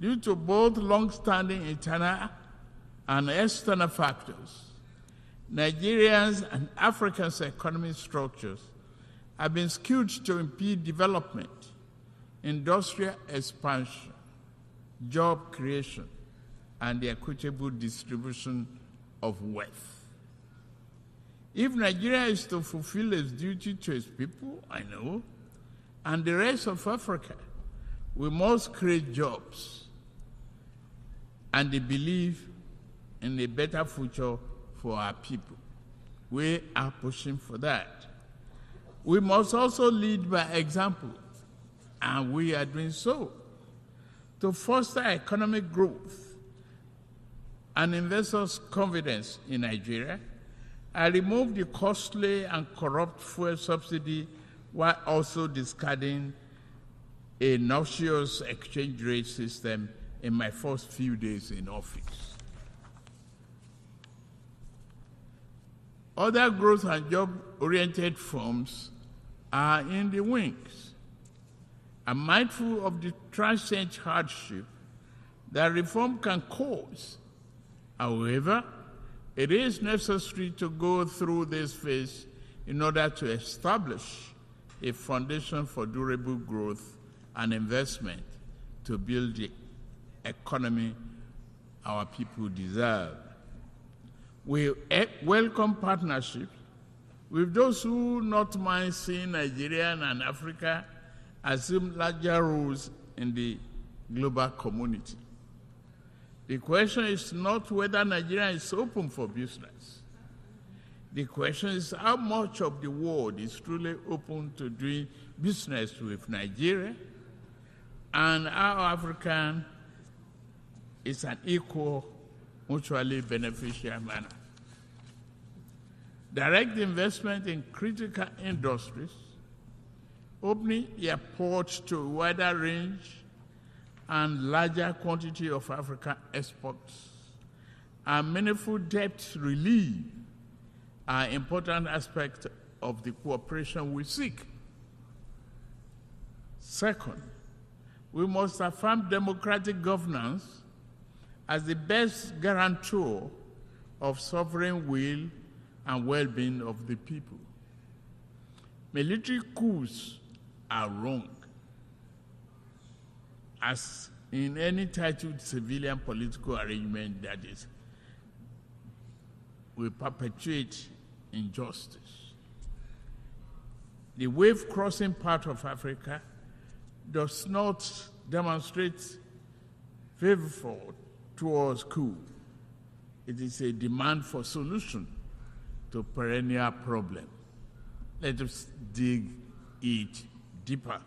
Due to both long-standing internal and external factors, Nigerians and Africans' economic structures have been skewed to impede development, industrial expansion, job creation, and the equitable distribution of wealth. If Nigeria is to fulfill its duty to its people, I know, and the rest of Africa, we must create jobs and the belief in a better future for our people. We are pushing for that. We must also lead by example, and we are doing so, to foster economic growth and investors' confidence in Nigeria, and remove the costly and corrupt fuel subsidy while also discarding a noxious exchange rate system in my first few days in office. Other growth and job-oriented firms are in the wings. I'm mindful of the transient hardship that reform can cause. However, it is necessary to go through this phase in order to establish a foundation for durable growth and investment to build the economy our people deserve. We welcome partnerships with those who not mind seeing Nigeria and Africa assume larger roles in the global community. The question is not whether Nigeria is open for business. The question is how much of the world is truly open to doing business with Nigeria, and how African is an equal, mutually beneficial manner. Direct investment in critical industries, opening airports to a wider range and larger quantity of African exports, and meaningful debt relief are important aspects of the cooperation we seek. Second, we must affirm democratic governance as the best guarantor of sovereign will and well-being of the people. Military coups are wrong, as in any titled civilian political arrangement that is, will perpetuate injustice. The wave-crossing part of Africa does not demonstrate favor towards coup. It is a demand for solution to perennial problem. Let us dig it deeper.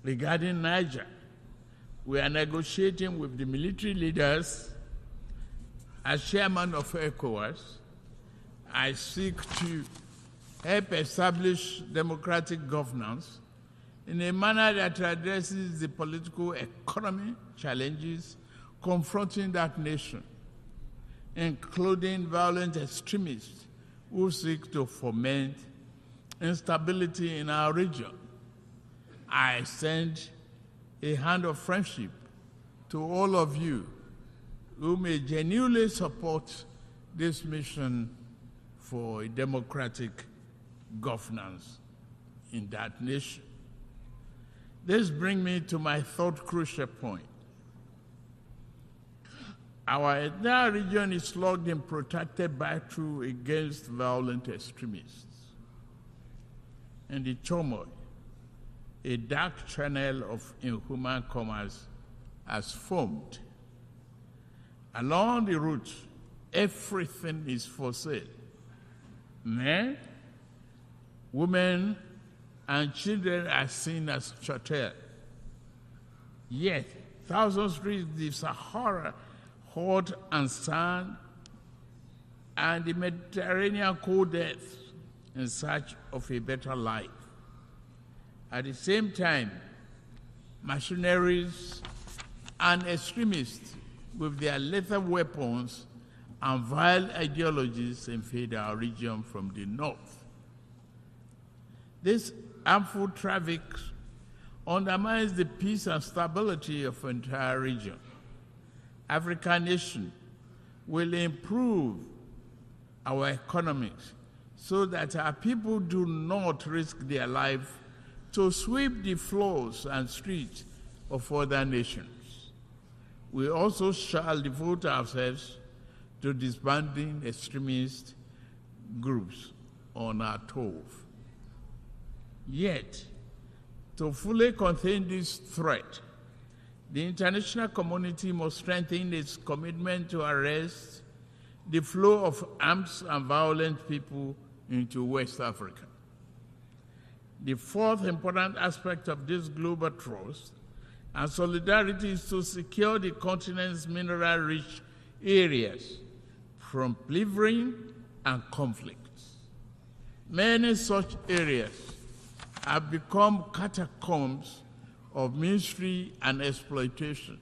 Regarding Niger, we are negotiating with the military leaders. As chairman of ECOWAS, I seek to help establish democratic governance in a manner that addresses the political economy challenges confronting that nation, including violent extremists who seek to foment instability in our region. I extend a hand of friendship to all of you who may genuinely support this mission for a democratic governance in that nation. This brings me to my third crucial point. Our entire region is locked in protracted battle against violent extremists. In the turmoil, a dark channel of inhuman commerce has formed. Along the route, everything is for sale. Men, women, and children are seen as chattel. Yet, thousands reach the Sahara, hot and sand, and the Mediterranean cold death in search of a better life. At the same time, mercenaries and extremists with their lethal weapons and vile ideologies invade our region from the north. This harmful traffic undermines the peace and stability of the entire region. African nations will improve our economics so that our people do not risk their life to sweep the floors and streets of other nations. We also shall devote ourselves to disbanding extremist groups on our turf. Yet, to fully contain this threat, the international community must strengthen its commitment to arrest the flow of armed and violent people into West Africa. The fourth important aspect of this global trust and solidarity is to secure the continent's mineral-rich areas from plundering and conflicts. Many such areas have become catacombs of misery and exploitation.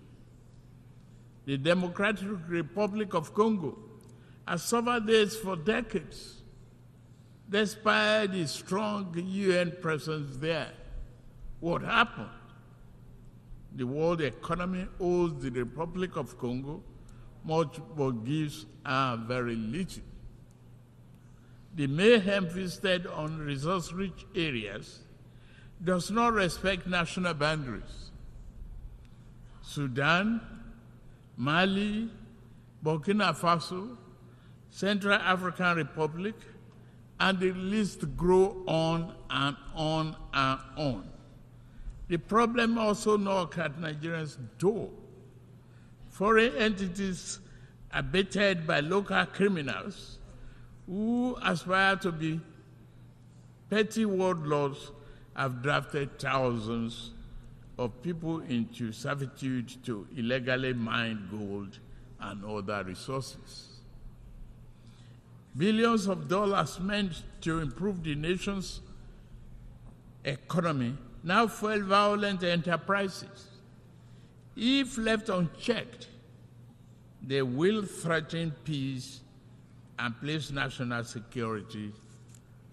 The Democratic Republic of Congo has suffered this for decades. Despite the strong UN presence there, what happened? The world economy owes the Republic of Congo much, but gives her very little. The mayhem visited on resource-rich areas does not respect national boundaries. Sudan, Mali, Burkina Faso, Central African Republic, and the list grow on and on and on. The problem also knocks at Nigeria's door. Foreign entities abetted by local criminals who aspire to be petty warlords have drafted thousands of people into servitude to illegally mine gold and other resources. Billions of dollars meant to improve the nation's economy now fuel violent enterprises. If left unchecked, they will threaten peace and place national security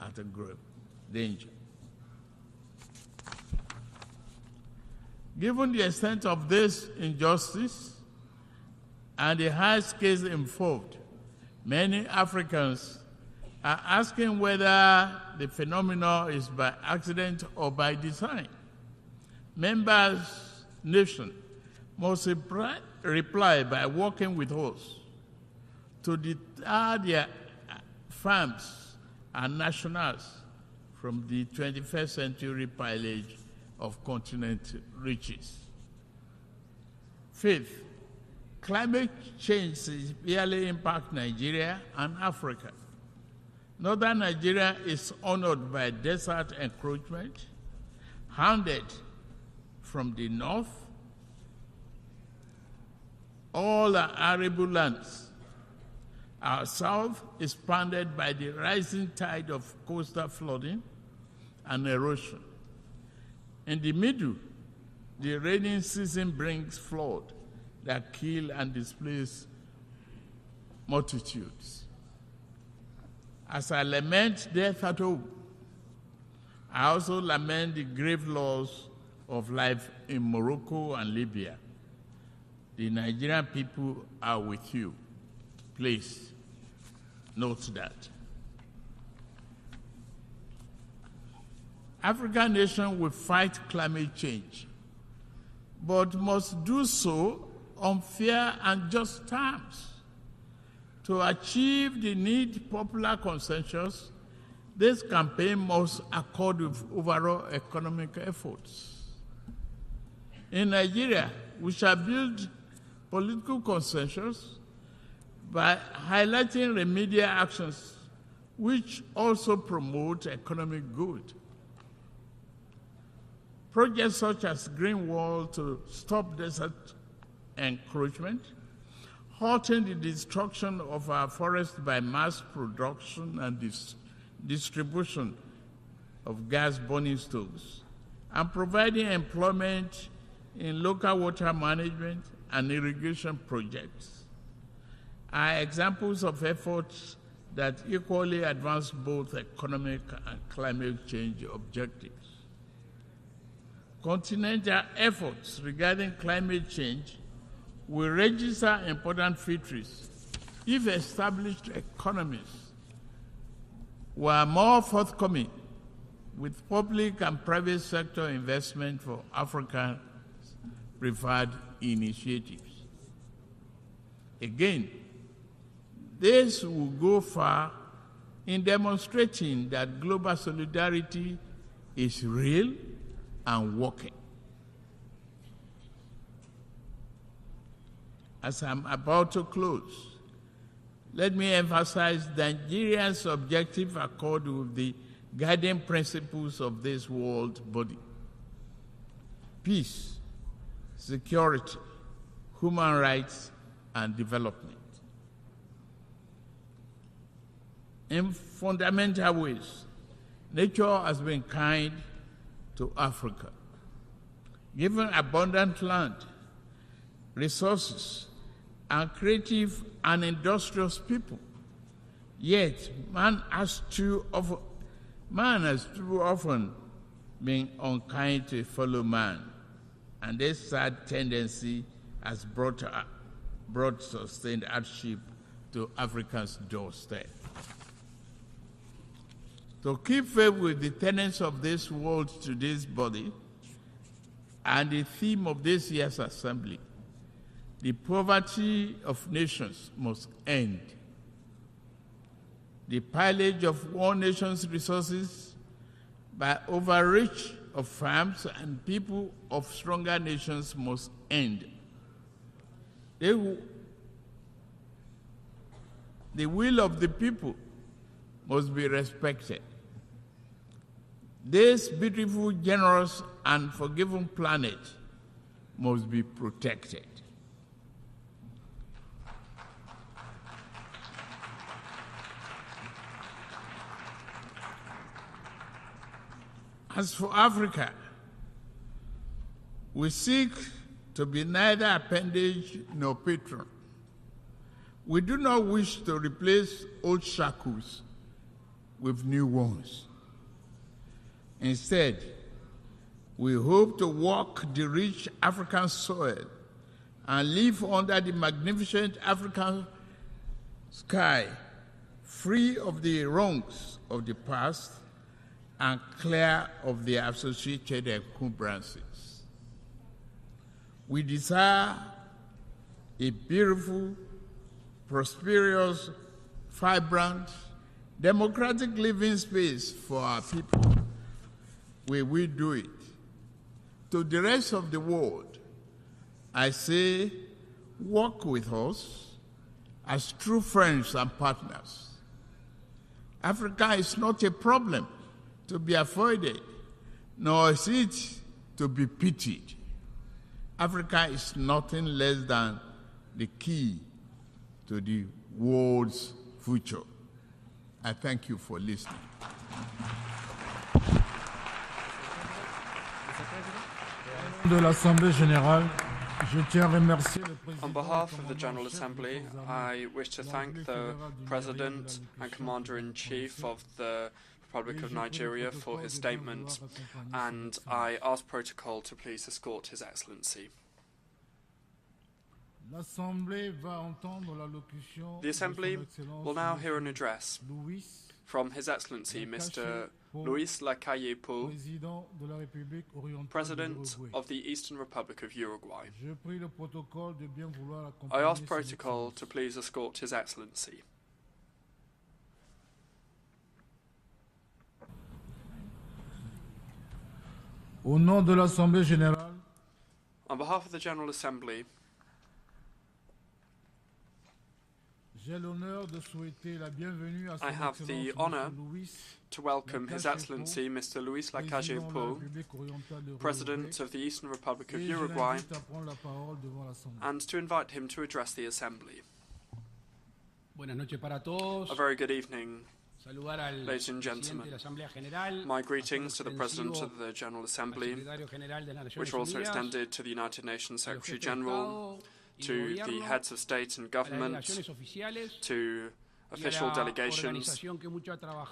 at a grave danger. Given the extent of this injustice and the high scales involved, many Africans are asking whether the phenomenon is by accident or by design. Members' nations must reply by working with us to deter their farms and nationals from the 21st century pillage of continent riches. Fifth, climate change severely impacts Nigeria and Africa. Northern Nigeria is honored by desert encroachment, hounded from the north. All are arable lands. Our south is pounded by the rising tide of coastal flooding and erosion. In the middle, the rainy season brings flood that kill and displace multitudes. As I lament death at home, I also lament the grave loss of life in Morocco and Libya. The Nigerian people are with you. Please note that. African nations will fight climate change, but must do so on fair and just terms. To achieve the needed popular consensus, this campaign must accord with overall economic efforts. In Nigeria, we shall build political consensus by highlighting remedial actions which also promote economic good. Projects such as Green Wall to stop desert encroachment, halting the destruction of our forests by mass production and distribution of gas-burning stoves, and providing employment in local water management and irrigation projects are examples of efforts that equally advance both economic and climate change objectives. Continental efforts regarding climate change will register important victories if established economies were more forthcoming with public and private sector investment for Africa's preferred initiatives. Again, this will go far in demonstrating that global solidarity is real and working. As I'm about to close, let me emphasize Nigeria's objective accord with the guiding principles of this world body: peace, security, human rights, and development. In fundamental ways, nature has been kind to Africa. Given abundant land, resources, and creative and industrious people, yet man has too often been unkind to a fellow man, and this sad tendency has brought sustained hardship to Africa's doorstep. To keep faith with the tenets of this world to this body and the theme of this year's assembly, the poverty of nations must end. The pillage of one nation's resources by overreach of farms and people of stronger nations must end. The will of the people must be respected. This beautiful, generous, and forgiving planet must be protected. As for Africa, we seek to be neither appendage nor patron. We do not wish to replace old shackles with new ones. Instead, we hope to walk the rich African soil and live under the magnificent African sky, free of the wrongs of the past and clear of the associated encumbrances. We desire a beautiful, prosperous, vibrant, democratic living space for our people, where we do it. To the rest of the world, I say, work with us as true friends and partners. Africa is not a problem to be avoided, nor is it to be pitied. Africa is nothing less than the key to the world's future. I thank you for listening. De l'Assemblée générale, je tiens à remercier le président. On behalf of the General Assembly, I wish to thank the President and Commander-in-Chief of the Republic of Nigeria for his statement, and I ask protocol to please escort His Excellency. The Assembly will now hear an address from His Excellency Mr. Luis Lacalle Pou, President of the Eastern Republic of Uruguay. I ask protocol to please escort His Excellency. Au nom de l'Assemblée générale, on behalf of the General Assembly, I have the honour to welcome His Excellency Mr. Luis Lacalle Pou, President of the Eastern Republic of Uruguay, and to invite him to address the Assembly. A very good evening, ladies and gentlemen. My greetings to the President of the General Assembly, which are also extended to the United Nations Secretary General, to the heads of state and government, to official delegations,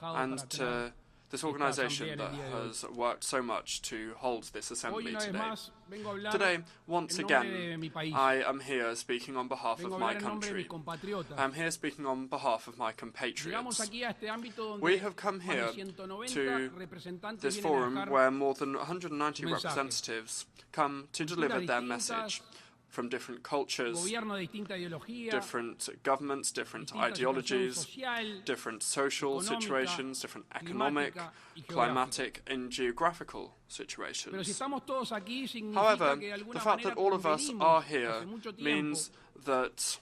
and to this organization that has worked so much to hold this assembly today. Today, once again, I am here speaking on behalf of my country. I am here speaking on behalf of my compatriots. We have come here to this forum where more than 190 representatives come to deliver their message from different cultures, different governments, different ideologies, different social situations, different economic, climatic, and geographical situations. However, the fact that all of us are here means that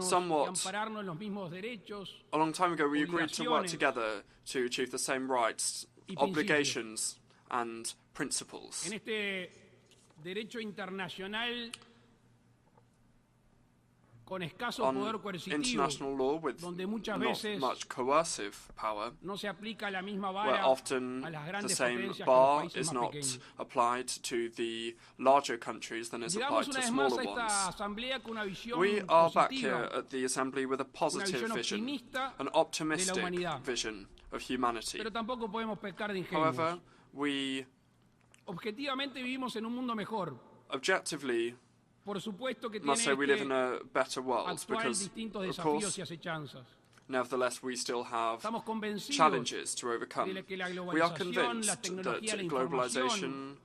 somewhat a long time ago we agreed to work together to achieve the same rights, obligations, and principles. Derecho internacional con escaso poder coercitivo, international law with not much coercive power, where often the same bar is not applied to the larger countries than is applied to smaller ones. We are back here at the Assembly with a positive vision, an optimistic vision of humanity. However, we objetivamente vivimos en un mundo mejor. Objectively, must say we live in a better world because, of course, nevertheless, we still have challenges to overcome. We are convinced that globalization,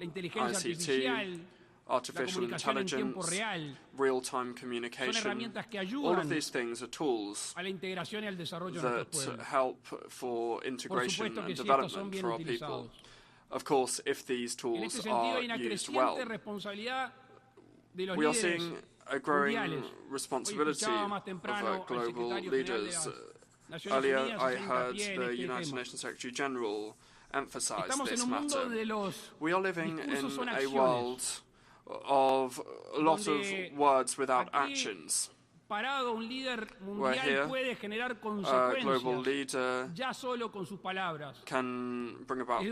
ICT, artificial intelligence, real-time communication. All of these things are tools that help for integration and development for our people. Of course, if these tools are used well, we are seeing a growing responsibility of global leaders. Earlier, I heard the United Nations Secretary General emphasize this matter. We are living in a world of a lot of words without actions. We're here, a global leader can bring about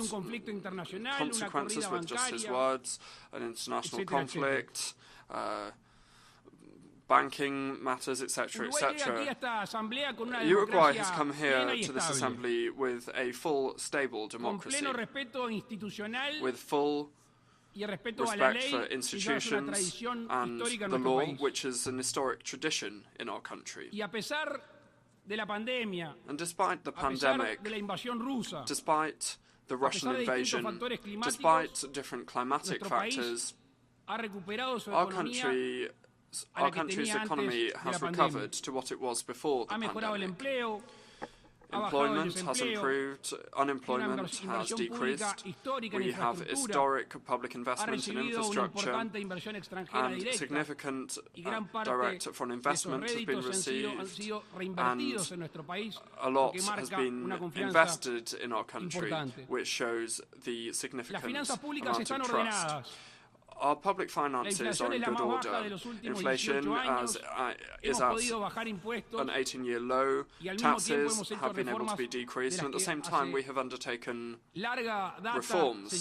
consequences with just his words, an international conflict, banking matters, etc., etc. Uruguay has come here to this assembly with a full, stable democracy, with full respect for institutions and the law, which is an historic tradition in our country. And despite the pandemic, despite the Russian invasion, despite different climatic factors, our country's economy has recovered to what it was before the pandemic. Employment has improved, unemployment has decreased, we have historic public investment in infrastructure, and significant direct foreign investment has been received, and a lot has been invested in our country, which shows the significant amount of trust. Our public finances are in good order. Inflation is at an 18-year low. Taxes have been able to be decreased, and at the same time we have undertaken reforms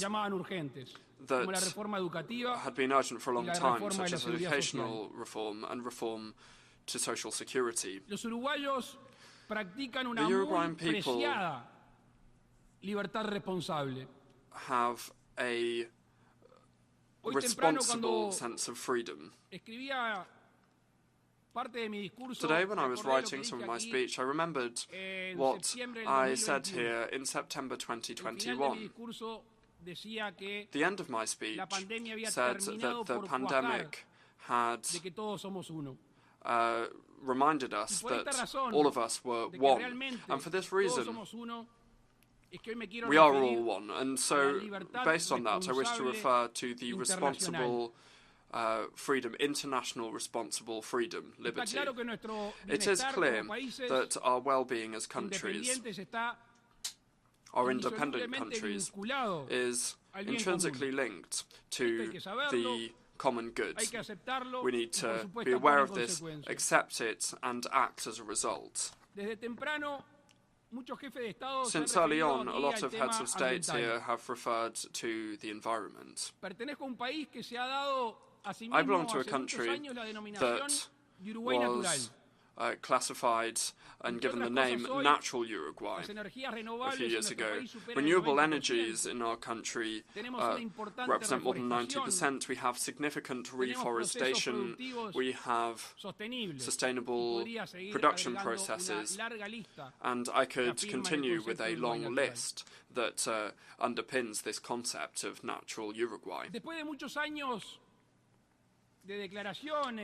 that had been urgent for a long time, such as educational reform and reform to social security. The Uruguayan people have a responsible sense of freedom. Today, when I was writing some of my speech, I remembered what I said here in September 2021. The end of my speech said that the pandemic had reminded us that all of us were one, and for this reason, we are all one, and so based on that I wish to refer to the responsible freedom, international responsible freedom, liberty. It is clear that our well-being as countries, our independent countries, is intrinsically linked to the common good. We need to be aware of this, accept it, and act as a result. Since early on, a lot of heads of state here have referred to the environment. I belong to a country that was classified and given the name Natural Uruguay a few years ago. Renewable energies in our country represent more than 90%. We have significant reforestation. We have sustainable production processes. And I could continue with a long list that underpins this concept of natural Uruguay.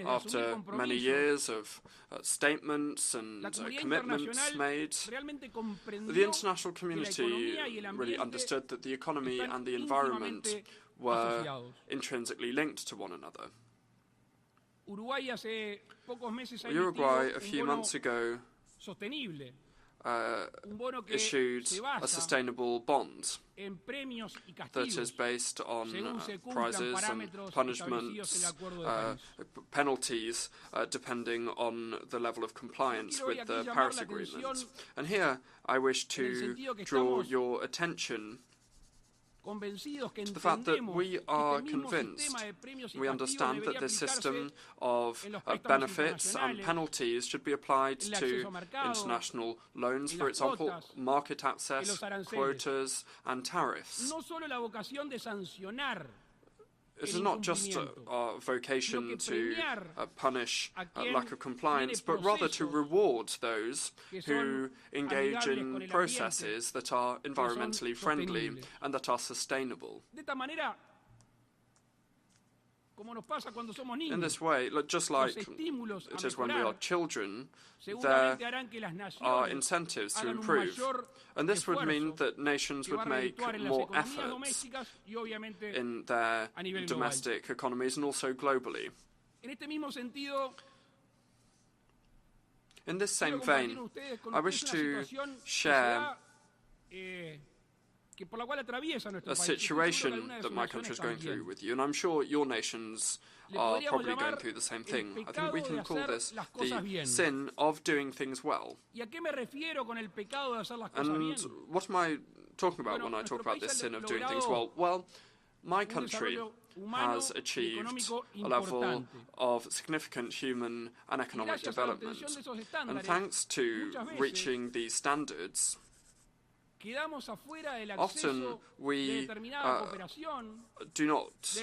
After many years of statements and commitments made, the international community really understood that the economy and the environment were intrinsically linked to one another. Uruguay, a few months ago, issued a sustainable bond that is based on prizes and punishments, penalties, depending on the level of compliance with the Paris Agreement. And here I wish to draw your attention to the fact that we are convinced, we understand that this system of benefits and penalties should be applied to international loans, for example, market access, quotas and tariffs. It is not just our vocation to punish lack of compliance, but rather to reward those who engage in processes that are environmentally friendly and that are sustainable. In this way, just like it is when we are children, there are incentives to improve. And this would mean that nations would make more efforts in their domestic economies and also globally. In this same vein, I wish to share a situation that my country is going through with you, and I'm sure your nations are probably going through the same thing. I think we can call this the sin of doing things well. And what am I talking about when I talk about this sin of doing things well? Well, my country has achieved a level of significant human and economic development. And thanks to reaching these standards, often we do not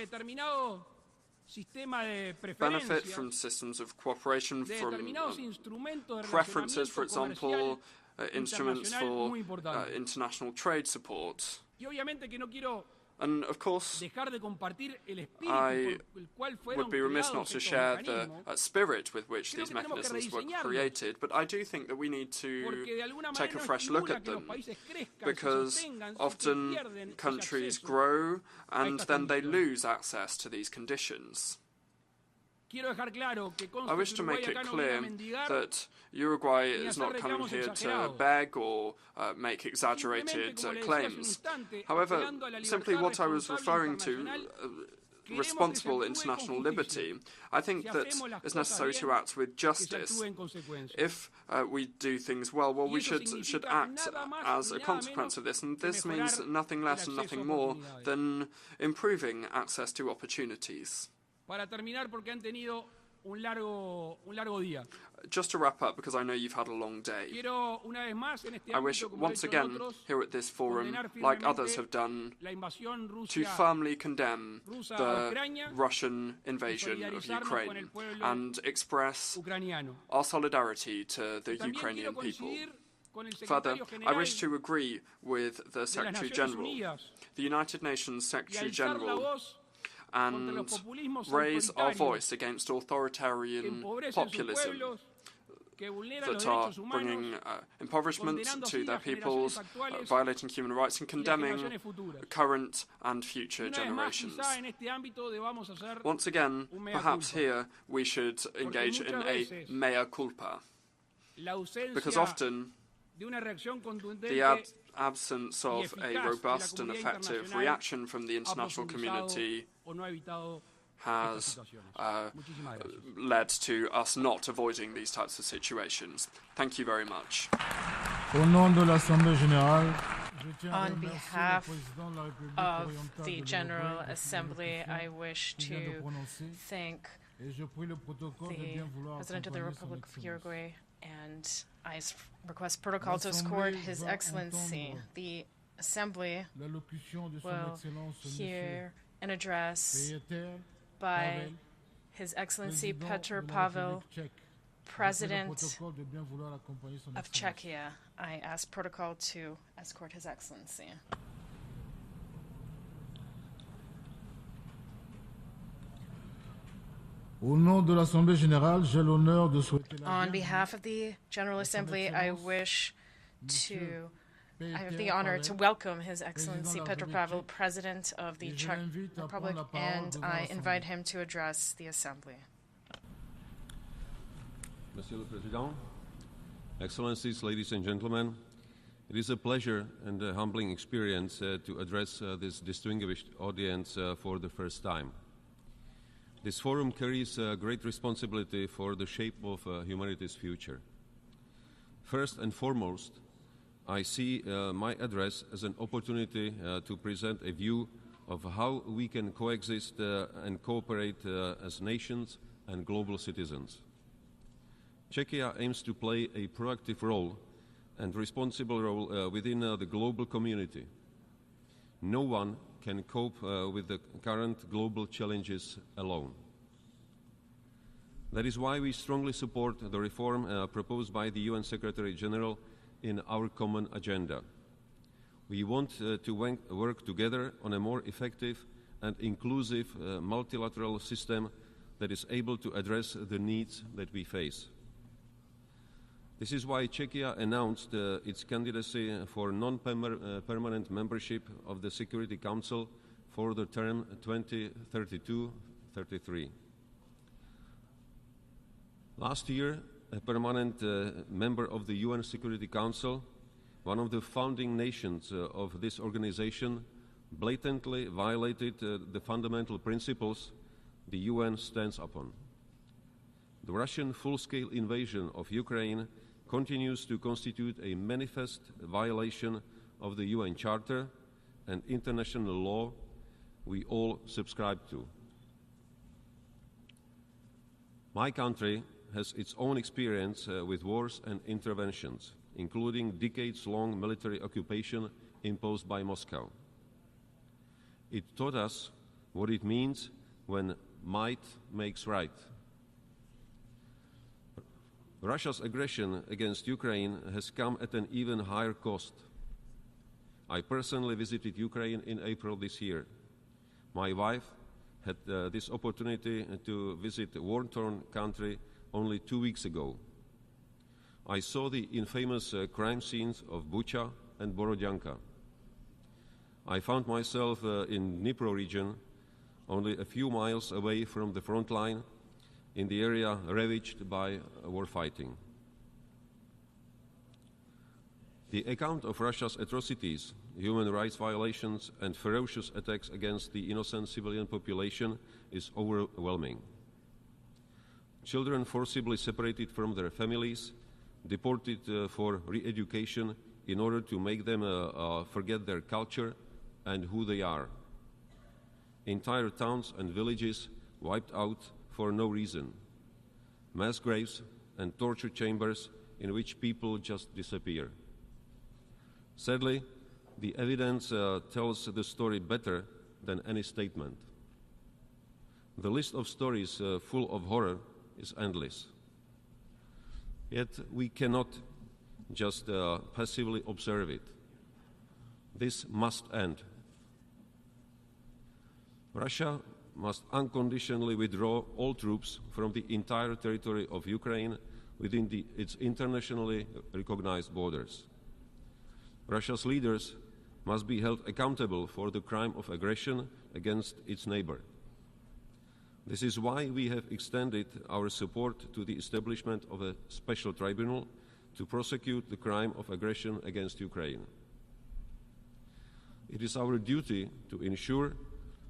benefit from systems of cooperation, from preferences, for example, instruments for international trade support. And of course, I would be remiss not to share the spirit with which these mechanisms were created, but I do think that we need to take a fresh look at them, because often countries grow and then they lose access to these conditions. I wish to make it clear that Uruguay is not coming here to beg or make exaggerated claims. However, simply what I was referring to, responsible international liberty, I think that it's necessary to act with justice. If we do things well, we should act as a consequence of this, and this means nothing less and nothing more than improving access to opportunities. Just to wrap up, because I know you've had a long day, I wish once again here at this forum, like others have done, to firmly condemn the Russian invasion of Ukraine and express our solidarity to the Ukrainian people. Further, I wish to agree with the Secretary General, the United Nations Secretary General, and raise our voice against authoritarian populism that are bringing impoverishment to their peoples, violating human rights, and condemning current and future generations. Once again, perhaps here we should engage in a mea culpa, because often the absence of a robust and effective reaction from the international community has led to us not avoiding these types of situations. Thank you very much. On behalf of the General Assembly, I wish to thank the President of the Republic of Uruguay, and I request protocol to escort His Excellency. The Assembly will hear an address by His Excellency Petr Pavel, President of Czechia. I ask protocol to escort His Excellency. On behalf of the General Assembly, I have the honor to welcome His Excellency Petr Pavel, President of the Czech Republic, and I invite him to address the Assembly. Monsieur le Président, Excellencies, ladies and gentlemen, it is a pleasure and a humbling experience to address this distinguished audience for the first time. This forum carries great responsibility for the shape of humanity's future. First and foremost, I see my address as an opportunity to present a view of how we can coexist and cooperate as nations and global citizens. Czechia aims to play a proactive role and responsible role within the global community. No one can cope with the current global challenges alone. That is why we strongly support the reform proposed by the UN Secretary General in our common agenda. We want to work together on a more effective and inclusive multilateral system that is able to address the needs that we face. This is why Czechia announced its candidacy for non-permanent membership of the Security Council for the term 2032-33. Last year, a permanent member of the UN Security Council, one of the founding nations of this organization, blatantly violated the fundamental principles the UN stands upon. The Russian full-scale invasion of Ukraine continues to constitute a manifest violation of the UN Charter and international law we all subscribe to. My country has its own experience with wars and interventions, including decades-long military occupation imposed by Moscow. It taught us what it means when might makes right. Russia's aggression against Ukraine has come at an even higher cost. I personally visited Ukraine in April this year. My wife had this opportunity to visit a war-torn country only 2 weeks ago. I saw the infamous crime scenes of Bucha and Borodyanka. I found myself in Dnipro region, only a few miles away from the front line, in the area ravaged by war fighting. The account of Russia's atrocities, human rights violations, and ferocious attacks against the innocent civilian population is overwhelming. Children forcibly separated from their families, deported for re-education in order to make them forget their culture and who they are. Entire towns and villages wiped out for no reason. Mass graves and torture chambers in which people just disappear. Sadly, the evidence tells the story better than any statement. The list of stories full of horror is endless. Yet we cannot just passively observe it. This must end. Russia must unconditionally withdraw all troops from the entire territory of Ukraine within its internationally recognized borders. Russia's leaders must be held accountable for the crime of aggression against its neighbor. This is why we have extended our support to the establishment of a special tribunal to prosecute the crime of aggression against Ukraine. It is our duty to ensure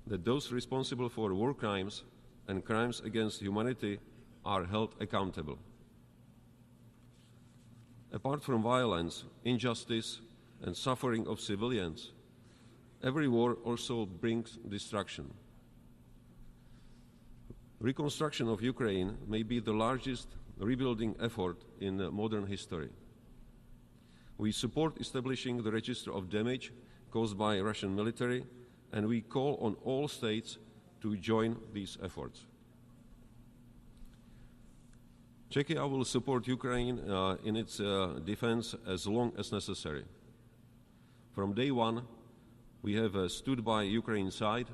that those responsible for war crimes and crimes against humanity are held accountable. Apart from violence, injustice, and suffering of civilians, every war also brings destruction. Reconstruction of Ukraine may be the largest rebuilding effort in modern history. We support establishing the register of damage caused by Russian military, and we call on all states to join these efforts. Czechia will support Ukraine in its defense as long as necessary. From day one, we have stood by Ukraine's side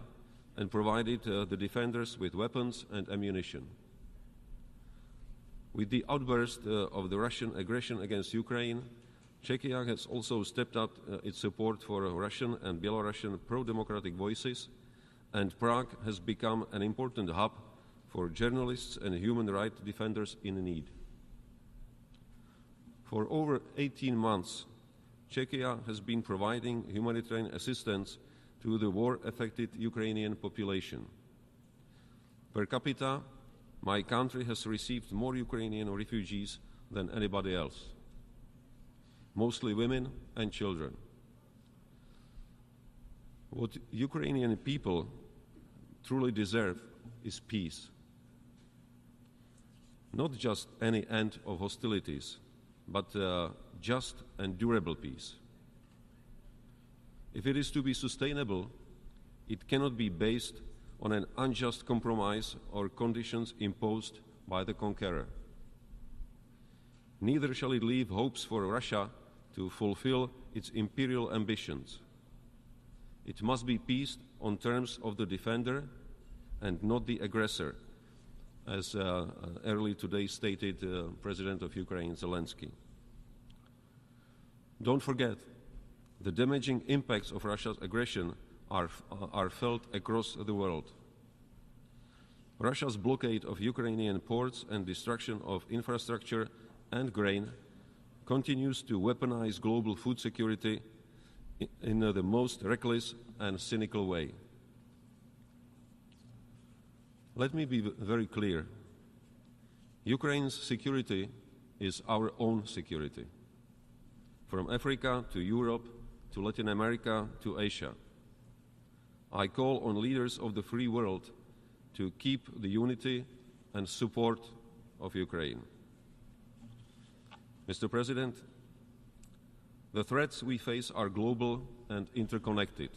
and provided the defenders with weapons and ammunition. With the outburst of the Russian aggression against Ukraine, Czechia has also stepped up its support for Russian and Belarusian pro-democratic voices, and Prague has become an important hub for journalists and human rights defenders in need. For over 18 months, Czechia has been providing humanitarian assistance to the war-affected Ukrainian population. Per capita, my country has received more Ukrainian refugees than anybody else, mostly women and children. What Ukrainian people truly deserve is peace. Not just any end of hostilities, but just and durable peace. If it is to be sustainable, it cannot be based on an unjust compromise or conditions imposed by the conqueror. Neither shall it leave hopes for Russia to fulfill its imperial ambitions. It must be peace on terms of the defender and not the aggressor, as early today stated President of Ukraine Zelenskyy. Don't forget, the damaging impacts of Russia's aggression are felt across the world. Russia's blockade of Ukrainian ports and destruction of infrastructure and grain continues to weaponize global food security in the most reckless and cynical way. Let me be very clear. Ukraine's security is our own security. From Africa to Europe to Latin America to Asia. I call on leaders of the free world to keep the unity and support of Ukraine. Mr. President, the threats we face are global and interconnected.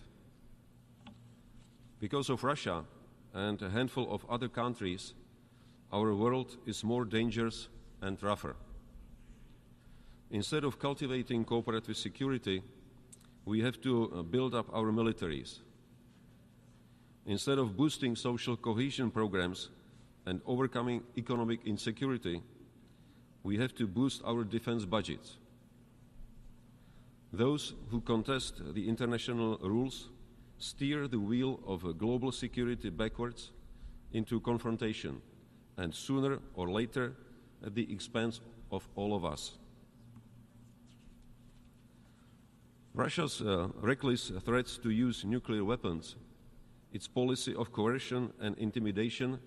Because of Russia and a handful of other countries, our world is more dangerous and rougher. Instead of cultivating cooperative security, we have to build up our militaries. Instead of boosting social cohesion programs and overcoming economic insecurity, we have to boost our defense budgets. Those who contest the international rules steer the wheel of global security backwards into confrontation, and sooner or later at the expense of all of us. Russia's reckless threats to use nuclear weapons, its policy of coercion and intimidation,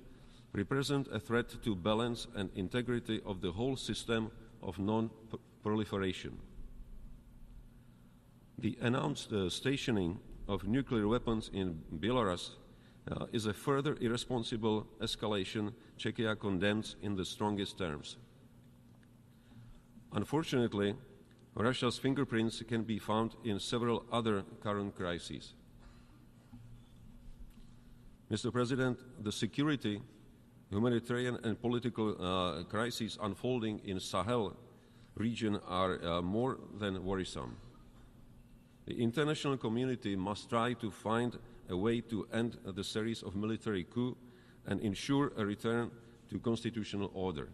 represent a threat to balance and integrity of the whole system of non-proliferation. The announced stationing of nuclear weapons in Belarus is a further irresponsible escalation Czechia condemns in the strongest terms. Unfortunately, Russia's fingerprints can be found in several other current crises. Mr. President, the security, humanitarian and political crises unfolding in Sahel region are more than worrisome. The international community must try to find a way to end the series of military coups and ensure a return to constitutional order.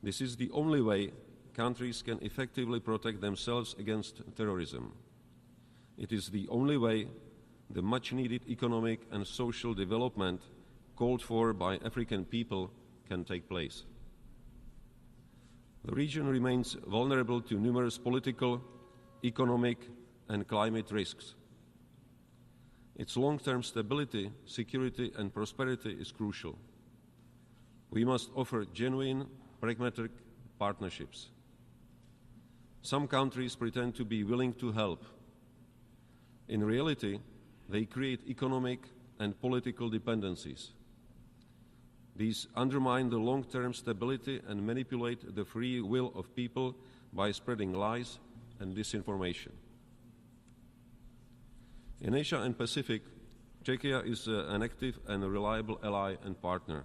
This is the only way countries can effectively protect themselves against terrorism. It is the only way the much-needed economic and social development called for by African people can take place. The region remains vulnerable to numerous political, economic, and climate risks. Its long-term stability, security, and prosperity is crucial. We must offer genuine, pragmatic partnerships. Some countries pretend to be willing to help. In reality, they create economic and political dependencies. These undermine the long-term stability and manipulate the free will of people by spreading lies and disinformation. In Asia and Pacific, Czechia is an active and reliable ally and partner.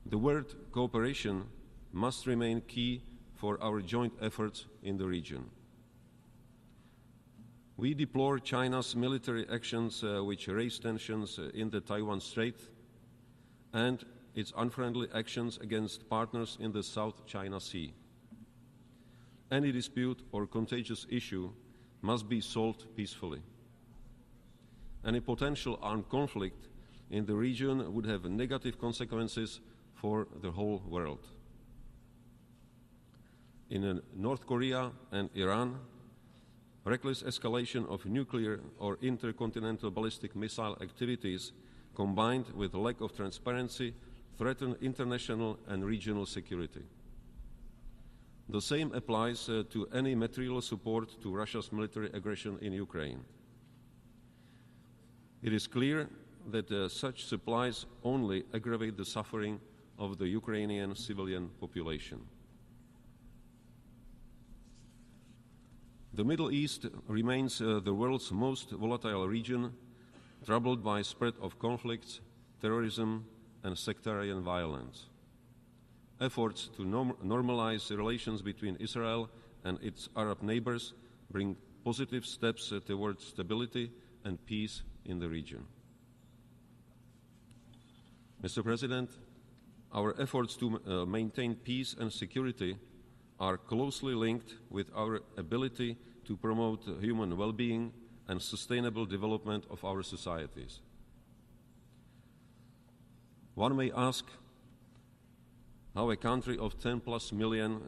The word cooperation must remain key for our joint efforts in the region. We deplore China's military actions which raise tensions in the Taiwan Strait and its unfriendly actions against partners in the South China Sea. Any dispute or contagious issue must be solved peacefully. Any potential armed conflict in the region would have negative consequences for the whole world. In North Korea and Iran, reckless escalation of nuclear or intercontinental ballistic missile activities combined with lack of transparency threaten international and regional security. The same applies to any material support to Russia's military aggression in Ukraine. It is clear that such supplies only aggravate the suffering of the Ukrainian civilian population. The Middle East remains the world's most volatile region, troubled by spread of conflicts, terrorism, and sectarian violence. Efforts to normalize relations between Israel and its Arab neighbors bring positive steps towards stability and peace in the region. Mr. President, our efforts to maintain peace and security are closely linked with our ability to promote human well-being and sustainable development of our societies. One may ask how a country of 10+ million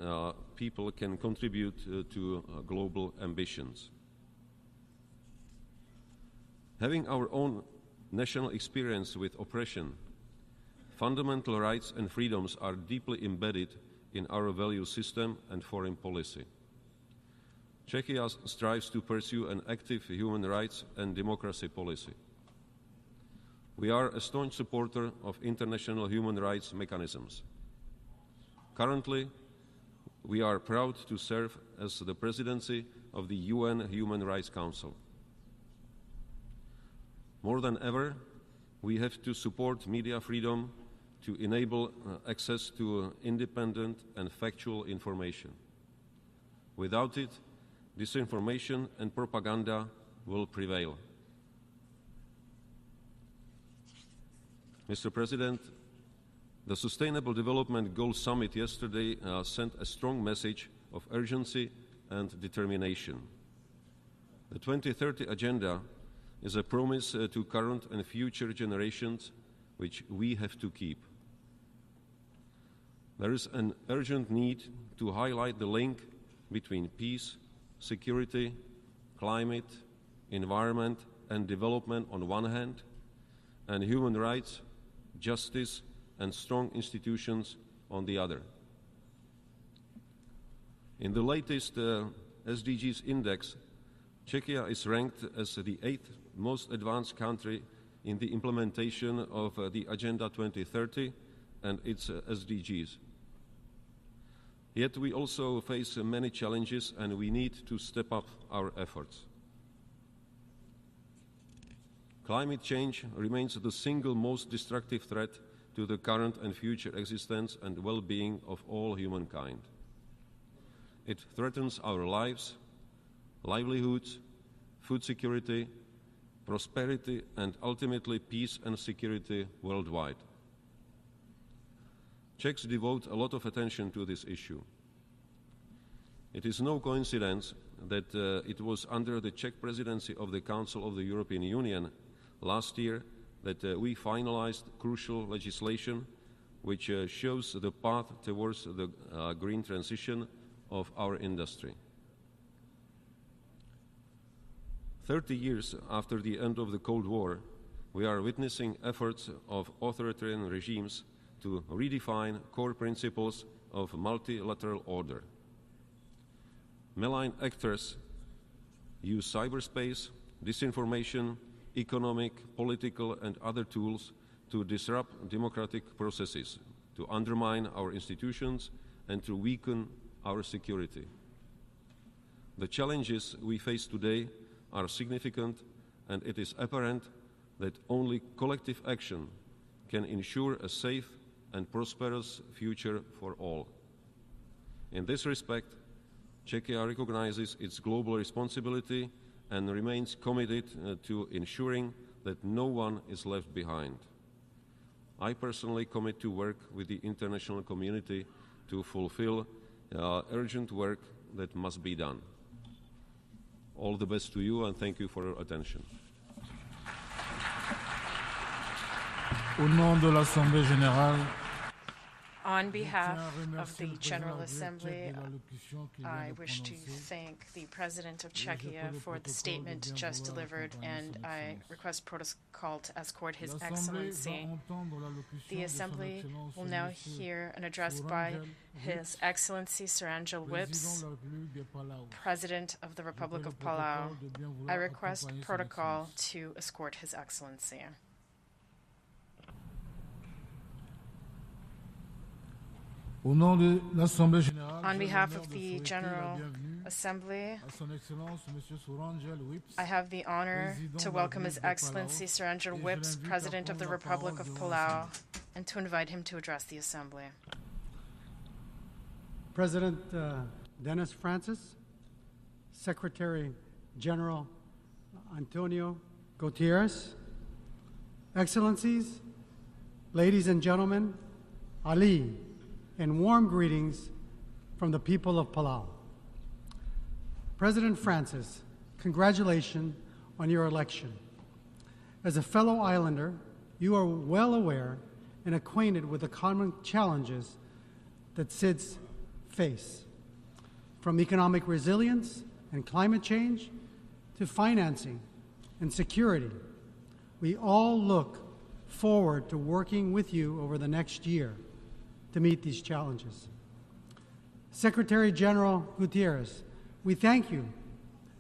people can contribute to global ambitions. Having our own national experience with oppression, fundamental rights and freedoms are deeply embedded in our value system and foreign policy. Czechia strives to pursue an active human rights and democracy policy. We are a staunch supporter of international human rights mechanisms. Currently, we are proud to serve as the presidency of the UN Human Rights Council. More than ever, we have to support media freedom to enable access to independent and factual information. Without it, disinformation and propaganda will prevail. Mr. President, the Sustainable Development Goals Summit yesterday sent a strong message of urgency and determination. The 2030 Agenda is a promise to current and future generations which we have to keep. There is an urgent need to highlight the link between peace, security, climate, environment and development on one hand, and human rights, justice and strong institutions on the other. In the latest SDGs index, Czechia is ranked as the 8th most advanced country in the implementation of the Agenda 2030 and its SDGs. Yet we also face many challenges and we need to step up our efforts. Climate change remains the single most destructive threat to the current and future existence and well-being of all humankind. It threatens our lives, livelihoods, food security, prosperity, and ultimately peace and security worldwide. Czechs devote a lot of attention to this issue. It is no coincidence that it was under the Czech presidency of the Council of the European Union last year that we finalized crucial legislation which shows the path towards the green transition of our industry. 30 years after the end of the Cold War, we are witnessing efforts of authoritarian regimes to redefine core principles of multilateral order. Malign actors use cyberspace, disinformation, economic, political and other tools to disrupt democratic processes, to undermine our institutions and to weaken our security. The challenges we face today are significant, and it is apparent that only collective action can ensure a safe and prosperous future for all. In this respect, Czechia recognizes its global responsibility and remains committed to ensuring that no one is left behind. I personally commit to work with the international community to fulfill urgent work that must be done. All the best to you and thank you for your attention. Au nom de l'Assemblée générale, on behalf of the General Assembly, I wish to thank the President of Czechia for the statement just delivered, and I request protocol to escort His Excellency. The Assembly will now hear an address by His Excellency Sir Angel Whips, President of the Republic of Palau. I request protocol to escort His Excellency. On behalf of the General Assembly, I have the honor to welcome His Excellency Sir Angel Whips, President of the Republic of Palau, and to invite him to address the Assembly. President Dennis Francis, Secretary General Antonio Gutierrez, Excellencies, ladies and gentlemen, Ali, and warm greetings from the people of Palau. President Francis, congratulations on your election. As a fellow islander, you are well aware and acquainted with the common challenges that SIDS face, from economic resilience and climate change to financing and security. We all look forward to working with you over the next year to meet these challenges. Secretary General Gutierrez, we thank you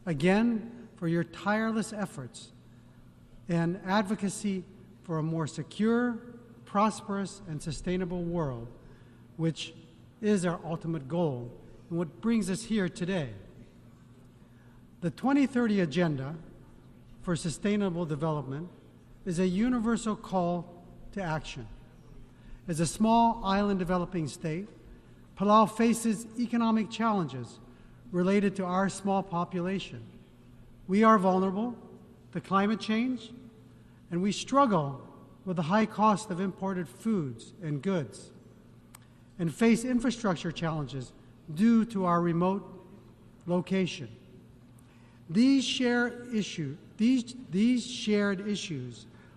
again for your tireless efforts and advocacy for a more secure, prosperous, and sustainable world, which is our ultimate goal and what brings us here today. The 2030 Agenda for Sustainable Development is a universal call to action. As a small island developing state, Palau faces economic challenges related to our small population. We are vulnerable to climate change, and we struggle with the high cost of imported foods and goods, and face infrastructure challenges due to our remote location. These shared issues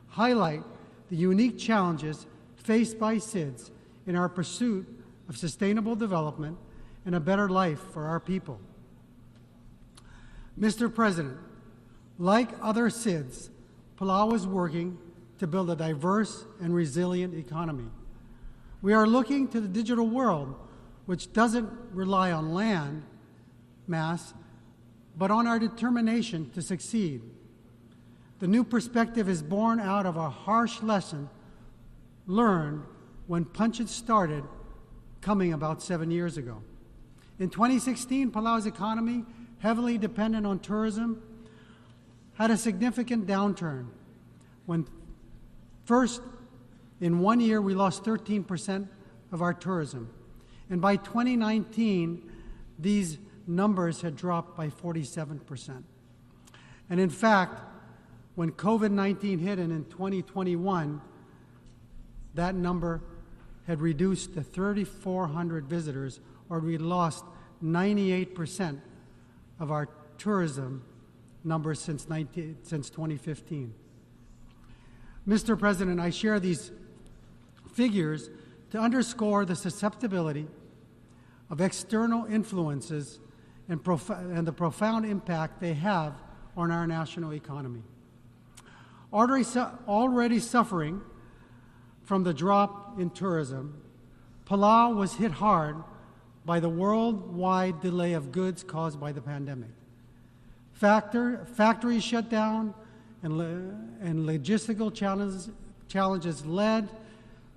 highlight the unique challenges faced by SIDS in our pursuit of sustainable development and a better life for our people. Mr. President, like other SIDS, Palau is working to build a diverse and resilient economy. We are looking to the digital world, which doesn't rely on land mass, but on our determination to succeed. The new perspective is born out of a harsh lesson learned when Punchit started coming about 7 years ago. In 2016, Palau's economy, heavily dependent on tourism, had a significant downturn. When first, in 1 year, we lost 13% of our tourism. And by 2019, these numbers had dropped by 47%. And in fact, when COVID-19 hit and in 2021, that number had reduced to 3,400 visitors, or we lost 98% of our tourism numbers since 2015. Mr. President, I share these figures to underscore the susceptibility of external influences and the profound impact they have on our national economy. Already suffering from the drop in tourism, Palau was hit hard by the worldwide delay of goods caused by the pandemic. Factories shut down and logistical challenges led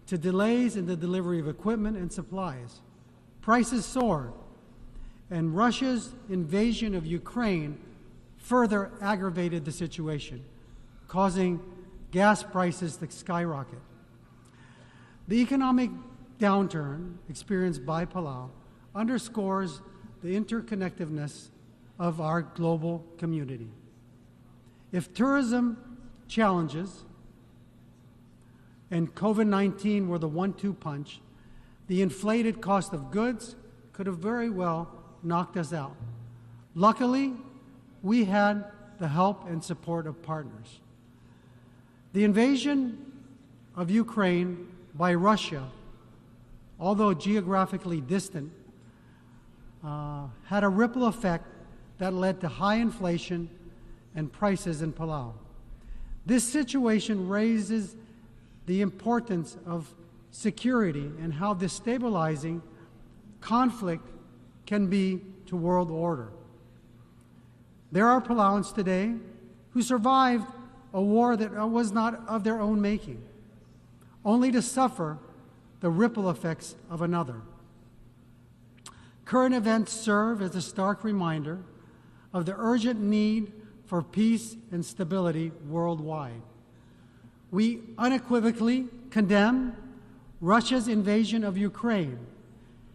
to delays in the delivery of equipment and supplies. Prices soared, and Russia's invasion of Ukraine further aggravated the situation, causing gas prices to skyrocket. The economic downturn experienced by Palau underscores the interconnectedness of our global community. If tourism challenges and COVID-19 were the 1-2 punch, the inflated cost of goods could have very well knocked us out. Luckily, we had the help and support of partners. The invasion of Ukraine by Russia, although geographically distant, had a ripple effect that led to high inflation and prices in Palau. This situation raises the importance of security and how destabilizing conflict can be to world order. There are Palauans today who survived a war that was not of their own making, only to suffer the ripple effects of another. Current events serve as a stark reminder of the urgent need for peace and stability worldwide. We unequivocally condemn Russia's invasion of Ukraine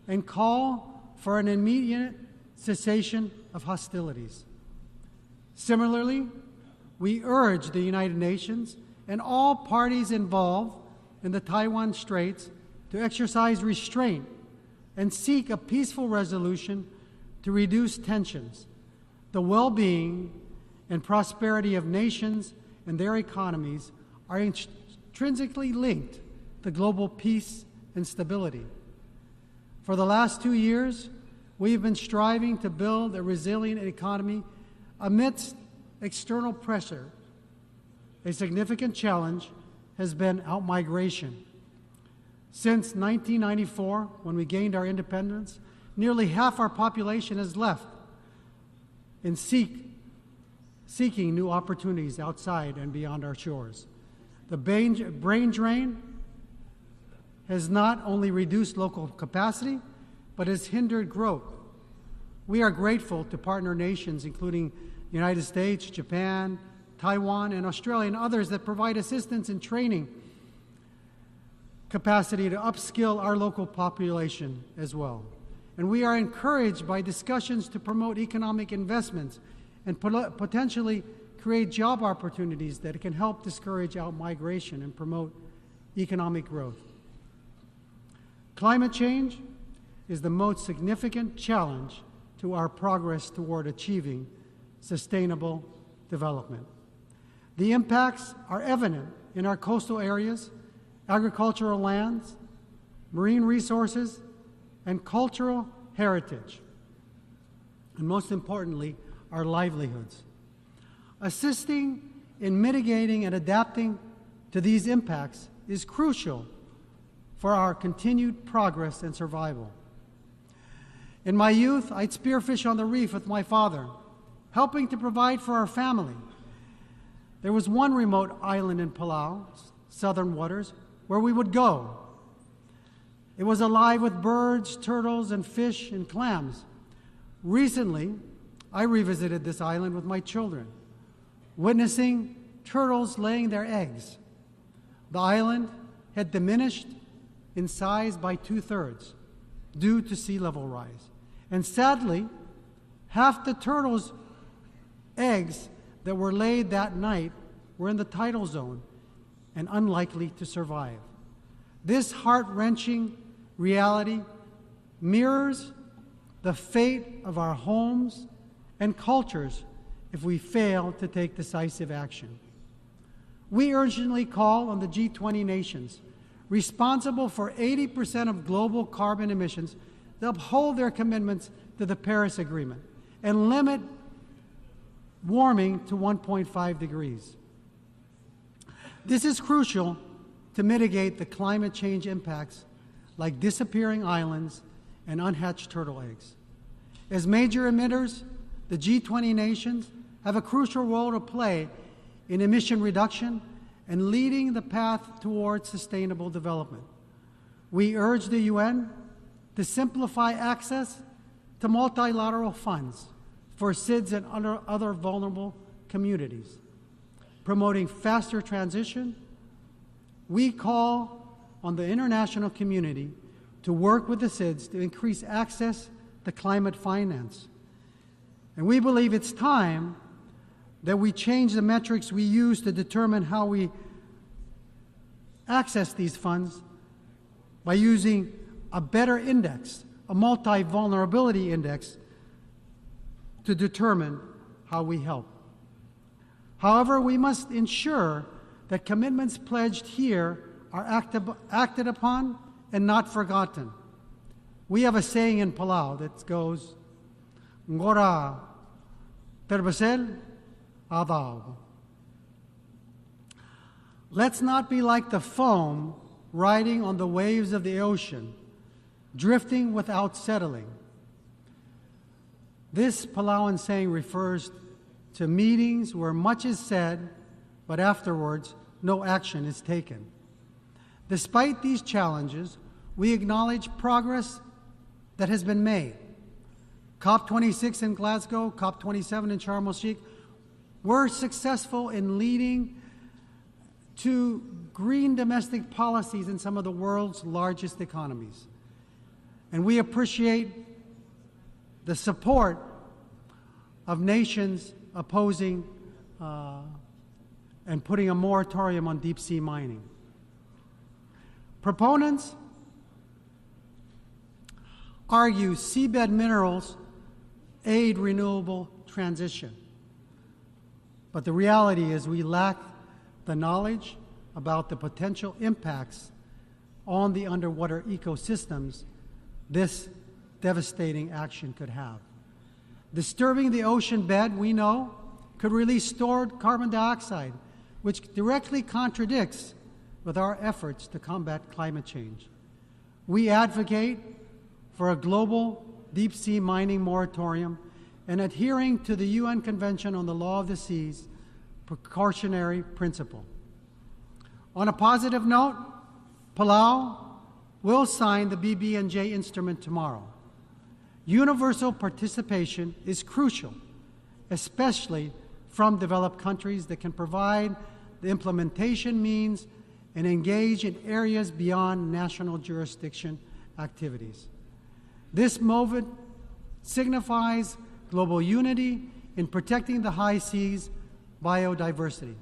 and call for an immediate cessation of hostilities. Similarly, we urge the United Nations and all parties involved in the Taiwan Straits to exercise restraint and seek a peaceful resolution to reduce tensions. The well-being and prosperity of nations and their economies are intrinsically linked to global peace and stability. For the last 2 years, we have been striving to build a resilient economy amidst external pressure. A significant challenge has been outmigration. Since 1994, when we gained our independence, nearly half our population has left and seeking new opportunities outside and beyond our shores. The brain drain has not only reduced local capacity, but has hindered growth. We are grateful to partner nations, including the United States, Japan, Taiwan, and Australia, and others that provide assistance in training capacity to upskill our local population as well. And we are encouraged by discussions to promote economic investments and potentially create job opportunities that can help discourage outmigration and promote economic growth. Climate change is the most significant challenge to our progress toward achieving sustainable development. The impacts are evident in our coastal areas, agricultural lands, marine resources, and cultural heritage, and most importantly, our livelihoods. Assisting in mitigating and adapting to these impacts is crucial for our continued progress and survival. In my youth, I'd spearfish on the reef with my father, helping to provide for our family. There was one remote island in Palau, southern waters, where we would go. It was alive with birds, turtles, and fish and clams. Recently, I revisited this island with my children, witnessing turtles laying their eggs. The island had diminished in size by 2/3 due to sea level rise. And sadly, half the turtles' eggs that were laid that night were in the tidal zone and unlikely to survive. This heart-wrenching reality mirrors the fate of our homes and cultures if we fail to take decisive action. We urgently call on the G20 nations, responsible for 80% of global carbon emissions, to uphold their commitments to the Paris Agreement and limit warming to 1.5 degrees. This is crucial to mitigate the climate change impacts like disappearing islands and unhatched turtle eggs. As major emitters, the G20 nations have a crucial role to play in emission reduction and leading the path towards sustainable development. We urge the UN to simplify access to multilateral funds for SIDS and other vulnerable communities. Promoting faster transition, we call on the international community to work with the SIDS to increase access to climate finance. And we believe it's time that we change the metrics we use to determine how we access these funds by using a better index, a multi-vulnerability index, to determine how we help. However, we must ensure that commitments pledged here are acted upon and not forgotten. We have a saying in Palau that goes, Ngora terbesel adao. Let's not be like the foam riding on the waves of the ocean, drifting without settling. This Palauan saying refers to meetings where much is said, but afterwards no action is taken. Despite these challenges, we acknowledge progress that has been made. COP26 in Glasgow, COP27 in Sharm el-Sheikh were successful in leading to green domestic policies in some of the world's largest economies. And we appreciate the support of nations opposing and putting a moratorium on deep-sea mining. Proponents argue seabed minerals aid renewable transition. But the reality is we lack the knowledge about the potential impacts on the underwater ecosystems this devastating action could have. Disturbing the ocean bed, we know, could release stored carbon dioxide, which directly contradicts with our efforts to combat climate change. We advocate for a global deep-sea mining moratorium and adhering to the UN Convention on the Law of the Seas precautionary principle. On a positive note, Palau will sign the BB&J instrument tomorrow. Universal participation is crucial, especially from developed countries that can provide the implementation means and engage in areas beyond national jurisdiction activities. This movement signifies global unity in protecting the high seas biodiversity.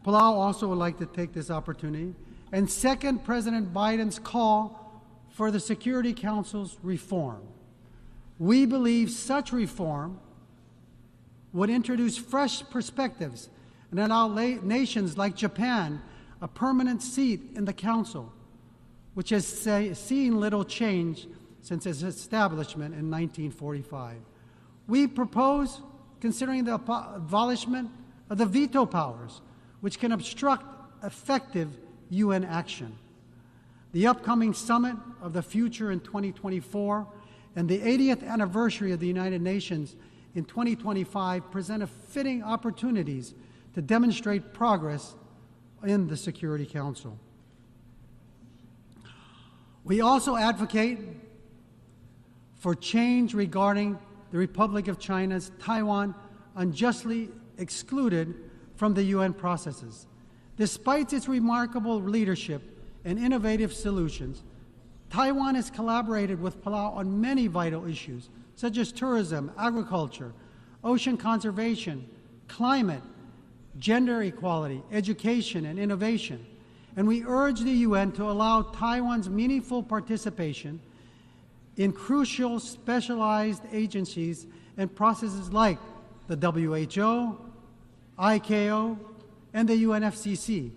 Palau also would like to take this opportunity and second President Biden's call for the Security Council's reform. We believe such reform would introduce fresh perspectives and allow nations like Japan a permanent seat in the Council, which has seen little change since its establishment in 1945. We propose considering the abolishment of the veto powers, which can obstruct effective UN action. The upcoming summit of the future in 2024 and the 80th anniversary of the United Nations in 2025 present fitting opportunities to demonstrate progress in the Security Council. We also advocate for change regarding the Republic of China's Taiwan unjustly excluded from the UN processes. Despite its remarkable leadership and innovative solutions, Taiwan has collaborated with Palau on many vital issues, such as tourism, agriculture, ocean conservation, climate, gender equality, education, and innovation. And we urge the UN to allow Taiwan's meaningful participation in crucial specialized agencies and processes like the WHO, ICAO, and the UNFCCC.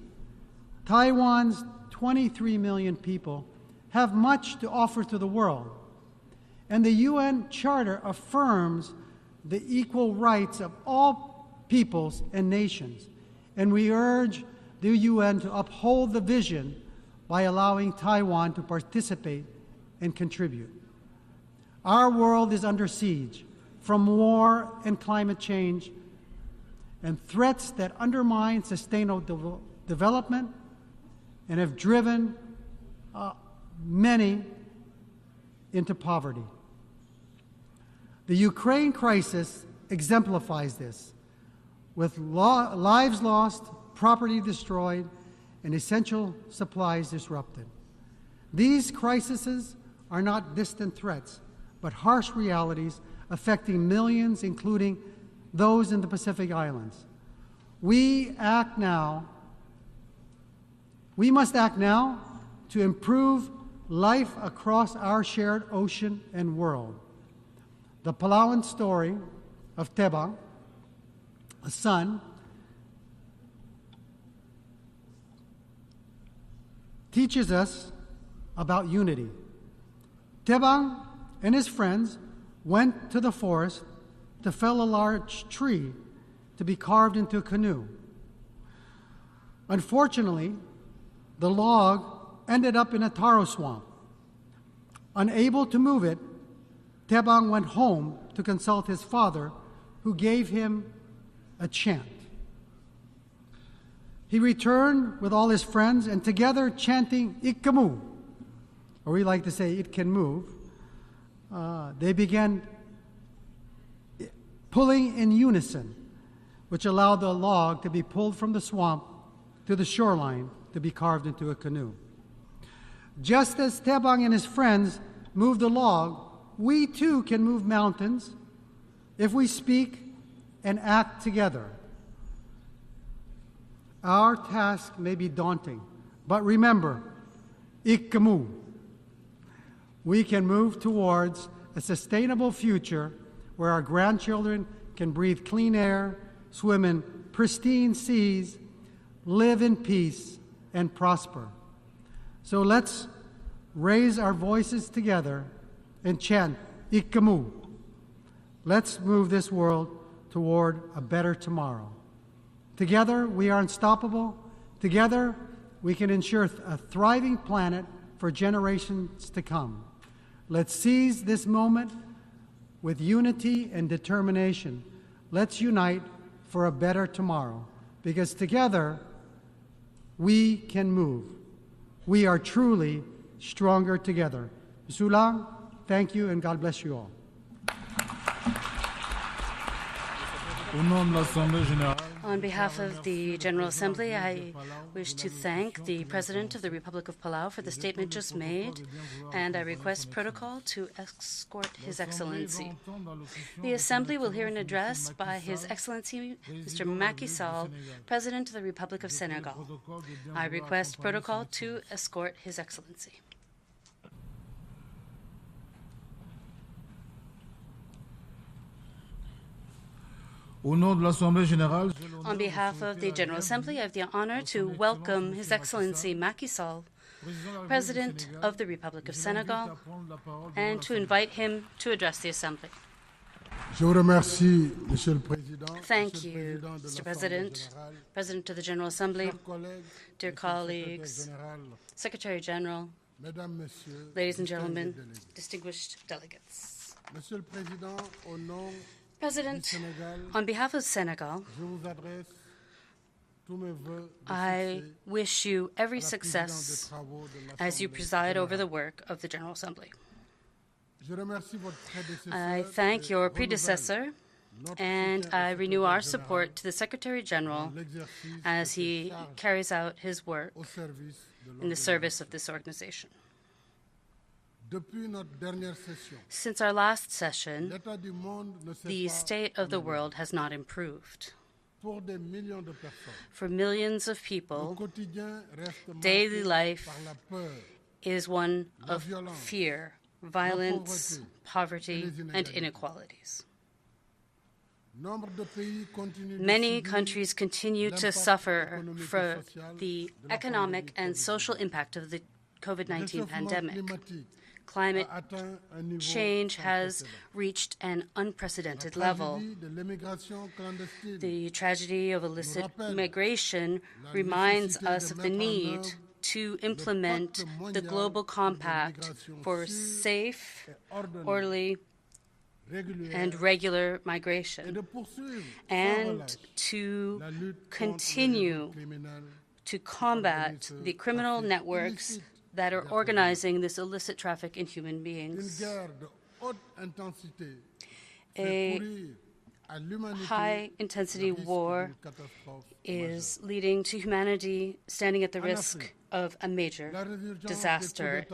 Taiwan's 23 million people have much to offer to the world, and the UN Charter affirms the equal rights of all peoples and nations, and we urge the UN to uphold the vision by allowing Taiwan to participate and contribute. Our world is under siege from war and climate change and threats that undermine sustainable development and have driven many into poverty. The Ukraine crisis exemplifies this, with lives lost, property destroyed, and essential supplies disrupted. These crises are not distant threats, but harsh realities affecting millions, including those in the Pacific Islands. We must act now to improve life across our shared ocean and world. The Palauan story of Tebang, a son, teaches us about unity. Tebang and his friends went to the forest to fell a large tree to be carved into a canoe. Unfortunately, the log ended up in a taro swamp. Unable to move it, Tebang went home to consult his father, who gave him a chant. He returned with all his friends, and together chanting "Ikkamu," or we like to say "It can move," they began pulling in unison, which allowed the log to be pulled from the swamp to the shoreline to be carved into a canoe. Just as Tebang and his friends moved the log, we too can move mountains if we speak and act together. Our task may be daunting, but remember, ikkamu. We can move towards a sustainable future where our grandchildren can breathe clean air, swim in pristine seas, live in peace, and prosper. So let's raise our voices together and chant ikkamu. Let's move this world toward a better tomorrow. Together, we are unstoppable. Together, we can ensure a thriving planet for generations to come. Let's seize this moment with unity and determination. Let's unite for a better tomorrow, because together, we can move. We are truly stronger together. Monsieur Lang, thank you, and God bless you all. On behalf of the General Assembly, I wish to thank the President of the Republic of Palau for the statement just made, and I request protocol to escort His Excellency. The Assembly will hear an address by His Excellency Mr. Macky Sall, President of the Republic of Senegal. I request protocol to escort His Excellency. On behalf of the General Assembly, I have the honor to welcome His Excellency Macky Sall, President of the Republic of Senegal, and to invite him to address the Assembly. Thank you, Mr. President, President of the General Assembly, dear colleagues, Secretary General, ladies and gentlemen, distinguished delegates. President, on behalf of Senegal, I wish you every success as you preside over the work of the General Assembly. I thank your predecessor, and I renew our support to the Secretary General as he carries out his work in the service of this organization. Since our last session, the state of the world has not improved. For millions of people, daily life is one of fear, violence, poverty, and inequalities. Many countries continue to suffer from the economic and social impact of the COVID-19 pandemic. Climate change has reached an unprecedented level. The tragedy of illicit migration reminds us of the need to implement the Global Compact for safe, orderly, and regular migration, and to continue to combat the criminal networks that are organizing this illicit traffic in human beings. A high-intensity war is leading to humanity standing at the risk of a major disaster.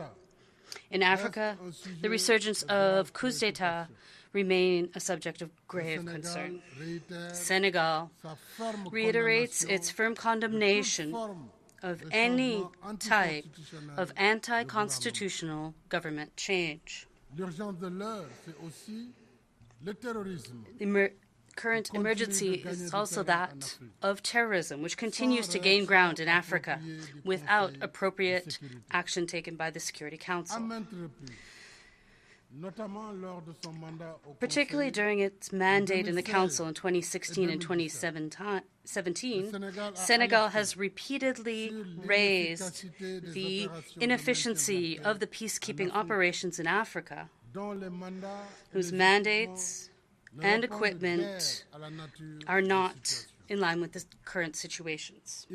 In Africa, the resurgence of coups d'etat remain a subject of grave concern. Senegal reiterates its firm condemnation of any type of anti-constitutional government change. The current emergency is also that of terrorism, which continues to gain ground in Africa without appropriate action taken by the Security Council. Particularly during its mandate in the Council in 2016 and 2017, Senegal has repeatedly raised the inefficiency of the peacekeeping operations in Africa, whose mandates and equipment are not in line with the current situations.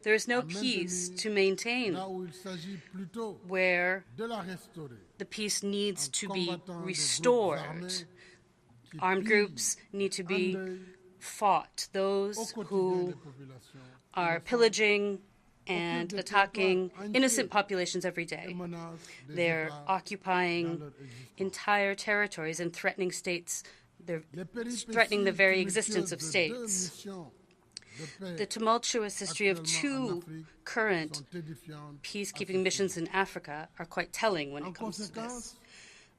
There is no peace to maintain where the peace needs to be restored. Armed groups need to be fought. Those who are pillaging and attacking innocent populations every day. They're occupying entire territories and threatening states threatening the very existence of states. The tumultuous history of two current peacekeeping missions in Africa are quite telling when it comes to this.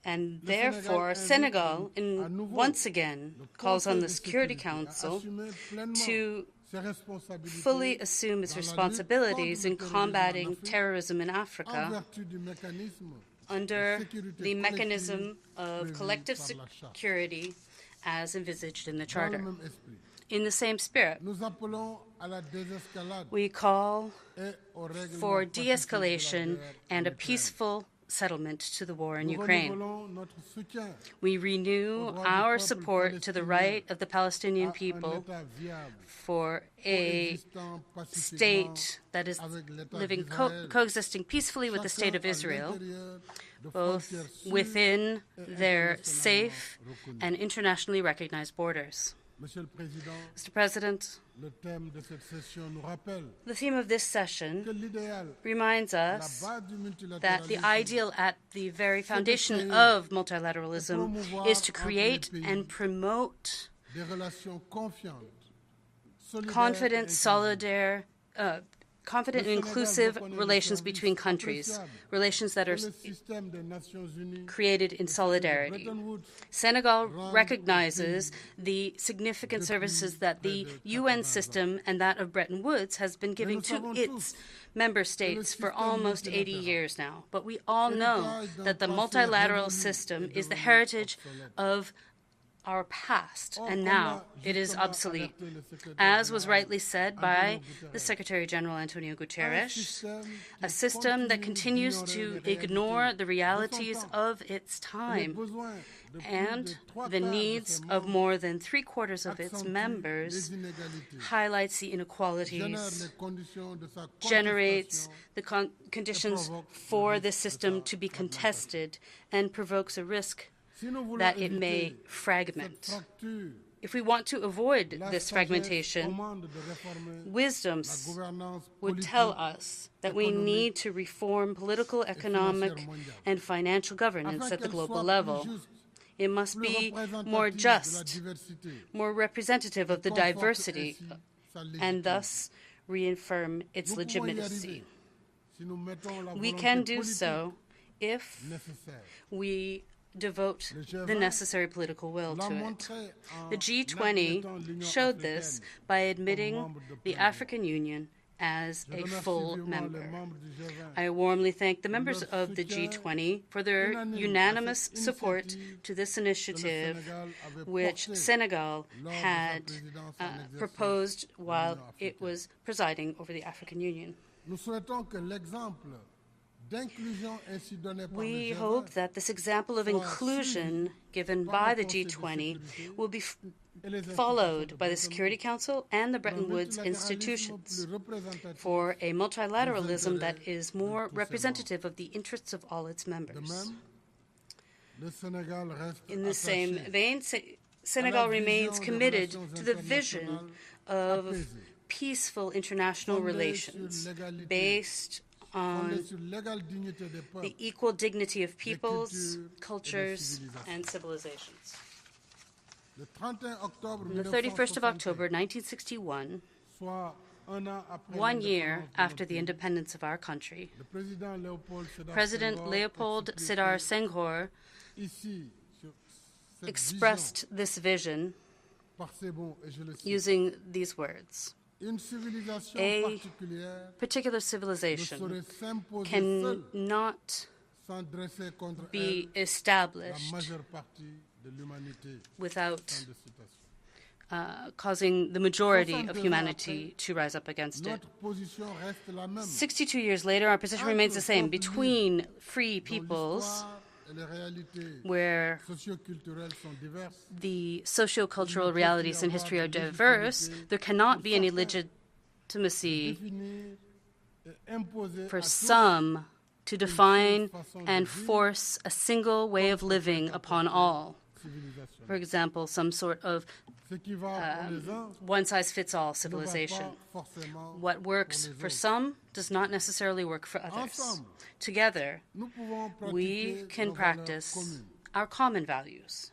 And therefore, Senegal once again calls on the Security Council to fully assume its responsibilities in combating terrorism in Africa under the mechanism of collective security as envisaged in the Charter. In the same spirit, we call for de-escalation and a peaceful settlement to the war in Ukraine. We renew our support to the right of the Palestinian people for a state that is living coexisting peacefully with the State of Israel, both within their safe and internationally recognized borders. Mr. President, the theme of this session reminds us that the ideal at the very foundation of multilateralism is to create and promote confident, confident and inclusive relations between countries, relations that are created in solidarity. Senegal recognizes the significant services that the UN system and that of Bretton Woods has been giving to its member states for almost 80 years now. But we all know that the multilateral system is the heritage of our past, and now it is obsolete. As was rightly said by the Secretary General Antonio Guterres, a system that continues to ignore the realities of its time and the needs of more than three-quarters of its members highlights the inequalities, generates the conditions for this system to be contested, and provokes a risk that it may fragment. If we want to avoid this fragmentation, wisdom would tell us that we need to reform political, economic, and financial governance at the global level. It must be more just, more representative of the diversity, and thus reaffirm its legitimacy. We can do so if we devote the necessary political will to it. The G20 showed this by admitting the African Union as a full member. I warmly thank the members of the G20 for their unanimous support to this initiative, which Senegal had proposed while it was presiding over the African Union. We hope that this example of inclusion given by the G20 will be followed by the Security Council and the Bretton Woods institutions for a multilateralism that is more representative of the interests of all its members. In the same vein, Senegal remains committed to the vision of peaceful international relations based on the equal dignity of peoples, cultures, and civilizations. On the 31st of October, 1961, 1 year after the independence of our country, President Leopold Sédar Senghor expressed this vision using these words: a particular civilization cannot be established without causing the majority of humanity to rise up against it. 62 years later, our position remains the same. Between free peoples, where the socio-cultural realities and history are diverse, there cannot be any legitimacy for some to define and force a single way of living upon all. For example, some sort of one-size-fits-all civilization. What works for some does not necessarily work for others. Together, we can practice our common values.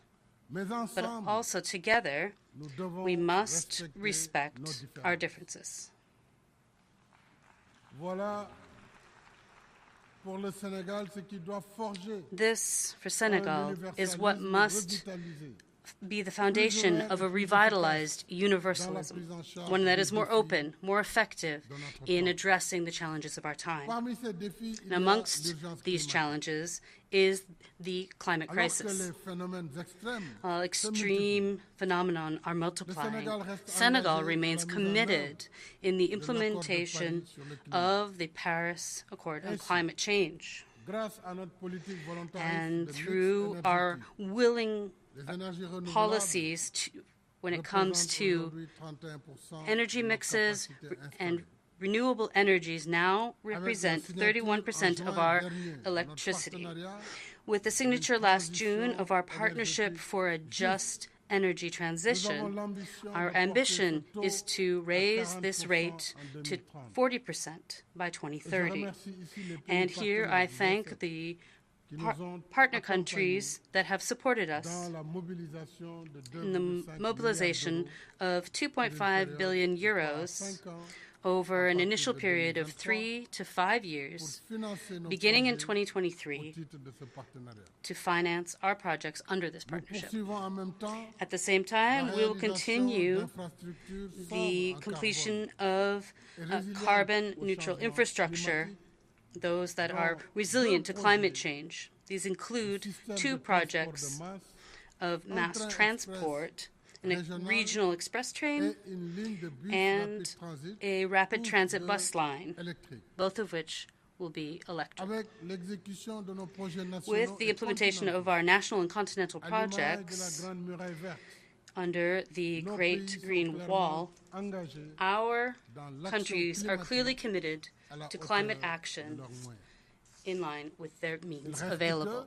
but also together, we must respect our differences. This, for Senegal, is what must be the foundation of a revitalized universalism, one that is more open, more effective in addressing the challenges of our time. And amongst these challenges is the climate crisis. While extreme phenomena are multiplying, Senegal remains committed in the implementation of the Paris Accord on climate change. And through our willing policies when it comes to energy mixes, and renewable energies now represent 31% of our electricity. With the signature last June of our Partnership for a Just Energy Transition, our ambition is to raise this rate to 40% by 2030. And here I thank the partner countries that have supported us in the mobilization of 2.5 billion euros over an initial period of 3 to 5 years, beginning in 2023, to finance our projects under this partnership. At the same time, we will continue the completion of carbon-neutral infrastructure, those that are resilient to climate change. These include 2 projects of mass transport, a regional express train and a rapid transit bus line, both of which will be electric. With the implementation of our national and continental projects under the Great Green Wall, our countries are clearly committed to climate action in line with their means available.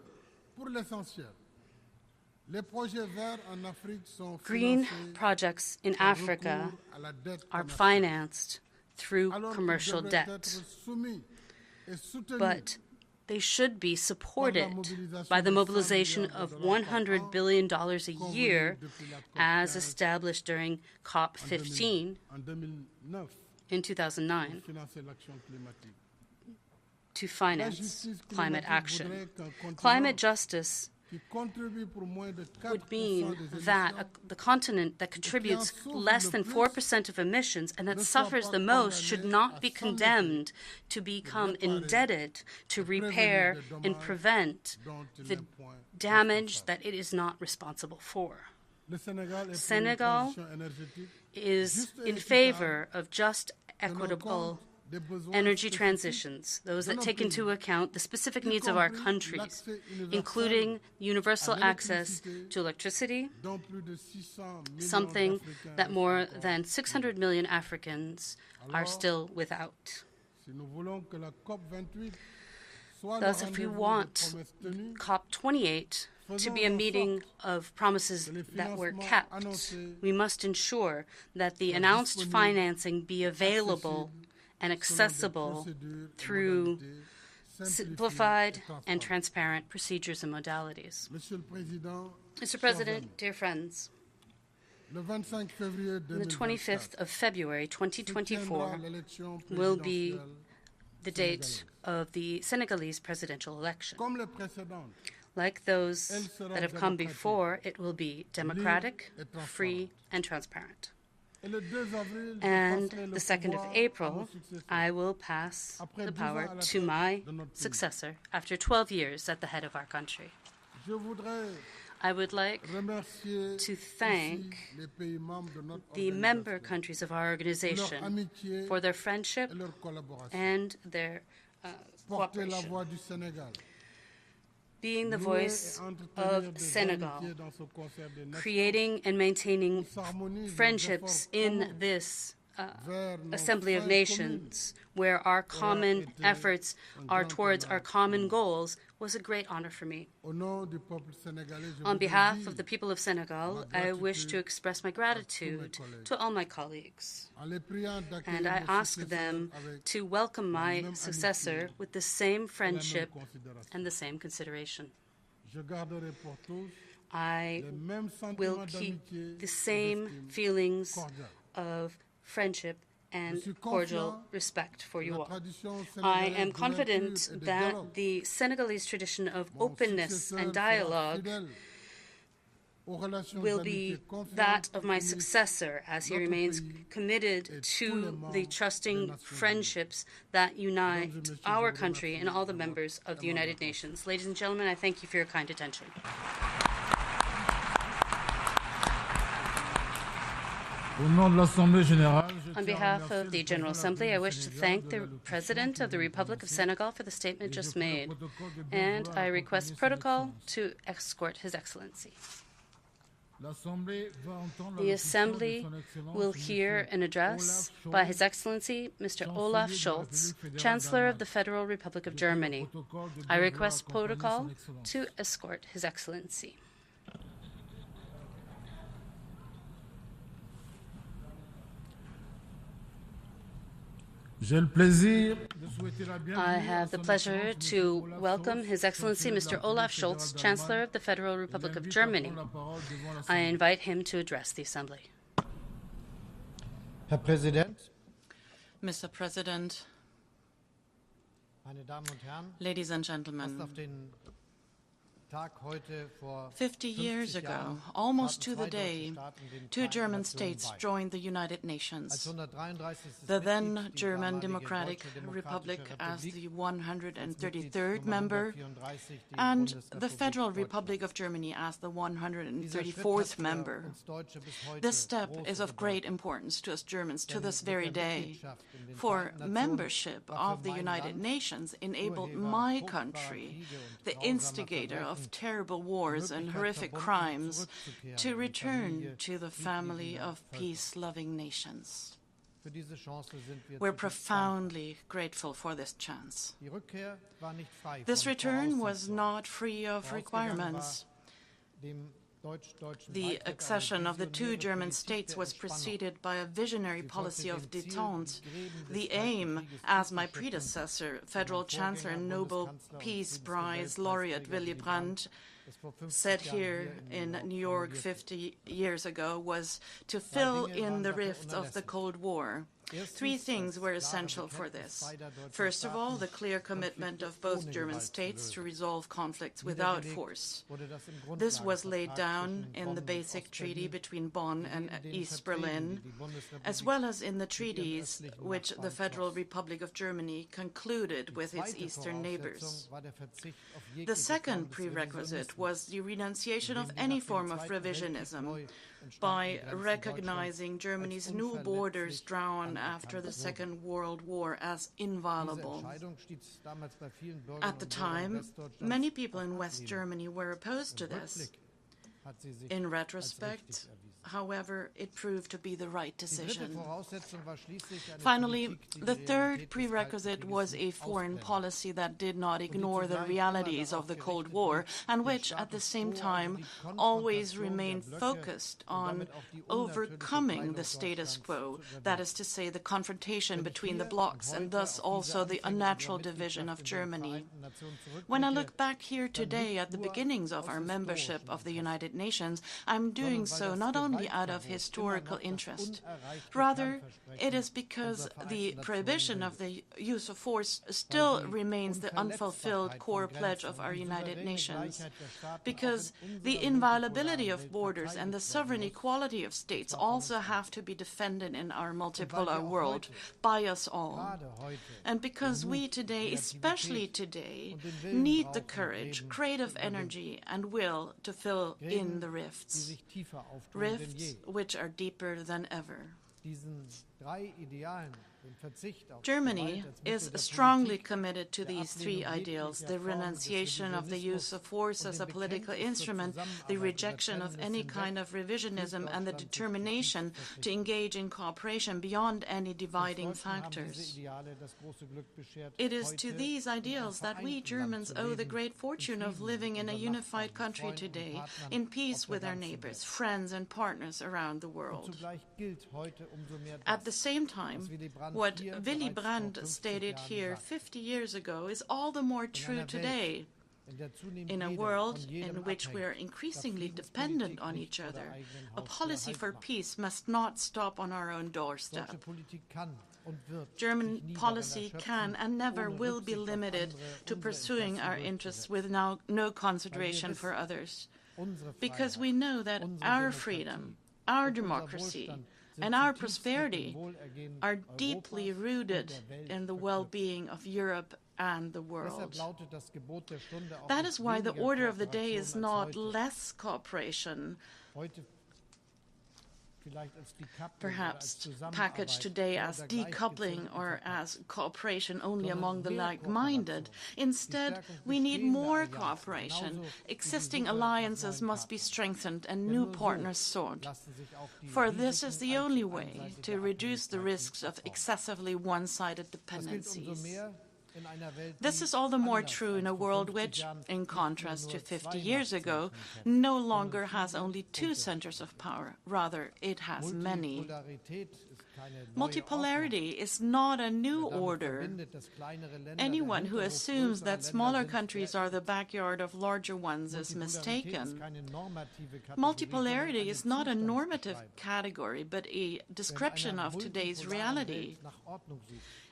Green projects in Africa are financed through commercial debt, but they should be supported by the mobilization of $100 billion a year as established during COP15 in 2009 to finance climate action. Climate justice would mean that the continent that contributes less than 4% of emissions and that suffers the most should not be condemned to become indebted to repair and prevent the damage that it is not responsible for. Senegal is in favor of just, equitable energy transitions, those that take into account the specific needs of our countries, including universal access to electricity, something that more than 600 million Africans are still without. Thus, if we want COP28 to be a meeting of promises that were kept, we must ensure that the announced financing be available and accessible through simplified and transparent procedures and modalities. Mr. President, dear friends, the 25th of February 2024 will be the date of the Senegalese presidential election. Like those that have come before, it will be democratic, free, and transparent. And the 2nd of April, I will pass the power to my successor after 12 years at the head of our country. I would like to thank the member countries of our organization for their friendship and their cooperation. Being the voice of Senegal, creating and maintaining friendships in this Assembly of Nations, where our common efforts are towards our common goals, was a great honor for me. On behalf of the people of Senegal, I wish to express my gratitude to all my colleagues, and I ask them to welcome my successor with the same friendship and the same consideration. I will keep the same feelings of friendship and cordial respect for you all. I am confident that the Senegalese tradition of openness and dialogue will be that of my successor, as he remains committed to the trusting friendships that unite our country and all the members of the United Nations. Ladies and gentlemen, I thank you for your kind attention. On behalf of the General Assembly, I wish to thank the President of the Republic of Senegal for the statement just made, and I request protocol to escort His Excellency. The Assembly will hear an address by His Excellency Mr. Olaf Scholz, Chancellor of the Federal Republic of Germany. I request protocol to escort His Excellency. I have the pleasure to welcome His Excellency Mr. Olaf Scholz, Chancellor of the Federal Republic of Germany. I invite him to address the Assembly. Herr Präsident, Mr. President, ladies and gentlemen, 50 years ago, almost to the day, two German states joined the United Nations. The then German Democratic Republic as the 133rd member, and the Federal Republic of Germany as the 134th member. This step is of great importance to us Germans to this very day, for membership of the United Nations enabled my country, the instigator of terrible wars and horrific crimes, to return to the family of peace-loving nations. We're profoundly grateful for this chance. This return was not free of requirements. The accession of the two German states was preceded by a visionary policy of détente. The aim, as my predecessor, Federal Chancellor and Nobel Peace Prize laureate Willy Brandt said here in New York 50 years ago, was to fill in the rift of the Cold War. Three things were essential for this. First of all, the clear commitment of both German states to resolve conflicts without force. This was laid down in the basic treaty between Bonn and East Berlin, as well as in the treaties which the Federal Republic of Germany concluded with its eastern neighbors. The second prerequisite was the renunciation of any form of revisionism, by recognizing Germany's new borders drawn after the Second World War as inviolable. At the time, many people in West Germany were opposed to this. In retrospect, however, it proved to be the right decision. Finally, the third prerequisite was a foreign policy that did not ignore the realities of the Cold War, and which, at the same time, always remained focused on overcoming the status quo, that is to say, the confrontation between the blocs, and thus also the unnatural division of Germany. When I look back here today at the beginnings of our membership of the United Nations, I'm doing so not only out of historical interest. Rather, it is because the prohibition of the use of force still remains the unfulfilled core pledge of our United Nations. Because the inviolability of borders and the sovereign equality of states also have to be defended in our multipolar world by us all. And because we today, especially today, need the courage, creative energy, and will to fill in the rifts which are deeper than ever. Germany is strongly committed to these three ideals: the renunciation of the use of force as a political instrument, the rejection of any kind of revisionism, and the determination to engage in cooperation beyond any dividing factors. It is to these ideals that we Germans owe the great fortune of living in a unified country today, in peace with our neighbors, friends, and partners around the world. At the same time, what Willy Brandt stated here 50 years ago is all the more true today. In a world in which we are increasingly dependent on each other, a policy for peace must not stop on our own doorstep. German policy can and never will be limited to pursuing our interests with no consideration for others, because we know that our freedom, our democracy, and our prosperity are deeply rooted in the well-being of Europe and the world. That is why the order of the day is not less cooperation, perhaps packaged today as decoupling or as cooperation only among the like-minded. Instead, we need more cooperation. Existing alliances must be strengthened and new partners sought. For this is the only way to reduce the risks of excessively one-sided dependencies. This is all the more true in a world which, in contrast to 50 years ago, no longer has only two centers of power. Rather, it has many. Multipolarity is not a new order. Anyone who assumes that smaller countries are the backyard of larger ones is mistaken. Multipolarity is not a normative category, but a description of today's reality.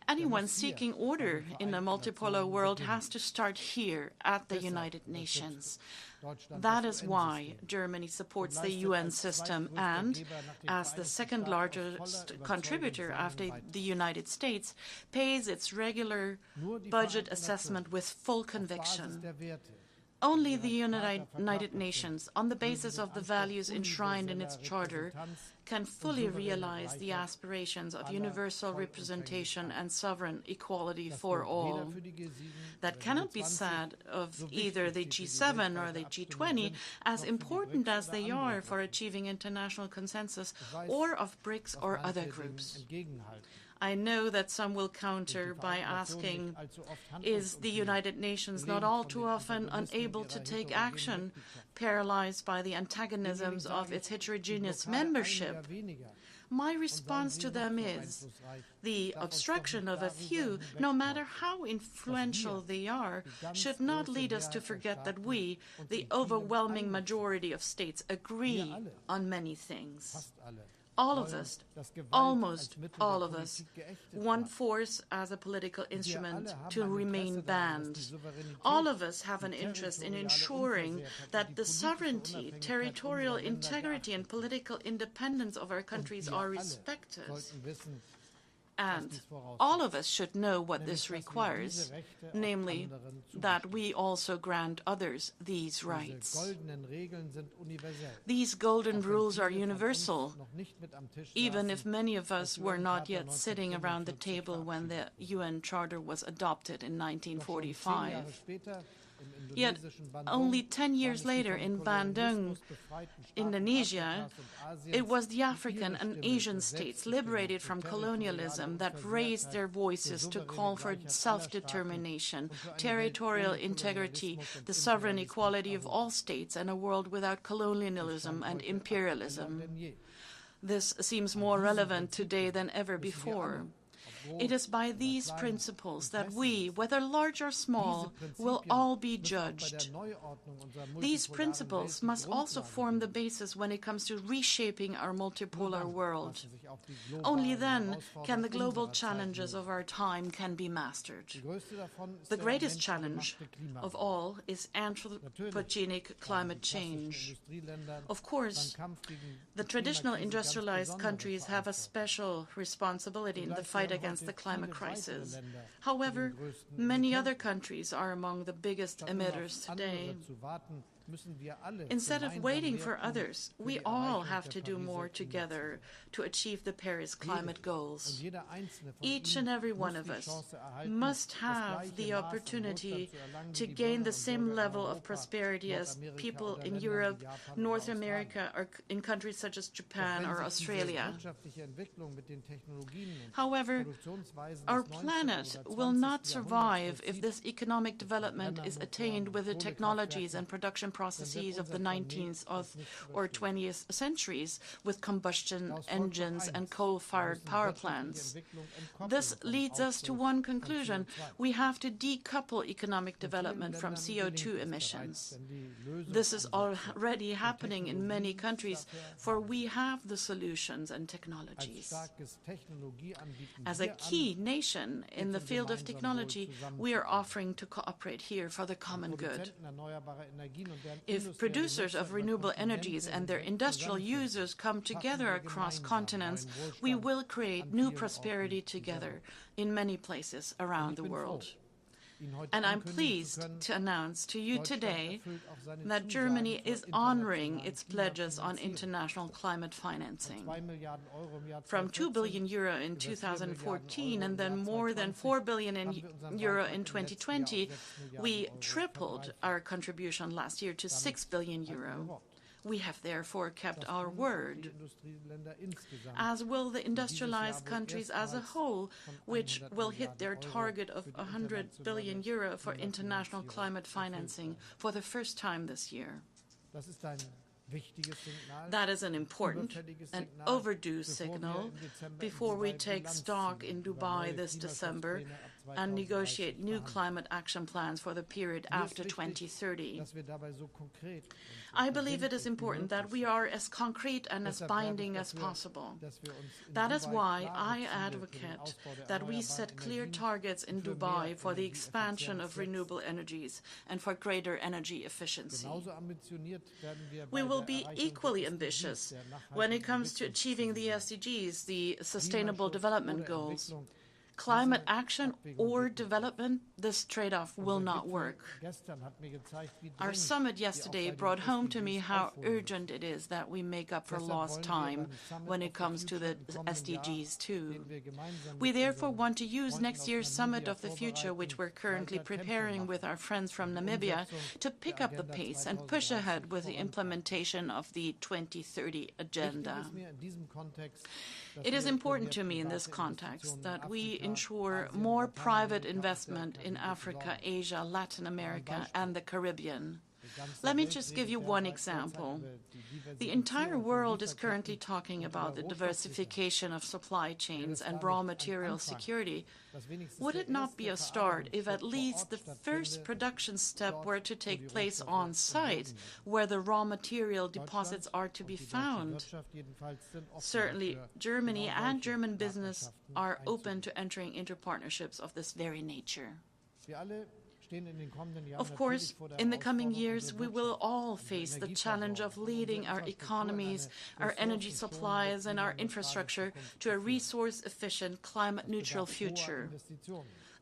Anyone seeking order in a multipolar world has to start here at the United Nations. That is why Germany supports the UN system and, as the second largest contributor after the United States, pays its regular budget assessment with full conviction. Only the United Nations, on the basis of the values enshrined in its charter, can fully realize the aspirations of universal representation and sovereign equality for all. That cannot be said of either the G7 or the G20, as important as they are for achieving international consensus, or of BRICS or other groups. I know that some will counter by asking, is the United Nations not all too often unable to take action, paralyzed by the antagonisms of its heterogeneous membership? My response to them is, the obstruction of a few, no matter how influential they are, should not lead us to forget that we, the overwhelming majority of states, agree on many things. All of us, almost all of us, want force as a political instrument to remain banned. All of us have an interest in ensuring that the sovereignty, territorial integrity, and political independence of our countries are respected. And all of us should know what this requires, namely, that we also grant others these rights. These golden rules are universal, even if many of us were not yet sitting around the table when the UN Charter was adopted in 1945. Yet, only 10 years later in Bandung, Indonesia, it was the African and Asian states liberated from colonialism that raised their voices to call for self-determination, territorial integrity, the sovereign equality of all states, and a world without colonialism and imperialism. This seems more relevant today than ever before. It is by these principles that we, whether large or small, will all be judged. These principles must also form the basis when it comes to reshaping our multipolar world. Only then can the global challenges of our time can be mastered. The greatest challenge of all is anthropogenic climate change. Of course, the traditional industrialized countries have a special responsibility in the fight against the climate crisis. However, many other countries are among the biggest emitters today. Instead of waiting for others, we all have to do more together to achieve the Paris climate goals. Each and every one of us must have the opportunity to gain the same level of prosperity as people in Europe, North America, or in countries such as Japan or Australia. However, our planet will not survive if this economic development is attained with the technologies and production processes of the 19th or 20th centuries with combustion engines and coal-fired power plants. This leads us to one conclusion. We have to decouple economic development from CO2 emissions. This is already happening in many countries, for we have the solutions and technologies. As a key nation in the field of technology, we are offering to cooperate here for the common good. If producers of renewable energies and their industrial users come together across continents, we will create new prosperity together in many places around the world. And I'm pleased to announce to you today that Germany is honoring its pledges on international climate financing. From 2 billion euro in 2014 and then more than 4 billion euro in 2020, we tripled our contribution last year to 6 billion euro. We have therefore kept our word, as will the industrialized countries as a whole, which will hit their target of 100 billion euro for international climate financing for the first time this year. That is an important and overdue signal before we take stock in Dubai this December and negotiate new climate action plans for the period after 2030. I believe it is important that we are as concrete and as binding as possible. That is why I advocate that we set clear targets in Dubai for the expansion of renewable energies and for greater energy efficiency. We will be equally ambitious when it comes to achieving the SDGs, the Sustainable Development Goals. Climate action or development, this trade-off will not work. Our summit yesterday brought home to me how urgent it is that we make up for lost time when it comes to the SDGs too. We therefore want to use next year's Summit of the Future, which we're currently preparing with our friends from Namibia, to pick up the pace and push ahead with the implementation of the 2030 agenda. It is important to me in this context that we ensure more private investment in Africa, Asia, Latin America, and the Caribbean. Let me just give you one example. The entire world is currently talking about the diversification of supply chains and raw material security. Would it not be a start if at least the first production step were to take place on site, where the raw material deposits are to be found? Certainly, Germany and German business are open to entering into partnerships of this very nature. Of course, in the coming years, we will all face the challenge of leading our economies, our energy supplies, and our infrastructure to a resource-efficient, climate-neutral future.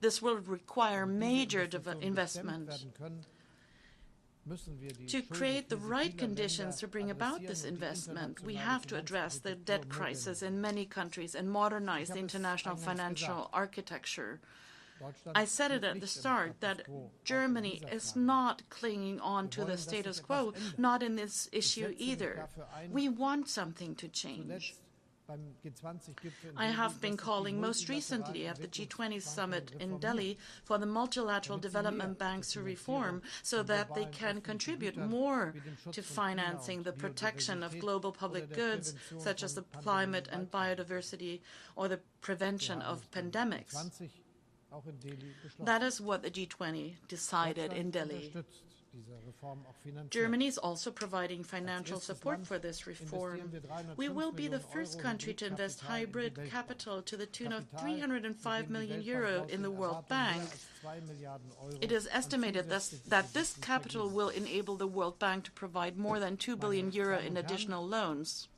This will require major investment. To create the right conditions to bring about this investment, we have to address the debt crisis in many countries and modernize the international financial architecture. I said it at the start that Germany is not clinging on to the status quo, not in this issue either. We want something to change. I have been calling most recently at the G20 summit in Delhi for the multilateral development banks to reform so that they can contribute more to financing the protection of global public goods, such as the climate and biodiversity or the prevention of pandemics. That is what the G20 decided in Delhi. Germany is also providing financial support for this reform. We will be the first country to invest hybrid capital to the tune of 305 million euro in the World Bank. It is estimated that this capital will enable the World Bank to provide more than 2 billion euro in additional loans.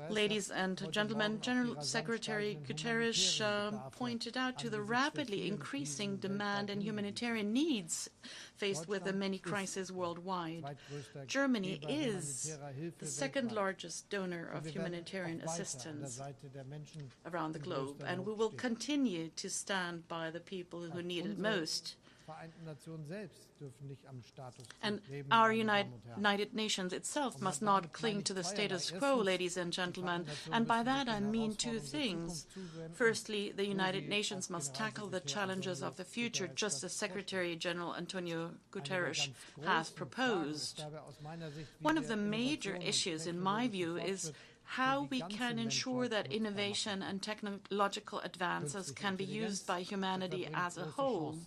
Ladies and gentlemen, General Secretary Guterres pointed out to the rapidly increasing demand and humanitarian needs faced with the many crises worldwide. Germany is the second largest donor of humanitarian assistance around the globe, and we will continue to stand by the people who need it most. And our United Nations itself must not cling to the status quo, ladies and gentlemen. And by that I mean two things. Firstly, the United Nations must tackle the challenges of the future, just as Secretary General Antonio Guterres has proposed. One of the major issues, in my view, is how we can ensure that innovation and technological advances can be used by humanity as a whole.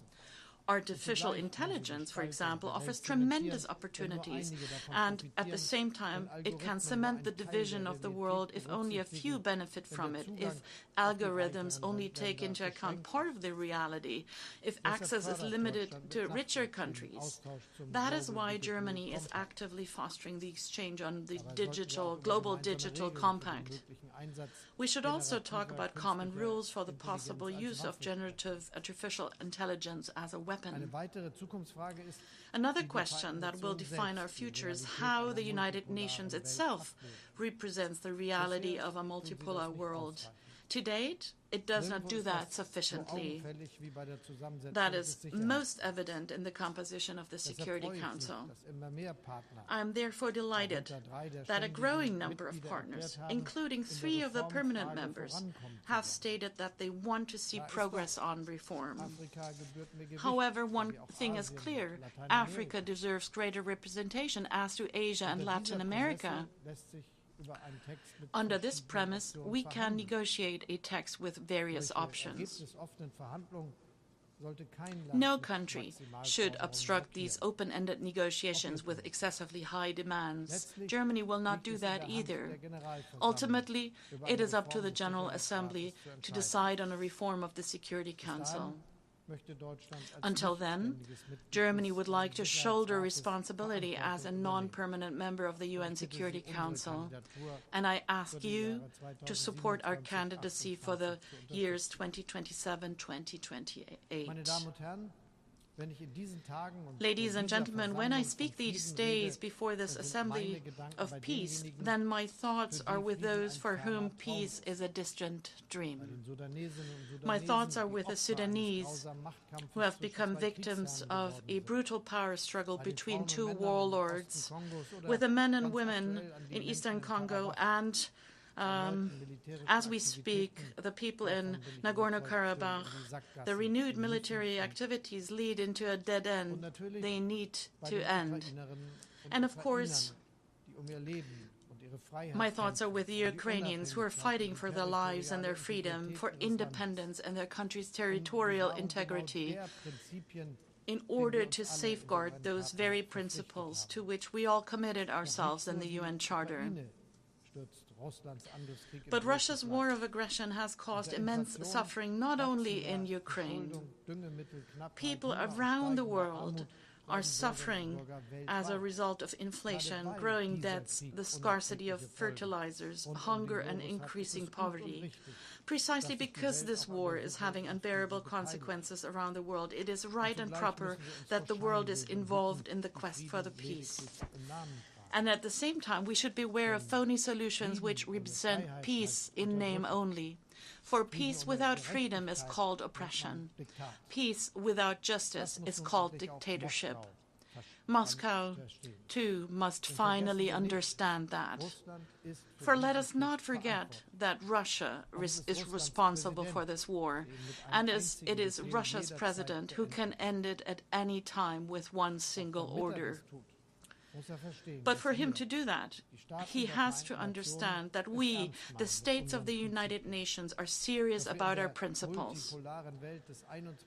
Artificial intelligence, for example, offers tremendous opportunities, and at the same time, it can cement the division of the world if only a few benefit from it, if algorithms only take into account part of the reality, if access is limited to richer countries. That is why Germany is actively fostering the exchange on the global digital compact. We should also talk about common rules for the possible use of generative artificial intelligence as a weapon. Another question that will define our future is how the United Nations itself represents the reality of a multipolar world. To date, it does not do that sufficiently. That is most evident in the composition of the Security Council. I am therefore delighted that a growing number of partners, including 3 of the permanent members, have stated that they want to see progress on reform. However, one thing is clear: Africa deserves greater representation, as do Asia and Latin America. Under this premise, we can negotiate a text with various options. No country should obstruct these open-ended negotiations with excessively high demands. Germany will not do that either. Ultimately, it is up to the General Assembly to decide on a reform of the Security Council. Until then, Germany would like to shoulder responsibility as a non-permanent member of the UN Security Council, and I ask you to support our candidacy for the years 2027-2028. Ladies and gentlemen, when I speak these days before this Assembly of Peace, then my thoughts are with those for whom peace is a distant dream. My thoughts are with the Sudanese who have become victims of a brutal power struggle between 2 warlords, with the men and women in eastern Congo and as we speak, the people in Nagorno-Karabakh. The renewed military activities lead into a dead end. They need to end. And of course, my thoughts are with the Ukrainians who are fighting for their lives and their freedom, for independence and their country's territorial integrity, in order to safeguard those very principles to which we all committed ourselves in the UN Charter. But Russia's war of aggression has caused immense suffering not only in Ukraine. People around the world are suffering as a result of inflation, growing debts, the scarcity of fertilizers, hunger, and increasing poverty. Precisely because this war is having unbearable consequences around the world, it is right and proper that the world is involved in the quest for the peace. And at the same time, we should beware of phony solutions which represent peace in name only. For peace without freedom is called oppression. Peace without justice is called dictatorship. Moscow, too, must finally understand that. For let us not forget that Russia is responsible for this war, and it is Russia's president who can end it at any time with one single order. But for him to do that, he has to understand that we, the states of the United Nations, are serious about our principles.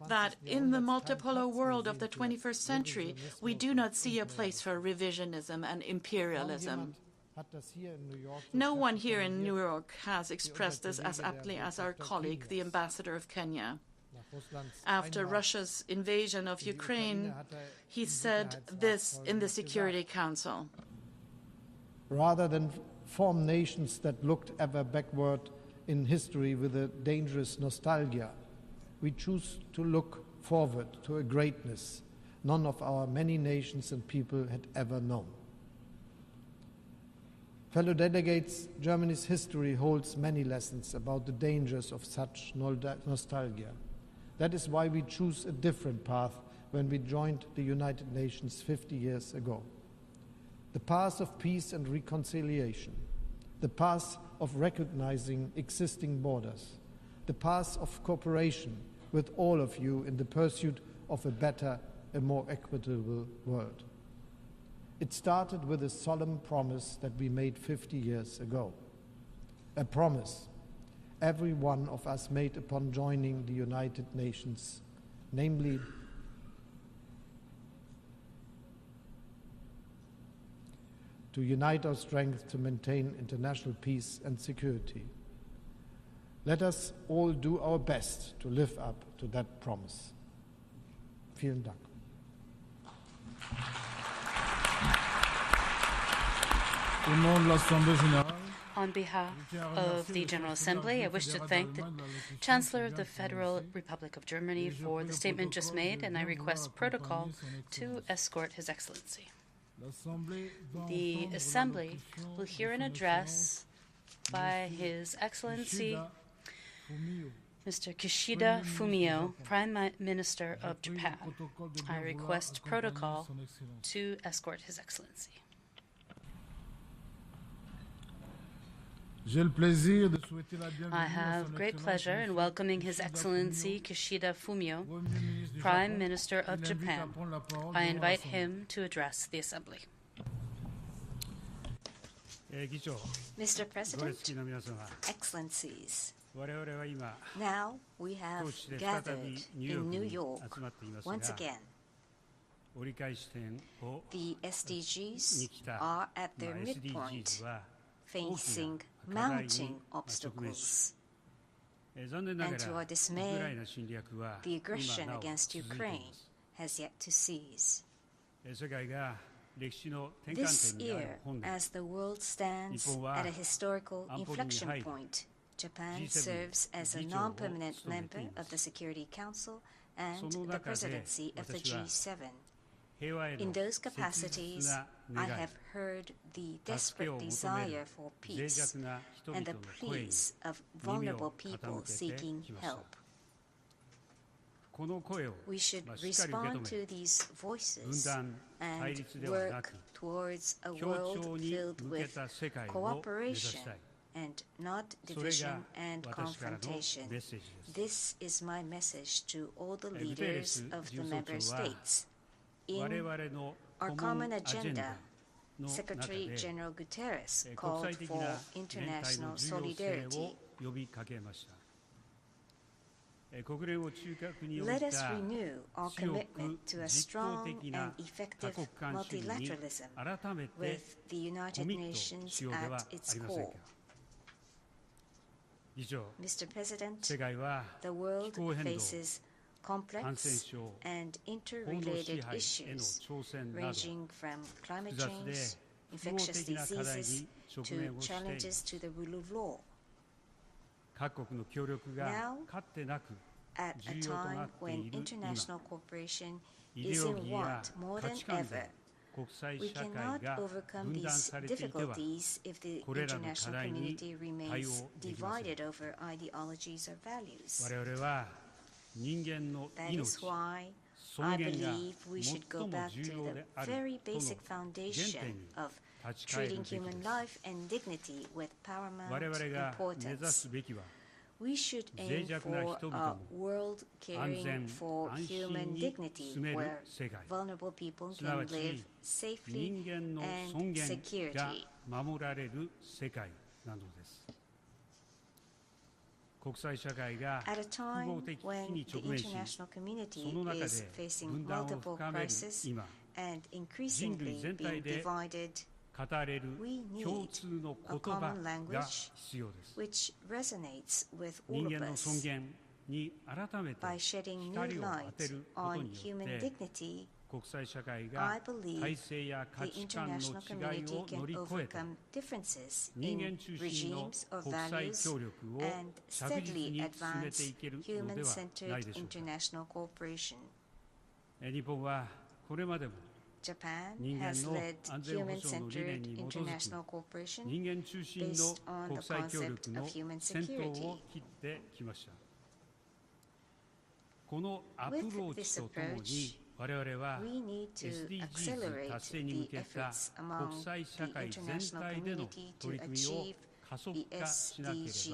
That in the multipolar world of the 21st century, we do not see a place for revisionism and imperialism. No one here in New York has expressed this as aptly as our colleague, the ambassador of Kenya. After Russia's invasion of Ukraine, he said this in the Security Council. Rather than form nations that looked ever backward in history with a dangerous nostalgia, we choose to look forward to a greatness none of our many nations and people had ever known. Fellow delegates, Germany's history holds many lessons about the dangers of such nostalgia. That is why we choose a different path when we joined the United Nations 50 years ago. The path of peace and reconciliation, the path of recognizing existing borders, the path of cooperation with all of you in the pursuit of a better and more equitable world. It started with a solemn promise that we made 50 years ago. A promise every one of us made upon joining the United Nations, namely to unite our strength to maintain international peace and security. Let us all do our best to live up to that promise. Vielen Dank. On behalf of the General Assembly, I wish to thank the Chancellor of the Federal Republic of Germany for the statement just made, and I request protocol to escort His Excellency. The Assembly will hear an address by His Excellency Mr. Kishida Fumio, Prime Minister of Japan. I request protocol to escort His Excellency. I have great pleasure in welcoming His Excellency Kishida Fumio, Prime Minister of Japan. I invite him to address the Assembly. Mr. President, Excellencies, now we have gathered in New York once again. The SDGs are at their midpoint, facing mounting obstacles. And to our dismay, the aggression against Ukraine has yet to cease. This year, as the world stands at a historical inflection point, Japan serves as a non-permanent member of the Security Council and the presidency of the G7. In those capacities, I have heard the desperate desire for peace and the pleas of vulnerable people seeking help. We should respond to these voices and work towards a world filled with cooperation and not division and confrontation. This is my message to all the leaders of the member states. In our common agenda, Secretary General Guterres called for international solidarity. Let us renew our commitment to a strong and effective multilateralism with the United Nations at its core. Mr. President, the world faces complex and interrelated issues ranging from climate change, infectious diseases, to challenges to the rule of law. Now, at a time when international cooperation is in want more than ever, we cannot overcome these difficulties if the international community remains divided over ideologies or values. That is why I believe we should go back to the very basic foundation of treating human life and dignity with paramount importance. We should aim for a world caring for human dignity, where vulnerable people can live safely and securely. At a time when the international community is facing multiple crises and increasingly being divided, we need a common language which resonates with all of us. By shedding new light on human dignity, I believe the international community can overcome differences in regimes or values and steadily advance human-centered international cooperation. Japan has led human-centered international cooperation based on the concept of human security. With this approach, we need to accelerate the efforts among the international community to achieve the SDGs.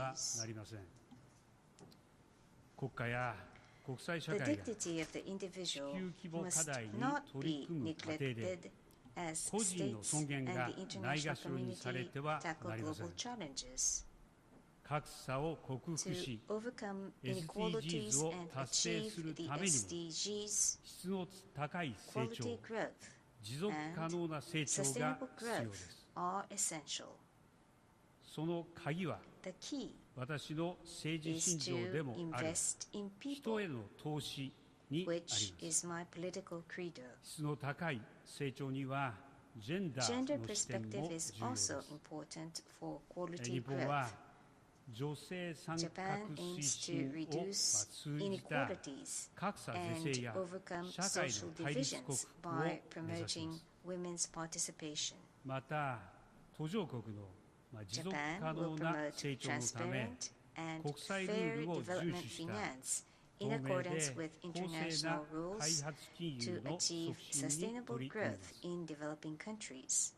The dignity of the individual must not be neglected as states and the international community tackle global challenges. To overcome inequalities and achieve the SDGs, quality growth and sustainable growth are essential. The key is to invest in people, which is my political credo. Gender perspective is also important for quality growth. Japan aims to reduce inequalities and overcome social divisions by promoting women's participation. Japan will promote transparent and fair development finance in accordance with international rules to achieve sustainable growth in developing countries.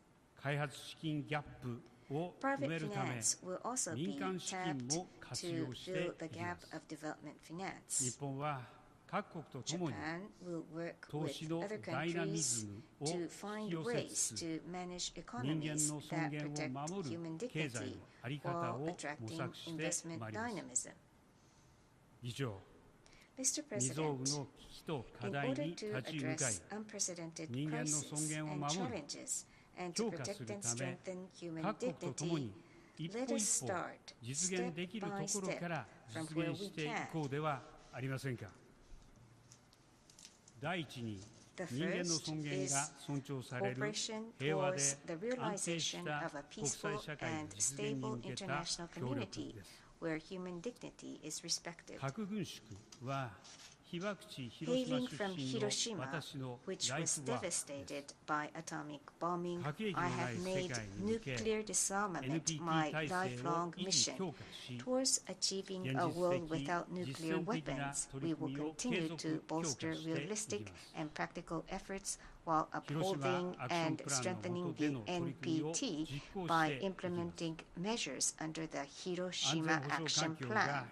Private finance will also be tapped to fill the gap of development finance. Japan will work with other countries to find ways to manage economies that protect human dignity while attracting investment dynamism. Mr. President, in order to address unprecedented crises and challenges and to protect and strengthen human dignity, let us start step by step from where we can. The first is cooperation towards the realization of a peaceful and stable international community where human dignity is respected. Hailing from Hiroshima, which was devastated by atomic bombing, I have made nuclear disarmament my lifelong mission. Towards achieving a world without nuclear weapons, we will continue to bolster realistic and practical efforts while upholding and strengthening the NPT by implementing measures under the Hiroshima Action Plan.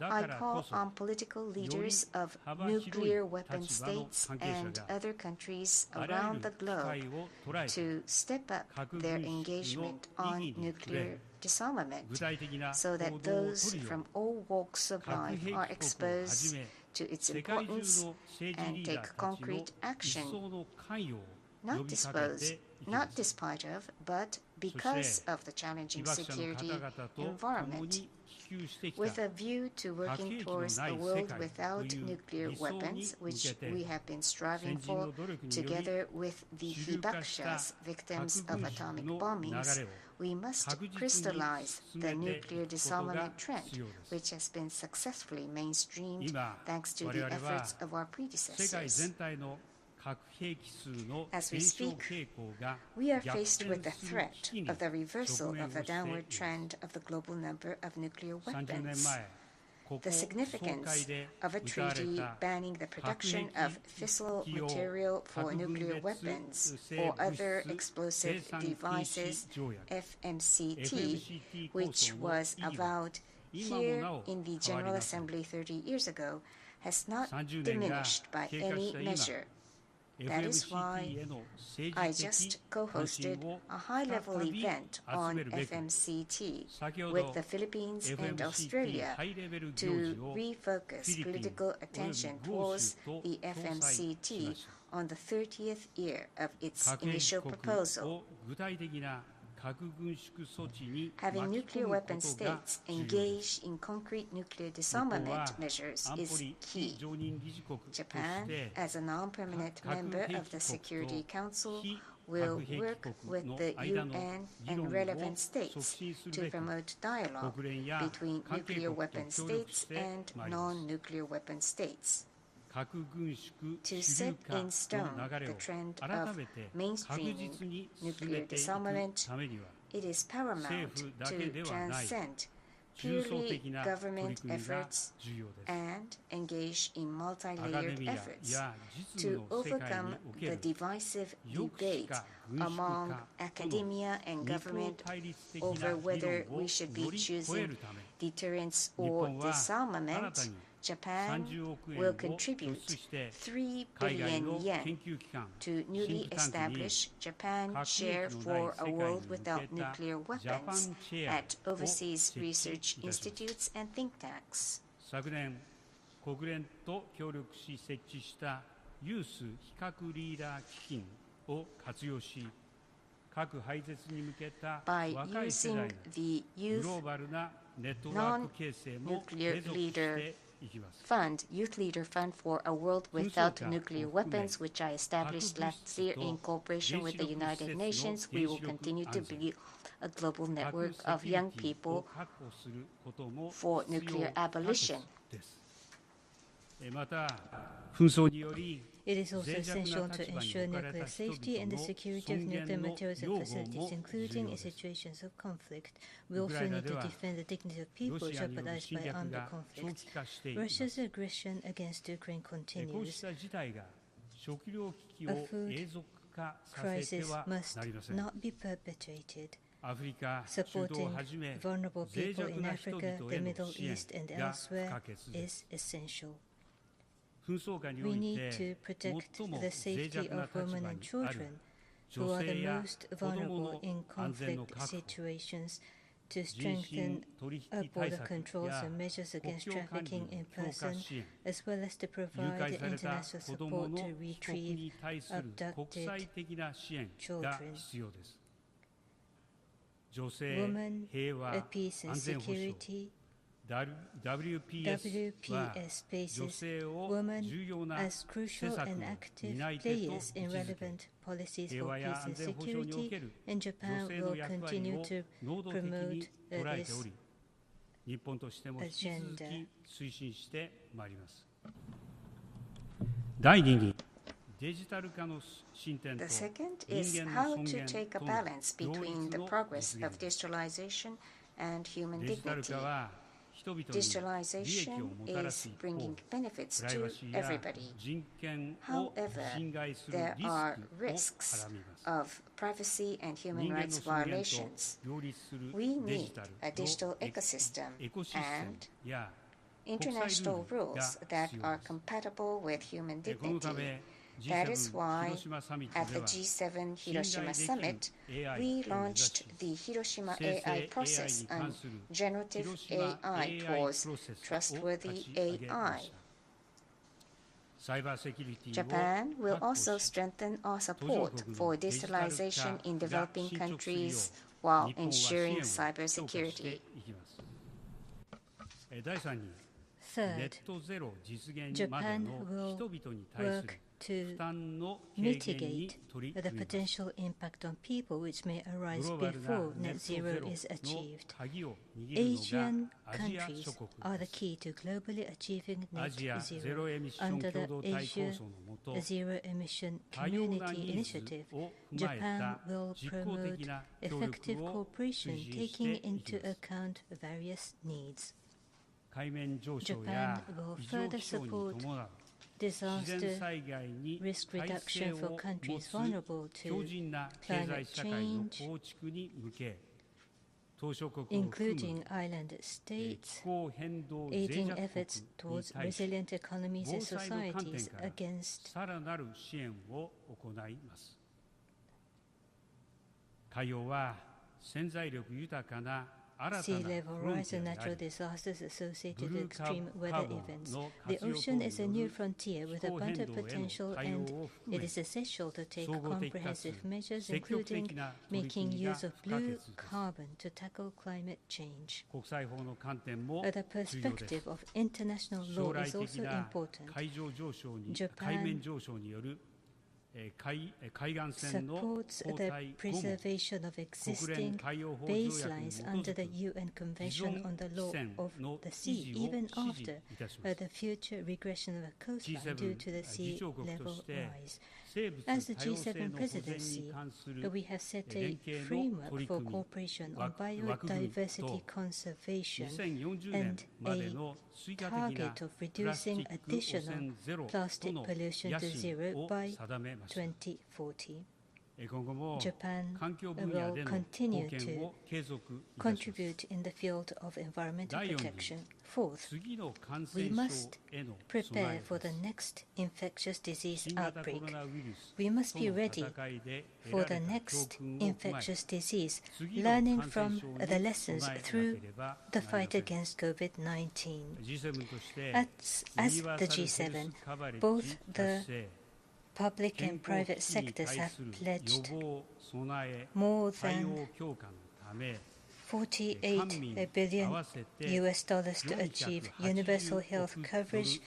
I call on political leaders of nuclear weapon states and other countries around the globe to step up their engagement on nuclear disarmament so that those from all walks of life are exposed to its importance and take concrete action, not despite of, but because of the challenging security environment. With a view to working towards a world without nuclear weapons, which we have been striving for together with the Hibakshas, victims of atomic bombings, we must crystallize the nuclear disarmament trend, which has been successfully mainstreamed thanks to the efforts of our predecessors. As we speak, we are faced with the threat of the reversal of the downward trend of the global number of nuclear weapons. The significance of a treaty banning the production of fissile material for nuclear weapons or other explosive devices, FMCT, which was avowed here in the General Assembly 30 years ago, has not diminished by any measure. That is why I just co-hosted a high-level event on FMCT with the Philippines and Australia to refocus political attention towards the FMCT on the 30th year of its initial proposal. Having nuclear weapon states engage in concrete nuclear disarmament measures is key. Japan, as a non-permanent member of the Security Council, will work with the UN and relevant states to promote dialogue between nuclear weapon states and non-nuclear weapon states. To set in stone the trend of mainstreaming nuclear disarmament, it is paramount to transcend purely government efforts and engage in multi-layered efforts to overcome the divisive debate among academia and government over whether we should be choosing deterrence or disarmament. Japan will contribute 3 billion yen to newly established Japan Share for a World Without Nuclear Weapons at overseas research institutes and think tanks. 昨年、国連と協力し設置したユース非核リーダー基金を活用し、核廃絶に向けた若い世代のグローバルなネットワーク形成も継続してYouth Leader Fund for a World Without Nuclear Weapons, which I established last year in cooperation with the United Nations. We will continue to build a global network of young people for nuclear abolition. It is also essential to ensure nuclear safety and the security of nuclear materials and facilities, including in situations of conflict. We also need to defend the dignity of people jeopardized by armed conflicts. Russia's aggression against Ukraine continues. A food crisis must not be perpetuated. Supporting vulnerable people in Africa, the Middle East, and elsewhere is essential. We need to protect the safety of women and children, who are the most vulnerable in conflict situations, to strengthen border controls and measures against trafficking in person, as well as to provide international support to retrieve abducted children. Women, peace and security. WPS places women as crucial and active players in relevant policies for peace and security, and Japan will continue to promote this agenda. The second is how to take a balance between the progress of digitalization and human dignity. Digitalization is bringing benefits to everybody. However, there are risks of privacy and human rights violations. We need a digital ecosystem and international rules that are compatible with human dignity. That is why, at the G7 Hiroshima Summit, we launched the Hiroshima AI process on generative AI towards trustworthy AI. Japan will also strengthen our support for digitalization in developing countries while ensuring cybersecurity. Third, Japan will work to mitigate the potential impact on people which may arise before net zero is achieved. Asian countries are the key to globally achieving net zero. Under the Asia Zero Emission Community Initiative, Japan will promote effective cooperation taking into account various needs. Japan will further support disaster risk reduction for countries vulnerable to climate change, including island states, aiding efforts towards resilient economies and societies against sea level rise and natural disasters associated with extreme weather events. The ocean is a new frontier with abundant potential, and it is essential to take comprehensive measures, including making use of blue carbon to tackle climate change. The perspective of international law is also important. Japan supports the preservation of existing baselines under the UN Convention on the Law of the Sea, even after the future regression of a coastline due to the sea level rise. As the G7 presidency, we have set a framework for cooperation on biodiversity conservation and a target of reducing additional plastic pollution to zero by 2040. Japan will continue to contribute in the field of environmental protection. Fourth, we must prepare for the next infectious disease outbreak. We must be ready for the next infectious disease, learning from the lessons through the fight against COVID-19. As the G7, both the public and private sectors have pledged more than $48 billion to achieve universal health coverage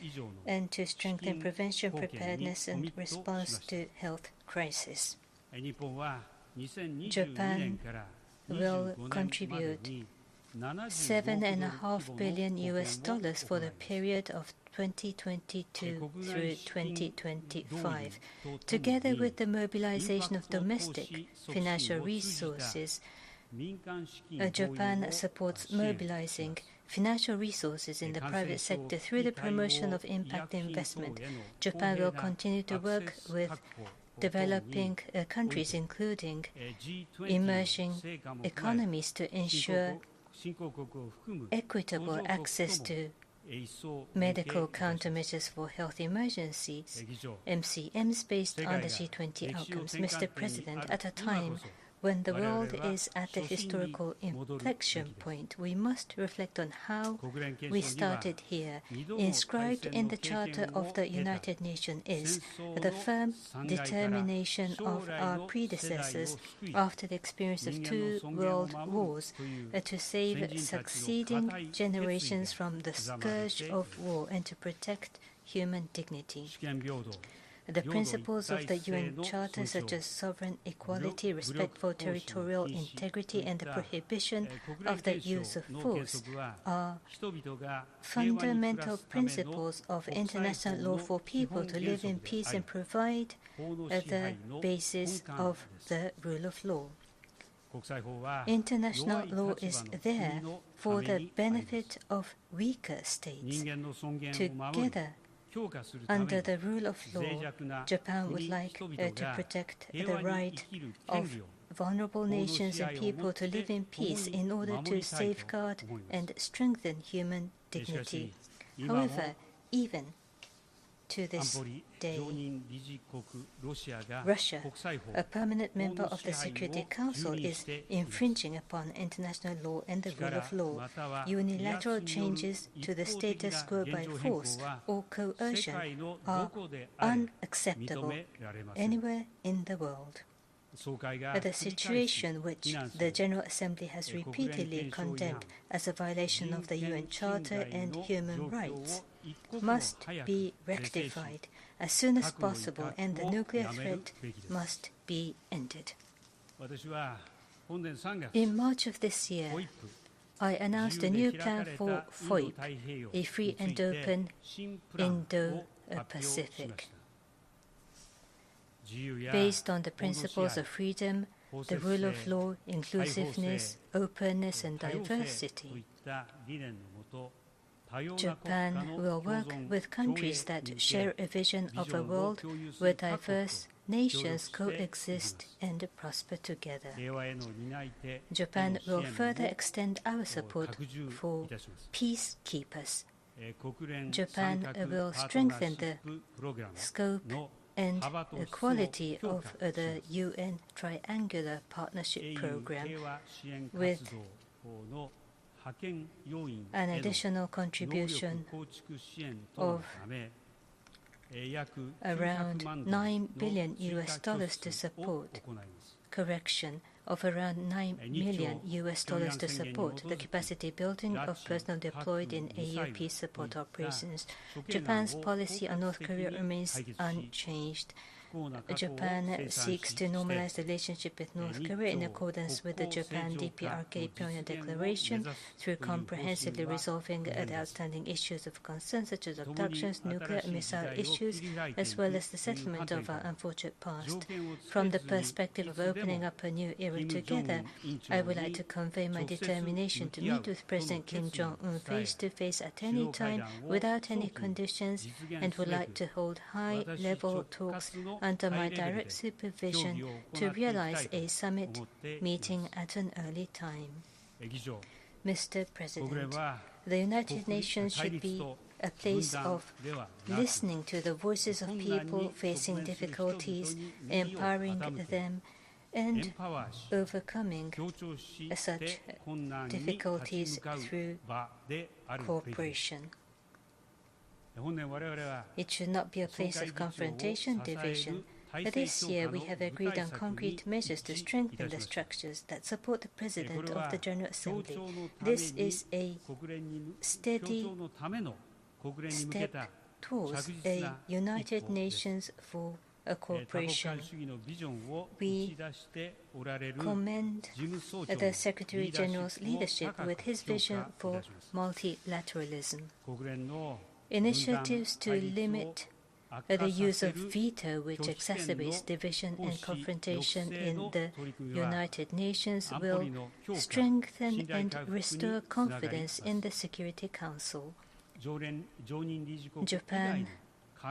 and to strengthen prevention, preparedness, and response to health crisis. Japan will contribute $7.5 billion for the period of 2022 through 2025. Together with the mobilization of domestic financial resources, Japan supports mobilizing financial resources in the private sector through the promotion of impact investment. Japan will continue to work with developing countries, including emerging economies, to ensure equitable access to medical countermeasures for health emergencies, MCMs based on the G20 outcomes. Mr. President, at a time when the world is at a historical inflection point, we must reflect on how we started here. Inscribed in the Charter of the United Nations is the firm determination of our predecessors after the experience of 2 world wars to save succeeding generations from the scourge of war and to protect human dignity. The principles of the UN Charter, such as sovereign equality, respect for territorial integrity, and the prohibition of the use of force, are fundamental principles of international law for people to live in peace and provide the basis of the rule of law. International law is there for the benefit of weaker states. Together, under the rule of law, Japan would like to protect the right of vulnerable nations and people to live in peace in order to safeguard and strengthen human dignity. However, even to this day, Russia, a permanent member of the Security Council, is infringing upon international law and the rule of law. Unilateral changes to the status quo by force or coercion are unacceptable anywhere in the world. The situation which the General Assembly has repeatedly condemned as a violation of the UN Charter and human rights must be rectified as soon as possible, and the nuclear threat must be ended. In March of this year, I announced a new plan for FOIP, a free and open Indo-Pacific. Based on the principles of freedom, the rule of law, inclusiveness, openness, and diversity, Japan will work with countries that share a vision of a world where diverse nations coexist and prosper together. Japan will further extend our support for peacekeepers. Japan will strengthen the scope and the quality of the UN Triangular Partnership Program with an additional contribution of around $9 billion to support correction of around $9 million to support the capacity building of personnel deployed in AU peace support operations. Japan's policy on North Korea remains unchanged. Japan seeks to normalize the relationship with North Korea in accordance with the Japan DPRK Pyongyang Declaration through comprehensively resolving the outstanding issues of concern such as abductions, nuclear and missile issues, as well as the settlement of our unfortunate past. From the perspective of opening up a new era together, I would like to convey my determination to meet with President Kim Jong-un face-to-face at any time without any conditions, and would like to hold high-level talks under my direct supervision to realize a summit meeting at an early time. Mr. President, the United Nations should be a place of listening to the voices of people facing difficulties, empowering them, and overcoming such difficulties through cooperation. It should not be a place of confrontation, division. This year, we have agreed on concrete measures to strengthen the structures that support the President of the General Assembly. This is a steady step towards a United Nations for a cooperation. We commend the Secretary General's leadership with his vision for multilateralism. Initiatives to limit the use of veto, which exacerbates division and confrontation in the United Nations, will strengthen and restore confidence in the Security Council. Japan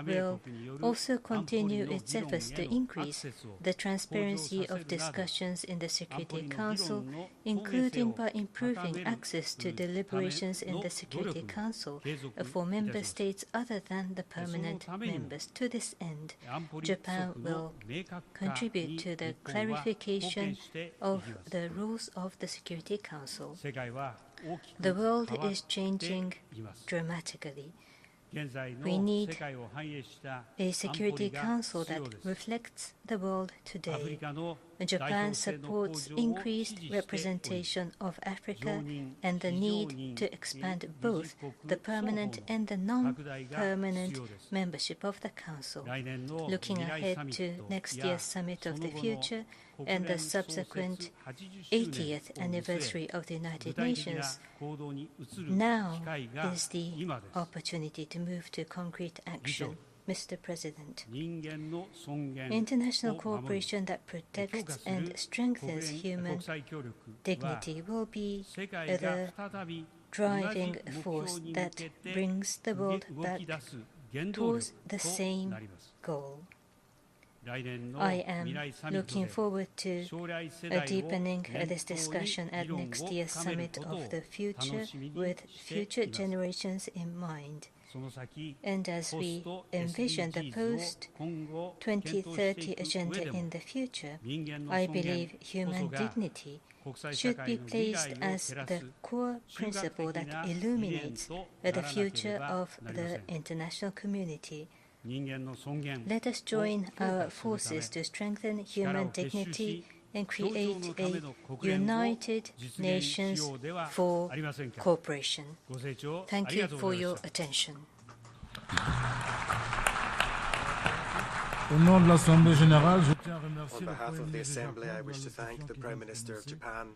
will also continue its efforts to increase the transparency of discussions in the Security Council, including by improving access to deliberations in the Security Council for member states other than the permanent members. To this end, Japan will contribute to the clarification of the rules of the Security Council. The world is changing dramatically. We need a Security Council that reflects the world today. Japan supports increased representation of Africa and the need to expand both the permanent and the non-permanent membership of the Council. Looking ahead to next year's Summit of the Future and the subsequent 80th anniversary of the United Nations, now is the opportunity to move to concrete action. Mr. President, international cooperation that protects and strengthens human dignity will be the driving force that brings the world back towards the same goal. I am looking forward to deepening this discussion at next year's Summit of the Future with future generations in mind. And as we envision the post-2030 agenda in the future, I believe human dignity should be placed as the core principle that illuminates the future of the international community. Let us join our forces to strengthen human dignity and create a United Nations for cooperation. Thank you for your attention. On behalf of the Assembly, I wish to thank the Prime Minister of Japan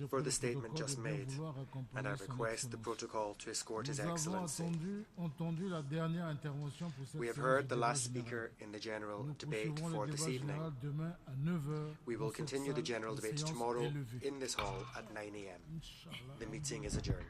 for the statement just made, and I request the protocol to escort His Excellency. We have heard the last speaker in the general debate for this evening. We will continue the general debate tomorrow in this hall at 9 a.m. The meeting is adjourned.